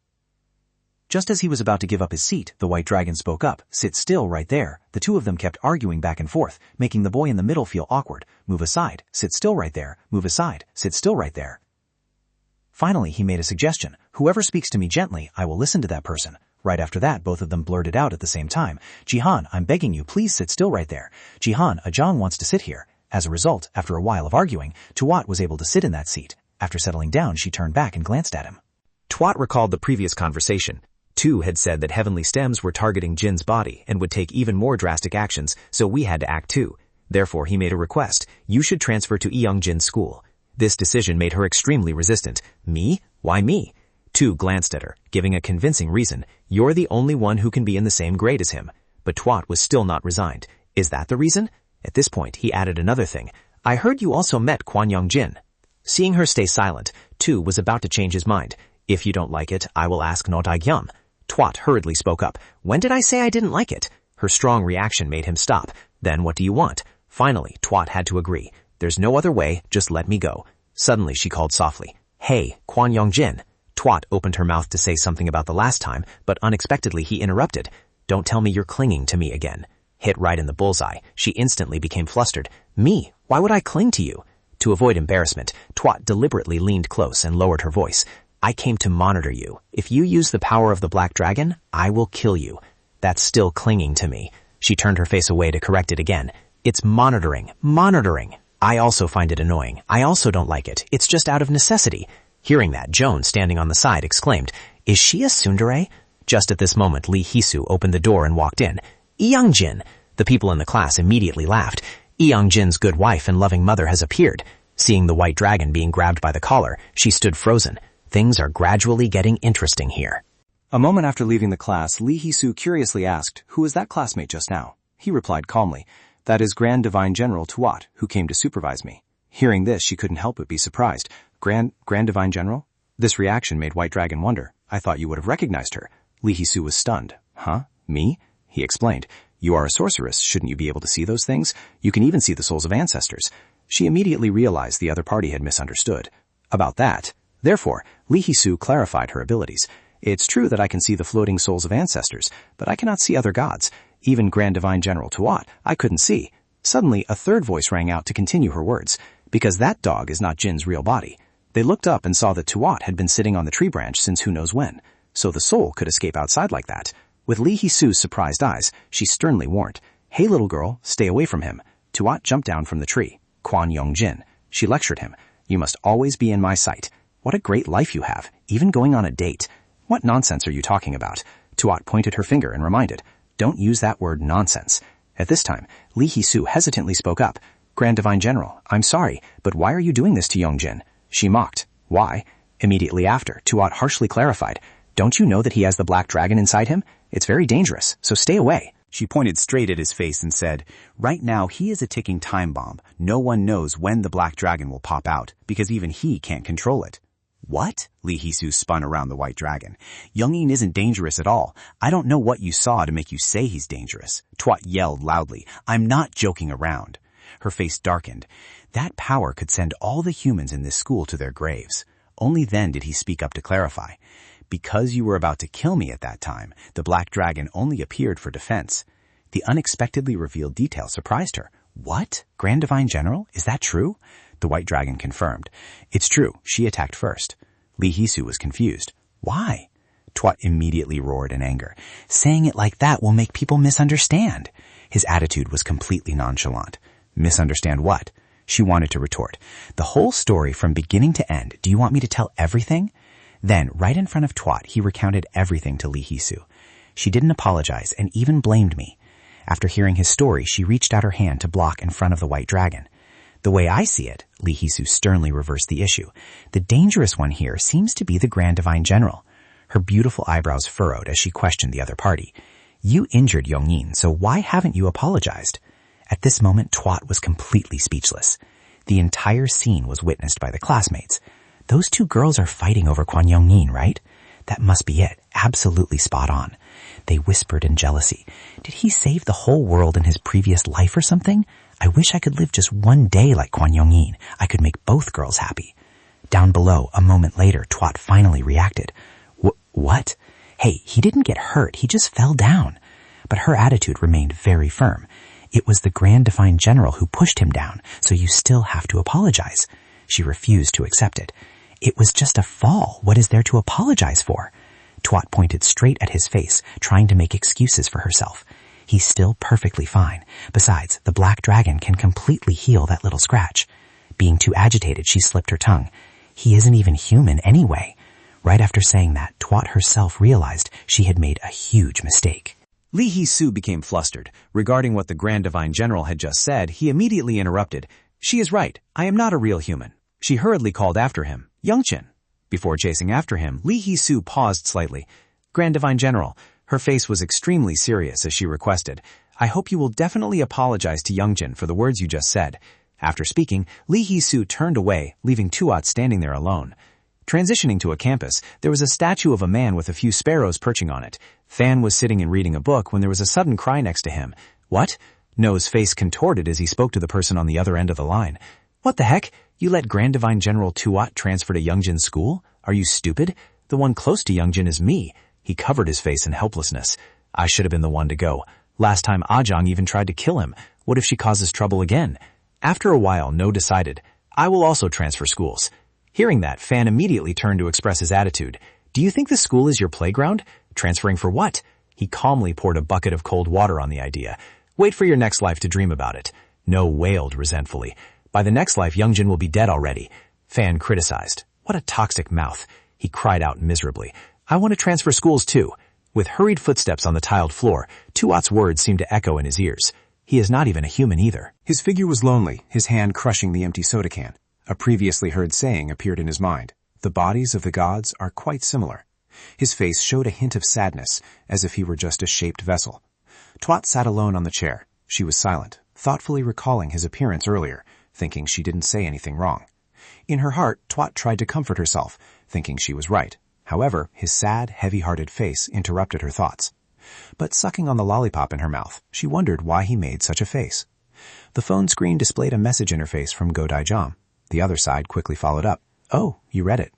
Just as he was about to give up his seat, the white dragon spoke up. "Sit still right there." The two of them kept arguing back and forth, making the boy in the middle feel awkward. "Move aside. Sit still right there. Move aside. Sit still right there." Finally, he made a suggestion. "Whoever speaks to me gently, I will listen to that person." Right after that, both of them blurted out at the same time, "Jihan, I'm begging you, please sit still right there. Jihan, Ajang wants to sit here." As a result, after a while of arguing, Tuat was able to sit in that seat. After settling down, she turned back and glanced at him. Tuat recalled the previous conversation. Tu had said that heavenly stems were targeting Jin's body and would take even more drastic actions, so we had to act too. Therefore, he made a request. "You should transfer to Jin's school." This decision made her extremely resistant. "Me? Why me?" Tu glanced at her, giving a convincing reason. "You're the only one who can be in the same grade as him." But Tuat was still not resigned. "Is that the reason?" At this point, he added another thing. "I heard you also met Kwan Youngjin." Seeing her stay silent, Tu was about to change his mind. "If you don't like it, I will ask No Daigyam." Tuat hurriedly spoke up. "When did I say I didn't like it?" Her strong reaction made him stop. "Then what do you want?" Finally, Tuat had to agree. "There's no other way, just let me go." Suddenly, she called softly, "Hey, Kwan Youngjin." Tuat opened her mouth to say something about the last time, but unexpectedly he interrupted. "Don't tell me you're clinging to me again." Hit right in the bullseye, she instantly became flustered. Me? Why would I cling to you? To avoid embarrassment, Twat deliberately leaned close and lowered her voice. I came to monitor you. If you use the power of the black dragon, I will kill you. That's still clinging to me. She turned her face away to correct it again. It's monitoring. Monitoring. I also find it annoying. I also don't like it. It's just out of necessity. Hearing that, Joan, standing on the side, exclaimed, Is she a tsundere? Just at this moment, Lee Hisu opened the door and walked in. Youngjin! The people in the class immediately laughed. Youngjin's good wife and loving mother has appeared. Seeing the white dragon being grabbed by the collar, she stood frozen. Things are gradually getting interesting here. A moment after leaving the class, Lee Hisu curiously asked, Who was that classmate just now? He replied calmly, That is Grand Divine General Tuat, who came to supervise me. Hearing this, she couldn't help but be surprised. Grand Divine General? This reaction made White Dragon wonder. I thought you would have recognized her. Lee Hisu was stunned. Huh? Me? He explained. You are a sorceress. Shouldn't you be able to see those things? You can even see the souls of ancestors. She immediately realized the other party had misunderstood. About that. Therefore, Lee Hisu clarified her abilities. It's true that I can see the floating souls of ancestors, but I cannot see other gods. Even Grand Divine General Tuat, I couldn't see. Suddenly, a third voice rang out to continue her words. Because that dog is not Jin's real body. They looked up and saw that Tuat had been sitting on the tree branch since who knows when. So the soul could escape outside like that. With Lee Hisu's surprised eyes, she sternly warned, Hey little girl, stay away from him. Tuat jumped down from the tree. Quan Yongjin. She lectured him. You must always be in my sight. What a great life you have, even going on a date. What nonsense are you talking about? Tuat pointed her finger and reminded, Don't use that word nonsense. At this time, Lee Hisu hesitantly spoke up. Grand Divine General, I'm sorry, but why are you doing this to Yongjin? She mocked. Why? Immediately after, Tuat harshly clarified, Don't you know that he has the black dragon inside him? It's very dangerous, so stay away. She pointed straight at his face and said, Right now he is a ticking time bomb. No one knows when the black dragon will pop out, because even he can't control it. What? Lee Hisu spun around the white dragon. Youngin isn't dangerous at all. I don't know what you saw to make you say he's dangerous. Twat yelled loudly. I'm not joking around. Her face darkened. That power could send all the humans in this school to their graves. Only then did he speak up to clarify. Because you were about to kill me at that time, the black dragon only appeared for defense. The unexpectedly revealed detail surprised her. What? Grand Divine General? Is that true? The white dragon confirmed. It's true. She attacked first. Lee Hisu was confused. Why? Twat immediately roared in anger. Saying it like that will make people misunderstand. His attitude was completely nonchalant. Misunderstand what? She wanted to retort. The whole story from beginning to end. Do you want me to tell everything? Then, right in front of Twat, he recounted everything to Lee Hisu. She didn't apologize and even blamed me. After hearing his story, she reached out her hand to block in front of the white dragon. The way I see it, Lee Hisu sternly reversed the issue. The dangerous one here seems to be the Grand Divine General. Her beautiful eyebrows furrowed as she questioned the other party. You injured Yongin, so why haven't you apologized? At this moment, Twat was completely speechless. The entire scene was witnessed by the classmates. Those two girls are fighting over Kwan Yongin, right? That must be it. Absolutely spot on. They whispered in jealousy. Did he save the whole world in his previous life or something? I wish I could live just one day like Kwan Yongin. I could make both girls happy. Down below, a moment later, Twat finally reacted. What? Hey, he didn't get hurt. He just fell down. But her attitude remained very firm. It was the Grand Divine General who pushed him down, so you still have to apologize. She refused to accept it. It was just a fall. What is there to apologize for? Twat pointed straight at his face, trying to make excuses for herself. He's still perfectly fine. Besides, the black dragon can completely heal that little scratch. Being too agitated, she slipped her tongue. He isn't even human anyway. Right after saying that, Twat herself realized she had made a huge mistake. Lee Hisu became flustered. Regarding what the Grand Divine General had just said, he immediately interrupted. She is right. I am not a real human. She hurriedly called after him. Youngchin. Before chasing after him, Lee Hisu paused slightly. Grand Divine General. Her face was extremely serious as she requested. I hope you will definitely apologize to Youngjin for the words you just said. After speaking, Lee Hisu turned away, leaving Tuat standing there alone. Transitioning to a campus, there was a statue of a man with a few sparrows perching on it. Fan was sitting and reading a book when there was a sudden cry next to him. What? No's face contorted as he spoke to the person on the other end of the line. What the heck? You let Grand Divine General Tuat transfer to Youngjin's school? Are you stupid? The one close to Youngjin is me. He covered his face in helplessness. I should have been the one to go. Last time Ajong even tried to kill him. What if she causes trouble again? After a while, No decided, I will also transfer schools. Hearing that, Fan immediately turned to express his attitude. Do you think the school is your playground? Transferring for what? He calmly poured a bucket of cold water on the idea. Wait for your next life to dream about it. No wailed resentfully. By the next life, Youngjin will be dead already. Fan criticized. What a toxic mouth. He cried out miserably. I want to transfer schools too. With hurried footsteps on the tiled floor, Tuat's words seemed to echo in his ears. He is not even a human either. His figure was lonely, his hand crushing the empty soda can. A previously heard saying appeared in his mind. The bodies of the gods are quite similar. His face showed a hint of sadness, as if he were just a shaped vessel. Tuat sat alone on the chair. She was silent, thoughtfully recalling his appearance earlier, thinking she didn't say anything wrong. In her heart, Tuat tried to comfort herself, thinking she was right. However, his sad, heavy-hearted face interrupted her thoughts. But sucking on the lollipop in her mouth, she wondered why he made such a face. The phone screen displayed a message interface from Go Daijam. The other side quickly followed up. Oh, you read it.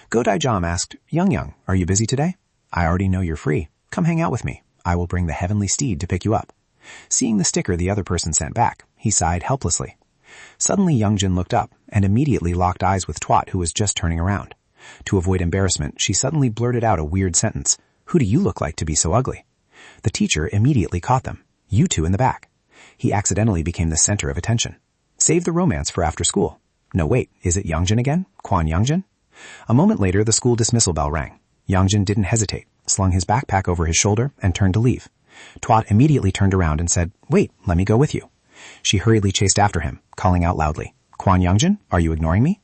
Go Daijam asked, Young, are you busy today? I already know you're free. Come hang out with me. I will bring the heavenly steed to pick you up. Seeing the sticker the other person sent back, he sighed helplessly. Suddenly Youngjin looked up and immediately locked eyes with Tuat, who was just turning around. To avoid embarrassment, she suddenly blurted out a weird sentence. Who do you look like to be so ugly? The teacher immediately caught them. You two in the back. He accidentally became the center of attention. Save the romance for after school. No, wait, is it Youngjin again? Kwon Youngjin? A moment later, the school dismissal bell rang. Youngjin didn't hesitate, slung his backpack over his shoulder, and turned to leave. Tuat immediately turned around and said, Wait, let me go with you. She hurriedly chased after him, calling out loudly, Kwon Youngjin, are you ignoring me?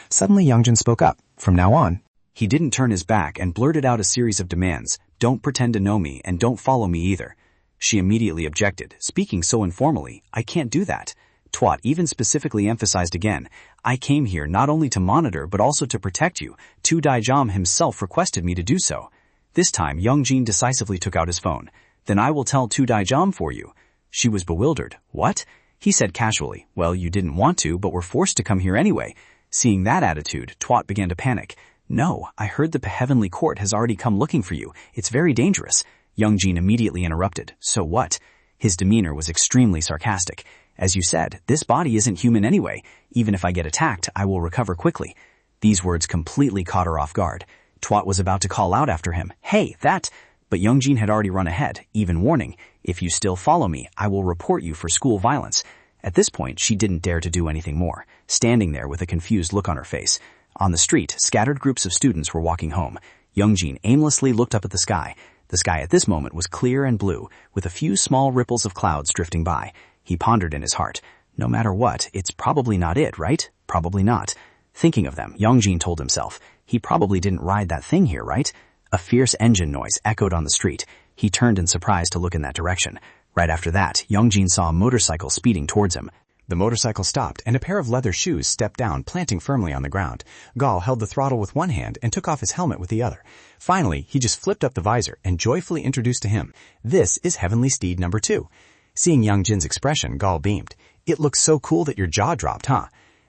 Suddenly Youngjin spoke up. From now on, he didn't turn his back and blurted out a series of demands. Don't pretend to know me and don't follow me either. She immediately objected, speaking so informally, I can't do that. Tuat even specifically emphasized again, I came here not only to monitor but also to protect you. Tu Daijam himself requested me to do so. This time, Youngjin decisively took out his phone. Then I will tell Tu Daijam for you. She was bewildered. What? He said casually, well, you didn't want to, but were forced to come here anyway. Seeing that attitude, Tuat began to panic. No, I heard the heavenly court has already come looking for you. It's very dangerous. Youngjin immediately interrupted. So what? His demeanor was extremely sarcastic. As you said, this body isn't human anyway. Even if I get attacked, I will recover quickly. These words completely caught her off guard. Tuat was about to call out after him, Hey, that... But Youngjin had already run ahead, even warning, if you still follow me, I will report you for school violence. At this point, she didn't dare to do anything more, standing there with a confused look on her face. On the street, scattered groups of students were walking home. Youngjin aimlessly looked up at the sky. The sky at this moment was clear and blue, with a few small ripples of clouds drifting by. He pondered in his heart, no matter what, it's probably not it, right? Probably not. Thinking of them, Youngjin told himself, he probably didn't ride that thing here, right? A fierce engine noise echoed on the street. He turned in surprise to look in that direction. Right after that, Youngjin saw a motorcycle speeding towards him. The motorcycle stopped, and a pair of leather shoes stepped down, planting firmly on the ground. Gal held the throttle with one hand and took off his helmet with the other. Finally, he just flipped up the visor and joyfully introduced to him, This is Heavenly Steed number 2. Seeing Youngjin's expression, Gal beamed. It looks so cool that your jaw dropped, huh?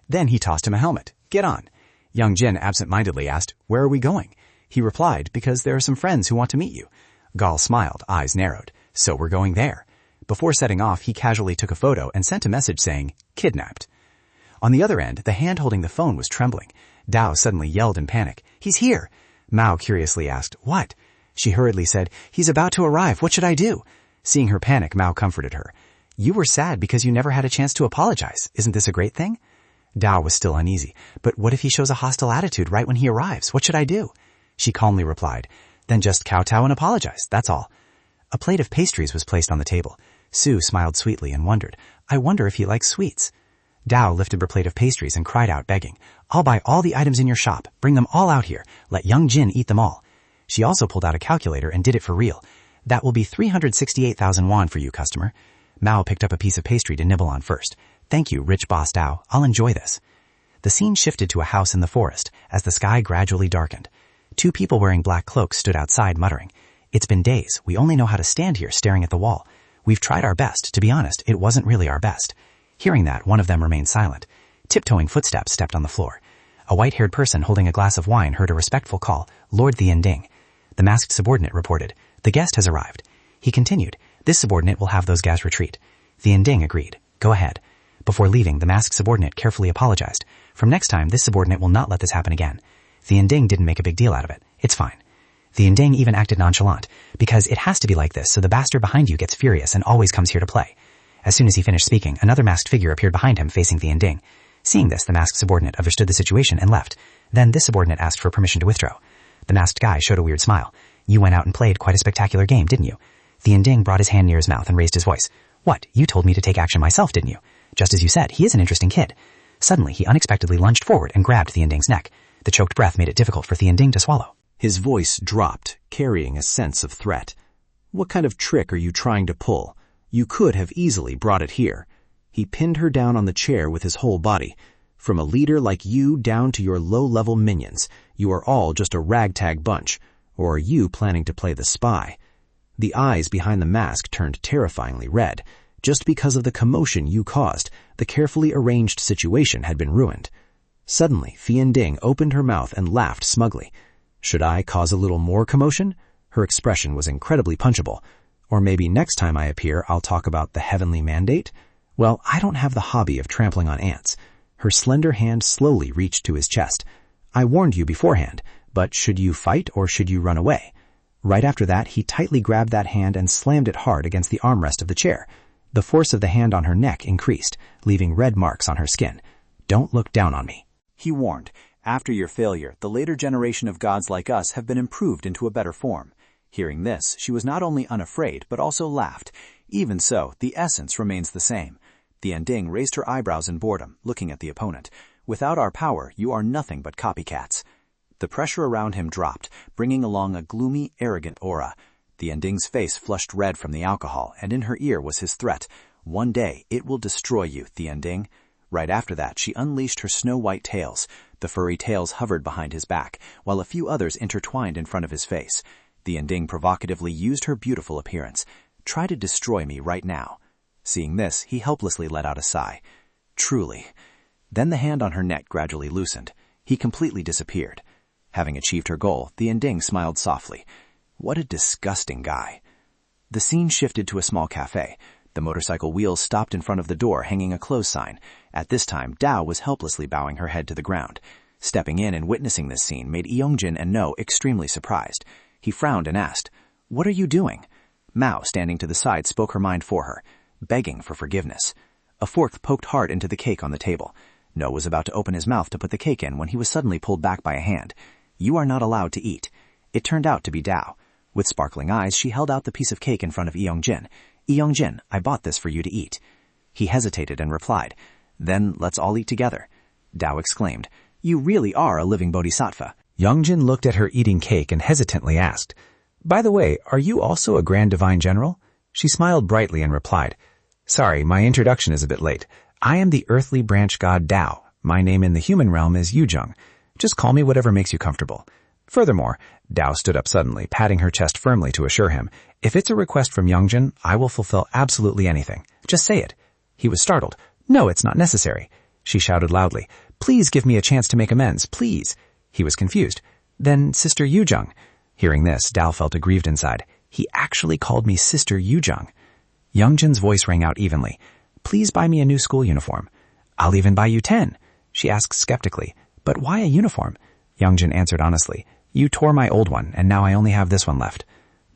Then he tossed him a helmet. Get on. Youngjin absent-mindedly asked, Where are we going? He replied, Because there are some friends who want to meet you. Gal smiled, eyes narrowed. So we're going there. Before setting off, he casually took a photo and sent a message saying, Kidnapped. On the other end, the hand holding the phone was trembling. Dao suddenly yelled in panic, He's here. Mao curiously asked, What? She hurriedly said, He's about to arrive. What should I do? Seeing her panic, Mao comforted her. You were sad because you never had a chance to apologize. Isn't this a great thing? Dao was still uneasy. But what if he shows a hostile attitude right when he arrives? What should I do? She calmly replied, Then just kowtow and apologize, that's all. A plate of pastries was placed on the table. Sue smiled sweetly and wondered, I wonder if he likes sweets. Dao lifted her plate of pastries and cried out, begging, I'll buy all the items in your shop. Bring them all out here. Let Youngjin eat them all. She also pulled out a calculator and did it for real. That will be 368,000 won for you, customer. Mao picked up a piece of pastry to nibble on first. Thank you, rich boss Dao. I'll enjoy this. The scene shifted to a house in the forest as the sky gradually darkened. 2 people wearing black cloaks stood outside muttering, It's been days. We only know how to stand here staring at the wall. We've tried our best. To be honest, it wasn't really our best. Hearing that, one of them remained silent. Tiptoeing footsteps stepped on the floor. A white-haired person holding a glass of wine heard a respectful call, Lord Thiending. The masked subordinate reported, The guest has arrived. He continued, This subordinate will have those guys retreat. The Inding agreed. Go ahead. Before leaving, the masked subordinate carefully apologized. From next time, this subordinate will not let this happen again. The Inding didn't make a big deal out of it. It's fine. The Inding even acted nonchalant, because it has to be like this so the bastard behind you gets furious and always comes here to play. As soon as he finished speaking, another masked figure appeared behind him facing the Inding. Seeing this, the masked subordinate understood the situation and left. Then this subordinate asked for permission to withdraw. The masked guy showed a weird smile. You went out and played quite a spectacular game, didn't you? The Inding brought his hand near his mouth and raised his voice. What, you told me to take action myself, didn't you? Just as you said, he is an interesting kid. Suddenly, he unexpectedly lunged forward and grabbed the Inding's neck. The choked breath made it difficult for the Inding to swallow. His voice dropped, carrying a sense of threat. What kind of trick are you trying to pull? You could have easily brought it here. He pinned her down on the chair with his whole body. From a leader like you down to your low-level minions, you are all just a ragtag bunch. Or are you planning to play the spy? The eyes behind the mask turned terrifyingly red. Just because of the commotion you caused, the carefully arranged situation had been ruined. Suddenly, Thian Ding opened her mouth and laughed smugly. Should I cause a little more commotion? Her expression was incredibly punchable. Or maybe next time I appear, I'll talk about the heavenly mandate? Well, I don't have the hobby of trampling on ants. Her slender hand slowly reached to his chest. I warned you beforehand, but should you fight or should you run away? Right after that, he tightly grabbed that hand and slammed it hard against the armrest of the chair. The force of the hand on her neck increased, leaving red marks on her skin. Don't look down on me. He warned, after your failure, the later generation of gods like us have been improved into a better form. Hearing this, she was not only unafraid, but also laughed. Even so, the essence remains the same. The Inding raised her eyebrows in boredom, looking at the opponent. Without our power, you are nothing but copycats. The pressure around him dropped, bringing along a gloomy, arrogant aura. The Inding's face flushed red from the alcohol, and in her ear was his threat. One day, it will destroy you, the Inding. Right after that, she unleashed her snow-white tails. The furry tails hovered behind his back, while a few others intertwined in front of his face. The Inding provocatively used her beautiful appearance. Try to destroy me right now. Seeing this, he helplessly let out a sigh. Truly. Then the hand on her neck gradually loosened. He completely disappeared. Having achieved her goal, the Inding smiled softly. What a disgusting guy. The scene shifted to a small cafe. The motorcycle wheels stopped in front of the door, hanging a close sign. At this time, Dao was helplessly bowing her head to the ground. Stepping in and witnessing this scene made Yongjin and No extremely surprised. He frowned and asked, "What are you doing?" Mao, standing to the side, spoke her mind for her, begging for forgiveness. A fork poked hard into the cake on the table. No was about to open his mouth to put the cake in when he was suddenly pulled back by a hand. "You are not allowed to eat." It turned out to be Dao. With sparkling eyes, she held out the piece of cake in front of Yongjin. "Yongjin, I bought this for you to eat." He hesitated and replied, "Then let's all eat together." Dao exclaimed, "You really are a living bodhisattva." Yongjin looked at her eating cake and hesitantly asked, "By the way, are you also a Grand Divine General?" She smiled brightly and replied, "Sorry, my introduction is a bit late. I am the earthly branch god Dao. My name in the human realm is Yujung. Just call me whatever makes you comfortable." Furthermore, Dao stood up suddenly, patting her chest firmly to assure him, "If it's a request from Yongjin, I will fulfill absolutely anything. Just say it." He was startled. "No, it's not necessary." She shouted loudly, "Please give me a chance to make amends, please." He was confused. "Then, Sister Yujung." Hearing this, Dao felt aggrieved inside. He actually called me Sister Yujung. Yongjin's voice rang out evenly. "Please buy me a new school uniform." "I'll even buy you 10. She asked skeptically, "But why a uniform?" Yongjin answered honestly, "You tore my old one, and now I only have this one left."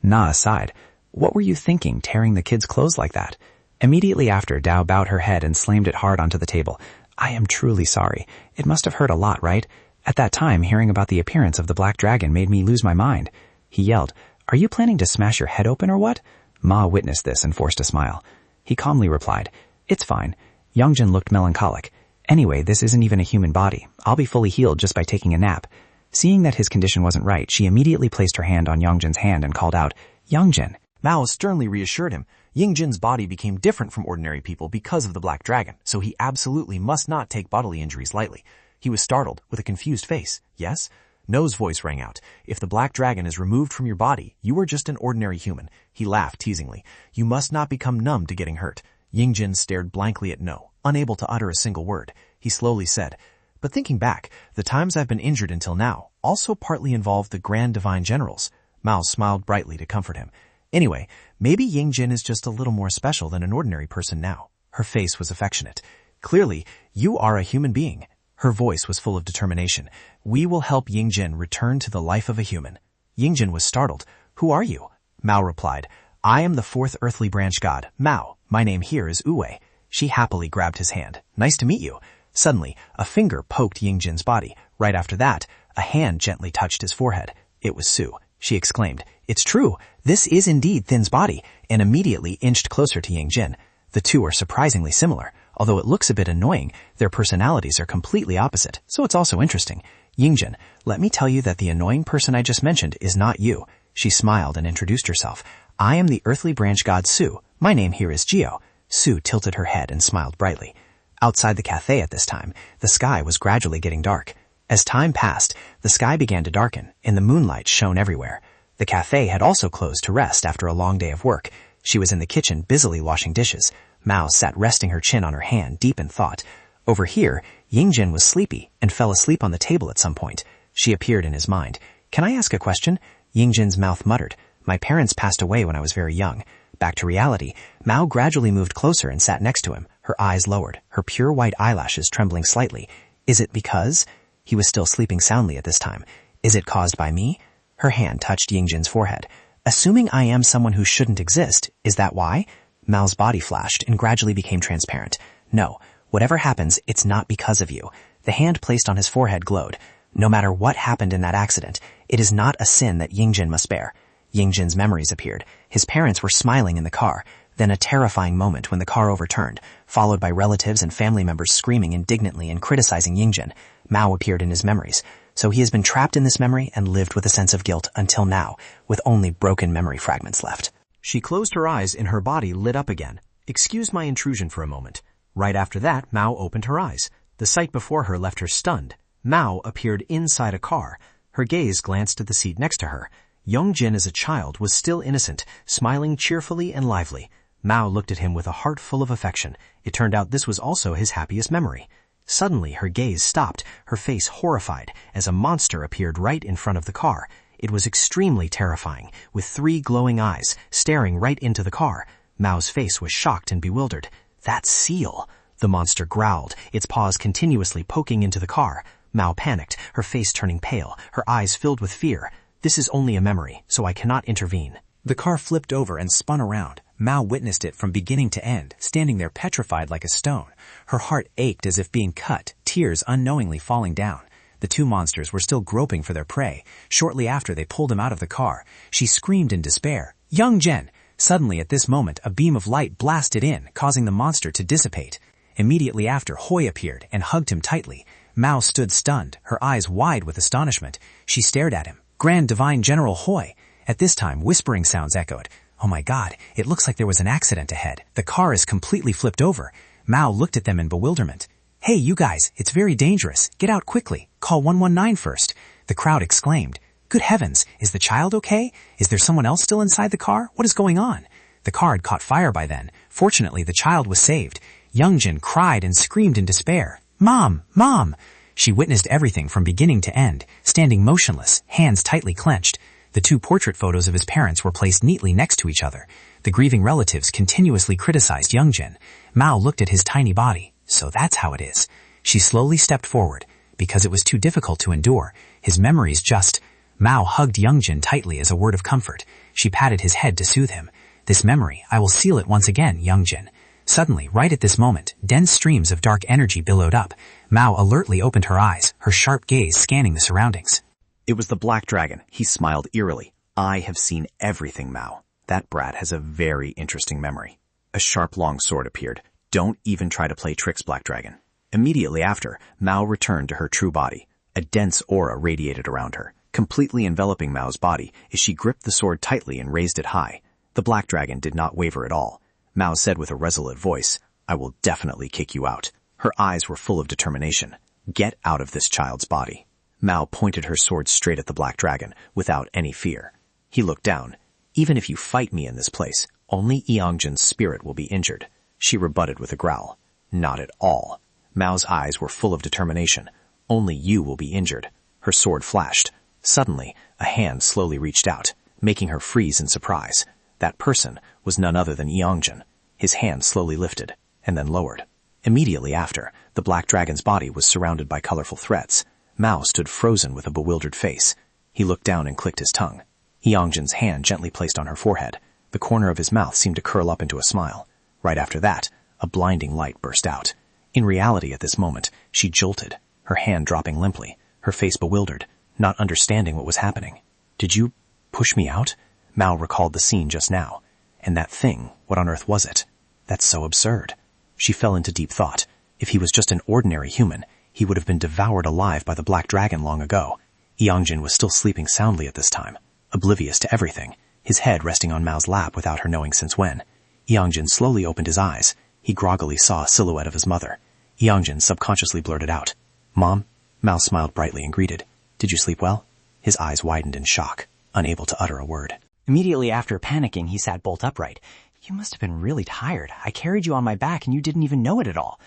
Na sighed. "What were you thinking, tearing the kids' clothes like that?" Immediately after, Dao bowed her head and slammed it hard onto the table. "I am truly sorry. It must have hurt a lot, right? At that time, hearing about the appearance of the black dragon made me lose my mind." He yelled, "Are you planning to smash your head open or what?" Ma witnessed this and forced a smile. He calmly replied, "It's fine." Yongjin looked melancholic. "Anyway, this isn't even a human body. I'll be fully healed just by taking a nap." Seeing that his condition wasn't right, she immediately placed her hand on Yongjin's hand and called out, "Yongjin." Mao sternly reassured him. Yingjin's body became different from ordinary people because of the black dragon, so he absolutely must not take bodily injuries lightly. He was startled, with a confused face. "Yes?" No's voice rang out. "If the black dragon is removed from your body, you are just an ordinary human." He laughed teasingly. "You must not become numb to getting hurt." Yingjin stared blankly at No, unable to utter a single word. He slowly said, "But thinking back, the times I've been injured until now also partly involved the Grand Divine Generals." Mao smiled brightly to comfort him. Anyway, maybe Yingjin is just a little more special than an ordinary person now. Her face was affectionate. Clearly, you are a human being. Her voice was full of determination. We will help Yingjin return to the life of a human. Yingjin was startled. Who are you? Mao replied, I am the fourth earthly branch god, Mao. My name here is Uwei. She happily grabbed his hand. Nice to meet you. Suddenly, a finger poked Yingjin's body. Right after that, a hand gently touched his forehead. It was Sue. She exclaimed, It's true. This is indeed Thin's body, and immediately inched closer to Yingjin. The two are surprisingly similar. Although it looks a bit annoying, their personalities are completely opposite, so it's also interesting. Yingjin, let me tell you that the annoying person I just mentioned is not you. She smiled and introduced herself. I am the earthly branch god Sue. My name here is Geo. Sue tilted her head and smiled brightly. Outside the cafe at this time, the sky was gradually getting dark. As time passed, the sky began to darken, and the moonlight shone everywhere. The cafe had also closed to rest after a long day of work. She was in the kitchen busily washing dishes. Mao sat resting her chin on her hand, deep in thought. Over here, Yingjin was sleepy and fell asleep on the table at some point. She appeared in his mind. Can I ask a question? Yingjin's mouth muttered. My parents passed away when I was very young. Back to reality, Mao gradually moved closer and sat next to him, her eyes lowered, her pure white eyelashes trembling slightly. Is it because? He was still sleeping soundly at this time. Is it caused by me? Her hand touched Yingjin's forehead. Assuming I am someone who shouldn't exist, is that why? Mao's body flashed and gradually became transparent. No, whatever happens, it's not because of you. The hand placed on his forehead glowed. No matter what happened in that accident, it is not a sin that Yingjin must bear. Yingjin's memories appeared. His parents were smiling in the car. Then a terrifying moment when the car overturned, followed by relatives and family members screaming indignantly and criticizing Yingjin. Mao appeared in his memories. So he has been trapped in this memory and lived with a sense of guilt until now, with only broken memory fragments left. She closed her eyes and her body lit up again. Excuse my intrusion for a moment. Right after that, Mao opened her eyes. The sight before her left her stunned. Mao appeared inside a car. Her gaze glanced at the seat next to her. Yongjin as a child was still innocent, smiling cheerfully and lively. Mao looked at him with a heart full of affection. It turned out this was also his happiest memory. Suddenly, her gaze stopped, her face horrified, as a monster appeared right in front of the car. It was extremely terrifying, with 3 glowing eyes, staring right into the car. Mao's face was shocked and bewildered. That seal! The monster growled, its paws continuously poking into the car. Mao panicked, her face turning pale, her eyes filled with fear. This is only a memory, so I cannot intervene. The car flipped over and spun around. Mao witnessed it from beginning to end, standing there petrified like a stone. Her heart ached as if being cut, tears unknowingly falling down. The 2 monsters were still groping for their prey. Shortly after they pulled him out of the car, she screamed in despair, Yongjin! Suddenly at this moment, a beam of light blasted in, causing the monster to dissipate. Immediately after, Hoi appeared and hugged him tightly. Mao stood stunned, her eyes wide with astonishment. She stared at him. Grand Divine General Hoi! At this time, whispering sounds echoed. Oh my God, it looks like there was an accident ahead. The car is completely flipped over. Mao looked at them in bewilderment. Hey, you guys, it's very dangerous. Get out quickly. Call 119 first. The crowd exclaimed. Good heavens, is the child okay? Is there someone else still inside the car? What is going on? The car had caught fire by then. Fortunately, the child was saved. Yongjin cried and screamed in despair. Mom! Mom! She witnessed everything from beginning to end, standing motionless, hands tightly clenched. The 2 portrait photos of his parents were placed neatly next to each other. The grieving relatives continuously criticized Yongjin. Mao looked at his tiny body. So that's how it is. She slowly stepped forward. Because it was too difficult to endure, his memories just... Mao hugged Yongjin tightly as a word of comfort. She patted his head to soothe him. This memory, I will seal it once again, Yongjin. Suddenly, right at this moment, dense streams of dark energy billowed up. Mao alertly opened her eyes, her sharp gaze scanning the surroundings. It was the Black Dragon. He smiled eerily. I have seen everything, Mao. That brat has a very interesting memory. A sharp long sword appeared. Don't even try to play tricks, Black Dragon. Immediately after, Mao returned to her true body. A dense aura radiated around her, completely enveloping Mao's body as she gripped the sword tightly and raised it high. The Black Dragon did not waver at all. Mao said with a resolute voice, I will definitely kick you out. Her eyes were full of determination. Get out of this child's body. Mao pointed her sword straight at the Black Dragon, without any fear. He looked down. Even if you fight me in this place, only Yongjin's spirit will be injured. She rebutted with a growl. Not at all. Mao's eyes were full of determination. Only you will be injured. Her sword flashed. Suddenly, a hand slowly reached out, making her freeze in surprise. That person was none other than Yongjin. His hand slowly lifted, and then lowered. Immediately after, the black dragon's body was surrounded by colorful threads. Mao stood frozen with a bewildered face. He looked down and clicked his tongue. Yongjin's hand gently placed on her forehead. The corner of his mouth seemed to curl up into a smile. Right after that, a blinding light burst out. In reality at this moment, she jolted, her hand dropping limply, her face bewildered, not understanding what was happening. Did you push me out? Mao recalled the scene just now. And that thing, what on earth was it? That's so absurd. She fell into deep thought. If he was just an ordinary human, he would have been devoured alive by the black dragon long ago. Yongjin was still sleeping soundly at this time, oblivious to everything, his head resting on Mao's lap without her knowing since when. Yongjin slowly opened his eyes. He groggily saw a silhouette of his mother. Yongjin subconsciously blurted out, "Mom?" Mao smiled brightly and greeted, "Did you sleep well?" His eyes widened in shock, unable to utter a word. Immediately after panicking, he sat bolt upright. "You must have been really tired. I carried you on my back and you didn't even know it at all."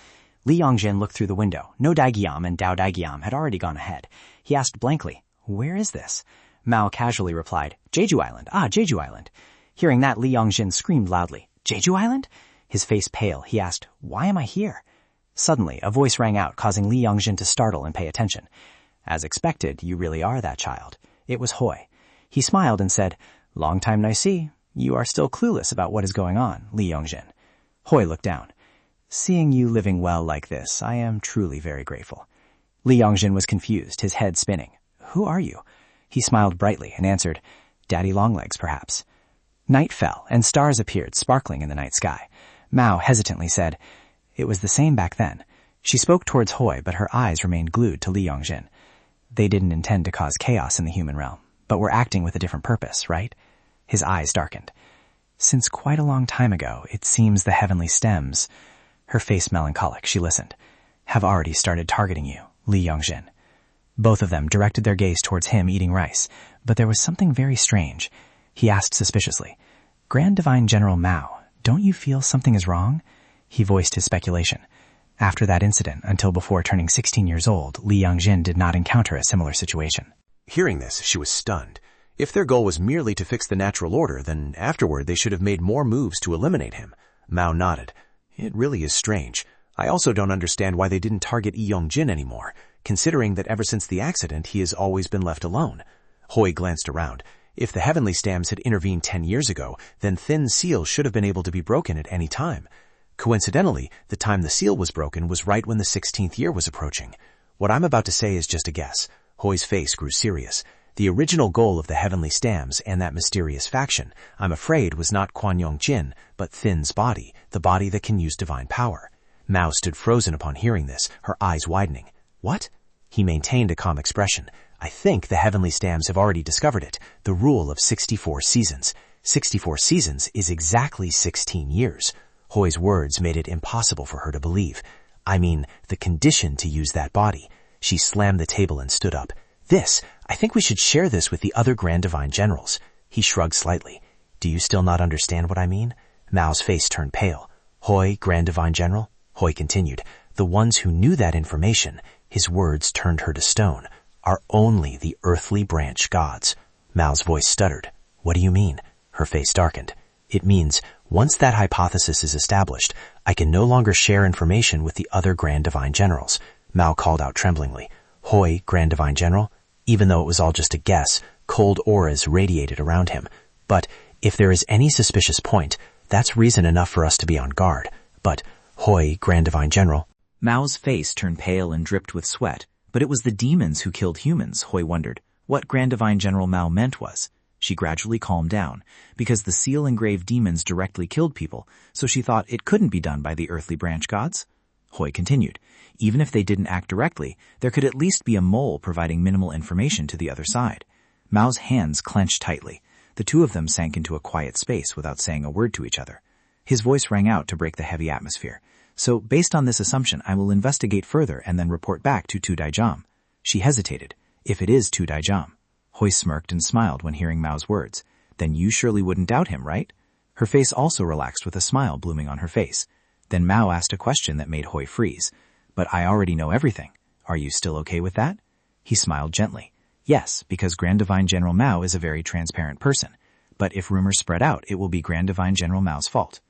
Li Yongjin looked through the window. No Daigyam and Dao Daigyam had already gone ahead. He asked blankly, "Where is this?" Mao casually replied, "Jeju Island. Ah, Jeju Island." Hearing that, Li Yongjin screamed loudly, "Jeju Island?" His face pale, he asked, "Why am I here?" Suddenly, a voice rang out, causing Li Yongjin to startle and pay attention. "As expected, you really are that child." It was Hoi. He smiled and said, "Long time no see. You are still clueless about what is going on, Li Yongjin." Hoi looked down. "Seeing you living well like this, I am truly very grateful." Li Yongjin was confused, his head spinning. "Who are you?" He smiled brightly and answered, "Daddy Longlegs, perhaps." Night fell, and stars appeared, sparkling in the night sky. Mao hesitantly said, "It was the same back then." She spoke towards Hoi, but her eyes remained glued to Li Yongjin. They didn't intend to cause chaos in the human realm, but were acting with a different purpose, right? His eyes darkened. "Since quite a long time ago, it seems the heavenly stems," her face melancholic, she listened, "have already started targeting you, Li Yongjin." Both of them directed their gaze towards him eating rice, but there was something very strange. He asked suspiciously, "Grand Divine General Mao, don't you feel something is wrong?" He voiced his speculation. After that incident, until before turning 16 years old, Li Yongjin did not encounter a similar situation. Hearing this, she was stunned. If their goal was merely to fix the natural order, then afterward they should have made more moves to eliminate him. Mao nodded. "It really is strange. I also don't understand why they didn't target Yongjin anymore, considering that ever since the accident he has always been left alone." Hoi glanced around. If the heavenly stamps had intervened 10 years ago, then Thin's seal should have been able to be broken at any time. Coincidentally, the time the seal was broken was right when the 16th year was approaching. What I'm about to say is just a guess. Hoi's face grew serious. The original goal of the heavenly stamps and that mysterious faction, I'm afraid, was not Quan Yongjin, but Thin's body, the body that can use divine power. Mao stood frozen upon hearing this, her eyes widening. "What?" He maintained a calm expression. "I think the heavenly stamps have already discovered it, the rule of 64 seasons. 64 seasons is exactly 16 years. Hoi's words made it impossible for her to believe. I mean, the condition to use that body. She slammed the table and stood up. I think we should share this with the other Grand Divine Generals." He shrugged slightly. "Do you still not understand what I mean?" Mao's face turned pale. "Hoi, Grand Divine General?" Hoi continued. "The ones who knew that information," his words turned her to stone, "are only the earthly branch gods." Mao's voice stuttered. "What do you mean?" Her face darkened. "It means, once that hypothesis is established, I can no longer share information with the other Grand Divine Generals." Mao called out tremblingly, "Hoi, Grand Divine General?" Even though it was all just a guess, cold auras radiated around him. "But if there is any suspicious point, that's reason enough for us to be on guard. But, Hoi, Grand Divine General." Mao's face turned pale and dripped with sweat, but it was the demons who killed humans, Hoi wondered. What Grand Divine General Mao meant was, she gradually calmed down, because the seal-engraved demons directly killed people, so she thought it couldn't be done by the earthly branch gods. Hoi continued, even if they didn't act directly, there could at least be a mole providing minimal information to the other side. Mao's hands clenched tightly. The two of them sank into a quiet space without saying a word to each other. His voice rang out to break the heavy atmosphere. "So, based on this assumption, I will investigate further and then report back to Tu Daijam." She hesitated. "If it is Tu Daijam." Hoi smirked and smiled when hearing Mao's words. "Then you surely wouldn't doubt him, right?" Her face also relaxed with a smile blooming on her face. Then Mao asked a question that made Hoi freeze. "But I already know everything. Are you still okay with that?" He smiled gently. "Yes, because Grand Divine General Mao is a very transparent person. But if rumors spread out, it will be Grand Divine General Mao's fault.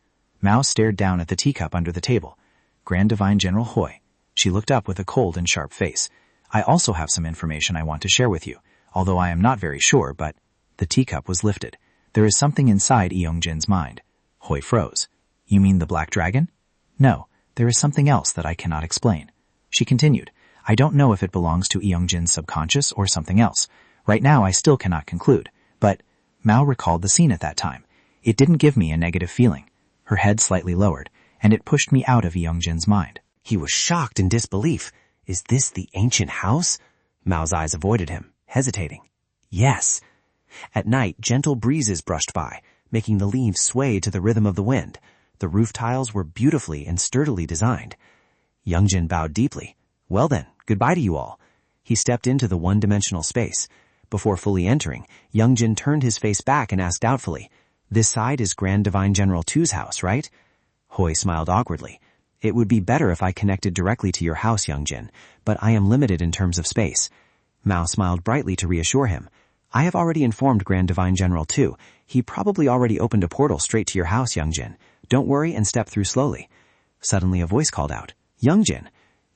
Mao stared down at the teacup under the table. Grand Divine General Hui. She looked up with a cold and sharp face. I also have some information I want to share with you, although I am not very sure, but... The teacup was lifted. There is something inside Yongjin's mind. Hui froze. You mean the Black Dragon? No, there is something else that I cannot explain. She continued. I don't know if it belongs to Yongjin's subconscious or something else. Right now I still cannot conclude, but... Mao recalled the scene at that time. It didn't give me a negative feeling. Her head slightly lowered, and it pushed me out of Yongjin's mind. He was shocked in disbelief. Is this the ancient house? Mao's eyes avoided him, hesitating. Yes. At night, gentle breezes brushed by, making the leaves sway to the rhythm of the wind. The roof tiles were beautifully and sturdily designed. Yongjin bowed deeply. Well then, goodbye to you all. He stepped into the one-dimensional space. Before fully entering, Yongjin turned his face back and asked doubtfully, This side is Grand Divine General Tu's house, right? Hui smiled awkwardly. It would be better if I connected directly to your house, Yongjin, but I am limited in terms of space. Mao smiled brightly to reassure him. I have already informed Grand Divine General Tu. He probably already opened a portal straight to your house, Yongjin. Don't worry and step through slowly. Suddenly a voice called out, Yongjin.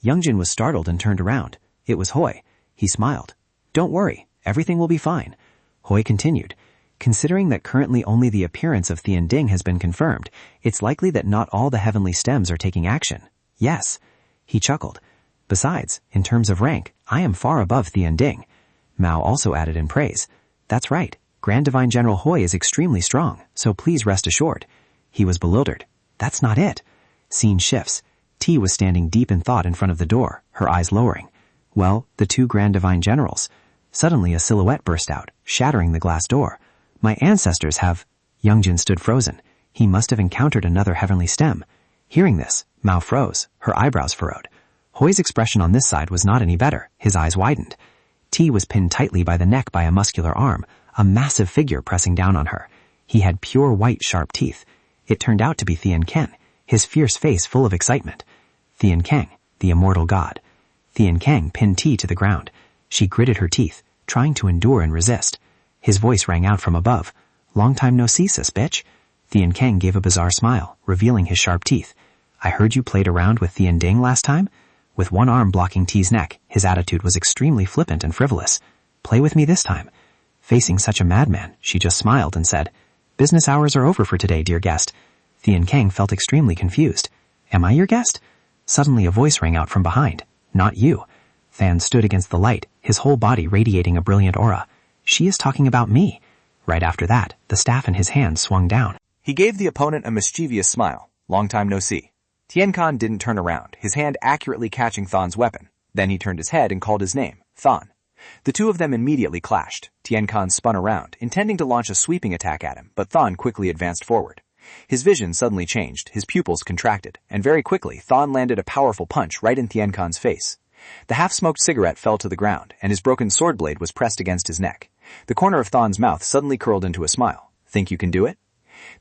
Yongjin was startled and turned around. It was Hui. He smiled. Don't worry, everything will be fine. Hui continued. Considering that currently only the appearance of Thian Ding has been confirmed, it's likely that not all the heavenly stems are taking action. Yes. He chuckled. Besides, in terms of rank, I am far above Thian Ding. Mao also added in praise. That's right. Grand Divine General Hui is extremely strong, so please rest assured. He was bewildered. That's not it. Scene shifts. T was standing deep in thought in front of the door, her eyes lowering. Well, the two Grand Divine Generals. Suddenly a silhouette burst out, shattering the glass door. My ancestors have... Yongjin stood frozen. He must have encountered another heavenly stem. Hearing this, Mao froze, her eyebrows furrowed. Hui's expression on this side was not any better. His eyes widened. T was pinned tightly by the neck by a muscular arm, a massive figure pressing down on her. He had pure white sharp teeth. It turned out to be Thian Kang, his fierce face full of excitement. Thian Kang, the immortal god. Thian Kang pinned T to the ground. She gritted her teeth, trying to endure and resist. His voice rang out from above. Long time no see, sis, bitch. Thian Kang gave a bizarre smile, revealing his sharp teeth. I heard you played around with Thian Ding last time? With one arm blocking T's neck, his attitude was extremely flippant and frivolous. Play with me this time. Facing such a madman, she just smiled and said, Business hours are over for today, dear guest. Thian Kang felt extremely confused. Am I your guest? Suddenly a voice rang out from behind. Not you. Than stood against the light, his whole body radiating a brilliant aura. She is talking about me. Right after that, the staff in his hand swung down. He gave the opponent a mischievous smile. Long time no see. Tian Khan didn't turn around, his hand accurately catching Than's weapon. Then he turned his head and called his name, Than. The two of them immediately clashed. Tian Khan spun around, intending to launch a sweeping attack at him, but Than quickly advanced forward. His vision suddenly changed, his pupils contracted, and very quickly Than landed a powerful punch right in Tian Khan's face. The half-smoked cigarette fell to the ground, and his broken sword blade was pressed against his neck. The corner of Than's mouth suddenly curled into a smile. Think you can do it?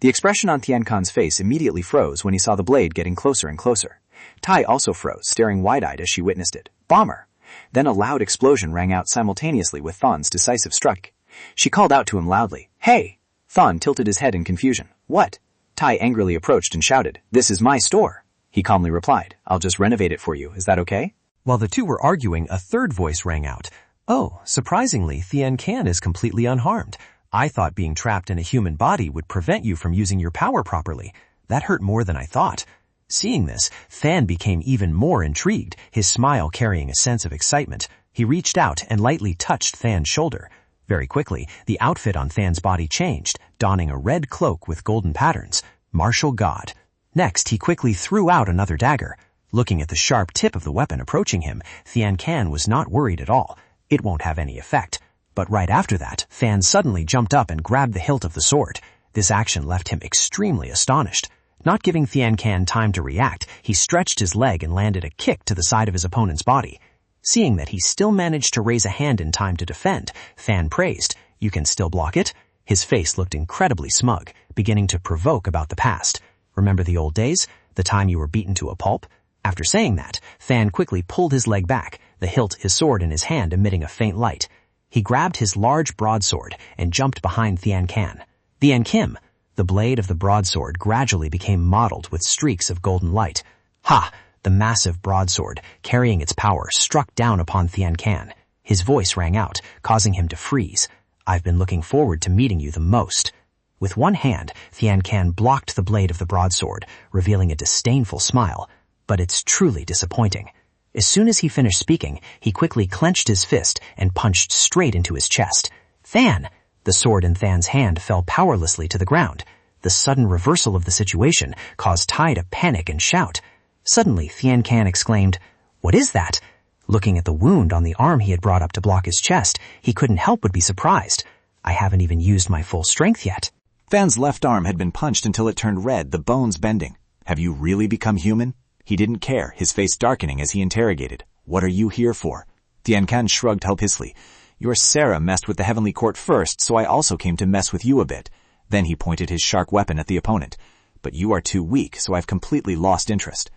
The expression on Tian Khan's face immediately froze when he saw the blade getting closer and closer. Tai also froze, staring wide-eyed as she witnessed it. Bomber! Then a loud explosion rang out simultaneously with Than's decisive strike. She called out to him loudly, Hey! Than tilted his head in confusion. What? Tai angrily approached and shouted, This is my store. He calmly replied, I'll just renovate it for you. Is that okay? While the two were arguing, a third voice rang out. Oh, surprisingly, Thian Khan is completely unharmed. I thought being trapped in a human body would prevent you from using your power properly. That hurt more than I thought. Seeing this, Than became even more intrigued, his smile carrying a sense of excitement. He reached out and lightly touched Than's shoulder. Very quickly, the outfit on Than's body changed, donning a red cloak with golden patterns. Martial god. Next, he quickly threw out another dagger. Looking at the sharp tip of the weapon approaching him, Thian Khan was not worried at all. It won't have any effect. But right after that, Than suddenly jumped up and grabbed the hilt of the sword. This action left him extremely astonished. Not giving Thian Khan time to react, he stretched his leg and landed a kick to the side of his opponent's body. Seeing that he still managed to raise a hand in time to defend, Than praised, You can still block it? His face looked incredibly smug, beginning to provoke about the past. Remember the old days? The time you were beaten to a pulp? After saying that, Than quickly pulled his leg back, the hilt his sword in his hand emitting a faint light. He grabbed his large broadsword and jumped behind Thian Khan. Thian Kim. The blade of the broadsword gradually became mottled with streaks of golden light. Ha! The massive broadsword, carrying its power, struck down upon Thian Kan. His voice rang out, causing him to freeze. I've been looking forward to meeting you the most. With one hand, Thian Kan blocked the blade of the broadsword, revealing a disdainful smile. But it's truly disappointing. As soon as he finished speaking, he quickly clenched his fist and punched straight into his chest. Than! The sword in Than's hand fell powerlessly to the ground. The sudden reversal of the situation caused Tai to panic and shout. Suddenly, Thian Kan exclaimed, "What is that?" Looking at the wound on the arm he had brought up to block his chest, he couldn't help but be surprised. I haven't even used my full strength yet. Than's left arm had been punched until it turned red, the bones bending. Have you really become human? He didn't care, his face darkening as he interrogated. What are you here for? Thian Kan shrugged helplessly. Your Sarah messed with the Heavenly Court first, so I also came to mess with you a bit. Then he pointed his sharp weapon at the opponent. But you are too weak, so I've completely lost interest.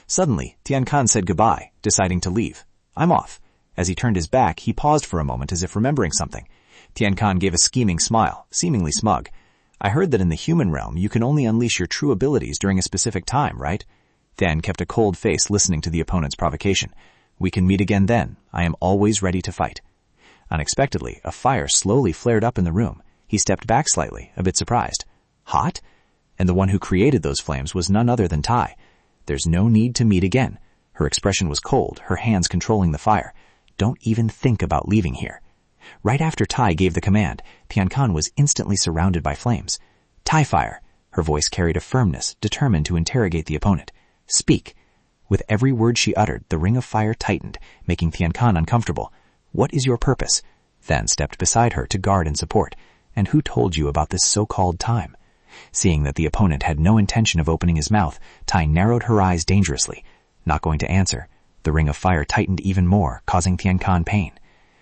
Suddenly, Thian Kan said goodbye, deciding to leave. I'm off. As he turned his back, he paused for a moment as if remembering something. Thian Kan gave a scheming smile, seemingly smug. I heard that in the human realm you can only unleash your true abilities during a specific time, right? Than kept a cold face listening to the opponent's provocation. We can meet again then. I am always ready to fight. Unexpectedly, a fire slowly flared up in the room. He stepped back slightly, a bit surprised. Hot? And the one who created those flames was none other than Tai. There's no need to meet again. Her expression was cold, her hands controlling the fire. Don't even think about leaving here. Right after Tai gave the command, Thian Kan was instantly surrounded by flames. Tai fire. Her voice carried a firmness, determined to interrogate the opponent. Speak. With every word she uttered, the ring of fire tightened, making Thian Kan uncomfortable. What is your purpose? Than stepped beside her to guard and support. And who told you about this so-called time? Seeing that the opponent had no intention of opening his mouth, Tai narrowed her eyes dangerously. Not going to answer. The ring of fire tightened even more, causing Thian Kan pain.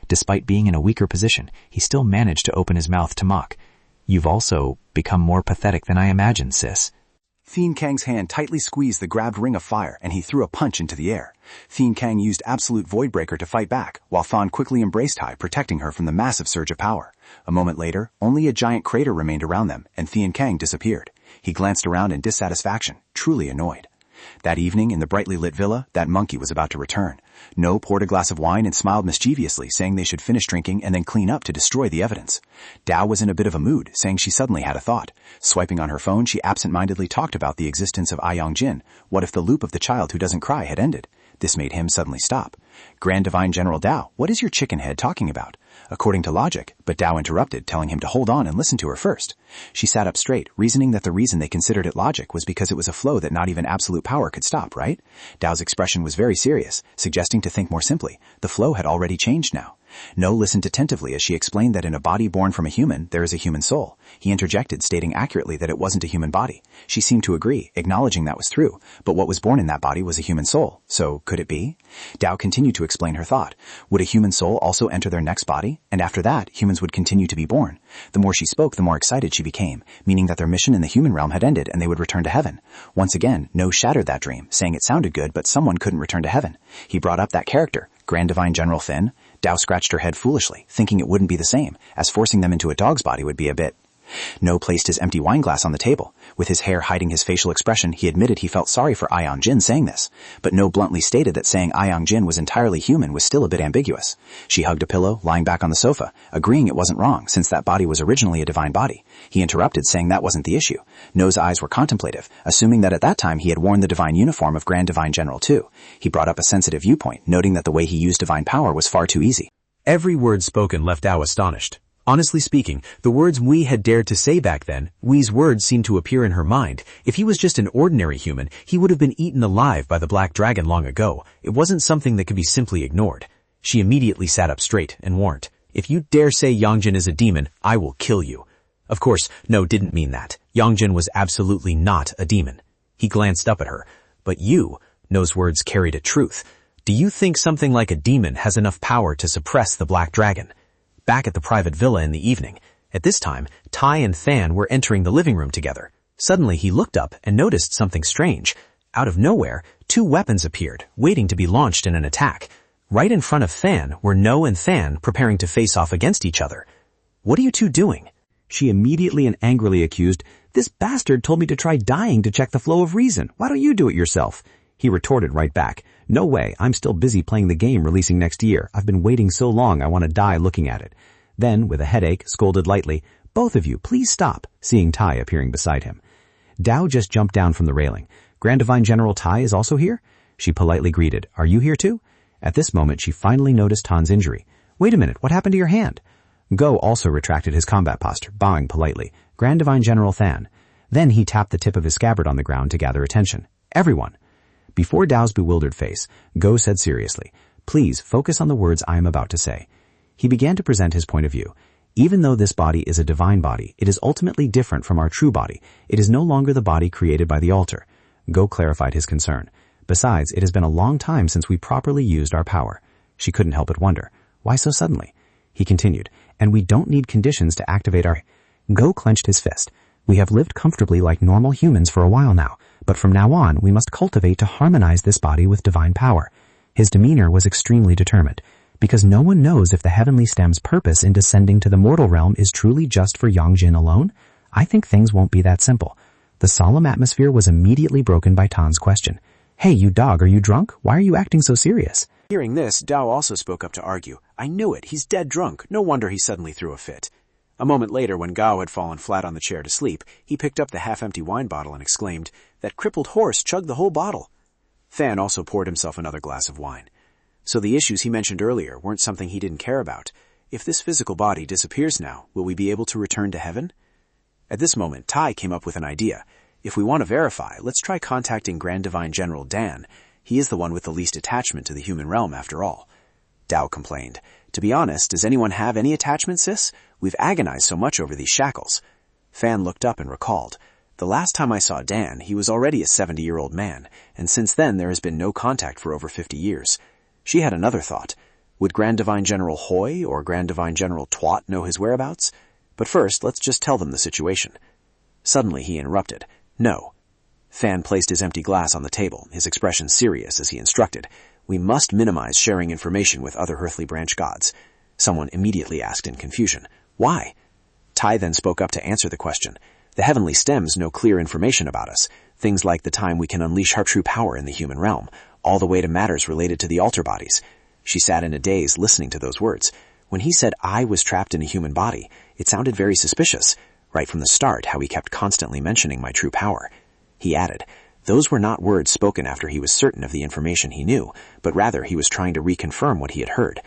Despite being in a weaker position, he still managed to open his mouth to mock. You've also become more pathetic than I imagined, sis. Thian Kang's hand tightly squeezed the grabbed ring of fire, and he threw a punch into the air. Thian Kang used Absolute Voidbreaker to fight back, while Thon quickly embraced Tai, protecting her from the massive surge of power. A moment later, only a giant crater remained around them, and Thian Kang disappeared. He glanced around in dissatisfaction, truly annoyed. That evening, in the brightly lit villa, that monkey was about to return. No poured a glass of wine and smiled mischievously, saying they should finish drinking and then clean up to destroy the evidence. Dao was in a bit of a mood, saying she suddenly had a thought. Swiping on her phone, she absent-mindedly talked about the existence of Yongjin. What if the loop of the child who doesn't cry had ended? This made him suddenly stop. Grand Divine General Dao, what is your chicken head talking about? According to logic, but Dao interrupted, telling him to hold on and listen to her first. She sat up straight, reasoning that the reason they considered it logic was because it was a flow that not even absolute power could stop, right? Dao's expression was very serious, suggesting to think more simply. The flow had already changed now. No listened attentively as she explained that in a body born from a human, there is a human soul. He interjected, stating accurately that it wasn't a human body. She seemed to agree, acknowledging that was true, but what was born in that body was a human soul. So, could it be? Dao continued to explain her thought. Would a human soul also enter their next body? And after that, humans would continue to be born. The more she spoke, the more excited she became, meaning that their mission in the human realm had ended and they would return to heaven. Once again, No shattered that dream, saying it sounded good, but someone couldn't return to heaven. He brought up that character, Grand Divine General Finn. Dao scratched her head foolishly, thinking it wouldn't be the same, as forcing them into a dog's body would be a bit. No placed his empty wine glass on the table. With his hair hiding his facial expression, he admitted he felt sorry for Yongjin saying this, but No bluntly stated that saying Yongjin was entirely human was still a bit ambiguous. She hugged a pillow, lying back on the sofa, agreeing it wasn't wrong, since that body was originally a divine body. He interrupted, saying that wasn't the issue. No's eyes were contemplative, assuming that at that time he had worn the divine uniform of Grand Divine General too. He brought up a sensitive viewpoint, noting that the way he used divine power was far too easy. Every word spoken left Dao astonished. Honestly speaking, the words Wei had dared to say back then, Wei's words seemed to appear in her mind. If he was just an ordinary human, he would have been eaten alive by the black dragon long ago. It wasn't something that could be simply ignored. She immediately sat up straight and warned, "If you dare say Yongjin is a demon, I will kill you." Of course, No didn't mean that. Yongjin was absolutely not a demon. He glanced up at her. But you, No's words carried a truth. Do you think something like a demon has enough power to suppress the black dragon? Back at the private villa in the evening. At this time, Tai and Than were entering the living room together. Suddenly he looked up and noticed something strange. Out of nowhere, two weapons appeared, waiting to be launched in an attack. Right in front of Than were No and Than preparing to face off against each other. "What are you two doing?" She immediately and angrily accused, "This bastard told me to try dying to check the flow of reason. Why don't you do it yourself?" He retorted right back, "No way, I'm still busy playing the game releasing next year. I've been waiting so long I want to die looking at it." Then, with a headache, scolded lightly, "Both of you, please stop," seeing Tai appearing beside him. Dao just jumped down from the railing. "Grand Divine General Tai is also here?" She politely greeted, "Are you here too?" At this moment, she finally noticed Tan's injury. "Wait a minute, what happened to your hand?" Go also retracted his combat posture, bowing politely. "Grand Divine General Than." Then he tapped the tip of his scabbard on the ground to gather attention. "Everyone." Before Dao's bewildered face, Go said seriously, "Please focus on the words I am about to say." He began to present his point of view. Even though this body is a divine body, it is ultimately different from our true body. It is no longer the body created by the altar. Go clarified his concern. Besides, it has been a long time since we properly used our power. She couldn't help but wonder, why so suddenly? He continued, "And we don't need conditions to activate our..." Go clenched his fist. "We have lived comfortably like normal humans for a while now, but from now on we must cultivate to harmonize this body with divine power." His demeanor was extremely determined, because no one knows if the heavenly stem's purpose in descending to the mortal realm is truly just for Yongjin alone. I think things won't be that simple. The solemn atmosphere was immediately broken by Tan's question. "Hey, you dog, are you drunk? Why are you acting so serious?" Hearing this, Dao also spoke up to argue. "I knew it. He's dead drunk. No wonder he suddenly threw a fit." A moment later, when Gao had fallen flat on the chair to sleep, he picked up the half-empty wine bottle and exclaimed, "That crippled horse chugged the whole bottle." Fan also poured himself another glass of wine. So the issues he mentioned earlier weren't something he didn't care about. If this physical body disappears now, will we be able to return to heaven? At this moment, Tai came up with an idea. If we want to verify, let's try contacting Grand Divine General Dan. He is the one with the least attachment to the human realm, after all. Dao complained, "To be honest, does anyone have any attachment, sis? We've agonized so much over these shackles." Fan looked up and recalled, "The last time I saw Dan, he was already a 70-year-old man, and since then there has been no contact for over 50 years. She had another thought. Would Grand Divine General Hoi or Grand Divine General Twat know his whereabouts? But first, let's just tell them the situation." Suddenly he interrupted. "No." Fan placed his empty glass on the table, his expression serious as he instructed. "We must minimize sharing information with other earthly branch gods." Someone immediately asked in confusion, "Why?" Tai then spoke up to answer the question. "The heavenly stems know clear information about us, things like the time we can unleash our true power in the human realm, all the way to matters related to the altar bodies." She sat in a daze listening to those words. When he said I was trapped in a human body, it sounded very suspicious. Right from the start, how he kept constantly mentioning my true power. He added, those were not words spoken after he was certain of the information he knew, but rather he was trying to reconfirm what he had heard.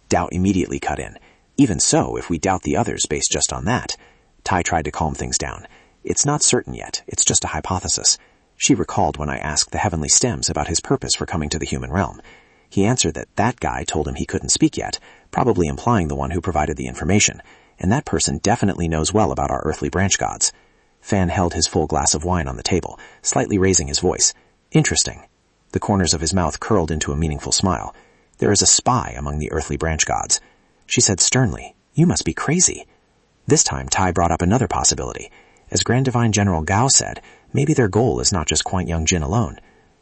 Doubt immediately cut in. Even so, if we doubt the others based just on that. Tai tried to calm things down. It's not certain yet. It's just a hypothesis. She recalled when I asked the heavenly stems about his purpose for coming to the human realm. He answered that that guy told him he couldn't speak yet, probably implying the one who provided the information, and that person definitely knows well about our earthly branch gods. Fan held his full glass of wine on the table, slightly raising his voice. Interesting. The corners of his mouth curled into a meaningful smile. There is a spy among the earthly branch gods. She said sternly, you must be crazy. This time Tai brought up another possibility. As Grand Divine General Gao said, maybe their goal is not just Quant Young Jin alone.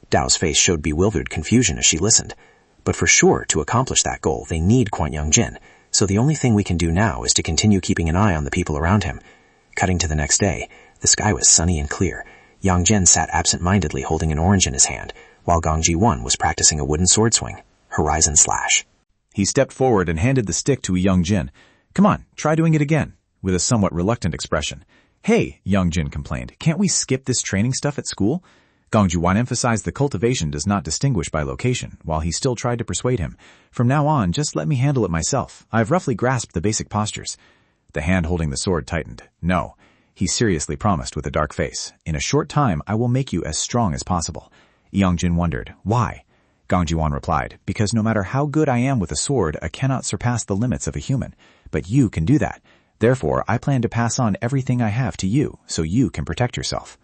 Dao's face showed bewildered confusion as she listened. But for sure, to accomplish that goal, they need Quant Young Jin, so the only thing we can do now is to continue keeping an eye on the people around him. Cutting to the next day, the sky was sunny and clear. Yang Jin sat absent-mindedly holding an orange in his hand, while Gong Ji-won was practicing a wooden sword swing. Horizon slash. He stepped forward and handed the stick to Young Jin. Come on, try doing it again, with a somewhat reluctant expression. Hey, Young Jin complained, can't we skip this training stuff at school? Gong Ji-won emphasized the cultivation does not distinguish by location, while he still tried to persuade him. From now on, just let me handle it myself. I've roughly grasped the basic postures. The hand holding the sword tightened. No, he seriously promised with a dark face. In a short time, I will make you as strong as possible. Young Jin wondered, why? Gong Ji-won replied, because no matter how good I am with a sword, I cannot surpass the limits of a human. But you can do that. Therefore, I plan to pass on everything I have to you, so you can protect yourself.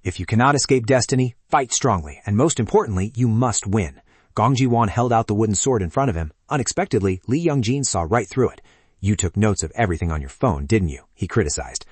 If you cannot escape destiny, fight strongly, and most importantly, you must win. Gong Ji-won held out the wooden sword in front of him. Unexpectedly, Lee Young-jin saw right through it. You took notes of everything on your phone, didn't you? He criticized.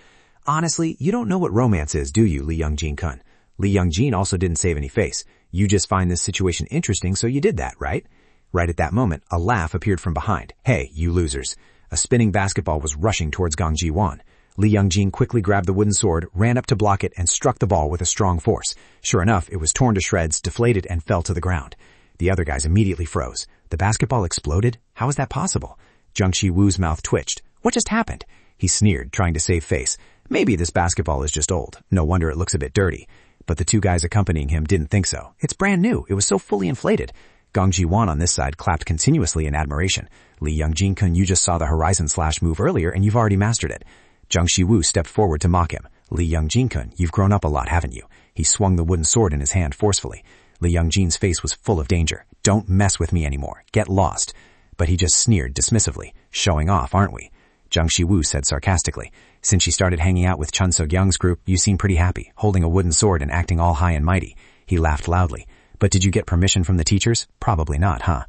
Honestly, you don't know what romance is, do you, Lee Young-jin-kun? Lee Young-jin also didn't save any face. You just find this situation interesting, so you did that, right? Right at that moment, a laugh appeared from behind. Hey, you losers. A spinning basketball was rushing towards Gong Ji-won. Lee Youngjin quickly grabbed the wooden sword, ran up to block it, and struck the ball with a strong force. Sure enough, it was torn to shreds, deflated, and fell to the ground. The other guys immediately froze. The basketball exploded? How is that possible? Jung Shi-woo's mouth twitched. What just happened? He sneered, trying to save face. Maybe this basketball is just old. No wonder it looks a bit dirty. But the two guys accompanying him didn't think so. It's brand new. It was so fully inflated. Gong Ji-won on this side clapped continuously in admiration. Lee Youngjin-kun, you just saw the horizon slash move earlier and you've already mastered it. Jung Shi-woo stepped forward to mock him. Lee Youngjin-kun, you've grown up a lot, haven't you? He swung the wooden sword in his hand forcefully. Lee Youngjin's face was full of danger. Don't mess with me anymore. Get lost. But he just sneered dismissively. Showing off, aren't we? Jung Shi-woo said sarcastically. Since you started hanging out with Chun So-kyung's group, you seem pretty happy, holding a wooden sword and acting all high and mighty. He laughed loudly. But did you get permission from the teachers? Probably not, huh?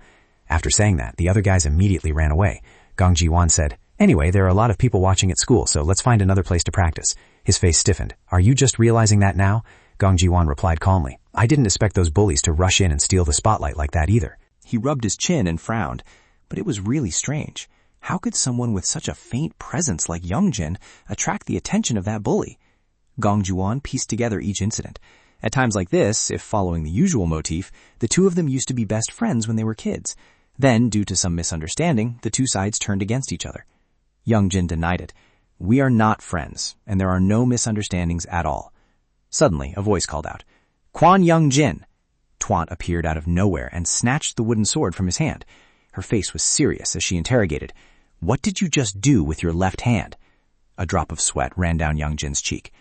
After saying that, the other guys immediately ran away. Gong Ji-won said, anyway, there are a lot of people watching at school, so let's find another place to practice. His face stiffened. Are you just realizing that now? Gong Ji-won replied calmly. I didn't expect those bullies to rush in and steal the spotlight like that either. He rubbed his chin and frowned, but it was really strange. How could someone with such a faint presence like Youngjin attract the attention of that bully? Gong Ji-won pieced together each incident. At times like this, if following the usual motif, the two of them used to be best friends when they were kids. Then, due to some misunderstanding, the two sides turned against each other. Youngjin denied it. We are not friends, and there are no misunderstandings at all. Suddenly, a voice called out, Kwon Youngjin! Twant appeared out of nowhere and snatched the wooden sword from his hand. Her face was serious as she interrogated, What did you just do with your left hand? A drop of sweat ran down Youngjin's cheek.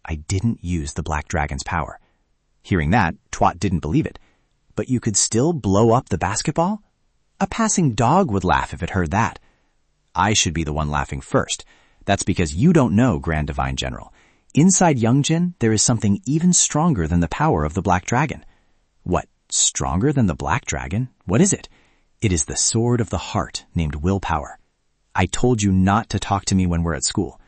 I didn't use the Black Dragon's power. Hearing that, Twat didn't believe it. But you could still blow up the basketball? A passing dog would laugh if it heard that. I should be the one laughing first. That's because you don't know, Grand Divine General. Inside Youngjin, there is something even stronger than the power of the Black Dragon. What, stronger than the Black Dragon? What is it? It is the sword of the heart, named willpower. I told you not to talk to me when we're at school.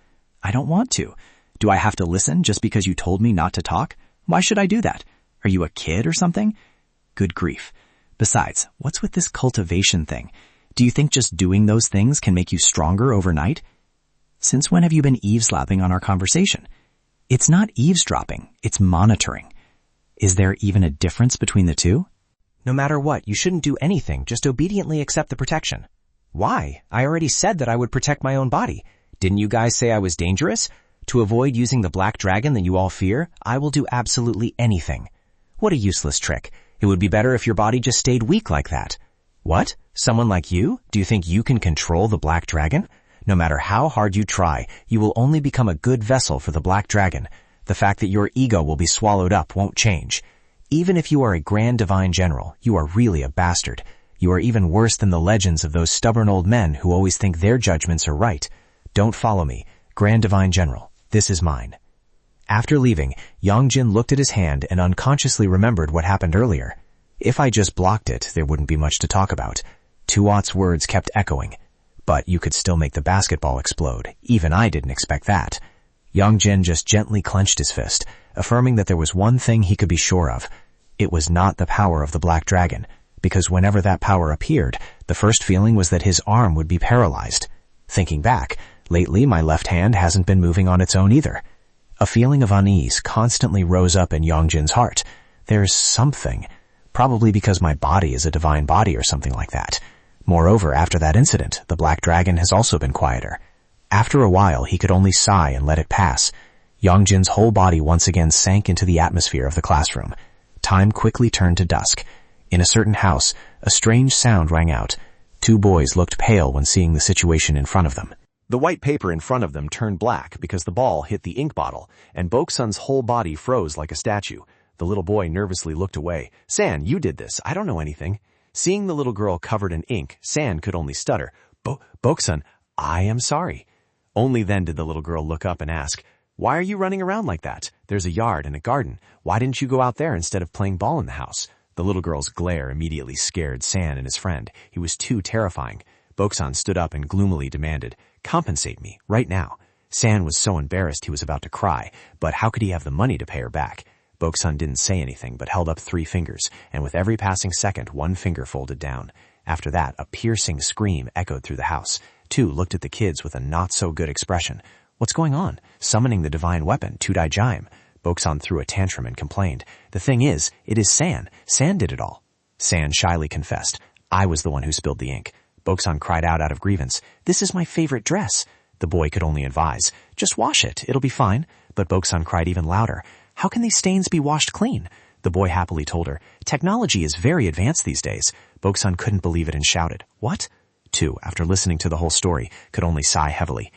I don't want to. Do I have to listen just because you told me not to talk? Why should I do that? Are you a kid or something? Good grief. Besides, what's with this cultivation thing? Do you think just doing those things can make you stronger overnight? Since when have you been eavesdropping on our conversation? It's not eavesdropping, it's monitoring. Is there even a difference between the two? No matter what, you shouldn't do anything, just obediently accept the protection. Why? I already said that I would protect my own body. Didn't you guys say I was dangerous? To avoid using the Black Dragon that you all fear, I will do absolutely anything. What a useless trick. It would be better if your body just stayed weak like that. What? Someone like you? Do you think you can control the Black Dragon? No matter how hard you try, you will only become a good vessel for the Black Dragon. The fact that your ego will be swallowed up won't change. Even if you are a Grand Divine General, you are really a bastard. You are even worse than the legends of those stubborn old men who always think their judgments are right. Don't follow me. Grand Divine General, this is mine. After leaving, Youngjin looked at his hand and unconsciously remembered what happened earlier. If I just blocked it, there wouldn't be much to talk about. Tuat's words kept echoing. But you could still make the basketball explode. Even I didn't expect that. Youngjin just gently clenched his fist, affirming that there was one thing he could be sure of. It was not the power of the Black Dragon, because whenever that power appeared, the first feeling was that his arm would be paralyzed. Thinking back, lately my left hand hasn't been moving on its own either. A feeling of unease constantly rose up in Youngjin's heart. There's something. Probably because my body is a divine body or something like that. Moreover, after that incident, the Black Dragon has also been quieter. After a while, he could only sigh and let it pass. Youngjin's whole body once again sank into the atmosphere of the classroom. Time quickly turned to dusk. In a certain house, a strange sound rang out. Two boys looked pale when seeing the situation in front of them. The white paper in front of them turned black because the ball hit the ink bottle, and Boksun's whole body froze like a statue. The little boy nervously looked away. San, you did this. I don't know anything. Seeing the little girl covered in ink, San could only stutter. Boksun, I am sorry. Only then did the little girl look up and ask, Why are you running around like that? There's a yard and a garden. Why didn't you go out there instead of playing ball in the house? The little girl's glare immediately scared San and his friend. He was too terrifying. Boksun stood up and gloomily demanded, Compensate me, right now. San was so embarrassed he was about to cry, but how could he have the money to pay her back? Boksun didn't say anything, but held up 3 fingers, and with every passing second, 1 finger folded down. After that, a piercing scream echoed through the house. 2 looked at the kids with a not-so-good expression. What's going on? Summoning the divine weapon, Tudai-Jime. Boksan threw a tantrum and complained. The thing is, it is San. San did it all. San shyly confessed. I was the one who spilled the ink. Boksan cried out of grievance. This is my favorite dress. The boy could only advise. Just wash it. It'll be fine. But Boksan cried even louder. How can these stains be washed clean? The boy happily told her. Technology is very advanced these days. Boksan couldn't believe it and shouted. What? Tu, after listening to the whole story, could only sigh heavily.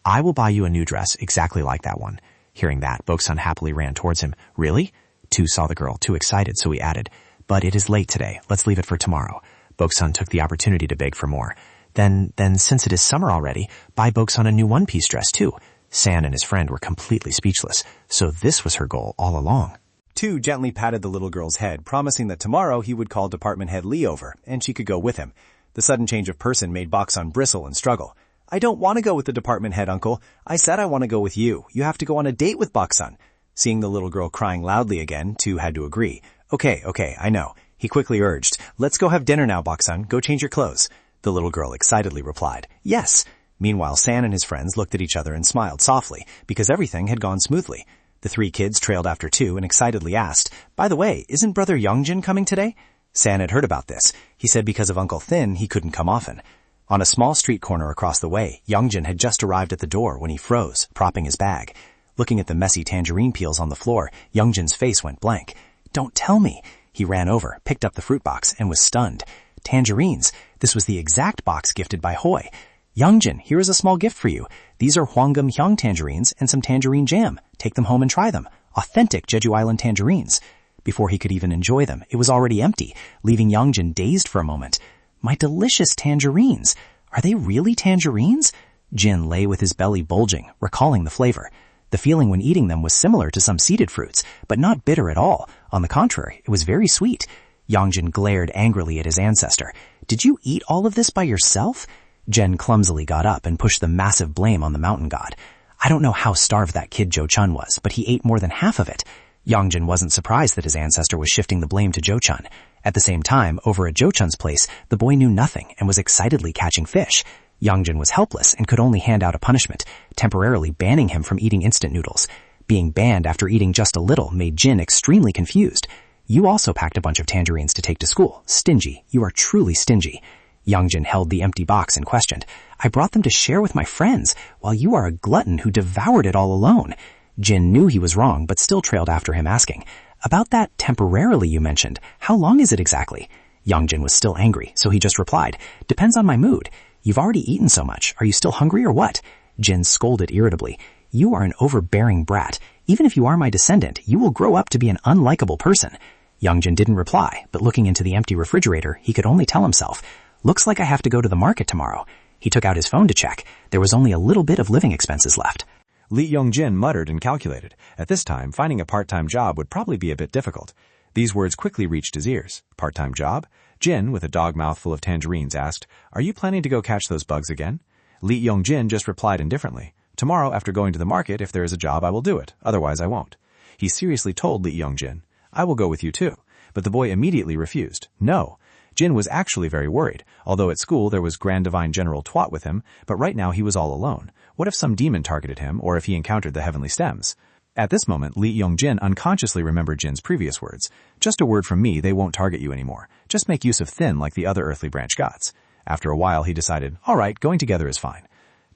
I will buy you a new dress exactly like that one. Hearing that, Boksan happily ran towards him. Really? Tu saw the girl, too excited, so he added, But it is late today. Let's leave it for tomorrow. Boksan took the opportunity to beg for more. Then since it is summer already, buy Boksan a new one-piece dress, too. San and his friend were completely speechless. So this was her goal all along. Tu gently patted the little girl's head, promising that tomorrow he would call Department Head Lee over, and she could go with him. The sudden change of person made Boksan bristle and struggle. I don't want to go with the department head, Uncle. I said I want to go with you. You have to go on a date with Boksan. Seeing the little girl crying loudly again, Tu had to agree. Okay, I know. He quickly urged, Let's go have dinner now, Boksan. Go change your clothes. The little girl excitedly replied, Yes. Meanwhile, San and his friends looked at each other and smiled softly, because everything had gone smoothly. The three kids trailed after Tu and excitedly asked, By the way, isn't Brother Youngjin coming today? San had heard about this. He said because of Uncle Thin, he couldn't come often. On a small street corner across the way, Youngjin had just arrived at the door when he froze, propping his bag. Looking at the messy tangerine peels on the floor, Youngjin's face went blank. Don't tell me. He ran over, picked up the fruit box, and was stunned. Tangerines. This was the exact box gifted by Hoi. Youngjin, here is a small gift for you. These are Hwangam Hyung tangerines and some tangerine jam. Take them home and try them. Authentic Jeju Island tangerines. Before he could even enjoy them, it was already empty, leaving Youngjin dazed for a moment. My delicious tangerines. Are they really tangerines? Jin lay with his belly bulging, recalling the flavor. The feeling when eating them was similar to some seeded fruits, but not bitter at all. On the contrary, it was very sweet. Youngjin glared angrily at his ancestor. Did you eat all of this by yourself? Jen clumsily got up and pushed the massive blame on the mountain god. I don't know how starved that kid Jo-chun was, but he ate more than half of it. Youngjin wasn't surprised that his ancestor was shifting the blame to Jo-chun. At the same time, over at Jo-chun's place, the boy knew nothing and was excitedly catching fish. Youngjin was helpless and could only hand out a punishment, temporarily banning him from eating instant noodles. Being banned after eating just a little made Jin extremely confused. You also packed a bunch of tangerines to take to school. Stingy. You are truly stingy. Youngjin held the empty box and questioned, I brought them to share with my friends, while you are a glutton who devoured it all alone. Jin knew he was wrong, but still trailed after him, asking, About that temporarily you mentioned, how long is it exactly? Youngjin was still angry, so he just replied, Depends on my mood. You've already eaten so much. Are you still hungry or what? Jin scolded irritably. You are an overbearing brat. Even if you are my descendant, you will grow up to be an unlikable person. Youngjin didn't reply, but looking into the empty refrigerator, he could only tell himself, Looks like I have to go to the market tomorrow. He took out his phone to check. There was only a little bit of living expenses left. Li Youngjin muttered and calculated. At this time, finding a part-time job would probably be a bit difficult. These words quickly reached his ears. Part-time job? Jin, with a dog mouthful of tangerines, asked, Are you planning to go catch those bugs again? Li Youngjin just replied indifferently. Tomorrow, after going to the market, if there is a job, I will do it. Otherwise, I won't. He seriously told Li Youngjin, I will go with you too. But the boy immediately refused. No. Jin was actually very worried. Although at school there was Grand Divine General Twat with him, but right now he was all alone. What if some demon targeted him, or if he encountered the heavenly stems? At this moment, Li Youngjin unconsciously remembered Jin's previous words. Just a word from me, they won't target you anymore. Just make use of Thin like the other earthly branch gods. After a while, he decided, all right, going together is fine.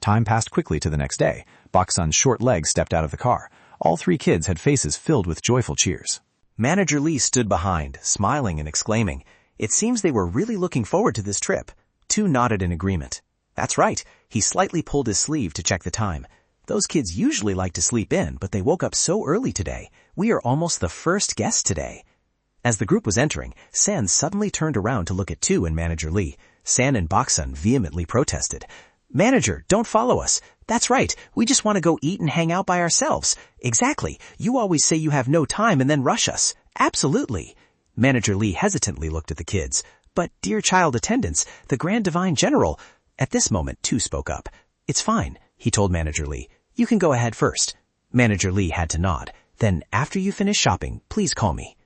Time passed quickly to the next day. Boksan's short legs stepped out of the car. All three kids had faces filled with joyful cheers. Manager Lee stood behind, smiling and exclaiming, It seems they were really looking forward to this trip. Tu nodded in agreement. That's right. He slightly pulled his sleeve to check the time. Those kids usually like to sleep in, but they woke up so early today. We are almost the first guests today. As the group was entering, San suddenly turned around to look at Tu and Manager Lee. San and Boksan vehemently protested. Manager, don't follow us. That's right. We just want to go eat and hang out by ourselves. Exactly. You always say you have no time and then rush us. Absolutely. Manager Lee hesitantly looked at the kids. But, dear child attendants, the Grand Divine General... At this moment, Tu spoke up. It's fine, he told Manager Lee. You can go ahead first. Manager Lee had to nod. Then, after you finish shopping, please call me.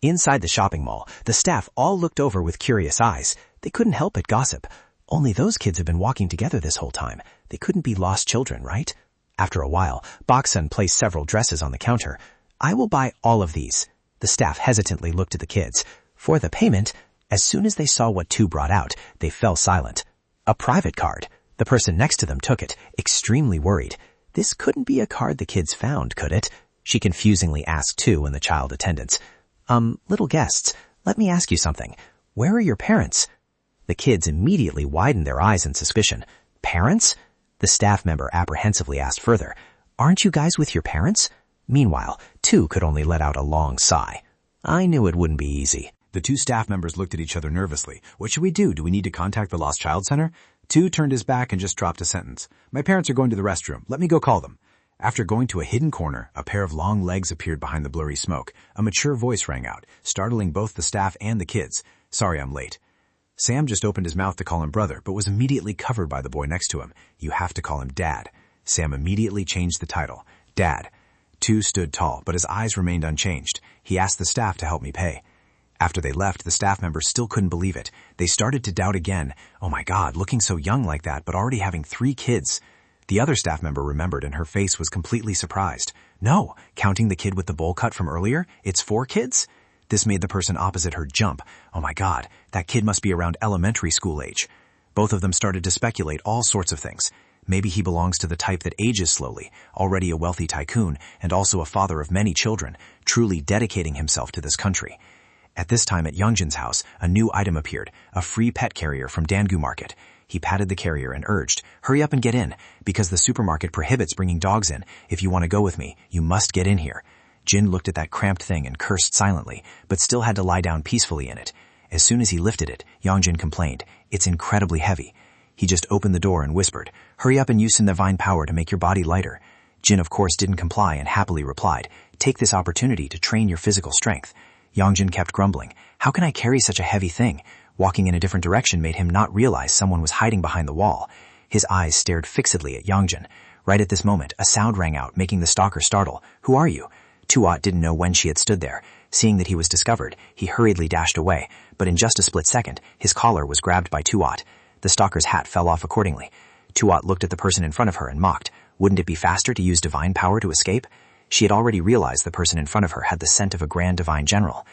Inside the shopping mall, the staff all looked over with curious eyes. They couldn't help but gossip. Only those kids have been walking together this whole time. They couldn't be lost children, right? After a while, Boksun placed several dresses on the counter. I will buy all of these. The staff hesitantly looked at the kids. For the payment, as soon as they saw what Tu brought out, they fell silent. A private card. The person next to them took it, extremely worried. This couldn't be a card the kids found, could it? She confusingly asked Tu and the child attendants. Little guests, let me ask you something. Where are your parents? The kids immediately widened their eyes in suspicion. Parents? The staff member apprehensively asked further. Aren't you guys with your parents? Meanwhile, Tu could only let out a long sigh. I knew it wouldn't be easy. The two staff members looked at each other nervously. What should we do? Do we need to contact the Lost Child Center? Tu turned his back and just dropped a sentence. My parents are going to the restroom. Let me go call them. After going to a hidden corner, a pair of long legs appeared behind the blurry smoke. A mature voice rang out, startling both the staff and the kids. Sorry I'm late. Sam just opened his mouth to call him brother, but was immediately covered by the boy next to him. You have to call him Dad. Sam immediately changed the title. Dad. Tu stood tall, but his eyes remained unchanged. He asked the staff to help me pay. After they left, the staff members still couldn't believe it. They started to doubt again. Oh my God, looking so young like that, but already having 3 kids. The other staff member remembered and her face was completely surprised. No, counting the kid with the bowl cut from earlier, it's 4 kids? This made the person opposite her jump. Oh my God, that kid must be around elementary school age. Both of them started to speculate all sorts of things. Maybe he belongs to the type that ages slowly, already a wealthy tycoon, and also a father of many children, truly dedicating himself to this country. At this time at Youngjin's house, a new item appeared, a free pet carrier from Dangu Market. He patted the carrier and urged, hurry up and get in, because the supermarket prohibits bringing dogs in. If you want to go with me, you must get in here. Jin looked at that cramped thing and cursed silently, but still had to lie down peacefully in it. As soon as he lifted it, Yongjin complained, it's incredibly heavy. He just opened the door and whispered, hurry up and use the divine power to make your body lighter. Jin of course didn't comply and happily replied, take this opportunity to train your physical strength. Yongjin kept grumbling, how can I carry such a heavy thing? Walking in a different direction made him not realize someone was hiding behind the wall. His eyes stared fixedly at Yongjin. Right at this moment, a sound rang out, making the stalker startle. Who are you? Tuat didn't know when she had stood there. Seeing that he was discovered, he hurriedly dashed away, but in just a split second, his collar was grabbed by Tuat. The stalker's hat fell off accordingly. Tuat looked at the person in front of her and mocked. Wouldn't it be faster to use divine power to escape? She had already realized the person in front of her had the scent of a grand divine general.